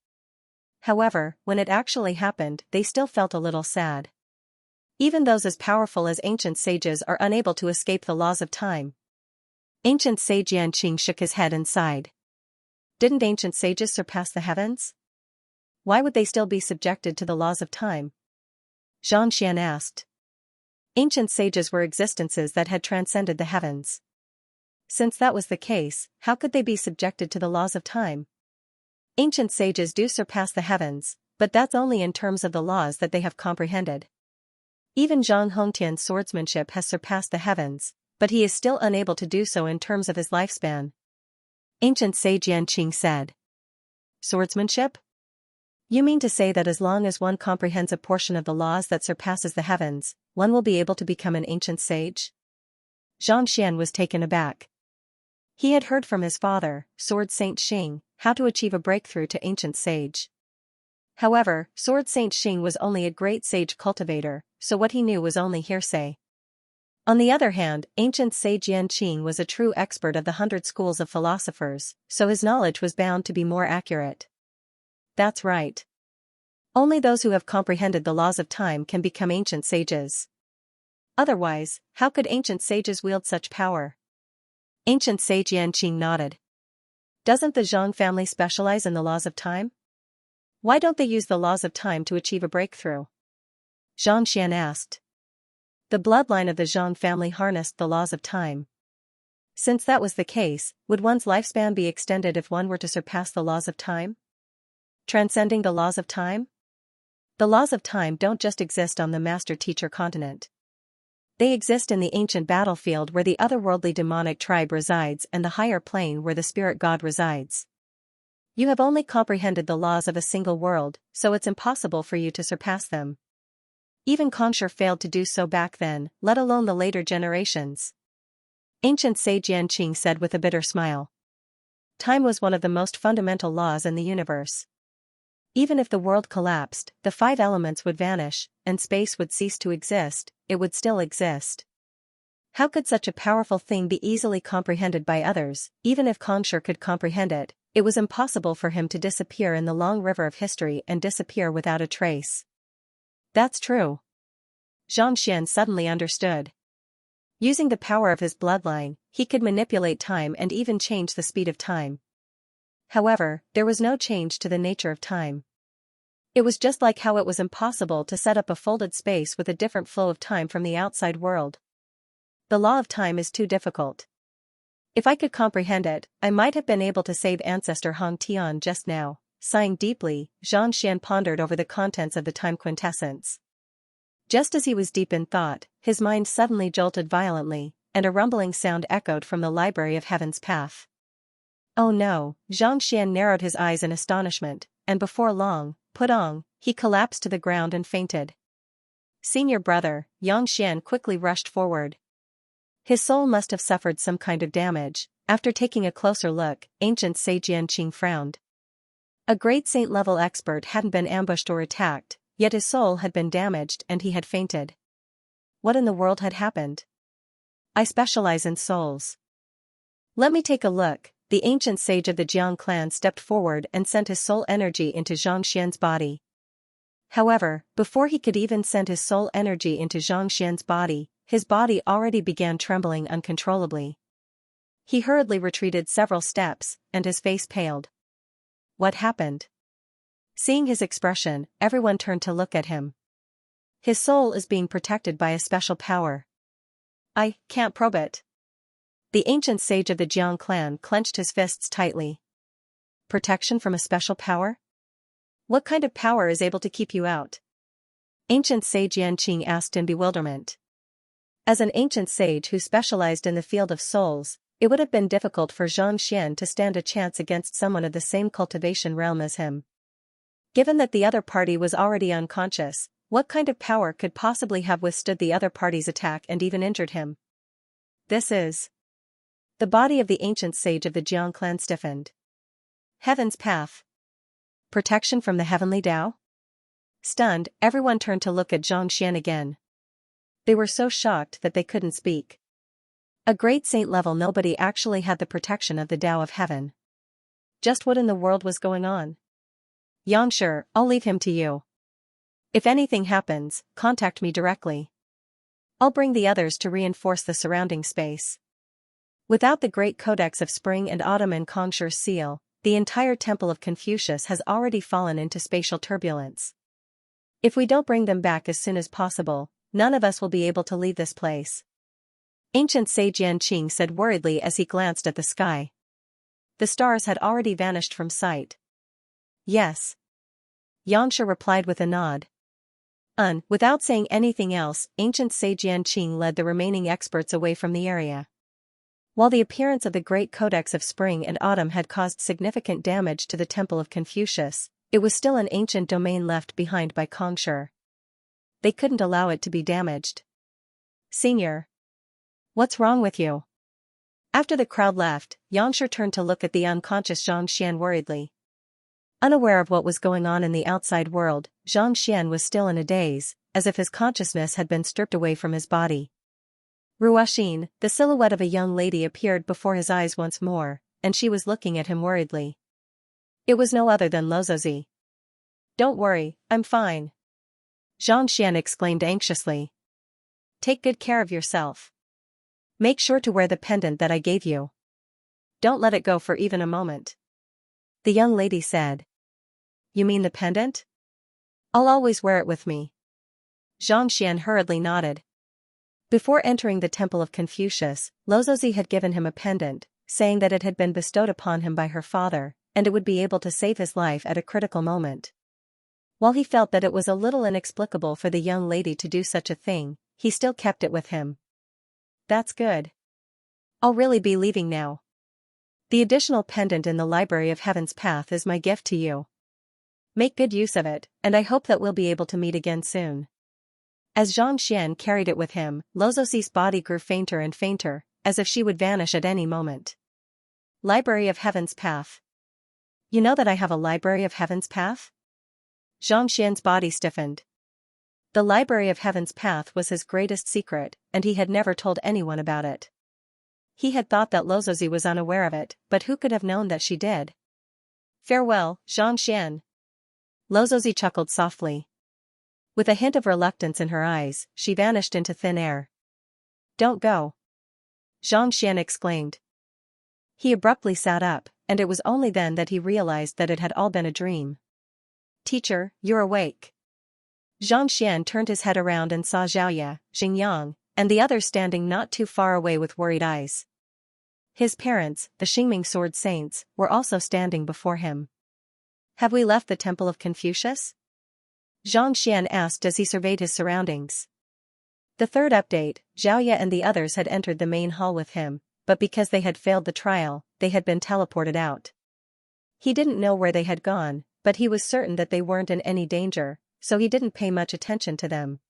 However, when it actually happened, they still felt a little sad. Even those as powerful as ancient sages are unable to escape the laws of time. Ancient sage Yanqing shook his head and sighed. Didn't ancient sages surpass the heavens? Why would they still be subjected to the laws of time? Xianxia asked. Ancient sages were existences that had transcended the heavens. Since that was the case, how could they be subjected to the laws of time? Ancient sages do surpass the heavens, but that's only in terms of the laws that they have comprehended. Even Zhang Hongtian's swordsmanship has surpassed the heavens, but he is still unable to do so in terms of his lifespan. Ancient sage Yanqing said. Swordsmanship? You mean to say that as long as one comprehends a portion of the laws that surpasses the heavens, one will be able to become an ancient sage? Xianxia was taken aback. He had heard from his father, Sword Saint Xing, how to achieve a breakthrough to ancient sage. However, Sword Saint Xing was only a great sage cultivator, so what he knew was only hearsay. On the other hand, ancient sage Yanqing was a true expert of the 100 schools of philosophers, so his knowledge was bound to be more accurate. That's right. Only those who have comprehended the laws of time can become ancient sages. Otherwise, how could ancient sages wield such power? Ancient sage Yanqing nodded. Doesn't the Zhang family specialize in the laws of time? Why don't they use the laws of time to achieve a breakthrough? Xianxia asked. The bloodline of the Zhang family harnessed the laws of time. Since that was the case, would one's lifespan be extended if one were to surpass the laws of time? Transcending the laws of time? The laws of time don't just exist on the master-teacher continent. They exist in the ancient battlefield where the otherworldly demonic tribe resides and the higher plane where the spirit god resides. You have only comprehended the laws of a single world, so it's impossible for you to surpass them. Even Conshur failed to do so back then, let alone the later generations. Ancient sage Yanqing said with a bitter smile. Time was one of the most fundamental laws in the universe. Even if the world collapsed, the 5 elements would vanish, and space would cease to exist, it would still exist. How could such a powerful thing be easily comprehended by others? Even if Kongsher could comprehend it, it was impossible for him to disappear in the long river of history and disappear without a trace. That's true. Xianxia suddenly understood. Using the power of his bloodline, he could manipulate time and even change the speed of time. However, there was no change to the nature of time. It was just like how it was impossible to set up a folded space with a different flow of time from the outside world. The law of time is too difficult. If I could comprehend it, I might have been able to save ancestor Hong Tian just now. Sighing deeply, Xianxia pondered over the contents of the time quintessence. Just as he was deep in thought, his mind suddenly jolted violently, and a rumbling sound echoed from the library of Heaven's Path. Oh no, Xianxia narrowed his eyes in astonishment, and before long, putong, he collapsed to the ground and fainted. Senior brother, Xianxia quickly rushed forward. His soul must have suffered some kind of damage. After taking a closer look, ancient sage Yanqing frowned. A great saint-level expert hadn't been ambushed or attacked, yet his soul had been damaged and he had fainted. What in the world had happened? I specialize in souls. Let me take a look. The ancient sage of the Jiang clan stepped forward and sent his soul energy into Xianxian's body. However, before he could even send his soul energy into Xianxian's body, his body already began trembling uncontrollably. He hurriedly retreated several steps, and his face paled. What happened? Seeing his expression, everyone turned to look at him. His soul is being protected by a special power. I can't probe it. The ancient sage of the Jiang clan clenched his fists tightly. Protection from a special power? What kind of power is able to keep you out? Ancient sage Yanqing asked in bewilderment. As an ancient sage who specialized in the field of souls, it would have been difficult for Xianxia to stand a chance against someone of the same cultivation realm as him. Given that the other party was already unconscious, what kind of power could possibly have withstood the other party's attack and even injured him? This is... The body of the ancient sage of the Jiang clan stiffened. Heaven's Path. Protection from the heavenly Tao? Stunned, everyone turned to look at Xianxia again. They were so shocked that they couldn't speak. A great saint-level nobody actually had the protection of the Tao of heaven. Just what in the world was going on? Yangsher, I'll leave him to you. If anything happens, contact me directly. I'll bring the others to reinforce the surrounding space. Without the great codex of spring and autumn and Kongsher's seal, the entire temple of Confucius has already fallen into spatial turbulence. If we don't bring them back as soon as possible, none of us will be able to leave this place. Ancient sage Yanqing said worriedly as he glanced at the sky. The stars had already vanished from sight. Yes. Yangsha replied with a nod. Without saying anything else, ancient sage Yanqing led the remaining experts away from the area. While the appearance of the great codex of spring and autumn had caused significant damage to the temple of Confucius, it was still an ancient domain left behind by Kongsher. They couldn't allow it to be damaged. Senior. What's wrong with you? After the crowd left, Yangsher turned to look at the unconscious Xianxia worriedly. Unaware of what was going on in the outside world, Xianxia was still in a daze, as if his consciousness had been stripped away from his body. Ruoxin, the silhouette of a young lady appeared before his eyes once more, and she was looking at him worriedly. It was no other than Lozozi. Don't worry, I'm fine. Xianxia exclaimed anxiously. Take good care of yourself. Make sure to wear the pendant that I gave you. Don't let it go for even a moment. The young lady said. You mean the pendant? I'll always wear it with me. Xianxia hurriedly nodded. Before entering the temple of Confucius, Lozozi had given him a pendant, saying that it had been bestowed upon him by her father, and it would be able to save his life at a critical moment. While he felt that it was a little inexplicable for the young lady to do such a thing, he still kept it with him. That's good. I'll really be leaving now. The additional pendant in the Library of Heaven's Path is my gift to you. Make good use of it, and I hope that we'll be able to meet again soon. As Xianxia carried it with him, Lozozi's body grew fainter and fainter, as if she would vanish at any moment. Library of Heaven's Path. You know that I have a Library of Heaven's Path? Xianxia's body stiffened. The Library of Heaven's Path was his greatest secret, and he had never told anyone about it. He had thought that Luozi was unaware of it, but who could have known that she did? Farewell, Xianxian. Luozi chuckled softly. With a hint of reluctance in her eyes, she vanished into thin air. Don't go. Xianxian exclaimed. He abruptly sat up, and it was only then that he realized that it had all been a dream. Teacher, you're awake. Xianxian turned his head around and saw Xiaoya, Xingyang, and the others standing not too far away with worried eyes. His parents, the Xingming Sword Saints, were also standing before him. Have we left the Temple of Confucius? Xianxian asked as he surveyed his surroundings. The third update, Xiaoya and the others had entered the main hall with him, but because they had failed the trial, they had been teleported out. He didn't know where they had gone, but he was certain that they weren't in any danger, so he didn't pay much attention to them.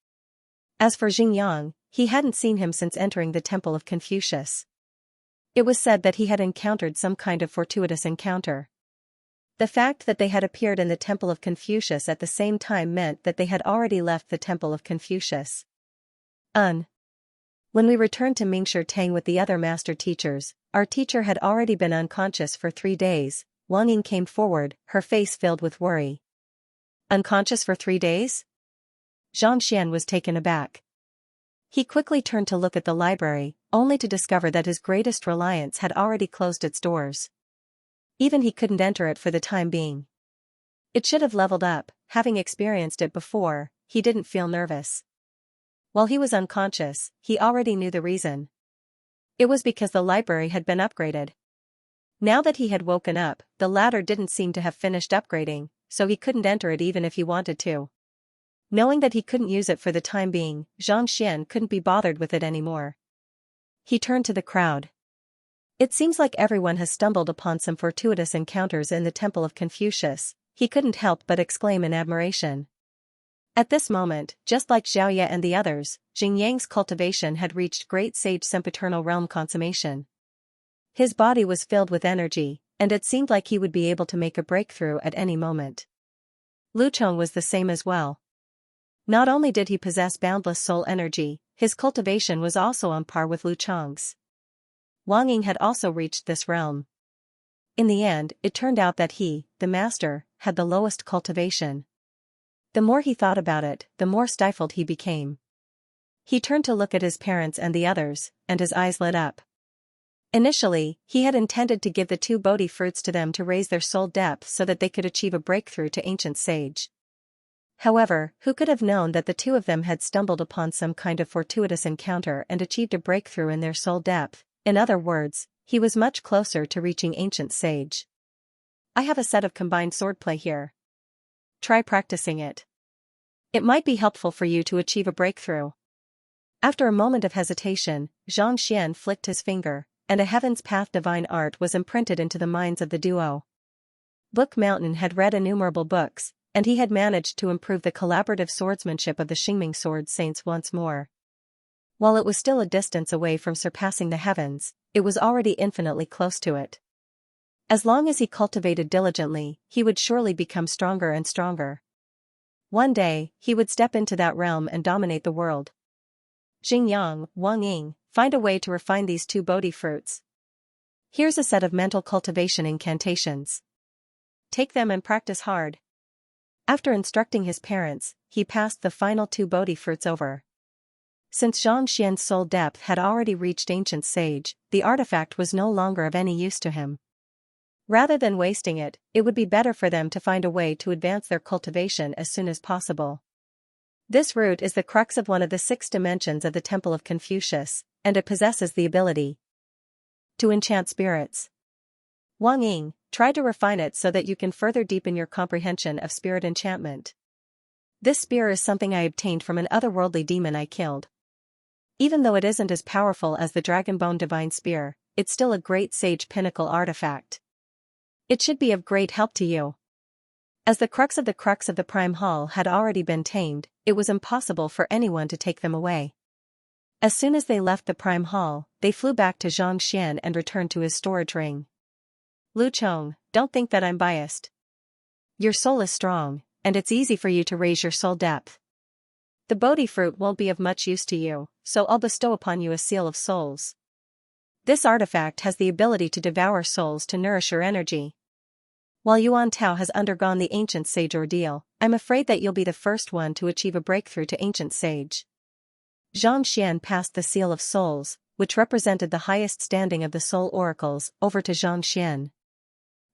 As for Xingyang, he hadn't seen him since entering the Temple of Confucius. It was said that he had encountered some kind of fortuitous encounter. The fact that they had appeared in the Temple of Confucius at the same time meant that they had already left the Temple of Confucius. When we returned to Mingshi Tang with the other master teachers, our teacher had already been unconscious for 3 days. Wang Ying came forward, her face filled with worry. Unconscious for 3 days? Xianxian was taken aback. He quickly turned to look at the library, only to discover that his greatest reliance had already closed its doors. Even he couldn't enter it for the time being. It should have leveled up, having experienced it before, he didn't feel nervous. While he was unconscious, he already knew the reason. It was because the library had been upgraded. Now that he had woken up, the latter didn't seem to have finished upgrading, so he couldn't enter it even if he wanted to. Knowing that he couldn't use it for the time being, Xianxian couldn't be bothered with it anymore. He turned to the crowd. It seems like everyone has stumbled upon some fortuitous encounters in the Temple of Confucius, he couldn't help but exclaim in admiration. At this moment, just like Xiaoya and the others, Xingyang's cultivation had reached great sage sempiternal realm consummation. His body was filled with energy, and it seemed like he would be able to make a breakthrough at any moment. Lu Chong was the same as well. Not only did he possess boundless soul energy, his cultivation was also on par with Lu Chong's. Wang Ying had also reached this realm. In the end, it turned out that he, the master, had the lowest cultivation. The more he thought about it, the more stifled he became. He turned to look at his parents and the others, and his eyes lit up. Initially, he had intended to give the 2 Bodhi fruits to them to raise their soul depth so that they could achieve a breakthrough to ancient sage. However, who could have known that the 2 of them had stumbled upon some kind of fortuitous encounter and achieved a breakthrough in their soul depth? In other words, he was much closer to reaching ancient sage. I have a set of combined swordplay here. Try practicing it. It might be helpful for you to achieve a breakthrough. After a moment of hesitation, Xianxian flicked his finger, and a Heaven's Path divine art was imprinted into the minds of the duo. Book Mountain had read innumerable books, and he had managed to improve the collaborative swordsmanship of the Xingming Sword Saints once more. While it was still a distance away from surpassing the heavens, it was already infinitely close to it. As long as he cultivated diligently, he would surely become stronger and stronger. One day, he would step into that realm and dominate the world. Xingyang, Wang Ying, find a way to refine these 2 Bodhi fruits. Here's a set of mental cultivation incantations. Take them and practice hard. After instructing his parents, he passed the final 2 Bodhi fruits over. Since Xianxian's soul depth had already reached ancient sage, the artifact was no longer of any use to him. Rather than wasting it, it would be better for them to find a way to advance their cultivation as soon as possible. This root is the crux of one of the 6 dimensions of the Temple of Confucius, and it possesses the ability to enchant spirits. Wang Ying, try to refine it so that you can further deepen your comprehension of spirit enchantment. This spear is something I obtained from an otherworldly demon I killed. Even though it isn't as powerful as the Dragonbone Divine Spear, it's still a great sage pinnacle artifact. It should be of great help to you. As the crux of the Prime Hall had already been tamed, it was impossible for anyone to take them away. As soon as they left the Prime Hall, they flew back to Xianxia and returned to his storage ring. Lu Chong, don't think that I'm biased. Your soul is strong, and it's easy for you to raise your soul depth. The Bodhi fruit won't be of much use to you, so I'll bestow upon you a seal of souls. This artifact has the ability to devour souls to nourish your energy. While Yuan Tao has undergone the Ancient Sage ordeal, I'm afraid that you'll be the first one to achieve a breakthrough to Ancient Sage. Xianxia passed the seal of souls, which represented the highest standing of the soul oracles, over to Xianxia.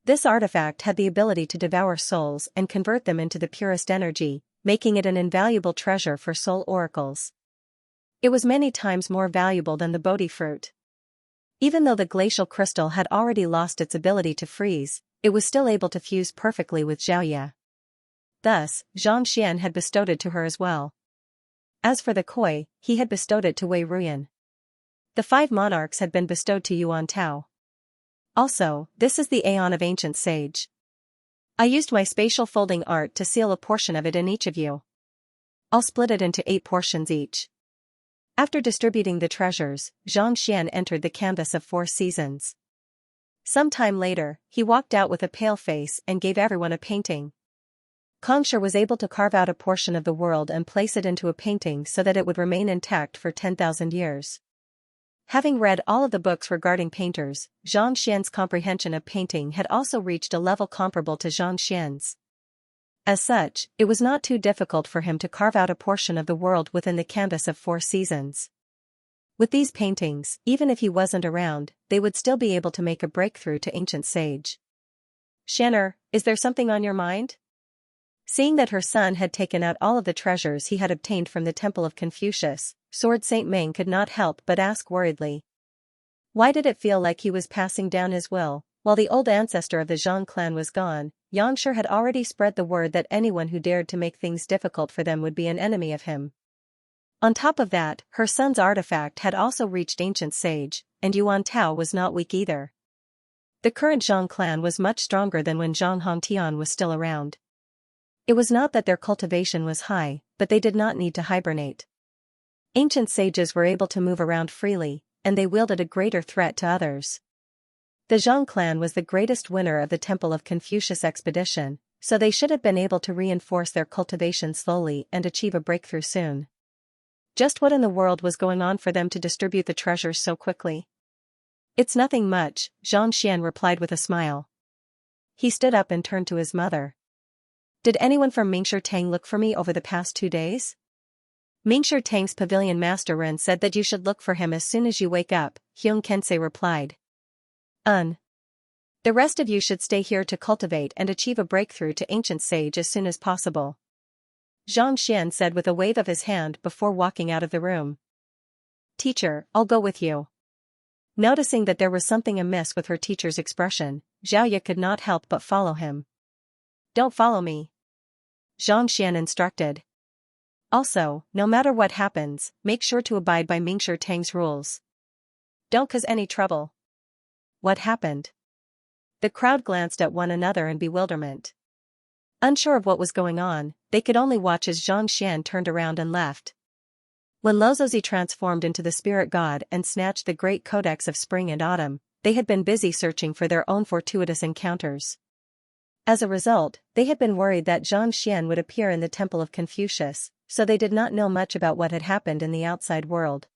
This artifact had the ability to devour souls and convert them into the purest energy, making it an invaluable treasure for soul oracles. It was many times more valuable than the Bodhi fruit. Even though the glacial crystal had already lost its ability to freeze, it was still able to fuse perfectly with Xiaoya. Thus, Xianxia had bestowed it to her as well. As for the koi, he had bestowed it to Wei Ruyan. The 5 monarchs had been bestowed to Yuan Tao. Also, this is the Aeon of Ancient Sage. I used my spatial folding art to seal a portion of it in each of you. I'll split it into 8 portions each. After distributing the treasures, Xianxia entered the canvas of 4 seasons. Some time later, he walked out with a pale face and gave everyone a painting. Kongsher was able to carve out a portion of the world and place it into a painting so that it would remain intact for 10,000 years. Having read all of the books regarding painters, Xianxia's comprehension of painting had also reached a level comparable to Xianxia's. As such, it was not too difficult for him to carve out a portion of the world within the canvas of 4 seasons. With these paintings, even if he wasn't around, they would still be able to make a breakthrough to Ancient Sage. Shanner, is there something on your mind? Seeing that her son had taken out all of the treasures he had obtained from the Temple of Confucius, Sword Saint Ming could not help but ask worriedly. Why did it feel like he was passing down his will? While the old ancestor of the Zhang clan was gone, Yangshi had already spread the word that anyone who dared to make things difficult for them would be an enemy of him. On top of that, her son's artifact had also reached Ancient Sage, and Yuan Tao was not weak either. The current Zhang clan was much stronger than when Zhang Hongtian was still around. It was not that their cultivation was high, but they did not need to hibernate. Ancient sages were able to move around freely, and they wielded a greater threat to others. The Zhang clan was the greatest winner of the Temple of Confucius expedition, so they should have been able to reinforce their cultivation slowly and achieve a breakthrough soon. Just what in the world was going on for them to distribute the treasures so quickly? It's nothing much, Xianxian replied with a smile. He stood up and turned to his mother. Did anyone from Mingshi Tang look for me over the past 2 days? Mingshi Tang's pavilion master Ren said that you should look for him as soon as you wake up, Hyung Kensei replied. The rest of you should stay here to cultivate and achieve a breakthrough to Ancient Sage as soon as possible. Xianxian said with a wave of his hand before walking out of the room. Teacher, I'll go with you. Noticing that there was something amiss with her teacher's expression, Xiaoya could not help but follow him. Don't follow me. Xianxian instructed. Also, no matter what happens, make sure to abide by Mingshi Tang's rules. Don't cause any trouble. What happened? The crowd glanced at one another in bewilderment. Unsure of what was going on, they could only watch as Xianxian turned around and left. When Lozozi transformed into the spirit god and snatched the great codex of spring and autumn, they had been busy searching for their own fortuitous encounters. As a result, they had been worried that Xianxian would appear in the Temple of Confucius, so they did not know much about what had happened in the outside world.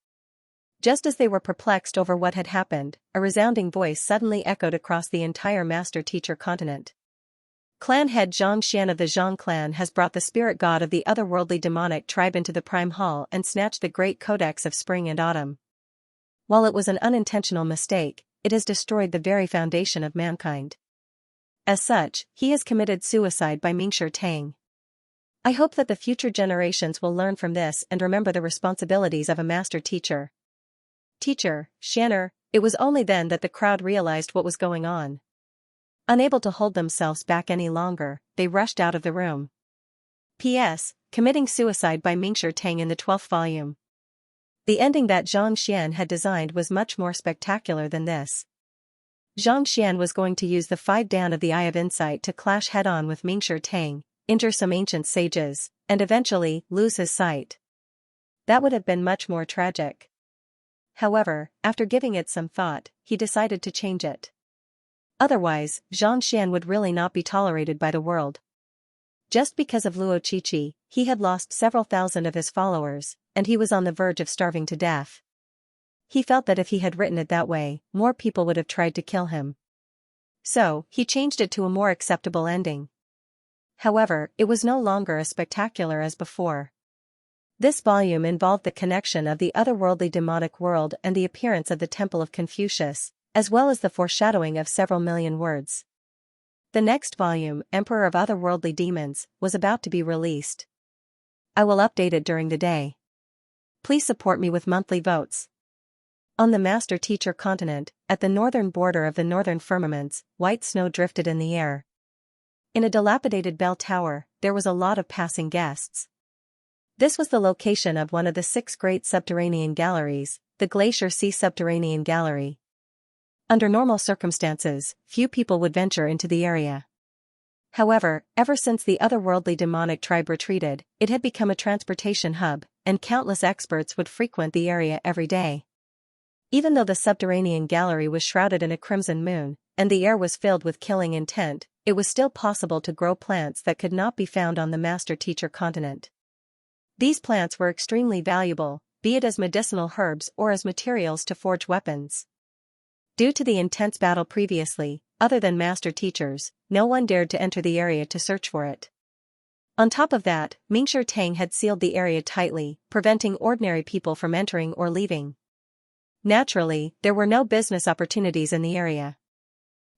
Just as they were perplexed over what had happened, a resounding voice suddenly echoed across the entire master-teacher continent. Clan head Xianxian of the Zhang clan has brought the spirit god of the otherworldly demonic tribe into the Prime Hall and snatched the great codex of spring and autumn. While it was an unintentional mistake, it has destroyed the very foundation of mankind. As such, he has committed suicide by Mingshi Tang. I hope that the future generations will learn from this and remember the responsibilities of a master teacher. Teacher, Shanner, it was only then that the crowd realized what was going on. Unable to hold themselves back any longer, they rushed out of the room. P.S. Committing suicide by Mingshi Tang in the 12th volume. The ending that Xianxian had designed was much more spectacular than this. Xianxian was going to use the 5 Dan of the Eye of Insight to clash head-on with Mingshi Tang, injure some ancient sages, and eventually lose his sight. That would have been much more tragic. However, after giving it some thought, he decided to change it. Otherwise, Xianxia would really not be tolerated by the world. Just because of Luo Qiqi, he had lost several thousand of his followers, and he was on the verge of starving to death. He felt that if he had written it that way, more people would have tried to kill him. So, he changed it to a more acceptable ending. However, it was no longer as spectacular as before. This volume involved the connection of the otherworldly demonic world and the appearance of the Temple of Confucius, as well as the foreshadowing of several million words. The next volume, Emperor of Otherworldly Demons, was about to be released. I will update it during the day. Please support me with monthly votes. On the Master-Teacher continent, at the northern border of the northern firmaments, white snow drifted in the air. In a dilapidated bell tower, there was a lot of passing guests. This was the location of one of the 6 great subterranean galleries, the Glacier Sea Subterranean Gallery. Under normal circumstances, few people would venture into the area. However, ever since the otherworldly demonic tribe retreated, it had become a transportation hub, and countless experts would frequent the area every day. Even though the subterranean gallery was shrouded in a crimson moon, and the air was filled with killing intent, it was still possible to grow plants that could not be found on the Master-Teacher continent. These plants were extremely valuable, be it as medicinal herbs or as materials to forge weapons. Due to the intense battle previously, other than Master-Teachers, no one dared to enter the area to search for it. On top of that, Mingshi Tang had sealed the area tightly, preventing ordinary people from entering or leaving. Naturally, there were no business opportunities in the area.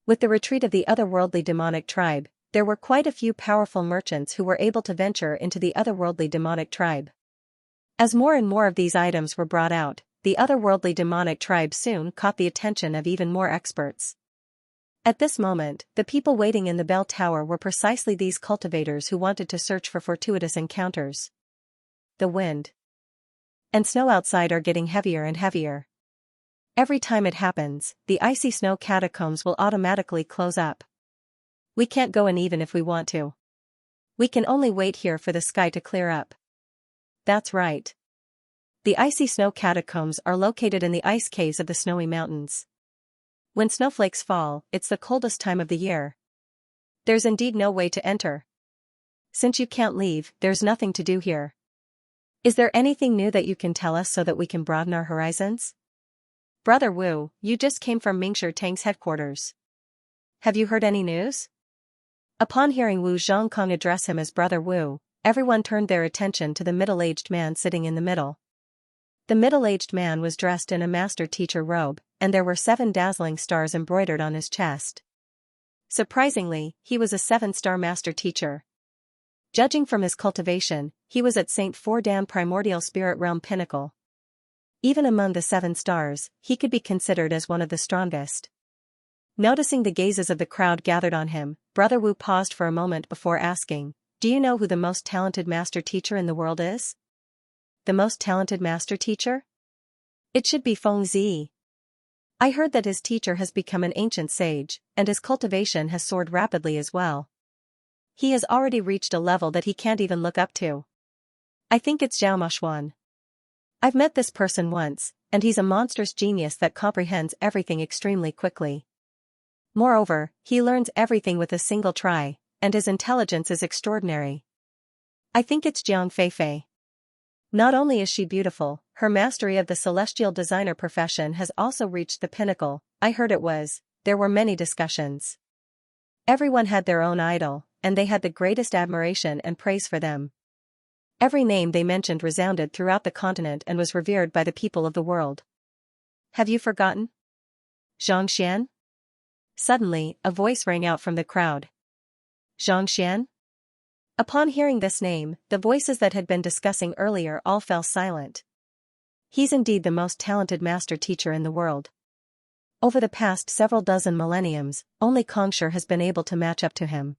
With the retreat of the otherworldly demonic tribe, there were quite a few powerful merchants who were able to venture into the otherworldly demonic tribe. As more and more of these items were brought out, the otherworldly demonic tribe soon caught the attention of even more experts. At this moment, the people waiting in the bell tower were precisely these cultivators who wanted to search for fortuitous encounters. The wind and snow outside are getting heavier and heavier. Every time it happens, the icy snow catacombs will automatically close up. We can't go in even if we want to. We can only wait here for the sky to clear up. That's right. The icy snow catacombs are located in the ice caves of the snowy mountains. When snowflakes fall, it's the coldest time of the year. There's indeed no way to enter. Since you can't leave, there's nothing to do here. Is there anything new that you can tell us so that we can broaden our horizons? Brother Wu, you just came from Mingshi Tang's headquarters. Have you heard any news? Upon hearing Wu Zhongkong address him as Brother Wu, everyone turned their attention to the middle-aged man sitting in the middle. The middle-aged man was dressed in a master-teacher robe, and there were 7 dazzling stars embroidered on his chest. Surprisingly, he was a 7-star master-teacher. Judging from his cultivation, he was at St. Four-Dan Primordial Spirit Realm Pinnacle. Even among the 7 stars, he could be considered as one of the strongest. Noticing the gazes of the crowd gathered on him, Brother Wu paused for a moment before asking, "Do you know who the most talented master-teacher in the world is?" The most talented master-teacher? It should be Feng Zi. I heard that his teacher has become an ancient sage, and his cultivation has soared rapidly as well. He has already reached a level that he can't even look up to. I think it's Zhao Mashuan. I've met this person once, and he's a monstrous genius that comprehends everything extremely quickly. Moreover, he learns everything with a single try, and his intelligence is extraordinary. I think it's Jiang Feifei. Not only is she beautiful, her mastery of the celestial designer profession has also reached the pinnacle. There were many discussions. Everyone had their own idol, and they had the greatest admiration and praise for them. Every name they mentioned resounded throughout the continent and was revered by the people of the world. Have you forgotten? Xianxia? Suddenly, a voice rang out from the crowd. Xianxia? Upon hearing this name, the voices that had been discussing earlier all fell silent. He's indeed the most talented master-teacher in the world. Over the past several dozen millenniums, only Kongshi has been able to match up to him.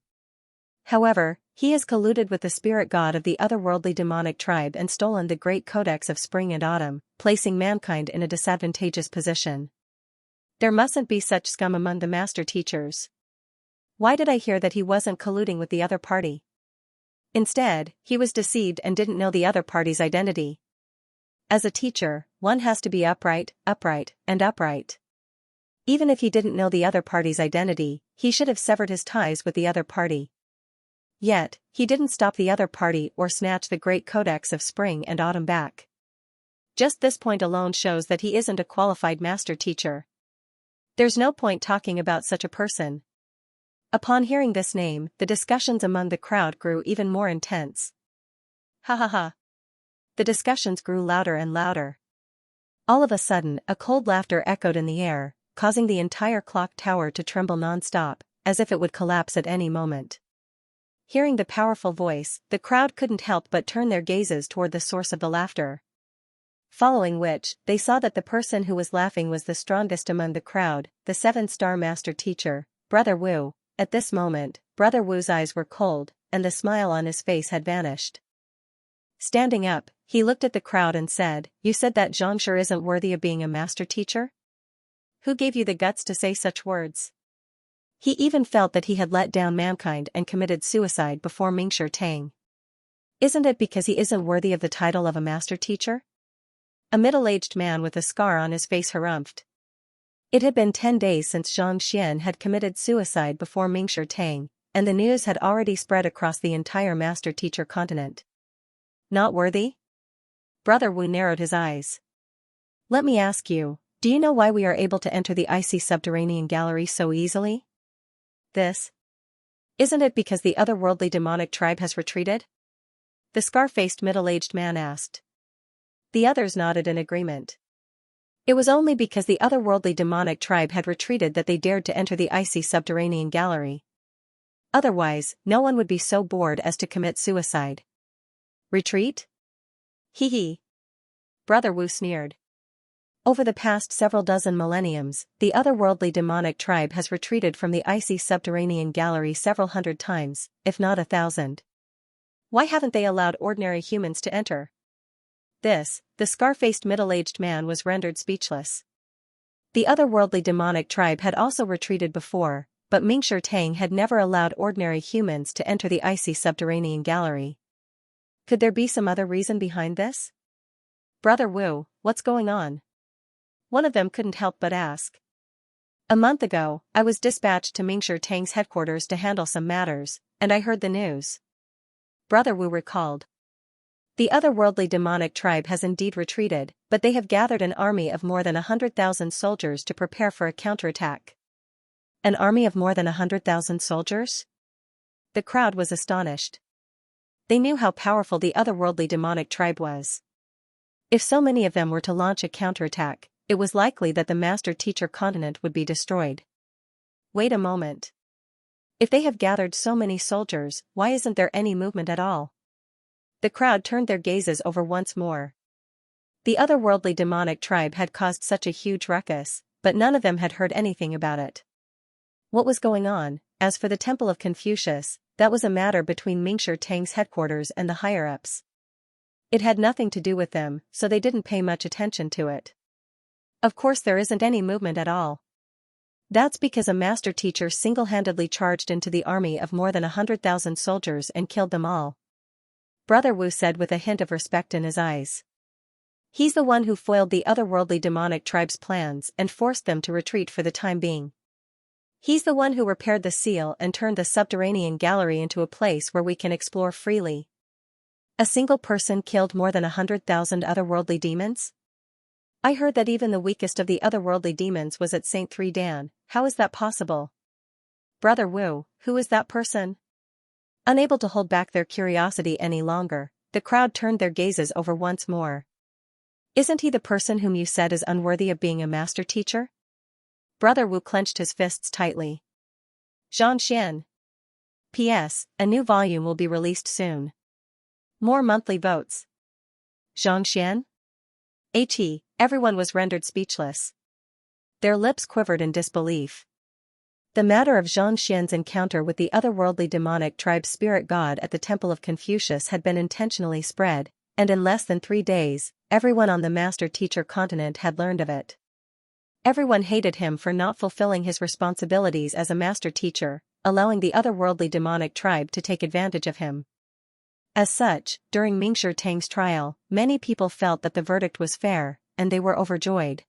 However, he has colluded with the spirit god of the otherworldly demonic tribe and stolen the great codex of spring and autumn, placing mankind in a disadvantageous position. There mustn't be such scum among the master-teachers. Why did I hear that he wasn't colluding with the other party? Instead, he was deceived and didn't know the other party's identity. As a teacher, one has to be upright, upright, and upright. Even if he didn't know the other party's identity, he should have severed his ties with the other party. Yet, he didn't stop the other party or snatch the great codex of spring and autumn back. Just this point alone shows that he isn't a qualified master teacher. There's no point talking about such a person. Upon hearing this name, the discussions among the crowd grew even more intense. Ha ha ha. The discussions grew louder and louder. All of a sudden, a cold laughter echoed in the air, causing the entire clock tower to tremble non-stop, as if it would collapse at any moment. Hearing the powerful voice, the crowd couldn't help but turn their gazes toward the source of the laughter. Following which, they saw that the person who was laughing was the strongest among the crowd, the 7-star master teacher, Brother Wu. At this moment, Brother Wu's eyes were cold, and the smile on his face had vanished. Standing up, he looked at the crowd and said, "You said that Xianxia isn't worthy of being a master teacher? Who gave you the guts to say such words?" He even felt that he had let down mankind and committed suicide before Mingshi Tang. Isn't it because he isn't worthy of the title of a master teacher? A middle-aged man with a scar on his face harumphed. It had been 10 days since Xianxia had committed suicide before Mingshi Tang, and the news had already spread across the entire master teacher continent. Not worthy? Brother Wu narrowed his eyes. Let me ask you, do you know why we are able to enter the icy subterranean gallery so easily? Isn't it because the otherworldly demonic tribe has retreated? The scar-faced middle-aged man asked. The others nodded in agreement. It was only because the otherworldly demonic tribe had retreated that they dared to enter the icy subterranean gallery. Otherwise, no one would be so bored as to commit suicide. Retreat? Hee hee. Brother Wu sneered. Over the past several dozen millenniums, the otherworldly demonic tribe has retreated from the icy subterranean gallery several hundred times, if not 1,000. Why haven't they allowed ordinary humans to enter? The scar-faced middle-aged man was rendered speechless. The otherworldly demonic tribe had also retreated before, but Mingshi Tang had never allowed ordinary humans to enter the icy subterranean gallery. Could there be some other reason behind this? Brother Wu, what's going on? One of them couldn't help but ask. A month ago, I was dispatched to Mingshi Tang's headquarters to handle some matters, and I heard the news. Brother Wu recalled. The otherworldly demonic tribe has indeed retreated, but they have gathered an army of more than 100,000 soldiers to prepare for a counterattack. An army of more than 100,000 soldiers? The crowd was astonished. They knew how powerful the otherworldly demonic tribe was. If so many of them were to launch a counterattack, it was likely that the master teacher continent would be destroyed. Wait a moment. If they have gathered so many soldiers, why isn't there any movement at all? The crowd turned their gazes over once more. The otherworldly demonic tribe had caused such a huge ruckus, but none of them had heard anything about it. What was going on? As for the Temple of Confucius, that was a matter between Mingshi Tang's headquarters and the higher-ups. It had nothing to do with them, so they didn't pay much attention to it. Of course there isn't any movement at all. That's because a master teacher single-handedly charged into the army of more than 100,000 soldiers and killed them all. Brother Wu said with a hint of respect in his eyes. He's the one who foiled the otherworldly demonic tribe's plans and forced them to retreat for the time being. He's the one who repaired the seal and turned the subterranean gallery into a place where we can explore freely. A single person killed more than 100,000 otherworldly demons? I heard that even the weakest of the otherworldly demons was at St. Three Dan. How is that possible? Brother Wu, who is that person? Unable to hold back their curiosity any longer, the crowd turned their gazes over once more. Isn't he the person whom you said is unworthy of being a master teacher? Brother Wu clenched his fists tightly. Xianxia. P.S. A new volume will be released soon. More monthly votes. Xianxia? Everyone was rendered speechless. Their lips quivered in disbelief. The matter of Xianxia's encounter with the otherworldly demonic tribe's spirit god at the Temple of Confucius had been intentionally spread, and in less than 3 days, everyone on the master-teacher continent had learned of it. Everyone hated him for not fulfilling his responsibilities as a master teacher, allowing the otherworldly demonic tribe to take advantage of him. As such, during Mingshi Tang's trial, many people felt that the verdict was fair, and they were overjoyed.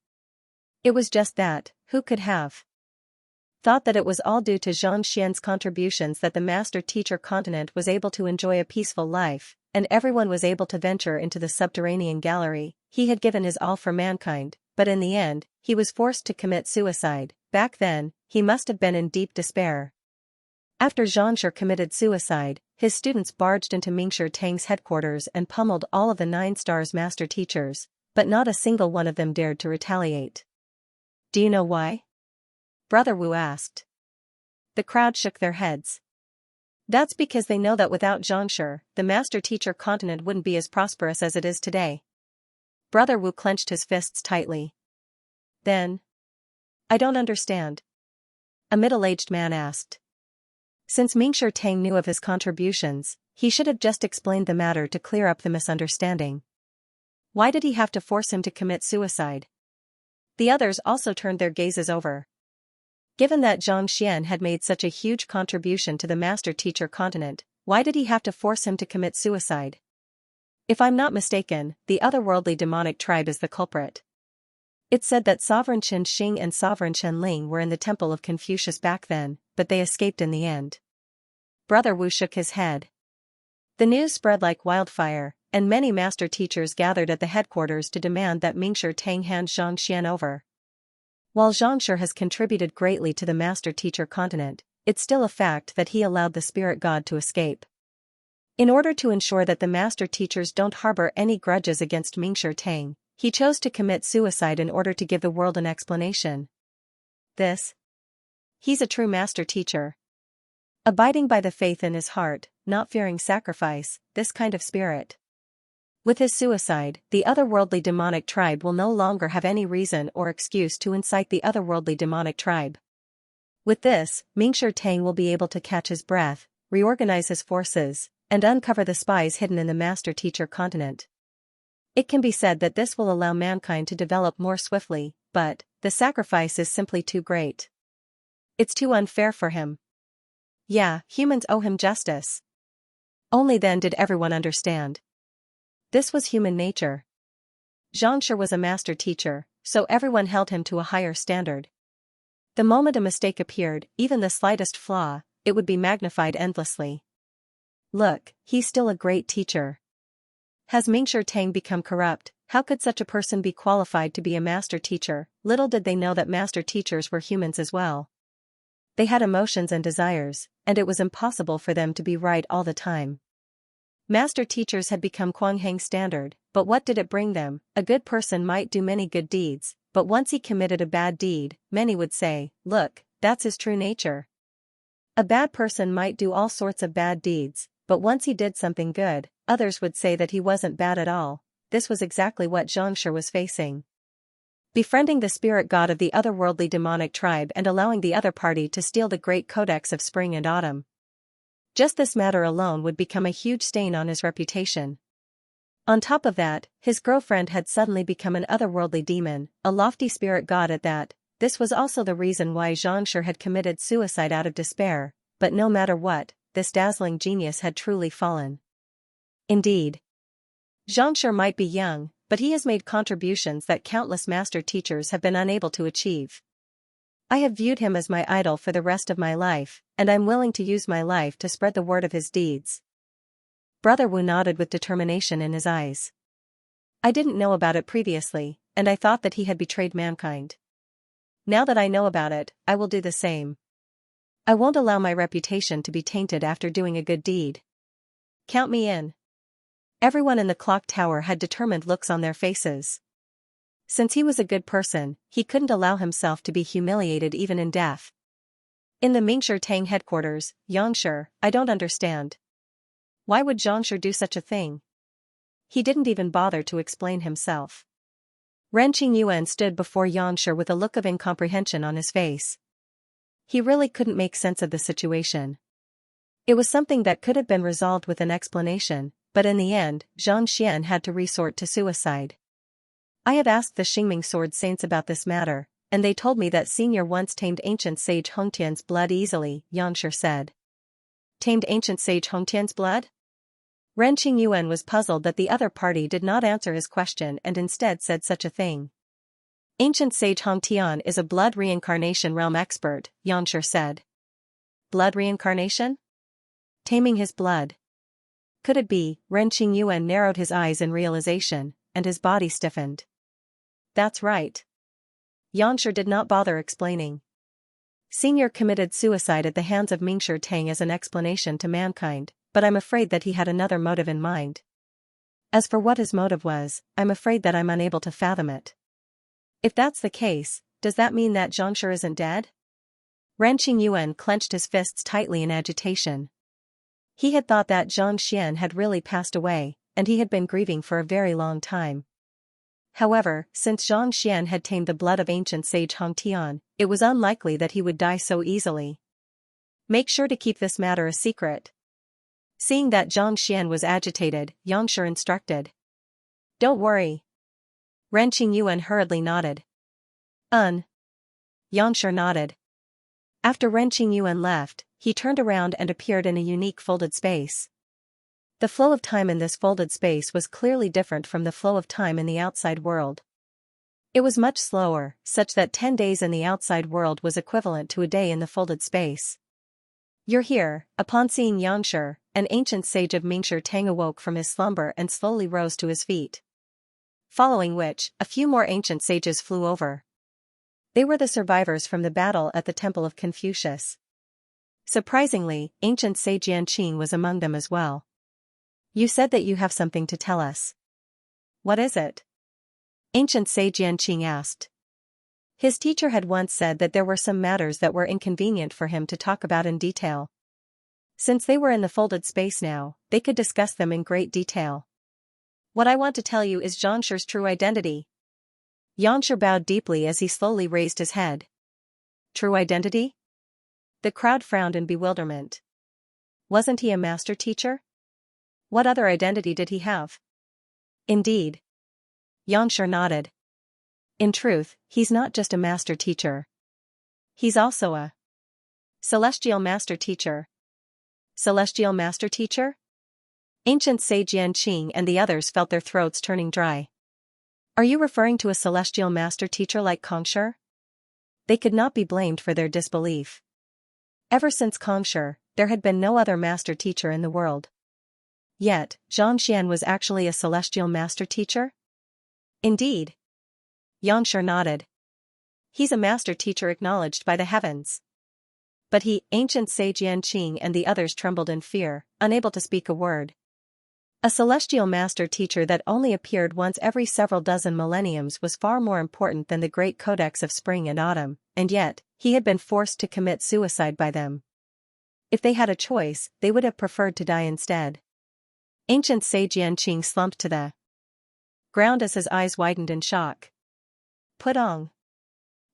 It was just that, who could have thought that it was all due to Xianxia's contributions that the master-teacher continent was able to enjoy a peaceful life, and everyone was able to venture into the subterranean gallery. He had given his all for mankind, but in the end, he was forced to commit suicide. Back then, he must have been in deep despair. After Xianxia committed suicide, his students barged into Mingshi Tang's headquarters and pummeled all of the 9 stars master teachers, but not a single one of them dared to retaliate. Do you know why? Brother Wu asked. The crowd shook their heads. That's because they know that without Xianxia, the master-teacher continent wouldn't be as prosperous as it is today. Brother Wu clenched his fists tightly. Then? I don't understand. A middle-aged man asked. Since Mingshi Tang knew of his contributions, he should have just explained the matter to clear up the misunderstanding. Why did he have to force him to commit suicide? The others also turned their gazes over. Given that Zhang Xian had made such a huge contribution to the master-teacher continent, why did he have to force him to commit suicide? If I'm not mistaken, the otherworldly demonic tribe is the culprit. It's said that Sovereign Qin Xing and Sovereign Chen Ling were in the temple of Confucius back then, but they escaped in the end. Brother Wu shook his head. The news spread like wildfire, and many master teachers gathered at the headquarters to demand that Mingshi Tang hand Zhang Xian over. While Xianxia has contributed greatly to the master-teacher continent, it's still a fact that he allowed the spirit god to escape. In order to ensure that the master-teachers don't harbor any grudges against Mingshi Tang, he chose to commit suicide in order to give the world an explanation. He's a true master-teacher. Abiding by the faith in his heart, not fearing sacrifice, this kind of spirit. With his suicide, the otherworldly demonic tribe will no longer have any reason or excuse to incite the otherworldly demonic tribe. With this, Mingshi Tang will be able to catch his breath, reorganize his forces, and uncover the spies hidden in the master-teacher continent. It can be said that this will allow mankind to develop more swiftly, but the sacrifice is simply too great. It's too unfair for him. Yeah, humans owe him justice. Only then did everyone understand. This was human nature. Xianxia was a master teacher, so everyone held him to a higher standard. The moment a mistake appeared, even the slightest flaw, it would be magnified endlessly. Look, he's still a great teacher. Has Mingshi Tang become corrupt? How could such a person be qualified to be a master teacher? Little did they know that master teachers were humans as well. They had emotions and desires, and it was impossible for them to be right all the time. Master teachers had become Kuanghang's standard, but what did it bring them? A good person might do many good deeds, but once he committed a bad deed, many would say, look, that's his true nature. A bad person might do all sorts of bad deeds, but once he did something good, others would say that he wasn't bad at all. This was exactly what Xianxia was facing. Befriending the spirit god of the otherworldly demonic tribe and allowing the other party to steal the great codex of spring and autumn. Just this matter alone would become a huge stain on his reputation. On top of that, his girlfriend had suddenly become an otherworldly demon, a lofty spirit god at that. This was also the reason why Xianxia had committed suicide out of despair, but no matter what, this dazzling genius had truly fallen. Indeed. Xianxia might be young, but he has made contributions that countless master teachers have been unable to achieve. I have viewed him as my idol for the rest of my life, and I'm willing to use my life to spread the word of his deeds. Brother Wu nodded with determination in his eyes. I didn't know about it previously, and I thought that he had betrayed mankind. Now that I know about it, I will do the same. I won't allow my reputation to be tainted after doing a good deed. Count me in. Everyone in the clock tower had determined looks on their faces. Since he was a good person, he couldn't allow himself to be humiliated even in death. In the Mingshi Tang headquarters, Xianxia, I don't understand. Why would Xianxia do such a thing? He didn't even bother to explain himself. Ren Qingyuan stood before Xianxia with a look of incomprehension on his face. He really couldn't make sense of the situation. It was something that could have been resolved with an explanation, but in the end, Zhang Xian had to resort to suicide. I have asked the Xingming Sword Saints about this matter, and they told me that Senior once tamed ancient sage Hongtian's blood easily, Xianxia said. Tamed ancient sage Hongtian's blood? Ren Qingyuan was puzzled that the other party did not answer his question and instead said such a thing. Ancient sage Hongtian is a blood reincarnation realm expert, Xianxia said. Blood reincarnation? Taming his blood. Could it be? Ren Qingyuan narrowed his eyes in realization, and his body stiffened. That's right. Xianxia did not bother explaining. Senior committed suicide at the hands of Mingshi Tang as an explanation to mankind, but I'm afraid that he had another motive in mind. As for what his motive was, I'm afraid that I'm unable to fathom it. If that's the case, does that mean that Xianxia isn't dead? Ren Qingyuan clenched his fists tightly in agitation. He had thought that Zhang Xian had really passed away, and he had been grieving for a very long time. However, since Zhang Xian had tamed the blood of ancient sage Hongtian, it was unlikely that he would die so easily. Make sure to keep this matter a secret. Seeing that Zhang Xian was agitated, Xianxia instructed. Don't worry. Ren Qingyuan hurriedly nodded. Xianxia nodded. After Ren Qingyuan left, he turned around and appeared in a unique folded space. The flow of time in this folded space was clearly different from the flow of time in the outside world. It was much slower, such that 10 days in the outside world was equivalent to a day in the folded space. You're here. Upon seeing Xianxia, an ancient sage of Mingshi Tang awoke from his slumber and slowly rose to his feet. Following which, a few more ancient sages flew over. They were the survivors from the battle at the Temple of Confucius. Surprisingly, ancient sage Yanqing was among them as well. You said that you have something to tell us. What is it? Ancient sage Yanqing asked. His teacher had once said that there were some matters that were inconvenient for him to talk about in detail. Since they were in the folded space now, they could discuss them in great detail. What I want to tell you is Xianxia's true identity. Xianxia bowed deeply as he slowly raised his head. True identity? The crowd frowned in bewilderment. Wasn't he a master teacher? What other identity did he have? Indeed. Xianxia nodded. In truth, he's not just a master teacher. He's also a celestial master teacher. Celestial master teacher? Ancient sage Yanqing and the others felt their throats turning dry. Are you referring to a celestial master teacher like Kongshi? They could not be blamed for their disbelief. Ever since Kongshi, there had been no other master teacher in the world. Yet, Zhang Xian was actually a celestial master teacher? Indeed. Xianxia nodded. He's a master teacher acknowledged by the heavens. But he, ancient sage Yanqing and the others trembled in fear, unable to speak a word. A celestial master teacher that only appeared once every several dozen millenniums was far more important than the great codex of spring and autumn, and yet, he had been forced to commit suicide by them. If they had a choice, they would have preferred to die instead. Ancient sage Yanqing slumped to the ground as his eyes widened in shock. Putong.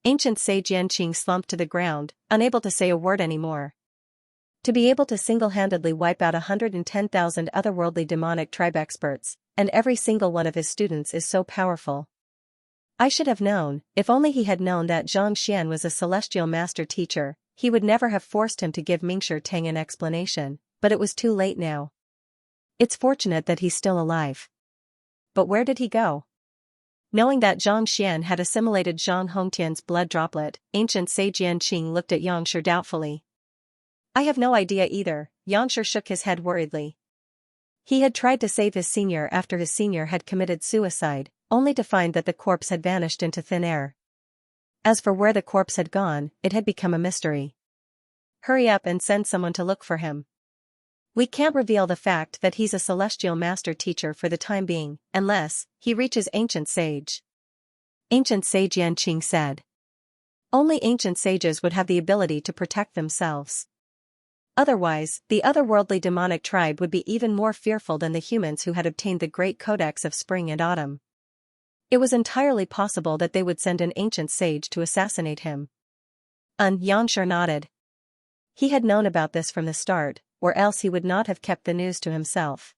Ancient sage Yanqing slumped to the ground, unable to say a word anymore. To be able to single-handedly wipe out 110,000 otherworldly demonic tribe experts, and every single one of his students is so powerful. I should have known. If only he had known that Zhang Xian was a celestial master teacher, he would never have forced him to give Mingshi Tang an explanation, but it was too late now. It's fortunate that he's still alive. But where did he go? Knowing that Zhang Xian had assimilated Zhang Hongtian's blood droplet, ancient sage Yanqing looked at Xianxia doubtfully. I have no idea either. Xianxia shook his head worriedly. He had tried to save his senior after his senior had committed suicide, only to find that the corpse had vanished into thin air. As for where the corpse had gone, it had become a mystery. Hurry up and send someone to look for him. We can't reveal the fact that he's a celestial master teacher for the time being, unless he reaches ancient sage. Ancient sage Yanqing said. Only ancient sages would have the ability to protect themselves. Otherwise, the otherworldly demonic tribe would be even more fearful than the humans who had obtained the great codex of spring and autumn. It was entirely possible that they would send an ancient sage to assassinate him. Xianxia nodded. He had known about this from the start, or else he would not have kept the news to himself.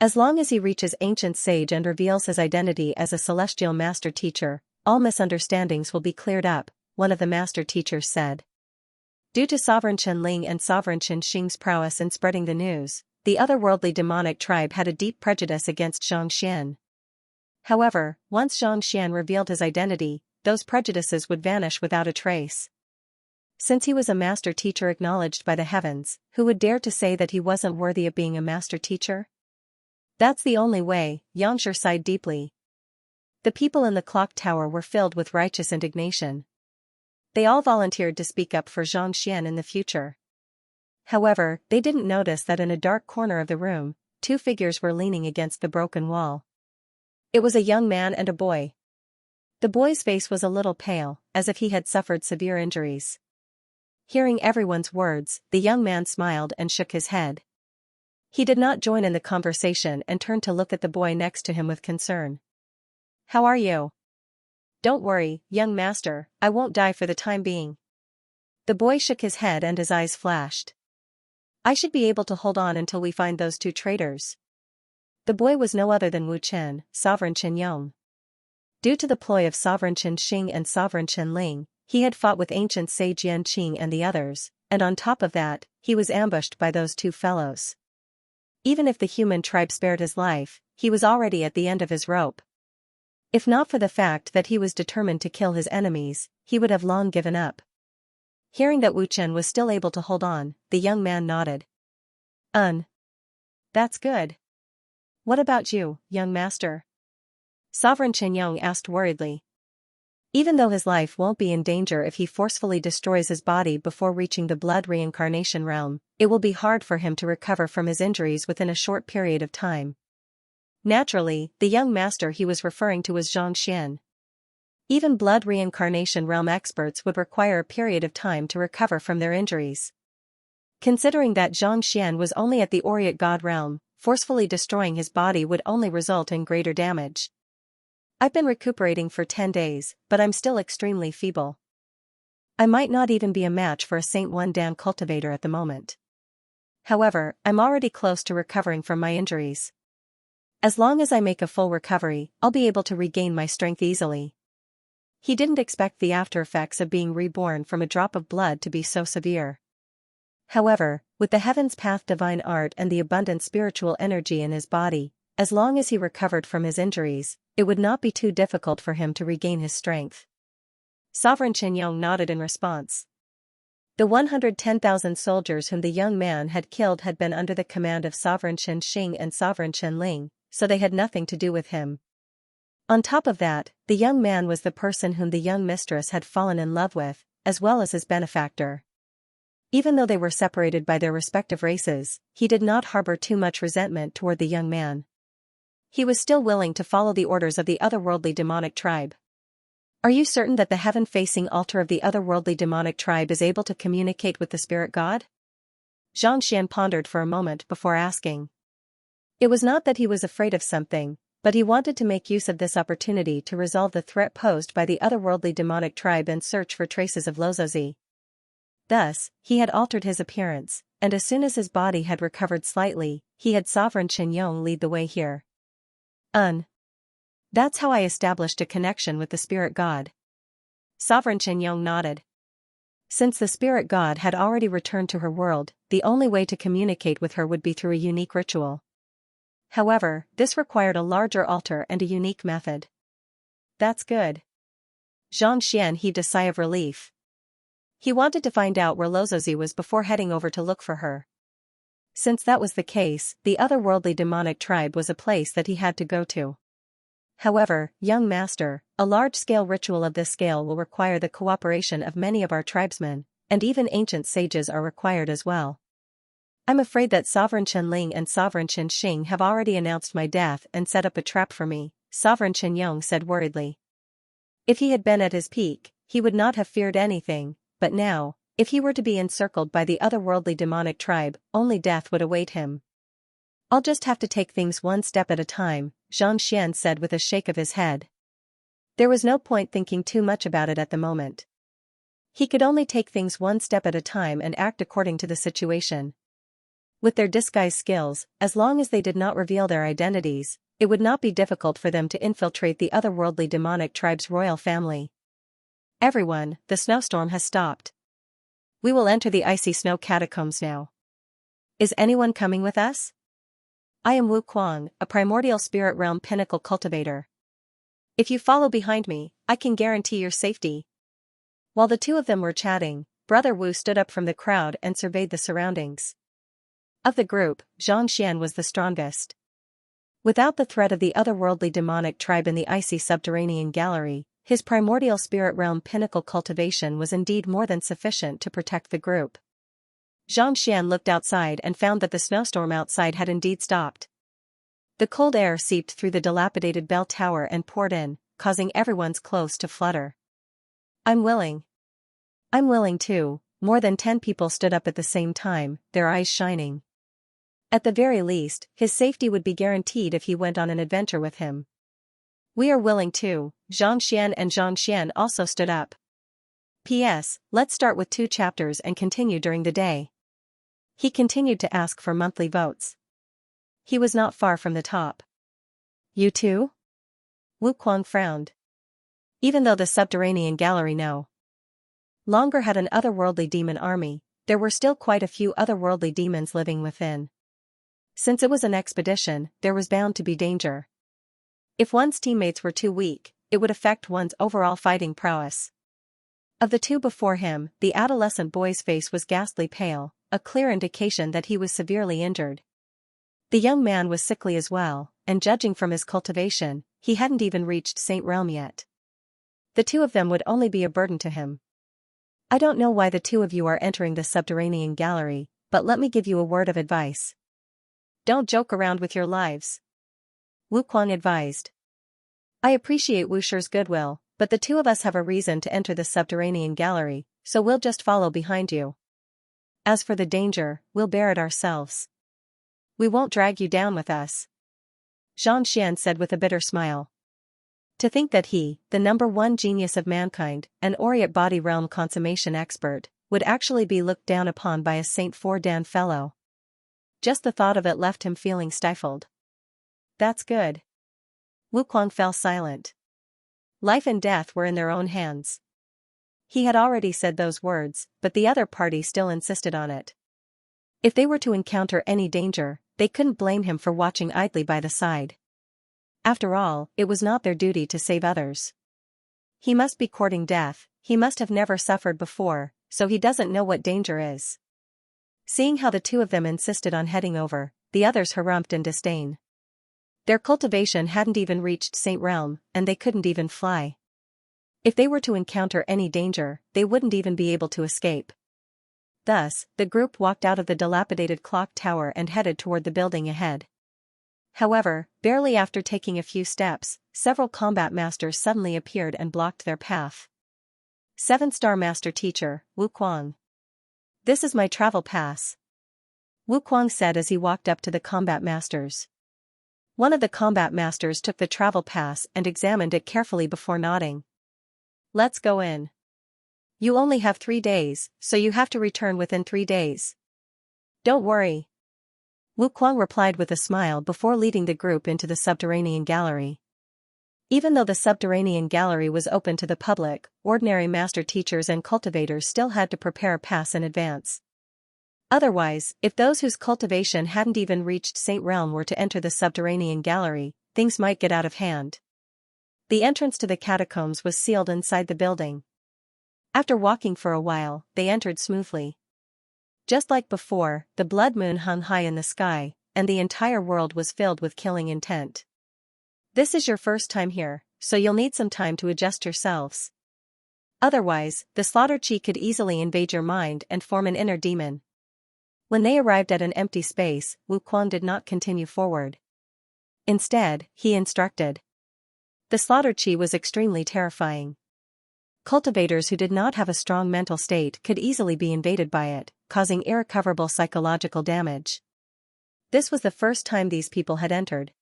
As long as he reaches ancient sage and reveals his identity as a celestial master teacher, all misunderstandings will be cleared up, one of the master teachers said. Due to Sovereign Chen Ling and Sovereign Chen Xing's prowess in spreading the news, the otherworldly demonic tribe had a deep prejudice against Xianxia. However, once Xianxia revealed his identity, those prejudices would vanish without a trace. Since he was a master teacher acknowledged by the heavens, who would dare to say that he wasn't worthy of being a master teacher? That's the only way, Xianxia sighed deeply. The people in the clock tower were filled with righteous indignation. They all volunteered to speak up for Xianxia in the future. However, they didn't notice that in a dark corner of the room, two figures were leaning against the broken wall. It was a young man and a boy. The boy's face was a little pale, as if he had suffered severe injuries. Hearing everyone's words, the young man smiled and shook his head. He did not join in the conversation and turned to look at the boy next to him with concern. "How are you?" "Don't worry, young master, I won't die for the time being." The boy shook his head and his eyes flashed. "I should be able to hold on until we find those two traitors." The boy was no other than Wu Chen, Sovereign Chen Yong. Due to the ploy of Sovereign Chen Xing and Sovereign Chen Ling, he had fought with ancient sage Yan Qing and the others, and on top of that, he was ambushed by those two fellows. Even if the human tribe spared his life, he was already at the end of his rope. If not for the fact that he was determined to kill his enemies, he would have long given up. Hearing that Wu Chen was still able to hold on, the young man nodded. That's good. What about you, young master?" Sovereign Chen Yong asked worriedly. Even though his life won't be in danger if he forcefully destroys his body before reaching the blood reincarnation realm, it will be hard for him to recover from his injuries within a short period of time. Naturally, the young master he was referring to was Xianxia. Even blood reincarnation realm experts would require a period of time to recover from their injuries. Considering that Xianxia was only at the Oriate God realm, forcefully destroying his body would only result in greater damage. "I've been recuperating for 10 days, but I'm still extremely feeble. I might not even be a match for a Saint One Dan cultivator at the moment. However, I'm already close to recovering from my injuries. As long as I make a full recovery, I'll be able to regain my strength easily." He didn't expect the after effects of being reborn from a drop of blood to be so severe. However, with the Heaven's Path divine art and the abundant spiritual energy in his body, as long as he recovered from his injuries, it would not be too difficult for him to regain his strength. Sovereign Chen Yong nodded in response. The 110,000 soldiers whom the young man had killed had been under the command of Sovereign Chen Xing and Sovereign Chen Ling, so they had nothing to do with him. On top of that, the young man was the person whom the young mistress had fallen in love with, as well as his benefactor. Even though they were separated by their respective races, he did not harbor too much resentment toward the young man. He was still willing to follow the orders of the otherworldly demonic tribe. "Are you certain that the heaven-facing altar of the otherworldly demonic tribe is able to communicate with the spirit god?" Xianxia pondered for a moment before asking. It was not that he was afraid of something, but he wanted to make use of this opportunity to resolve the threat posed by the otherworldly demonic tribe and search for traces of Lozozi. Thus, he had altered his appearance, and as soon as his body had recovered slightly, he had Sovereign Chen Yong lead the way here. That's how I established a connection with the spirit god." Sovereign Chen Yong nodded. Since the spirit god had already returned to her world, the only way to communicate with her would be through a unique ritual. However, this required a larger altar and a unique method. "That's good." Xianxia heaved a sigh of relief. He wanted to find out where Lozozi was before heading over to look for her. Since that was the case, the otherworldly demonic tribe was a place that he had to go to. However, young master, a large-scale ritual of this scale will require the cooperation of many of our tribesmen, and even ancient sages are required as well. I'm afraid that Sovereign Chen Ling and Sovereign Chen Xing have already announced my death and set up a trap for me, Sovereign Chen Yong said worriedly. If he had been at his peak, he would not have feared anything, but now, if he were to be encircled by the otherworldly demonic tribe, only death would await him. "I'll just have to take things one step at a time," Xianxia said with a shake of his head. There was no point thinking too much about it at the moment. He could only take things one step at a time and act according to the situation. With their disguise skills, as long as they did not reveal their identities, it would not be difficult for them to infiltrate the otherworldly demonic tribe's royal family. "Everyone, the snowstorm has stopped. We will enter the icy snow catacombs now." Is anyone coming with us? I am Wu Kuang, a primordial spirit realm pinnacle cultivator. If you follow behind me, I can guarantee your safety. While the two of them were chatting, Brother Wu stood up from the crowd and surveyed the surroundings. Of the group, Xianxia was the strongest. Without the threat of the otherworldly demonic tribe in the icy subterranean gallery, his primordial spirit realm pinnacle cultivation was indeed more than sufficient to protect the group. Xianxia looked outside and found that the snowstorm outside had indeed stopped. The cold air seeped through the dilapidated bell tower and poured in, causing everyone's clothes to flutter. I'm willing. I'm willing too. More than 10 people stood up at the same time, their eyes shining. At the very least, his safety would be guaranteed if he went on an adventure with him. We are willing too. Xianxia and Xianxia also stood up. P.S. Let's start with 2 chapters and continue during the day. He continued to ask for monthly votes. He was not far from the top. You too? Wu Kuang frowned. Even though the subterranean gallery no longer had an otherworldly demon army, there were still quite a few otherworldly demons living within. Since it was an expedition, there was bound to be danger. If one's teammates were too weak, it would affect one's overall fighting prowess. Of the 2 before him, the adolescent boy's face was ghastly pale, a clear indication that he was severely injured. The young man was sickly as well, and judging from his cultivation, he hadn't even reached Saint Realm yet. The 2 of them would only be a burden to him. I don't know why the 2 of you are entering the subterranean gallery, but let me give you a word of advice. Don't joke around with your lives. Wu Kuang advised. I appreciate Wu Shi's goodwill, but the 2 of us have a reason to enter the subterranean gallery, so we'll just follow behind you. As for the danger, we'll bear it ourselves. We won't drag you down with us. Xianxia said with a bitter smile. To think that he, the #1 genius of mankind, an Oriate body realm consummation expert, would actually be looked down upon by a Saint 4 Dan fellow. Just the thought of it left him feeling stifled. That's good. Wu Kuang fell silent. Life and death were in their own hands. He had already said those words, but the other party still insisted on it. If they were to encounter any danger, they couldn't blame him for watching idly by the side. After all, it was not their duty to save others. He must be courting death, he must have never suffered before, so he doesn't know what danger is. Seeing how the 2 of them insisted on heading over, the others harumphed in disdain. Their cultivation hadn't even reached Saint Realm, and they couldn't even fly. If they were to encounter any danger, they wouldn't even be able to escape. Thus, the group walked out of the dilapidated clock tower and headed toward the building ahead. However, barely after taking a few steps, several combat masters suddenly appeared and blocked their path. 7-star Master Teacher, Wu Kuang. This is my travel pass. Wu Kuang said as he walked up to the combat masters. One of the combat masters took the travel pass and examined it carefully before nodding. Let's go in. You only have 3 days, so you have to return within 3 days. Don't worry. Wu Kuang replied with a smile before leading the group into the subterranean gallery. Even though the subterranean gallery was open to the public, ordinary master teachers and cultivators still had to prepare a pass in advance. Otherwise, if those whose cultivation hadn't even reached Saint Realm were to enter the subterranean gallery, things might get out of hand. The entrance to the catacombs was sealed inside the building. After walking for a while, they entered smoothly. Just like before, the blood moon hung high in the sky, and the entire world was filled with killing intent. This is your first time here, so you'll need some time to adjust yourselves. Otherwise, the slaughter chi could easily invade your mind and form an inner demon. When they arrived at an empty space, Wu Kuang did not continue forward. Instead, he instructed. The slaughter chi was extremely terrifying. Cultivators who did not have a strong mental state could easily be invaded by it, causing irrecoverable psychological damage. This was the first time these people had entered.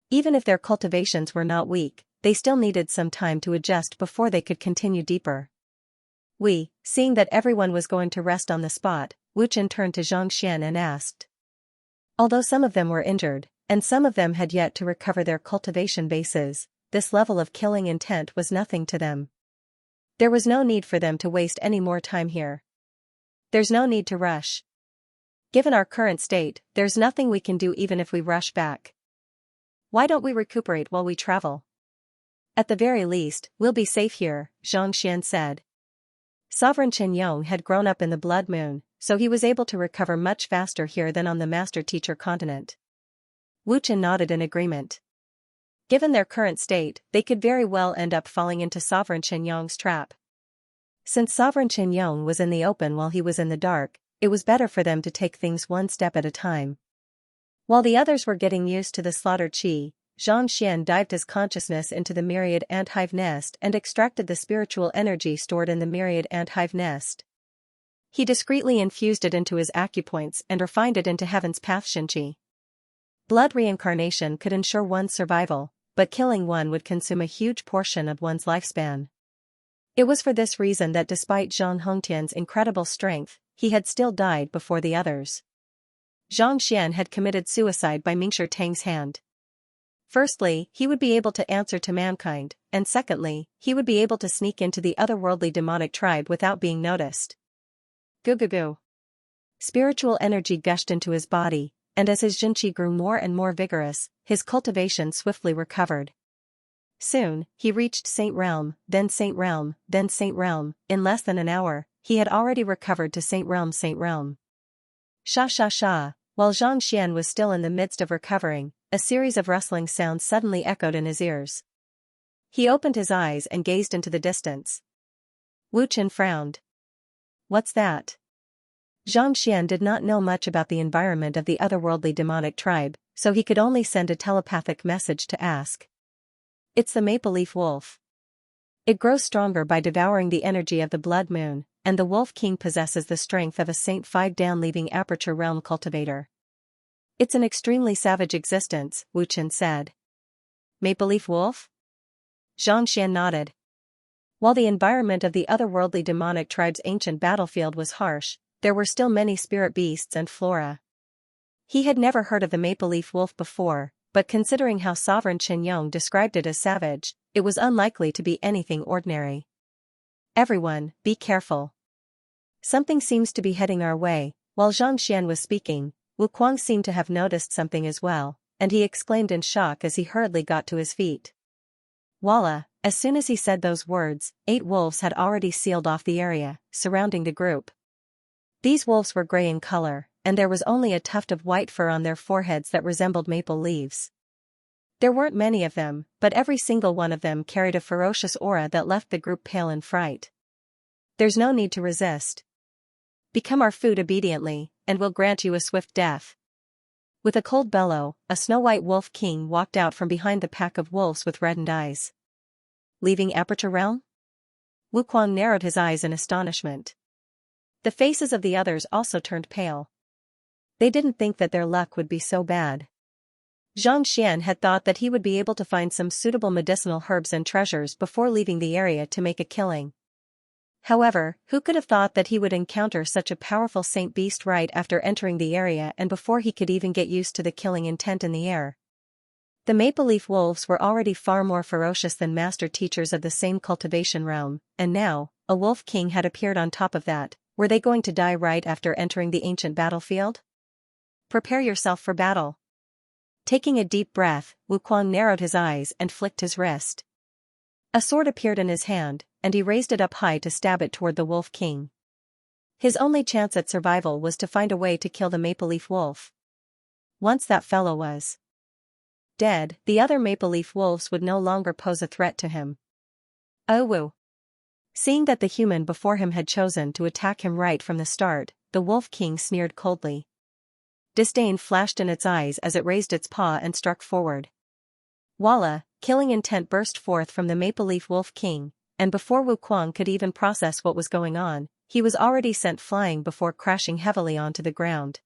Even if their cultivations were not weak, they still needed some time to adjust before they could continue deeper. Seeing that everyone was going to rest on the spot, Wu Chen turned to Xianxia and asked. Although some of them were injured, and some of them had yet to recover their cultivation bases, this level of killing intent was nothing to them. There was no need for them to waste any more time here. There's no need to rush. Given our current state, there's nothing we can do even if we rush back. Why don't we recuperate while we travel? At the very least, we'll be safe here, Xianxia said. Sovereign Qianyong had grown up in the Blood Moon, so he was able to recover much faster here than on the Master-Teacher continent. Wu Chen nodded in agreement. Given their current state, they could very well end up falling into Sovereign Qianyong's trap. Since Sovereign Qianyong was in the open while he was in the dark, it was better for them to take things one step at a time. While the others were getting used to the slaughtered qi, Xianxia dived his consciousness into the myriad ant hive nest and extracted the spiritual energy stored in the myriad ant hive nest. He discreetly infused it into his acupoints and refined it into Heaven's Path Xianxia. Blood reincarnation could ensure one's survival, but killing one would consume a huge portion of one's lifespan. It was for this reason that despite Zhang Hongtian's incredible strength, he had still died before the others. Zhang Xian had committed suicide by Mingshi Tang's hand. Firstly, he would be able to answer to mankind, and secondly, he would be able to sneak into the otherworldly demonic tribe without being noticed. Goo. Spiritual energy gushed into his body, and as his Jinqi grew more and more vigorous, his cultivation swiftly recovered. Soon, he reached Saint Realm, then Saint Realm, then Saint Realm. In less than an hour, he had already recovered to Saint Realm. Sha. While Zhang Xian was still in the midst of recovering, a series of rustling sounds suddenly echoed in his ears. He opened his eyes and gazed into the distance. Wu Chen frowned. What's that? Zhang Xian did not know much about the environment of the otherworldly demonic tribe, so he could only send a telepathic message to ask. It's the maple leaf wolf. It grows stronger by devouring the energy of the Blood Moon, and the Wolf King possesses the strength of a Saint 5 down leaving Aperture Realm cultivator. It's an extremely savage existence, Wu Chen said. Maple leaf wolf? Zhang Xian nodded. While the environment of the otherworldly demonic tribe's ancient battlefield was harsh, there were still many spirit beasts and flora. He had never heard of the maple leaf wolf before, but considering how Sovereign Qianyong described it as savage, it was unlikely to be anything ordinary. Everyone, be careful. Something seems to be heading our way. While Zhang Xian was speaking, Wu Kuang seemed to have noticed something as well, and he exclaimed in shock as he hurriedly got to his feet. Voila! As soon as he said those words, 8 wolves had already sealed off the area, surrounding the group. These wolves were gray in color, and there was only a tuft of white fur on their foreheads that resembled maple leaves. There weren't many of them, but every single one of them carried a ferocious aura that left the group pale in fright. There's no need to resist. Become our food obediently, and we'll grant you a swift death. With a cold bellow, a snow-white wolf king walked out from behind the pack of wolves with reddened eyes. Leaving Aperture Realm? Wu Kuang narrowed his eyes in astonishment. The faces of the others also turned pale. They didn't think that their luck would be so bad. Zhang Xian had thought that he would be able to find some suitable medicinal herbs and treasures before leaving the area to make a killing. However, who could have thought that he would encounter such a powerful saint beast right after entering the area and before he could even get used to the killing intent in the air? The maple leaf wolves were already far more ferocious than master teachers of the same cultivation realm, and now, a wolf king had appeared on top of that. Were they going to die right after entering the ancient battlefield? Prepare yourself for battle. Taking a deep breath, Wu Kuang narrowed his eyes and flicked his wrist. A sword appeared in his hand, and he raised it up high to stab it toward the Wolf King. His only chance at survival was to find a way to kill the maple leaf wolf. Once that fellow was dead, the other maple leaf wolves would no longer pose a threat to him. Oh woo! Seeing that the human before him had chosen to attack him right from the start, the Wolf King sneered coldly. Disdain flashed in its eyes as it raised its paw and struck forward. Voila! Killing intent burst forth from the Maple Leaf Wolf King, and before Wu Kuang could even process what was going on, he was already sent flying before crashing heavily onto the ground.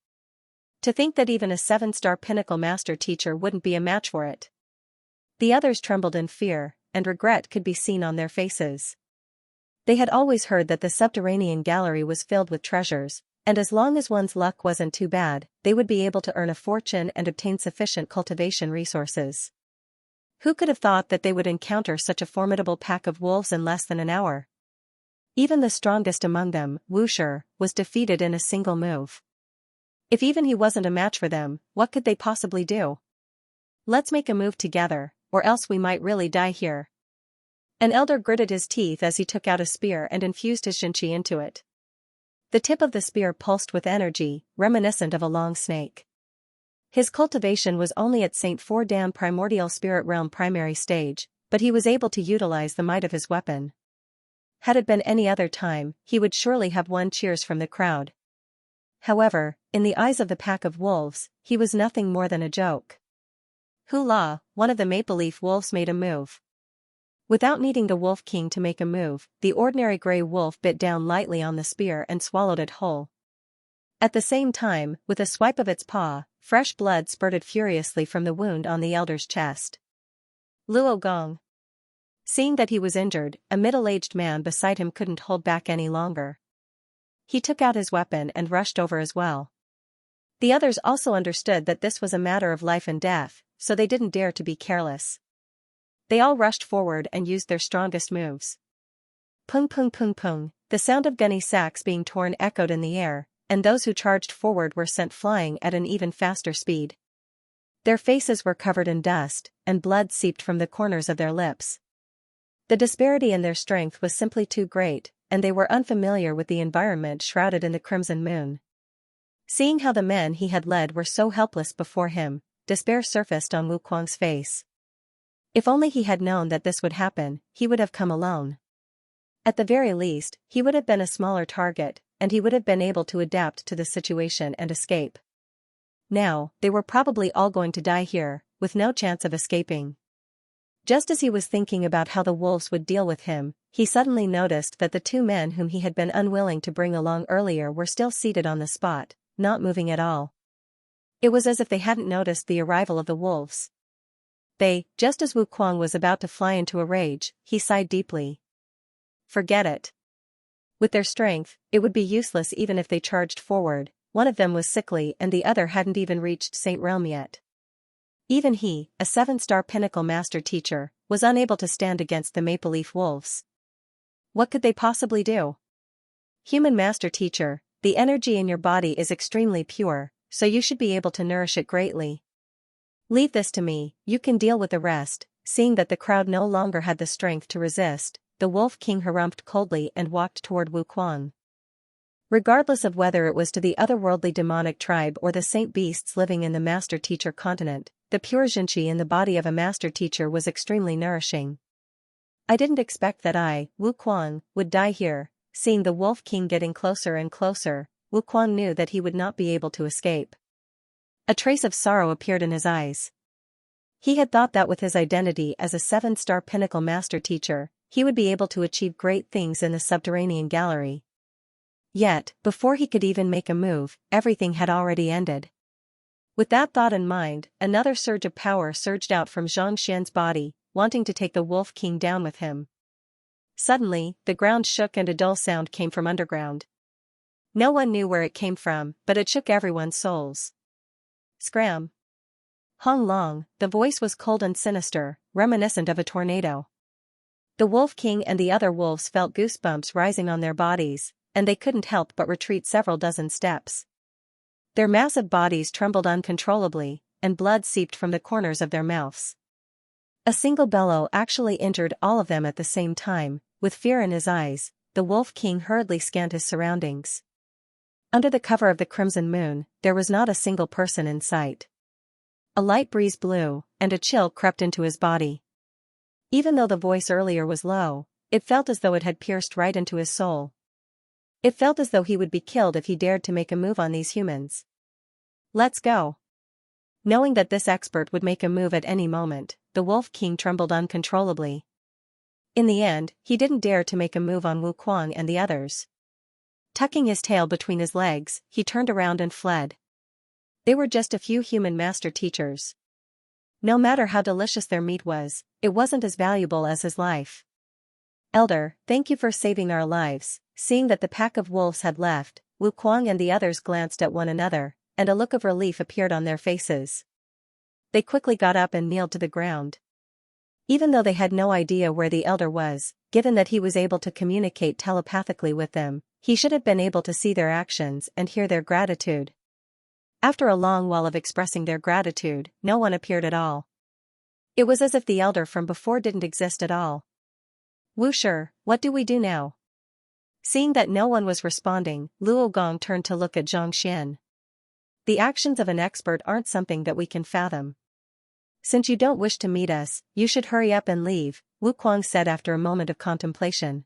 To think that even a 7-star pinnacle master teacher wouldn't be a match for it. The others trembled in fear, and regret could be seen on their faces. They had always heard that the subterranean gallery was filled with treasures, and as long as one's luck wasn't too bad, they would be able to earn a fortune and obtain sufficient cultivation resources. Who could have thought that they would encounter such a formidable pack of wolves in less than an hour? Even the strongest among them, Wu Shi, was defeated in a single move. If even he wasn't a match for them, what could they possibly do? Let's make a move together, or else we might really die here. An elder gritted his teeth as he took out a spear and infused his Xianxia into it. The tip of the spear pulsed with energy, reminiscent of a long snake. His cultivation was only at St. Four Dam Primordial Spirit Realm primary stage, but he was able to utilize the might of his weapon. Had it been any other time, he would surely have won cheers from the crowd. However, in the eyes of the pack of wolves, he was nothing more than a joke. Hula, one of the Maple Leaf wolves made a move. Without needing the Wolf King to make a move, the ordinary gray wolf bit down lightly on the spear and swallowed it whole. At the same time, with a swipe of its paw, fresh blood spurted furiously from the wound on the elder's chest. Luo Gong. Seeing that he was injured, a middle-aged man beside him couldn't hold back any longer. He took out his weapon and rushed over as well. The others also understood that this was a matter of life and death, so they didn't dare to be careless. They all rushed forward and used their strongest moves. Pung pung pung pung, the sound of gunny sacks being torn echoed in the air, and those who charged forward were sent flying at an even faster speed. Their faces were covered in dust, and blood seeped from the corners of their lips. The disparity in their strength was simply too great, and they were unfamiliar with the environment shrouded in the crimson moon. Seeing how the men he had led were so helpless before him, despair surfaced on Wu Kuang's face. If only he had known that this would happen, he would have come alone. At the very least, he would have been a smaller target, and he would have been able to adapt to the situation and escape. Now, they were probably all going to die here, with no chance of escaping. Just as he was thinking about how the wolves would deal with him, he suddenly noticed that the two men whom he had been unwilling to bring along earlier were still seated on the spot, not moving at all. It was as if they hadn't noticed the arrival of the wolves. Just as Wu Kuang was about to fly into a rage, he sighed deeply. Forget it. With their strength, it would be useless even if they charged forward. One of them was sickly and the other hadn't even reached Saint Realm yet. Even he, a 7-star pinnacle master teacher, was unable to stand against the Maple Leaf wolves. What could they possibly do? Human master teacher, the energy in your body is extremely pure, so you should be able to nourish it greatly. Leave this to me, you can deal with the rest. Seeing that the crowd no longer had the strength to resist, the Wolf King harumphed coldly and walked toward Wu Kuang. Regardless of whether it was to the otherworldly demonic tribe or the saint beasts living in the master teacher continent, the pure Xianxia in the body of a master teacher was extremely nourishing. I didn't expect that Wu Kuang, would die here. Seeing the Wolf King getting closer and closer, Wu Kuang knew that he would not be able to escape. A trace of sorrow appeared in his eyes. He had thought that with his identity as a 7-star pinnacle master teacher, he would be able to achieve great things in the subterranean gallery. Yet, before he could even make a move, everything had already ended. With that thought in mind, another surge of power surged out from Xianxia's body, wanting to take the Wolf King down with him. Suddenly, the ground shook and a dull sound came from underground. No one knew where it came from, but it shook everyone's souls. Scram. Hong Long, the voice was cold and sinister, reminiscent of a tornado. The Wolf King and the other wolves felt goosebumps rising on their bodies, and they couldn't help but retreat several dozen steps. Their massive bodies trembled uncontrollably, and blood seeped from the corners of their mouths. A single bellow actually injured all of them at the same time. With fear in his eyes, the Wolf King hurriedly scanned his surroundings. Under the cover of the crimson moon, there was not a single person in sight. A light breeze blew, and a chill crept into his body. Even though the voice earlier was low, it felt as though it had pierced right into his soul. It felt as though he would be killed if he dared to make a move on these humans. Let's go. Knowing that this expert would make a move at any moment, the Wolf King trembled uncontrollably. In the end, he didn't dare to make a move on Wu Kuang and the others. Tucking his tail between his legs, he turned around and fled. They were just a few human master teachers. No matter how delicious their meat was, it wasn't as valuable as his life. Elder, thank you for saving our lives. Seeing that the pack of wolves had left, Wu Kuang and the others glanced at one another, and a look of relief appeared on their faces. They quickly got up and kneeled to the ground. Even though they had no idea where the elder was, given that he was able to communicate telepathically with them, he should have been able to see their actions and hear their gratitude. After a long while of expressing their gratitude, no one appeared at all. It was as if the elder from before didn't exist at all. Wushi, what do we do now? Seeing that no one was responding, Luo Gong turned to look at Xianxia. The actions of an expert aren't something that we can fathom. Since you don't wish to meet us, you should hurry up and leave, Wu Kuang said after a moment of contemplation.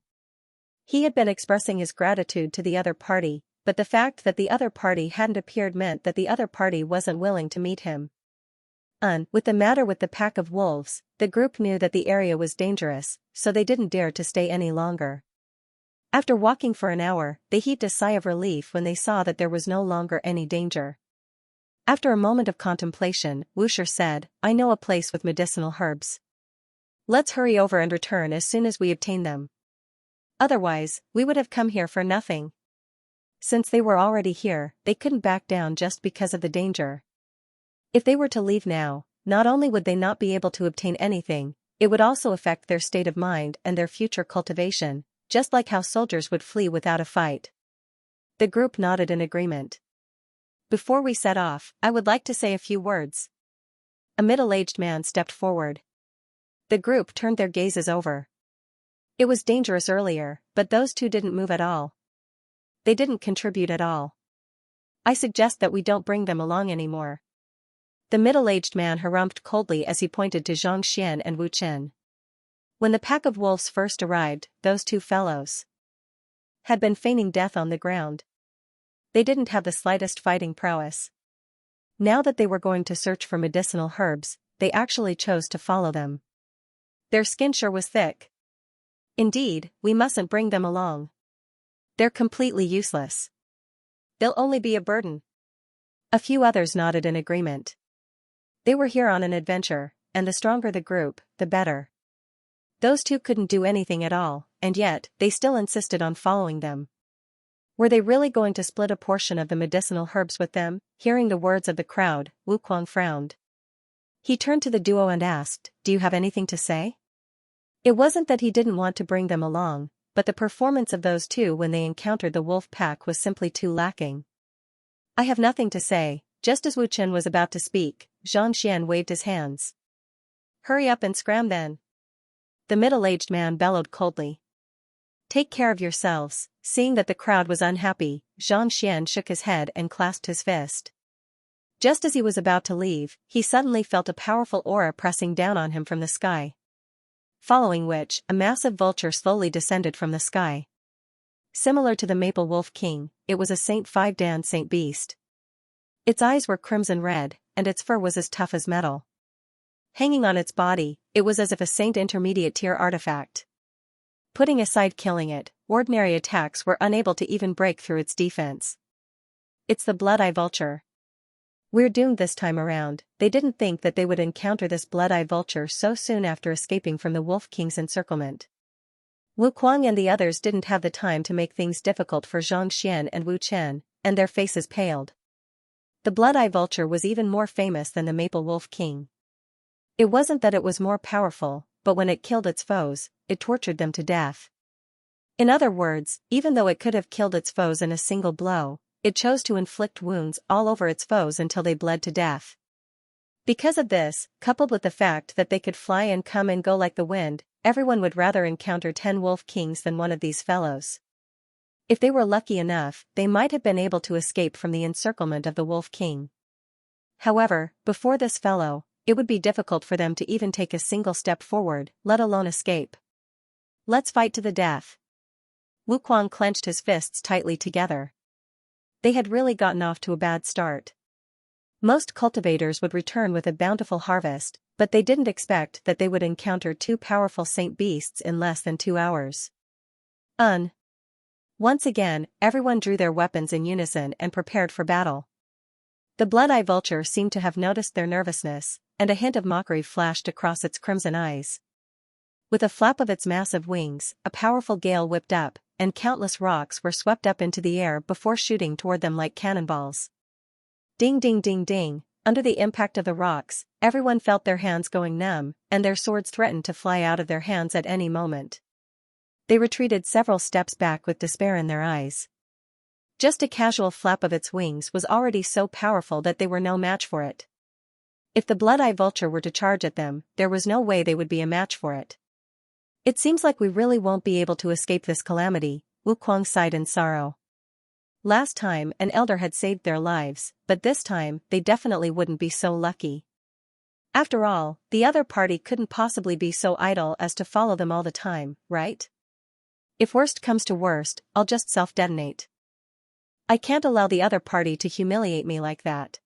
He had been expressing his gratitude to the other party, but the fact that the other party hadn't appeared meant that the other party wasn't willing to meet him. With the matter with the pack of wolves, the group knew that the area was dangerous, so they didn't dare to stay any longer. After walking for an hour, they heaved a sigh of relief when they saw that there was no longer any danger. After a moment of contemplation, Wushi said, I know a place with medicinal herbs. Let's hurry over and return as soon as we obtain them. Otherwise, we would have come here for nothing. Since they were already here, they couldn't back down just because of the danger. If they were to leave now, not only would they not be able to obtain anything, it would also affect their state of mind and their future cultivation, just like how soldiers would flee without a fight. The group nodded in agreement. Before we set off, I would like to say a few words. A middle-aged man stepped forward. The group turned their gazes over. It was dangerous earlier, but those two didn't move at all. They didn't contribute at all. I suggest that we don't bring them along anymore. The middle-aged man harumphed coldly as he pointed to Xianxia and Wu Chen. When the pack of wolves first arrived, those two fellows had been feigning death on the ground. They didn't have the slightest fighting prowess. Now that they were going to search for medicinal herbs, they actually chose to follow them. Their skin sure was thick. Indeed, we mustn't bring them along. They're completely useless. They'll only be a burden. A few others nodded in agreement. They were here on an adventure, and the stronger the group, the better. Those two couldn't do anything at all, and yet, they still insisted on following them. Were they really going to split a portion of the medicinal herbs with them? Hearing the words of the crowd, Wu Kuang frowned. He turned to the duo and asked, Do you have anything to say? It wasn't that he didn't want to bring them along, but the performance of those two when they encountered the wolf pack was simply too lacking. I have nothing to say. Just as Wu Chen was about to speak, Xianxia waved his hands. Hurry up and scram then. The middle-aged man bellowed coldly. Take care of yourselves. Seeing that the crowd was unhappy, Xianxia shook his head and clasped his fist. Just as he was about to leave, he suddenly felt a powerful aura pressing down on him from the sky. Following which, a massive vulture slowly descended from the sky. Similar to the Maple Wolf King, it was a Saint 5-Dan Saint Beast. Its eyes were crimson red, and its fur was as tough as metal. Hanging on its body, it was as if a Saint Intermediate tier artifact. Putting aside killing it, ordinary attacks were unable to even break through its defense. It's the Blood-Eye Vulture. We're doomed this time around. They didn't think that they would encounter this Blood-Eye Vulture so soon after escaping from the Wolf King's encirclement. Wu Kuang and the others didn't have the time to make things difficult for Xianxia and Wu Chen, and their faces paled. The Blood-Eye Vulture was even more famous than the Maple Wolf King. It wasn't that it was more powerful, but when it killed its foes, it tortured them to death. In other words, even though it could have killed its foes in a single blow, it chose to inflict wounds all over its foes until they bled to death. Because of this, coupled with the fact that they could fly and come and go like the wind, everyone would rather encounter 10 Wolf Kings than one of these fellows. If they were lucky enough, they might have been able to escape from the encirclement of the Wolf King. However, before this fellow, it would be difficult for them to even take a single step forward, let alone escape. Let's fight to the death. Wu Kuang clenched his fists tightly together. They had really gotten off to a bad start. Most cultivators would return with a bountiful harvest, but they didn't expect that they would encounter 2 powerful saint beasts in less than 2 hours. Once again, everyone drew their weapons in unison and prepared for battle. The Blood-Eye Vulture seemed to have noticed their nervousness, and a hint of mockery flashed across its crimson eyes. With a flap of its massive wings, a powerful gale whipped up, and countless rocks were swept up into the air before shooting toward them like cannonballs. Ding ding ding ding, under the impact of the rocks, everyone felt their hands going numb, and their swords threatened to fly out of their hands at any moment. They retreated several steps back with despair in their eyes. Just a casual flap of its wings was already so powerful that they were no match for it. If the blood-eye vulture were to charge at them, there was no way they would be a match for it. It seems like we really won't be able to escape this calamity, Wuquang sighed in sorrow. Last time an elder had saved their lives, but this time they definitely wouldn't be so lucky. After all, the other party couldn't possibly be so idle as to follow them all the time, right? If worst comes to worst, I'll just self-detonate. I can't allow the other party to humiliate me like that.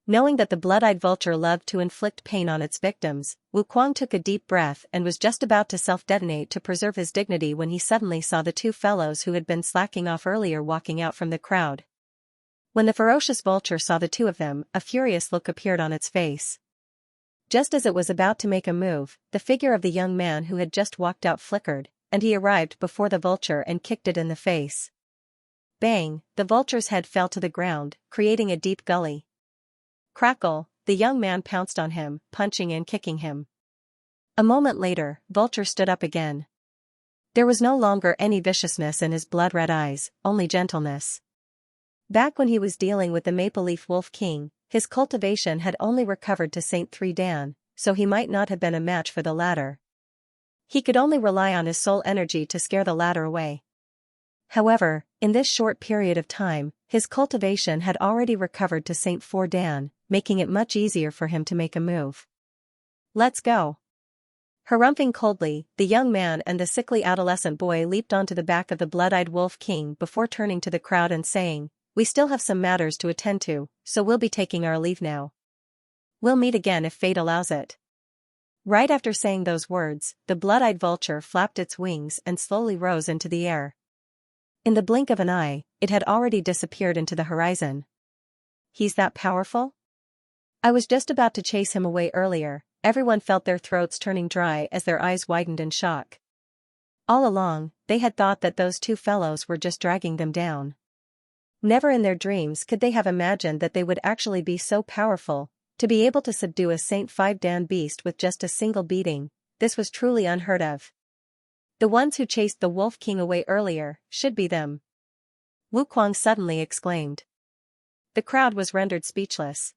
Knowing that the blood-eyed vulture loved to inflict pain on its victims, Wuquang took a deep breath and was just about to self-detonate to preserve his dignity when he suddenly saw the two fellows who had been slacking off earlier walking out from the crowd. When the ferocious vulture saw the two of them, a furious look appeared on its face. Just as it was about to make a move, the figure of the young man who had just walked out flickered, and he arrived before the vulture and kicked it in the face. Bang, the vulture's head fell to the ground, creating a deep gully. Crackle, the young man pounced on him, punching and kicking him. A moment later, Vulture stood up again. There was no longer any viciousness in his blood-red eyes, only gentleness. Back when he was dealing with the Maple Leaf Wolf King, his cultivation had only recovered to Saint 3 Dan, so he might not have been a match for the latter. He could only rely on his soul energy to scare the latter away. However, in this short period of time, his cultivation had already recovered to Saint 4 Dan, making it much easier for him to make a move. Let's go. Harumphing coldly, the young man and the sickly adolescent boy leaped onto the back of the blood-eyed Wolf King before turning to the crowd and saying, "We still have some matters to attend to, so we'll be taking our leave now. We'll meet again if fate allows it." Right after saying those words, the blood-eyed vulture flapped its wings and slowly rose into the air. In the blink of an eye, it had already disappeared into the horizon. He's that powerful? I was just about to chase him away earlier. Everyone felt their throats turning dry as their eyes widened in shock. All along, they had thought that those two fellows were just dragging them down. Never in their dreams could they have imagined that they would actually be so powerful, to be able to subdue a Saint 5 Dan beast with just a single beating. This was truly unheard of. The ones who chased the Wolf King away earlier should be them. Wuquang suddenly exclaimed. The crowd was rendered speechless.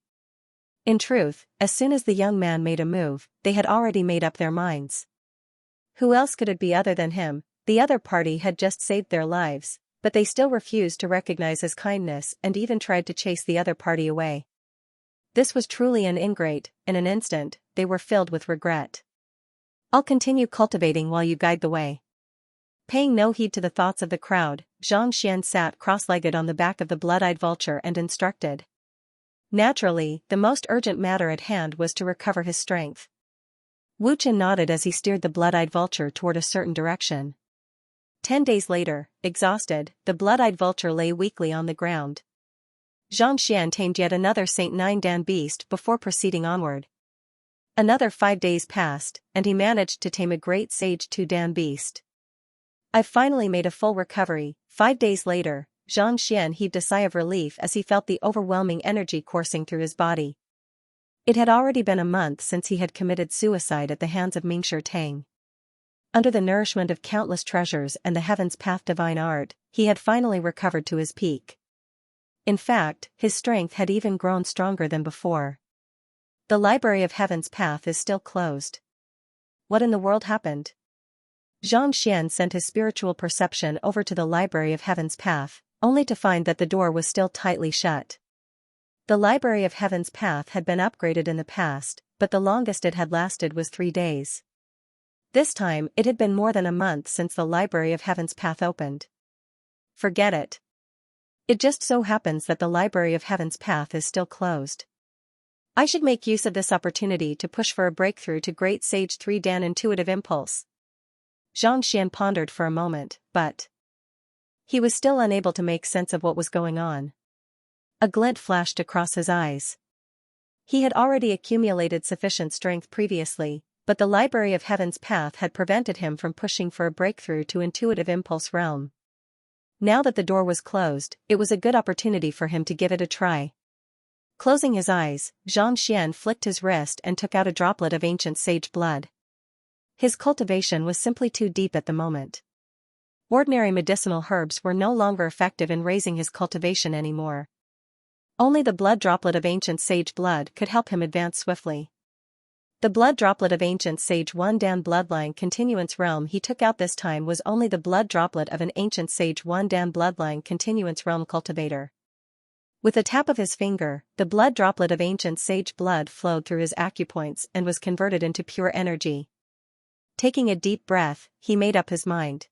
In truth, as soon as the young man made a move, they had already made up their minds. Who else could it be other than him? The other party had just saved their lives, but they still refused to recognize his kindness and even tried to chase the other party away. This was truly an ingrate. In an instant, they were filled with regret. I'll continue cultivating while you guide the way. Paying no heed to the thoughts of the crowd, Xianxia sat cross-legged on the back of the blood-eyed vulture and instructed. Naturally, the most urgent matter at hand was to recover his strength. Wu Chen nodded as he steered the blood-eyed vulture toward a certain direction. 10 days later, exhausted, the blood-eyed vulture lay weakly on the ground. Xianxia tamed yet another Saint 9 Dan beast before proceeding onward. Another 5 days passed, and he managed to tame a great Sage 2 Dan beast. I've finally made a full recovery. 5 days later, Xianxia heaved a sigh of relief as he felt the overwhelming energy coursing through his body. It had already been a month since he had committed suicide at the hands of Mingshi Tang. Under the nourishment of countless treasures and the Heaven's Path divine art, he had finally recovered to his peak. In fact, his strength had even grown stronger than before. The Library of Heaven's Path is still closed. What in the world happened? Xianxia sent his spiritual perception over to the Library of Heaven's Path, only to find that the door was still tightly shut. The Library of Heaven's Path had been upgraded in the past, but the longest it had lasted was 3 days. This time, it had been more than a month since the Library of Heaven's Path opened. Forget it. It just so happens that the Library of Heaven's Path is still closed. I should make use of this opportunity to push for a breakthrough to Great Sage 3 Dan Intuitive Impulse. Xianxia pondered for a moment, but he was still unable to make sense of what was going on. A glint flashed across his eyes. He had already accumulated sufficient strength previously, but the Library of Heaven's Path had prevented him from pushing for a breakthrough to Intuitive Impulse realm. Now that the door was closed, it was a good opportunity for him to give it a try. Closing his eyes, Xianxia flicked his wrist and took out a droplet of ancient sage blood. His cultivation was simply too deep at the moment. Ordinary medicinal herbs were no longer effective in raising his cultivation anymore. Only the blood droplet of ancient sage blood could help him advance swiftly. The blood droplet of ancient sage 1 Dan bloodline continuance realm he took out this time was only the blood droplet of an ancient sage 1 Dan bloodline continuance realm cultivator. With a tap of his finger, the blood droplet of ancient sage blood flowed through his acupoints and was converted into pure energy. Taking a deep breath, he made up his mind.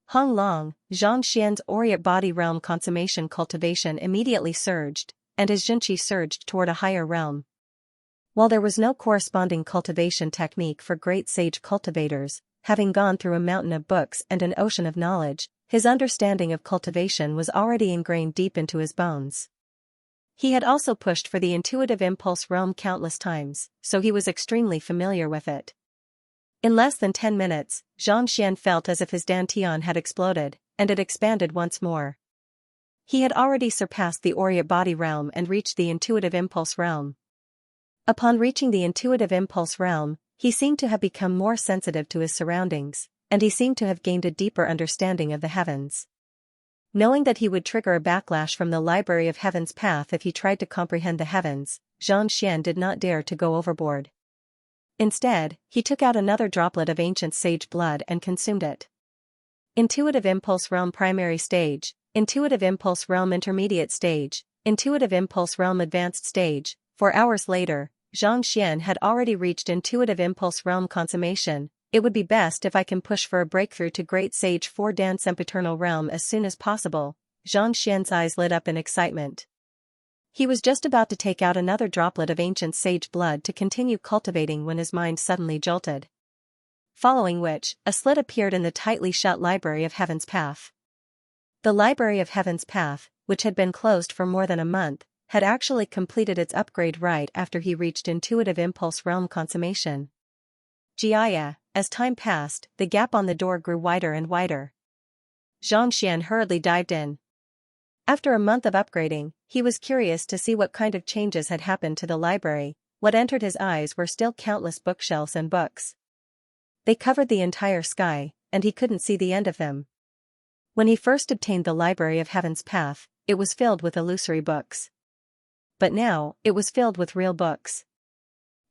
Hong Long, Xianxia's Orient body realm consummation cultivation immediately surged, and his Jinqi surged toward a higher realm. While there was no corresponding cultivation technique for great sage cultivators, having gone through a mountain of books and an ocean of knowledge, his understanding of cultivation was already ingrained deep into his bones. He had also pushed for the intuitive impulse realm countless times, so he was extremely familiar with it. In less than 10 minutes, Xianxia felt as if his dantian had exploded, and it expanded once more. He had already surpassed the Orient body realm and reached the intuitive impulse realm. Upon reaching the intuitive impulse realm, he seemed to have become more sensitive to his surroundings, and he seemed to have gained a deeper understanding of the heavens. Knowing that he would trigger a backlash from the Library of Heaven's path if he tried to comprehend the heavens, Xianxia did not dare to go overboard. Instead, he took out another droplet of ancient sage blood and consumed it. Intuitive Impulse Realm Primary Stage, Intuitive Impulse Realm Intermediate Stage, Intuitive Impulse Realm Advanced Stage. 4 hours later, Xianxia had already reached Intuitive Impulse Realm Consummation. It would be best if I can push for a breakthrough to Great Sage 4 Dan Sempiternal Realm as soon as possible. Xianxia's eyes lit up in excitement. He was just about to take out another droplet of ancient sage blood to continue cultivating when his mind suddenly jolted. Following which, a slit appeared in the tightly shut Library of Heaven's path. The Library of Heaven's path, which had been closed for more than a month, had actually completed its upgrade right after he reached Intuitive Impulse Realm Consummation. Xianxia, as time passed, the gap on the door grew wider and wider. Xianxia hurriedly dived in. After a month of upgrading, he was curious to see what kind of changes had happened to the library. What entered his eyes were still countless bookshelves and books. They covered the entire sky, and he couldn't see the end of them. When he first obtained the Library of Heaven's path, it was filled with illusory books. But now, it was filled with real books.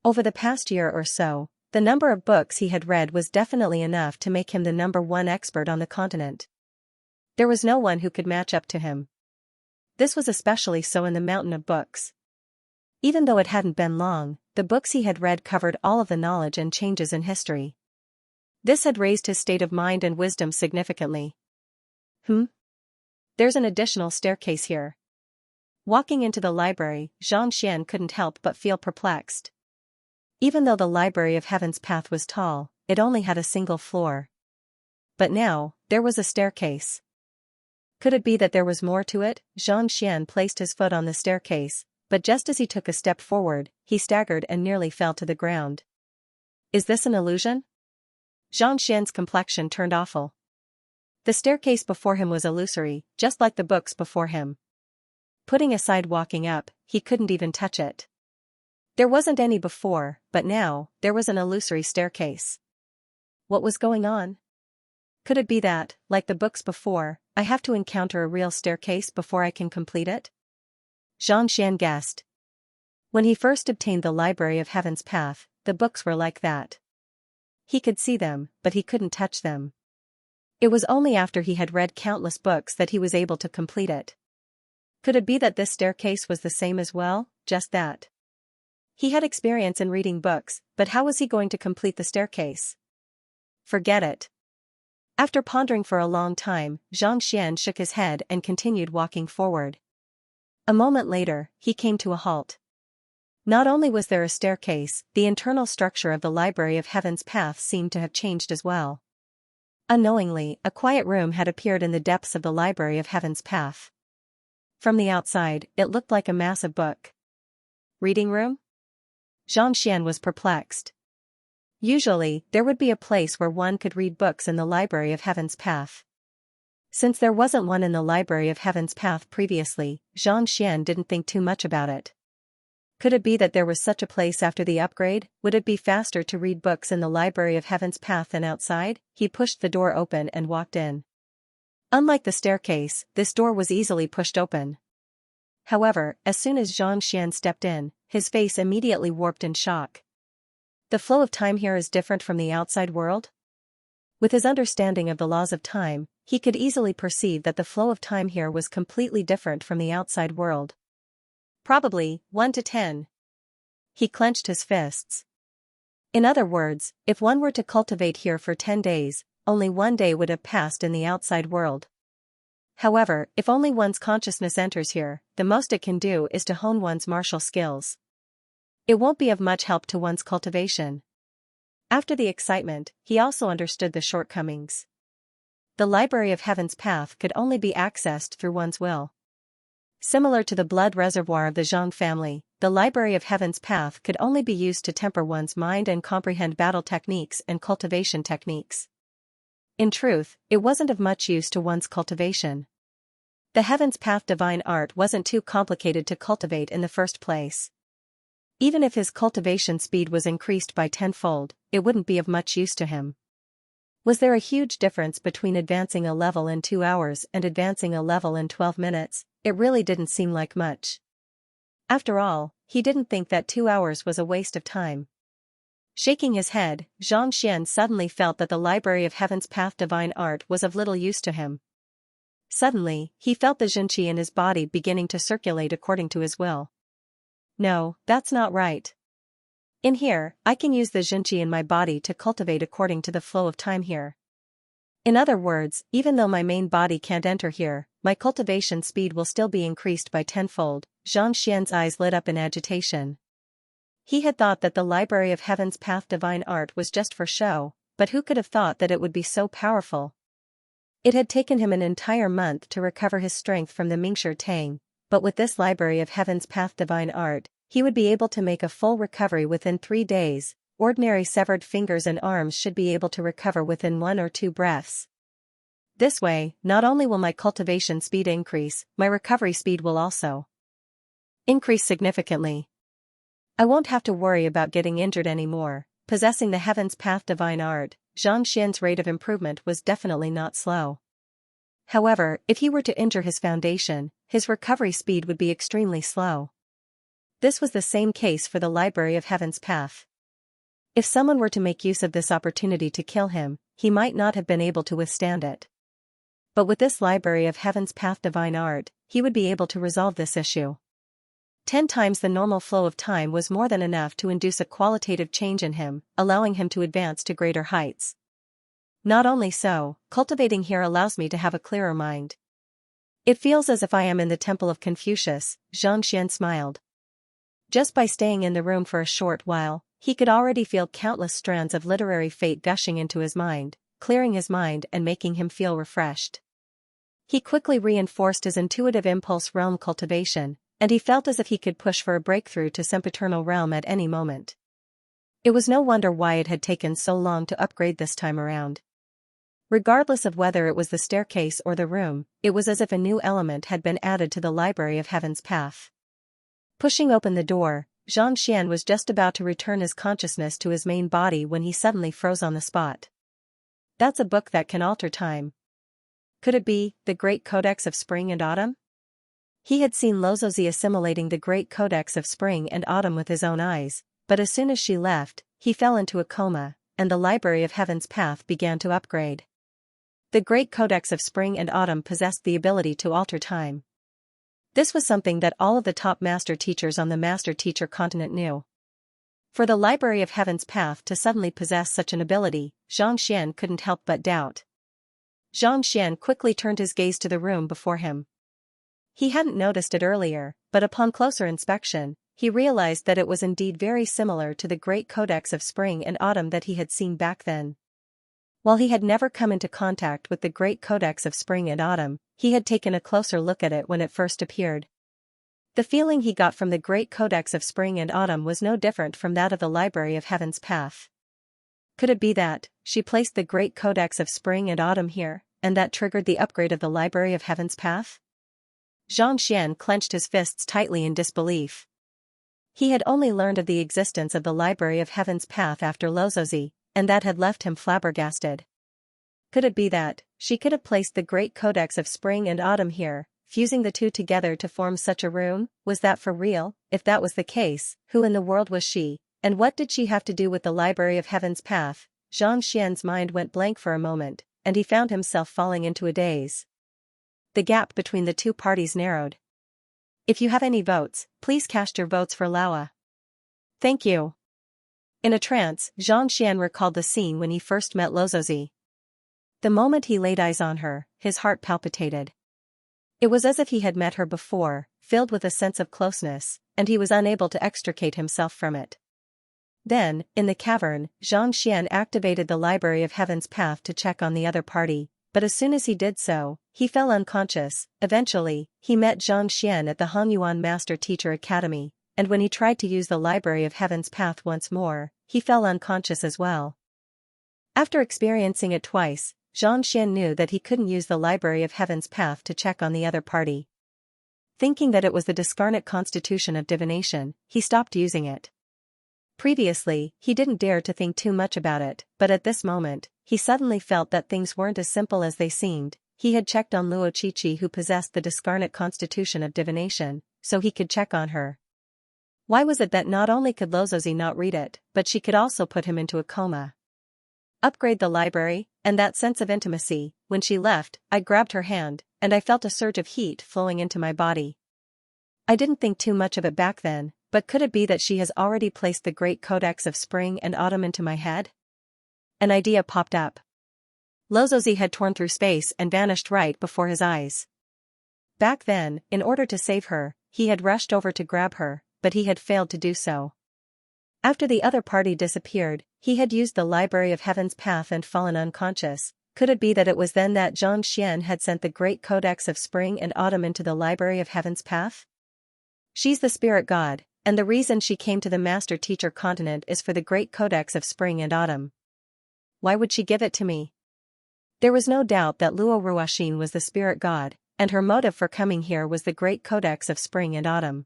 Over the past year or so, the number of books he had read was definitely enough to make him the #1 expert on the continent. There was no one who could match up to him. This was especially so in the mountain of books. Even though it hadn't been long, the books he had read covered all of the knowledge and changes in history. This had raised his state of mind and wisdom significantly. There's an additional staircase here. Walking into the library, Xianxia couldn't help but feel perplexed. Even though the Library of Heaven's path was tall, it only had a single floor. But now, there was a staircase. Could it be that there was more to it? Xianxia placed his foot on the staircase, but just as he took a step forward, he staggered and nearly fell to the ground. Is this an illusion? Xianxia's complexion turned awful. The staircase before him was illusory, just like the books before him. Putting aside walking up, he couldn't even touch it. There wasn't any before, but now, there was an illusory staircase. What was going on? Could it be that, like the books before, I have to encounter a real staircase before I can complete it? Xianxia guessed. When he first obtained the Library of Heaven's path, the books were like that. He could see them, but he couldn't touch them. It was only after he had read countless books that he was able to complete it. Could it be that this staircase was the same as well? Just that. He had experience in reading books, but how was he going to complete the staircase? Forget it. After pondering for a long time, Xianxia shook his head and continued walking forward. A moment later, he came to a halt. Not only was there a staircase, the internal structure of the Library of Heaven's path seemed to have changed as well. Unknowingly, a quiet room had appeared in the depths of the Library of Heaven's path. From the outside, it looked like a massive book. Reading room? Xianxia was perplexed. Usually, there would be a place where one could read books in the Library of Heaven's path. Since there wasn't one in the Library of Heaven's path previously, Xianxia didn't think too much about it. Could it be that there was such a place after the upgrade? Would it be faster to read books in the Library of Heaven's path than outside? He pushed the door open and walked in. Unlike the staircase, this door was easily pushed open. However, as soon as Xianxia stepped in, his face immediately warped in shock. The flow of time here is different from the outside world? With his understanding of the laws of time, he could easily perceive that the flow of time here was completely different from the outside world. Probably, 1 to 10. He clenched his fists. In other words, if one were to cultivate here for 10 days, only 1 day would have passed in the outside world. However, if only one's consciousness enters here, the most it can do is to hone one's martial skills. It won't be of much help to one's cultivation. After the excitement, he also understood the shortcomings. The Library of Heaven's path could only be accessed through one's will. Similar to the blood reservoir of the Zhang family, the Library of Heaven's path could only be used to temper one's mind and comprehend battle techniques and cultivation techniques. In truth, it wasn't of much use to one's cultivation. The Heaven's Path divine art wasn't too complicated to cultivate in the first place. Even if his cultivation speed was increased by tenfold, it wouldn't be of much use to him. Was there a huge difference between advancing a level in 2 hours and advancing a level in 12 minutes? It really didn't seem like much. After all, he didn't think that 2 hours was a waste of time. Shaking his head, Xianxia suddenly felt that the Library of Heaven's Path divine art was of little use to him. Suddenly, he felt the Xianxia in his body beginning to circulate according to his will. No, that's not right. In here, I can use the Xianxia in my body to cultivate according to the flow of time here. In other words, even though my main body can't enter here, my cultivation speed will still be increased by tenfold. Xianxia's eyes lit up in agitation. He had thought that the Library of Heaven's Path divine art was just for show, but who could have thought that it would be so powerful? It had taken him an entire month to recover his strength from the Mingshi Tang, but with this Library of Heaven's Path divine art, he would be able to make a full recovery within 3 days. Ordinary severed fingers and arms should be able to recover within 1 or 2 breaths. This way, not only will my cultivation speed increase, my recovery speed will also increase significantly. I won't have to worry about getting injured anymore. Possessing the Heaven's Path divine art, Xianxia's rate of improvement was definitely not slow. However, if he were to injure his foundation, his recovery speed would be extremely slow. This was the same case for the Library of Heaven's Path. If someone were to make use of this opportunity to kill him, he might not have been able to withstand it. But with this Library of Heaven's Path divine art, he would be able to resolve this issue. 10 times the normal flow of time was more than enough to induce a qualitative change in him, allowing him to advance to greater heights. Not only so, cultivating here allows me to have a clearer mind. It feels as if I am in the temple of Confucius. Xianxia smiled. Just by staying in the room for a short while, he could already feel countless strands of literary fate gushing into his mind, clearing his mind and making him feel refreshed. He quickly reinforced his intuitive impulse realm cultivation, and he felt as if he could push for a breakthrough to sempiternal realm at any moment. It was no wonder why it had taken so long to upgrade this time around. Regardless of whether it was the staircase or the room, it was as if a new element had been added to the Library of Heaven's Path. Pushing open the door, Xianxia was just about to return his consciousness to his main body when he suddenly froze on the spot. That's a book that can alter time. Could it be the Great Codex of Spring and Autumn? He had seen Lozozi assimilating the Great Codex of Spring and Autumn with his own eyes, but as soon as she left, he fell into a coma, and the Library of Heaven's Path began to upgrade. The Great Codex of Spring and Autumn possessed the ability to alter time. This was something that all of the top master teachers on the Master Teacher continent knew. For the Library of Heaven's Path to suddenly possess such an ability, Xianxia couldn't help but doubt. Xianxia quickly turned his gaze to the room before him. He hadn't noticed it earlier, but upon closer inspection, he realized that it was indeed very similar to the Great Codex of Spring and Autumn that he had seen back then. While he had never come into contact with the Great Codex of Spring and Autumn, he had taken a closer look at it when it first appeared. The feeling he got from the Great Codex of Spring and Autumn was no different from that of the Library of Heaven's Path. Could it be that she placed the Great Codex of Spring and Autumn here, and that triggered the upgrade of the Library of Heaven's Path? Xianxia clenched his fists tightly in disbelief. He had only learned of the existence of the Library of Heaven's Path after Lozozi, and that had left him flabbergasted. Could it be that she could have placed the great codex of spring and autumn here, fusing the two together to form such a room. Was that for real? If that was the case, who in the world was she, and what did she have to do with the Library of Heaven's Path? Xianxia's mind went blank for a moment, and he found himself falling into a daze. The gap between the two parties narrowed. If you have any votes, please cast your votes for Laowa. Thank you. In a trance, Xianxian recalled the scene when he first met Luozi. The moment he laid eyes on her, his heart palpitated. It was as if he had met her before, filled with a sense of closeness, and he was unable to extricate himself from it. Then, in the cavern, Xianxian activated the Library of Heaven's Path to check on the other party, but as soon as he did so, he fell unconscious. Eventually, he met Xianxian at the Hanyuan Master Teacher Academy, and when he tried to use the Library of Heaven's Path once more, he fell unconscious as well. After experiencing it twice, Xianxian knew that he couldn't use the Library of Heaven's Path to check on the other party. Thinking that it was the discarnate constitution of divination, he stopped using it. Previously, he didn't dare to think too much about it, but at this moment, he suddenly felt that things weren't as simple as they seemed. He had checked on Luo Qiqi, who possessed the discarnate constitution of divination, so he could check on her. Why was it that not only could Luozi not read it, but she could also put him into a coma? Upgrade the library, and that sense of intimacy. When she left, I grabbed her hand, and I felt a surge of heat flowing into my body. I didn't think too much of it back then, but could it be that she has already placed the great codex of spring and autumn into my head? An idea popped up. Luozi had torn through space and vanished right before his eyes. Back then, in order to save her, he had rushed over to grab her, but he had failed to do so. After the other party disappeared, he had used the Library of Heaven's Path and fallen unconscious. Could it be that it was then that Xianxian had sent the great codex of spring and autumn into the Library of Heaven's Path? She's the spirit god, and the reason she came to the Master Teacher continent is for the great codex of spring and autumn. Why would she give it to me? There was no doubt that Luo Ruoxin was the spirit god, and her motive for coming here was the great codex of spring and autumn.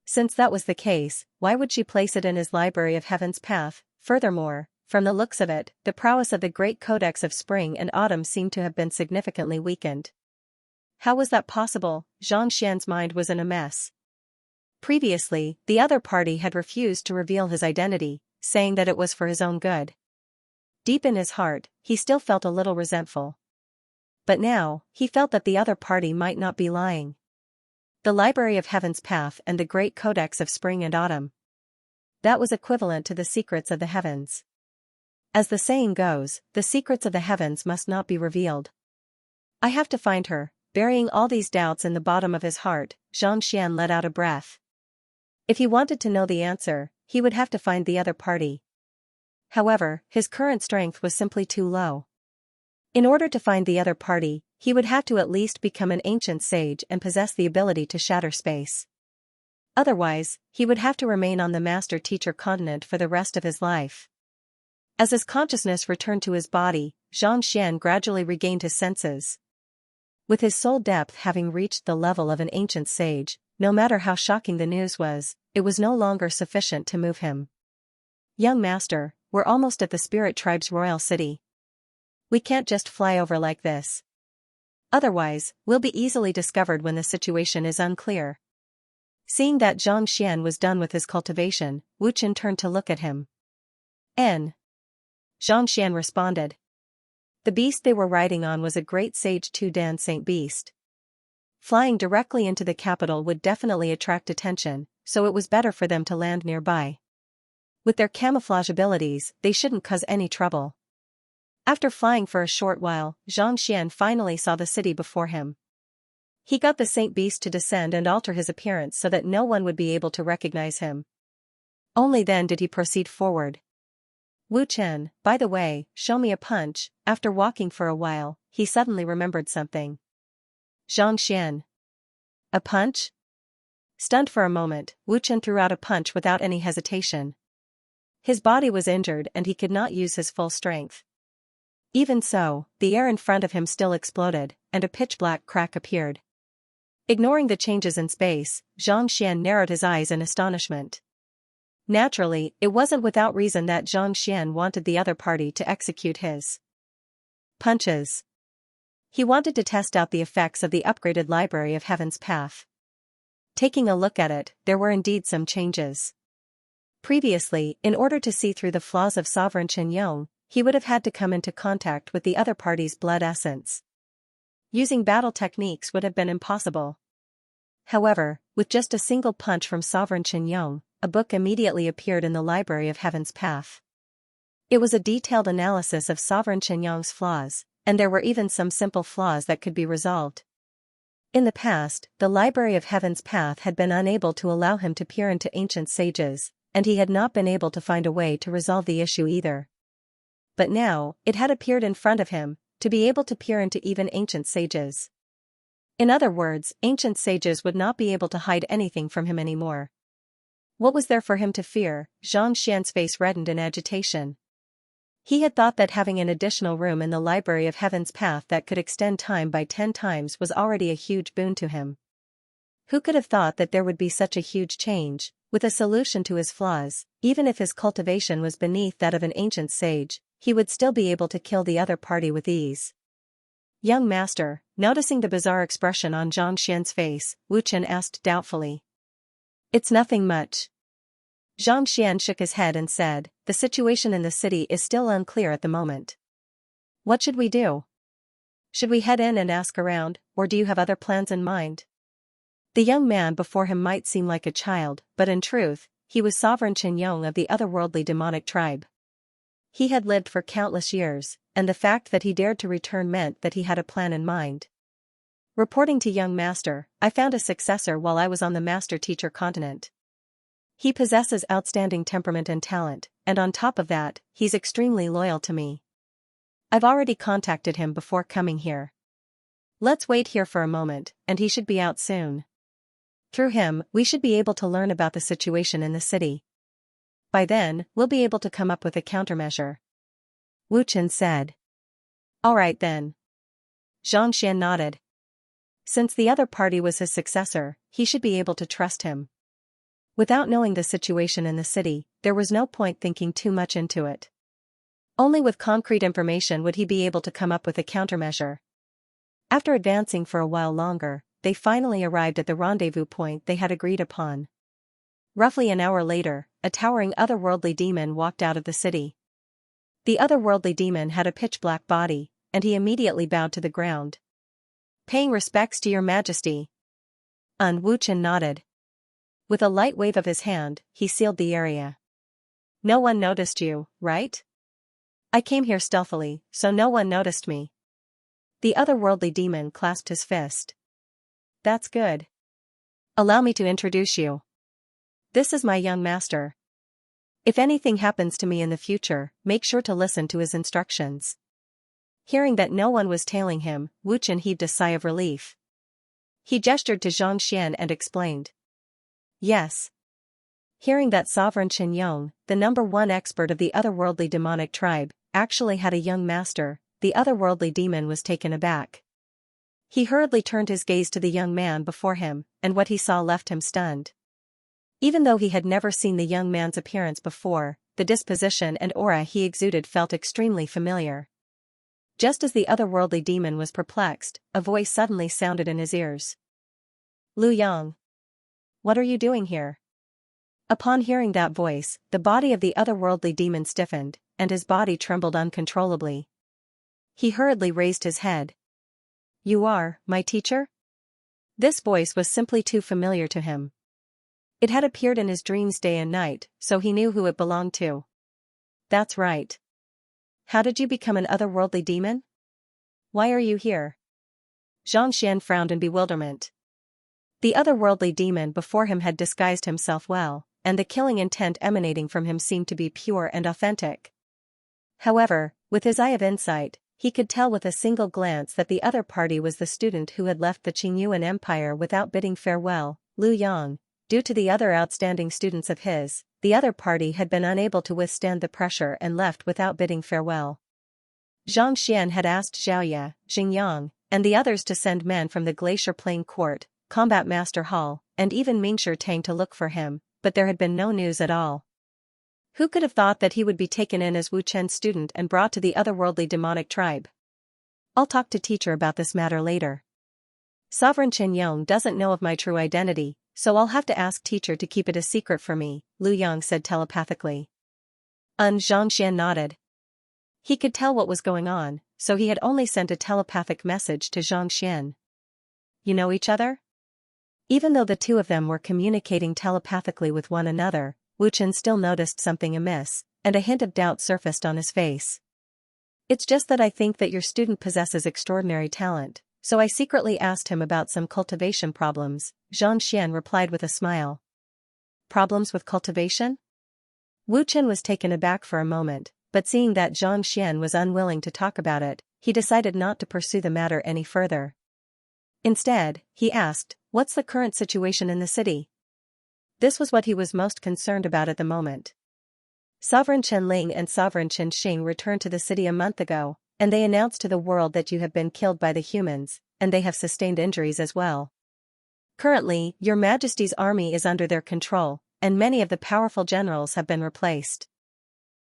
Since that was the case, why would she place it in his Library of Heaven's Path? Furthermore, from the looks of it, the prowess of the great codex of spring and autumn seemed to have been significantly weakened. How was that possible? Xianxian's mind was in a mess. Previously, the other party had refused to reveal his identity, saying that it was for his own good. Deep in his heart, he still felt a little resentful. But now, he felt that the other party might not be lying. The Library of Heaven's Path and the great codex of spring and autumn. That was equivalent to the secrets of the heavens. As the saying goes, the secrets of the heavens must not be revealed. I have to find her. Burying all these doubts in the bottom of his heart, Xianxian let out a breath. If he wanted to know the answer, he would have to find the other party. However, his current strength was simply too low. In order to find the other party, he would have to at least become an ancient sage and possess the ability to shatter space. Otherwise, he would have to remain on the Master Teacher continent for the rest of his life. As his consciousness returned to his body, Xianxian gradually regained his senses. With his soul depth having reached the level of an ancient sage, no matter how shocking the news was, it was no longer sufficient to move him. Young master, we're almost at the spirit tribe's royal city. We can't just fly over like this. Otherwise, we'll be easily discovered when the situation is unclear. Seeing that Xianxian was done with his cultivation, Wu Chen turned to look at him. Xianxian responded. The beast they were riding on was a great sage Tudan Saint beast. Flying directly into the capital would definitely attract attention, so it was better for them to land nearby. With their camouflage abilities, they shouldn't cause any trouble. After flying for a short while, Xianxian finally saw the city before him. He got the Saint Beast to descend and alter his appearance so that no one would be able to recognize him. Only then did he proceed forward. Wu Chen, by the way, show me a punch. After walking for a while, he suddenly remembered something. Xianxian. A punch? Stunned for a moment, Wu Chen threw out a punch without any hesitation. His body was injured and he could not use his full strength. Even so, the air in front of him still exploded, and a pitch-black crack appeared. Ignoring the changes in space, Xianxian narrowed his eyes in astonishment. Naturally, it wasn't without reason that Xianxian wanted the other party to execute his punches. He wanted to test out the effects of the upgraded Library of Heaven's Path. Taking a look at it, there were indeed some changes. Previously, in order to see through the flaws of Sovereign Xianxia, he would have had to come into contact with the other party's blood essence. Using battle techniques would have been impossible. However, with just a single punch from Sovereign Xianxia, a book immediately appeared in the Library of Heaven's Path. It was a detailed analysis of Sovereign Xianxia's flaws, and there were even some simple flaws that could be resolved. In the past, the Library of Heaven's Path had been unable to allow him to peer into ancient sages, and he had not been able to find a way to resolve the issue either. But now, it had appeared in front of him, to be able to peer into even ancient sages. In other words, ancient sages would not be able to hide anything from him anymore. What was there for him to fear? Xianxia's face reddened in agitation. He had thought that having an additional room in the Library of Heaven's Path that could extend time by 10 times was already a huge boon to him. Who could have thought that there would be such a huge change, with a solution to his flaws? Even if his cultivation was beneath that of an ancient sage, he would still be able to kill the other party with ease. Young master, noticing the bizarre expression on Xianxia's face, Wu Chen asked doubtfully. It's nothing much. Xianxia shook his head and said, the situation in the city is still unclear at the moment. What should we do? Should we head in and ask around, or do you have other plans in mind? The young man before him might seem like a child, but in truth, he was Sovereign Xianxia of the otherworldly demonic tribe. He had lived for countless years, and the fact that he dared to return meant that he had a plan in mind. Reporting to young master, I found a successor while I was on the master-teacher continent. He possesses outstanding temperament and talent, and on top of that, he's extremely loyal to me. I've already contacted him before coming here. Let's wait here for a moment, and he should be out soon. Through him, we should be able to learn about the situation in the city. By then, we'll be able to come up with a countermeasure. Wu Chen said. All right then. Xianxia nodded. Since the other party was his successor, he should be able to trust him. Without knowing the situation in the city, there was no point thinking too much into it. Only with concrete information would he be able to come up with a countermeasure. After advancing for a while longer, they finally arrived at the rendezvous point they had agreed upon. Roughly an hour later, a towering otherworldly demon walked out of the city. The otherworldly demon had a pitch-black body, and he immediately bowed to the ground. Paying respects to your majesty. Wu Chen nodded. With a light wave of his hand, he sealed the area. No one noticed you, right? I came here stealthily, so no one noticed me. The otherworldly demon clasped his fist. That's good. Allow me to introduce you. This is my young master. If anything happens to me in the future, make sure to listen to his instructions. Hearing that no one was tailing him, Wu Chen heaved a sigh of relief. He gestured to Xianxia and explained. Yes. Hearing that Sovereign Xianxia, the #1 expert of the otherworldly demonic tribe, actually had a young master, the otherworldly demon was taken aback. He hurriedly turned his gaze to the young man before him, and what he saw left him stunned. Even though he had never seen the young man's appearance before, the disposition and aura he exuded felt extremely familiar. Just as the otherworldly demon was perplexed, a voice suddenly sounded in his ears. Lu Yang. What are you doing here? Upon hearing that voice, the body of the otherworldly demon stiffened, and his body trembled uncontrollably. He hurriedly raised his head. You are, my teacher? This voice was simply too familiar to him. It had appeared in his dreams day and night, so he knew who it belonged to. That's right. How did you become an otherworldly demon? Why are you here? Xianxia frowned in bewilderment. The otherworldly demon before him had disguised himself well, and the killing intent emanating from him seemed to be pure and authentic. However, with his eye of insight, he could tell with a single glance that the other party was the student who had left the Qingyuan Empire without bidding farewell, Lu Yang. Due to the other outstanding students of his, the other party had been unable to withstand the pressure and left without bidding farewell. Xianxia had asked Xiaoya, Xingyang, and the others to send men from the Glacier Plain Court, Combat Master Hall, and even Mingshi Tang to look for him, but there had been no news at all. Who could have thought that he would be taken in as Wu Chen's student and brought to the otherworldly demonic tribe? I'll talk to teacher about this matter later. Sovereign Qianyong doesn't know of my true identity, so I'll have to ask teacher to keep it a secret for me, Lu Yang said telepathically. Xianxia nodded. He could tell what was going on, so he had only sent a telepathic message to Xianxian. You know each other? Even though the two of them were communicating telepathically with one another, Wu Chen still noticed something amiss, and a hint of doubt surfaced on his face. It's just that I think that your student possesses extraordinary talent, so I secretly asked him about some cultivation problems, Xianxian replied with a smile. Problems with cultivation? Wu Chen was taken aback for a moment, but seeing that Xianxian was unwilling to talk about it, he decided not to pursue the matter any further. Instead, he asked, what's the current situation in the city? This was what he was most concerned about at the moment. Sovereign Chen Ling and Sovereign Chen Xing returned to the city a month ago, and they announced to the world that you have been killed by the humans, and they have sustained injuries as well. Currently, your Majesty's army is under their control, and many of the powerful generals have been replaced.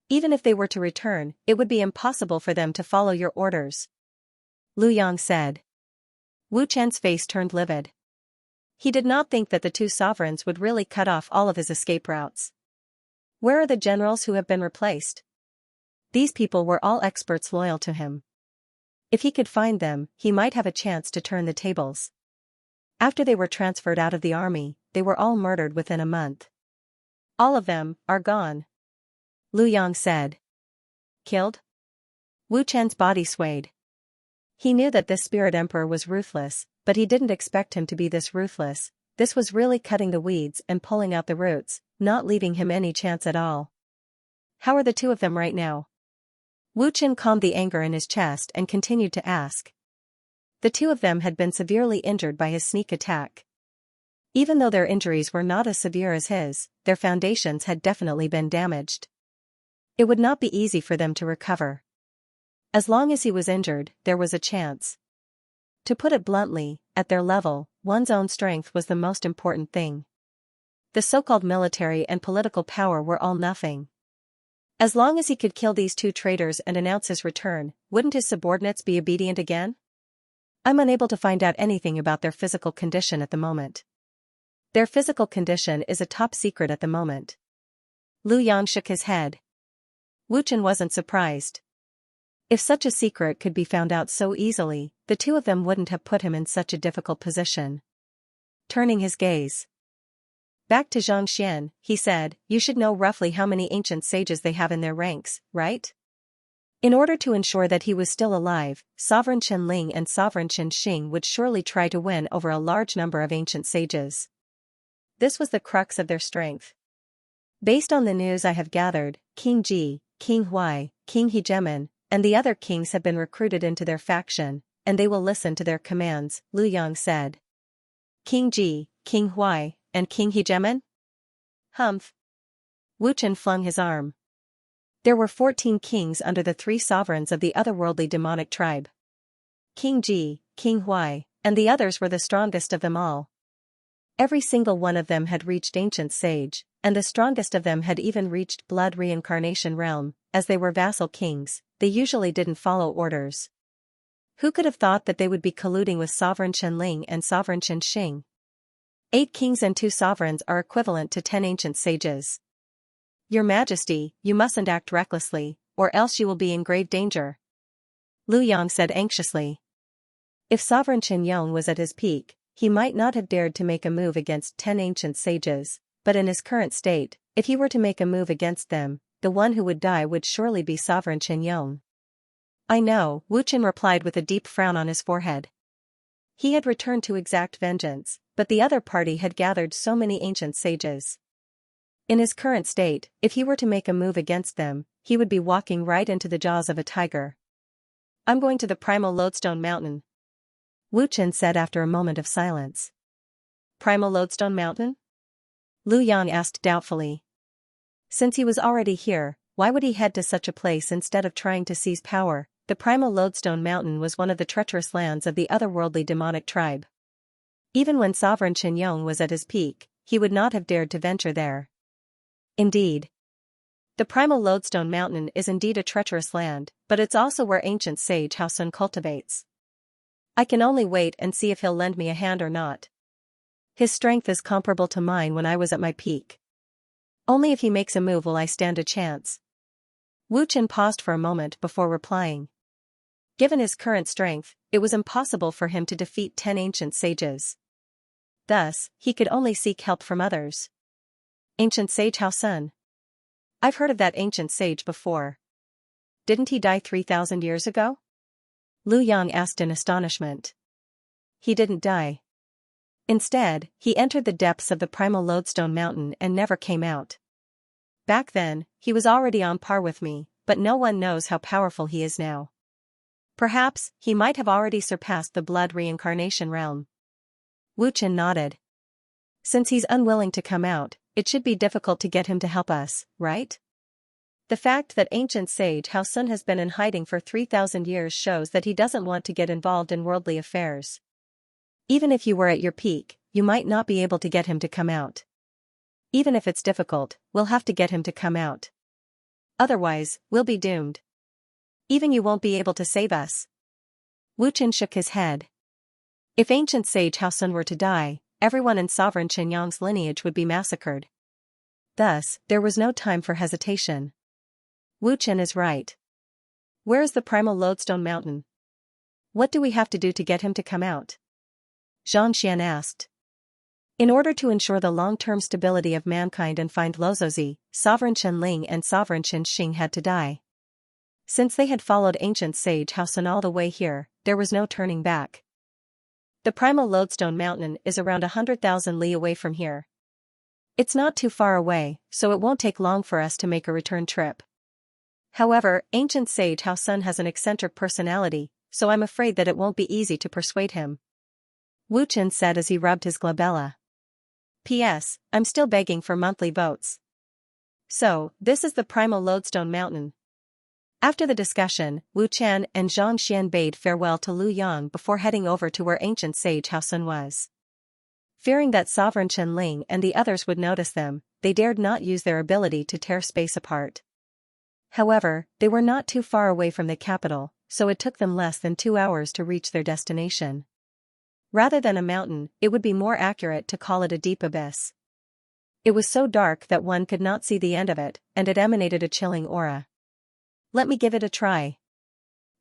Even if they were to return, it would be impossible for them to follow your orders. Lu Yang said. Wu Chen's face turned livid. He did not think that the two sovereigns would really cut off all of his escape routes. Where are the generals who have been replaced? These people were all experts loyal to him. If he could find them, he might have a chance to turn the tables. After they were transferred out of the army, they were all murdered within a month. All of them are gone. Lu Yang said. Killed? Wu Chen's body swayed. He knew that this spirit emperor was ruthless, but he didn't expect him to be this ruthless. This was really cutting the weeds and pulling out the roots, not leaving him any chance at all. How are the two of them right now? Wu Chen calmed the anger in his chest and continued to ask. The two of them had been severely injured by his sneak attack. Even though their injuries were not as severe as his, their foundations had definitely been damaged. It would not be easy for them to recover. As long as he was injured, there was a chance. To put it bluntly, at their level, one's own strength was the most important thing. The so-called military and political power were all nothing. As long as he could kill these two traitors and announce his return, wouldn't his subordinates be obedient again? I'm unable to find out anything about their physical condition at the moment. Their physical condition is a top secret at the moment. Lu Yang shook his head. Wu Chen wasn't surprised. If such a secret could be found out so easily, the two of them wouldn't have put him in such a difficult position. Turning his gaze back to Xianxian, he said, you should know roughly how many ancient sages they have in their ranks, right? In order to ensure that he was still alive, Sovereign Chen Ling and Sovereign Chen Xing would surely try to win over a large number of ancient sages. This was the crux of their strength. Based on the news I have gathered, King Ji, King Huai, King Hegemon, and the other kings have been recruited into their faction, and they will listen to their commands, Lu Yang said. King Ji, King Huai, and King Hegemon? Humph. Wu Chen flung his arm. There were 14 kings under the 3 sovereigns of the otherworldly demonic tribe. King Ji, King Huai, and the others were the strongest of them all. Every single one of them had reached ancient sage, and the strongest of them had even reached blood reincarnation realm. As they were vassal kings, they usually didn't follow orders. Who could have thought that they would be colluding with Sovereign Chen Ling and Sovereign Chen Xing? 8 kings and 2 sovereigns are equivalent to 10 ancient sages. Your Majesty, you mustn't act recklessly, or else you will be in grave danger. Lu Yang said anxiously. If Sovereign Qianyong was at his peak, he might not have dared to make a move against 10 ancient sages, but in his current state, if he were to make a move against them, the one who would die would surely be Sovereign Qianyong. I know, Wu Chen replied with a deep frown on his forehead. He had returned to exact vengeance, but the other party had gathered so many ancient sages. In his current state, if he were to make a move against them, he would be walking right into the jaws of a tiger. I'm going to the Primal Lodestone Mountain, Wu Chen said after a moment of silence. Primal Lodestone Mountain? Lu Yang asked doubtfully. Since he was already here, why would he head to such a place instead of trying to seize power? The Primal Lodestone Mountain was one of the treacherous lands of the otherworldly demonic tribe. Even when Sovereign Qianyong was at his peak, he would not have dared to venture there. Indeed. The primal lodestone mountain is indeed a treacherous land, but it's also where ancient sage Xianxia cultivates. I can only wait and see if he'll lend me a hand or not. His strength is comparable to mine when I was at my peak. Only if he makes a move will I stand a chance. Wu Chen paused for a moment before replying. Given his current strength, it was impossible for him to defeat 10 ancient sages. Thus, he could only seek help from others. Ancient sage Xianxia. I've heard of that ancient sage before. Didn't he die 3,000 years ago? Lu Yang asked in astonishment. He didn't die. Instead, he entered the depths of the primal lodestone mountain and never came out. Back then, he was already on par with me, but no one knows how powerful he is now. Perhaps, he might have already surpassed the blood reincarnation realm. Wu Chen nodded. Since he's unwilling to come out, it should be difficult to get him to help us, right? The fact that ancient sage Xianxia has been in hiding for 3,000 years shows that he doesn't want to get involved in worldly affairs. Even if you were at your peak, you might not be able to get him to come out. Even if it's difficult, we'll have to get him to come out. Otherwise, we'll be doomed. Even you won't be able to save us. Wu Chen shook his head. If ancient sage Xianxia were to die, everyone in sovereign Qianyang's lineage would be massacred. Thus, there was no time for hesitation. Wu Chen is right. Where is the primal lodestone mountain? What do we have to do to get him to come out? Xianxia asked. In order to ensure the long-term stability of mankind and find Luozi, Sovereign Chen Ling and Sovereign Chen Xing had to die. Since they had followed ancient sage Xianxia all the way here, there was no turning back. The primal lodestone mountain is around 100,000 li away from here. It's not too far away, so it won't take long for us to make a return trip. However, ancient sage Xianxia has an eccentric personality, so I'm afraid that it won't be easy to persuade him. Wu Chen said as he rubbed his glabella. P.S. I'm still begging for monthly votes. So, this is the primal lodestone mountain. After the discussion, Wu Chen and Xianxia bade farewell to Lu Yang before heading over to where ancient sage Xianxia was. Fearing that Sovereign Chen Ling and the others would notice them, they dared not use their ability to tear space apart. However, they were not too far away from the capital, so it took them less than 2 hours to reach their destination. Rather than a mountain, it would be more accurate to call it a deep abyss. It was so dark that one could not see the end of it, and it emanated a chilling aura. Let me give it a try.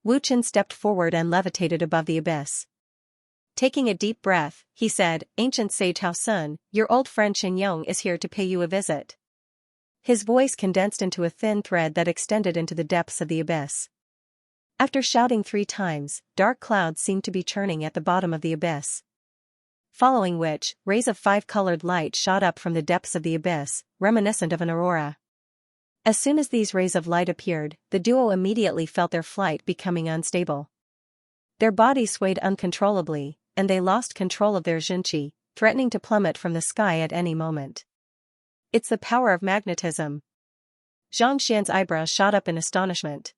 Wu Chen stepped forward and levitated above the abyss. Taking a deep breath, he said, Ancient sage Xianxia, your old friend Xianyong is here to pay you a visit. His voice condensed into a thin thread that extended into the depths of the abyss. After shouting 3 times, dark clouds seemed to be churning at the bottom of the abyss. Following which, rays of 5-colored light shot up from the depths of the abyss, reminiscent of an aurora. As soon as these rays of light appeared, the duo immediately felt their flight becoming unstable. Their bodies swayed uncontrollably, and they lost control of their Xianxia, threatening to plummet from the sky at any moment. It's the power of magnetism. Xianxian's eyebrows shot up in astonishment.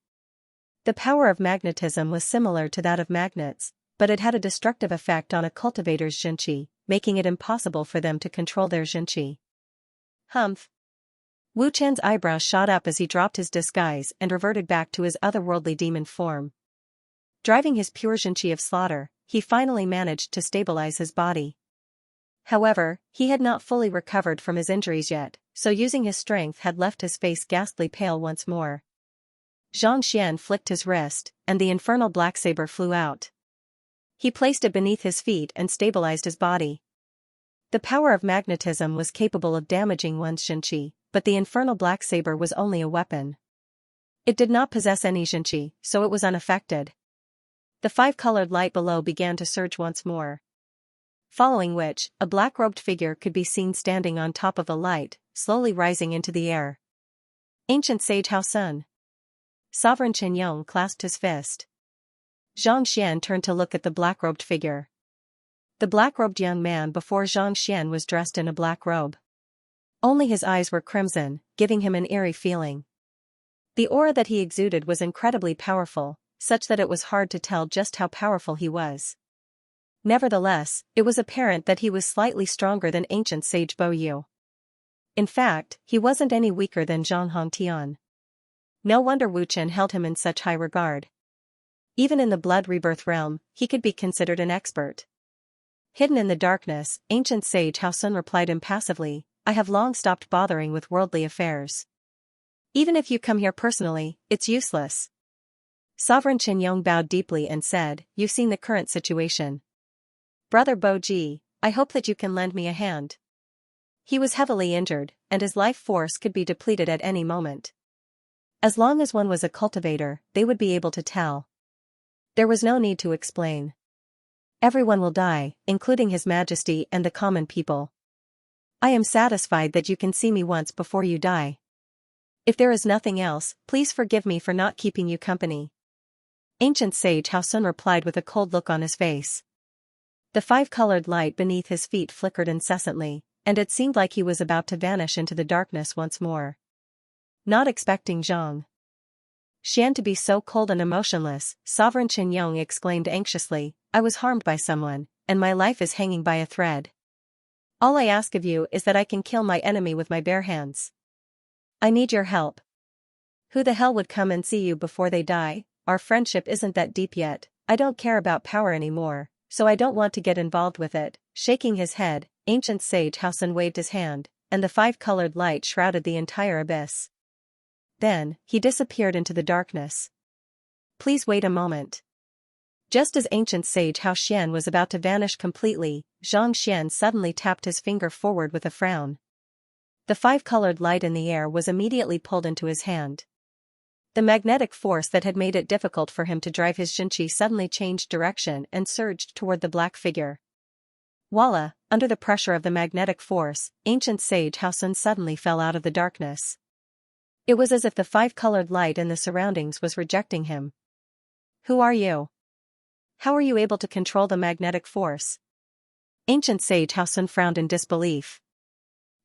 The power of magnetism was similar to that of magnets, but it had a destructive effect on a cultivator's Xianxia, making it impossible for them to control their Xianxia. Humph. Wu Chen's eyebrows shot up as he dropped his disguise and reverted back to his otherworldly demon form. Driving his pure Xianxia of slaughter, he finally managed to stabilize his body. However, he had not fully recovered from his injuries yet, so using his strength had left his face ghastly pale once more. Xianxia flicked his wrist, and the infernal black saber flew out. He placed it beneath his feet and stabilized his body. The power of magnetism was capable of damaging one's Xianxia, but the infernal black saber was only a weapon. It did not possess any Xianxia, so it was unaffected. The 5-colored light below began to surge once more. Following which, a black-robed figure could be seen standing on top of the light, slowly rising into the air. Ancient sage Xianxia. Sovereign Qianyong clasped his fist. Xianxia turned to look at the black-robed figure. The black-robed young man before Xianxia was dressed in a black robe. Only his eyes were crimson, giving him an eerie feeling. The aura that he exuded was incredibly powerful, such that it was hard to tell just how powerful he was. Nevertheless, it was apparent that he was slightly stronger than ancient sage Bo Yu. In fact, he wasn't any weaker than Zhang Hongtian. No wonder Wu Chen held him in such high regard. Even in the blood rebirth realm, he could be considered an expert. Hidden in the darkness, ancient sage Hao Sun replied impassively, I have long stopped bothering with worldly affairs. Even if you come here personally, it's useless. Sovereign Chen Yong bowed deeply and said, You've seen the current situation. Brother Bo Ji, I hope that you can lend me a hand. He was heavily injured, and his life force could be depleted at any moment. As long as one was a cultivator, they would be able to tell. There was no need to explain. Everyone will die, including His Majesty and the common people. I am satisfied that you can see me once before you die. If there is nothing else, please forgive me for not keeping you company. Ancient sage Hao Sun replied with a cold look on his face. The five-colored light beneath his feet flickered incessantly, and it seemed like he was about to vanish into the darkness once more. Not expecting Zhang Xian to be so cold and emotionless, Sovereign Chen Yong exclaimed anxiously, I was harmed by someone, and my life is hanging by a thread. All I ask of you is that I can kill my enemy with my bare hands. I need your help. Who the hell would come and see you before they die? Our friendship isn't that deep yet. I don't care about power anymore, so I don't want to get involved with it. Shaking his head, ancient sage Hao Sun waved his hand, and the five-colored light shrouded the entire abyss. Then, he disappeared into the darkness. Please wait a moment. Just as ancient sage Hao Xian was about to vanish completely, Zhang Xian suddenly tapped his finger forward with a frown. The five-colored light in the air was immediately pulled into his hand. The magnetic force that had made it difficult for him to drive his Xianxia suddenly changed direction and surged toward the black figure. Voila! Under the pressure of the magnetic force, ancient sage Hao Sun suddenly fell out of the darkness. It was as if the five-colored light in the surroundings was rejecting him. Who are you? How are you able to control the magnetic force? Ancient sage Hao Sun frowned in disbelief.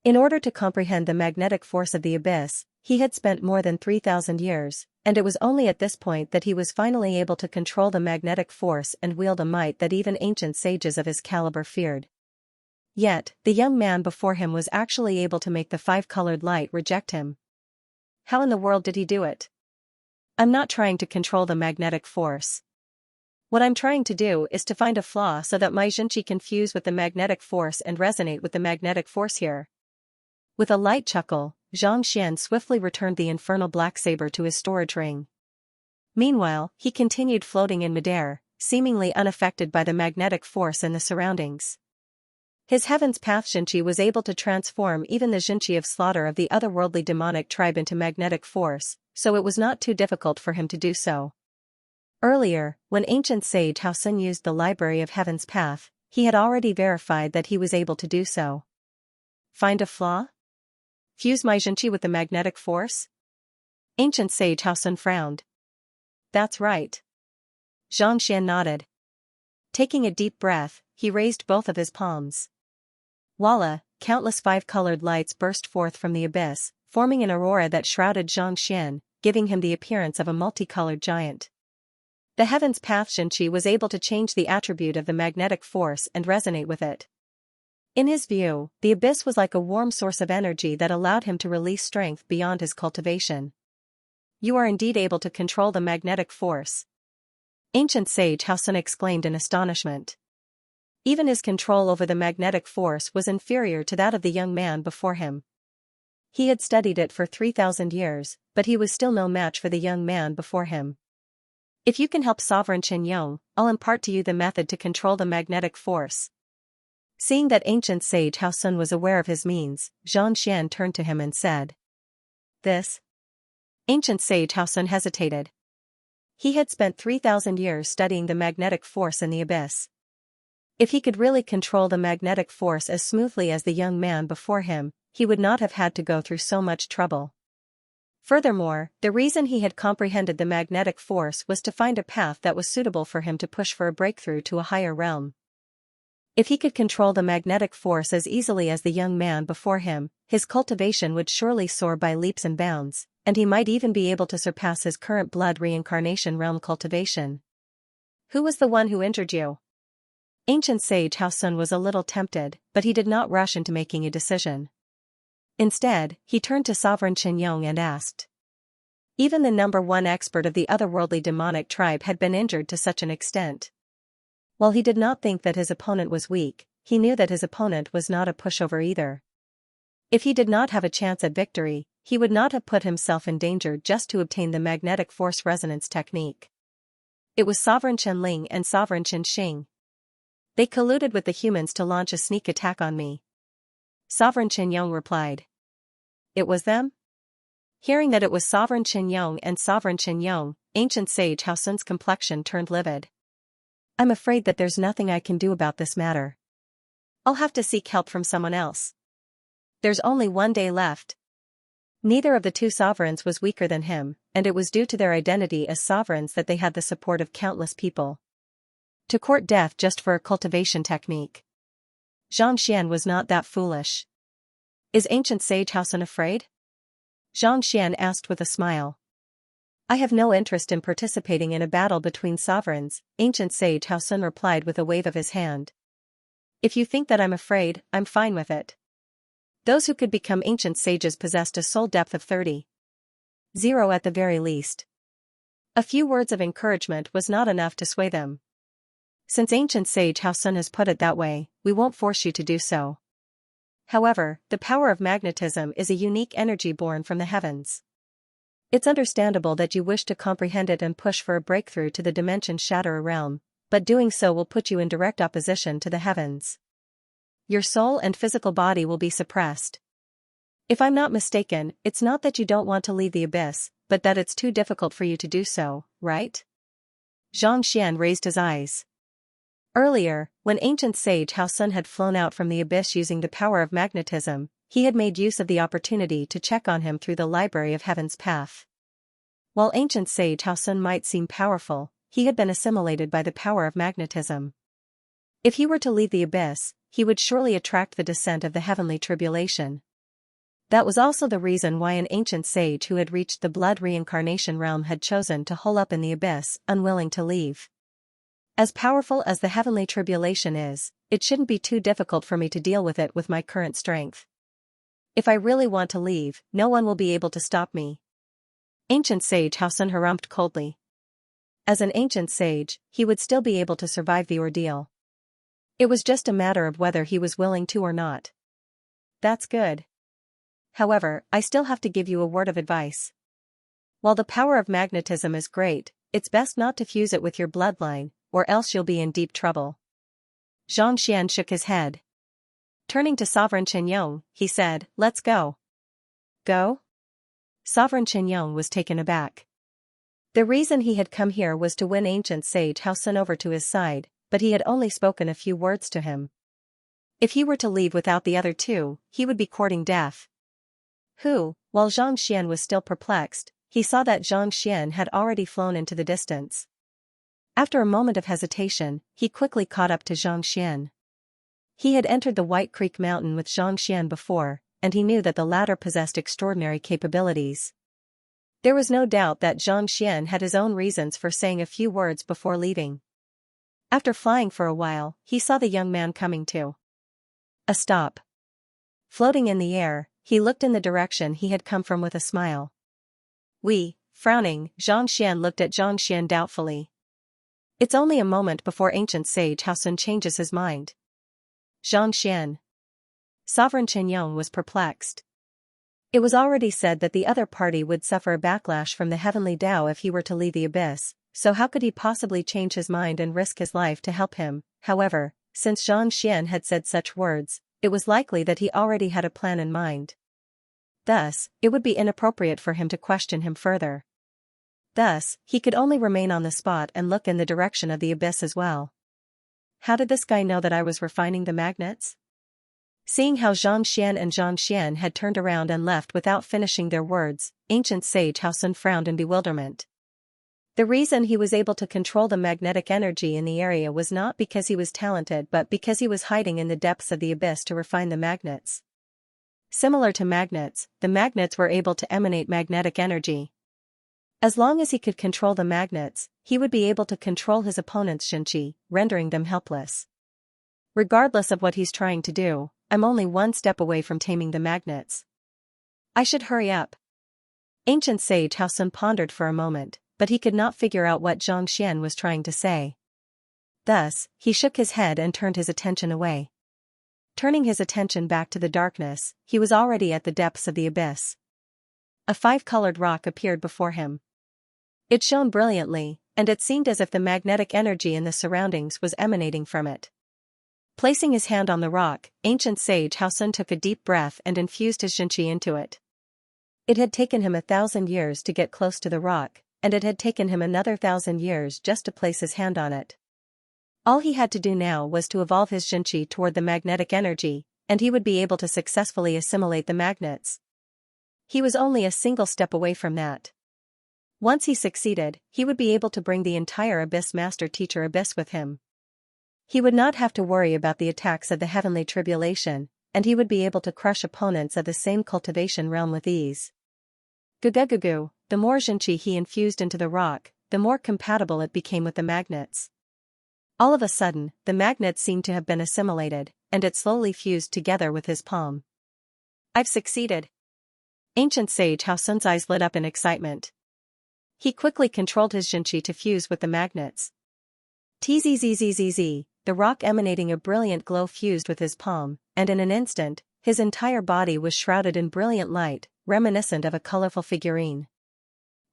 In order to comprehend the magnetic force of the abyss, he had spent more than 3,000 years, and it was only at this point that he was finally able to control the magnetic force and wield a might that even ancient sages of his caliber feared. Yet, the young man before him was actually able to make the five-colored light reject him. How in the world did he do it? I'm not trying to control the magnetic force. What I'm trying to do is to find a flaw so that my Xianxia can fuse with the magnetic force and resonate with the magnetic force here. With a light chuckle, Zhang Xian swiftly returned the infernal black saber to his storage ring. Meanwhile, he continued floating in midair, seemingly unaffected by the magnetic force in the surroundings. His Heaven's Path Xianxia was able to transform even the Xianxia of slaughter of the otherworldly demonic tribe into magnetic force, so it was not too difficult for him to do so. Earlier, when ancient sage Hao Sun used the Library of Heaven's Path, he had already verified that he was able to do so. Find a flaw? Fuse my Xianxia with the magnetic force? Ancient sage Hao Sun frowned. That's right. Zhang Xian nodded. Taking a deep breath, he raised both of his palms. Voila! Countless five-colored lights burst forth from the abyss, forming an aurora that shrouded Zhang Xian, giving him the appearance of a multicolored giant. The Heaven's Path Xianxia was able to change the attribute of the magnetic force and resonate with it. In his view, the abyss was like a warm source of energy that allowed him to release strength beyond his cultivation. You are indeed able to control the magnetic force. Ancient sage Hao Sun exclaimed in astonishment. Even his control over the magnetic force was inferior to that of the young man before him. He had studied it for 3,000 years, but he was still no match for the young man before him. If you can help Sovereign Chen Yong, I'll impart to you the method to control the magnetic force. Seeing that ancient sage Hao Sun was aware of his means, Zhang Xian turned to him and said. This? Ancient sage Hao Sun hesitated. He had spent 3,000 years studying the magnetic force in the abyss. If he could really control the magnetic force as smoothly as the young man before him, he would not have had to go through so much trouble. Furthermore, the reason he had comprehended the magnetic force was to find a path that was suitable for him to push for a breakthrough to a higher realm. If he could control the magnetic force as easily as the young man before him, his cultivation would surely soar by leaps and bounds, and he might even be able to surpass his current blood reincarnation realm cultivation. Who was the one who injured you? Ancient sage Hao Sun was a little tempted, but he did not rush into making a decision. Instead, he turned to Sovereign Xianxia and asked. Even the number one expert of the otherworldly demonic tribe had been injured to such an extent. While he did not think that his opponent was weak, he knew that his opponent was not a pushover either. If he did not have a chance at victory, he would not have put himself in danger just to obtain the magnetic force resonance technique. It was Sovereign Qianling and Sovereign Qianxing. They colluded with the humans to launch a sneak attack on me. Sovereign Qianyong replied. It was them? Hearing that it was Sovereign Qianyong and Sovereign Qianyong, ancient sage Hao Sun's complexion turned livid. I'm afraid that there's nothing I can do about this matter. I'll have to seek help from someone else. There's only one day left. Neither of the two sovereigns was weaker than him, and it was due to their identity as sovereigns that they had the support of countless people. To court death just for a cultivation technique. Xianxia was not that foolish. Is ancient sage Hao Sun afraid? Xianxia asked with a smile. I have no interest in participating in a battle between sovereigns, ancient sage Hao Sun replied with a wave of his hand. If you think that I'm afraid, I'm fine with it. Those who could become ancient sages possessed a soul depth of 30. 0 at the very least. A few words of encouragement was not enough to sway them. Since ancient sage Hao Sun has put it that way, we won't force you to do so. However, the power of magnetism is a unique energy born from the heavens. It's understandable that you wish to comprehend it and push for a breakthrough to the dimension shatter realm, but doing so will put you in direct opposition to the heavens. Your soul and physical body will be suppressed. If I'm not mistaken, it's not that you don't want to leave the abyss, but that it's too difficult for you to do so, right? Xianxia raised his eyes. Earlier, when ancient sage Hao Sun had flown out from the abyss using the power of magnetism, he had made use of the opportunity to check on him through the Library of Heaven's path. While ancient sage Hao Sun might seem powerful, he had been assimilated by the power of magnetism. If he were to leave the abyss, he would surely attract the descent of the heavenly tribulation. That was also the reason why an ancient sage who had reached the blood reincarnation realm had chosen to hole up in the abyss, unwilling to leave. As powerful as the heavenly tribulation is, it shouldn't be too difficult for me to deal with it with my current strength. If I really want to leave, no one will be able to stop me. Ancient sage Hao Sun harumphed coldly. As an ancient sage, he would still be able to survive the ordeal. It was just a matter of whether he was willing to or not. That's good. However, I still have to give you a word of advice. While the power of magnetism is great, it's best not to fuse it with your bloodline, or else you'll be in deep trouble. Xianxia shook his head. Turning to Sovereign Qianyong, he said, Let's go. Go? Sovereign Qianyong was taken aback. The reason he had come here was to win ancient sage Hao Sun over to his side, but he had only spoken a few words to him. If he were to leave without the other two, he would be courting death. While Xianxia was still perplexed, he saw that Xianxia had already flown into the distance. After a moment of hesitation, he quickly caught up to Xianxia. He had entered the White Creek Mountain with Xianxia before, and he knew that the latter possessed extraordinary capabilities. There was no doubt that Xianxia had his own reasons for saying a few words before leaving. After flying for a while, he saw the young man coming to a stop. Floating in the air, he looked in the direction he had come from with a smile. Frowning, Xianxia looked at Xianxia doubtfully. It's only a moment before ancient sage Hao Sun changes his mind. Xianxia. Sovereign Qianyong was perplexed. It was already said that the other party would suffer a backlash from the heavenly Tao if he were to leave the abyss, so how could he possibly change his mind and risk his life to help him? However, since Xianxia had said such words, it was likely that he already had a plan in mind. Thus, it would be inappropriate for him to question him further. Thus, he could only remain on the spot and look in the direction of the abyss as well. How did this guy know that I was refining the magnets? Seeing how Xianxia and Xianxia had turned around and left without finishing their words, ancient sage Hao Sun frowned in bewilderment. The reason he was able to control the magnetic energy in the area was not because he was talented but because he was hiding in the depths of the abyss to refine the magnets. Similar to magnets, the magnets were able to emanate magnetic energy. As long as he could control the magnets, he would be able to control his opponent's Xianxia, rendering them helpless. Regardless of what he's trying to do, I'm only one step away from taming the magnets. I should hurry up. Ancient sage Hao Sun pondered for a moment, but he could not figure out what Xianxia was trying to say. Thus, he shook his head and turned his attention away. Turning his attention back to the darkness, he was already at the depths of the abyss. A five-colored rock appeared before him. It shone brilliantly, and it seemed as if the magnetic energy in the surroundings was emanating from it. Placing his hand on the rock, ancient sage Hao Sun took a deep breath and infused his Xianxia into it. It had taken him 1,000 years to get close to the rock, and it had taken him another 1,000 years just to place his hand on it. All he had to do now was to evolve his Xianxia toward the magnetic energy, and he would be able to successfully assimilate the magnets. He was only a single step away from that. Once he succeeded, he would be able to bring the entire Abyss Master Teacher Abyss with him. He would not have to worry about the attacks of the heavenly tribulation, and he would be able to crush opponents of the same cultivation realm with ease. Gugugugu, the more Xianxia he infused into the rock, the more compatible it became with the magnets. All of a sudden, the magnets seemed to have been assimilated, and it slowly fused together with his palm. I've succeeded. Ancient sage Hao Sun's eyes lit up in excitement. He quickly controlled his Xianxia to fuse with the magnets. Tzzzzzz, the rock emanating a brilliant glow fused with his palm, and in an instant, his entire body was shrouded in brilliant light, reminiscent of a colorful figurine.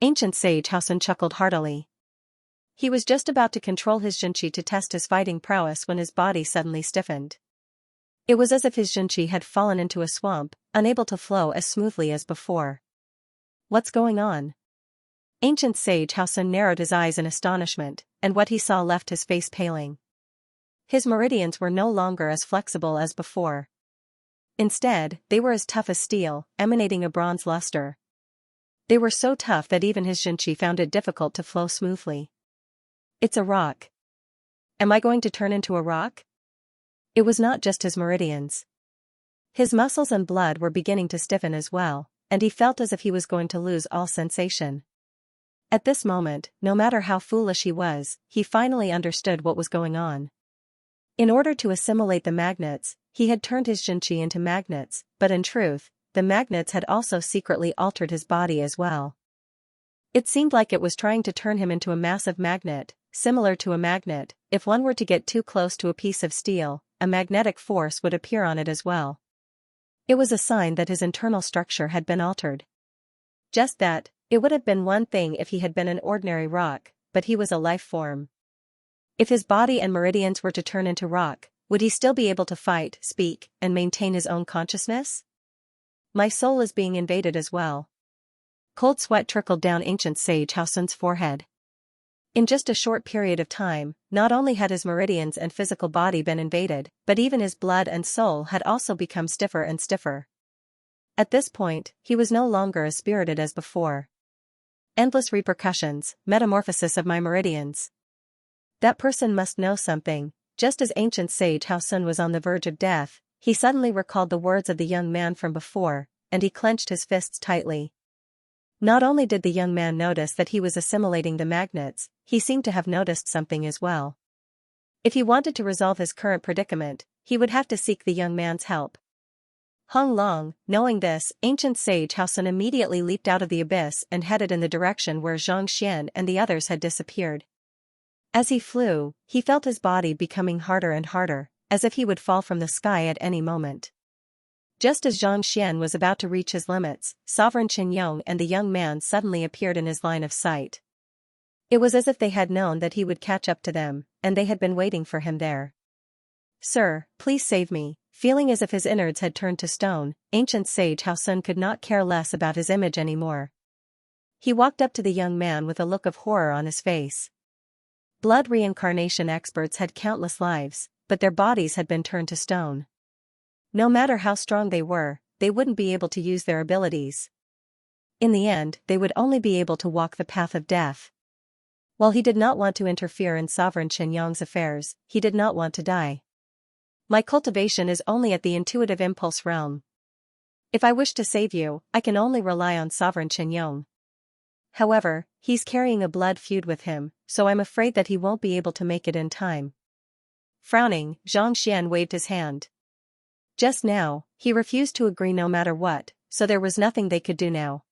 Ancient sage Hao Sun chuckled heartily. He was just about to control his Xianxia to test his fighting prowess when his body suddenly stiffened. It was as if his Xianxia had fallen into a swamp, unable to flow as smoothly as before. What's going on? Ancient sage Hao Sun narrowed his eyes in astonishment, and what he saw left his face paling. His meridians were no longer as flexible as before. Instead, they were as tough as steel, emanating a bronze luster. They were so tough that even his Xianxia found it difficult to flow smoothly. It's a rock. Am I going to turn into a rock? It was not just his meridians. His muscles and blood were beginning to stiffen as well, and he felt as if he was going to lose all sensation. At this moment, no matter how foolish he was, he finally understood what was going on. In order to assimilate the magnets, he had turned his Xianxia into magnets, but in truth, the magnets had also secretly altered his body as well. It seemed like it was trying to turn him into a massive magnet, similar to a magnet. If one were to get too close to a piece of steel, a magnetic force would appear on it as well. It was a sign that his internal structure had been altered. Just that, it would have been one thing if he had been an ordinary rock, but he was a life form. If his body and meridians were to turn into rock, would he still be able to fight, speak, and maintain his own consciousness? My soul is being invaded as well. Cold sweat trickled down ancient sage Hao Sun's forehead. In just a short period of time, not only had his meridians and physical body been invaded, but even his blood and soul had also become stiffer and stiffer. At this point, he was no longer as spirited as before. Endless repercussions, metamorphosis of my meridians. That person must know something. Just as ancient sage Hao Sun was on the verge of death, he suddenly recalled the words of the young man from before, and he clenched his fists tightly. Not only did the young man notice that he was assimilating the magnets, he seemed to have noticed something as well. If he wanted to resolve his current predicament, he would have to seek the young man's help. Hong Long, knowing this, ancient sage Hao Sun immediately leaped out of the abyss and headed in the direction where Xianxia and the others had disappeared. As he flew, he felt his body becoming harder and harder, as if he would fall from the sky at any moment. Just as Xianxia was about to reach his limits, Sovereign Qinyong and the young man suddenly appeared in his line of sight. It was as if they had known that he would catch up to them, and they had been waiting for him there. Sir, please save me. Feeling as if his innards had turned to stone, ancient sage Hao Sun could not care less about his image anymore. He walked up to the young man with a look of horror on his face. Blood reincarnation experts had countless lives, but their bodies had been turned to stone. No matter how strong they were, they wouldn't be able to use their abilities. In the end, they would only be able to walk the path of death. While he did not want to interfere in Sovereign Qinyong's affairs, he did not want to die. My cultivation is only at the intuitive impulse realm. If I wish to save you, I can only rely on Sovereign Qinyong. However, he's carrying a blood feud with him, so I'm afraid that he won't be able to make it in time. Frowning, Xianxia waved his hand. Just now, he refused to agree no matter what, so there was nothing they could do now.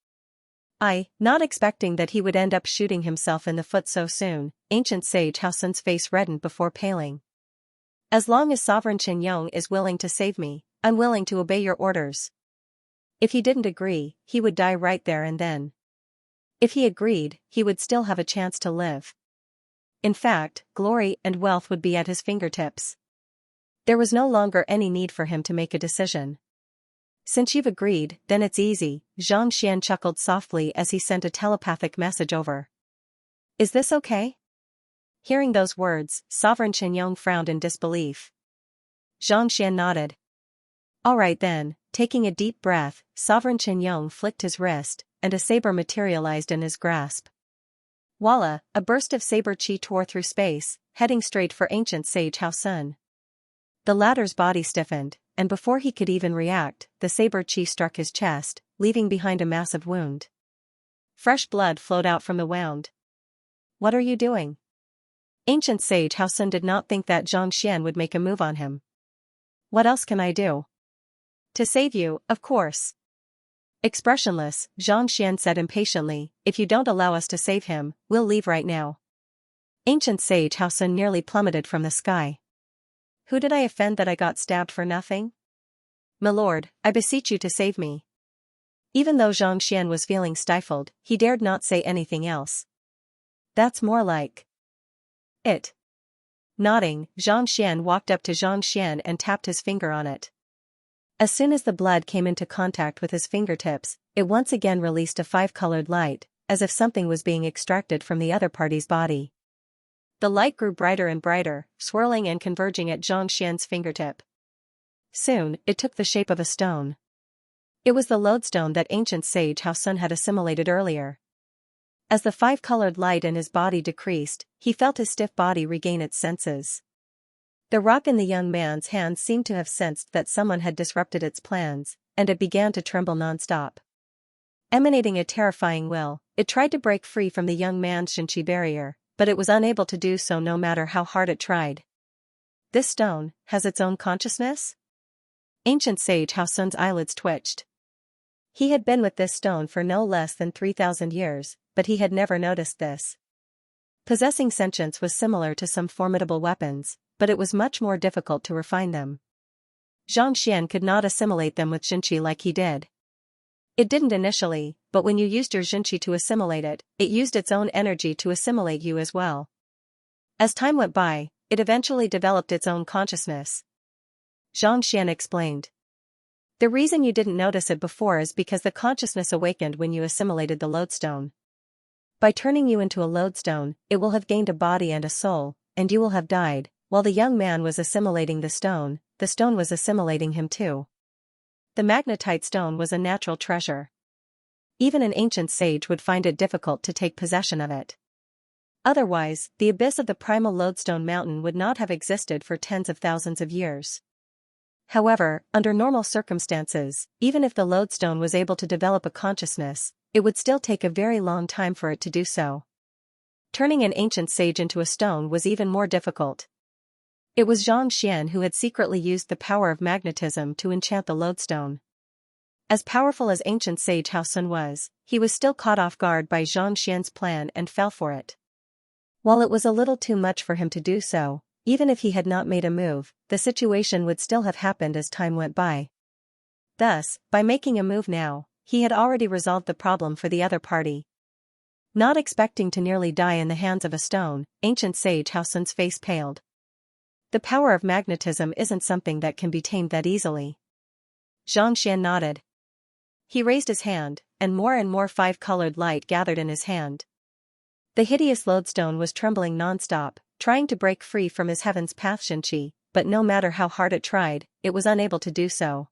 Not expecting that he would end up shooting himself in the foot so soon, ancient sage Xianxia's face reddened before paling. As long as Sovereign Qianyong is willing to save me, I'm willing to obey your orders. If he didn't agree, he would die right there and then. If he agreed, he would still have a chance to live. In fact, glory and wealth would be at his fingertips. There was no longer any need for him to make a decision. Since you've agreed, then it's easy, Xianxia chuckled softly as he sent a telepathic message over. Is this okay? Hearing those words, Sovereign Qianyong frowned in disbelief. Xianxia nodded. All right then, taking a deep breath, Sovereign Qianyong flicked his wrist, and a saber materialized in his grasp. Voila, a burst of saber chi tore through space, heading straight for ancient sage Xianxia. The latter's body stiffened, and before he could even react, the saber chi struck his chest, leaving behind a massive wound. Fresh blood flowed out from the wound. What are you doing? Ancient sage Xianxia did not think that Xianxia would make a move on him. What else can I do? To save you, of course. Expressionless, Xianxia said impatiently, if you don't allow us to save him, we'll leave right now. Ancient sage Xianxia nearly plummeted from the sky. Who did I offend that I got stabbed for nothing? Milord, I beseech you to save me. Even though Xianxia was feeling stifled, he dared not say anything else. That's more like it. Nodding, Xianxia walked up to Xianxia and tapped his finger on it. As soon as the blood came into contact with his fingertips, it once again released a five-colored light, as if something was being extracted from the other party's body. The light grew brighter and brighter, swirling and converging at Xianxia's fingertip. Soon, it took the shape of a stone. It was the lodestone that ancient sage Xianxia had assimilated earlier. As the five-colored light in his body decreased, he felt his stiff body regain its senses. The rock in the young man's hand seemed to have sensed that someone had disrupted its plans, and it began to tremble non-stop. Emanating a terrifying will, it tried to break free from the young man's Xianxia barrier, but it was unable to do so no matter how hard it tried. This stone has its own consciousness? Ancient sage Xianxia's eyelids twitched. He had been with this stone for no less than 3,000 years, but he had never noticed this. Possessing sentience was similar to some formidable weapons, but it was much more difficult to refine them. Xianxia could not assimilate them with Xianxia like he did. It didn't initially, but when you used your Xianxia to assimilate it, it used its own energy to assimilate you as well. As time went by, it eventually developed its own consciousness. Xianxia explained. The reason you didn't notice it before is because the consciousness awakened when you assimilated the lodestone. By turning you into a lodestone, it will have gained a body and a soul, and you will have died. While the young man was assimilating the stone was assimilating him too. The magnetite stone was a natural treasure. Even an ancient sage would find it difficult to take possession of it. Otherwise, the abyss of the primal lodestone mountain would not have existed for tens of thousands of years. However, under normal circumstances, even if the lodestone was able to develop a consciousness, it would still take a very long time for it to do so. Turning an ancient sage into a stone was even more difficult. It was Xianxia who had secretly used the power of magnetism to enchant the lodestone. As powerful as ancient sage Xianxia was, he was still caught off guard by Xianxia's plan and fell for it. While it was a little too much for him to do so, even if he had not made a move, the situation would still have happened as time went by. Thus, by making a move now, he had already resolved the problem for the other party. Not expecting to nearly die in the hands of a stone, ancient sage Xianxia's face paled. The power of magnetism isn't something that can be tamed that easily. Xianxia nodded. He raised his hand, and more five-colored light gathered in his hand. The hideous lodestone was trembling non-stop, trying to break free from his heaven's path Xianxia, but no matter how hard it tried, it was unable to do so.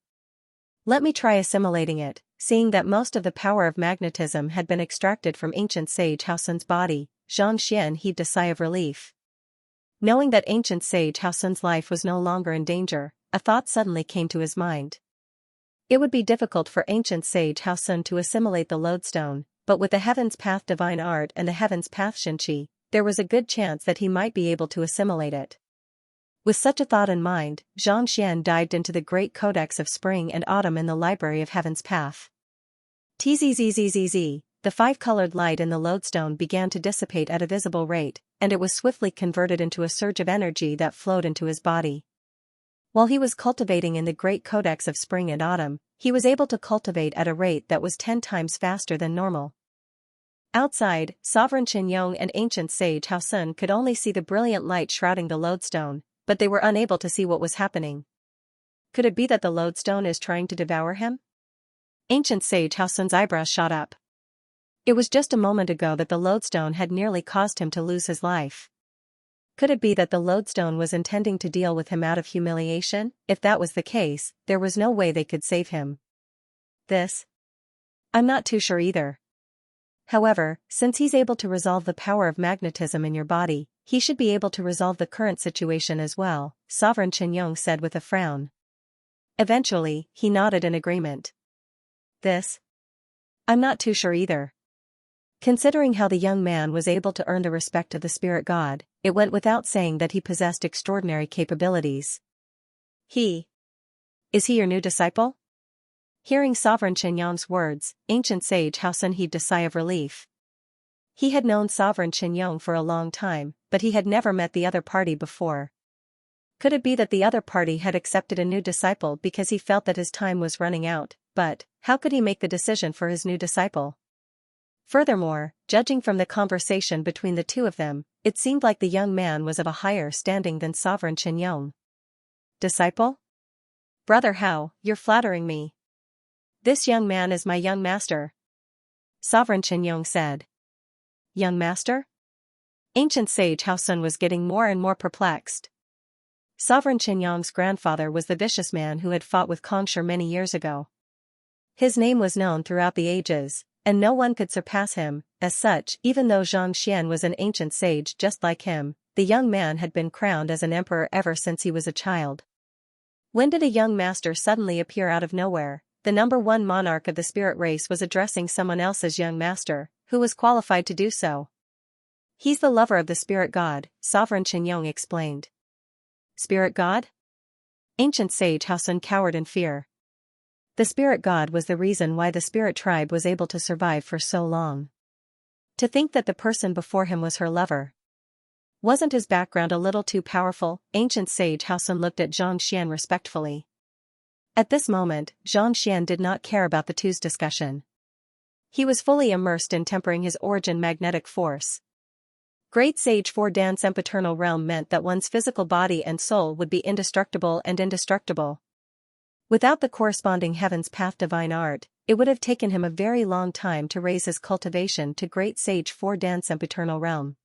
Let me try assimilating it, seeing that most of the power of magnetism had been extracted from ancient sage Xianxia's body, Xianxia heaved a sigh of relief. Knowing that ancient sage Xianxia's life was no longer in danger, a thought suddenly came to his mind. It would be difficult for ancient sage Xianxia to assimilate the lodestone, but with the Heaven's Path Divine Art and the Heaven's Path Xianxia, there was a good chance that he might be able to assimilate it. With such a thought in mind, Xianxia dived into the great codex of spring and autumn in the library of Heaven's Path. Tzzzzzz, the five-colored light in the lodestone began to dissipate at a visible rate, and it was swiftly converted into a surge of energy that flowed into his body. While he was cultivating in the great codex of spring and autumn, he was able to cultivate at a rate that was 10 times faster than normal. Outside, Sovereign Xianxia and ancient sage Haosun could only see the brilliant light shrouding the lodestone, but they were unable to see what was happening. Could it be that the lodestone is trying to devour him? Ancient sage Haosun's eyebrows shot up. It was just a moment ago that the lodestone had nearly caused him to lose his life. Could it be that the lodestone was intending to deal with him out of humiliation? If that was the case, there was no way they could save him. I'm not too sure either. However, since he's able to resolve the power of magnetism in your body, he should be able to resolve the current situation as well, Sovereign Xianxia said with a frown. Eventually, he nodded in agreement. I'm not too sure either. Considering how the young man was able to earn the respect of the spirit god, it went without saying that he possessed extraordinary capabilities. Is he your new disciple? Hearing Sovereign Xianxia's words, ancient sage Haosun heaved a sigh of relief. He had known Sovereign Xianxia for a long time, but he had never met the other party before. Could it be that the other party had accepted a new disciple because he felt that his time was running out, but how could he make the decision for his new disciple? Furthermore, judging from the conversation between the two of them, it seemed like the young man was of a higher standing than Sovereign Xianxia. Disciple? Brother Hao, you're flattering me. This young man is my young master. Sovereign Xianxia said. Young master? Ancient sage Haosun was getting more and more perplexed. Sovereign Xianxia's grandfather was the vicious man who had fought with Kongshi many years ago. His name was known throughout the ages, and no one could surpass him. As such, even though Xianxia was an ancient sage just like him, the young man had been crowned as an emperor ever since he was a child. When did a young master suddenly appear out of nowhere? The number one monarch of the spirit race was addressing someone else's young master, who was qualified to do so. He's the lover of the spirit god, Sovereign Xianxia explained. Spirit god? Ancient sage Haosun cowered in fear. The spirit god was the reason why the spirit tribe was able to survive for so long. To think that the person before him was her lover. Wasn't his background a little too powerful? Ancient sage Haosun looked at Xianxia respectfully. At this moment, Xianxia did not care about the two's discussion. He was fully immersed in tempering his origin magnetic force. Great Sage 4 Dan Sempiternal Realm meant that one's physical body and soul would be indestructible and indestructible. Without the corresponding Heaven's Path divine art, it would have taken him a very long time to raise his cultivation to Great Sage 4 Dan Sempiternal Realm.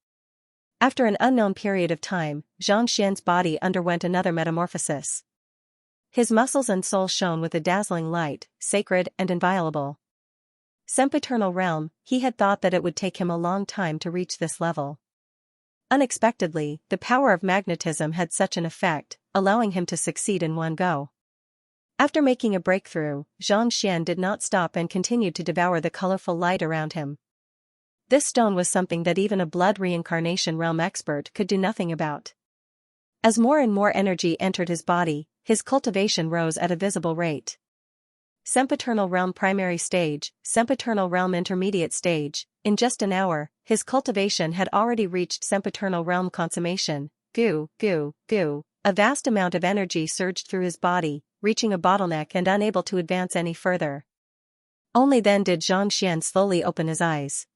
After an unknown period of time, Xianxia's body underwent another metamorphosis. His muscles and soul shone with a dazzling light, sacred and inviolable. Sempiternal Realm, he had thought that it would take him a long time to reach this level. Unexpectedly, the power of magnetism had such an effect, allowing him to succeed in one go. After making a breakthrough, Xianxia did not stop and continued to devour the colorful light around him. This stone was something that even a blood reincarnation realm expert could do nothing about. As more and more energy entered his body, his cultivation rose at a visible rate. Sempiternal Realm Primary Stage, Sempiternal Realm Intermediate Stage. In just an hour, his cultivation had already reached Sempiternal Realm Consummation. Goo. A vast amount of energy surged through his body, reaching a bottleneck and unable to advance any further. Only then did Xianxia slowly open his eyes.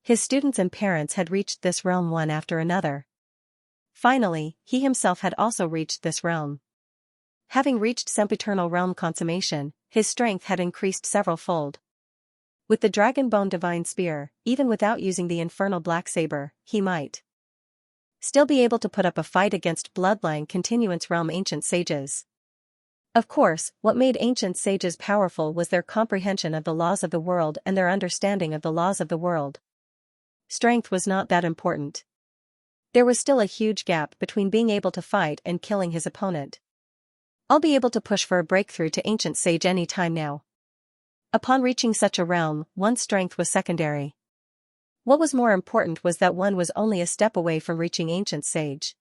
His students and parents had reached this realm one after another. Finally, he himself had also reached this realm. Having reached Sempiternal Realm Consummation, his strength had increased several-fold. With the Dragonbone Divine Spear, even without using the Infernal Black Saber, he might still be able to put up a fight against Bloodline Continuance Realm Ancient Sages. Of course, what made Ancient Sages powerful was their comprehension of the laws of the world and their understanding of the laws of the world. Strength was not that important. There was still a huge gap between being able to fight and killing his opponent. I'll be able to push for a breakthrough to Ancient Sage any time now. Upon reaching such a realm, one's strength was secondary. What was more important was that one was only a step away from reaching Ancient Sage.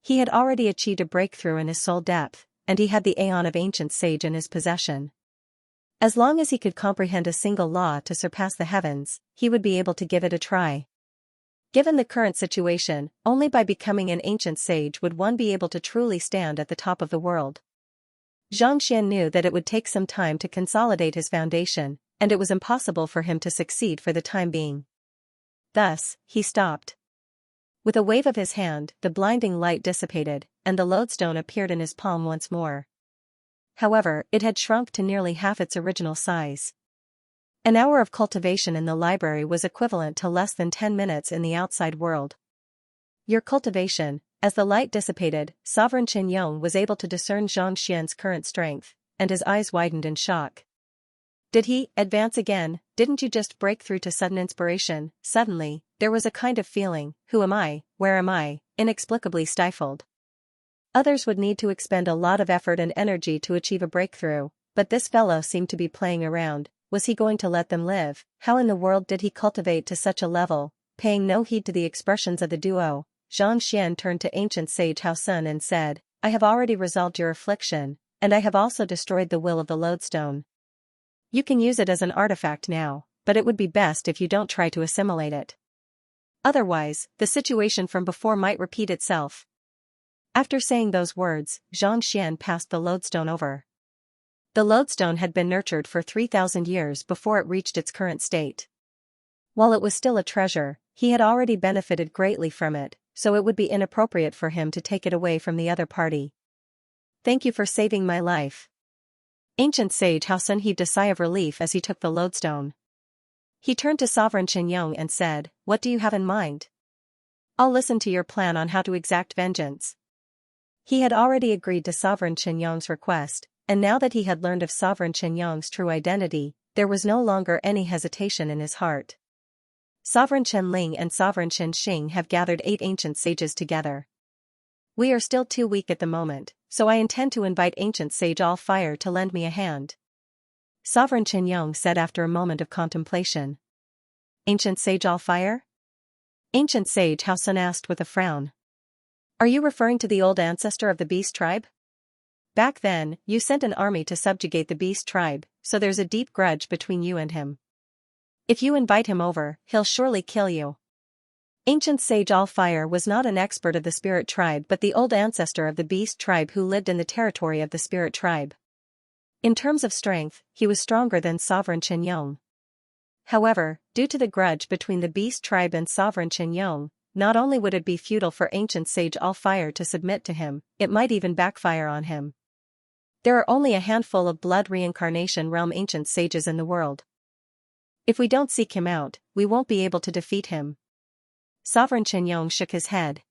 He had already achieved a breakthrough in his soul depth, and he had the Aeon of Ancient Sage in his possession. As long as he could comprehend a single law to surpass the heavens, he would be able to give it a try. Given the current situation, only by becoming an ancient sage would one be able to truly stand at the top of the world. Xianxia knew that it would take some time to consolidate his foundation, and it was impossible for him to succeed for the time being. Thus, he stopped. With a wave of his hand, the blinding light dissipated, and the lodestone appeared in his palm once more. However, it had shrunk to nearly half its original size. An hour of cultivation in the library was equivalent to less than 10 minutes in the outside world. Your cultivation. As the light dissipated, Sovereign Qianyong was able to discern Xianxian's current strength, and his eyes widened in shock. Did he advance again? Didn't you just break through to sudden inspiration? Suddenly, there was a kind of feeling, who am I, where am I, inexplicably stifled. Others would need to expend a lot of effort and energy to achieve a breakthrough, but this fellow seemed to be playing around. Was he going to let them live? How in the world did he cultivate to such a level? Paying no heed to the expressions of the duo, Xianxian turned to ancient sage Hao Sun and said, I have already resolved your affliction, and I have also destroyed the will of the lodestone. You can use it as an artifact now, but it would be best if you don't try to assimilate it. Otherwise, the situation from before might repeat itself. After saying those words, Xianxian passed the lodestone over. The lodestone had been nurtured for 3,000 years before it reached its current state. While it was still a treasure, he had already benefited greatly from it, so it would be inappropriate for him to take it away from the other party. Thank you for saving my life. Ancient sage Hao Sun heaved a sigh of relief as he took the lodestone. He turned to Sovereign Qianyong and said, What do you have in mind? I'll listen to your plan on how to exact vengeance. He had already agreed to Sovereign Qianyong's request, and now that he had learned of Sovereign Qianyong's true identity, there was no longer any hesitation in his heart. Sovereign Qianling and Sovereign Qianxing have gathered 8 ancient sages together. We are still too weak at the moment, so I intend to invite ancient sage All Fire to lend me a hand. Sovereign Qianyong said after a moment of contemplation. Ancient sage All Fire? Ancient sage Hao Sun asked with a frown. Are you referring to the old ancestor of the beast tribe? Back then, you sent an army to subjugate the beast tribe, so there's a deep grudge between you and him. If you invite him over, he'll surely kill you. Ancient sage All Fire was not an expert of the spirit tribe but the old ancestor of the beast tribe who lived in the territory of the spirit tribe. In terms of strength, he was stronger than Sovereign Qianyong. However, due to the grudge between the beast tribe and Sovereign Qianyong, not only would it be futile for ancient sage All Fire to submit to him, it might even backfire on him. There are only a handful of blood reincarnation realm ancient sages in the world. If we don't seek him out, we won't be able to defeat him. Sovereign Qianyong shook his head.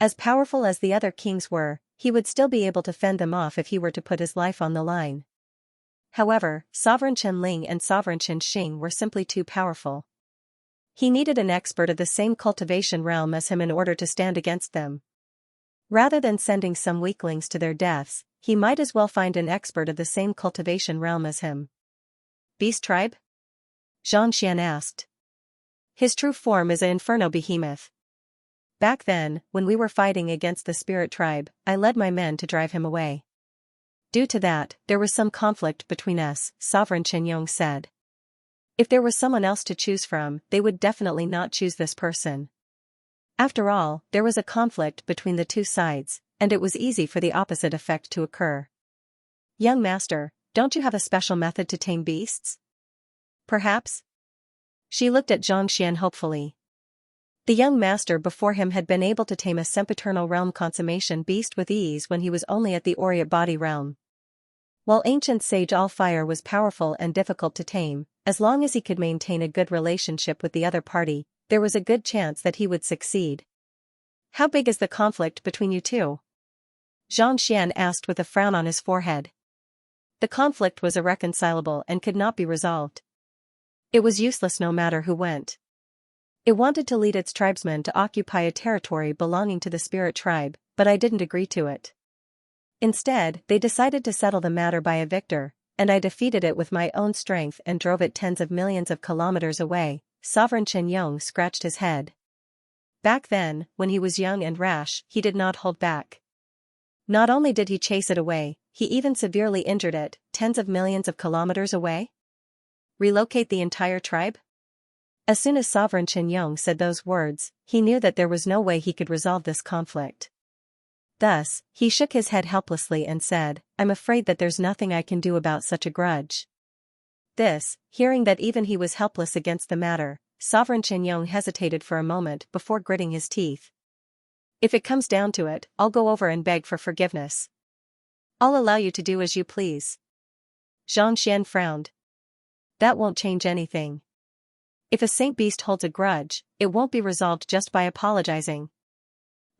As powerful as the other kings were, he would still be able to fend them off if he were to put his life on the line. However, Sovereign Qianling and Sovereign Qianxing were simply too powerful. He needed an expert of the same cultivation realm as him in order to stand against them. Rather than sending some weaklings to their deaths, he might as well find an expert of the same cultivation realm as him. Beast tribe? Xianxian asked. His true form is an inferno behemoth. Back then, when we were fighting against the spirit tribe, I led my men to drive him away. Due to that, there was some conflict between us, Sovereign Qianyong said. If there was someone else to choose from, they would definitely not choose this person. After all, there was a conflict between the two sides, and it was easy for the opposite effect to occur. Young master, don't you have a special method to tame beasts? Perhaps? She looked at Xianxian hopefully. The young master before him had been able to tame a sempiternal realm consummation beast with ease when he was only at the aureate body realm. While ancient sage All Fire was powerful and difficult to tame, as long as he could maintain a good relationship with the other party, there was a good chance that he would succeed. How big is the conflict between you two? Xianxian asked with a frown on his forehead. The conflict was irreconcilable and could not be resolved. It was useless no matter who went. It wanted to lead its tribesmen to occupy a territory belonging to the spirit tribe, but I didn't agree to it. Instead, they decided to settle the matter by a victor, and I defeated it with my own strength and drove it tens of millions of kilometers away. Sovereign Qianyong scratched his head. Back then, when he was young and rash, he did not hold back. Not only did he chase it away, he even severely injured it, tens of millions of kilometers away? Relocate the entire tribe? As soon as Sovereign Xianxia said those words, he knew that there was no way he could resolve this conflict. Thus, he shook his head helplessly and said, "I'm afraid that there's nothing I can do about such a grudge." Hearing that even he was helpless against the matter, Sovereign Xianxia hesitated for a moment before gritting his teeth. "If it comes down to it, I'll go over and beg for forgiveness. I'll allow you to do as you please." Xianxia frowned. "That won't change anything. If a saint beast holds a grudge, it won't be resolved just by apologizing."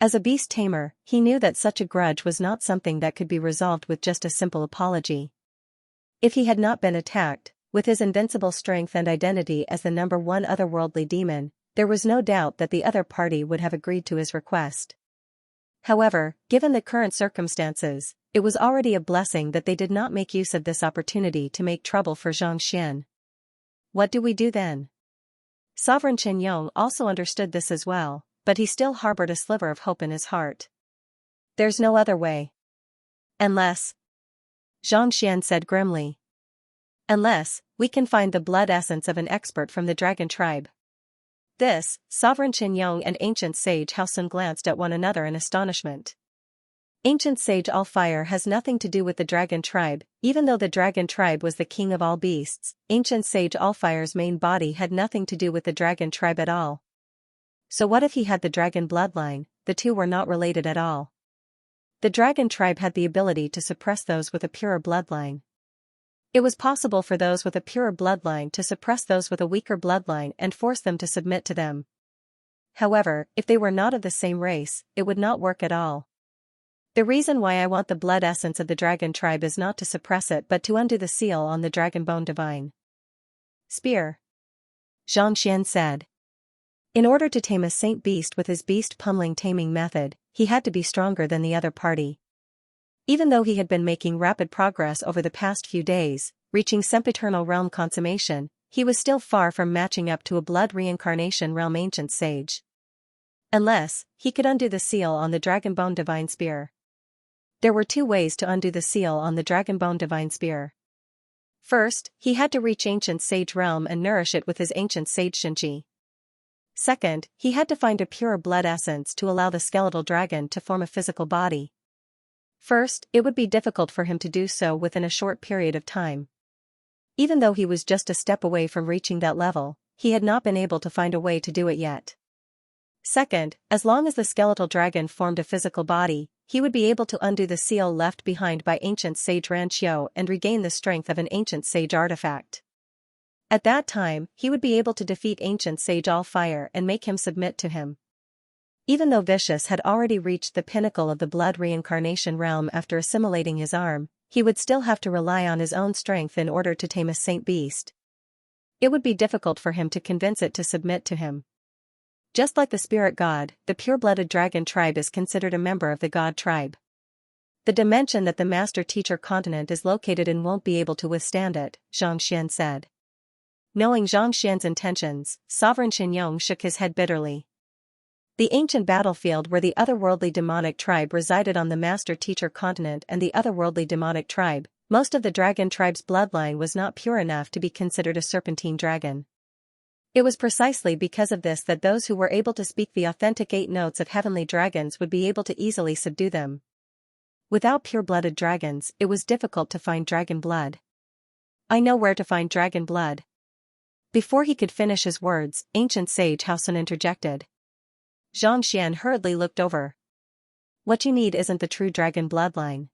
As a beast tamer, he knew that such a grudge was not something that could be resolved with just a simple apology. If he had not been attacked, with his invincible strength and identity as the #1 otherworldly demon, there was no doubt that the other party would have agreed to his request. However, given the current circumstances, it was already a blessing that they did not make use of this opportunity to make trouble for Xianxia. What do we do then? Sovereign Qianyong also understood this as well, but he still harbored a sliver of hope in his heart. "There's no other way. Unless," Xianxia said grimly. "Unless we can find the blood essence of an expert from the dragon tribe." Sovereign Qianyong and Ancient Sage Haosun glanced at one another in astonishment. Ancient Sage Allfire has nothing to do with the dragon tribe, even though the dragon tribe was the king of all beasts. Ancient Sage Allfire's main body had nothing to do with the dragon tribe at all. So what if he had the dragon bloodline? The two were not related at all. The dragon tribe had the ability to suppress those with a purer bloodline. It was possible for those with a purer bloodline to suppress those with a weaker bloodline and force them to submit to them. However, if they were not of the same race, it would not work at all. "The reason why I want the blood essence of the dragon tribe is not to suppress it but to undo the seal on the dragon bone divine spear," Xianxia said. In order to tame a saint beast with his beast pummeling taming method, he had to be stronger than the other party. Even though he had been making rapid progress over the past few days, reaching sempiternal realm consummation, he was still far from matching up to a blood reincarnation realm ancient sage. Unless he could undo the seal on the dragon bone divine spear. There were two ways to undo the seal on the dragon bone divine spear. First, he had to reach ancient sage realm and nourish it with his ancient sage Xianxia. Second, he had to find a pure blood essence to allow the skeletal dragon to form a physical body. First, it would be difficult for him to do so within a short period of time. Even though he was just a step away from reaching that level, he had not been able to find a way to do it yet. Second, as long as the skeletal dragon formed a physical body, he would be able to undo the seal left behind by ancient sage Ranqiu and regain the strength of an ancient sage artifact. At that time, he would be able to defeat ancient sage Allfire and make him submit to him. Even though Vicious had already reached the pinnacle of the blood reincarnation realm after assimilating his arm, he would still have to rely on his own strength in order to tame a saint beast. It would be difficult for him to convince it to submit to him. Just like the spirit god, the pure-blooded dragon tribe is considered a member of the god tribe. The dimension that the master teacher continent is located in won't be able to withstand it, Xianxia said. Knowing Xianxia's intentions, Sovereign Qianyong shook his head bitterly. The ancient battlefield where the otherworldly demonic tribe resided on the master teacher continent and the otherworldly demonic tribe, most of the dragon tribe's bloodline was not pure enough to be considered a serpentine dragon. It was precisely because of this that those who were able to speak the authentic 8 notes of heavenly dragons would be able to easily subdue them. Without pure-blooded dragons, it was difficult to find dragon blood. "I know where to find dragon blood." Before he could finish his words, ancient sage Haosun interjected. Xianxia hurriedly looked over. "What you need isn't the true dragon bloodline.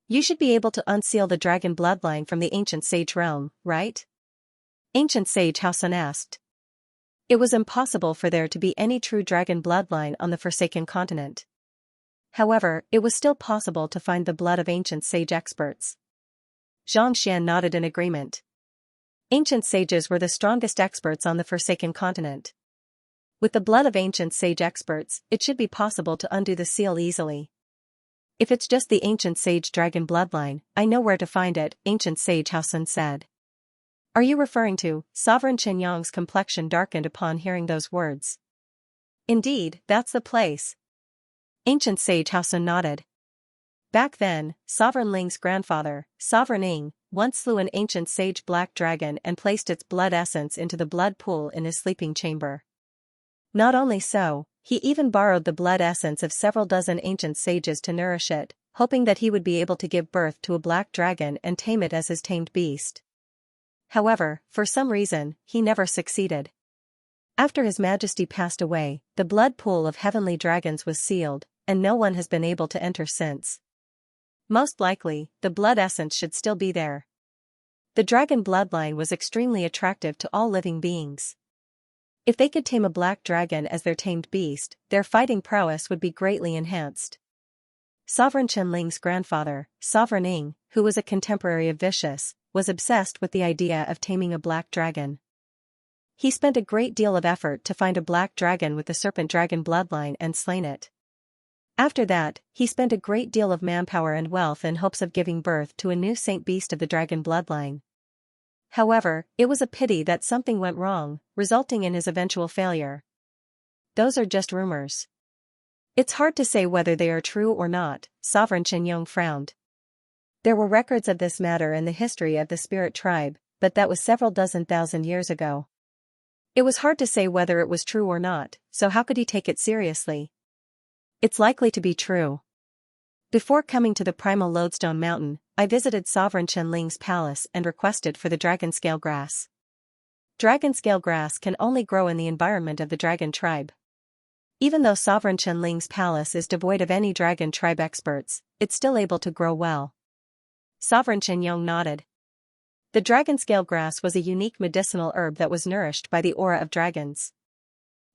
You should be able to unseal the dragon bloodline from the ancient sage realm, right?" Ancient sage Haosun asked. It was impossible for there to be any true dragon bloodline on the Forsaken Continent. However, it was still possible to find the blood of ancient sage experts. Xianxia nodded in agreement. Ancient sages were the strongest experts on the Forsaken Continent. With the blood of ancient sage experts, it should be possible to undo the seal easily. "If it's just the ancient sage dragon bloodline, I know where to find it," ancient sage Haosun said. "Are you referring to?" Sovereign Qianyong's complexion darkened upon hearing those words. "Indeed, that's the place." Ancient sage Haosun nodded. Back then, Sovereign Ling's grandfather, Sovereign Ing, once slew an ancient sage black dragon and placed its blood essence into the blood pool in his sleeping chamber. Not only so, he even borrowed the blood essence of several dozen ancient sages to nourish it, hoping that he would be able to give birth to a black dragon and tame it as his tamed beast. However, for some reason, he never succeeded. After His Majesty passed away, the blood pool of heavenly dragons was sealed, and no one has been able to enter since. Most likely, the blood essence should still be there. The dragon bloodline was extremely attractive to all living beings. If they could tame a black dragon as their tamed beast, their fighting prowess would be greatly enhanced. Sovereign Qianling's grandfather, Sovereign Ing, who was a contemporary of Vicious, was obsessed with the idea of taming a black dragon. He spent a great deal of effort to find a black dragon with the serpent dragon bloodline and slain it. After that, he spent a great deal of manpower and wealth in hopes of giving birth to a new saint beast of the dragon bloodline. However, it was a pity that something went wrong, resulting in his eventual failure. Those are just rumors. It's hard to say whether they are true or not, Sovereign Qianyong frowned. There were records of this matter in the history of the spirit tribe, but that was several dozen thousand years ago. It was hard to say whether it was true or not, so how could he take it seriously? It's likely to be true. Before coming to the primal lodestone mountain, I visited Sovereign Qianling's palace and requested for the dragon scale grass. Dragon scale grass can only grow in the environment of the dragon tribe. Even though Sovereign Qianling's palace is devoid of any dragon tribe experts, it's still able to grow well. Sovereign Qianyong nodded. The dragon scale grass was a unique medicinal herb that was nourished by the aura of dragons.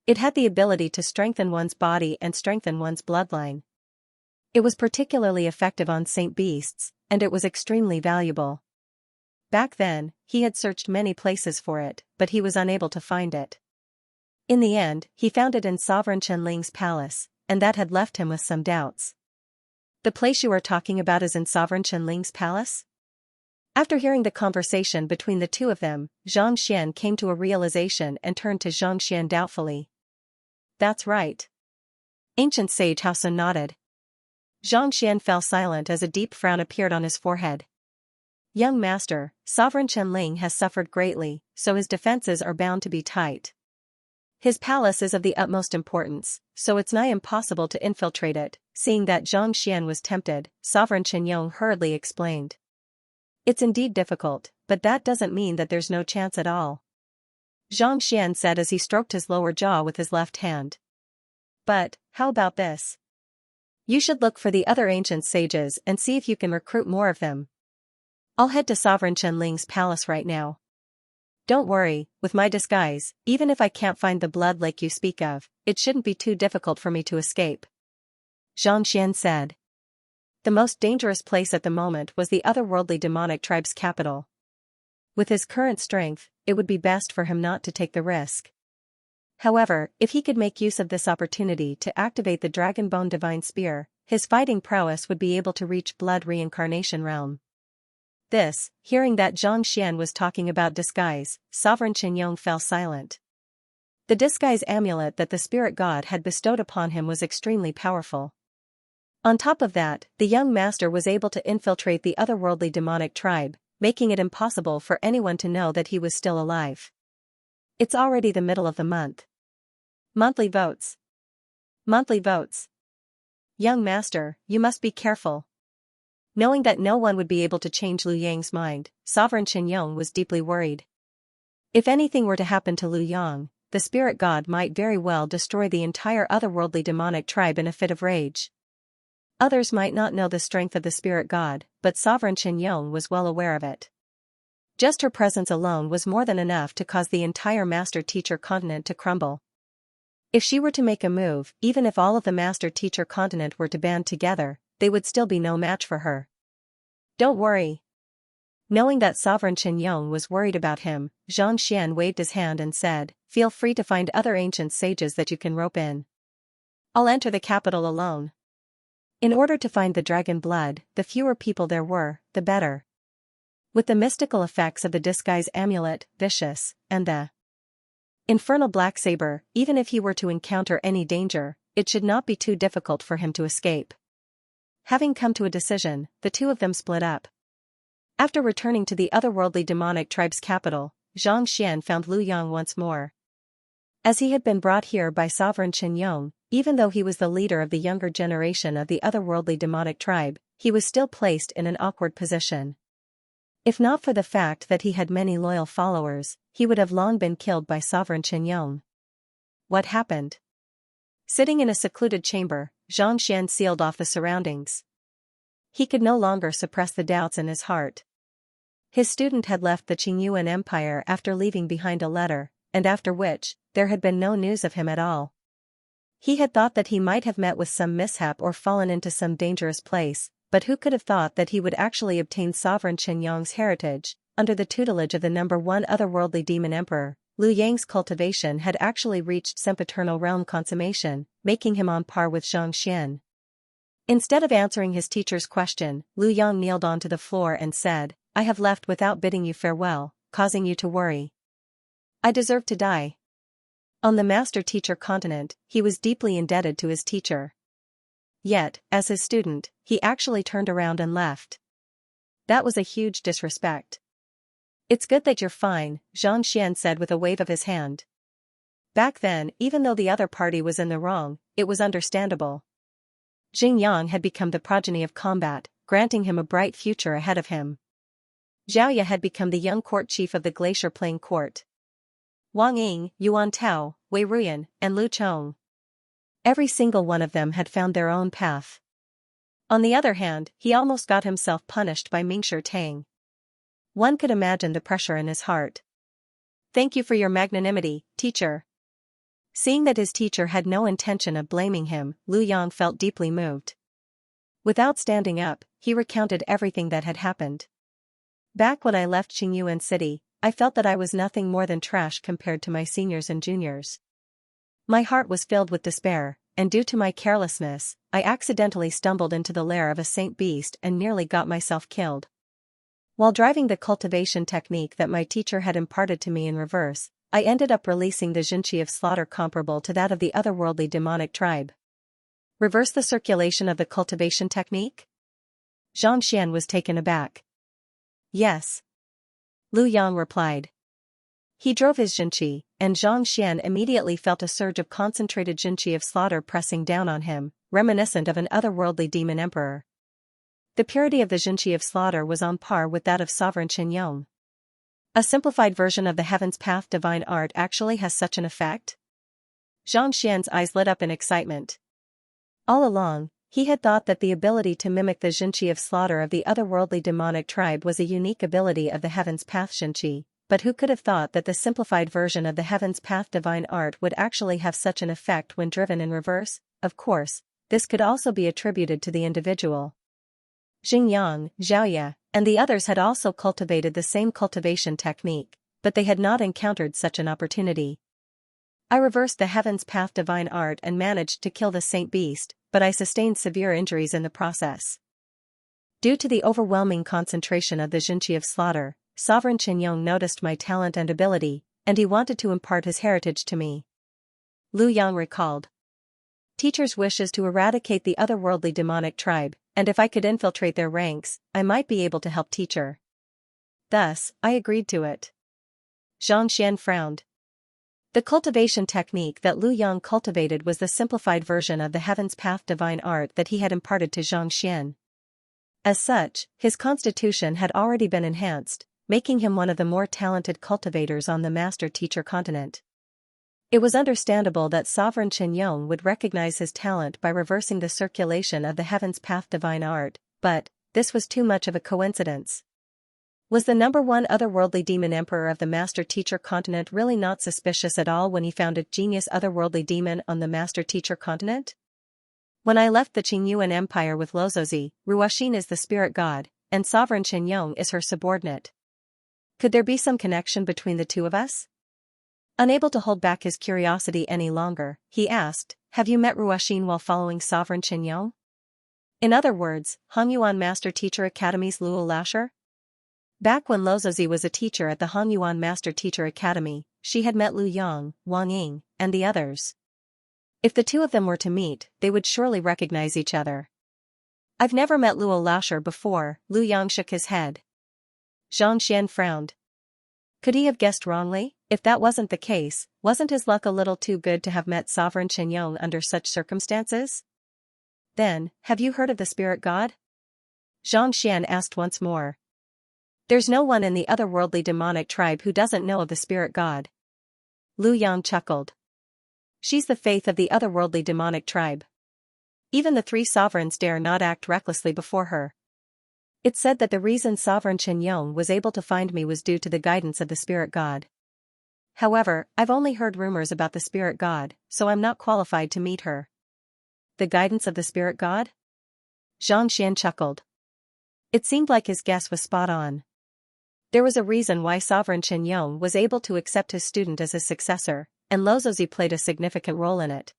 It had the ability to strengthen one's body and strengthen one's bloodline. It was particularly effective on saint beasts, and it was extremely valuable. Back then, he had searched many places for it, but he was unable to find it. In the end, he found it in Sovereign Qianling's palace, and that had left him with some doubts. The place you are talking about is in Sovereign Qianling's palace? After hearing the conversation between the two of them, Xianxia came to a realization and turned to Xianxia doubtfully. That's right. Ancient sage Haosun nodded. Xianxia fell silent as a deep frown appeared on his forehead. Young master, Sovereign Qianling has suffered greatly, so his defenses are bound to be tight. His palace is of the utmost importance, so it's nigh impossible to infiltrate it. Seeing that Xianxia was tempted, Sovereign Qianyong hurriedly explained. It's indeed difficult, but that doesn't mean that there's no chance at all. Xianxia said as he stroked his lower jaw with his left hand. But, how about this? You should look for the other ancient sages and see if you can recruit more of them. I'll head to Sovereign Qianling's palace right now. Don't worry, with my disguise, even if I can't find the blood lake you speak of, it shouldn't be too difficult for me to escape. Xianxia said. The most dangerous place at the moment was the otherworldly demonic tribe's capital. With his current strength, it would be best for him not to take the risk. However, if he could make use of this opportunity to activate the Dragonbone Divine Spear, his fighting prowess would be able to reach Blood Reincarnation Realm. Hearing that Xianxia was talking about disguise, Sovereign Qianyong fell silent. The disguise amulet that the spirit god had bestowed upon him was extremely powerful. On top of that, the young master was able to infiltrate the otherworldly demonic tribe, making it impossible for anyone to know that he was still alive. It's already the middle of the month. Monthly votes. Monthly votes. Young master, you must be careful. Knowing that no one would be able to change Lu Yang's mind, Sovereign Qianyong was deeply worried. If anything were to happen to Lu Yang, the spirit god might very well destroy the entire otherworldly demonic tribe in a fit of rage. Others might not know the strength of the spirit god, but Sovereign Qianyong was well aware of it. Just her presence alone was more than enough to cause the entire master-teacher continent to crumble. If she were to make a move, even if all of the master-teacher continent were to band together, they would still be no match for her. Don't worry. Knowing that Sovereign Qianyong was worried about him, Xianxia waved his hand and said, feel free to find other ancient sages that you can rope in. I'll enter the capital alone. In order to find the dragon blood, the fewer people there were, the better. With the mystical effects of the disguise amulet, Vicious, and the infernal black saber, even if he were to encounter any danger, it should not be too difficult for him to escape. Having come to a decision, the two of them split up. After returning to the otherworldly demonic tribe's capital, Xianxia found Lu Yang once more. As he had been brought here by Sovereign Qinyong, even though he was the leader of the younger generation of the otherworldly demonic tribe, he was still placed in an awkward position. If not for the fact that he had many loyal followers, he would have long been killed by Sovereign Qinyong. What happened? Sitting in a secluded chamber, Xianxia sealed off the surroundings. He could no longer suppress the doubts in his heart. His student had left the Qingyuan Empire after leaving behind a letter, and after which, there had been no news of him at all. He had thought that he might have met with some mishap or fallen into some dangerous place, but who could have thought that he would actually obtain Sovereign Qinyong's heritage, under the tutelage of the #1 otherworldly demon emperor. Lu Yang's cultivation had actually reached sempiternal realm consummation, making him on par with Xianxia. Instead of answering his teacher's question, Lu Yang kneeled onto the floor and said, "I have left without bidding you farewell, causing you to worry. I deserve to die." On the master-teacher continent, he was deeply indebted to his teacher. Yet, as his student, he actually turned around and left. That was a huge disrespect. "It's good that you're fine," Xianxia said with a wave of his hand. Back then, even though the other party was in the wrong, it was understandable. Xingyang had become the progeny of combat, granting him a bright future ahead of him. Xiaoya had become the young court chief of the Glacier Plain court. Wang Ying, Yuan Tao, Wei Ruyan, and Lu Chong. Every single one of them had found their own path. On the other hand, he almost got himself punished by Mingshi Tang. One could imagine the pressure in his heart. "Thank you for your magnanimity, teacher." Seeing that his teacher had no intention of blaming him, Lu Yang felt deeply moved. Without standing up, he recounted everything that had happened. "Back when I left Qingyuan City, I felt that I was nothing more than trash compared to my seniors and juniors. My heart was filled with despair, and due to my carelessness, I accidentally stumbled into the lair of a saint beast and nearly got myself killed. While driving the cultivation technique that my teacher had imparted to me in reverse, I ended up releasing the Xianxia of slaughter comparable to that of the otherworldly demonic tribe." Reverse the circulation of the cultivation technique? Xianxia was taken aback. "Yes." Lu Yang replied. He drove his Xianxia, and Xianxia immediately felt a surge of concentrated Xianxia of slaughter pressing down on him, reminiscent of an otherworldly demon emperor. The purity of the Xianxia of slaughter was on par with that of Sovereign Qinyong. A simplified version of the Heaven's Path divine art actually has such an effect? Xianxia's eyes lit up in excitement. All along, he had thought that the ability to mimic the Xianxia of slaughter of the otherworldly demonic tribe was a unique ability of the Heaven's Path Xianxia, but who could have thought that the simplified version of the Heaven's Path divine art would actually have such an effect when driven in reverse? Of course, this could also be attributed to the individual. Xingyang, Xiaoya, and the others had also cultivated the same cultivation technique, but they had not encountered such an opportunity. "I reversed the Heaven's Path divine art and managed to kill the saint beast, but I sustained severe injuries in the process. Due to the overwhelming concentration of the Xianxia of slaughter, Sovereign Qinyong noticed my talent and ability, and he wanted to impart his heritage to me." Lu Yang recalled. "Teacher's wish is to eradicate the otherworldly demonic tribe, and if I could infiltrate their ranks, I might be able to help teacher. Thus, I agreed to it." Xianxia frowned. The cultivation technique that Lu Yang cultivated was the simplified version of the Heaven's Path divine art that he had imparted to Xianxia. As such, his constitution had already been enhanced, making him one of the more talented cultivators on the master-teacher continent. It was understandable that Sovereign Qinyong would recognize his talent by reversing the circulation of the Heaven's Path divine art, but this was too much of a coincidence. Was the #1 otherworldly demon emperor of the master-teacher continent really not suspicious at all when he found a genius otherworldly demon on the master-teacher continent? "When I left the Qingyuan Empire with Lozozi, Ruoxin is the spirit god, and Sovereign Qinyong is her subordinate. Could there be some connection between the two of us?" Unable to hold back his curiosity any longer, he asked, "Have you met Ruoxin while following Sovereign Qinyong? In other words, Hongyuan Master-Teacher Academy's Luo Lasher?" Back when Lozozi was a teacher at the Hongyuan Master-Teacher Academy, she had met Lu Yang, Wang Ying, and the others. If the two of them were to meet, they would surely recognize each other. I've never met Luo Laosher before. Lu Yang shook his head. Xianxia frowned. Could he have guessed wrongly? If that wasn't the case, wasn't his luck a little too good to have met Sovereign Qianyong under such circumstances? Then, have you heard of the spirit god? Xianxia asked once more. There's no one in the otherworldly demonic tribe who doesn't know of the spirit god. Lu Yang chuckled. She's the faith of the otherworldly demonic tribe. Even the three sovereigns dare not act recklessly before her. It's said that the reason Sovereign Qianyong was able to find me was due to the guidance of the spirit god. However, I've only heard rumors about the spirit god, so I'm not qualified to meet her. The guidance of the spirit god? Xianxia chuckled. It seemed like his guess was spot on. There was a reason why Sovereign Qianyong was able to accept his student as his successor, and Lozozi played a significant role in it.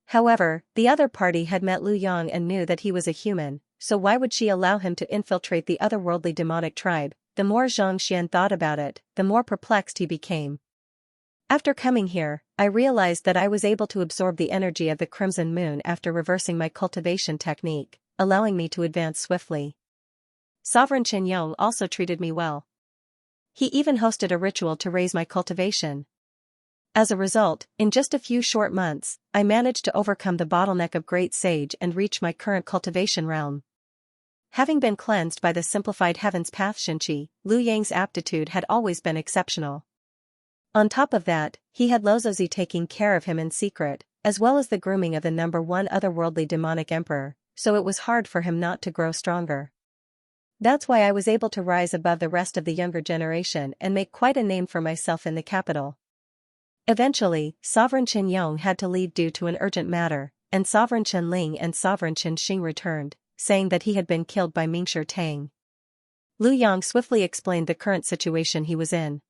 However, the other party had met Lu Yang and knew that he was a human, so why would she allow him to infiltrate the otherworldly demonic tribe? The more Xianxia thought about it, the more perplexed he became. After coming here, I realized that I was able to absorb the energy of the Crimson Moon after reversing my cultivation technique, allowing me to advance swiftly. Sovereign Qianyong also treated me well. He even hosted a ritual to raise my cultivation. As a result, in just a few short months, I managed to overcome the bottleneck of Great Sage and reach my current cultivation realm. Having been cleansed by the simplified Heaven's Path Xinchi, Lu Yang's aptitude had always been exceptional. On top of that, he had Lozozi taking care of him in secret, as well as the grooming of the #1 otherworldly demonic emperor, so it was hard for him not to grow stronger. That's why I was able to rise above the rest of the younger generation and make quite a name for myself in the capital. Eventually, Sovereign Qianyong had to leave due to an urgent matter, and Sovereign Qianling and Sovereign Qinxing returned, saying that he had been killed by Mingshi Tang. Lu Yang swiftly explained the current situation he was in.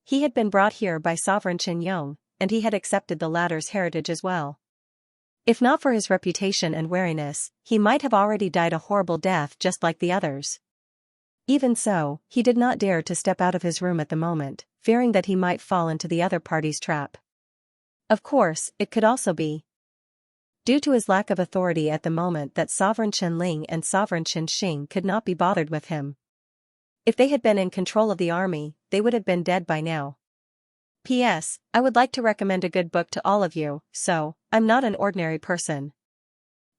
He had been brought here by Sovereign Qianyong, and he had accepted the latter's heritage as well. If not for his reputation and wariness, he might have already died a horrible death just like the others. Even so, he did not dare to step out of his room at the moment, fearing that he might fall into the other party's trap. Of course, it could also be due to his lack of authority at the moment that Sovereign Qianling and Sovereign Qinxing could not be bothered with him. If they had been in control of the army, they would have been dead by now. P.S. I would like to recommend a good book to all of you, so, I'm not an ordinary person.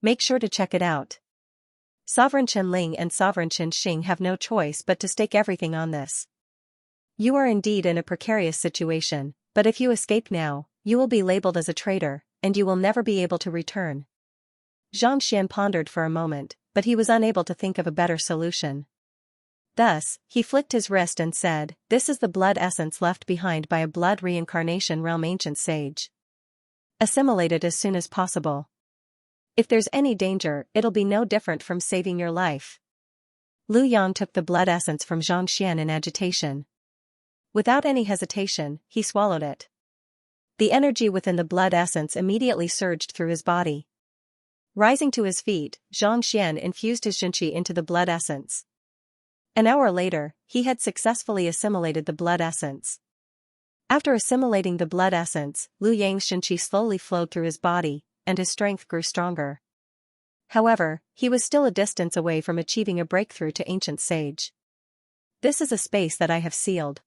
Make sure to check it out. Sovereign Qianling and Sovereign Qinxing have no choice but to stake everything on this. You are indeed in a precarious situation, but if you escape now, you will be labeled as a traitor, and you will never be able to return. Xianxia pondered for a moment, but he was unable to think of a better solution. Thus, he flicked his wrist and said, "This is the blood essence left behind by a blood reincarnation realm ancient sage. Assimilate it as soon as possible. If there's any danger, it'll be no different from saving your life." Lu Yang took the blood essence from Xianxia in agitation. Without any hesitation, he swallowed it. The energy within the blood essence immediately surged through his body. Rising to his feet, Xianxia infused his Xinchi into the blood essence. An hour later, he had successfully assimilated the blood essence. After assimilating the blood essence, Lu Yang's Xinchi slowly flowed through his body, and his strength grew stronger. However, he was still a distance away from achieving a breakthrough to Ancient Sage. This is a space that I have sealed.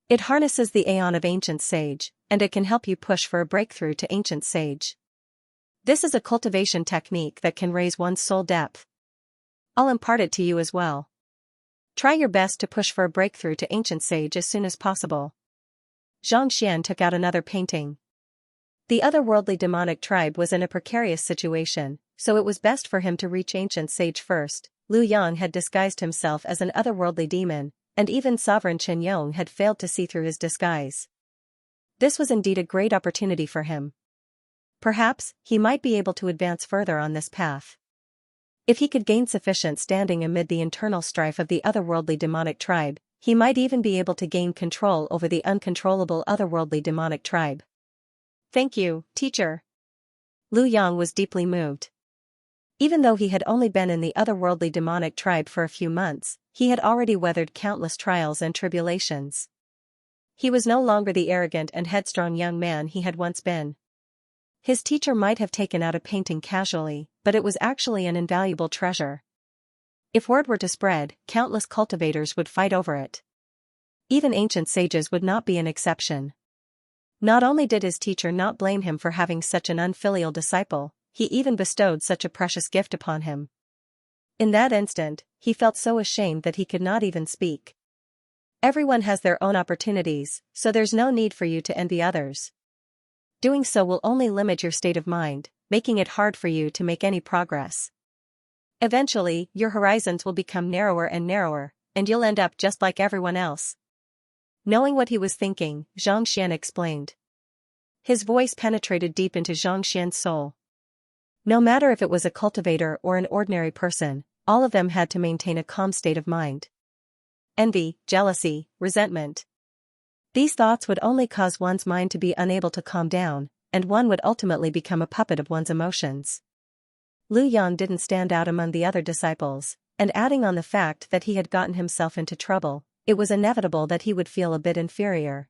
It harnesses the Aeon of Ancient Sage, and it can help you push for a breakthrough to Ancient Sage. This is a cultivation technique that can raise one's soul depth. I'll impart it to you as well. Try your best to push for a breakthrough to Ancient Sage as soon as possible. Xianxia took out another painting. The otherworldly demonic tribe was in a precarious situation, so it was best for him to reach Ancient Sage first. Lu Yang had disguised himself as an otherworldly demon, and even Sovereign Qianyong had failed to see through his disguise. This was indeed a great opportunity for him. Perhaps, he might be able to advance further on this path. If he could gain sufficient standing amid the internal strife of the otherworldly demonic tribe, he might even be able to gain control over the uncontrollable otherworldly demonic tribe. Thank you, teacher. Lu Yang was deeply moved. Even though he had only been in the otherworldly demonic tribe for a few months, he had already weathered countless trials and tribulations. He was no longer the arrogant and headstrong young man he had once been. His teacher might have taken out a painting casually, but it was actually an invaluable treasure. If word were to spread, countless cultivators would fight over it. Even ancient sages would not be an exception. Not only did his teacher not blame him for having such an unfilial disciple, he even bestowed such a precious gift upon him. In that instant, he felt so ashamed that he could not even speak. Everyone has their own opportunities, so there's no need for you to envy others. Doing so will only limit your state of mind, making it hard for you to make any progress. Eventually, your horizons will become narrower and narrower, and you'll end up just like everyone else. Knowing what he was thinking, Xianxia explained. His voice penetrated deep into Xianxia's soul. No matter if it was a cultivator or an ordinary person, all of them had to maintain a calm state of mind. Envy, jealousy, resentment. These thoughts would only cause one's mind to be unable to calm down, and one would ultimately become a puppet of one's emotions. Lu Yang didn't stand out among the other disciples, and adding on the fact that he had gotten himself into trouble, it was inevitable that he would feel a bit inferior.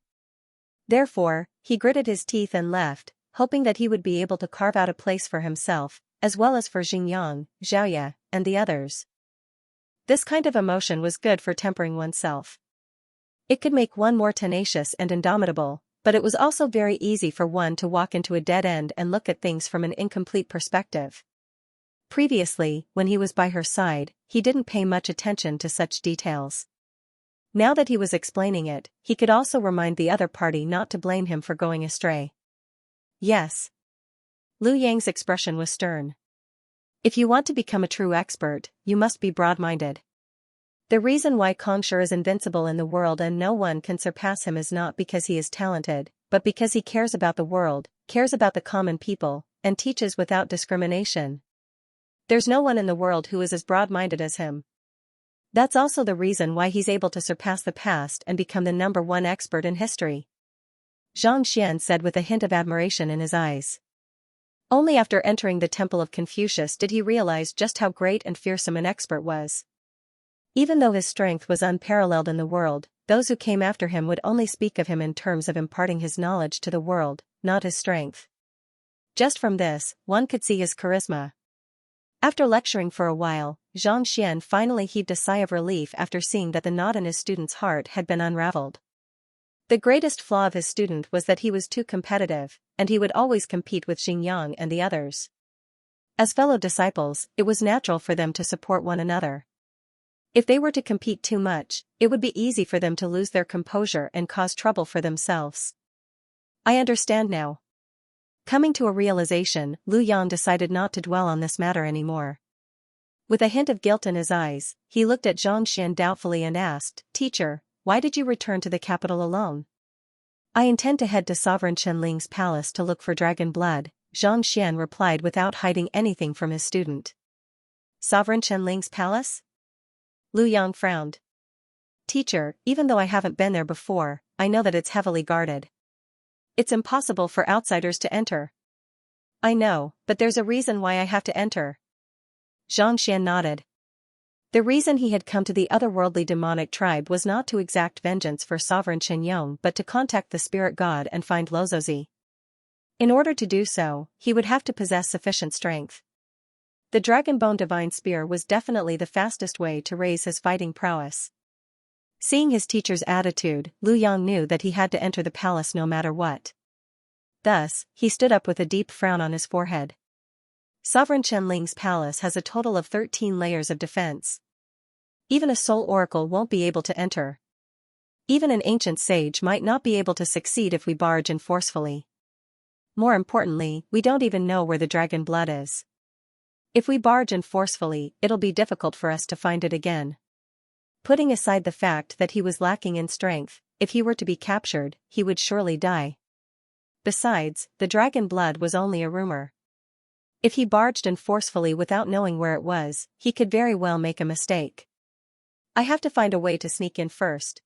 Therefore, he gritted his teeth and left, hoping that he would be able to carve out a place for himself, as well as for Xingyang, Xiaoya, and the others. This kind of emotion was good for tempering oneself. It could make one more tenacious and indomitable, but it was also very easy for one to walk into a dead end and look at things from an incomplete perspective. Previously, when he was by her side, he didn't pay much attention to such details. Now that he was explaining it, he could also remind the other party not to blame him for going astray. Yes. Lu Yang's expression was stern. If you want to become a true expert, you must be broad-minded. The reason why Congsure is invincible in the world and no one can surpass him is not because he is talented, but because he cares about the world, cares about the common people, and teaches without discrimination. There's no one in the world who is as broad-minded as him. That's also the reason why he's able to surpass the past and become the #1 expert in history. Xianxia said with a hint of admiration in his eyes. Only after entering the temple of Confucius did he realize just how great and fearsome an expert was. Even though his strength was unparalleled in the world, those who came after him would only speak of him in terms of imparting his knowledge to the world, not his strength. Just from this, one could see his charisma. After lecturing for a while, Xianxia finally heaved a sigh of relief after seeing that the knot in his student's heart had been unraveled. The greatest flaw of his student was that he was too competitive, and he would always compete with Xingyang and the others. As fellow disciples, it was natural for them to support one another. If they were to compete too much, it would be easy for them to lose their composure and cause trouble for themselves. I understand now. Coming to a realization, Lu Yang decided not to dwell on this matter anymore. With a hint of guilt in his eyes, he looked at Xianxia doubtfully and asked, "Teacher, why did you return to the capital alone?" "I intend to head to Sovereign Qianling's palace to look for dragon blood," Xianxia replied without hiding anything from his student. "Sovereign Qianling's palace?" Lu Yang frowned. "Teacher, even though I haven't been there before, I know that it's heavily guarded. It's impossible for outsiders to enter." "I know, but there's a reason why I have to enter." Xianxia nodded. The reason he had come to the otherworldly demonic tribe was not to exact vengeance for Sovereign Qianyong but to contact the spirit god and find Lozozi. In order to do so, he would have to possess sufficient strength. The Dragon Bone Divine Spear was definitely the fastest way to raise his fighting prowess. Seeing his teacher's attitude, Lu Yang knew that he had to enter the palace no matter what. Thus, he stood up with a deep frown on his forehead. Sovereign Qianling's palace has a total of 13 layers of defense. Even a soul oracle won't be able to enter. Even an ancient sage might not be able to succeed if we barge in forcefully. More importantly, we don't even know where the dragon blood is. If we barge in forcefully, it'll be difficult for us to find it again. Putting aside the fact that he was lacking in strength, if he were to be captured, he would surely die. Besides, the dragon blood was only a rumor. If he barged in forcefully without knowing where it was, he could very well make a mistake. I have to find a way to sneak in first.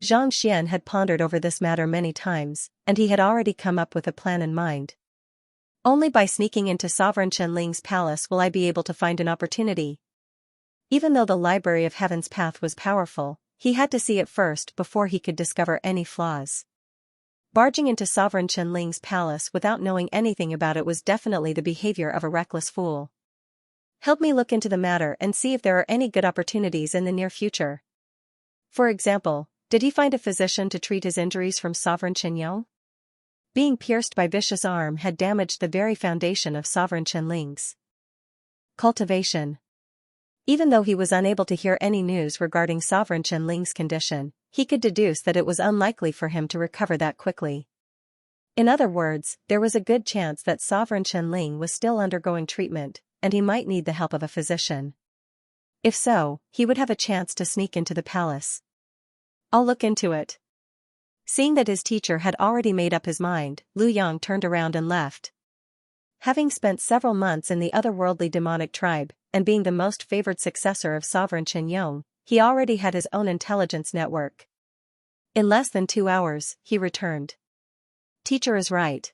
Xianxia had pondered over this matter many times, and he had already come up with a plan in mind. Only by sneaking into Sovereign Qianling's palace will I be able to find an opportunity. Even though the Library of Heaven's path was powerful, he had to see it first before he could discover any flaws. Barging into Sovereign Qianling's palace without knowing anything about it was definitely the behavior of a reckless fool. Help me look into the matter and see if there are any good opportunities in the near future. For example, did he find a physician to treat his injuries from Sovereign Qianyong? Being pierced by vicious arm had damaged the very foundation of Sovereign Qianling's cultivation. Even though he was unable to hear any news regarding Sovereign Qianling's condition, he could deduce that it was unlikely for him to recover that quickly. In other words, there was a good chance that Sovereign Qianling was still undergoing treatment, and he might need the help of a physician. If so, he would have a chance to sneak into the palace. I'll look into it. Seeing that his teacher had already made up his mind, Lu Yang turned around and left. Having spent several months in the otherworldly demonic tribe, and being the most favored successor of Sovereign Qianyong, he already had his own intelligence network. In less than 2 hours, he returned. Teacher is right.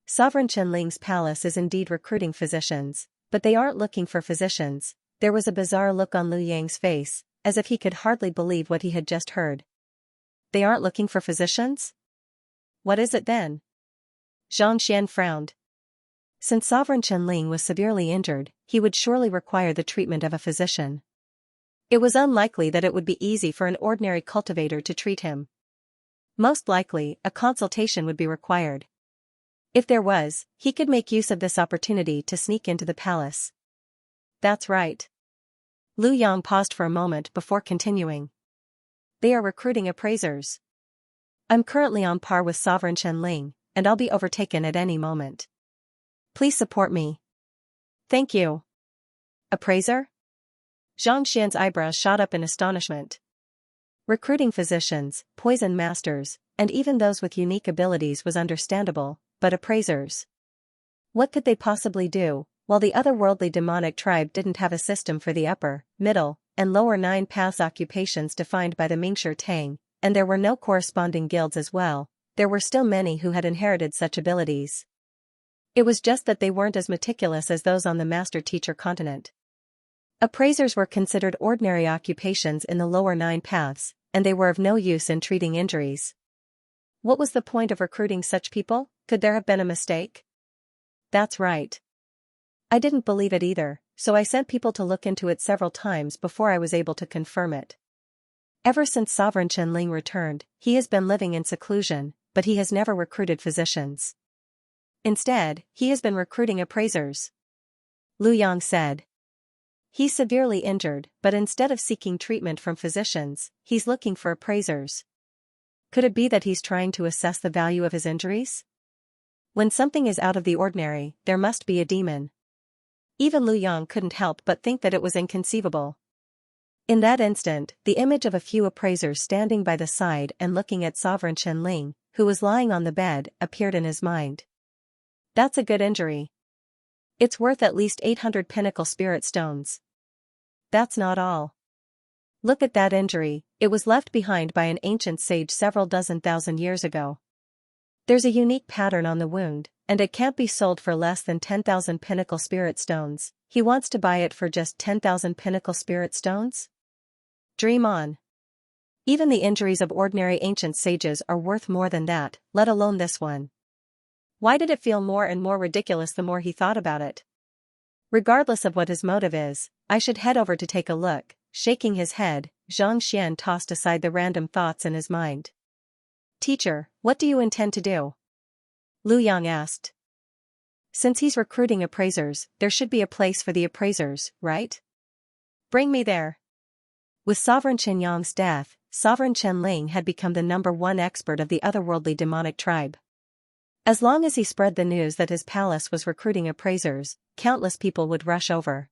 Sovereign Qianling's palace is indeed recruiting physicians, but they aren't looking for physicians. There was a bizarre look on Lu Yang's face, as if he could hardly believe what he had just heard. They aren't looking for physicians? What is it then? Xianxia frowned. Since Sovereign Qianling was severely injured, he would surely require the treatment of a physician. It was unlikely that it would be easy for an ordinary cultivator to treat him. Most likely, a consultation would be required. If there was, he could make use of this opportunity to sneak into the palace. That's right. Lu Yang paused for a moment before continuing. They are recruiting appraisers. I'm currently on par with Sovereign Qianling, and I'll be overtaken at any moment. Please support me. Thank you. Appraiser? Xianxia's eyebrows shot up in astonishment. Recruiting physicians, poison masters, and even those with unique abilities was understandable, but appraisers? What could they possibly do? While the otherworldly demonic tribe didn't have a system for the upper, middle, and lower 9 paths occupations defined by the Mingshi Tang, and there were no corresponding guilds as well, there were still many who had inherited such abilities. It was just that they weren't as meticulous as those on the master-teacher continent. Appraisers were considered ordinary occupations in the lower 9 paths, and they were of no use in treating injuries. What was the point of recruiting such people? Could there have been a mistake? That's right. I didn't believe it either, so I sent people to look into it several times before I was able to confirm it. Ever since Sovereign Qianling returned, he has been living in seclusion, but he has never recruited physicians. Instead, he has been recruiting appraisers. Lu Yang said. He's severely injured, but instead of seeking treatment from physicians, he's looking for appraisers. Could it be that he's trying to assess the value of his injuries? When something is out of the ordinary, there must be a demon. Even Lu Yang couldn't help but think that it was inconceivable. In that instant, the image of a few appraisers standing by the side and looking at Sovereign Qianling, who was lying on the bed, appeared in his mind. That's a good injury. It's worth at least 800 pinnacle spirit stones. That's not all. Look at that injury, it was left behind by an ancient sage several dozen thousand years ago. There's a unique pattern on the wound, and it can't be sold for less than 10,000 pinnacle spirit stones. He wants to buy it for just 10,000 pinnacle spirit stones? Dream on. Even the injuries of ordinary ancient sages are worth more than that, let alone this one. Why did it feel more and more ridiculous the more he thought about it? Regardless of what his motive is, I should head over to take a look. Shaking his head, Xianxia tossed aside the random thoughts in his mind. Teacher, what do you intend to do? Lu Yang asked. Since he's recruiting appraisers, there should be a place for the appraisers, right? Bring me there. With Sovereign Qianyong's death, Sovereign Qianling had become the #1 expert of the otherworldly demonic tribe. As long as he spread the news that his palace was recruiting appraisers, countless people would rush over.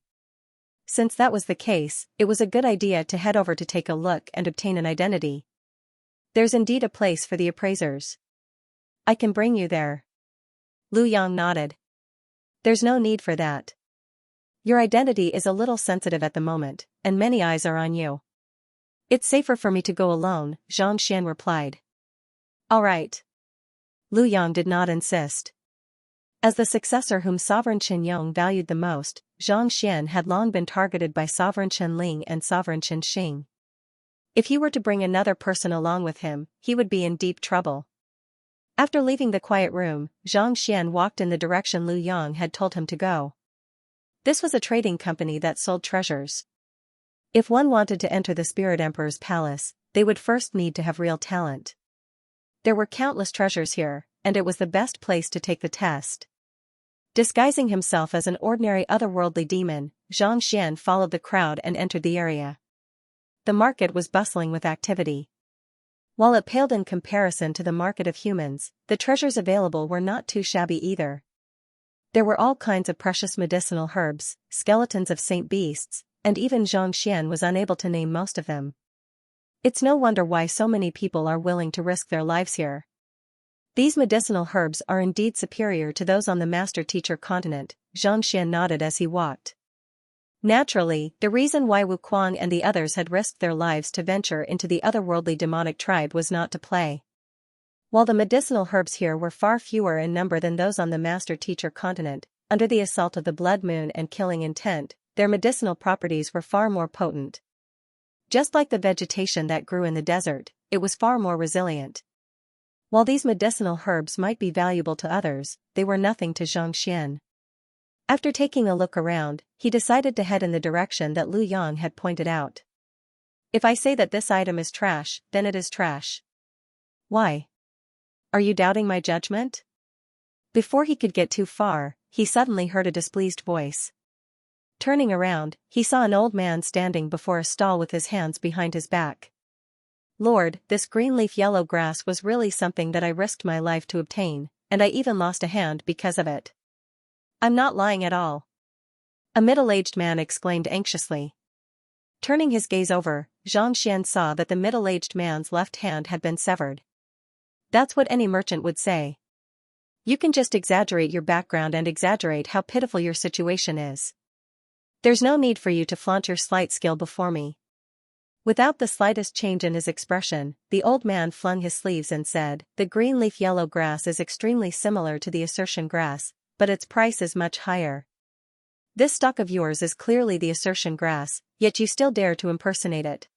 Since that was the case, it was a good idea to head over to take a look and obtain an identity. There's indeed a place for the appraisers. I can bring you there. Lu Yang nodded. There's no need for that. Your identity is a little sensitive at the moment, and many eyes are on you. It's safer for me to go alone, Xianxia replied. All right. Lu Yang did not insist. As the successor whom Sovereign Qianyong valued the most, Xianxia had long been targeted by Sovereign Qianling and Sovereign Qinxing. If he were to bring another person along with him, he would be in deep trouble. After leaving the quiet room, Xianxia walked in the direction Lu Yang had told him to go. This was a trading company that sold treasures. If one wanted to enter the Spirit Emperor's palace, they would first need to have real talent. There were countless treasures here, and it was the best place to take the test. Disguising himself as an ordinary otherworldly demon, Xianxia followed the crowd and entered the area. The market was bustling with activity. While it paled in comparison to the market of humans, the treasures available were not too shabby either. There were all kinds of precious medicinal herbs, skeletons of saint beasts, and even Xianxia was unable to name most of them. It's no wonder why so many people are willing to risk their lives here. These medicinal herbs are indeed superior to those on the Master-Teacher continent, Xianxia nodded as he walked. Naturally, the reason why Wuquan and the others had risked their lives to venture into the otherworldly demonic tribe was not to play. While the medicinal herbs here were far fewer in number than those on the Master-Teacher continent, under the assault of the blood moon and killing intent, their medicinal properties were far more potent. Just like the vegetation that grew in the desert, it was far more resilient. While these medicinal herbs might be valuable to others, they were nothing to Xianxia. After taking a look around, he decided to head in the direction that Lu Yang had pointed out. If I say that this item is trash, then it is trash. Why? Are you doubting my judgment? Before he could get too far, he suddenly heard a displeased voice. Turning around, he saw an old man standing before a stall with his hands behind his back. Lord, this green leaf yellow grass was really something that I risked my life to obtain, and I even lost a hand because of it. I'm not lying at all. A middle-aged man exclaimed anxiously. Turning his gaze over, Xianxia saw that the middle-aged man's left hand had been severed. That's what any merchant would say. You can just exaggerate your background and exaggerate how pitiful your situation is. There's no need for you to flaunt your slight skill before me. Without the slightest change in his expression, the old man flung his sleeves and said, the green leaf yellow grass is extremely similar to the assertion grass, but its price is much higher. This stock of yours is clearly the assertion grass, yet you still dare to impersonate it.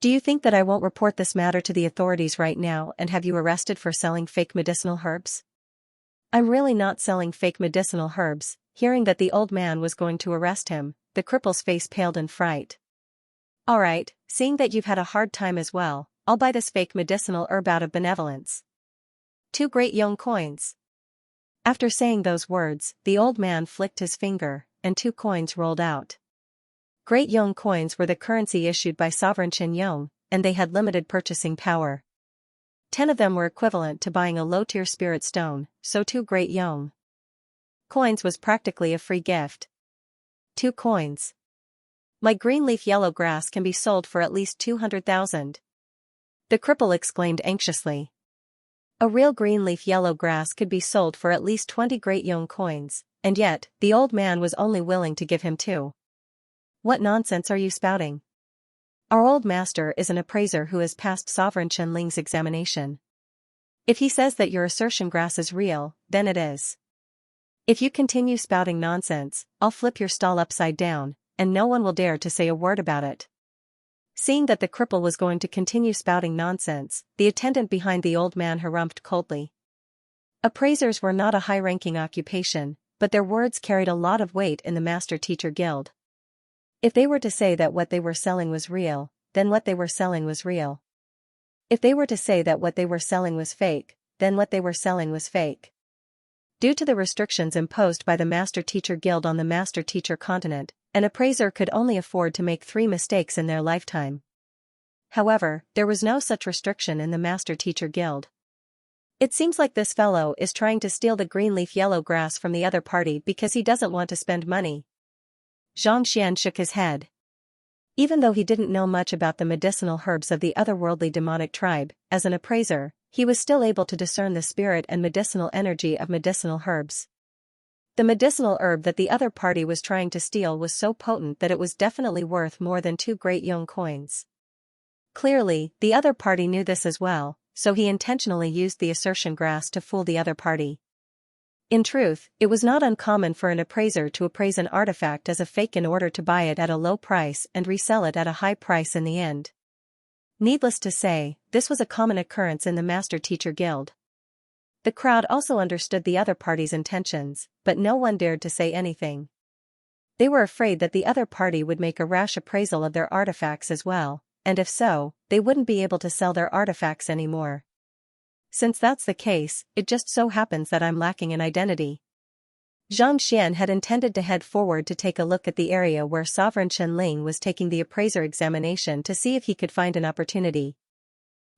Do you think that I won't report this matter to the authorities right now and have you arrested for selling fake medicinal herbs? I'm really not selling fake medicinal herbs. Hearing that the old man was going to arrest him, the cripple's face paled in fright. All right, seeing that you've had a hard time as well, I'll buy this fake medicinal herb out of benevolence. 2 great Yong coins. After saying those words, the old man flicked his finger, and 2 coins rolled out. Great Yong coins were the currency issued by Sovereign Chen Yong, and they had limited purchasing power. 10 of them were equivalent to buying a low-tier spirit stone, so 2 great Yong coins was practically a free gift. 2 coins. My green leaf yellow grass can be sold for at least 200,000. The cripple exclaimed anxiously. A real green leaf yellow grass could be sold for at least 20 great Yong coins, and yet, the old man was only willing to give him 2. What nonsense are you spouting? Our old master is an appraiser who has passed Sovereign Chen Ling's examination. If he says that your assertion grass is real, then it is. If you continue spouting nonsense, I'll flip your stall upside down, and no one will dare to say a word about it. Seeing that the cripple was going to continue spouting nonsense, the attendant behind the old man harumphed coldly. Appraisers were not a high-ranking occupation, but their words carried a lot of weight in the Master-Teacher Guild. If they were to say that what they were selling was real, then what they were selling was real. If they were to say that what they were selling was fake, then what they were selling was fake. Due to the restrictions imposed by the Master-Teacher Guild on the Master-Teacher continent, an appraiser could only afford to make 3 mistakes in their lifetime. However, there was no such restriction in the Master-Teacher Guild. It seems like this fellow is trying to steal the green leaf yellow grass from the other party because he doesn't want to spend money. Xianxia shook his head. Even though he didn't know much about the medicinal herbs of the otherworldly demonic tribe, as an appraiser, he was still able to discern the spirit and medicinal energy of medicinal herbs. The medicinal herb that the other party was trying to steal was so potent that it was definitely worth more than 2 great Yong coins. Clearly, the other party knew this as well, so he intentionally used the assertion grass to fool the other party. In truth, it was not uncommon for an appraiser to appraise an artifact as a fake in order to buy it at a low price and resell it at a high price in the end. Needless to say, this was a common occurrence in the Master-Teacher Guild. The crowd also understood the other party's intentions, but no one dared to say anything. They were afraid that the other party would make a rash appraisal of their artifacts as well, and if so, they wouldn't be able to sell their artifacts anymore. Since that's the case, it just so happens that I'm lacking in identity. Xianxia had intended to head forward to take a look at the area where Sovereign Shenling was taking the appraiser examination to see if he could find an opportunity.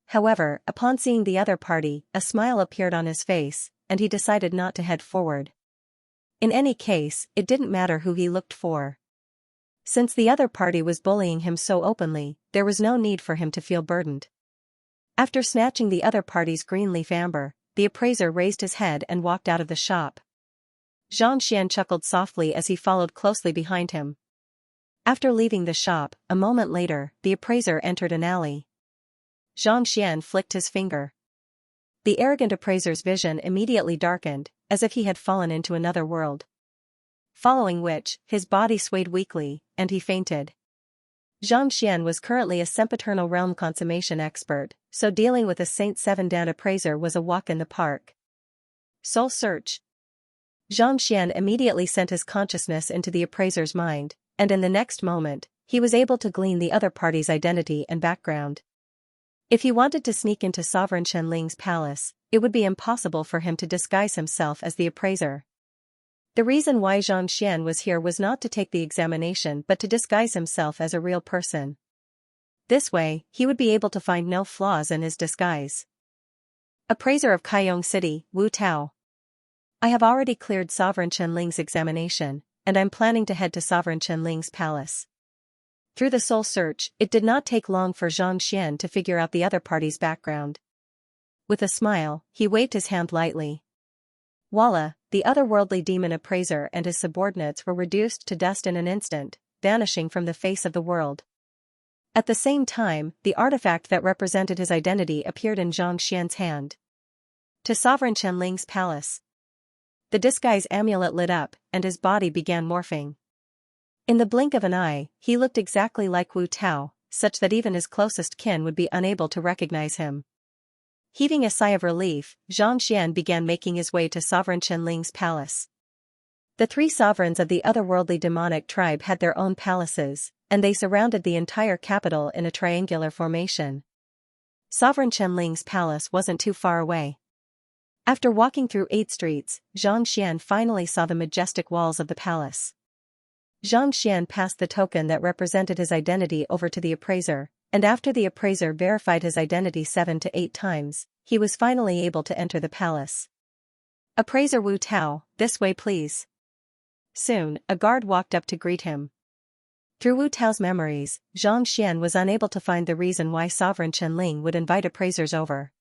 However, upon seeing the other party, a smile appeared on his face, and he decided not to head forward. In any case, it didn't matter who he looked for. Since the other party was bullying him so openly, there was no need for him to feel burdened. After snatching the other party's green leaf amber, the appraiser raised his head and walked out of the shop. Xianxia chuckled softly as he followed closely behind him. After leaving the shop, a moment later, the appraiser entered an alley. Xianxia flicked his finger. The arrogant appraiser's vision immediately darkened, as if he had fallen into another world. Following which, his body swayed weakly, and he fainted. Xianxia was currently a sempiternal realm consummation expert, so dealing with a Saint Seven Dan appraiser was a walk in the park. Soul search. Xianxia immediately sent his consciousness into the appraiser's mind, and in the next moment, he was able to glean the other party's identity and background. If he wanted to sneak into Sovereign Shenling's palace, it would be impossible for him to disguise himself as the appraiser. The reason why Xianxia was here was not to take the examination but to disguise himself as a real person. This way, he would be able to find no flaws in his disguise. Appraiser of Kaiyong City, Wu Tao. I have already cleared Sovereign Shenling's examination, and I'm planning to head to Sovereign Shenling's palace. Through the soul search, it did not take long for Xianxia to figure out the other party's background. With a smile, he waved his hand lightly. Voila, the otherworldly demon appraiser and his subordinates were reduced to dust in an instant, vanishing from the face of the world. At the same time, the artifact that represented his identity appeared in Xianxia's hand. To Sovereign Shenling's palace. The disguise amulet lit up, and his body began morphing. In the blink of an eye, he looked exactly like Wu Tao, such that even his closest kin would be unable to recognize him. Heaving a sigh of relief, Xianxia began making his way to Sovereign Shenling's palace. The three sovereigns of the otherworldly demonic tribe had their own palaces, and they surrounded the entire capital in a triangular formation. Sovereign Shenling's palace wasn't too far away. After walking through 8 streets, Xianxia finally saw the majestic walls of the palace. Xianxia passed the token that represented his identity over to the appraiser, and after the appraiser verified his identity 7 to 8 times, he was finally able to enter the palace. Appraiser Wu Tao, this way please. Soon, a guard walked up to greet him. Through Wu Tao's memories, Xianxia was unable to find the reason why Sovereign Shenling would invite appraisers over.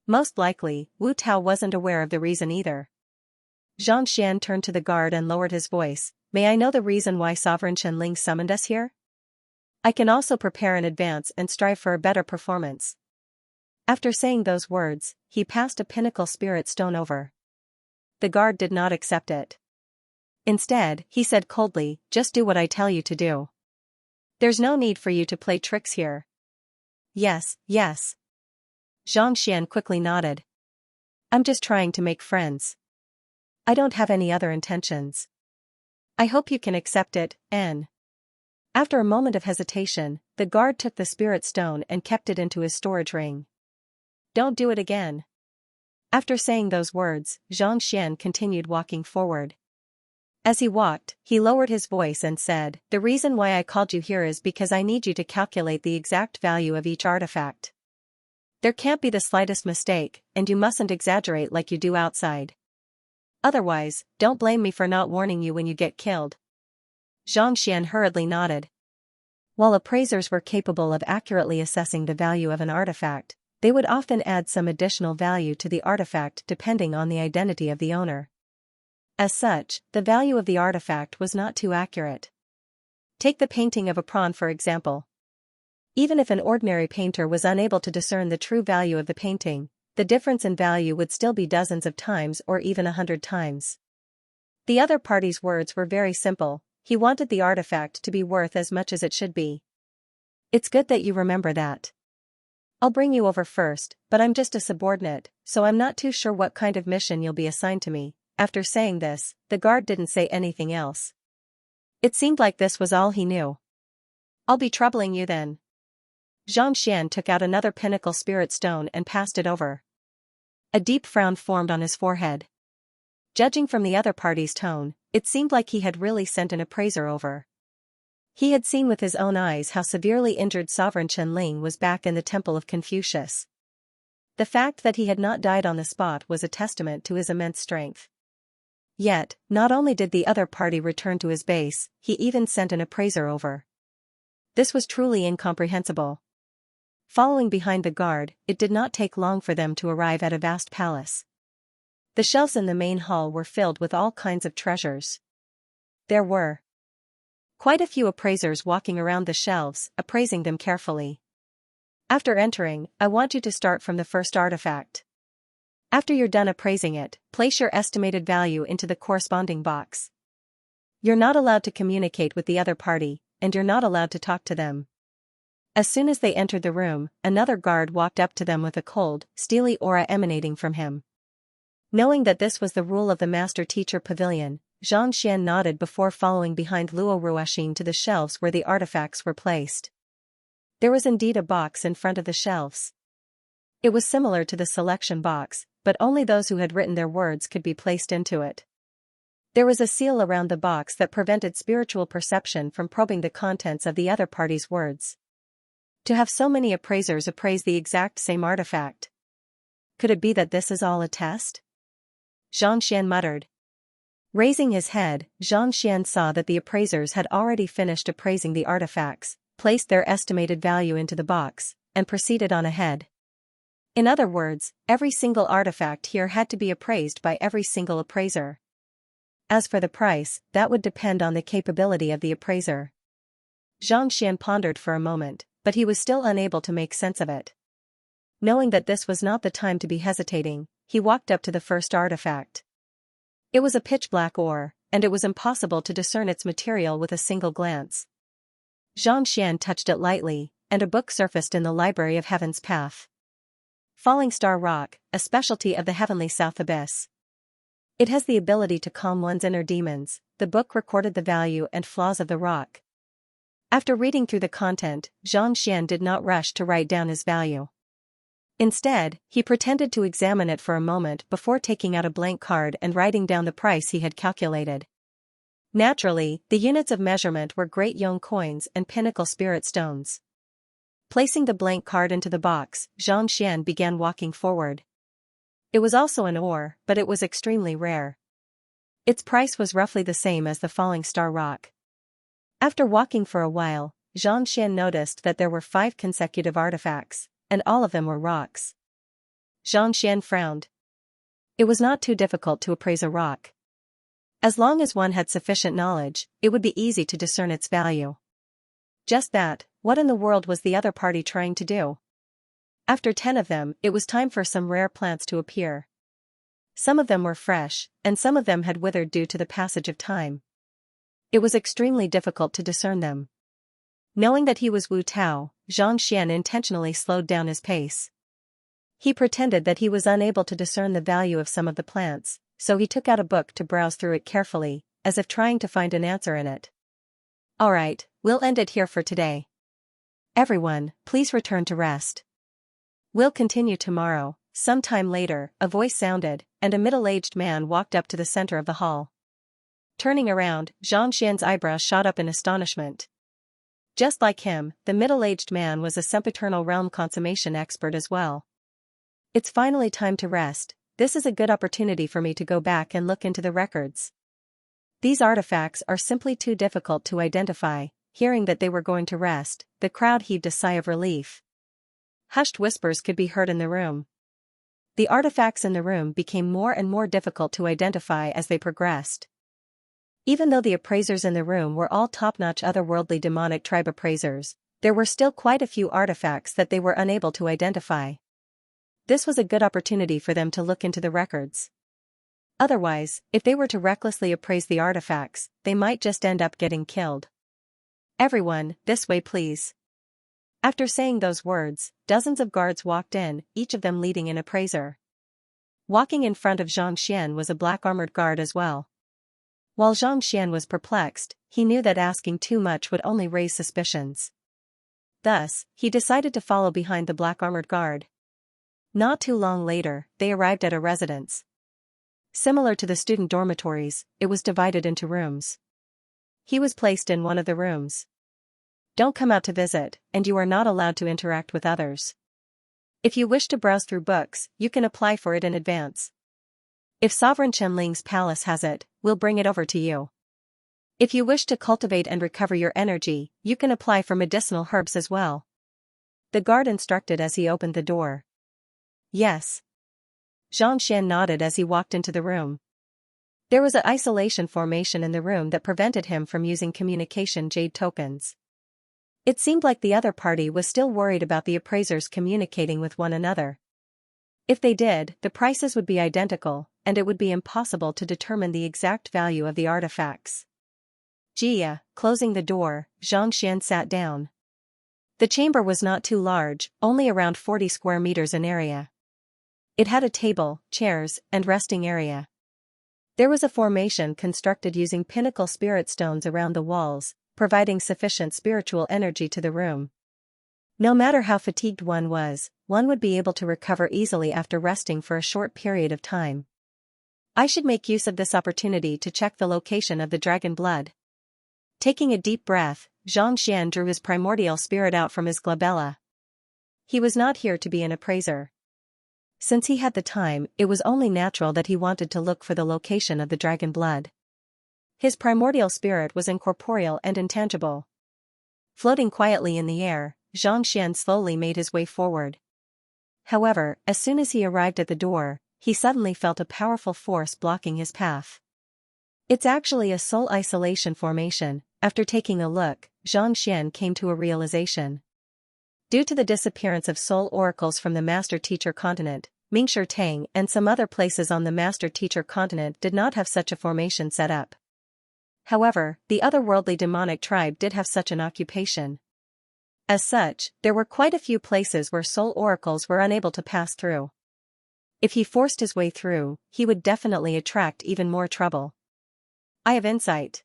Most likely, Wu Tao wasn't aware of the reason either. Xianxia turned to the guard and lowered his voice. May I know the reason why Sovereign Shenling summoned us here? I can also prepare in advance and strive for a better performance. After saying those words, he passed a pinnacle spirit stone over. The guard did not accept it. Instead, he said coldly, just do what I tell you to do. There's no need for you to play tricks here. Yes, yes. Xianxia quickly nodded. I'm just trying to make friends. I don't have any other intentions. I hope you can accept it, N. After a moment of hesitation, the guard took the spirit stone and kept it into his storage ring. Don't do it again. After saying those words, Xianxia continued walking forward. As he walked, he lowered his voice and said, the reason why I called you here is because I need you to calculate the exact value of each artifact. There can't be the slightest mistake, and you mustn't exaggerate like you do outside. Otherwise, don't blame me for not warning you when you get killed. Xianxia hurriedly nodded. While appraisers were capable of accurately assessing the value of an artifact, they would often add some additional value to the artifact depending on the identity of the owner. As such, the value of the artifact was not too accurate. Take the painting of a prawn for example. Even if an ordinary painter was unable to discern the true value of the painting, the difference in value would still be dozens of times or even 100 times. The other party's words were very simple. He wanted the artifact to be worth as much as it should be. It's good that you remember that. I'll bring you over first, but I'm just a subordinate, so I'm not too sure what kind of mission you'll be assigned to me. After saying this, the guard didn't say anything else. It seemed like this was all he knew. I'll be troubling you then. Xianxia took out another pinnacle spirit stone and passed it over. A deep frown formed on his forehead. Judging from the other party's tone, it seemed like he had really sent an appraiser over. He had seen with his own eyes how severely injured Sovereign Chen was back in the Temple of Confucius. The fact that he had not died on the spot was a testament to his immense strength. Yet, not only did the other party return to his base, he even sent an appraiser over. This was truly incomprehensible. Following behind the guard, it did not take long for them to arrive at a vast palace. The shelves in the main hall were filled with all kinds of treasures. There were quite a few appraisers walking around the shelves, appraising them carefully. After entering, I want you to start from the first artifact. After you're done appraising it, place your estimated value into the corresponding box. You're not allowed to communicate with the other party, and you're not allowed to talk to them. As soon as they entered the room, another guard walked up to them with a cold, steely aura emanating from him. Knowing that this was the rule of the Master-Teacher Pavilion, Xianxia nodded before following behind Luo Ruoxin to the shelves where the artifacts were placed. There was indeed a box in front of the shelves. It was similar to the selection box, but only those who had written their words could be placed into it. There was a seal around the box that prevented spiritual perception from probing the contents of the other party's words. To have so many appraisers appraise the exact same artifact. Could it be that this is all a test? Xianxia muttered. Raising his head, Xianxia saw that the appraisers had already finished appraising the artifacts, placed their estimated value into the box, and proceeded on ahead. In other words, every single artifact here had to be appraised by every single appraiser. As for the price, that would depend on the capability of the appraiser. Xianxia pondered for a moment, but he was still unable to make sense of it. Knowing that this was not the time to be hesitating, he walked up to the first artifact. It was a pitch-black ore, and it was impossible to discern its material with a single glance. Xianxia touched it lightly, and a book surfaced in the Library of Heaven's Path. Falling Star Rock, a specialty of the Heavenly South Abyss. It has the ability to calm one's inner demons. The book recorded the value and flaws of the rock. After reading through the content, Xianxia did not rush to write down his value. Instead, he pretended to examine it for a moment before taking out a blank card and writing down the price he had calculated. Naturally, the units of measurement were Great Yong coins and Pinnacle Spirit stones. Placing the blank card into the box, Xianxia began walking forward. It was also an ore, but it was extremely rare. Its price was roughly the same as the Falling Star Rock. After walking for a while, Xianxia noticed that there were 5 consecutive artifacts, and all of them were rocks. Xianxia frowned. It was not too difficult to appraise a rock. As long as one had sufficient knowledge, it would be easy to discern its value. Just that, what in the world was the other party trying to do? After 10 of them, it was time for some rare plants to appear. Some of them were fresh, and some of them had withered due to the passage of time. It was extremely difficult to discern them. Knowing that he was Wu Tao, Xianxia intentionally slowed down his pace. He pretended that he was unable to discern the value of some of the plants, so he took out a book to browse through it carefully, as if trying to find an answer in it. Alright, we'll end it here for today. Everyone, please return to rest. We'll continue tomorrow. Sometime later, a voice sounded, and a middle-aged man walked up to the center of the hall. Turning around, Xianxia's eyebrows shot up in astonishment. Just like him, the middle-aged man was a sempiternal realm consummation expert as well. It's finally time to rest. This is a good opportunity for me to go back and look into the records. These artifacts are simply too difficult to identify. Hearing that they were going to rest, the crowd heaved a sigh of relief. Hushed whispers could be heard in the room. The artifacts in the room became more and more difficult to identify as they progressed. Even though the appraisers in the room were all top-notch otherworldly demonic tribe appraisers, there were still quite a few artifacts that they were unable to identify. This was a good opportunity for them to look into the records. Otherwise, if they were to recklessly appraise the artifacts, they might just end up getting killed. Everyone, this way please. After saying those words, dozens of guards walked in, each of them leading an appraiser. Walking in front of Xianxia was a black-armored guard as well. While Xianxia was perplexed, he knew that asking too much would only raise suspicions. Thus, he decided to follow behind the black-armored guard. Not too long later, they arrived at a residence. Similar to the student dormitories, it was divided into rooms. He was placed in one of the rooms. Don't come out to visit, and you are not allowed to interact with others. If you wish to browse through books, you can apply for it in advance. If Sovereign Qianling's palace has it, we'll bring it over to you. If you wish to cultivate and recover your energy, you can apply for medicinal herbs as well. The guard instructed as he opened the door. Yes. Xianxia nodded as he walked into the room. There was an isolation formation in the room that prevented him from using communication jade tokens. It seemed like the other party was still worried about the appraisers communicating with one another. If they did, the prices would be identical, and it would be impossible to determine the exact value of the artifacts. Jia, closing the door, Xianxia sat down. The chamber was not too large, only around 40 square meters in area. It had a table, chairs, and resting area. There was a formation constructed using pinnacle spirit stones around the walls, providing sufficient spiritual energy to the room. No matter how fatigued one would be able to recover easily after resting for a short period of time. I should make use of this opportunity to check the location of the dragon blood. Taking a deep breath, Xianxia drew his primordial spirit out from his glabella. He was not here to be an appraiser. Since he had the time, it was only natural that he wanted to look for the location of the dragon blood. His primordial spirit was incorporeal and intangible. Floating quietly in the air, Xianxia slowly made his way forward. However, as soon as he arrived at the door, he suddenly felt a powerful force blocking his path. It's actually a soul isolation formation. After taking a look, Xianxia came to a realization. Due to the disappearance of soul oracles from the Master Teacher continent, Mingshi Tang and some other places on the Master Teacher continent did not have such a formation set up. However, the otherworldly demonic tribe did have such an occupation. As such, there were quite a few places where soul oracles were unable to pass through. If he forced his way through, he would definitely attract even more trouble. I have insight.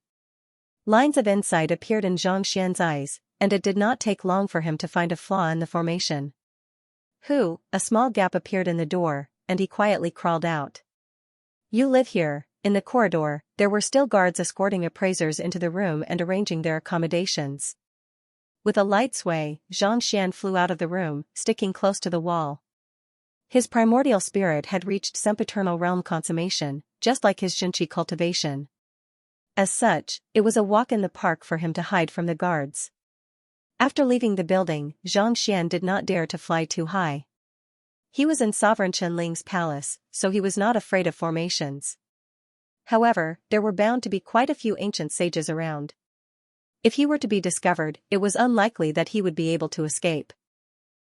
Lines of insight appeared in Xianxia's eyes, and it did not take long for him to find a flaw in the formation. A small gap appeared in the door, and he quietly crawled out. You live here. In the corridor, there were still guards escorting appraisers into the room and arranging their accommodations. With a light sway, Xianxia flew out of the room, sticking close to the wall. His primordial spirit had reached sempiternal realm consummation, just like his Xinqi cultivation. As such, it was a walk in the park for him to hide from the guards. After leaving the building, Xianxia did not dare to fly too high. He was in Sovereign Qianling's palace, so he was not afraid of formations. However, there were bound to be quite a few ancient sages around. If he were to be discovered, it was unlikely that he would be able to escape.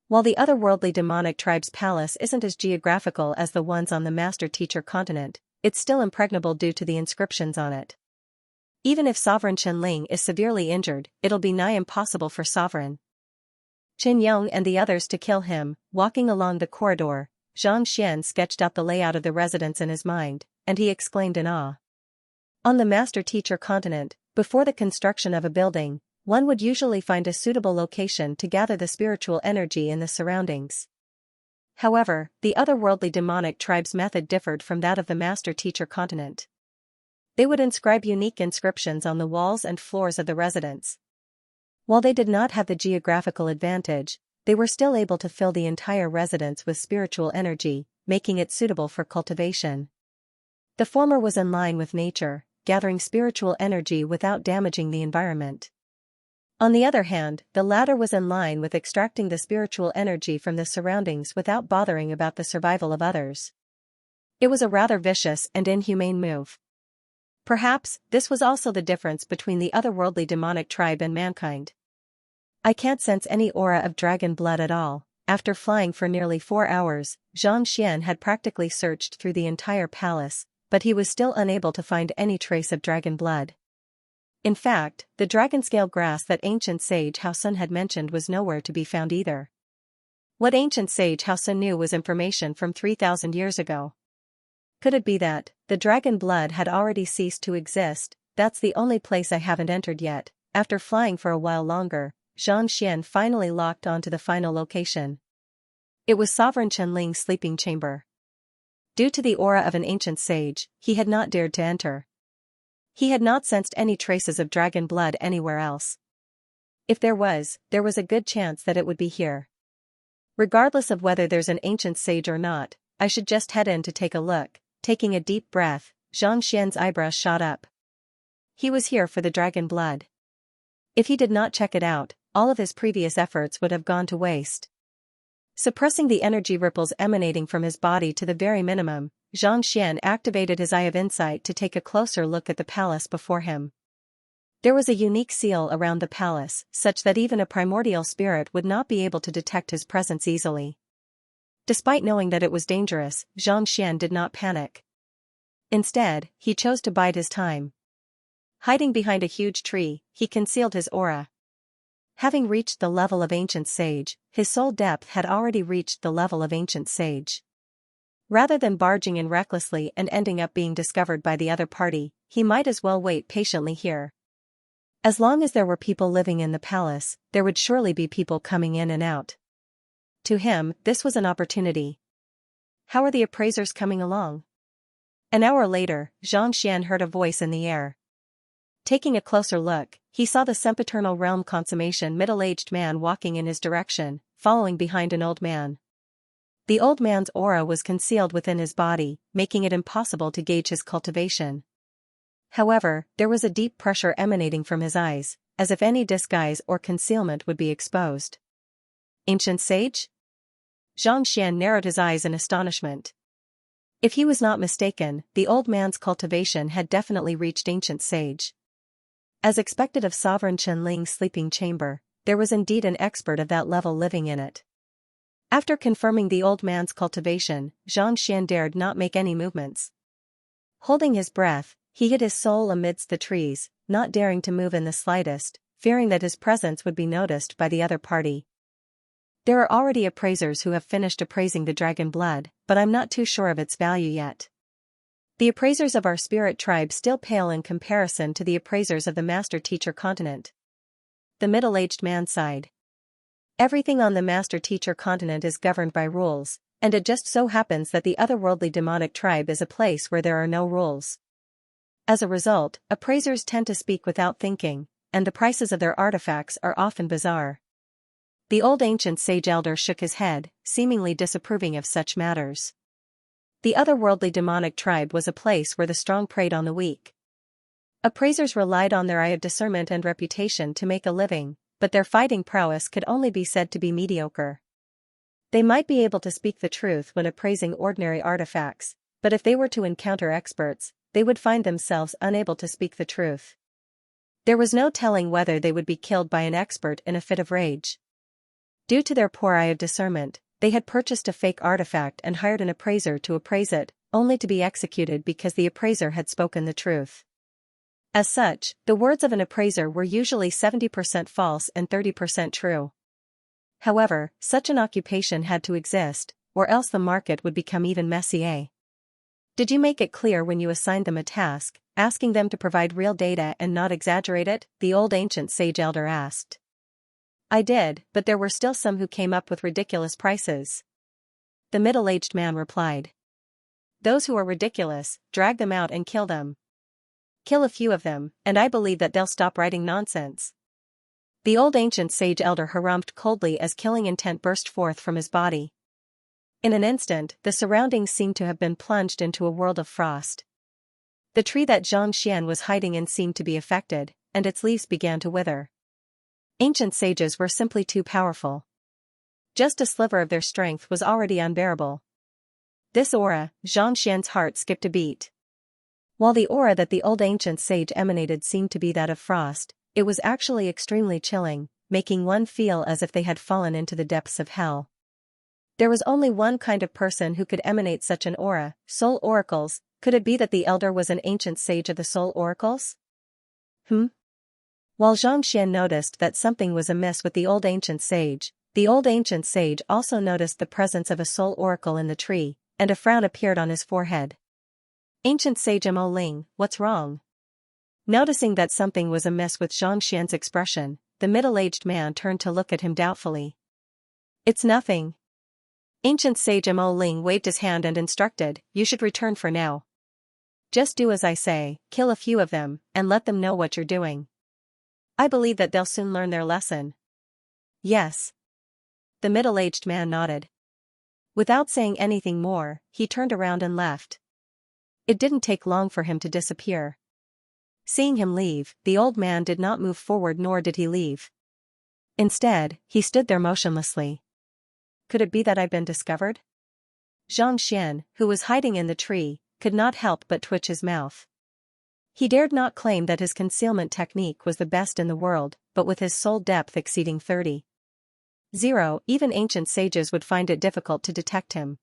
While the otherworldly demonic tribe's palace isn't as geographical as the ones on the Master Teacher continent, it's still impregnable due to the inscriptions on it. Even if Sovereign Qianling is severely injured, it'll be nigh impossible for Sovereign Qianyong and the others to kill him. Walking along the corridor, Xianxia sketched out the layout of the residence in his mind, and he exclaimed in awe. On the Master Teacher continent, before the construction of a building, one would usually find a suitable location to gather the spiritual energy in the surroundings. However, the otherworldly demonic tribe's method differed from that of the Master Teacher continent. They would inscribe unique inscriptions on the walls and floors of the residence. While they did not have the geographical advantage, they were still able to fill the entire residence with spiritual energy, making it suitable for cultivation. The former was in line with nature, gathering spiritual energy without damaging the environment. On the other hand, the latter was in line with extracting the spiritual energy from the surroundings without bothering about the survival of others. It was a rather vicious and inhumane move. Perhaps, this was also the difference between the otherworldly demonic tribe and mankind. I can't sense any aura of dragon blood at all. After flying for nearly 4 hours, Xianxia had practically searched through the entire palace, but he was still unable to find any trace of dragon blood. In fact, the dragon-scale grass that ancient sage Hao Sun had mentioned was nowhere to be found either. What ancient sage Hao Sun knew was information from 3,000 years ago. Could it be that the dragon blood had already ceased to exist, that's the only place I haven't entered yet. After flying for a while longer, Xianxia finally locked onto the final location. It was Sovereign Qianling's sleeping chamber. Due to the aura of an ancient sage, he had not dared to enter. He had not sensed any traces of dragon blood anywhere else. If there was a good chance that it would be here. Regardless of whether there's an ancient sage or not, I should just head in to take a look. Taking a deep breath, Xianxia's eyebrows shot up. He was here for the dragon blood. If he did not check it out, all of his previous efforts would have gone to waste. Suppressing the energy ripples emanating from his body to the very minimum, Xianxia activated his Eye of Insight to take a closer look at the palace before him. There was a unique seal around the palace, such that even a primordial spirit would not be able to detect his presence easily. Despite knowing that it was dangerous, Xianxia did not panic. Instead, he chose to bide his time. Hiding behind a huge tree, he concealed his aura. Having reached the level of ancient sage, his soul depth had already reached the level of ancient sage. Rather than barging in recklessly and ending up being discovered by the other party, he might as well wait patiently here. As long as there were people living in the palace, there would surely be people coming in and out. To him, this was an opportunity. How are the appraisers coming along? An hour later, Xianxia heard a voice in the air. Taking a closer look, he saw the sempiternal realm consummation middle-aged man walking in his direction, following behind an old man. The old man's aura was concealed within his body, making it impossible to gauge his cultivation. However, there was a deep pressure emanating from his eyes, as if any disguise or concealment would be exposed. Ancient sage? Xianxia narrowed his eyes in astonishment. If he was not mistaken, the old man's cultivation had definitely reached ancient sage. As expected of Sovereign Qianling's sleeping chamber, there was indeed an expert of that level living in it. After confirming the old man's cultivation, Xianxia dared not make any movements. Holding his breath, he hid his soul amidst the trees, not daring to move in the slightest, fearing that his presence would be noticed by the other party. There are already appraisers who have finished appraising the dragon blood, but I'm not too sure of its value yet. The appraisers of our spirit tribe still pale in comparison to the appraisers of the Master Teacher continent. The middle-aged man sighed. Everything on the Master Teacher continent is governed by rules, and it just so happens that the otherworldly demonic tribe is a place where there are no rules. As a result, appraisers tend to speak without thinking, and the prices of their artifacts are often bizarre. The old ancient sage elder shook his head, seemingly disapproving of such matters. The otherworldly demonic tribe was a place where the strong preyed on the weak. Appraisers relied on their eye of discernment and reputation to make a living, but their fighting prowess could only be said to be mediocre. They might be able to speak the truth when appraising ordinary artifacts, but if they were to encounter experts, they would find themselves unable to speak the truth. There was no telling whether they would be killed by an expert in a fit of rage. Due to their poor eye of discernment, they had purchased a fake artifact and hired an appraiser to appraise it, only to be executed because the appraiser had spoken the truth. As such, the words of an appraiser were usually 70% false and 30% true. However, such an occupation had to exist, or else the market would become even messier. Did you make it clear when you assigned them a task, asking them to provide real data and not exaggerate it? The old ancient sage elder asked. I did, but there were still some who came up with ridiculous prices. The middle-aged man replied. Those who are ridiculous, drag them out and kill them. Kill a few of them, and I believe that they'll stop writing nonsense. The old ancient sage elder harumphed coldly as killing intent burst forth from his body. In an instant, the surroundings seemed to have been plunged into a world of frost. The tree that Xianxia was hiding in seemed to be affected, and its leaves began to wither. Ancient sages were simply too powerful. Just a sliver of their strength was already unbearable. This aura, Xianxia's heart skipped a beat. While the aura that the old ancient sage emanated seemed to be that of frost, it was actually extremely chilling, making one feel as if they had fallen into the depths of hell. There was only one kind of person who could emanate such an aura, soul oracles. Could it be that the elder was an ancient sage of the soul oracles? While Xianxia noticed that something was amiss with the old ancient sage also noticed the presence of a soul oracle in the tree, and a frown appeared on his forehead. Ancient sage Mo Ling, what's wrong? Noticing that something was amiss with Xianxia's expression, the middle-aged man turned to look at him doubtfully. "It's nothing." Ancient sage Mo Ling waved his hand and instructed, "You should return for now. Just do as I say, kill a few of them, and let them know what you're doing. I believe that they'll soon learn their lesson." "Yes." The middle-aged man nodded. Without saying anything more, he turned around and left. It didn't take long for him to disappear. Seeing him leave, the old man did not move forward, nor did he leave. Instead, he stood there motionlessly. Could it be that I've been discovered? Xianxia, who was hiding in the tree, could not help but twitch his mouth. He dared not claim that his concealment technique was the best in the world, but with his soul depth exceeding 30. Even ancient sages would find it difficult to detect him.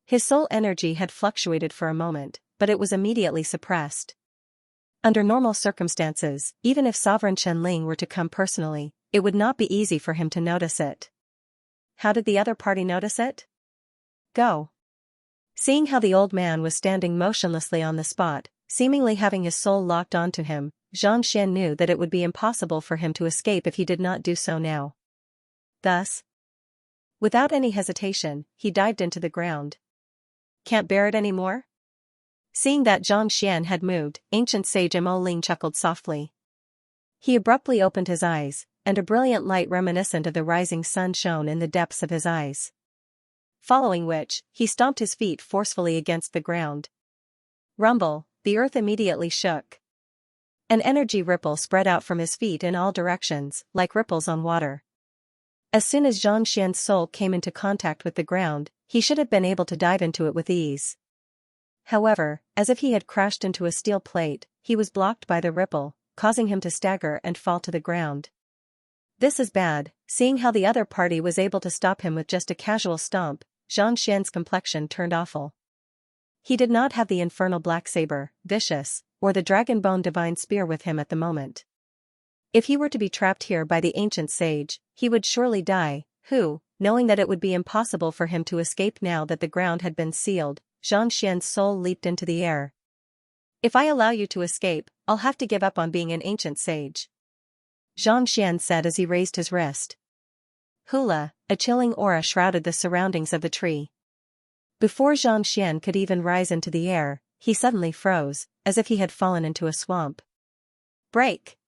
His soul energy had fluctuated for a moment, but it was immediately suppressed. Under normal circumstances, even if Sovereign Shenling were to come personally, it would not be easy for him to notice it. How did the other party notice it? Go. Seeing how the old man was standing motionlessly on the spot, seemingly having his soul locked onto him, Xianxia knew that it would be impossible for him to escape if he did not do so now. Thus, without any hesitation, he dived into the ground. Can't bear it anymore? Seeing that Xianxia had moved, ancient sage Mo Ling chuckled softly. He abruptly opened his eyes, and a brilliant light reminiscent of the rising sun shone in the depths of his eyes. Following which, he stomped his feet forcefully against the ground. Rumble, the earth immediately shook. An energy ripple spread out from his feet in all directions, like ripples on water. As soon as Xianxia's soul came into contact with the ground, he should have been able to dive into it with ease. However, as if he had crashed into a steel plate, he was blocked by the ripple, causing him to stagger and fall to the ground. This is bad. Seeing how the other party was able to stop him with just a casual stomp, Xianxia's complexion turned awful. He did not have the infernal black saber, vicious, or the dragon bone divine spear with him at the moment. If he were to be trapped here by the ancient sage, he would surely die, who, knowing that it would be impossible for him to escape now that the ground had been sealed, Xianxia's soul leaped into the air. "If I allow you to escape, I'll have to give up on being an ancient sage," Xianxia said as he raised his wrist. Hula, a chilling aura shrouded the surroundings of the tree. Before Xianxia could even rise into the air, he suddenly froze, as if he had fallen into a swamp. "Break!"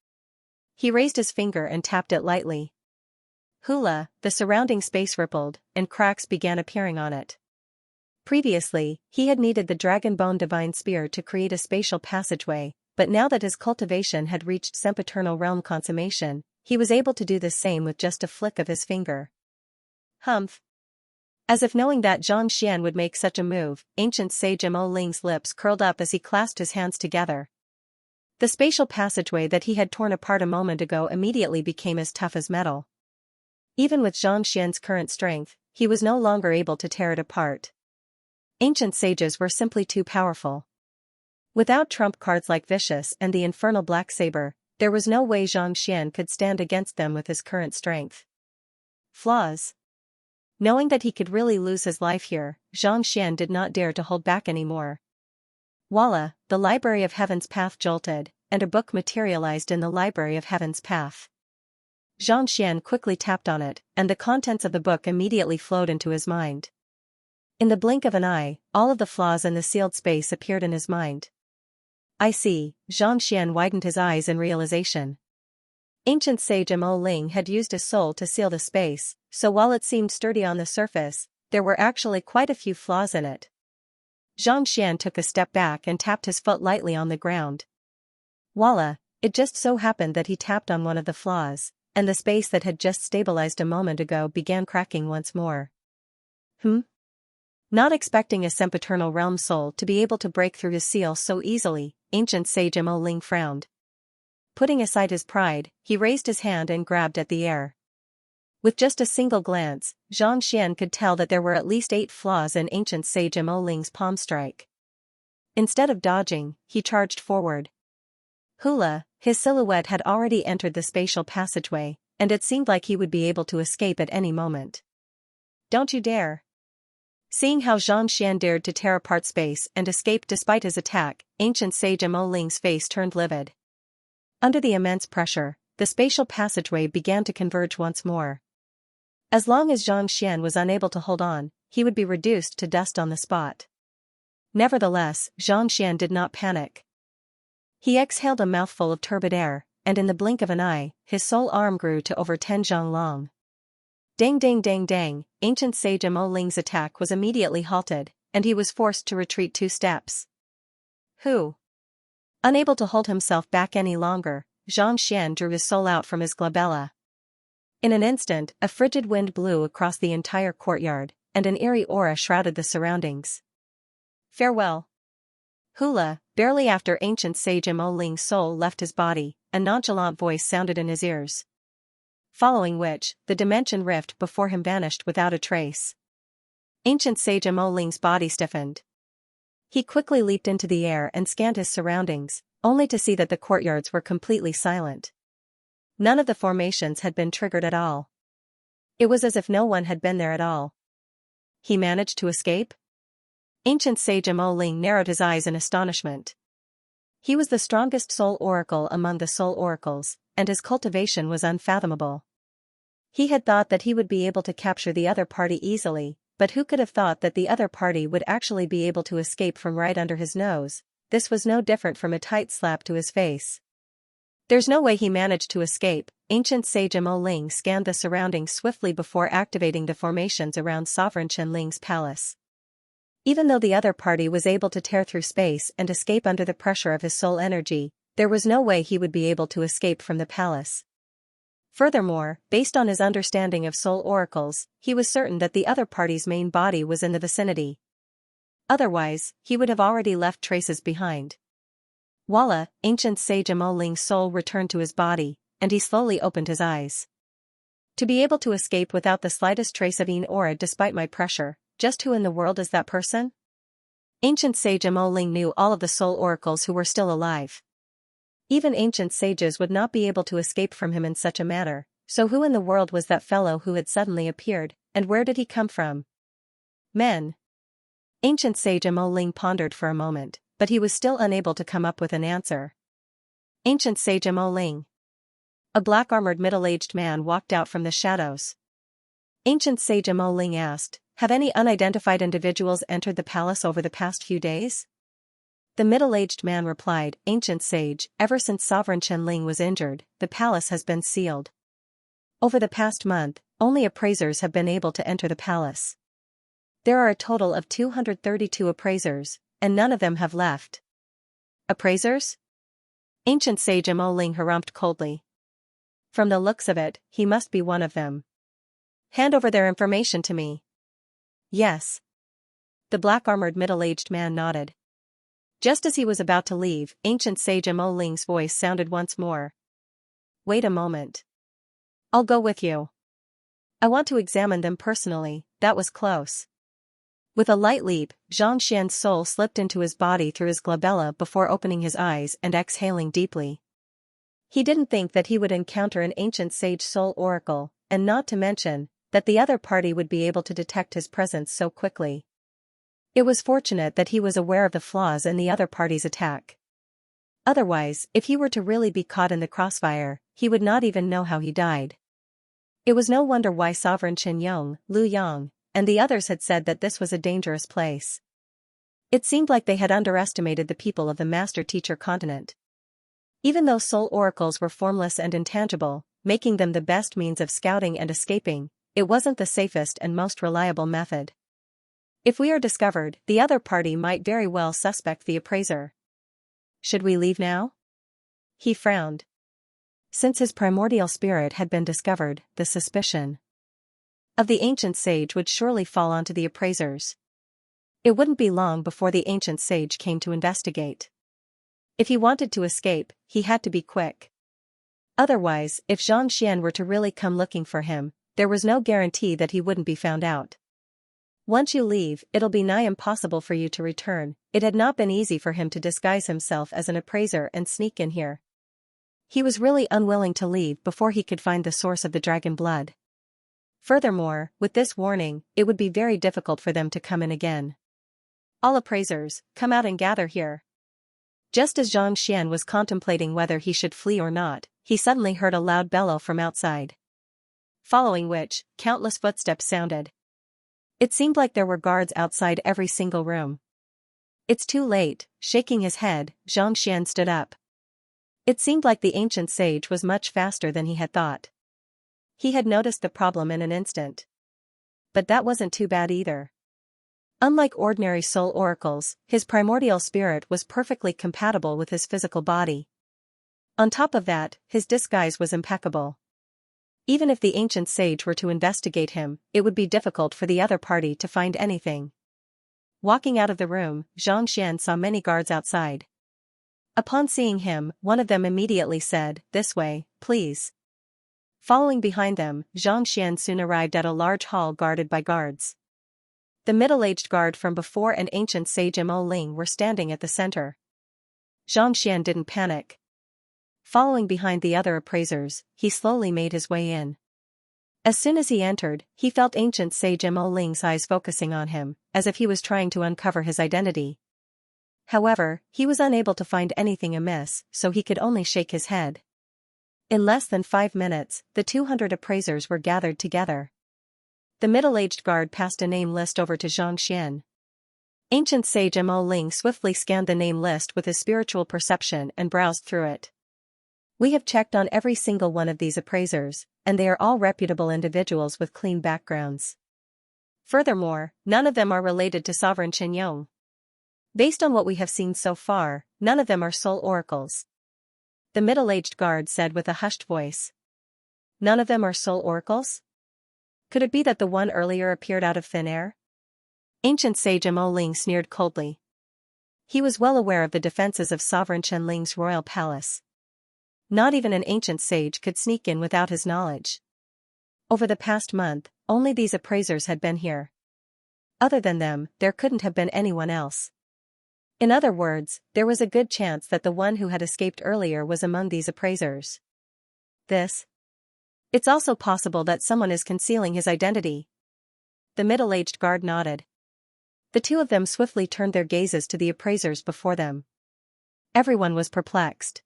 He raised his finger and tapped it lightly. Hula, the surrounding space rippled, and cracks began appearing on it. Previously, he had needed the dragon bone divine spear to create a spatial passageway, but now that his cultivation had reached sempiternal realm consummation, he was able to do the same with just a flick of his finger. Humph. As if knowing that Xianxia would make such a move, ancient sage Mo Ling's lips curled up as he clasped his hands together. The spatial passageway that he had torn apart a moment ago immediately became as tough as metal. Even with Xianxia's current strength, he was no longer able to tear it apart. Ancient sages were simply too powerful. Without trump cards like Vicious and the infernal black saber, there was no way Xianxia could stand against them with his current strength. Flaws. Knowing that he could really lose his life here, Xianxia did not dare to hold back anymore. Voila, the Library of Heaven's Path jolted, and a book materialized in the Library of Heaven's Path. Xianxia quickly tapped on it, and the contents of the book immediately flowed into his mind. In the blink of an eye, all of the flaws in the sealed space appeared in his mind. I see, Xianxia widened his eyes in realization. Ancient sage Mo Ling had used his soul to seal the space, so while it seemed sturdy on the surface, there were actually quite a few flaws in it. Xianxia took a step back and tapped his foot lightly on the ground. Voila, it just so happened that he tapped on one of the flaws, and the space that had just stabilized a moment ago began cracking once more. Not expecting a sempiternal realm soul to be able to break through his seal so easily, ancient sage Mo Ling frowned. Putting aside his pride, he raised his hand and grabbed at the air. With just a single glance, Xianxia could tell that there were at least 8 flaws in ancient sage Mo Ling's palm strike. Instead of dodging, he charged forward. Hula, his silhouette had already entered the spatial passageway, and it seemed like he would be able to escape at any moment. Don't you dare! Seeing how Xianxia dared to tear apart space and escape despite his attack, ancient sage Mo Ling's face turned livid. Under the immense pressure, the spatial passageway began to converge once more. As long as Xianxia was unable to hold on, he would be reduced to dust on the spot. Nevertheless, Xianxia did not panic. He exhaled a mouthful of turbid air, and in the blink of an eye, his sole arm grew to over 10 zhang long. Dang dang dang dang, ancient sage Mo Ling's attack was immediately halted, and he was forced to retreat 2 steps. Who? Unable to hold himself back any longer, Xianxia drew his soul out from his glabella. In an instant, a frigid wind blew across the entire courtyard, and an eerie aura shrouded the surroundings. Farewell. Hula, barely after ancient sage Mo Ling's soul left his body, a nonchalant voice sounded in his ears. Following which, the dimension rift before him vanished without a trace. Ancient sage Mo Ling's body stiffened. He quickly leaped into the air and scanned his surroundings, only to see that the courtyards were completely silent. None of the formations had been triggered at all. It was as if no one had been there at all. He managed to escape? Ancient sage Mo Ling narrowed his eyes in astonishment. He was the strongest soul oracle among the soul oracles, and his cultivation was unfathomable. He had thought that he would be able to capture the other party easily, but who could have thought that the other party would actually be able to escape from right under his nose? This was no different from a tight slap to his face. There's no way he managed to escape. Ancient sage Mo Ling scanned the surroundings swiftly before activating the formations around Sovereign Chen Ling's palace. Even though the other party was able to tear through space and escape under the pressure of his soul energy, there was no way he would be able to escape from the palace. Furthermore, based on his understanding of soul oracles, he was certain that the other party's main body was in the vicinity. Otherwise, he would have already left traces behind. Voila, ancient sage Mo Ling's soul returned to his body, and he slowly opened his eyes. To be able to escape without the slightest trace of an aura despite my pressure, just who in the world is that person? Ancient sage Mo Ling knew all of the soul oracles who were still alive. Even ancient sages would not be able to escape from him in such a manner, so who in the world was that fellow who had suddenly appeared, and where did he come from? Men. Ancient sage Mo Ling pondered for a moment, but he was still unable to come up with an answer. Ancient sage Mo Ling. A black-armored middle-aged man walked out from the shadows. Ancient sage Mo Ling asked, "Have any unidentified individuals entered the palace over the past few days?" The middle-aged man replied, "Ancient sage, ever since Sovereign Chen Ling was injured, the palace has been sealed. Over the past month, only appraisers have been able to enter the palace. There are a total of 232 appraisers, and none of them have left." Appraisers? Ancient sage Mo Ling harumphed coldly. From the looks of it, he must be one of them. Hand over their information to me. Yes. The black-armored middle-aged man nodded. Just as he was about to leave, ancient sage Mo Ling's voice sounded once more. Wait a moment. I'll go with you. I want to examine them personally. That was close. With a light leap, Xianxia's soul slipped into his body through his glabella before opening his eyes and exhaling deeply. He didn't think that he would encounter an ancient sage soul oracle, and not to mention, that the other party would be able to detect his presence so quickly. It was fortunate that he was aware of the flaws in the other party's attack. Otherwise, if he were to really be caught in the crossfire, he would not even know how he died. It was no wonder why Sovereign Chen Yong, Lu Yang, and the others had said that this was a dangerous place. It seemed like they had underestimated the people of the Master-Teacher continent. Even though soul oracles were formless and intangible, making them the best means of scouting and escaping, it wasn't the safest and most reliable method. If we are discovered, the other party might very well suspect the appraiser. Should we leave now? He frowned. Since his primordial spirit had been discovered, the suspicion of the ancient sage would surely fall onto the appraisers. It wouldn't be long before the ancient sage came to investigate. If he wanted to escape, he had to be quick. Otherwise, if Xianxia were to really come looking for him, there was no guarantee that he wouldn't be found out. Once you leave, it'll be nigh impossible for you to return. It had not been easy for him to disguise himself as an appraiser and sneak in here. He was really unwilling to leave before he could find the source of the dragon blood. Furthermore, with this warning, it would be very difficult for them to come in again. All appraisers, come out and gather here. Just as Xianxia was contemplating whether he should flee or not, he suddenly heard a loud bellow from outside. Following which, countless footsteps sounded. It seemed like there were guards outside every single room. It's too late, shaking his head, Xianxia stood up. It seemed like the ancient sage was much faster than he had thought. He had noticed the problem in an instant. But that wasn't too bad either. Unlike ordinary soul oracles, his primordial spirit was perfectly compatible with his physical body. On top of that, his disguise was impeccable. Even if the ancient sage were to investigate him, it would be difficult for the other party to find anything. Walking out of the room, Xianxia saw many guards outside. Upon seeing him, one of them immediately said, "This way, please." Following behind them, Xianxia soon arrived at a large hall guarded by guards. The middle-aged guard from before and ancient sage Mo Ling were standing at the center. Xianxia didn't panic. Following behind the other appraisers, he slowly made his way in. As soon as he entered, he felt ancient sage Mo Ling's eyes focusing on him, as if he was trying to uncover his identity. However, he was unable to find anything amiss, so he could only shake his head. In less than 5 minutes, the 200 appraisers were gathered together. The middle-aged guard passed a name list over to Xianxia. Ancient sage Mo Ling swiftly scanned the name list with his spiritual perception and browsed through it. "We have checked on every single one of these appraisers, and they are all reputable individuals with clean backgrounds. Furthermore, none of them are related to Sovereign Qinyong. Based on what we have seen so far, none of them are soul oracles." The middle-aged guard said with a hushed voice. "None of them are soul oracles? Could it be that the one earlier appeared out of thin air?" Ancient sage Mo Ling sneered coldly. He was well aware of the defenses of Sovereign Qianling's royal palace. Not even an ancient sage could sneak in without his knowledge. Over the past month, only these appraisers had been here. Other than them, there couldn't have been anyone else. In other words, there was a good chance that the one who had escaped earlier was among these appraisers. It's also possible that someone is concealing his identity. The middle-aged guard nodded. The two of them swiftly turned their gazes to the appraisers before them. Everyone was perplexed.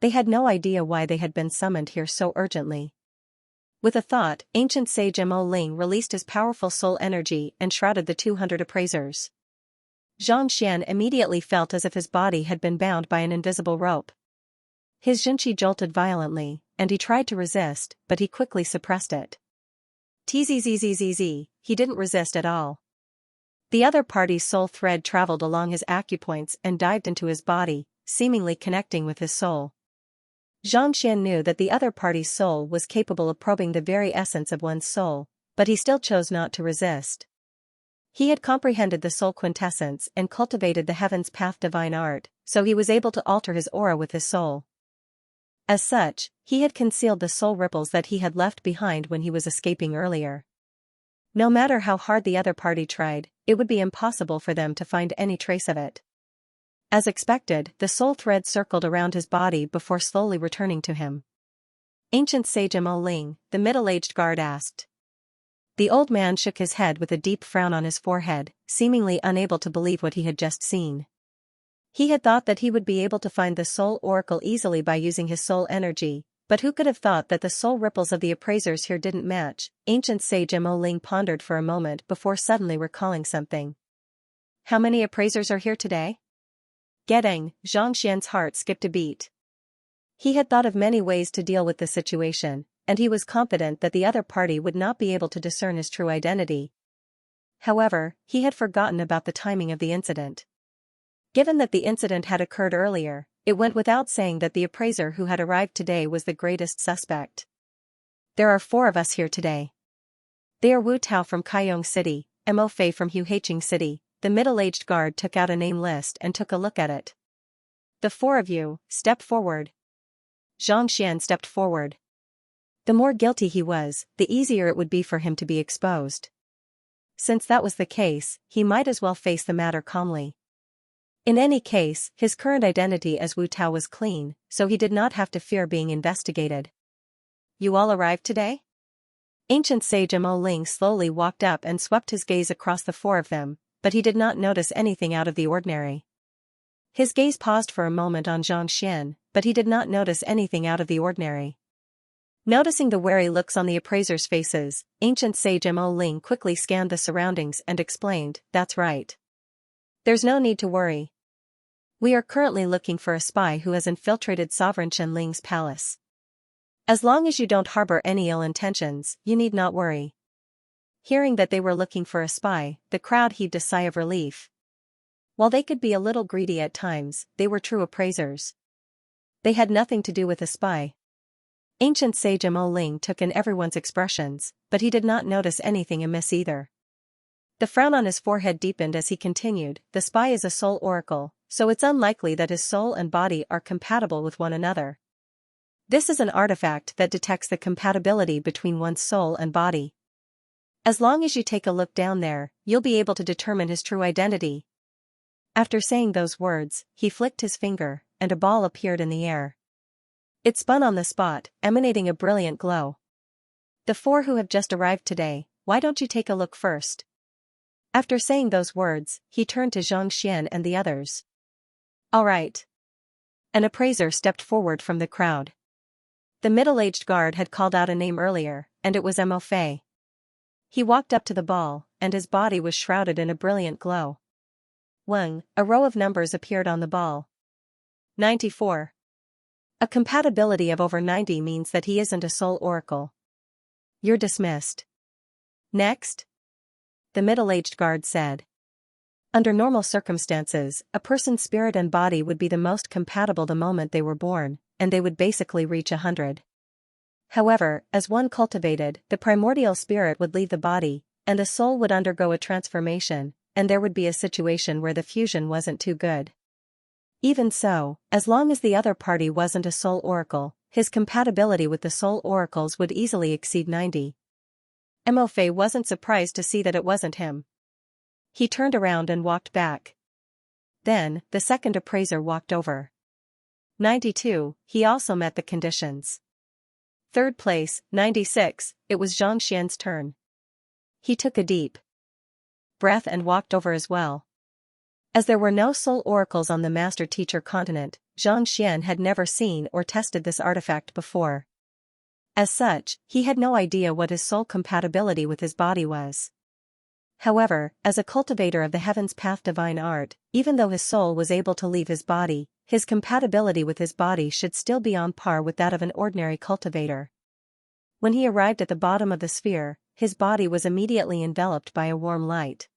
They had no idea why they had been summoned here so urgently. With a thought, ancient sage Mo Ling released his powerful soul energy and shrouded the 200 appraisers. Xianxia immediately felt as if his body had been bound by an invisible rope. His junqi jolted violently, and he tried to resist, but he quickly suppressed it. Tzzzzzz, he didn't resist at all. The other party's soul thread traveled along his acupoints and dived into his body, seemingly connecting with his soul. Xianxia knew that the other party's soul was capable of probing the very essence of one's soul, but he still chose not to resist. He had comprehended the soul quintessence and cultivated the heaven's path divine art, so he was able to alter his aura with his soul. As such, he had concealed the soul ripples that he had left behind when he was escaping earlier. No matter how hard the other party tried, it would be impossible for them to find any trace of it. As expected, the soul thread circled around his body before slowly returning to him. Ancient sage Mo Ling, the middle-aged guard asked. The old man shook his head with a deep frown on his forehead, seemingly unable to believe what he had just seen. He had thought that he would be able to find the soul oracle easily by using his soul energy, but who could have thought that the soul ripples of the appraisers here didn't match? Ancient sage Mo Ling pondered for a moment before suddenly recalling something. "How many appraisers are here today?" Xianxia's heart skipped a beat. He had thought of many ways to deal with the situation, and he was confident that the other party would not be able to discern his true identity. However, he had forgotten about the timing of the incident. Given that the incident had occurred earlier, it went without saying that the appraiser who had arrived today was the greatest suspect. "There are 4 of us here today. They are Wu Tao from Kaiyong City, Mo Fei from Huhaiching City." The middle-aged guard took out a name list and took a look at it. "The 4 of you, step forward." Xianxia stepped forward. The more guilty he was, the easier it would be for him to be exposed. Since that was the case, he might as well face the matter calmly. In any case, his current identity as Wu Tao was clean, so he did not have to fear being investigated. "You all arrived today?" Ancient sage Mo Ling slowly walked up and swept his gaze across the 4 of them, but he did not notice anything out of the ordinary. His gaze paused for a moment on Xianxia, but he did not notice anything out of the ordinary. Noticing the wary looks on the appraisers' faces, ancient sage Mo Ling quickly scanned the surroundings and explained, "That's right. There's no need to worry. We are currently looking for a spy who has infiltrated Sovereign Ling's palace. As long as you don't harbor any ill intentions, you need not worry." Hearing that they were looking for a spy, the crowd heaved a sigh of relief. While they could be a little greedy at times, they were true appraisers. They had nothing to do with a spy. Ancient sage Mo Ling took in everyone's expressions, but he did not notice anything amiss either. The frown on his forehead deepened as he continued, "The spy is a soul oracle, so it's unlikely that his soul and body are compatible with one another. This is an artifact that detects the compatibility between one's soul and body. As long as you take a look down there, you'll be able to determine his true identity." After saying those words, he flicked his finger, and a ball appeared in the air. It spun on the spot, emanating a brilliant glow. "The four who have just arrived today, why don't you take a look first?" After saying those words, he turned to Xianxia and the others. "All right." An appraiser stepped forward from the crowd. The middle-aged guard had called out a name earlier, and it was Mo Fei. He walked up to the ball, and his body was shrouded in a brilliant glow. Weng, a row of numbers appeared on the ball. 94. A compatibility of over 90 means that he isn't a soul oracle. You're dismissed. Next? The middle-aged guard said. Under normal circumstances, a person's spirit and body would be the most compatible the moment they were born, and they would basically reach 100. However, as one cultivated, the primordial spirit would leave the body, and the soul would undergo a transformation, and there would be a situation where the fusion wasn't too good. Even so, as long as the other party wasn't a soul oracle, his compatibility with the soul oracles would easily exceed 90. Mo Fei wasn't surprised to see that it wasn't him. He turned around and walked back. Then, the second appraiser walked over. 92, he also met the conditions. Third place, 96, it was Xianxia's turn. He took a deep breath and walked over as well. As there were no soul oracles on the master-teacher continent, Xianxia had never seen or tested this artifact before. As such, he had no idea what his soul compatibility with his body was. However, as a cultivator of the Heaven's Path divine art, even though his soul was able to leave his body, his compatibility with his body should still be on par with that of an ordinary cultivator. When he arrived at the bottom of the sphere, his body was immediately enveloped by a warm light.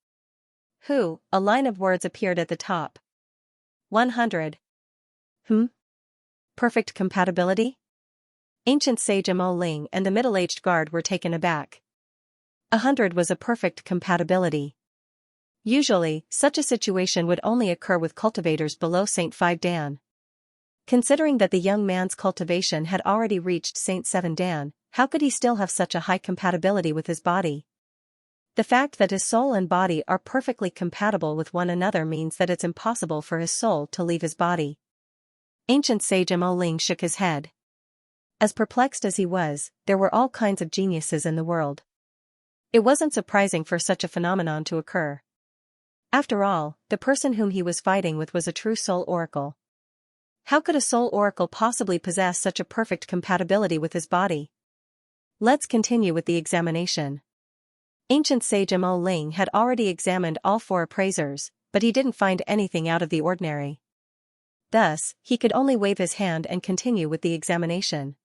"Who?" A line of words appeared at the top. 100. Perfect compatibility? Ancient sage Mo Ling and the middle-aged guard were taken aback. 100 was a perfect compatibility. Usually, such a situation would only occur with cultivators below St. 5 Dan. Considering that the young man's cultivation had already reached St. 7 Dan, how could he still have such a high compatibility with his body? The fact that his soul and body are perfectly compatible with one another means that it's impossible for his soul to leave his body. Ancient sage Mo Ling shook his head. As perplexed as he was, there were all kinds of geniuses in the world. It wasn't surprising for such a phenomenon to occur. After all, the person whom he was fighting with was a true soul oracle. How could a soul oracle possibly possess such a perfect compatibility with his body? Let's continue with the examination. Ancient sage Mo Ling had already examined all four appraisers, but he didn't find anything out of the ordinary. Thus, he could only wave his hand and continue with the examination.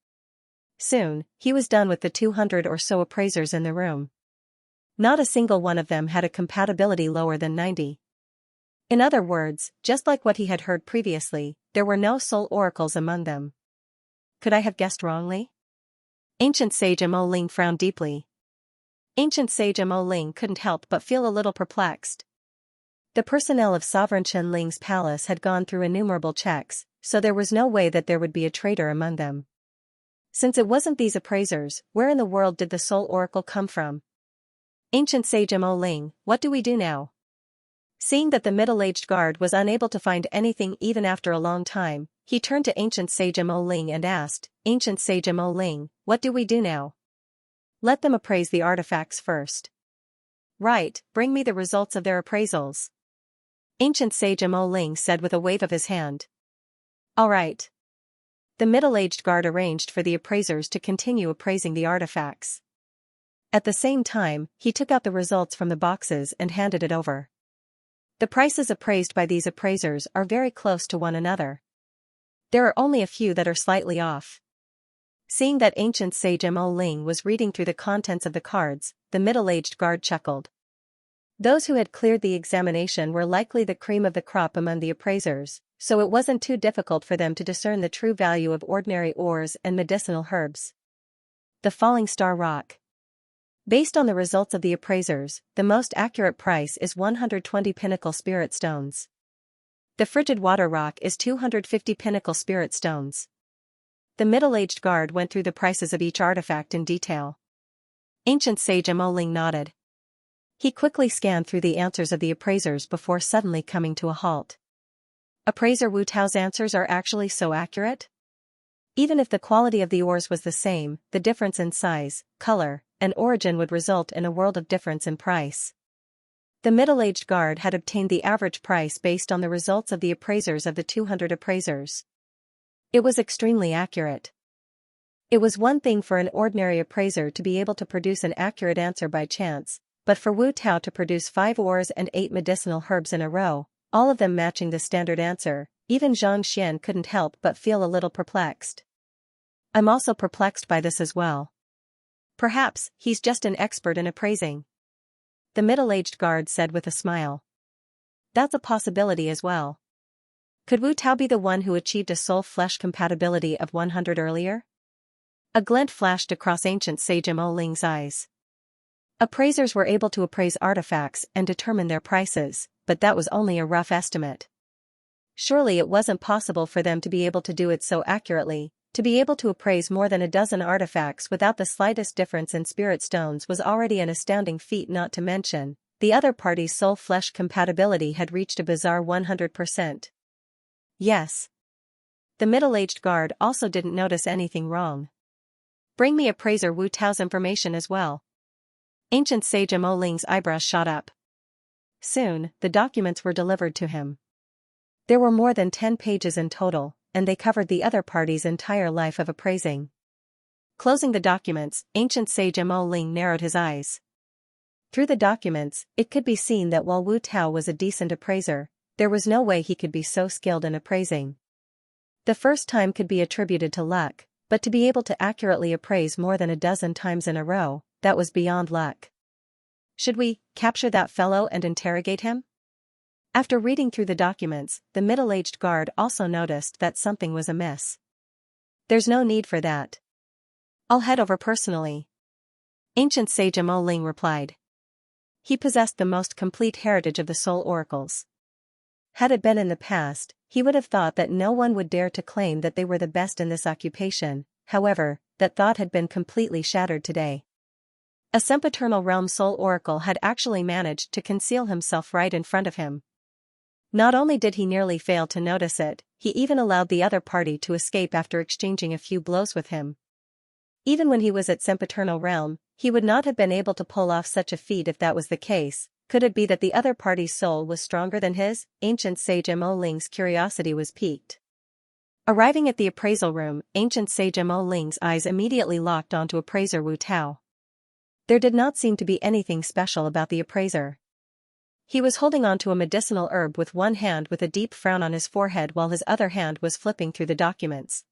Soon, he was done with the 200 or so appraisers in the room. Not a single one of them had a compatibility lower than 90. In other words, just like what he had heard previously, there were no soul oracles among them. Could I have guessed wrongly? Ancient sage Mo Ling frowned deeply. Ancient sage Mo Ling couldn't help but feel a little perplexed. The personnel of Sovereign Ling's palace had gone through innumerable checks, so there was no way that there would be a traitor among them. Since it wasn't these appraisers, where in the world did the soul oracle come from? Ancient sage Mo Ling, what do we do now? Seeing that the middle-aged guard was unable to find anything even after a long time, he turned to Ancient sage Mo Ling and asked, Ancient sage Mo Ling, what do we do now? Let them appraise the artifacts first. Right, bring me the results of their appraisals. Ancient sage Mo Ling said with a wave of his hand. All right. The middle-aged guard arranged for the appraisers to continue appraising the artifacts. At the same time, he took out the results from the boxes and handed it over. The prices appraised by these appraisers are very close to one another. There are only a few that are slightly off. Seeing that ancient sage Mo Ling was reading through the contents of the cards, the middle-aged guard chuckled. Those who had cleared the examination were likely the cream of the crop among the appraisers, so it wasn't too difficult for them to discern the true value of ordinary ores and medicinal herbs. The falling star rock. Based on the results of the appraisers, the most accurate price is 120 pinnacle spirit stones. The frigid water rock is 250 pinnacle spirit stones. The middle-aged guard went through the prices of each artifact in detail. Ancient sage Mo Ling nodded. He quickly scanned through the answers of the appraisers before suddenly coming to a halt. Appraiser Wu Tao's answers are actually so accurate? Even if the quality of the ores was the same, the difference in size, color, and origin would result in a world of difference in price. The middle-aged guard had obtained the average price based on the results of the appraisers of the 200 appraisers. It was extremely accurate. It was one thing for an ordinary appraiser to be able to produce an accurate answer by chance, but for Wu Tao to produce 5 ores and 8 medicinal herbs in a row, all of them matching the standard answer, even Xianxia couldn't help but feel a little perplexed. I'm also perplexed by this as well. Perhaps he's just an expert in appraising. The middle-aged guard said with a smile. That's a possibility as well. Could Wu Tao be the one who achieved a soul-flesh compatibility of 100 earlier? A glint flashed across ancient sage Mo Ling's eyes. Appraisers were able to appraise artifacts and determine their prices, but that was only a rough estimate. Surely it wasn't possible for them to be able to do it so accurately. To be able to appraise more than a dozen artifacts without the slightest difference in spirit stones was already an astounding feat, not to mention, the other party's soul-flesh compatibility had reached a bizarre 100%. Yes. The middle-aged guard also didn't notice anything wrong. Bring me appraiser Wu Tao's information as well. Ancient sage Mo Ling's eyebrows shot up. Soon, the documents were delivered to him. There were more than 10 pages in total, and they covered the other party's entire life of appraising. Closing the documents, ancient sage Mo Ling narrowed his eyes. Through the documents, it could be seen that while Wu Tao was a decent appraiser, there was no way he could be so skilled in appraising. The first time could be attributed to luck, but to be able to accurately appraise more than a dozen times in a row, that was beyond luck. Should we capture that fellow and interrogate him? After reading through the documents, the middle-aged guard also noticed that something was amiss. There's no need for that. I'll head over personally. Ancient sage Mo Ling replied. He possessed the most complete heritage of the soul oracles. Had it been in the past, he would have thought that no one would dare to claim that they were the best in this occupation. However, that thought had been completely shattered today. A sempiternal realm soul oracle had actually managed to conceal himself right in front of him. Not only did he nearly fail to notice it, he even allowed the other party to escape after exchanging a few blows with him. Even when he was at sempiternal realm, he would not have been able to pull off such a feat if that was the case. Could it be that the other party's soul was stronger than his? Ancient sage Mo Ling's curiosity was piqued. Arriving at the appraisal room, ancient sage Mo Ling's eyes immediately locked onto appraiser Wu Tao. There did not seem to be anything special about the appraiser. He was holding onto a medicinal herb with one hand with a deep frown on his forehead while his other hand was flipping through the documents.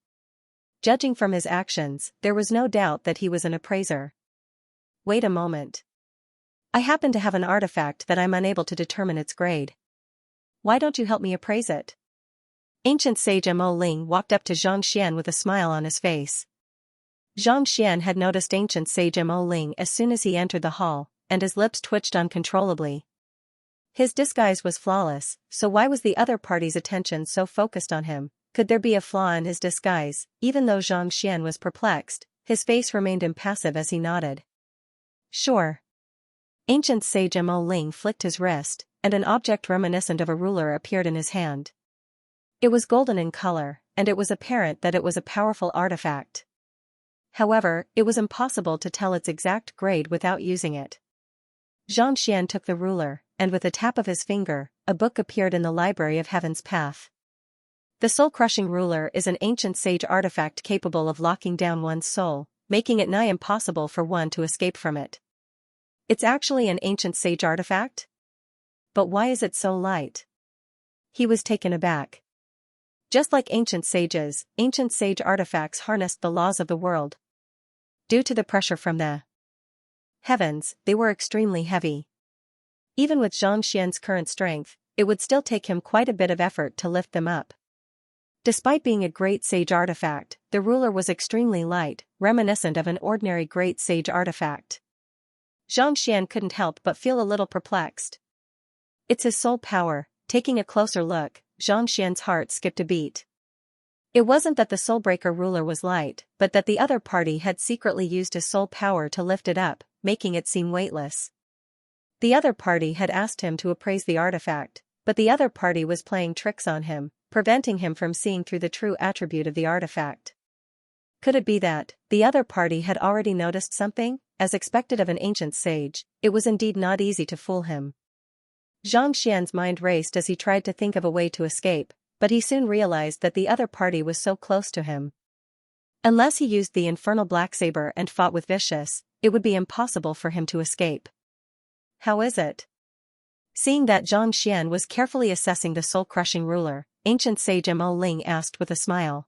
Judging from his actions, there was no doubt that he was an appraiser. Wait a moment. I happen to have an artifact that I'm unable to determine its grade. Why don't you help me appraise it? Ancient sage Mo Ling walked up to Xianxia with a smile on his face. Xianxia had noticed ancient sage Mo Ling as soon as he entered the hall, and his lips twitched uncontrollably. His disguise was flawless, so why was the other party's attention so focused on him? Could there be a flaw in his disguise? Even though Xianxia was perplexed, his face remained impassive as he nodded. Sure. Ancient sage Mo Ling flicked his wrist, and an object reminiscent of a ruler appeared in his hand. It was golden in color, and it was apparent that it was a powerful artifact. However, it was impossible to tell its exact grade without using it. Xianxia took the ruler, and with a tap of his finger, a book appeared in the library of Heaven's Path. The soul-crushing ruler is an ancient sage artifact capable of locking down one's soul, making it nigh impossible for one to escape from it. It's actually an ancient sage artifact? But why is it so light? He was taken aback. Just like ancient sages, ancient sage artifacts harnessed the laws of the world. Due to the pressure from the heavens, they were extremely heavy. Even with Xianxia's current strength, it would still take him quite a bit of effort to lift them up. Despite being a great sage artifact, the ruler was extremely light, reminiscent of an ordinary great sage artifact. Xianxia couldn't help but feel a little perplexed. It's his soul power. Taking a closer look, Xianxia's heart skipped a beat. It wasn't that the soulbreaker ruler was light, but that the other party had secretly used his soul power to lift it up, making it seem weightless. The other party had asked him to appraise the artifact, but the other party was playing tricks on him, preventing him from seeing through the true attribute of the artifact. Could it be that the other party had already noticed something? As expected of an ancient sage, it was indeed not easy to fool him. Xianxia's mind raced as he tried to think of a way to escape, but he soon realized that the other party was so close to him. Unless he used the infernal black saber and fought with Vicious, it would be impossible for him to escape. How is it? Seeing that Xianxia was carefully assessing the soul-crushing ruler, ancient sage Mo Ling asked with a smile.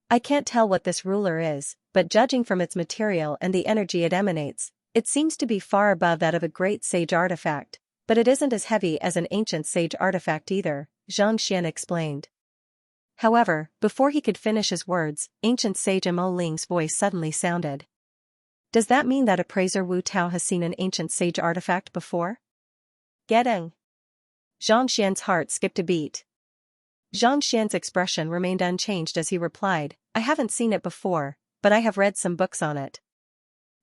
I can't tell what this ruler is, but judging from its material and the energy it emanates, it seems to be far above that of a great sage artifact, but it isn't as heavy as an ancient sage artifact either, Xianxia explained. However, before he could finish his words, ancient sage Mo Ling's voice suddenly sounded. Does that mean that appraiser Wu Tao has seen an ancient sage artifact before? Getting. Xianxia's heart skipped a beat. Xianxia's expression remained unchanged as he replied, I haven't seen it before, but I have read some books on it.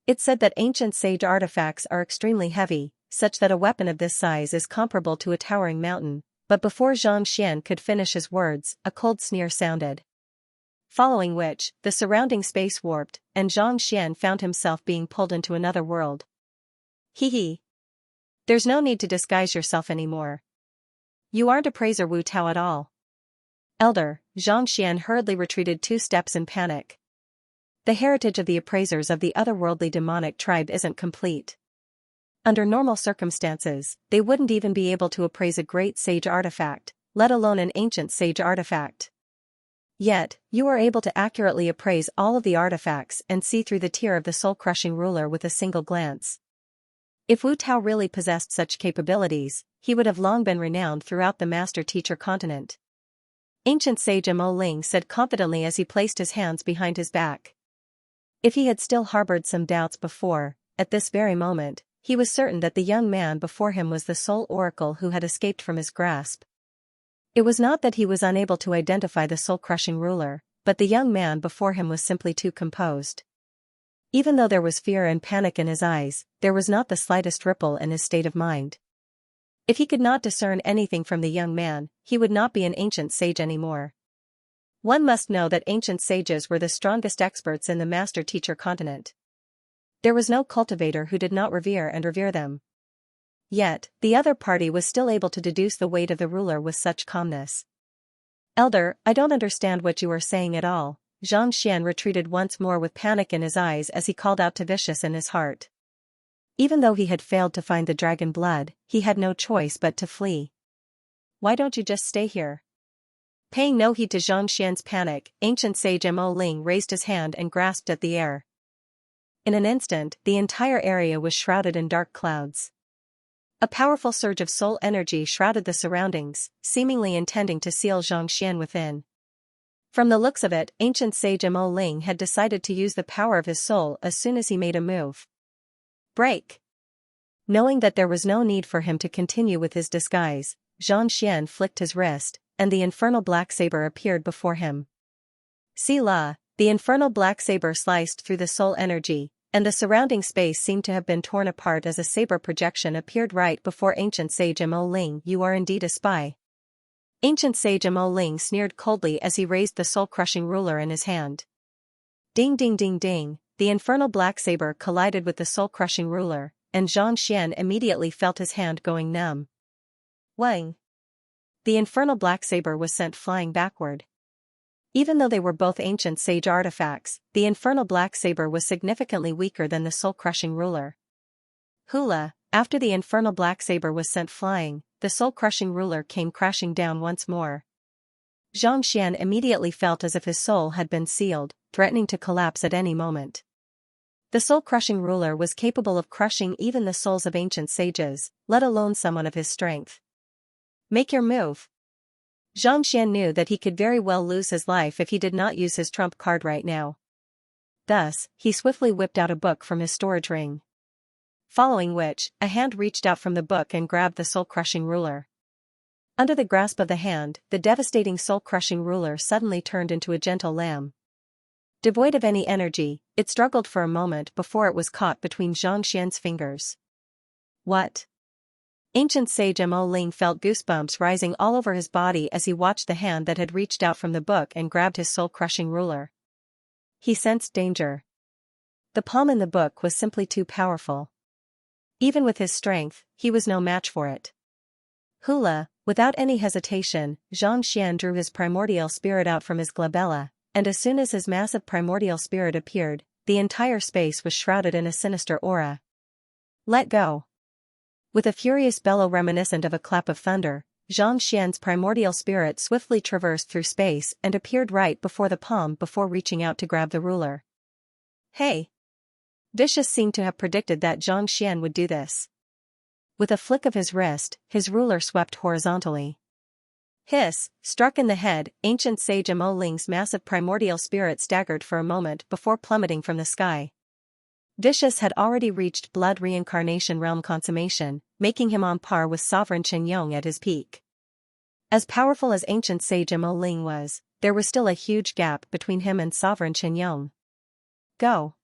It said that ancient sage artifacts are extremely heavy, such that a weapon of this size is comparable to a towering mountain, but before Xianxia could finish his words, a cold sneer sounded. Following which, the surrounding space warped, and Xianxia found himself being pulled into another world. Hee. There's no need to disguise yourself anymore. You aren't appraiser Wu Tao at all. Elder, Xianxia hurriedly retreated 2 steps in panic. The heritage of the appraisers of the otherworldly demonic tribe isn't complete. Under normal circumstances, they wouldn't even be able to appraise a great sage artifact, let alone an ancient sage artifact. Yet, you are able to accurately appraise all of the artifacts and see through the tier of the soul-crushing ruler with a single glance. If Wu Tao really possessed such capabilities, he would have long been renowned throughout the master-teacher continent. Ancient sage Mo Ling said confidently as he placed his hands behind his back. If he had still harbored some doubts before, at this very moment, he was certain that the young man before him was the soul oracle who had escaped from his grasp. It was not that he was unable to identify the soul-crushing ruler, but the young man before him was simply too composed. Even though there was fear and panic in his eyes, there was not the slightest ripple in his state of mind. If he could not discern anything from the young man, he would not be an ancient sage anymore. One must know that ancient sages were the strongest experts in the master-teacher continent. There was no cultivator who did not revere them. Yet, the other party was still able to deduce the weight of the ruler with such calmness. Elder, I don't understand what you are saying at all. Xianxia retreated once more with panic in his eyes as he called out to Vicious in his heart. Even though he had failed to find the dragon blood, he had no choice but to flee. Why don't you just stay here? Paying no heed to Xianxia's panic, ancient sage Mo Ling raised his hand and grasped at the air. In an instant, the entire area was shrouded in dark clouds. A powerful surge of soul energy shrouded the surroundings, seemingly intending to seal Xianxia within. From the looks of it, ancient sage Mo Ling had decided to use the power of his soul as soon as he made a move. Break! Knowing that there was no need for him to continue with his disguise, Xianxia flicked his wrist, and the infernal black saber appeared before him. Sila, the infernal black saber sliced through the soul energy, and the surrounding space seemed to have been torn apart as a saber projection appeared right before ancient sage Mo Ling. You are indeed a spy. Ancient sage Mo Ling sneered coldly as he raised the soul-crushing ruler in his hand. Ding ding ding ding, the infernal black saber collided with the soul-crushing ruler, and Xianxia immediately felt his hand going numb. Wang! The infernal black saber was sent flying backward. Even though they were both ancient sage artifacts, the infernal black saber was significantly weaker than the soul-crushing ruler. Hula, after the infernal black saber was sent flying, the soul-crushing ruler came crashing down once more. Xianxia immediately felt as if his soul had been sealed, threatening to collapse at any moment. The soul-crushing ruler was capable of crushing even the souls of ancient sages, let alone someone of his strength. Make your move. Xianxia knew that he could very well lose his life if he did not use his trump card right now. Thus, he swiftly whipped out a book from his storage ring. Following which, a hand reached out from the book and grabbed the soul-crushing ruler. Under the grasp of the hand, the devastating soul-crushing ruler suddenly turned into a gentle lamb. Devoid of any energy, it struggled for a moment before it was caught between Xianxia's fingers. What? Ancient sage Mo Ling felt goosebumps rising all over his body as he watched the hand that had reached out from the book and grabbed his soul-crushing ruler. He sensed danger. The palm in the book was simply too powerful. Even with his strength, he was no match for it. Hula, without any hesitation, Xianxia drew his primordial spirit out from his glabella, and as soon as his massive primordial spirit appeared, the entire space was shrouded in a sinister aura. Let go. With a furious bellow reminiscent of a clap of thunder, Xianxia's primordial spirit swiftly traversed through space and appeared right before the palm before reaching out to grab the ruler. Hey! Vicious seemed to have predicted that Xianxia would do this. With a flick of his wrist, his ruler swept horizontally. Hiss! Struck in the head, ancient sage Mo Ling's massive primordial spirit staggered for a moment before plummeting from the sky. Vicious had already reached blood reincarnation realm consummation, making him on par with Sovereign Qianyong at his peak. As powerful as ancient sage Mo Ling was, there was still a huge gap between him and Sovereign Qianyong. Go!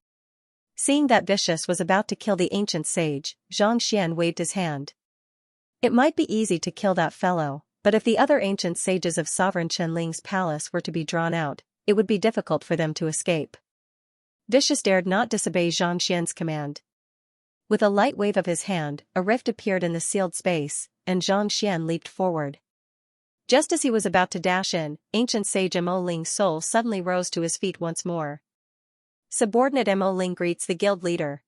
Seeing that Vicious was about to kill the ancient sage, Xianxia waved his hand. It might be easy to kill that fellow, but if the other ancient sages of Sovereign Qianling's palace were to be drawn out, it would be difficult for them to escape. Vicious dared not disobey Xianxia's command. With a light wave of his hand, a rift appeared in the sealed space, and Xianxia leaped forward. Just as he was about to dash in, ancient sage Mo Ling's soul suddenly rose to his feet once more. Subordinate Mo Ling greets the guild leader.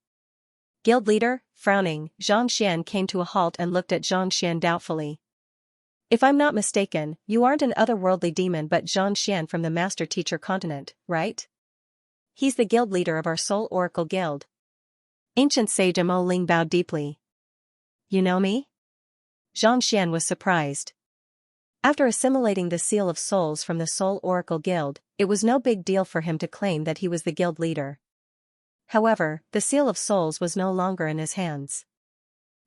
Guild leader, frowning, Xianxia came to a halt and looked at Xianxia doubtfully. If I'm not mistaken, you aren't an otherworldly demon but Xianxia from the Master Teacher continent, right? He's the guild leader of our Soul Oracle Guild. Ancient sage Mo Ling bowed deeply. You know me? Xianxia was surprised. After assimilating the Seal of Souls from the Soul Oracle Guild, it was no big deal for him to claim that he was the guild leader. However, the Seal of Souls was no longer in his hands.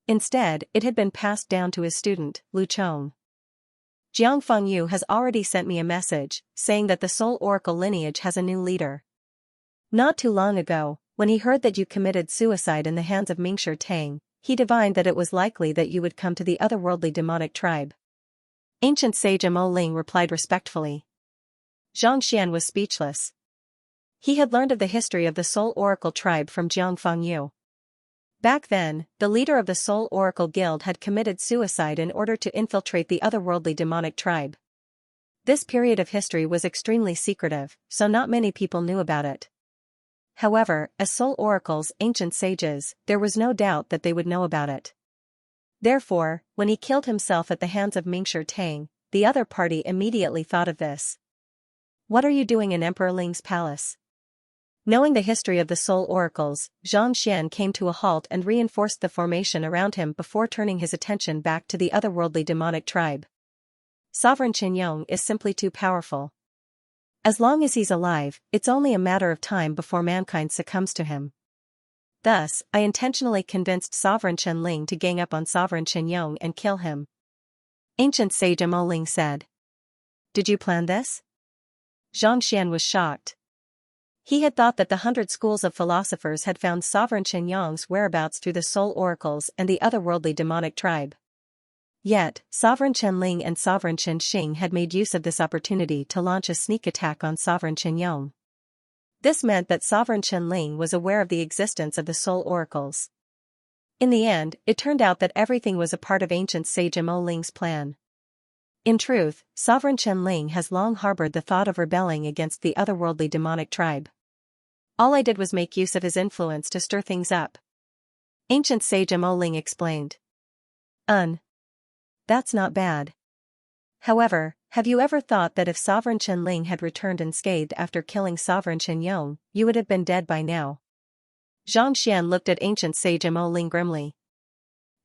Instead, it had been passed down to his student, Lu Chong. Jiang Fengyu has already sent me a message, saying that the Soul Oracle lineage has a new leader. Not too long ago, when he heard that you committed suicide in the hands of Mingshi Tang, he divined that it was likely that you would come to the otherworldly demonic tribe. Ancient sage Mo Ling replied respectfully. Xianxia was speechless. He had learned of the history of the Soul Oracle tribe from Jiang Fengyu. Back then, the leader of the Soul Oracle Guild had committed suicide in order to infiltrate the otherworldly demonic tribe. This period of history was extremely secretive, so not many people knew about it. However, as Soul Oracle's ancient sages, there was no doubt that they would know about it. Therefore, when he killed himself at the hands of Mingshi Tang, the other party immediately thought of this. What are you doing in Emperor Ling's palace? Knowing the history of the Soul Oracles, Xianxia came to a halt and reinforced the formation around him before turning his attention back to the otherworldly demonic tribe. Sovereign Qianyong is simply too powerful. As long as he's alive, it's only a matter of time before mankind succumbs to him. Thus, I intentionally convinced Sovereign Qianling to gang up on Sovereign Qianyong and kill him. Ancient sage Mo Ling said. Did you plan this? Xianxia was shocked. He had thought that the 100 schools of philosophers had found Sovereign Qianyong's whereabouts through the Soul Oracles and the otherworldly demonic tribe. Yet, Sovereign Qianling and Sovereign Qianxing had made use of this opportunity to launch a sneak attack on Sovereign Qianyong. This meant that Sovereign Qianling was aware of the existence of the Soul Oracles. In the end, it turned out that everything was a part of ancient sage Mo Ling's plan. In truth, Sovereign Chen Ling has long harbored the thought of rebelling against the otherworldly demonic tribe. All I did was make use of his influence to stir things up. Ancient sage Mo Ling explained. That's not bad. However, have you ever thought that if Sovereign Chen Ling had returned unscathed after killing Sovereign Chen Yong, you would have been dead by now? Xianxia looked at ancient sage Mo Ling grimly.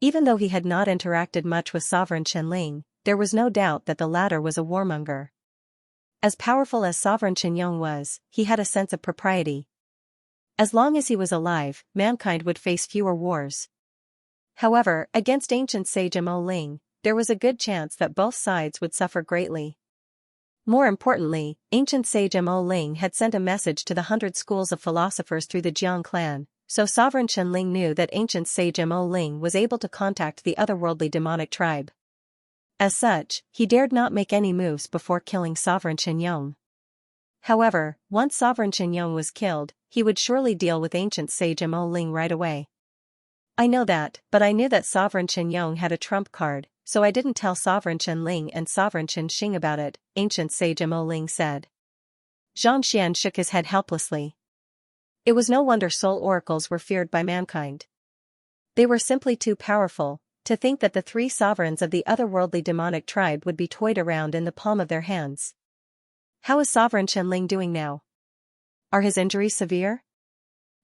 Even though he had not interacted much with Sovereign Chen Ling, there was no doubt that the latter was a warmonger. As powerful as Sovereign Chen Yong was, he had a sense of propriety. As long as he was alive, mankind would face fewer wars. However, against ancient sage Mo Ling, there was a good chance that both sides would suffer greatly. More importantly, ancient sage Mo Ling had sent a message to the 100 schools of philosophers through the Jiang clan, so Sovereign Chen Ling knew that ancient sage Mo Ling was able to contact the otherworldly demonic tribe. As such, he dared not make any moves before killing Sovereign Chen Yong. However, once Sovereign Chen Yong was killed, he would surely deal with ancient sage Mo Ling right away. I know that, but I knew that Sovereign Chen Yong had a trump card, so I didn't tell Sovereign Chen Ling and Sovereign Chen Xing about it, ancient sage Mo Ling said. Xianxia shook his head helplessly. It was no wonder soul oracles were feared by mankind. They were simply too powerful. To think that the 3 sovereigns of the otherworldly demonic tribe would be toyed around in the palm of their hands. How is Sovereign Chen Ling doing now? Are his injuries severe?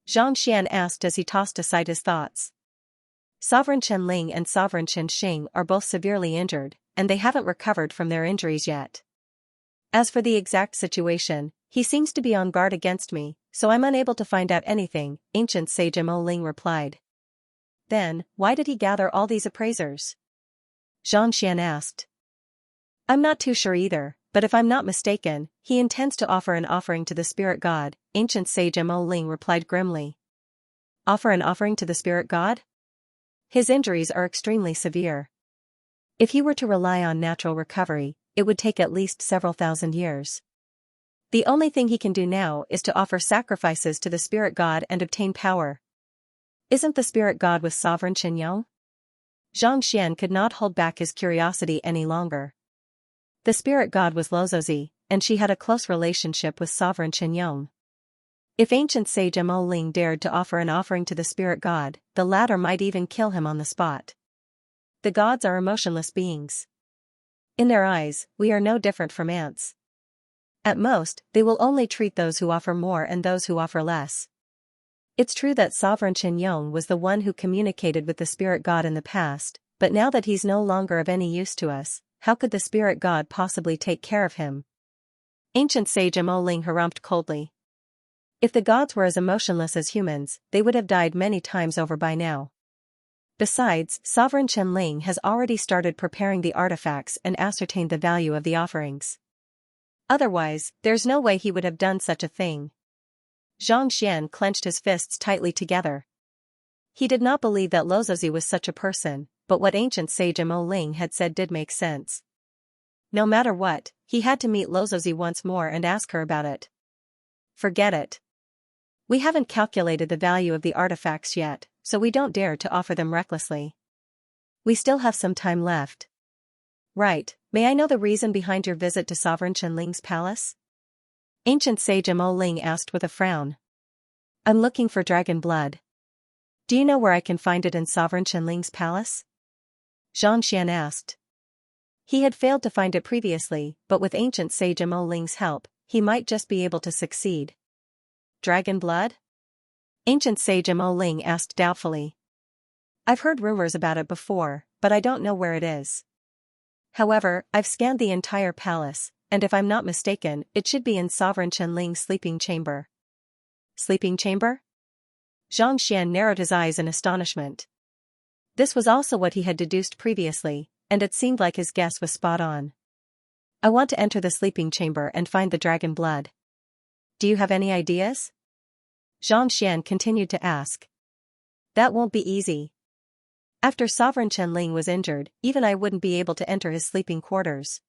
Xianxia asked as he tossed aside his thoughts. Sovereign Chen Ling and Sovereign Chen Xing are both severely injured, and they haven't recovered from their injuries yet. As for the exact situation, he seems to be on guard against me, so I'm unable to find out anything, ancient sage Mo Ling replied. Then, why did he gather all these appraisers? Xianxia asked. I'm not too sure either, but if I'm not mistaken, he intends to offer an offering to the spirit god, ancient sage Mo Ling replied grimly. Offer an offering to the spirit god? His injuries are extremely severe. If he were to rely on natural recovery, it would take at least several thousand years. The only thing he can do now is to offer sacrifices to the spirit god and obtain power. Isn't the spirit god with Sovereign Chen Yong? Xianxia could not hold back his curiosity any longer. The spirit god was Lozozi, and she had a close relationship with Sovereign Chen Yong. If ancient sage Mo Ling dared to offer an offering to the spirit god, the latter might even kill him on the spot. The gods are emotionless beings. In their eyes, we are no different from ants. At most, they will only treat those who offer more and those who offer less. It's true that Sovereign Chen Yong was the one who communicated with the spirit god in the past, but now that he's no longer of any use to us, how could the spirit god possibly take care of him? Ancient sage Mo Ling harumphed coldly. If the gods were as emotionless as humans, they would have died many times over by now. Besides, Sovereign Chen Ling has already started preparing the artifacts and ascertained the value of the offerings. Otherwise, there's no way he would have done such a thing. Xianxia clenched his fists tightly together. He did not believe that Lozozi was such a person, but what ancient sage Mo Ling had said did make sense. No matter what, he had to meet Lozozi once more and ask her about it. Forget it. We haven't calculated the value of the artifacts yet, so we don't dare to offer them recklessly. We still have some time left. Right, may I know the reason behind your visit to Sovereign Chen Ling's palace? Ancient sage Mo Ling asked with a frown. I'm looking for dragon blood. Do you know where I can find it in Sovereign Chen Ling's palace? Xianxia asked. He had failed to find it previously, but with ancient sage Mo Ling's help, he might just be able to succeed. Dragon blood? Ancient sage Mo Ling asked doubtfully. I've heard rumors about it before, but I don't know where it is. However, I've scanned the entire palace, and if I'm not mistaken, it should be in Sovereign Chen Ling's sleeping chamber. Sleeping chamber? Xianxia narrowed his eyes in astonishment. This was also what he had deduced previously, and it seemed like his guess was spot on. I want to enter the sleeping chamber and find the dragon blood. Do you have any ideas? Xianxia continued to ask. That won't be easy. After Sovereign Chen Ling was injured, even I wouldn't be able to enter his sleeping quarters.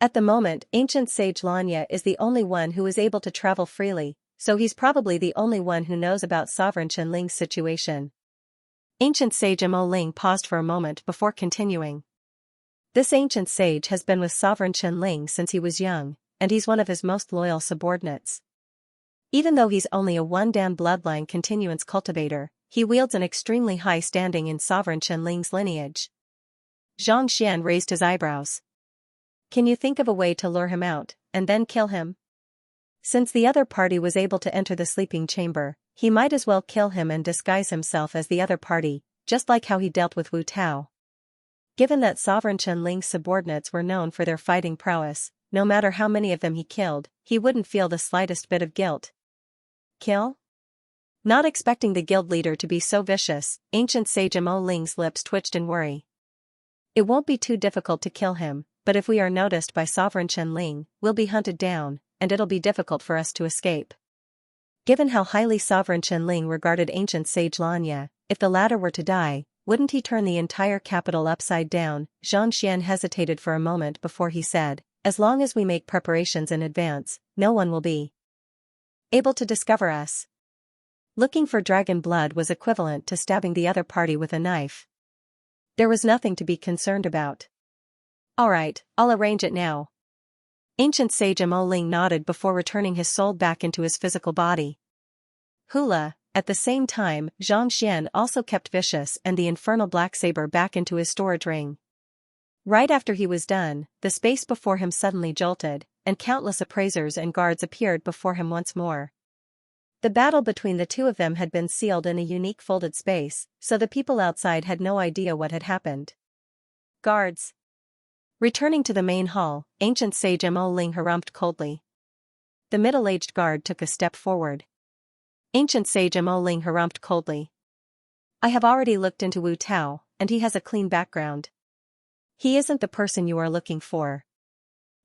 At the moment, ancient sage Xianxia is the only one who is able to travel freely, so he's probably the only one who knows about Sovereign Chen Ling's situation. Ancient sage Mo Ling paused for a moment before continuing. This ancient sage has been with Sovereign Chen Ling since he was young, and he's one of his most loyal subordinates. Even though he's only a one-dan bloodline continuance cultivator, he wields an extremely high standing in Sovereign Chen Ling's lineage. Xianxia raised his eyebrows. Can you think of a way to lure him out, and then kill him? Since the other party was able to enter the sleeping chamber, he might as well kill him and disguise himself as the other party, just like how he dealt with Wu Tao. Given that Sovereign Chen Ling's subordinates were known for their fighting prowess, no matter how many of them he killed, he wouldn't feel the slightest bit of guilt. Kill? Not expecting the guild leader to be so vicious, ancient sage Mo Ling's lips twitched in worry. It won't be too difficult to kill him, but if we are noticed by Sovereign Chen Ling, we'll be hunted down, and it'll be difficult for us to escape. Given how highly Sovereign Chen Ling regarded ancient sage Xianxia, if the latter were to die, wouldn't he turn the entire capital upside down? Xianxia hesitated for a moment before he said, as long as we make preparations in advance, no one will be able to discover us. Looking for dragon blood was equivalent to stabbing the other party with a knife. There was nothing to be concerned about. Alright, I'll arrange it now. Ancient sage Mo Ling nodded before returning his soul back into his physical body. Hula. At the same time, Xianxia also kept Vicious and the infernal black saber back into his storage ring. Right after he was done, the space before him suddenly jolted, and countless appraisers and guards appeared before him once more. The battle between the two of them had been sealed in a unique folded space, so the people outside had no idea what had happened. Guards. Returning to the main hall, ancient sage Mo Ling harumphed coldly. The middle-aged guard took a step forward. Ancient sage Mo Ling harumphed coldly. I have already looked into Wu Tao, and he has a clean background. He isn't the person you are looking for.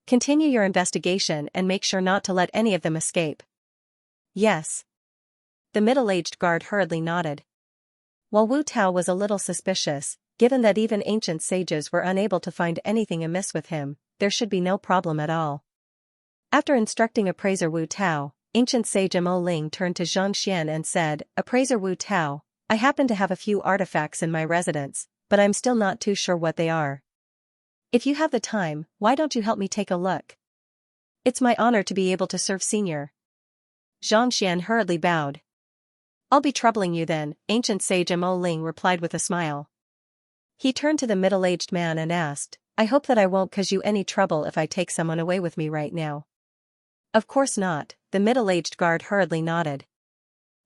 Continue your investigation and make sure not to let any of them escape. Yes. The middle-aged guard hurriedly nodded. While Wu Tao was a little suspicious, given that even ancient sages were unable to find anything amiss with him, there should be no problem at all. After instructing appraiser Wu Tao, ancient sage Mo Ling turned to Xianxia and said, Appraiser Wu Tao, I happen to have a few artifacts in my residence, but I'm still not too sure what they are. If you have the time, why don't you help me take a look? It's my honor to be able to serve senior. Xianxia hurriedly bowed. I'll be troubling you then, ancient sage Mo Ling replied with a smile. He turned to the middle-aged man and asked, I hope that I won't cause you any trouble if I take someone away with me right now. Of course not, the middle-aged guard hurriedly nodded.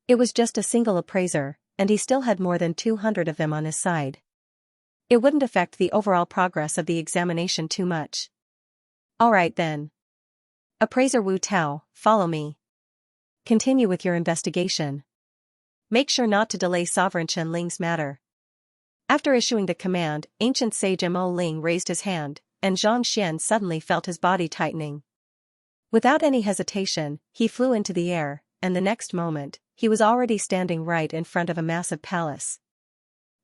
It was just a single appraiser, and he still had more than 200 of them on his side. It wouldn't affect the overall progress of the examination too much. Alright then. Appraiser Wu Tao, follow me. Continue with your investigation. Make sure not to delay Sovereign Chen Ling's matter. After issuing the command, ancient sage Mo Ling raised his hand, and Xianxia suddenly felt his body tightening. Without any hesitation, he flew into the air, and the next moment, he was already standing right in front of a massive palace.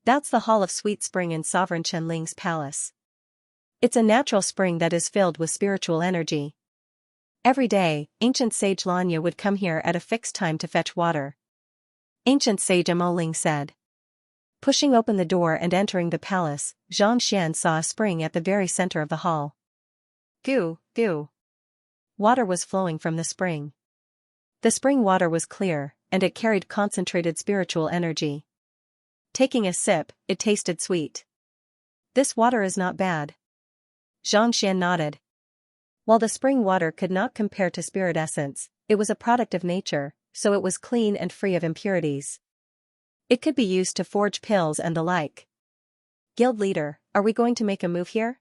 That's the Hall of Sweet Spring in Sovereign Chen Ling's palace. It's a natural spring that is filled with spiritual energy. Every day, ancient sage Xianxia would come here at a fixed time to fetch water. Ancient sage Mo Ling said. Pushing open the door and entering the palace, Xianxia saw a spring at the very center of the hall. Goo, goo. Water was flowing from the spring. The spring water was clear, and it carried concentrated spiritual energy. Taking a sip, it tasted sweet. This water is not bad. Xianxia nodded. While the spring water could not compare to spirit essence, it was a product of nature, so it was clean and free of impurities. It could be used to forge pills and the like. Guild leader, are we going to make a move here?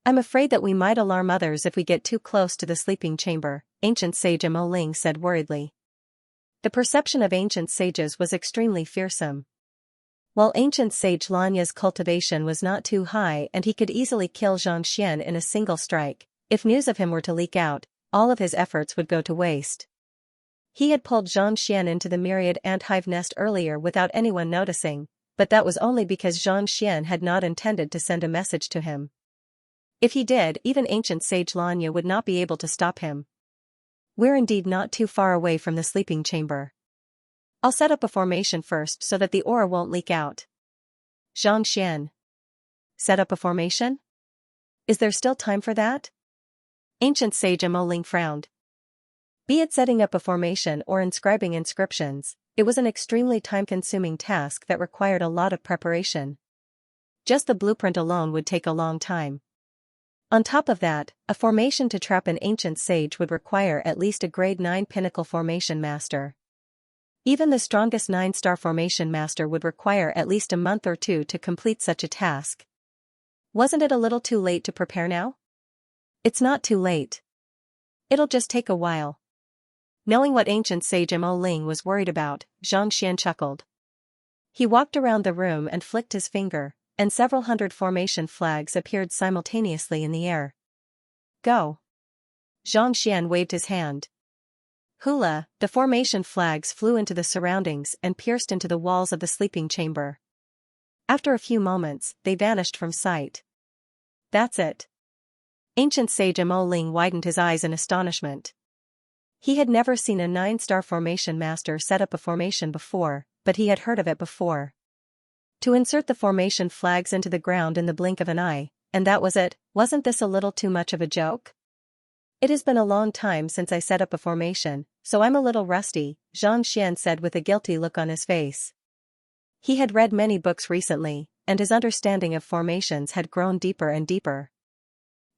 I'm afraid that we might alarm others if we get too close to the sleeping chamber, ancient sage Mo Ling said worriedly. The perception of ancient sages was extremely fearsome. While ancient sage Xianxia's cultivation was not too high and he could easily kill Xianxia in a single strike, if news of him were to leak out, all of his efforts would go to waste. He had pulled Xianxia into the myriad ant hive nest earlier without anyone noticing, but that was only because Xianxia had not intended to send a message to him. If he did, even ancient sage Xianxia would not be able to stop him. We're indeed not too far away from the sleeping chamber. I'll set up a formation first so that the aura won't leak out. Xianxia. Set up a formation? Is there still time for that? Ancient sage Amoling frowned. Be it setting up a formation or inscribing inscriptions, it was an extremely time-consuming task that required a lot of preparation. Just the blueprint alone would take a long time. On top of that, a formation to trap an ancient sage would require at least a grade 9 pinnacle formation master. Even the strongest 9-star formation master would require at least a month or two to complete such a task. Wasn't it a little too late to prepare now? It's not too late. It'll just take a while. Knowing what ancient sage Mo Ling was worried about, Xianxia chuckled. He walked around the room and flicked his finger, and several hundred formation flags appeared simultaneously in the air. Go! Xianxia waved his hand. Hula, the formation flags flew into the surroundings and pierced into the walls of the sleeping chamber. After a few moments, they vanished from sight. That's it. Ancient sage Mo Ling widened his eyes in astonishment. He had never seen a 9-star formation master set up a formation before, but he had heard of it before. To insert the formation flags into the ground in the blink of an eye, and that was it. Wasn't this a little too much of a joke? It has been a long time since I set up a formation, so I'm a little rusty, Xianxia said with a guilty look on his face. He had read many books recently, and his understanding of formations had grown deeper and deeper.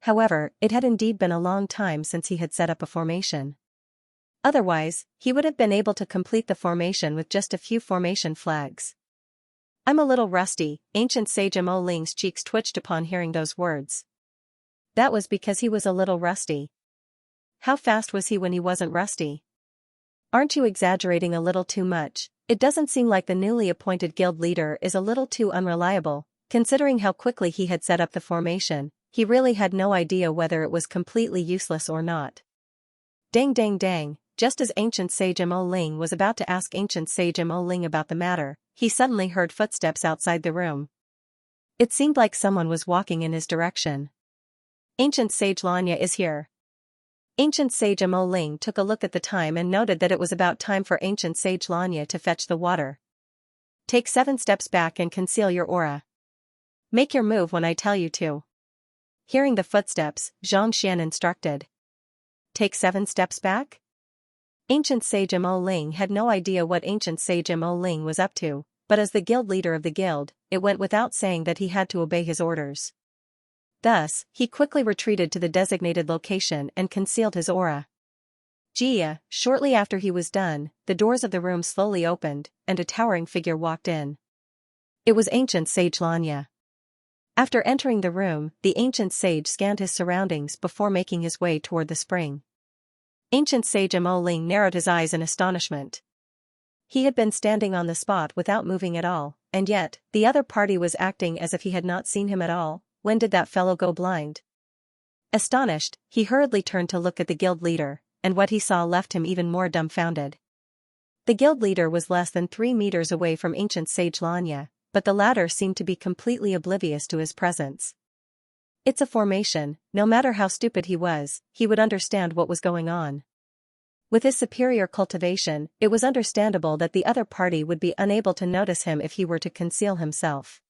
However, it had indeed been a long time since he had set up a formation. Otherwise, he would have been able to complete the formation with just a few formation flags. I'm a little rusty, ancient sage Mo Ling's cheeks twitched upon hearing those words. That was because he was a little rusty. How fast was he when he wasn't rusty? Aren't you exaggerating a little too much? It doesn't seem like the newly appointed guild leader is a little too unreliable, considering how quickly he had set up the formation. He really had no idea whether it was completely useless or not. Dang dang dang, just as ancient sage Mo Ling was about to ask ancient sage Mo Ling about the matter, he suddenly heard footsteps outside the room. It seemed like someone was walking in his direction. Ancient sage Xianxia is here. Ancient sage Mo Ling took a look at the time and noted that it was about time for ancient sage Xianxia to fetch the water. Take 7 steps back and conceal your aura. Make your move when I tell you to. Hearing the footsteps, Xianxia instructed. Take 7 steps back? Ancient sage Mo Ling had no idea what ancient sage Mo Ling was up to, but as the guild leader of the guild, it went without saying that he had to obey his orders. Thus, he quickly retreated to the designated location and concealed his aura. Shortly after he was done, the doors of the room slowly opened, and a towering figure walked in. It was ancient sage Xianxia. After entering the room, the ancient sage scanned his surroundings before making his way toward the spring. Ancient sage Mo Ling narrowed his eyes in astonishment. He had been standing on the spot without moving at all, and yet, the other party was acting as if he had not seen him at all. When did that fellow go blind? Astonished, he hurriedly turned to look at the guild leader, and what he saw left him even more dumbfounded. The guild leader was less than 3 meters away from ancient sage Xianxia, but the latter seemed to be completely oblivious to his presence. It's a formation, no matter how stupid he was, he would understand what was going on. With his superior cultivation, it was understandable that the other party would be unable to notice him if he were to conceal himself.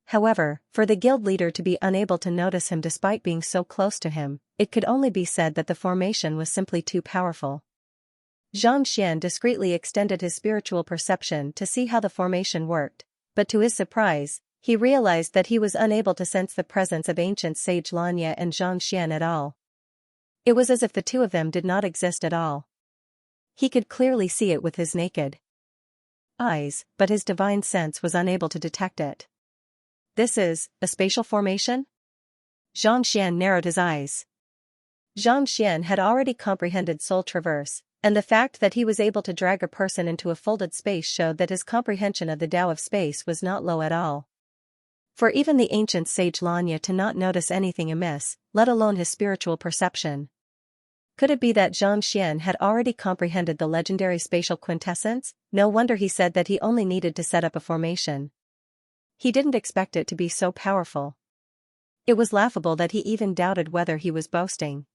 However, for the guild leader to be unable to notice him despite being so close to him, it could only be said that the formation was simply too powerful. Xianxia discreetly extended his spiritual perception to see how the formation worked, but to his surprise, he realized that he was unable to sense the presence of ancient sage Xianxia and Xianxia at all. It was as if the two of them did not exist at all. He could clearly see it with his naked eyes, but his divine sense was unable to detect it. This is a spatial formation? Xianxia narrowed his eyes. Xianxia had already comprehended soul traverse, and the fact that he was able to drag a person into a folded space showed that his comprehension of the Tao of space was not low at all. For even the ancient sage Xianxia to not notice anything amiss, let alone his spiritual perception. Could it be that Xianxia had already comprehended the legendary spatial quintessence? No wonder he said that he only needed to set up a formation. He didn't expect it to be so powerful. It was laughable that he even doubted whether he was boasting.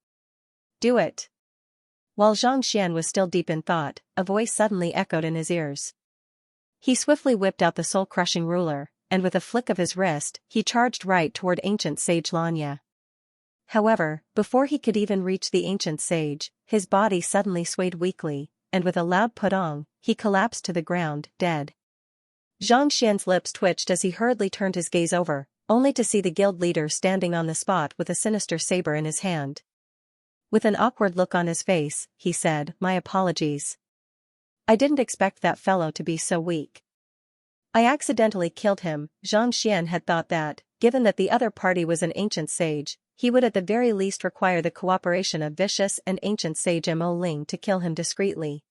Do it. While Xianxia was still deep in thought, a voice suddenly echoed in his ears. He swiftly whipped out the soul-crushing ruler, and with a flick of his wrist, he charged right toward ancient sage Xianxia. However, before he could even reach the ancient sage, his body suddenly swayed weakly, and with a loud pudong, he collapsed to the ground, dead. Xianxia's lips twitched as he hurriedly turned his gaze over, only to see the guild leader standing on the spot with a sinister saber in his hand. With an awkward look on his face, he said, "My apologies. I didn't expect that fellow to be so weak. I accidentally killed him." Xianxia had thought that, given that the other party was an ancient sage, he would at the very least require the cooperation of vicious and ancient sage Mo Ling to kill him discreetly.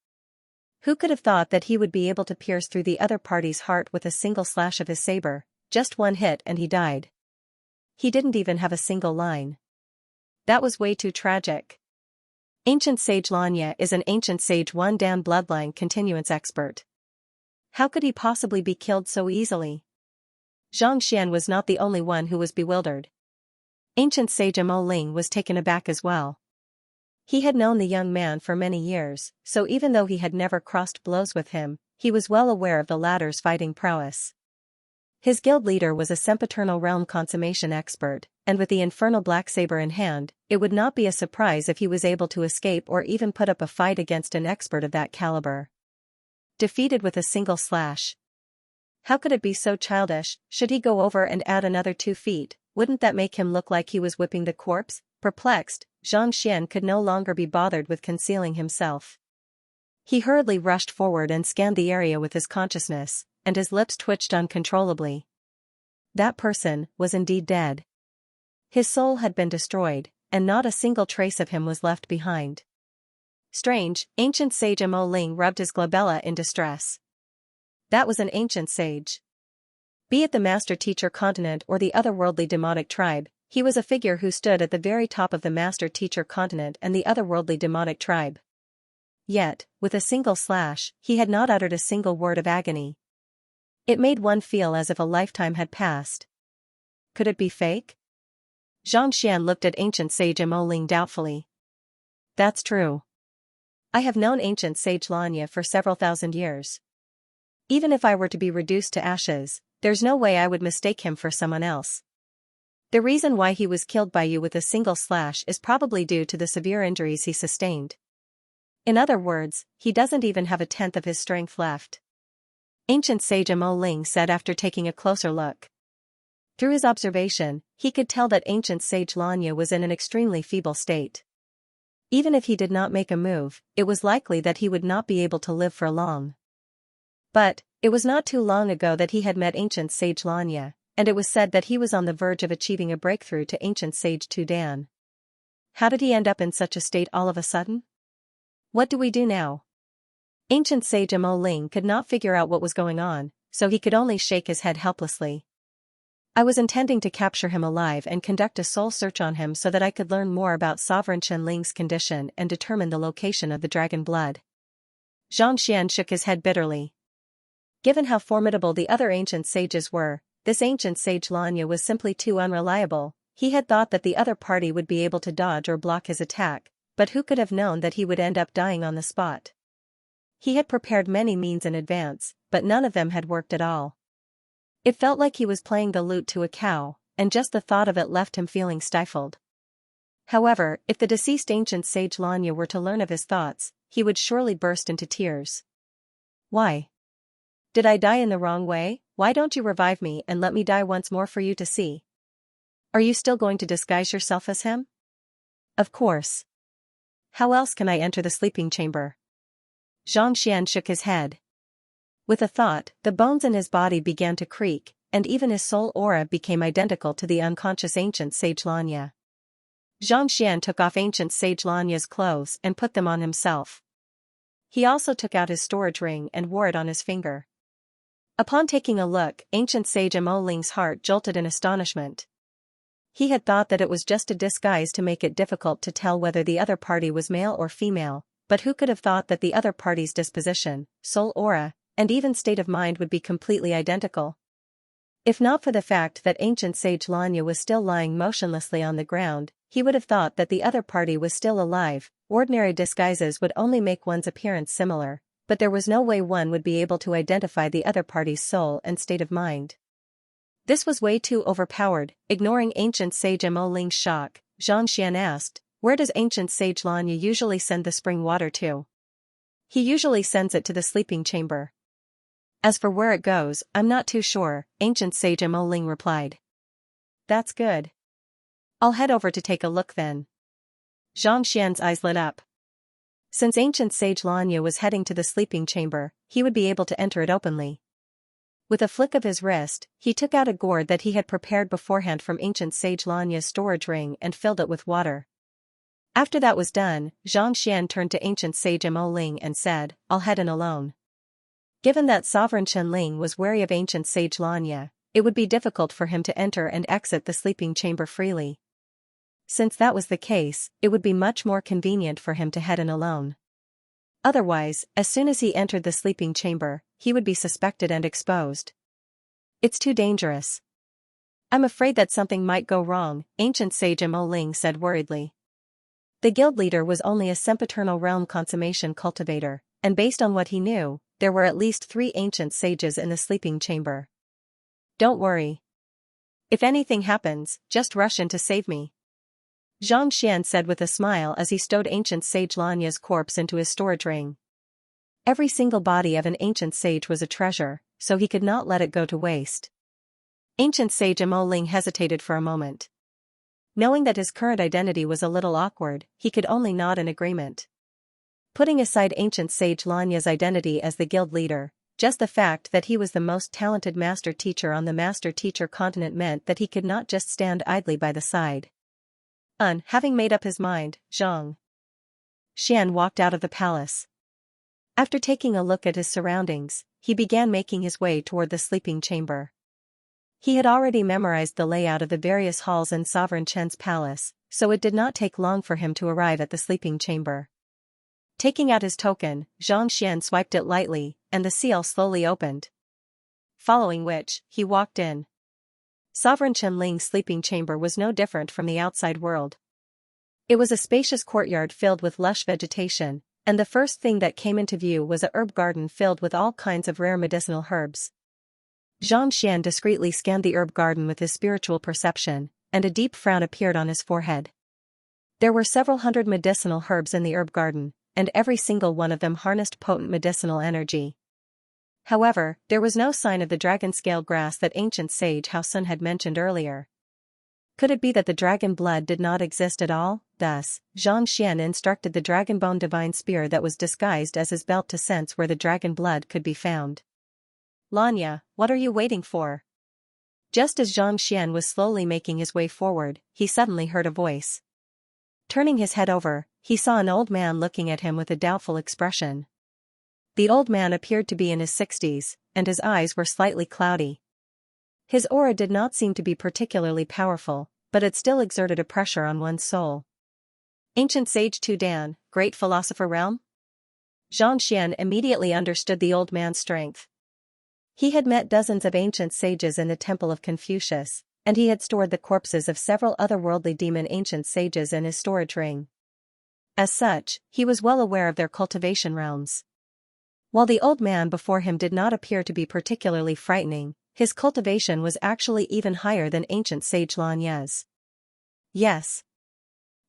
Who could have thought that he would be able to pierce through the other party's heart with a single slash of his saber? Just one hit and he died. He didn't even have a single line. That was way too tragic. Ancient Sage Xianxia is an ancient Sage One Dan bloodline continuance expert. How could he possibly be killed so easily? Xianxia was not the only one who was bewildered. Ancient Sage Mo Ling was taken aback as well. He had known the young man for many years, so even though he had never crossed blows with him, he was well aware of the latter's fighting prowess. His guild leader was a sempiternal realm consummation expert, and with the infernal black saber in hand, it would not be a surprise if he was able to escape or even put up a fight against an expert of that caliber. Defeated with a single slash. How could it be so childish? Should he go over and add another 2 feet, wouldn't that make him look like he was whipping the corpse? Perplexed, Xianxia could no longer be bothered with concealing himself. He hurriedly rushed forward and scanned the area with his consciousness, and his lips twitched uncontrollably. That person was indeed dead. His soul had been destroyed, and not a single trace of him was left behind. Strange, ancient sage Mo Ling rubbed his glabella in distress. That was an ancient sage. Be it the master-teacher continent or the otherworldly demonic tribe, he was a figure who stood at the very top of the master-teacher continent and the otherworldly demonic tribe. Yet, with a single slash, he had not uttered a single word of agony. It made one feel as if a lifetime had passed. Could it be fake? Xianxia looked at ancient sage Mo Ling doubtfully. That's true. I have known ancient sage Xianxia for several thousand years. Even if I were to be reduced to ashes, there's no way I would mistake him for someone else. The reason why he was killed by you with a single slash is probably due to the severe injuries he sustained. In other words, he doesn't even have a tenth of his strength left. Ancient sage Mo Ling said after taking a closer look. Through his observation, he could tell that ancient sage Xianxia was in an extremely feeble state. Even if he did not make a move, it was likely that he would not be able to live for long. But, it was not too long ago that he had met ancient sage Xianxia, and it was said that he was on the verge of achieving a breakthrough to ancient sage Tu Dan. How did he end up in such a state all of a sudden? What do we do now? Ancient sage Mo Ling could not figure out what was going on, so he could only shake his head helplessly. I was intending to capture him alive and conduct a soul search on him so that I could learn more about Sovereign Chen Ling's condition and determine the location of the dragon blood. Xianxia shook his head bitterly. Given how formidable the other ancient sages were, this ancient sage Xianxia was simply too unreliable. He had thought that the other party would be able to dodge or block his attack, but who could have known that he would end up dying on the spot? He had prepared many means in advance, but none of them had worked at all. It felt like he was playing the lute to a cow, and just the thought of it left him feeling stifled. However, if the deceased ancient sage Xianxia were to learn of his thoughts, he would surely burst into tears. Why? Did I die in the wrong way? Why don't you revive me and let me die once more for you to see? Are you still going to disguise yourself as him? Of course. How else can I enter the sleeping chamber? Xianxia shook his head. With a thought, the bones in his body began to creak, and even his soul aura became identical to the unconscious ancient sage Xianxia. Xianxia took off ancient sage Xianxia's clothes and put them on himself. He also took out his storage ring and wore it on his finger. Upon taking a look, ancient sage Mo Ling's heart jolted in astonishment. He had thought that it was just a disguise to make it difficult to tell whether the other party was male or female, but who could have thought that the other party's disposition, soul aura, and even state of mind would be completely identical? If not for the fact that ancient sage Xianxia was still lying motionlessly on the ground, he would have thought that the other party was still alive. Ordinary disguises would only make one's appearance similar, but there was no way one would be able to identify the other party's soul and state of mind. This was way too overpowered. Ignoring ancient sage Mo Ling's shock, Xianxia asked, "Where does ancient sage Lanya usually send the spring water to?" "He usually sends it to the sleeping chamber." "As for where it goes, I'm not too sure," ancient sage Mo Ling replied. "That's good. I'll head over to take a look then." Zhang Xian's eyes lit up. Since ancient sage Lanya was heading to the sleeping chamber, he would be able to enter it openly. With a flick of his wrist, he took out a gourd that he had prepared beforehand from ancient sage Lanya's storage ring and filled it with water. After that was done, Zhang Xian turned to ancient sage Mo Ling and said, "I'll head in alone." Given that Sovereign Chen Ling was wary of ancient sage Lanya, it would be difficult for him to enter and exit the sleeping chamber freely. Since that was the case, it would be much more convenient for him to head in alone. Otherwise, as soon as he entered the sleeping chamber, he would be suspected and exposed. "It's too dangerous. I'm afraid that something might go wrong," ancient sage Mo Ling said worriedly. The guild leader was only a sempiternal realm consummation cultivator, and based on what he knew, there were at least 3 ancient sages in the sleeping chamber. "Don't worry. If anything happens, just rush in to save me," Zhang Xian said with a smile as he stowed ancient sage Lanya's corpse into his storage ring. Every single body of an ancient sage was a treasure, so he could not let it go to waste. Ancient sage Mo Ling hesitated for a moment. Knowing that his current identity was a little awkward, he could only nod in agreement. Putting aside ancient sage Lanya's identity as the guild leader, just the fact that he was the most talented master teacher on the master teacher continent meant that he could not just stand idly by the side. Having made up his mind, Zhang Xian walked out of the palace. After taking a look at his surroundings, he began making his way toward the sleeping chamber. He had already memorized the layout of the various halls in Sovereign Chen's palace, so it did not take long for him to arrive at the sleeping chamber. Taking out his token, Zhang Xian swiped it lightly, and the seal slowly opened. Following which, he walked in. Sovereign Chen Ling's sleeping chamber was no different from the outside world. It was a spacious courtyard filled with lush vegetation, and the first thing that came into view was a herb garden filled with all kinds of rare medicinal herbs. Zhang Xian discreetly scanned the herb garden with his spiritual perception, and a deep frown appeared on his forehead. There were several hundred medicinal herbs in the herb garden, and every single one of them harnessed potent medicinal energy. However, there was no sign of the dragon scale grass that ancient sage Hao Sun had mentioned earlier. Could it be that the dragon blood did not exist at all? Thus, Zhang Xian instructed the dragonbone divine spear that was disguised as his belt to sense where the dragon blood could be found. "Lanya, what are you waiting for?" Just as Zhang Xian was slowly making his way forward, he suddenly heard a voice. Turning his head over, he saw an old man looking at him with a doubtful expression. The old man appeared to be in his 60s, and his eyes were slightly cloudy. His aura did not seem to be particularly powerful, but it still exerted a pressure on one's soul. "Ancient sage Tu Dan, great philosopher realm?" Zhang Xian immediately understood the old man's strength. He had met dozens of ancient sages in the temple of Confucius, and he had stored the corpses of several otherworldly demon ancient sages in his storage ring. As such, he was well aware of their cultivation realms. While the old man before him did not appear to be particularly frightening, his cultivation was actually even higher than ancient sage Lanya's. Yes.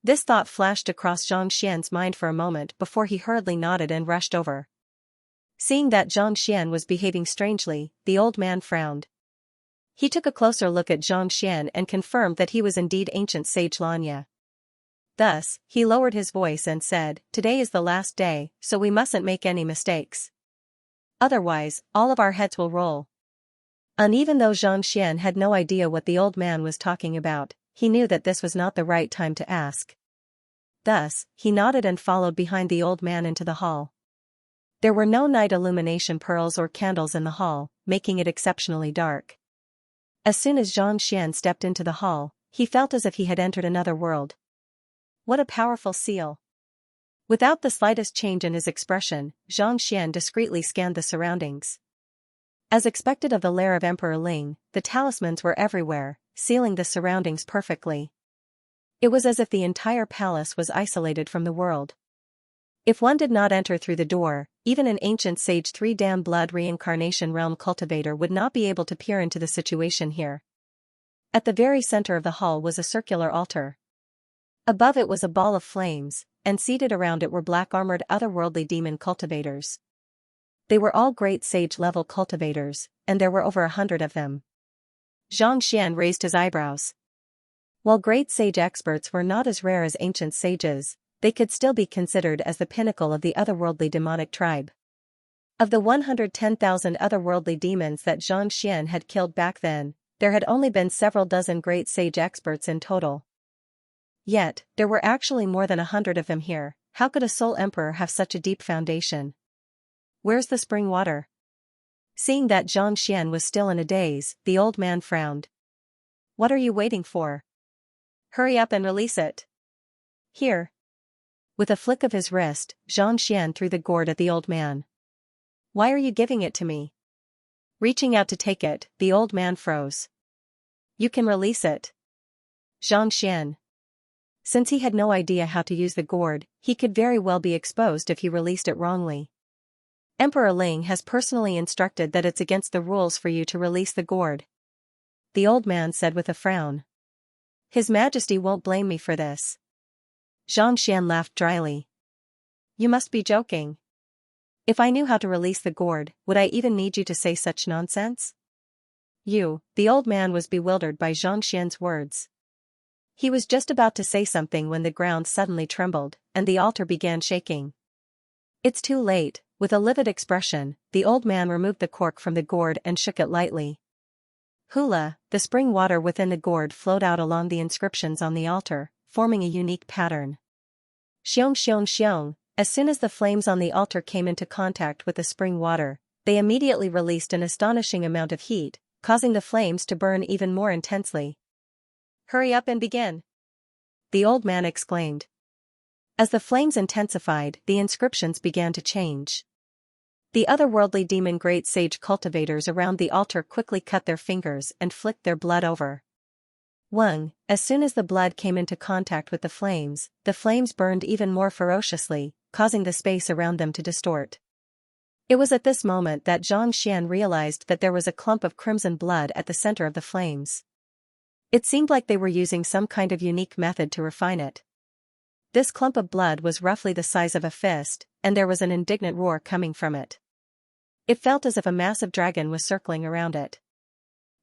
This thought flashed across Zhang Xian's mind for a moment before he hurriedly nodded and rushed over. Seeing that Zhang Xian was behaving strangely, the old man frowned. He took a closer look at Zhang Xian and confirmed that he was indeed ancient sage Lanya. Thus, he lowered his voice and said, "Today is the last day, so we mustn't make any mistakes. Otherwise, all of our heads will roll." And even though Zhang Xian had no idea what the old man was talking about, he knew that this was not the right time to ask. Thus, he nodded and followed behind the old man into the hall. There were no night illumination pearls or candles in the hall, making it exceptionally dark. As soon as Zhang Xian stepped into the hall, he felt as if he had entered another world. What a powerful seal! Without the slightest change in his expression, Zhang Xian discreetly scanned the surroundings. As expected of the lair of Emperor Ling, the talismans were everywhere, sealing the surroundings perfectly. It was as if the entire palace was isolated from the world. If one did not enter through the door, even an ancient sage 3-dan blood reincarnation realm cultivator would not be able to peer into the situation here. At the very center of the hall was a circular altar. Above it was a ball of flames, and seated around it were black-armored otherworldly demon cultivators. They were all great sage-level cultivators, and there were over 100 of them. Xianxia raised his eyebrows. While great sage experts were not as rare as ancient sages, they could still be considered as the pinnacle of the otherworldly demonic tribe. Of the 110,000 otherworldly demons that Xianxia had killed back then, there had only been several dozen great sage experts in total. Yet, there were actually more than 100 of them here. How could a soul emperor have such a deep foundation? Where's the spring water? Seeing that Xianxia was still in a daze, the old man frowned. What are you waiting for? Hurry up and release it. Here. With a flick of his wrist, Xianxia threw the gourd at the old man. Why are you giving it to me? Reaching out to take it, the old man froze. You can release it. Xianxia. Since he had no idea how to use the gourd, he could very well be exposed if he released it wrongly. Emperor Ling has personally instructed that it's against the rules for you to release the gourd. The old man said with a frown. His Majesty won't blame me for this. Xianxia laughed dryly. You must be joking. If I knew how to release the gourd, would I even need you to say such nonsense? The old man was bewildered by Xianxia's words. He was just about to say something when the ground suddenly trembled, and the altar began shaking. It's too late. With a livid expression, the old man removed the cork from the gourd and shook it lightly. Hula, the spring water within the gourd flowed out along the inscriptions on the altar, forming a unique pattern. Xiong xiong xiong, as soon as the flames on the altar came into contact with the spring water, they immediately released an astonishing amount of heat, causing the flames to burn even more intensely. Hurry up and begin! The old man exclaimed. As the flames intensified, the inscriptions began to change. The otherworldly demon great sage cultivators around the altar quickly cut their fingers and flicked their blood over. As soon as the blood came into contact with the flames burned even more ferociously, causing the space around them to distort. It was at this moment that Xianxia realized that there was a clump of crimson blood at the center of the flames. It seemed like they were using some kind of unique method to refine it. This clump of blood was roughly the size of a fist, and there was an indignant roar coming from it. It felt as if a massive dragon was circling around it.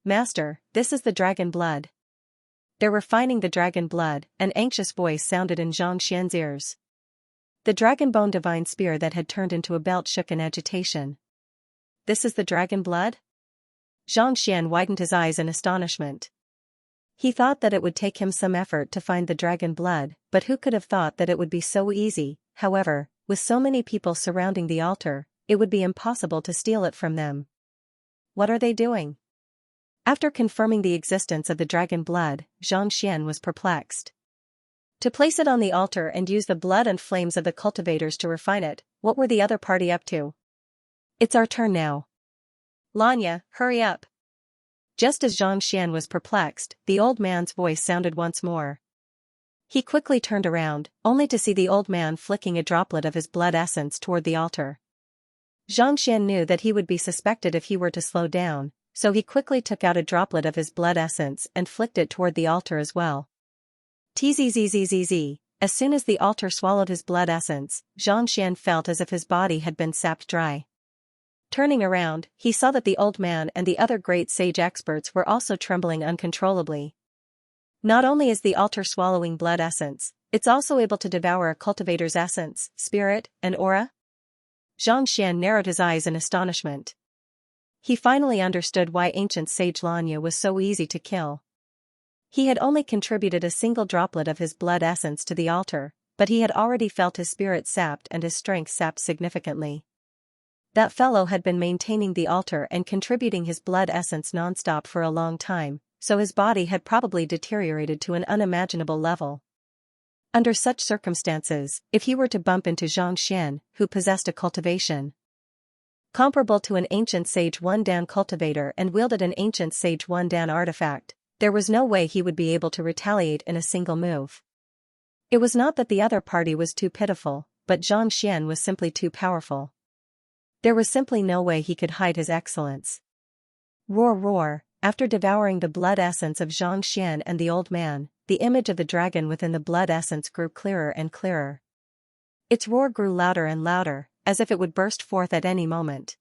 Master, this is the dragon blood. They're refining the dragon blood, an anxious voice sounded in Xianxia's ears. The dragon bone divine spear that had turned into a belt shook in agitation. This is the dragon blood? Xianxia widened his eyes in astonishment. He thought that it would take him some effort to find the dragon blood, but who could have thought that it would be so easy? However, with so many people surrounding the altar, it would be impossible to steal it from them. What are they doing? After confirming the existence of the dragon blood, Xianxia was perplexed. To place it on the altar and use the blood and flames of the cultivators to refine it, what were the other party up to? It's our turn now. Lanya, hurry up. Just as Xianxia was perplexed, the old man's voice sounded once more. He quickly turned around, only to see the old man flicking a droplet of his blood essence toward the altar. Xianxia knew that he would be suspected if he were to slow down, so he quickly took out a droplet of his blood essence and flicked it toward the altar as well. Tzzzzz. As soon as the altar swallowed his blood essence, Xianxia felt as if his body had been sapped dry. Turning around, he saw that the old man and the other great sage experts were also trembling uncontrollably. Not only is the altar swallowing blood essence, it's also able to devour a cultivator's essence, spirit, and aura? Xianxia narrowed his eyes in astonishment. He finally understood why ancient sage Lanya was so easy to kill. He had only contributed a single droplet of his blood essence to the altar, but he had already felt his spirit sapped and his strength sapped significantly. That fellow had been maintaining the altar and contributing his blood essence non-stop for a long time, so his body had probably deteriorated to an unimaginable level. Under such circumstances, if he were to bump into Xianxia, who possessed a cultivation comparable to an ancient sage 1-dan cultivator and wielded an ancient sage 1-dan artifact, there was no way he would be able to retaliate in a single move. It was not that the other party was too pitiful, but Xianxia was simply too powerful. There was simply no way he could hide his excellence. Roar roar, after devouring the blood essence of Xianxia and the old man, the image of the dragon within the blood essence grew clearer and clearer. Its roar grew louder and louder, as if it would burst forth at any moment.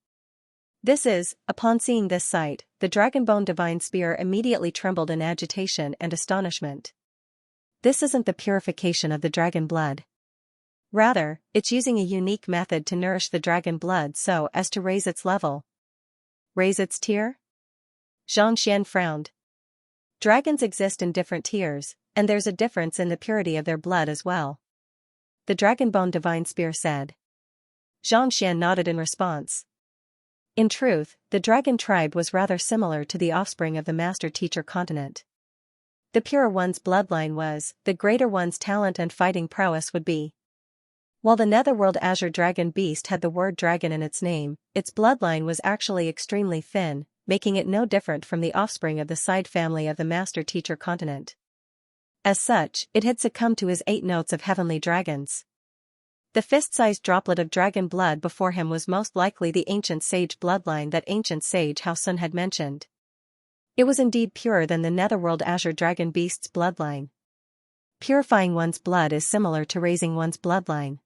Upon seeing this sight, the dragonbone divine spear immediately trembled in agitation and astonishment. This isn't the purification of the dragon blood. Rather, it's using a unique method to nourish the dragon blood so as to raise its level. Raise its tier? Xianxia frowned. Dragons exist in different tiers, and there's a difference in the purity of their blood as well. The dragonbone divine spear said. Xianxia nodded in response. In truth, the dragon tribe was rather similar to the offspring of the master-teacher continent. The purer one's bloodline was, the greater one's talent and fighting prowess would be. While the netherworld azure dragon beast had the word dragon in its name, its bloodline was actually extremely thin, making it no different from the offspring of the side family of the master-teacher continent. As such, it had succumbed to his 8 notes of heavenly dragons. The fist-sized droplet of dragon blood before him was most likely the ancient sage bloodline that ancient sage Hao Sun had mentioned. It was indeed purer than the netherworld azure dragon beast's bloodline. Purifying one's blood is similar to raising one's bloodline.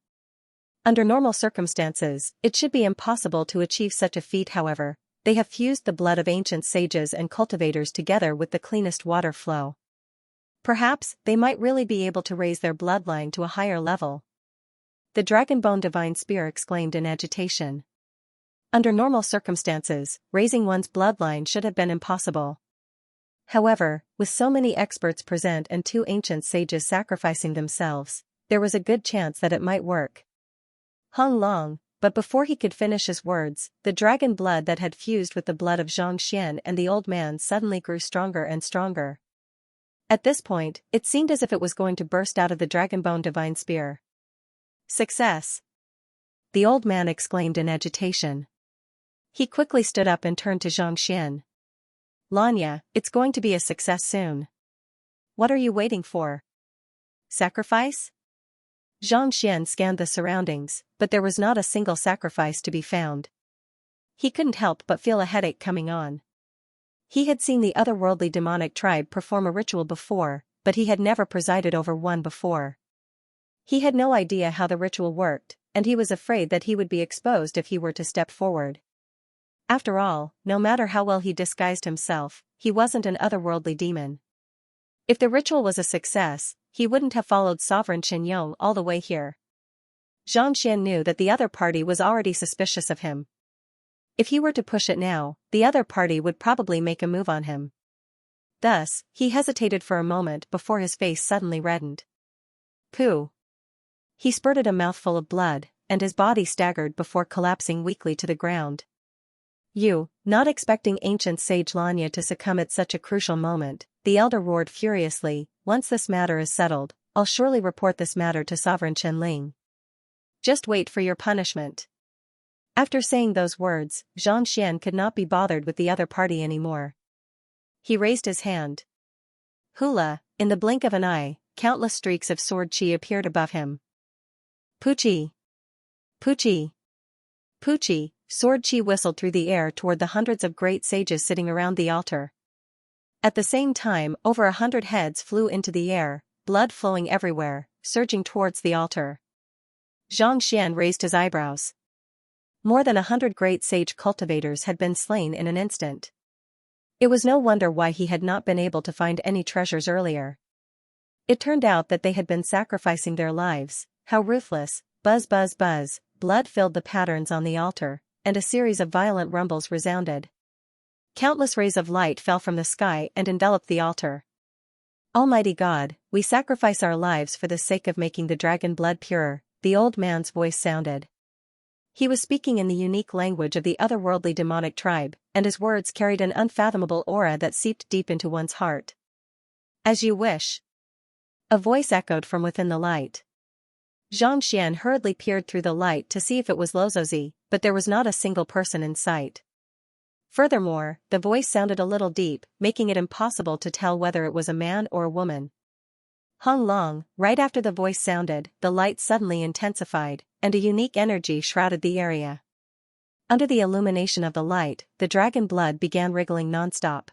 Under normal circumstances, it should be impossible to achieve such a feat. However, they have fused the blood of ancient sages and cultivators together with the cleanest water flow. Perhaps they might really be able to raise their bloodline to a higher level. The dragonbone divine spear exclaimed in agitation. Under normal circumstances, raising one's bloodline should have been impossible. However, with so many experts present and 2 ancient sages sacrificing themselves, there was a good chance that it might work. Hung Long, but before he could finish his words, the dragon blood that had fused with the blood of Xianxia and the old man suddenly grew stronger and stronger. At this point, it seemed as if it was going to burst out of the dragonbone divine spear. Success! The old man exclaimed in agitation. He quickly stood up and turned to Xianxia. Lanya, it's going to be a success soon. What are you waiting for? Sacrifice? Xianxia scanned the surroundings, but there was not a single sacrifice to be found. He couldn't help but feel a headache coming on. He had seen the otherworldly demonic tribe perform a ritual before, but he had never presided over one before. He had no idea how the ritual worked, and he was afraid that he would be exposed if he were to step forward. After all, no matter how well he disguised himself, he wasn't an otherworldly demon. If the ritual was a success, he wouldn't have followed Sovereign Qinyong all the way here. Xianxia knew that the other party was already suspicious of him. If he were to push it now, the other party would probably make a move on him. Thus, he hesitated for a moment before his face suddenly reddened. Pooh! He spurted a mouthful of blood, and his body staggered before collapsing weakly to the ground. Not expecting ancient sage Lanya to succumb at such a crucial moment, the elder roared furiously, once this matter is settled, I'll surely report this matter to Sovereign Chenling. Just wait for your punishment. After saying those words, Xianxia could not be bothered with the other party anymore. He raised his hand. Hula, in the blink of an eye, countless streaks of sword chi appeared above him. Puchi! Puchi! Puchi! Sword chi whistled through the air toward the hundreds of great sages sitting around the altar. At the same time, over 100 heads flew into the air, blood flowing everywhere, surging towards the altar. Xianxia raised his eyebrows. More than 100 great sage cultivators had been slain in an instant. It was no wonder why he had not been able to find any treasures earlier. It turned out that they had been sacrificing their lives. How ruthless! Buzz buzz buzz, blood filled the patterns on the altar, and a series of violent rumbles resounded. Countless rays of light fell from the sky and enveloped the altar. Almighty God, we sacrifice our lives for the sake of making the dragon blood purer, the old man's voice sounded. He was speaking in the unique language of the otherworldly demonic tribe, and his words carried an unfathomable aura that seeped deep into one's heart. As you wish. A voice echoed from within the light. Xianxia hurriedly peered through the light to see if it was Lozozi, but there was not a single person in sight. Furthermore, the voice sounded a little deep, making it impossible to tell whether it was a man or a woman. Hong Long, right after the voice sounded, the light suddenly intensified, and a unique energy shrouded the area. Under the illumination of the light, the dragon blood began wriggling nonstop.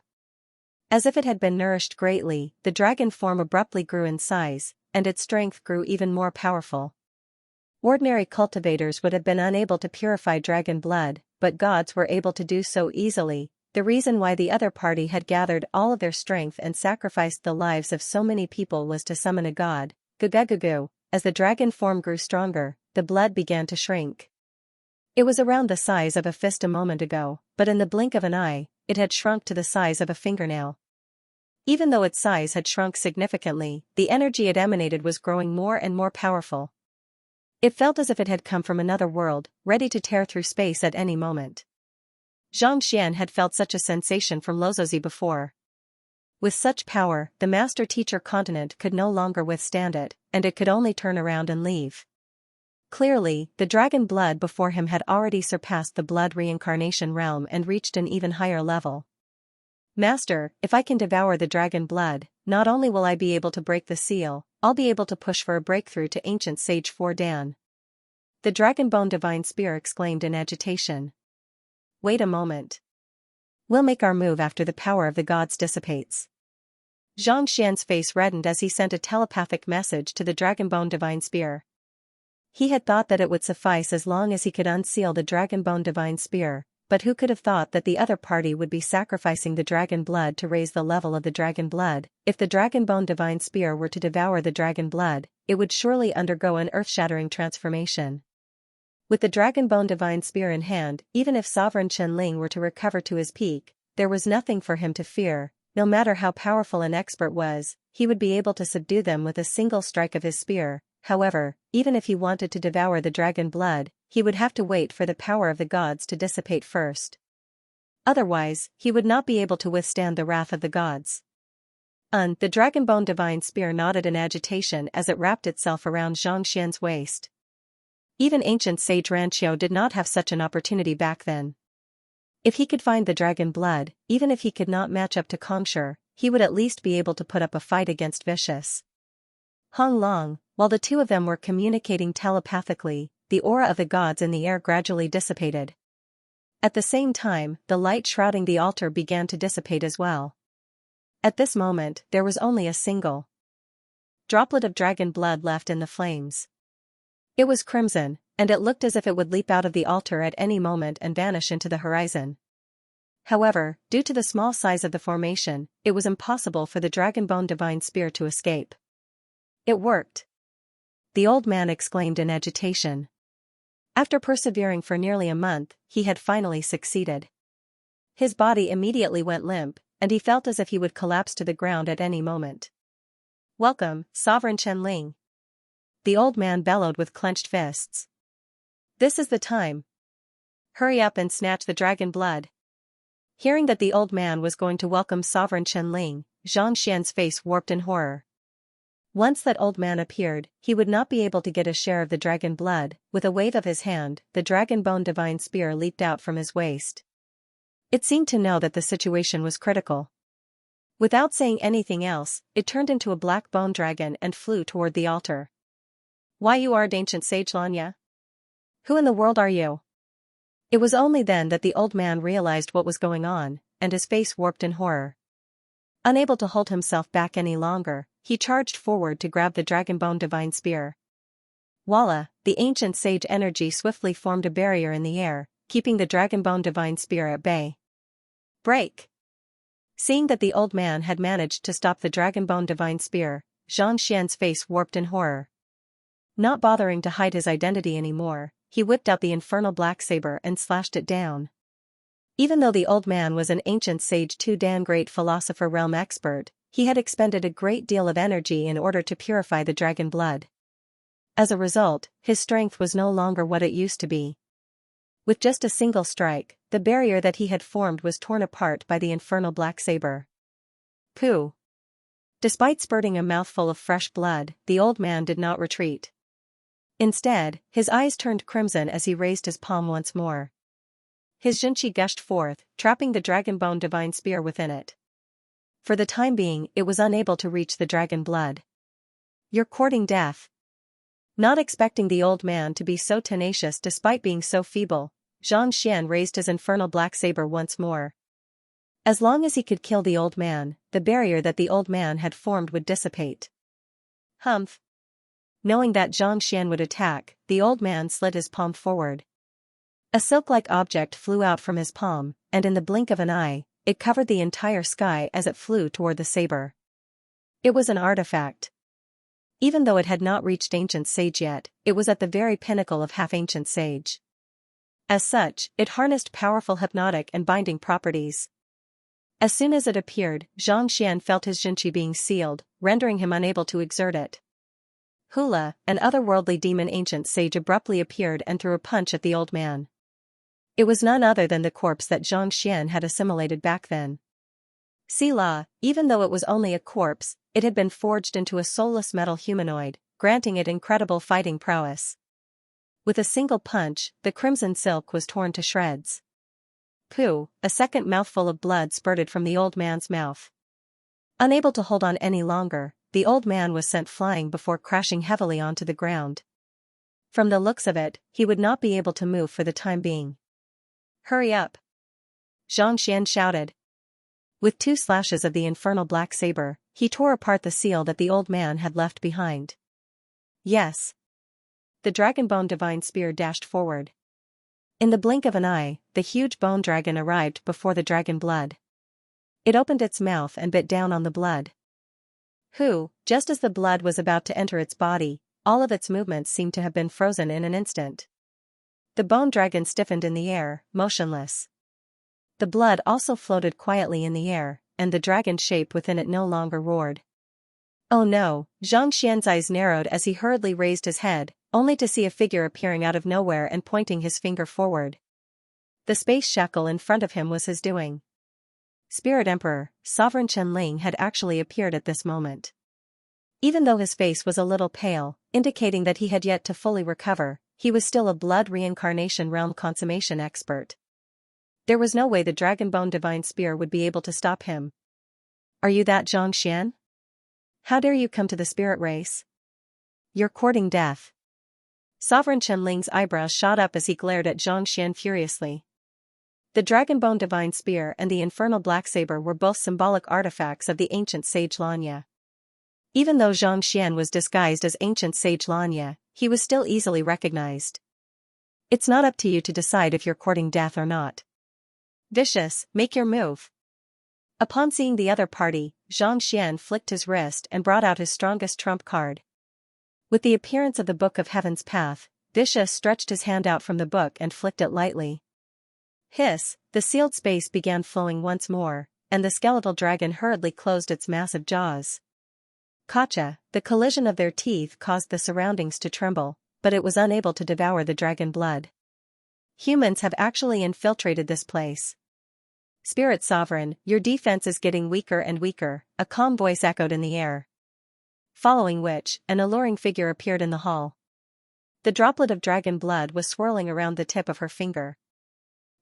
As if it had been nourished greatly, the dragon form abruptly grew in size, and its strength grew even more powerful. Ordinary cultivators would have been unable to purify dragon blood, but gods were able to do so easily. The reason why the other party had gathered all of their strength and sacrificed the lives of so many people was to summon a god. Gugugugu. As the dragon form grew stronger, the blood began to shrink. It was around the size of a fist a moment ago, but in the blink of an eye, it had shrunk to the size of a fingernail. Even though its size had shrunk significantly, the energy it emanated was growing more and more powerful. It felt as if it had come from another world, ready to tear through space at any moment. Xianxia had felt such a sensation from Lozozi before. With such power, the master-teacher continent could no longer withstand it, and it could only turn around and leave. Clearly, the dragon blood before him had already surpassed the blood reincarnation realm and reached an even higher level. Master, if I can devour the dragon blood, not only will I be able to break the seal, I'll be able to push for a breakthrough to ancient sage 4 Dan. The dragon-bone divine spear exclaimed in agitation. Wait a moment. We'll make our move after the power of the gods dissipates. Xianxia's face reddened as he sent a telepathic message to the dragon-bone divine spear. He had thought that it would suffice as long as he could unseal the dragon-bone divine spear, but who could have thought that the other party would be sacrificing the dragon blood to raise the level of the dragon blood? If the dragon-bone divine spear were to devour the dragon blood, it would surely undergo an earth-shattering transformation. With the dragon-bone divine spear in hand, even if Sovereign Qianling were to recover to his peak, there was nothing for him to fear. No matter how powerful an expert was, he would be able to subdue them with a single strike of his spear. However, even if he wanted to devour the dragon blood, he would have to wait for the power of the gods to dissipate first. Otherwise, he would not be able to withstand the wrath of the gods. The dragon-bone divine spear nodded in agitation as it wrapped itself around Xianxia's waist. Even ancient sage Ranqiao did not have such an opportunity back then. If he could find the dragon blood, even if he could not match up to Kongsher, he would at least be able to put up a fight against Vicious. Hong Long, while the two of them were communicating telepathically, the aura of the gods in the air gradually dissipated. At the same time, the light shrouding the altar began to dissipate as well. At this moment, there was only a single droplet of dragon blood left in the flames. It was crimson, and it looked as if it would leap out of the altar at any moment and vanish into the horizon. However, due to the small size of the formation, it was impossible for the dragon-bone divine spear to escape. It worked! The old man exclaimed in agitation. After persevering for nearly a month, he had finally succeeded. His body immediately went limp, and he felt as if he would collapse to the ground at any moment. Welcome, Sovereign Qianling. The old man bellowed with clenched fists. This is the time. Hurry up and snatch the dragon blood. Hearing that the old man was going to welcome Sovereign Qianling, Xianxia's face warped in horror. Once that old man appeared, he would not be able to get a share of the dragon blood. With a wave of his hand, the dragon-bone divine spear leaped out from his waist. It seemed to know that the situation was critical. Without saying anything else, it turned into a black bone dragon and flew toward the altar. Why you are ancient sage Xianxia? Who in the world are you? It was only then that the old man realized what was going on, and his face warped in horror. Unable to hold himself back any longer, he charged forward to grab the dragon-bone divine spear. Voila, the ancient sage energy swiftly formed a barrier in the air, keeping the dragon-bone divine spear at bay. Break! Seeing that the old man had managed to stop the dragon-bone divine spear, Xianxia's face warped in horror. Not bothering to hide his identity anymore, he whipped out the infernal black saber and slashed it down. Even though the old man was an ancient sage 2 Dan great philosopher realm expert, he had expended a great deal of energy in order to purify the dragon blood. As a result, his strength was no longer what it used to be. With just a single strike, the barrier that he had formed was torn apart by the infernal black saber. Pooh! Despite spurting a mouthful of fresh blood, the old man did not retreat. Instead, his eyes turned crimson as he raised his palm once more. His Xianxia gushed forth, trapping the dragon-bone divine spear within it. For the time being, it was unable to reach the dragon blood. You're courting death. Not expecting the old man to be so tenacious despite being so feeble, Xianxia raised his infernal black saber once more. As long as he could kill the old man, the barrier that the old man had formed would dissipate. Humph. Knowing that Xianxia would attack, the old man slid his palm forward. A silk-like object flew out from his palm, and in the blink of an eye, it covered the entire sky as it flew toward the saber. It was an artifact. Even though it had not reached ancient sage yet, it was at the very pinnacle of half-ancient sage. As such, it harnessed powerful hypnotic and binding properties. As soon as it appeared, Xianxia felt his Xinqi being sealed, rendering him unable to exert it. Hula, an otherworldly demon ancient sage abruptly appeared and threw a punch at the old man. It was none other than the corpse that Xianxia had assimilated back then. Sila, even though it was only a corpse, it had been forged into a soulless metal humanoid, granting it incredible fighting prowess. With a single punch, the crimson silk was torn to shreds. Pooh, a second mouthful of blood spurted from the old man's mouth. Unable to hold on any longer, the old man was sent flying before crashing heavily onto the ground. From the looks of it, he would not be able to move for the time being. Hurry up! Xianxia shouted. With 2 slashes of the infernal black saber, he tore apart the seal that the old man had left behind. Yes. The dragon-bone divine spear dashed forward. In the blink of an eye, the huge bone dragon arrived before the dragon blood. It opened its mouth and bit down on the blood. Just as the blood was about to enter its body, all of its movements seemed to have been frozen in an instant. The bone dragon stiffened in the air, motionless. The blood also floated quietly in the air, and the dragon shape within it no longer roared. Oh no, Xianxia's eyes narrowed as he hurriedly raised his head, only to see a figure appearing out of nowhere and pointing his finger forward. The space shackle in front of him was his doing. Spirit Emperor, Sovereign Qianling had actually appeared at this moment. Even though his face was a little pale, indicating that he had yet to fully recover, he was still a blood reincarnation realm consummation expert. There was no way the Dragonbone Divine Spear would be able to stop him. Are you that Xianxia? How dare you come to the spirit race? You're courting death. Sovereign Qianling's eyebrows shot up as he glared at Xianxia furiously. The Dragonbone Divine Spear and the Infernal Black Saber were both symbolic artifacts of the ancient sage Xianxia. Even though Xianxia was disguised as ancient sage Xianxia, he was still easily recognized. It's not up to you to decide if you're courting death or not. Vicious, make your move. Upon seeing the other party, Xianxia flicked his wrist and brought out his strongest trump card. With the appearance of the Book of Heaven's Path, Vicious stretched his hand out from the book and flicked it lightly. Hiss, the sealed space began flowing once more, and the skeletal dragon hurriedly closed its massive jaws. Kacha, the collision of their teeth caused the surroundings to tremble, but it was unable to devour the dragon blood. Humans have actually infiltrated this place. Spirit Sovereign, your defense is getting weaker and weaker, a calm voice echoed in the air. Following which, an alluring figure appeared in the hall. The droplet of dragon blood was swirling around the tip of her finger.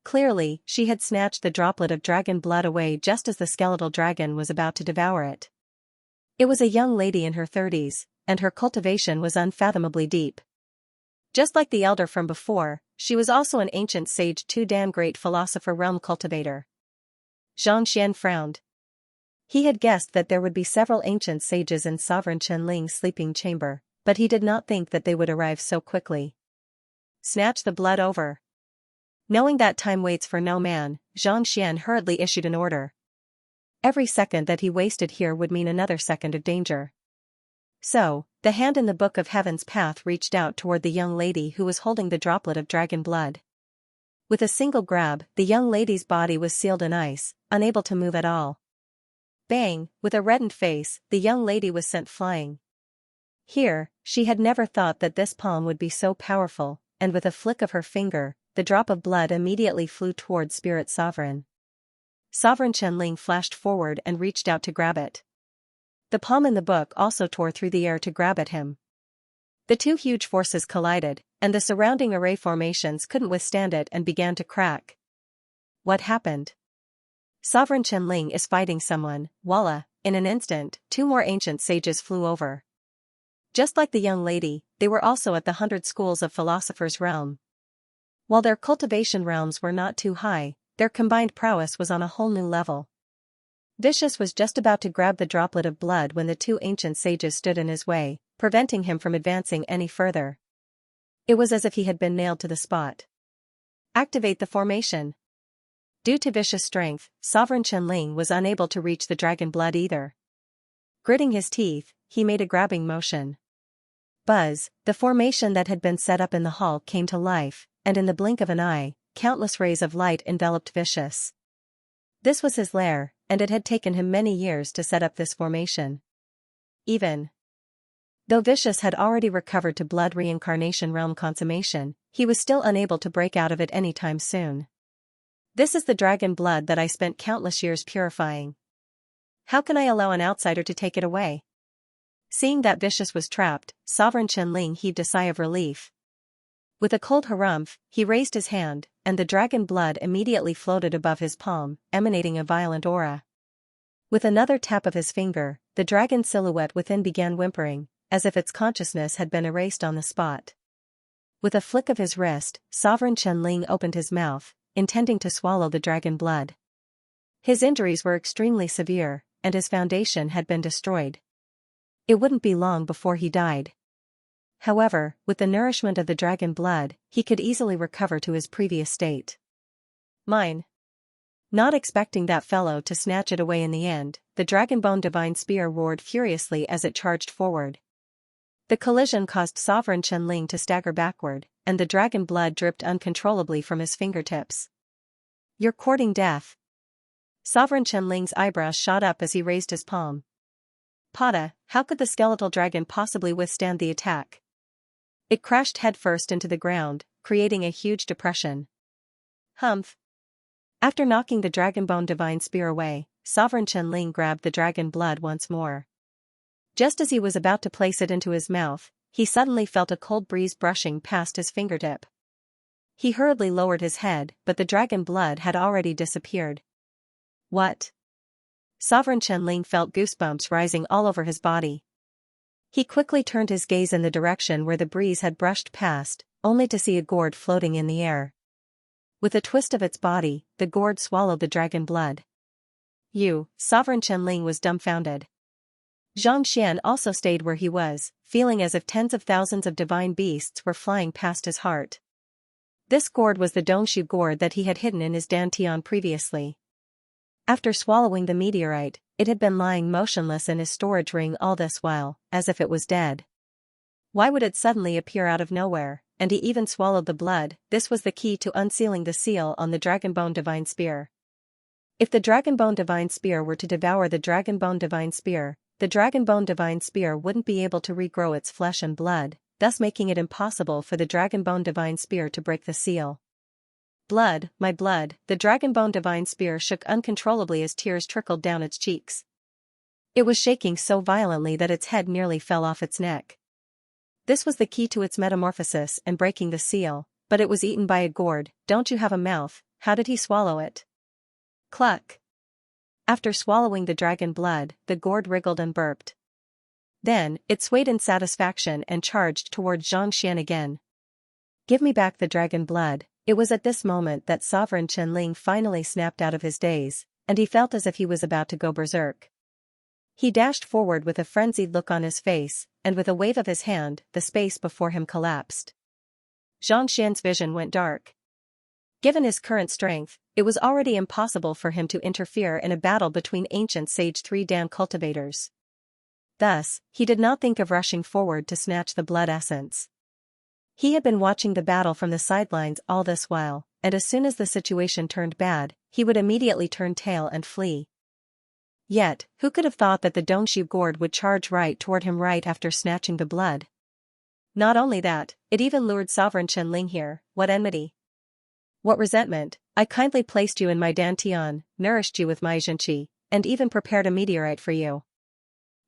Clearly, she had snatched the droplet of dragon blood away just as the skeletal dragon was about to devour it. It was a young lady in her 30s, and her cultivation was unfathomably deep. Just like the elder from before, she was also an ancient sage, too damn great philosopher realm cultivator. Xianxia frowned. He had guessed that there would be several ancient sages in Sovereign Qianling's sleeping chamber, but he did not think that they would arrive so quickly. Snatch the blood over. Knowing that time waits for no man, Xianxia hurriedly issued an order. Every second that he wasted here would mean another second of danger. So, the hand in the Book of Heaven's Path reached out toward the young lady who was holding the droplet of dragon blood. With a single grab, the young lady's body was sealed in ice, unable to move at all. Bang, with a reddened face, the young lady was sent flying. Here, she had never thought that this palm would be so powerful, and with a flick of her finger, the drop of blood immediately flew toward Spirit Sovereign. Sovereign Qianling flashed forward and reached out to grab it. The palm in the book also tore through the air to grab at him. The two huge forces collided, and the surrounding array formations couldn't withstand it and began to crack. What happened? Sovereign Qianling is fighting someone, voila, in an instant, 2 more ancient sages flew over. Just like the young lady, they were also at the 100 schools of philosophers' realm. While their cultivation realms were not too high, their combined prowess was on a whole new level. Vicious was just about to grab the droplet of blood when the two ancient sages stood in his way, preventing him from advancing any further. It was as if he had been nailed to the spot. Activate the formation. Due to Vicious' strength, Sovereign Qianling was unable to reach the dragon blood either. Gritting his teeth, he made a grabbing motion. Buzz, the formation that had been set up in the hall came to life, and in the blink of an eye, countless rays of light enveloped Vicious. This was his lair, and it had taken him many years to set up this formation. Even though Vicious had already recovered to blood reincarnation realm consummation, he was still unable to break out of it any time soon. This is the dragon blood that I spent countless years purifying. How can I allow an outsider to take it away? Seeing that Vicious was trapped, Sovereign Qianling heaved a sigh of relief. With a cold harumph, he raised his hand, and the dragon blood immediately floated above his palm, emanating a violent aura. With another tap of his finger, the dragon silhouette within began whimpering, as if its consciousness had been erased on the spot. With a flick of his wrist, Sovereign Qianling opened his mouth, intending to swallow the dragon blood. His injuries were extremely severe, and his foundation had been destroyed. It wouldn't be long before he died. However, with the nourishment of the dragon blood, he could easily recover to his previous state. Mine. Not expecting that fellow to snatch it away in the end, the Dragonbone Divine Spear roared furiously as it charged forward. The collision caused Sovereign Qianling to stagger backward, and the dragon blood dripped uncontrollably from his fingertips. You're courting death. Sovereign Qianling's eyebrows shot up as he raised his palm. Pata, how could the skeletal dragon possibly withstand the attack? It crashed headfirst into the ground, creating a huge depression. Humph. After knocking the Dragonbone Divine Spear away, Sovereign Qianling grabbed the dragon blood once more. Just as he was about to place it into his mouth, he suddenly felt a cold breeze brushing past his fingertip. He hurriedly lowered his head, but the dragon blood had already disappeared. What? Sovereign Qianling felt goosebumps rising all over his body. He quickly turned his gaze in the direction where the breeze had brushed past, only to see a gourd floating in the air. With a twist of its body, the gourd swallowed the dragon blood. Sovereign Qianling was dumbfounded. Xianxia also stayed where he was, feeling as if tens of thousands of divine beasts were flying past his heart. This gourd was the Dongshu gourd that he had hidden in his dantian previously. After swallowing the meteorite, it had been lying motionless in his storage ring all this while, as if it was dead. Why would it suddenly appear out of nowhere, and he even swallowed the blood? This was the key to unsealing the seal on the Dragonbone Divine Spear. If the Dragonbone Divine Spear were to devour the Dragonbone Divine Spear, the Dragonbone Divine Spear wouldn't be able to regrow its flesh and blood, thus making it impossible for the Dragonbone Divine Spear to break the seal. Blood, my blood, the Dragonbone Divine Spear shook uncontrollably as tears trickled down its cheeks. It was shaking so violently that its head nearly fell off its neck. This was the key to its metamorphosis and breaking the seal, but it was eaten by a gourd. Don't you have a mouth? How did he swallow it? Cluck. After swallowing the dragon blood, the gourd wriggled and burped. Then, it swayed in satisfaction and charged toward Xianxia again. Give me back the dragon blood. It was at this moment that Sovereign Qianling finally snapped out of his daze, and he felt as if he was about to go berserk. He dashed forward with a frenzied look on his face, and with a wave of his hand, the space before him collapsed. Xianxia's vision went dark. Given his current strength, it was already impossible for him to interfere in a battle between ancient Sage 3 Dan cultivators. Thus, he did not think of rushing forward to snatch the blood essence. He had been watching the battle from the sidelines all this while, and as soon as the situation turned bad, he would immediately turn tail and flee. Yet, who could have thought that the Dongshu gourd would charge right toward him right after snatching the blood? Not only that, it even lured Sovereign Qianling here. What enmity? What resentment? I kindly placed you in my dantian, nourished you with my zhenqi, and even prepared a meteorite for you.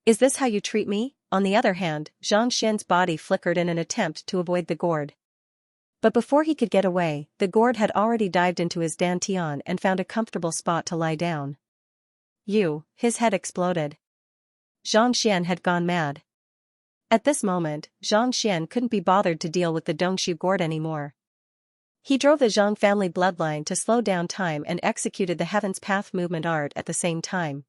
Is this how you treat me? On the other hand, Xianxia's body flickered in an attempt to avoid the gourd. But before he could get away, the gourd had already dived into his dantian and found a comfortable spot to lie down. His head exploded. Xianxia had gone mad. At this moment, Xianxia couldn't be bothered to deal with the Dongshu gourd anymore. He drove the Zhang family bloodline to slow down time and executed the Heaven's Path movement art at the same time.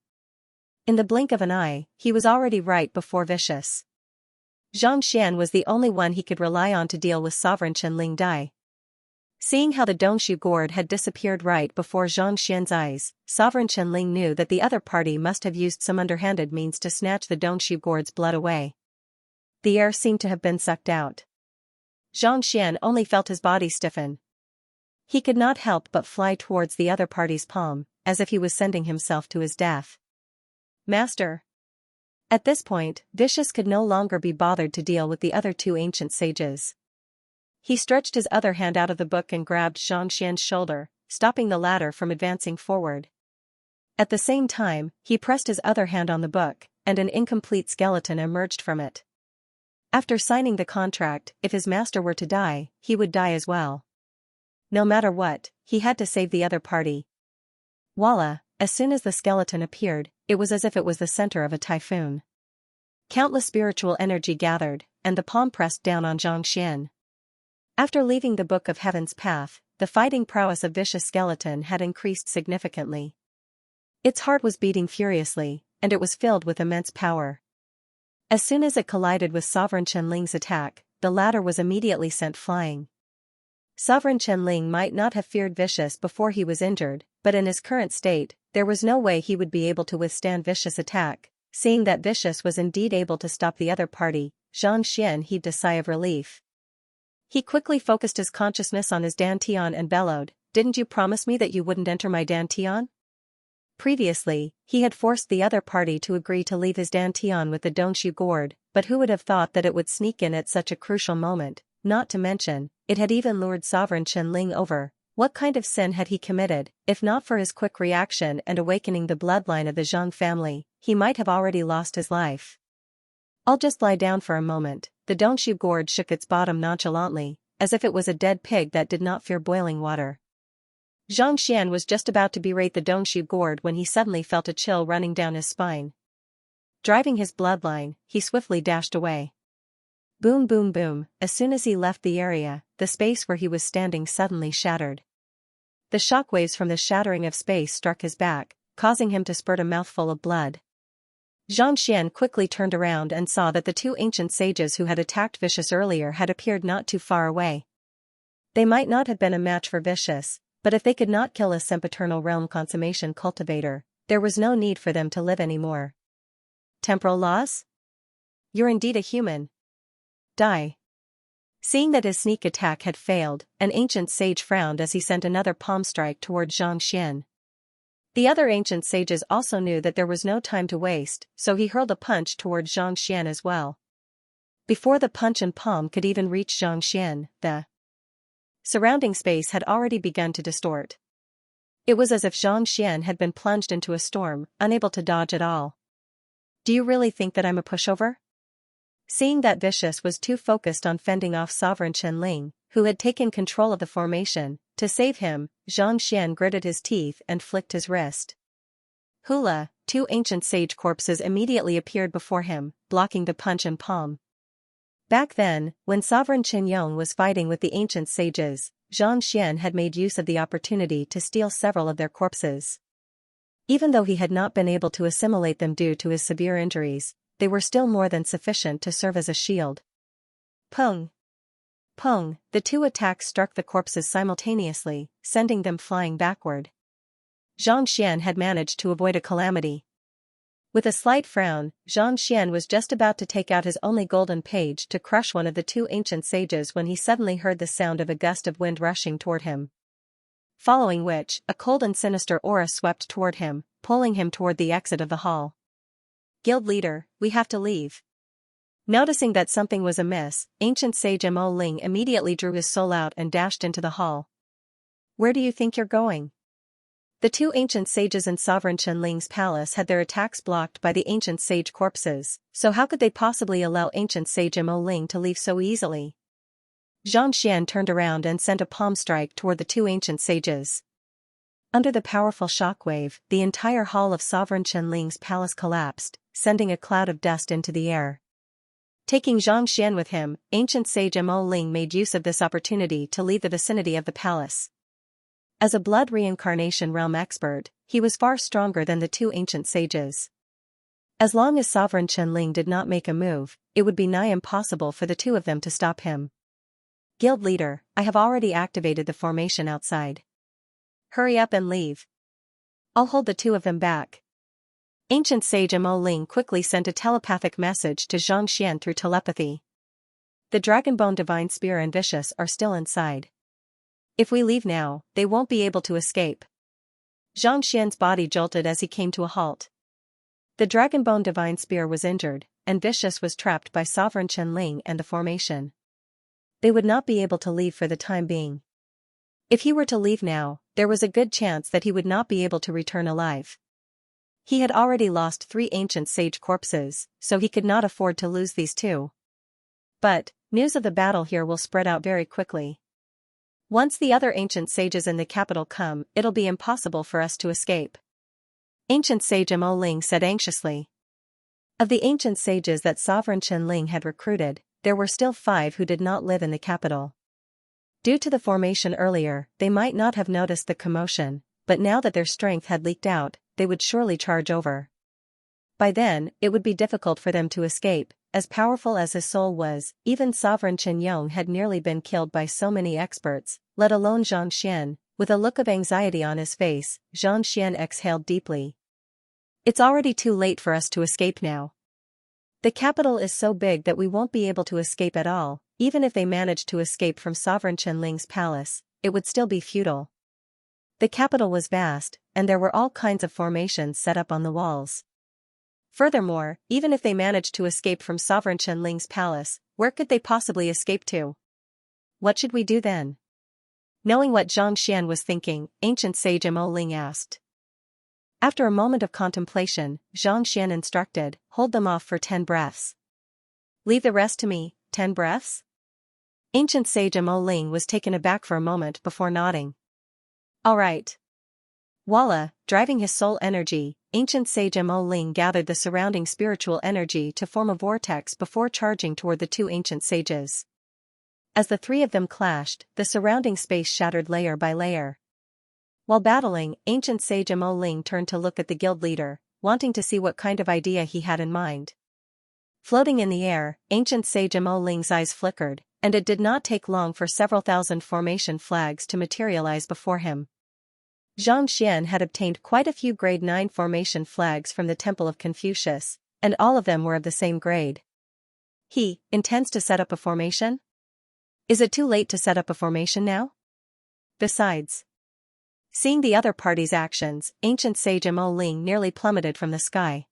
In the blink of an eye, he was already right before Vicious. Xianxia was the only one he could rely on to deal with Sovereign Qianling Dai. Seeing how the Dongshu gourd had disappeared right before Xianxia's eyes, Sovereign Qianling knew that the other party must have used some underhanded means to snatch the Dongshu gourd's blood away. The air seemed to have been sucked out. Xianxia only felt his body stiffen. He could not help but fly towards the other party's palm, as if he was sending himself to his death. Master! At this point, Vicious could no longer be bothered to deal with the other two ancient sages. He stretched his other hand out of the book and grabbed Xianxia's shoulder, stopping the latter from advancing forward. At the same time, he pressed his other hand on the book, and an incomplete skeleton emerged from it. After signing the contract, if his master were to die, he would die as well. No matter what, he had to save the other party. Voila, as soon as the skeleton appeared, it was as if it was the center of a typhoon. Countless spiritual energy gathered, and the palm pressed down on Xianxia. After leaving the Book of Heaven's Path, the fighting prowess of Vicious Skeleton had increased significantly. Its heart was beating furiously, and it was filled with immense power. As soon as it collided with Sovereign Qianling's attack, the latter was immediately sent flying. Sovereign Qianling might not have feared Vicious before he was injured, but in his current state, there was no way he would be able to withstand Vicious' attack. Seeing that Vicious was indeed able to stop the other party, Xianxia heaved a sigh of relief. He quickly focused his consciousness on his dantian and bellowed, "Didn't you promise me that you wouldn't enter my dantian?" Previously, he had forced the other party to agree to leave his dantian with the Dongshu gourd, but who would have thought that it would sneak in at such a crucial moment, not to mention, it had even lured Sovereign Qianling over. What kind of sin had he committed? If not for his quick reaction and awakening the bloodline of the Zhang family, he might have already lost his life. "I'll just lie down for a moment." The Dongshu gourd shook its bottom nonchalantly, as if it was a dead pig that did not fear boiling water. Xianxia was just about to berate the Dongshu gourd when he suddenly felt a chill running down his spine. Driving his bloodline, he swiftly dashed away. Boom boom boom, as soon as he left the area, the space where he was standing suddenly shattered. The shockwaves from the shattering of space struck his back, causing him to spurt a mouthful of blood. Xianxia quickly turned around and saw that the two ancient sages who had attacked Vicious earlier had appeared not too far away. They might not have been a match for Vicious, but if they could not kill a sempiternal realm consummation cultivator, there was no need for them to live anymore. Temporal laws? You're indeed a human. Die. Seeing that his sneak attack had failed, an ancient sage frowned as he sent another palm strike toward Xianxia. The other ancient sages also knew that there was no time to waste, so he hurled a punch toward Xianxia as well. Before the punch and palm could even reach Xianxia, the surrounding space had already begun to distort. It was as if Xianxia had been plunged into a storm, unable to dodge at all. "Do you really think that I'm a pushover?" Seeing that Vicious was too focused on fending off Sovereign Qianling, who had taken control of the formation, to save him, Xianxia gritted his teeth and flicked his wrist. Hula, two ancient sage corpses immediately appeared before him, blocking the punch and palm. Back then, when Sovereign Qianyong was fighting with the ancient sages, Xianxia had made use of the opportunity to steal several of their corpses. Even though he had not been able to assimilate them due to his severe injuries, they were still more than sufficient to serve as a shield. Pung! Pung! The two attacks struck the corpses simultaneously, sending them flying backward. Xianxia had managed to avoid a calamity. With a slight frown, Xianxia was just about to take out his only golden page to crush one of the two ancient sages when he suddenly heard the sound of a gust of wind rushing toward him. Following which, a cold and sinister aura swept toward him, pulling him toward the exit of the hall. "Guild leader, we have to leave." Noticing that something was amiss, ancient sage Mo Ling immediately drew his soul out and dashed into the hall. "Where do you think you're going?" The two ancient sages in Sovereign Qianling's palace had their attacks blocked by the ancient sage corpses, so how could they possibly allow ancient sage Mo Ling to leave so easily? Xianxia turned around and sent a palm strike toward the two ancient sages. Under the powerful shockwave, the entire hall of Sovereign Qianling's palace collapsed, sending a cloud of dust into the air. Taking Xianxia with him, ancient sage Mo Ling made use of this opportunity to leave the vicinity of the palace. As a blood reincarnation realm expert, he was far stronger than the two ancient sages. As long as Sovereign Qianling did not make a move, it would be nigh impossible for the two of them to stop him. Guild leader, I have already activated the formation outside. Hurry up and leave. I'll hold the two of them back. Ancient sage Mo Ling quickly sent a telepathic message to Xianxia through telepathy. The Dragonbone Divine Spear and Vicious are still inside. If we leave now, they won't be able to escape. Xianxia's body jolted as he came to a halt. The Dragonbone Divine Spear was injured, and Vicious was trapped by Sovereign Qianling and the formation. They would not be able to leave for the time being. If he were to leave now, there was a good chance that he would not be able to return alive. He had already lost 3 ancient sage corpses, so he could not afford to lose these 2. But, news of the battle here will spread out very quickly. Once the other ancient sages in the capital come, it'll be impossible for us to escape. Ancient sage Mo Ling said anxiously. Of the ancient sages that Sovereign Qianling had recruited, there were still 5 who did not live in the capital. Due to the formation earlier, they might not have noticed the commotion, but now that their strength had leaked out, they would surely charge over. By then, it would be difficult for them to escape. As powerful as his soul was, even Sovereign Qianyong had nearly been killed by so many experts, let alone Xianxia. With a look of anxiety on his face, Xianxia exhaled deeply. It's already too late for us to escape now. The capital is so big that we won't be able to escape at all. Even if they managed to escape from Sovereign Qianling's palace, it would still be futile. The capital was vast, and there were all kinds of formations set up on the walls. Furthermore, even if they managed to escape from Sovereign Qianling's palace, where could they possibly escape to? What should we do then? Knowing what Xianxia was thinking, ancient sage Mo Ling asked. After a moment of contemplation, Xianxia instructed, hold them off for 10 breaths. Leave the rest to me, 10 breaths? Ancient sage Mo Ling was taken aback for a moment before nodding. All right. Voila, driving his soul energy, ancient sage Mo Ling gathered the surrounding spiritual energy to form a vortex before charging toward the 2 ancient sages. As the 3 of them clashed, the surrounding space shattered layer by layer. While battling, ancient sage Mo Ling turned to look at the guild leader, wanting to see what kind of idea he had in mind. Floating in the air, ancient sage Mo Ling's eyes flickered, and it did not take long for several thousand formation flags to materialize before him. Xianxia had obtained quite a few grade 9 formation flags from the Temple of Confucius, and all of them were of the same grade. He intends to set up a formation? Is it too late to set up a formation now? Besides, seeing the other party's actions, ancient sage Mo Ling nearly plummeted from the sky.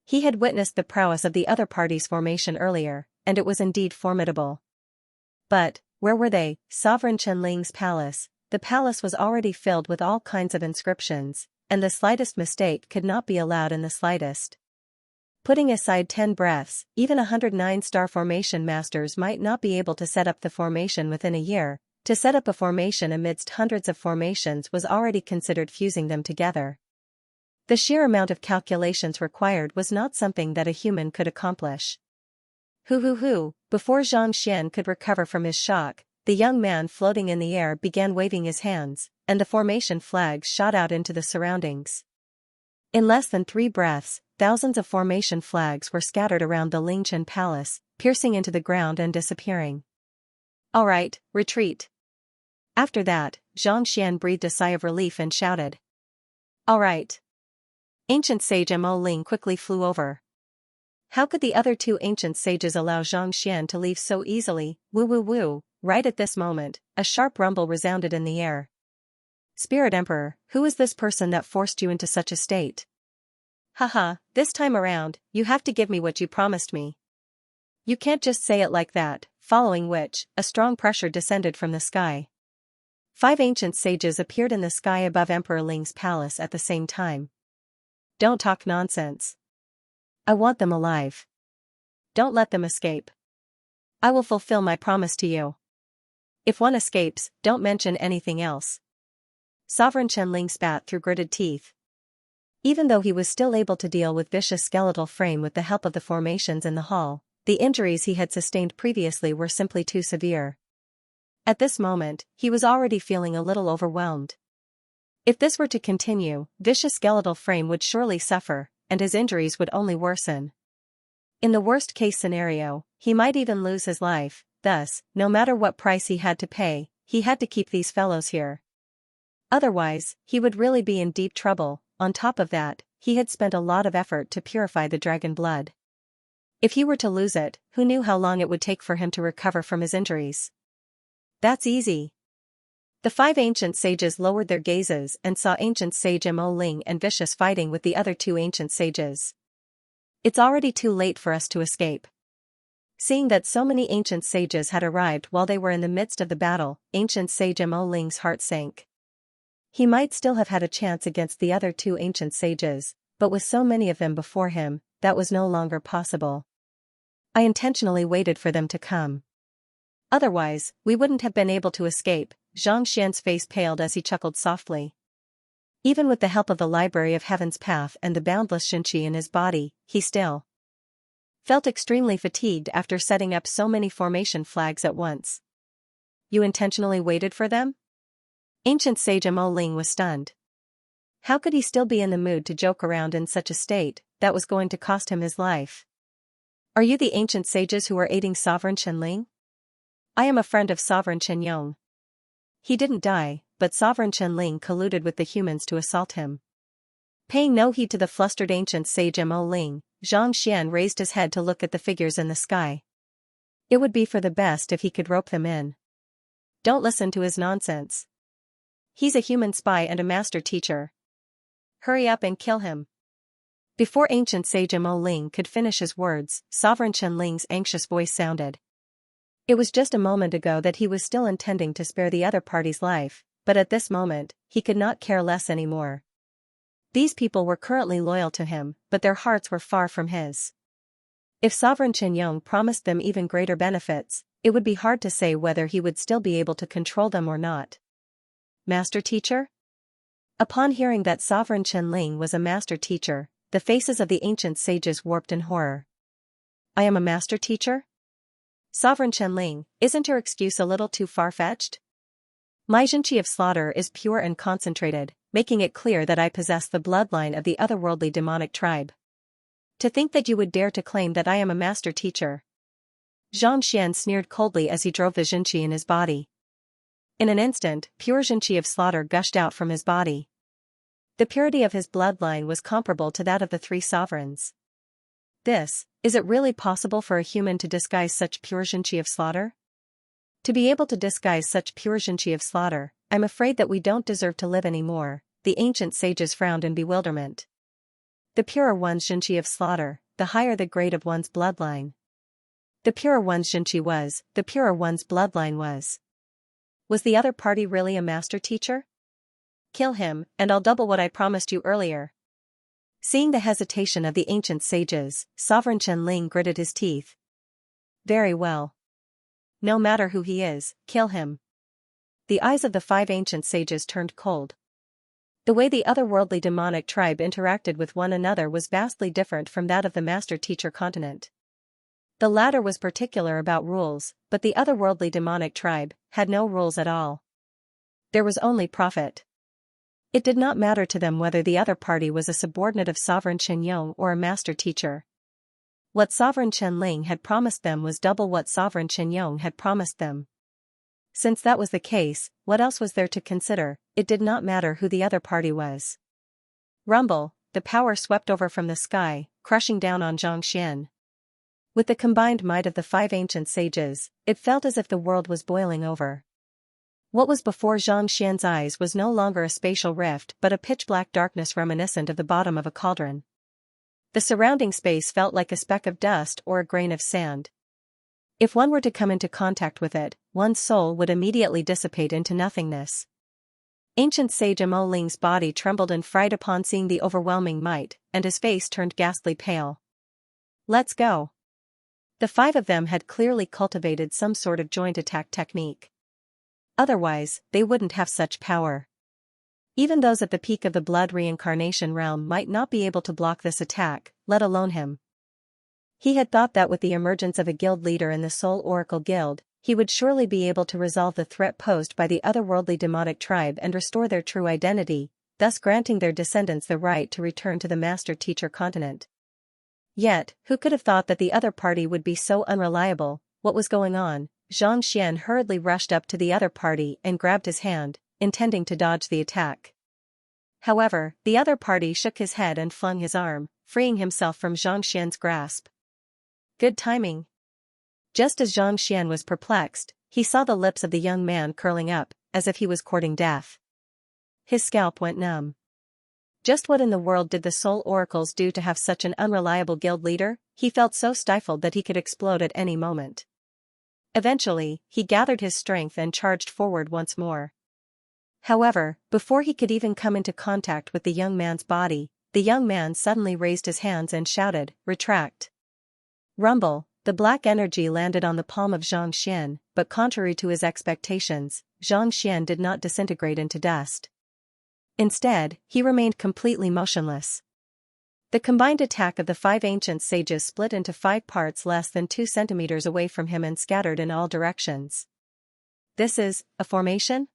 He had witnessed the prowess of the other party's formation earlier, and it was indeed formidable. But, where were they? Sovereign Qianling's palace. The palace was already filled with all kinds of inscriptions, and the slightest mistake could not be allowed in the slightest. Putting aside 10 breaths, even 109-star formation masters might not be able to set up the formation within a year. To set up a formation amidst hundreds of formations was already considered fusing them together. The sheer amount of calculations required was not something that a human could accomplish. Before Xianxia could recover from his shock, the young man floating in the air began waving his hands, and the formation flags shot out into the surroundings. In less than 3 breaths, thousands of formation flags were scattered around the Lingchen palace, piercing into the ground and disappearing. All right, retreat. After that, Xianxia breathed a sigh of relief and shouted. All right. Ancient sage Mo Ling quickly flew over. How could the other 2 ancient sages allow Xianxia to leave so easily? Woo. Right at this moment, a sharp rumble resounded in the air. Spirit Emperor, who is this person that forced you into such a state? Haha, this time around, you have to give me what you promised me. You can't just say it like that, following which, a strong pressure descended from the sky. 5 ancient sages appeared in the sky above Emperor Ling's palace at the same time. Don't talk nonsense. I want them alive. Don't let them escape. I will fulfill my promise to you. If one escapes, don't mention anything else. Sovereign Qianling spat through gritted teeth. Even though he was still able to deal with vicious skeletal frame with the help of the formations in the hall, the injuries he had sustained previously were simply too severe. At this moment, he was already feeling a little overwhelmed. If this were to continue, Vicious' skeletal frame would surely suffer, and his injuries would only worsen. In the worst-case scenario, he might even lose his life. Thus, no matter what price he had to pay, he had to keep these fellows here. Otherwise, he would really be in deep trouble. On top of that, he had spent a lot of effort to purify the dragon blood. If he were to lose it, who knew how long it would take for him to recover from his injuries? That's easy. The 5 ancient sages lowered their gazes and saw ancient sage Mo Ling and Vicious fighting with the other 2 ancient sages. It's already too late for us to escape. Seeing that so many ancient sages had arrived while they were in the midst of the battle, ancient sage Mo Ling's heart sank. He might still have had a chance against the other 2 ancient sages, but with so many of them before him, that was no longer possible. I intentionally waited for them to come. Otherwise, we wouldn't have been able to escape. Xianxia's face paled as he chuckled softly. Even with the help of the Library of Heaven's Path and the boundless Xianxia in his body, he still felt extremely fatigued after setting up so many formation flags at once. You intentionally waited for them? Ancient Sage Mo Ling was stunned. How could he still be in the mood to joke around in such a state that was going to cost him his life? Are you the ancient sages who are aiding Sovereign Qianling? I am a friend of Sovereign Qianyong. He didn't die, but Sovereign Qianling colluded with the humans to assault him. Paying no heed to the flustered ancient sage Mo Ling, Xianxia raised his head to look at the figures in the sky. It would be for the best if he could rope them in. Don't listen to his nonsense. He's a human spy and a master teacher. Hurry up and kill him. Before ancient sage Mo Ling could finish his words, Sovereign Qianling's anxious voice sounded. It was just a moment ago that he was still intending to spare the other party's life, but at this moment, he could not care less anymore. These people were currently loyal to him, but their hearts were far from his. If Sovereign Qianyong promised them even greater benefits, it would be hard to say whether he would still be able to control them or not. Master teacher? Upon hearing that Sovereign Qianling was a master teacher, the faces of the ancient sages warped in horror. I am a master teacher? Sovereign Qianling, isn't your excuse a little too far-fetched? My Xianxia of slaughter is pure and concentrated, making it clear that I possess the bloodline of the otherworldly demonic tribe. To think that you would dare to claim that I am a master teacher. Xianxia sneered coldly as he drove the Xianxia in his body. In an instant, pure Xianxia of slaughter gushed out from his body. The purity of his bloodline was comparable to that of the 3 sovereigns. Is it really possible for a human to disguise such pure Xianxia of slaughter? To be able to disguise such pure Xianxia of slaughter, I'm afraid that we don't deserve to live anymore. The ancient sages frowned in bewilderment. The purer one's Xianxia of slaughter, the higher the grade of one's bloodline. The purer one's Xianxia was, the purer one's bloodline was. Was the other party really a master teacher? Kill him, and I'll double what I promised you earlier. Seeing the hesitation of the ancient sages, Sovereign Qianling gritted his teeth. Very well. No matter who he is, kill him. The eyes of the 5 ancient sages turned cold. The way the otherworldly demonic tribe interacted with one another was vastly different from that of the master-teacher continent. The latter was particular about rules, but the otherworldly demonic tribe had no rules at all. There was only profit. It did not matter to them whether the other party was a subordinate of Sovereign Qianyong or a master teacher. What Sovereign Qianling had promised them was double what Sovereign Qianyong had promised them. Since that was the case, what else was there to consider? It did not matter who the other party was. Rumble, the power swept over from the sky, crushing down on Xianxia. With the combined might of the 5 ancient sages, it felt as if the world was boiling over. What was before Xianxia's eyes was no longer a spatial rift but a pitch-black darkness reminiscent of the bottom of a cauldron. The surrounding space felt like a speck of dust or a grain of sand. If one were to come into contact with it, one's soul would immediately dissipate into nothingness. Ancient Sage Mo Ling's body trembled in fright upon seeing the overwhelming might, and his face turned ghastly pale. Let's go. The 5 of them had clearly cultivated some sort of joint attack technique. Otherwise, they wouldn't have such power. Even those at the peak of the blood reincarnation realm might not be able to block this attack, let alone him. He had thought that with the emergence of a guild leader in the Soul Oracle Guild, he would surely be able to resolve the threat posed by the otherworldly demonic tribe and restore their true identity, thus granting their descendants the right to return to the Master-Teacher continent. Yet, who could have thought that the other party would be so unreliable? What was going on? Xianxia hurriedly rushed up to the other party and grabbed his hand, intending to dodge the attack. However, the other party shook his head and flung his arm, freeing himself from Xianxia's grasp. Good timing. Just as Xianxia was perplexed, he saw the lips of the young man curling up, as if he was courting death. His scalp went numb. Just what in the world did the Soul Oracles do to have such an unreliable guild leader? He felt so stifled that he could explode at any moment. Eventually, he gathered his strength and charged forward once more. However, before he could even come into contact with the young man's body, the young man suddenly raised his hands and shouted, "Retract!" Rumble, the black energy landed on the palm of Xianxia, but contrary to his expectations, Xianxia did not disintegrate into dust. Instead, he remained completely motionless. The combined attack of the 5 ancient sages split into 5 parts less than 2 centimeters away from him and scattered in all directions. This is a formation?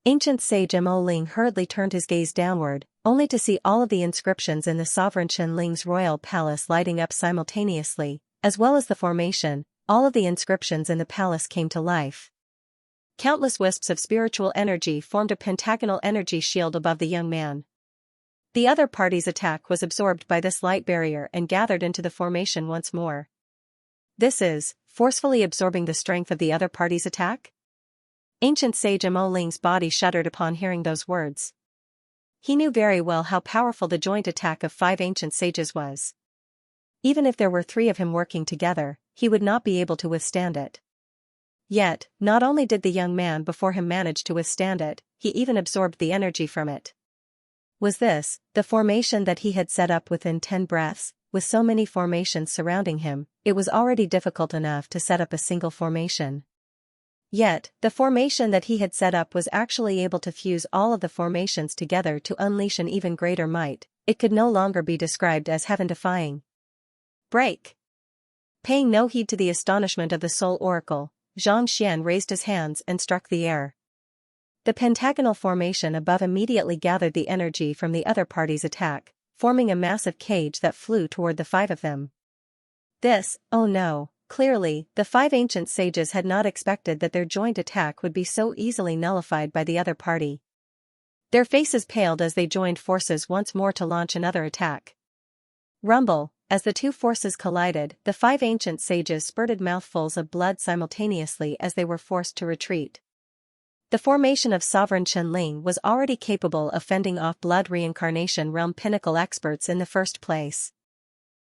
Ancient sage Mo Ling hurriedly turned his gaze downward, only to see all of the inscriptions in the sovereign Chen Ling's royal palace lighting up simultaneously, as well as the formation. All of the inscriptions in the palace came to life. Countless wisps of spiritual energy formed a pentagonal energy shield above the young man. The other party's attack was absorbed by this light barrier and gathered into the formation once more. This is, forcefully absorbing the strength of the other party's attack? Ancient sage Mo Ling's body shuddered upon hearing those words. He knew very well how powerful the joint attack of 5 ancient sages was. Even if there were 3 of him working together, he would not be able to withstand it. Yet, not only did the young man before him manage to withstand it, he even absorbed the energy from it. Was this the formation that he had set up within 10 breaths? With so many formations surrounding him, it was already difficult enough to set up a single formation. Yet, the formation that he had set up was actually able to fuse all of the formations together to unleash an even greater might. It could no longer be described as heaven-defying. Break! Paying no heed to the astonishment of the Soul Oracle, Xianxia raised his hands and struck the air. The pentagonal formation above immediately gathered the energy from the other party's attack, forming a massive cage that flew toward the 5 of them. This, oh no, clearly, the 5 ancient sages had not expected that their joint attack would be so easily nullified by the other party. Their faces paled as they joined forces once more to launch another attack. Rumble, as the 2 forces collided, the 5 ancient sages spurted mouthfuls of blood simultaneously as they were forced to retreat. The formation of Sovereign Chen Ling was already capable of fending off blood reincarnation realm pinnacle experts in the first place.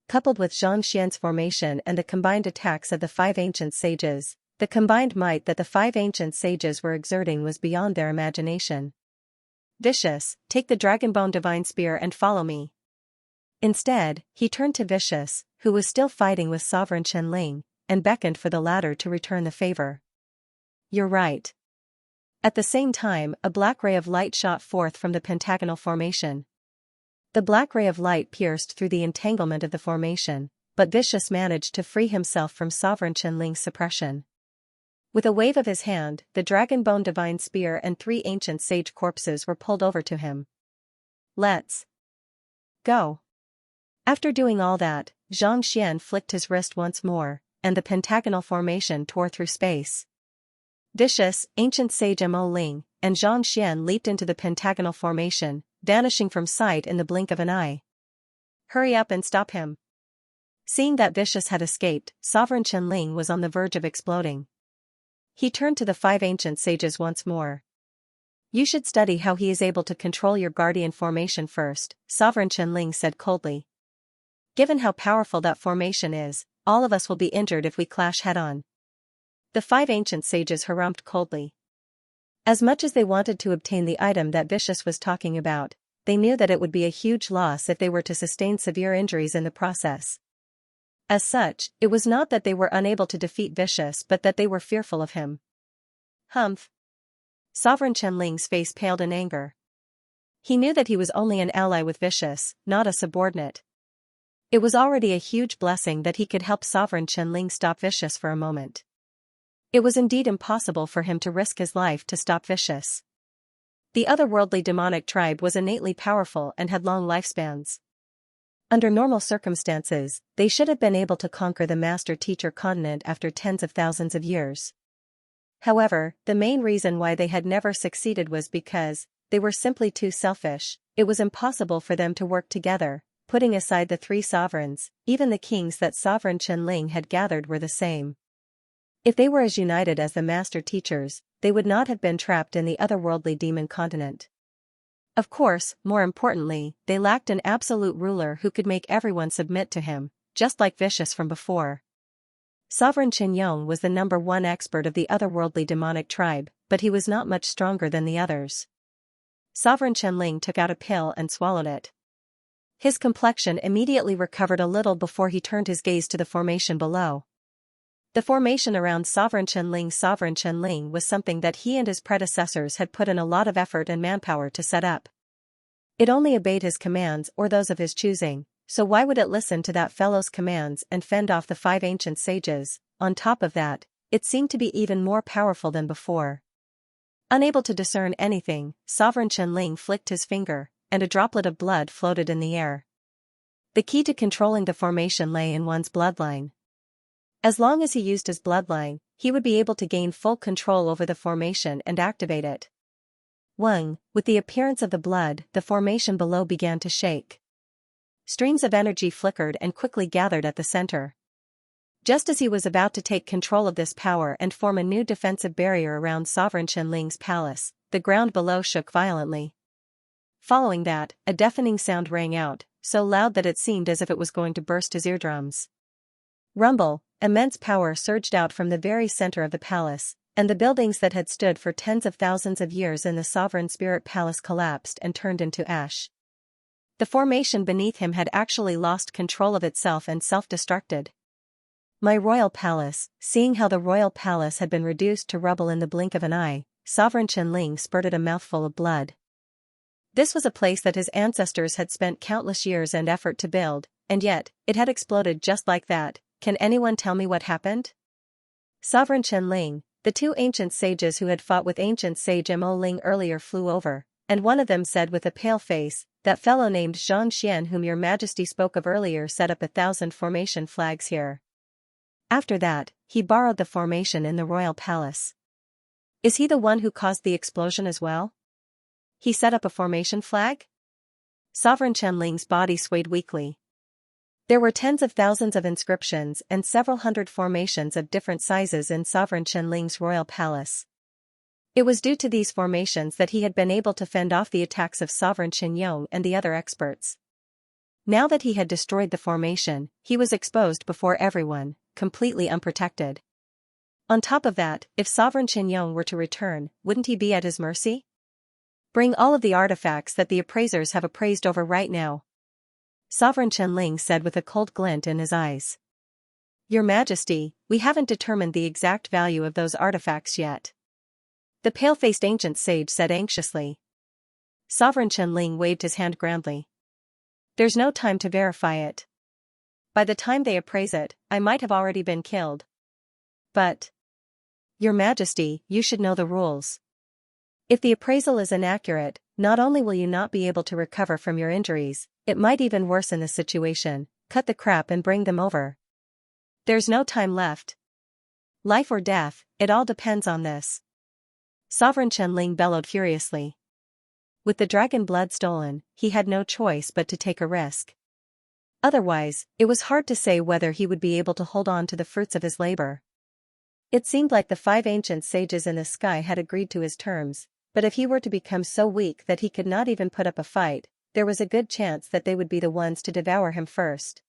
Coupled with Xianxia's formation and the combined attacks of the 5 ancient sages, the combined might that the 5 ancient sages were exerting was beyond their imagination. Vicious, take the Dragonbone Divine Spear and follow me. Instead, he turned to Vicious, who was still fighting with Sovereign Chen Ling, and beckoned for the latter to return the favor. You're right. At the same time, a black ray of light shot forth from the pentagonal formation. The black ray of light pierced through the entanglement of the formation, but Vicious managed to free himself from Sovereign Chen Ling's suppression. With a wave of his hand, the Dragonbone Divine Spear and 3 ancient sage corpses were pulled over to him. Let's go. After doing all that, Xianxia flicked his wrist once more, and the pentagonal formation tore through space. Vicious, ancient sage Mo Ling, and Xianxia leaped into the pentagonal formation, vanishing from sight in the blink of an eye. Hurry up and stop him. Seeing that Vicious had escaped, Sovereign Chen Ling was on the verge of exploding. He turned to the 5 ancient sages once more. You should study how he is able to control your guardian formation first, Sovereign Chen Ling said coldly. Given how powerful that formation is, all of us will be injured if we clash head-on. The 5 ancient sages harrumphed coldly. As much as they wanted to obtain the item that Vicious was talking about, they knew that it would be a huge loss if they were to sustain severe injuries in the process. As such, it was not that they were unable to defeat Vicious but that they were fearful of him. Humph. Sovereign Chen Ling's face paled in anger. He knew that he was only an ally with Vicious, not a subordinate. It was already a huge blessing that he could help Sovereign Qianling stop Vicious for a moment. It was indeed impossible for him to risk his life to stop Vicious. The otherworldly demonic tribe was innately powerful and had long lifespans. Under normal circumstances, they should have been able to conquer the Master-Teacher continent after tens of thousands of years. However, the main reason why they had never succeeded was because they were simply too selfish. It was impossible for them to work together. Putting aside the three sovereigns, even the kings that Sovereign Qianling had gathered were the same. If they were as united as the Master Teachers, they would not have been trapped in the otherworldly demon continent. Of course, more importantly, they lacked an absolute ruler who could make everyone submit to him, just like Vicious from before. Sovereign Qianyong was the #1 expert of the otherworldly demonic tribe, but he was not much stronger than the others. Sovereign Qianling took out a pill and swallowed it. His complexion immediately recovered a little before he turned his gaze to the formation below. The formation around Sovereign Qianling was something that he and his predecessors had put in a lot of effort and manpower to set up. It only obeyed his commands or those of his choosing, so why would it listen to that fellow's commands and fend off the 5 ancient sages? On top of that, it seemed to be even more powerful than before. Unable to discern anything, Sovereign Qianling flicked his finger, and a droplet of blood floated in the air. The key to controlling the formation lay in one's bloodline. As long as he used his bloodline, he would be able to gain full control over the formation and activate it. With the appearance of the blood, the formation below began to shake. Streams of energy flickered and quickly gathered at the center. Just as he was about to take control of this power and form a new defensive barrier around Sovereign Qianling's palace, the ground below shook violently. Following that, a deafening sound rang out, so loud that it seemed as if it was going to burst his eardrums. Rumble, immense power surged out from the very center of the palace, and the buildings that had stood for tens of thousands of years in the Sovereign Spirit Palace collapsed and turned into ash. The formation beneath him had actually lost control of itself and self-destructed. My royal palace. Seeing how the royal palace had been reduced to rubble in the blink of an eye, Sovereign Qianling spurted a mouthful of blood. This was a place that his ancestors had spent countless years and effort to build, and yet, it had exploded just like that. Can anyone tell me what happened? Sovereign Qianling, the 2 ancient sages who had fought with ancient sage Mo Ling earlier flew over, and one of them said with a pale face, "That fellow named Xianxia whom your majesty spoke of earlier set up 1,000 formation flags here. After that, he borrowed the formation in the royal palace. Is he the one who caused the explosion as well? He set up a formation flag?" Sovereign Qianling's body swayed weakly. There were tens of thousands of inscriptions and several hundred formations of different sizes in Sovereign Qianling's royal palace. It was due to these formations that he had been able to fend off the attacks of Sovereign Qianyong and the other experts. Now that he had destroyed the formation, he was exposed before everyone, completely unprotected. On top of that, if Sovereign Qianyong were to return, wouldn't he be at his mercy? "Bring all of the artifacts that the appraisers have appraised over right now," Sovereign Qianling said with a cold glint in his eyes. "Your Majesty, we haven't determined the exact value of those artifacts yet," the pale-faced ancient sage said anxiously. Sovereign Qianling waved his hand grandly. "There's no time to verify it. By the time they appraise it, I might have already been killed. But, Your Majesty, you should know the rules. If the appraisal is inaccurate, not only will you not be able to recover from your injuries, it might even worsen the situation. Cut the crap and bring them over. There's no time left. Life or death, it all depends on this." Sovereign Qianling bellowed furiously. With the dragon blood stolen, he had no choice but to take a risk. Otherwise, it was hard to say whether he would be able to hold on to the fruits of his labor. It seemed like the 5 ancient sages in the sky had agreed to his terms, but if he were to become so weak that he could not even put up a fight, there was a good chance that they would be the ones to devour him first.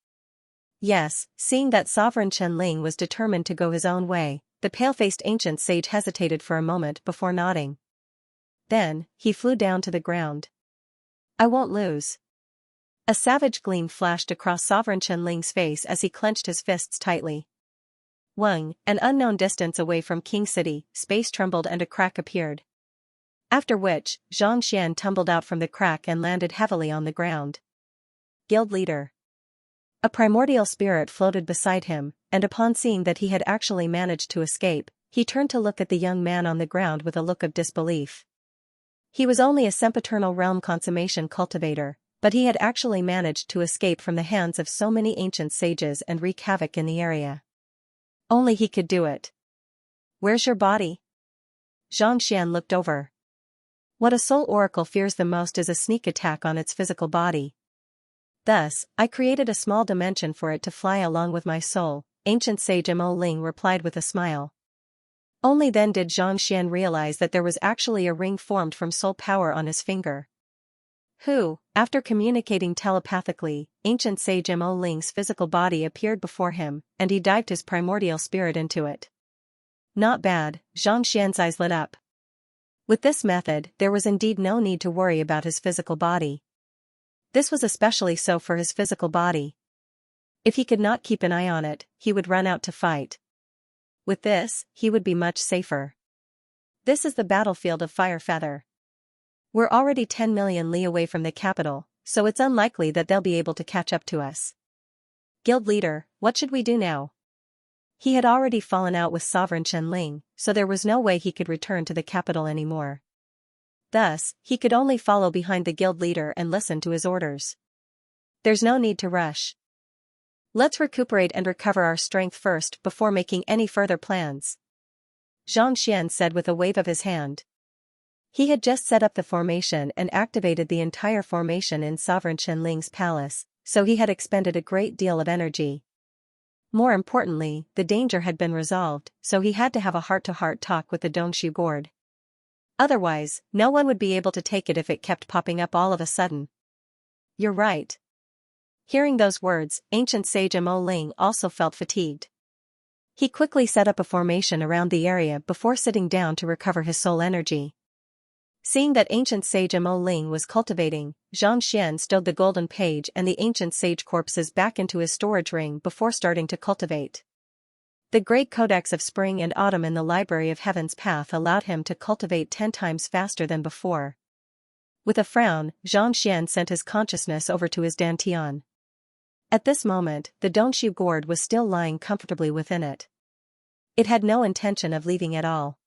Yes, seeing that Sovereign Qianling was determined to go his own way, the pale-faced ancient sage hesitated for a moment before nodding. Then, he flew down to the ground. "I won't lose." A savage gleam flashed across Sovereign Qianling's face as he clenched his fists tightly. An unknown distance away from King City, space trembled and a crack appeared. After which, Xianxia tumbled out from the crack and landed heavily on the ground. Guild leader. A primordial spirit floated beside him, and upon seeing that he had actually managed to escape, he turned to look at the young man on the ground with a look of disbelief. He was only a sempiternal realm consummation cultivator, but he had actually managed to escape from the hands of so many ancient sages and wreak havoc in the area. Only he could do it. Where's your body? Xianxia looked over. What a soul oracle fears the most is a sneak attack on its physical body. Thus, I created a small dimension for it to fly along with my soul, ancient sage Mo Ling replied with a smile. Only then did Xianxia realize that there was actually a ring formed from soul power on his finger. After communicating telepathically, ancient sage Mo Ling's physical body appeared before him, and he dived his primordial spirit into it. Not bad, Xianxia's eyes lit up. With this method, there was indeed no need to worry about his physical body. This was especially so for his physical body. If he could not keep an eye on it, he would run out to fight. With this, he would be much safer. This is the battlefield of Fire Feather. We're already 10 million li away from the capital, so it's unlikely that they'll be able to catch up to us. Guild leader, what should we do now? He had already fallen out with Sovereign Shenling, so there was no way he could return to the capital anymore. Thus, he could only follow behind the guild leader and listen to his orders. There's no need to rush. Let's recuperate and recover our strength first before making any further plans. Xianxia said with a wave of his hand. He had just set up the formation and activated the entire formation in Sovereign Shenling's palace, so he had expended a great deal of energy. More importantly, the danger had been resolved, so he had to have a heart-to-heart talk with the Dongshu Gourd. Otherwise, no one would be able to take it if it kept popping up all of a sudden. You're right. Hearing those words, ancient sage Mo Ling also felt fatigued. He quickly set up a formation around the area before sitting down to recover his soul energy. Seeing that ancient sage Mo Ling was cultivating, Xianxia stowed the golden page and the ancient sage corpses back into his storage ring before starting to cultivate. The great codex of spring and autumn in the Library of Heaven's Path allowed him to cultivate 10 times faster than before. With a frown, Xianxia sent his consciousness over to his dantian. At this moment, the Dongshu gourd was still lying comfortably within it. It had no intention of leaving at all.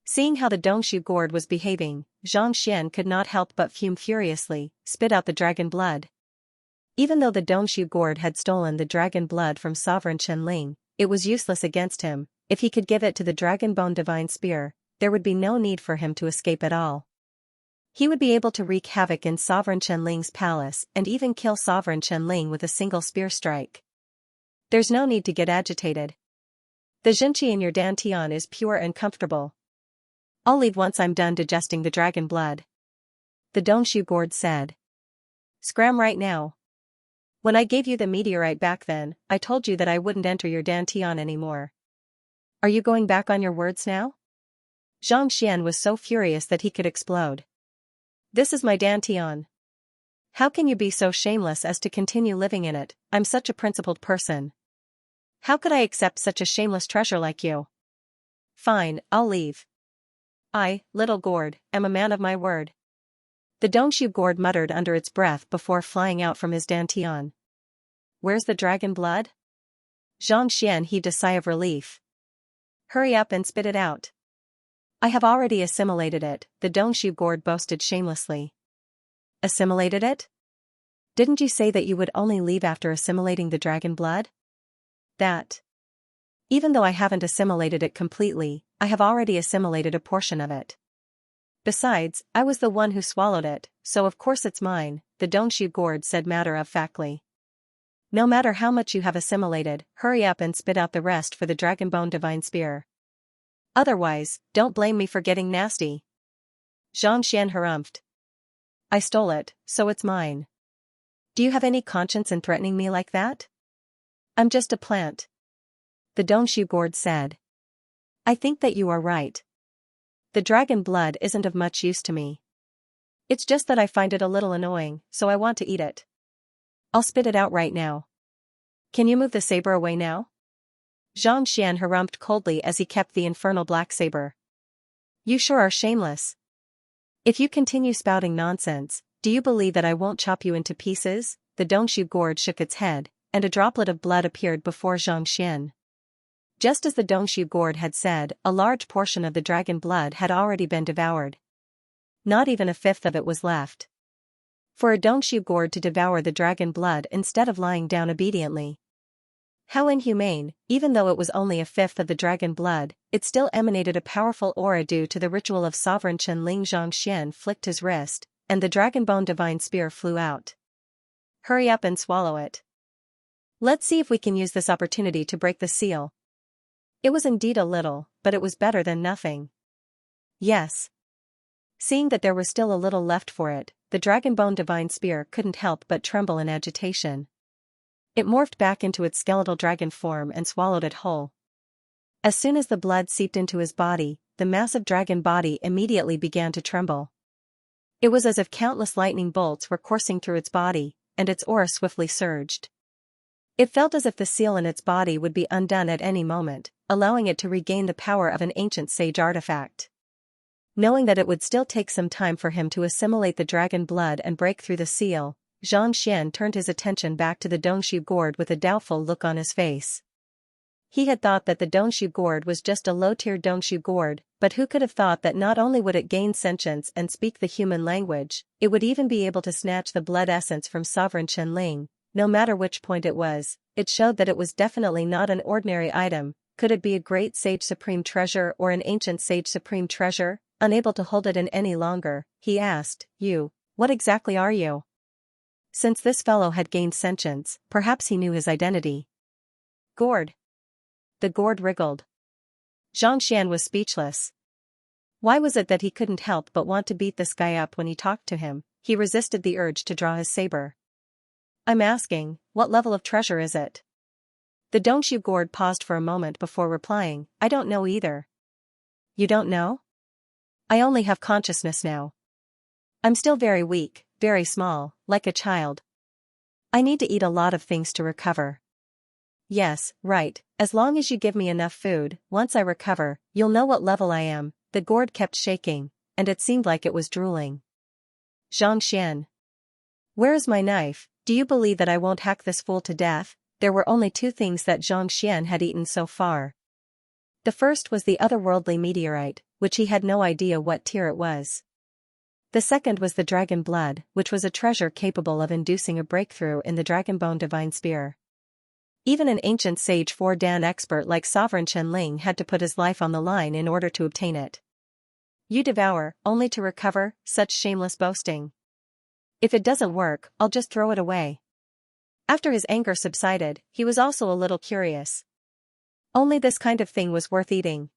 Seeing how the Dongshu gourd was behaving, Xianxia could not help but fume furiously, spit out the dragon blood. Even though the Dongshu gourd had stolen the dragon blood from Sovereign Shenling, it was useless against him. If he could give it to the Dragon Bone Divine Spear, there would be no need for him to escape at all. He would be able to wreak havoc in Sovereign Shenling's palace and even kill Sovereign Shenling with a single spear strike. There's no need to get agitated. The Jinqi in your dantian is pure and comfortable. I'll leave once I'm done digesting the dragon blood. The Dongshu gourd said. Scram right now. When I gave you the meteorite back then, I told you that I wouldn't enter your dantian anymore. Are you going back on your words now? Xianxia was so furious that he could explode. This is my dantian. How can you be so shameless as to continue living in it? I'm such a principled person. How could I accept such a shameless treasure like you? Fine, I'll leave. I, little gourd, am a man of my word. The Dongshu gourd muttered under its breath before flying out from his dantian. Where's the dragon blood? Xianxia heaved a sigh of relief. Hurry up and spit it out. I have already assimilated it, the Dongshu gourd boasted shamelessly. Assimilated it? Didn't you say that you would only leave after assimilating the dragon blood? That. Even though I haven't assimilated it completely, I have already assimilated a portion of it. Besides, I was the one who swallowed it, so of course it's mine, the Dongshu gourd said matter-of-factly. No matter how much you have assimilated, hurry up and spit out the rest for the Dragon Bone Divine Spear. Otherwise, don't blame me for getting nasty. Xianxia harumphed. I stole it, so it's mine. Do you have any conscience in threatening me like that? I'm just a plant. The Dongshu gourd said. I think that you are right. The dragon blood isn't of much use to me. It's just that I find it a little annoying, so I want to eat it. I'll spit it out right now. Can you move the saber away now? Xianxia harumphed coldly as he kept the infernal black saber. You sure are shameless. If you continue spouting nonsense, do you believe that I won't chop you into pieces? The Dongshu gourd shook its head, and a droplet of blood appeared before Xianxia. Just as the Dongshu gourd had said, a large portion of the dragon blood had already been devoured. Not even a fifth of it was left. For a Dongshu gourd to devour the dragon blood instead of lying down obediently. How inhumane! Even though it was only a fifth of the dragon blood, it still emanated a powerful aura due to the ritual of sovereign Chen Ling. Xianxia flicked his wrist, and the dragon bone divine spear flew out. Hurry up and swallow it. Let's see if we can use this opportunity to break the seal. It was indeed a little, but it was better than nothing. Yes. Seeing that there was still a little left for it, the dragon bone divine spear couldn't help but tremble in agitation. It morphed back into its skeletal dragon form and swallowed it whole. As soon as the blood seeped into his body, the massive dragon body immediately began to tremble. It was as if countless lightning bolts were coursing through its body, and its aura swiftly surged. It felt as if the seal in its body would be undone at any moment, allowing it to regain the power of an ancient sage artifact. Knowing that it would still take some time for him to assimilate the dragon blood and break through the seal, Xianxia turned his attention back to the Dongshu gourd with a doubtful look on his face. He had thought that the Dongshu gourd was just a low-tier Dongshu gourd, but who could have thought that not only would it gain sentience and speak the human language, it would even be able to snatch the blood essence from sovereign Chen Ling. No matter which point it was, it showed that it was definitely not an ordinary item. Could it be a great sage supreme treasure or an ancient sage supreme treasure? Unable to hold it in any longer, he asked, what exactly are you? Since this fellow had gained sentience, perhaps he knew his identity. Gourd. The gourd wriggled. Xianxia was speechless. Why was it that he couldn't help but want to beat this guy up when he talked to him? He resisted the urge to draw his saber. I'm asking, what level of treasure is it? The Dongshu gourd paused for a moment before replying, I don't know either. You don't know? I only have consciousness now. I'm still very weak, very small, like a child. I need to eat a lot of things to recover. Yes, right, as long as you give me enough food, once I recover, you'll know what level I am. The gourd kept shaking, and it seemed like it was drooling. Xianxia. Where is my knife? Do you believe that I won't hack this fool to death? There were only two things that Xianxia had eaten so far. The first was the otherworldly meteorite, which he had no idea what tier it was. The second was the dragon blood, which was a treasure capable of inducing a breakthrough in the dragon bone divine spear. Even an ancient sage 4-dan expert like Sovereign Chen Ling had to put his life on the line in order to obtain it. You devour, only to recover, such shameless boasting. If it doesn't work, I'll just throw it away. After his anger subsided, he was also a little curious. Only this kind of thing was worth eating.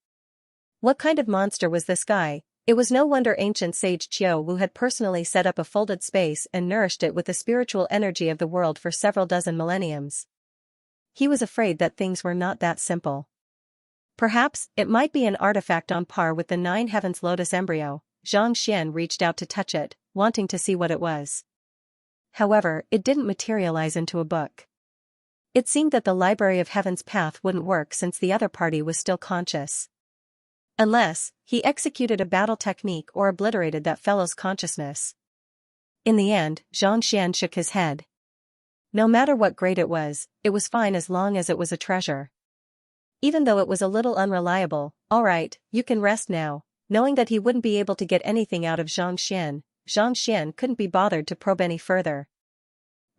What kind of monster was this guy? It was no wonder ancient sage Qiu Wu had personally set up a folded space and nourished it with the spiritual energy of the world for several dozen millenniums. He was afraid that things were not that simple. Perhaps, it might be an artifact on par with the 9 Heavens Lotus embryo. Xianxia reached out to touch it, wanting to see what it was. However, it didn't materialize into a book. It seemed that the Library of Heaven's path wouldn't work since the other party was still conscious. Unless, he executed a battle technique or obliterated that fellow's consciousness. In the end, Xianxia shook his head. No matter what grade it was fine as long as it was a treasure. Even though it was a little unreliable, alright, you can rest now. Knowing that he wouldn't be able to get anything out of Xianxia couldn't be bothered to probe any further.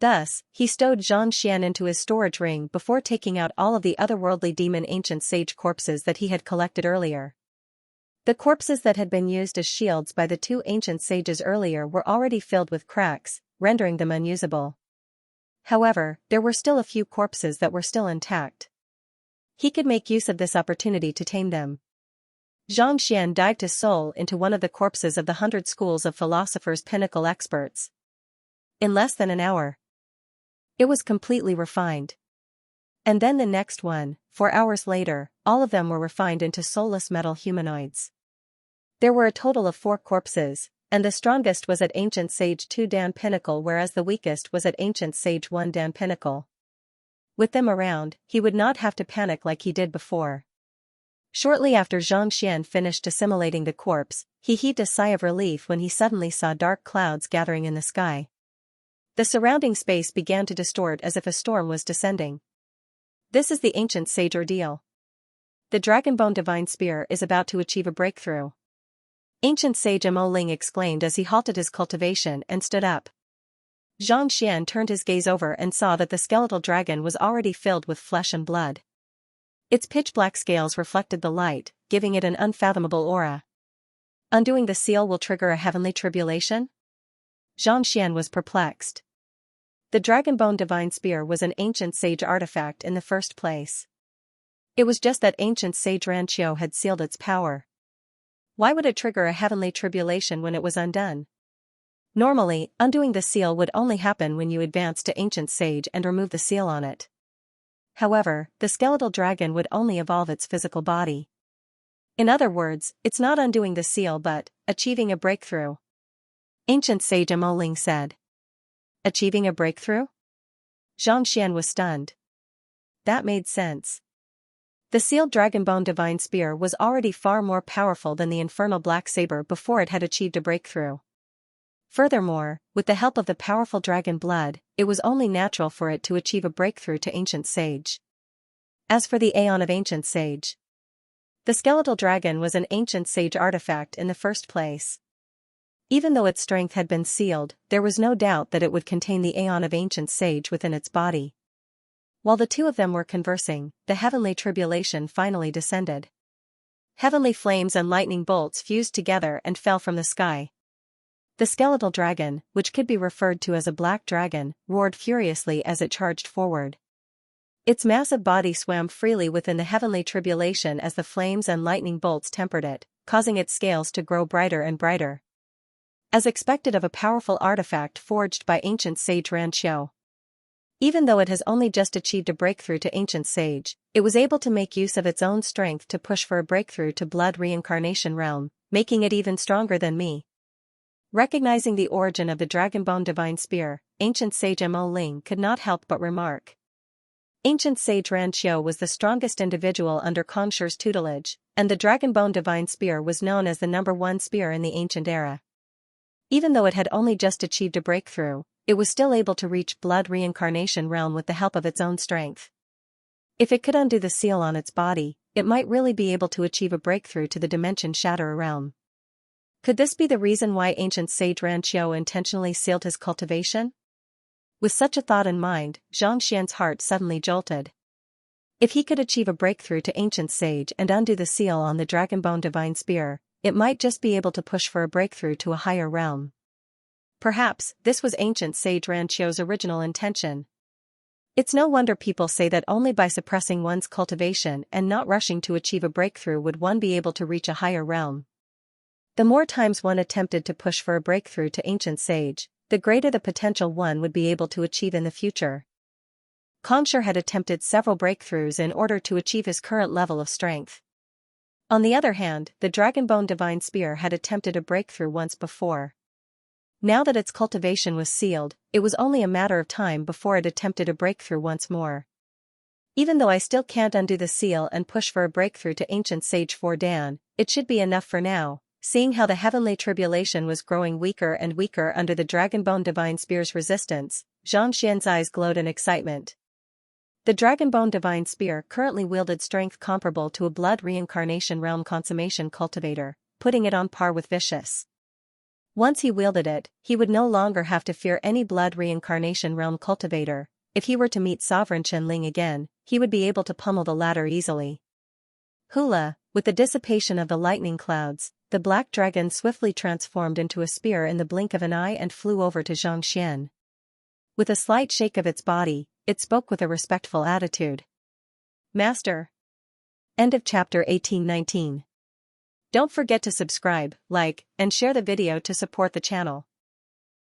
Thus, he stowed Xianxia into his storage ring before taking out all of the otherworldly demon ancient sage corpses that he had collected earlier. The corpses that had been used as shields by the 2 ancient sages earlier were already filled with cracks, rendering them unusable. However, there were still a few corpses that were still intact. He could make use of this opportunity to tame them. Xianxia dived his soul into one of the corpses of the 100 schools of philosophers' pinnacle experts. In less than an hour, it was completely refined. And then the next one, 4 hours later, all of them were refined into soulless metal humanoids. There were a total of 4 corpses, and the strongest was at Ancient Sage 2-dan Pinnacle whereas the weakest was at Ancient Sage 1-dan Pinnacle. With them around, he would not have to panic like he did before. Shortly after Xianxia finished assimilating the corpse, he heaved a sigh of relief when he suddenly saw dark clouds gathering in the sky. The surrounding space began to distort as if a storm was descending. This is the ancient sage ordeal. The Dragonbone Divine Spear is about to achieve a breakthrough. Ancient sage Mo Ling exclaimed as he halted his cultivation and stood up. Xianxia turned his gaze over and saw that the skeletal dragon was already filled with flesh and blood. Its pitch-black scales reflected the light, giving it an unfathomable aura. Undoing the seal will trigger a heavenly tribulation? Xianxia was perplexed. The Dragonbone Divine Spear was an ancient sage artifact in the first place. It was just that ancient sage Ranqiu had sealed its power. Why would it trigger a heavenly tribulation when it was undone? Normally, undoing the seal would only happen when you advance to ancient sage and remove the seal on it. However, the skeletal dragon would only evolve its physical body. In other words, it's not undoing the seal but achieving a breakthrough. Ancient sage Mo Ling said. Achieving a breakthrough? Xianxia was stunned. That made sense. The sealed Dragonbone Divine Spear was already far more powerful than the infernal black saber before it had achieved a breakthrough. Furthermore, with the help of the powerful dragon blood, it was only natural for it to achieve a breakthrough to ancient sage. As for the Aeon of Ancient Sage, the skeletal dragon was an ancient sage artifact in the first place. Even though its strength had been sealed, there was no doubt that it would contain the Aeon of Ancient Sage within its body. While the two of them were conversing, the heavenly tribulation finally descended. Heavenly flames and lightning bolts fused together and fell from the sky. The skeletal dragon, which could be referred to as a black dragon, roared furiously as it charged forward. Its massive body swam freely within the heavenly tribulation as the flames and lightning bolts tempered it, causing its scales to grow brighter and brighter. As expected of a powerful artifact forged by ancient sage Ranqiu. Even though it has only just achieved a breakthrough to ancient sage, it was able to make use of its own strength to push for a breakthrough to blood reincarnation realm, making it even stronger than me. Recognizing the origin of the Dragonbone Divine Spear, ancient sage Mo Ling could not help but remark. Ancient sage Ranqiu was the strongest individual under Kongshi's tutelage, and the Dragonbone Divine Spear was known as the #1 spear in the ancient era. Even though it had only just achieved a breakthrough, it was still able to reach blood reincarnation realm with the help of its own strength. If it could undo the seal on its body, it might really be able to achieve a breakthrough to the Dimension Shatterer realm. Could this be the reason why ancient sage Ranqiu intentionally sealed his cultivation? With such a thought in mind, Xianxia's heart suddenly jolted. If he could achieve a breakthrough to ancient sage and undo the seal on the Dragonbone Divine Spear, it might just be able to push for a breakthrough to a higher realm. Perhaps, this was ancient sage Ranqiu's original intention. It's no wonder people say that only by suppressing one's cultivation and not rushing to achieve a breakthrough would one be able to reach a higher realm. The more times one attempted to push for a breakthrough to ancient sage, the greater the potential one would be able to achieve in the future. Kongshi had attempted several breakthroughs in order to achieve his current level of strength. On the other hand, the Dragonbone Divine Spear had attempted a breakthrough once before. Now that its cultivation was sealed, it was only a matter of time before it attempted a breakthrough once more. Even though I still can't undo the seal and push for a breakthrough to ancient sage for Dan, it should be enough for now. Seeing how the heavenly tribulation was growing weaker and weaker under the Dragonbone Divine Spear's resistance, Xianxia's eyes glowed in excitement. The Dragonbone Divine Spear currently wielded strength comparable to a blood reincarnation realm consummation cultivator, putting it on par with Vicious. Once he wielded it, he would no longer have to fear any blood reincarnation realm cultivator. If he were to meet Sovereign Qianling again, he would be able to pummel the latter easily. Hula, with the dissipation of the lightning clouds, the black dragon swiftly transformed into a spear in the blink of an eye and flew over to Xianxia. With a slight shake of its body, it spoke with a respectful attitude. Master. End of chapter 18-19. Don't forget to subscribe, like, and share the video to support the channel.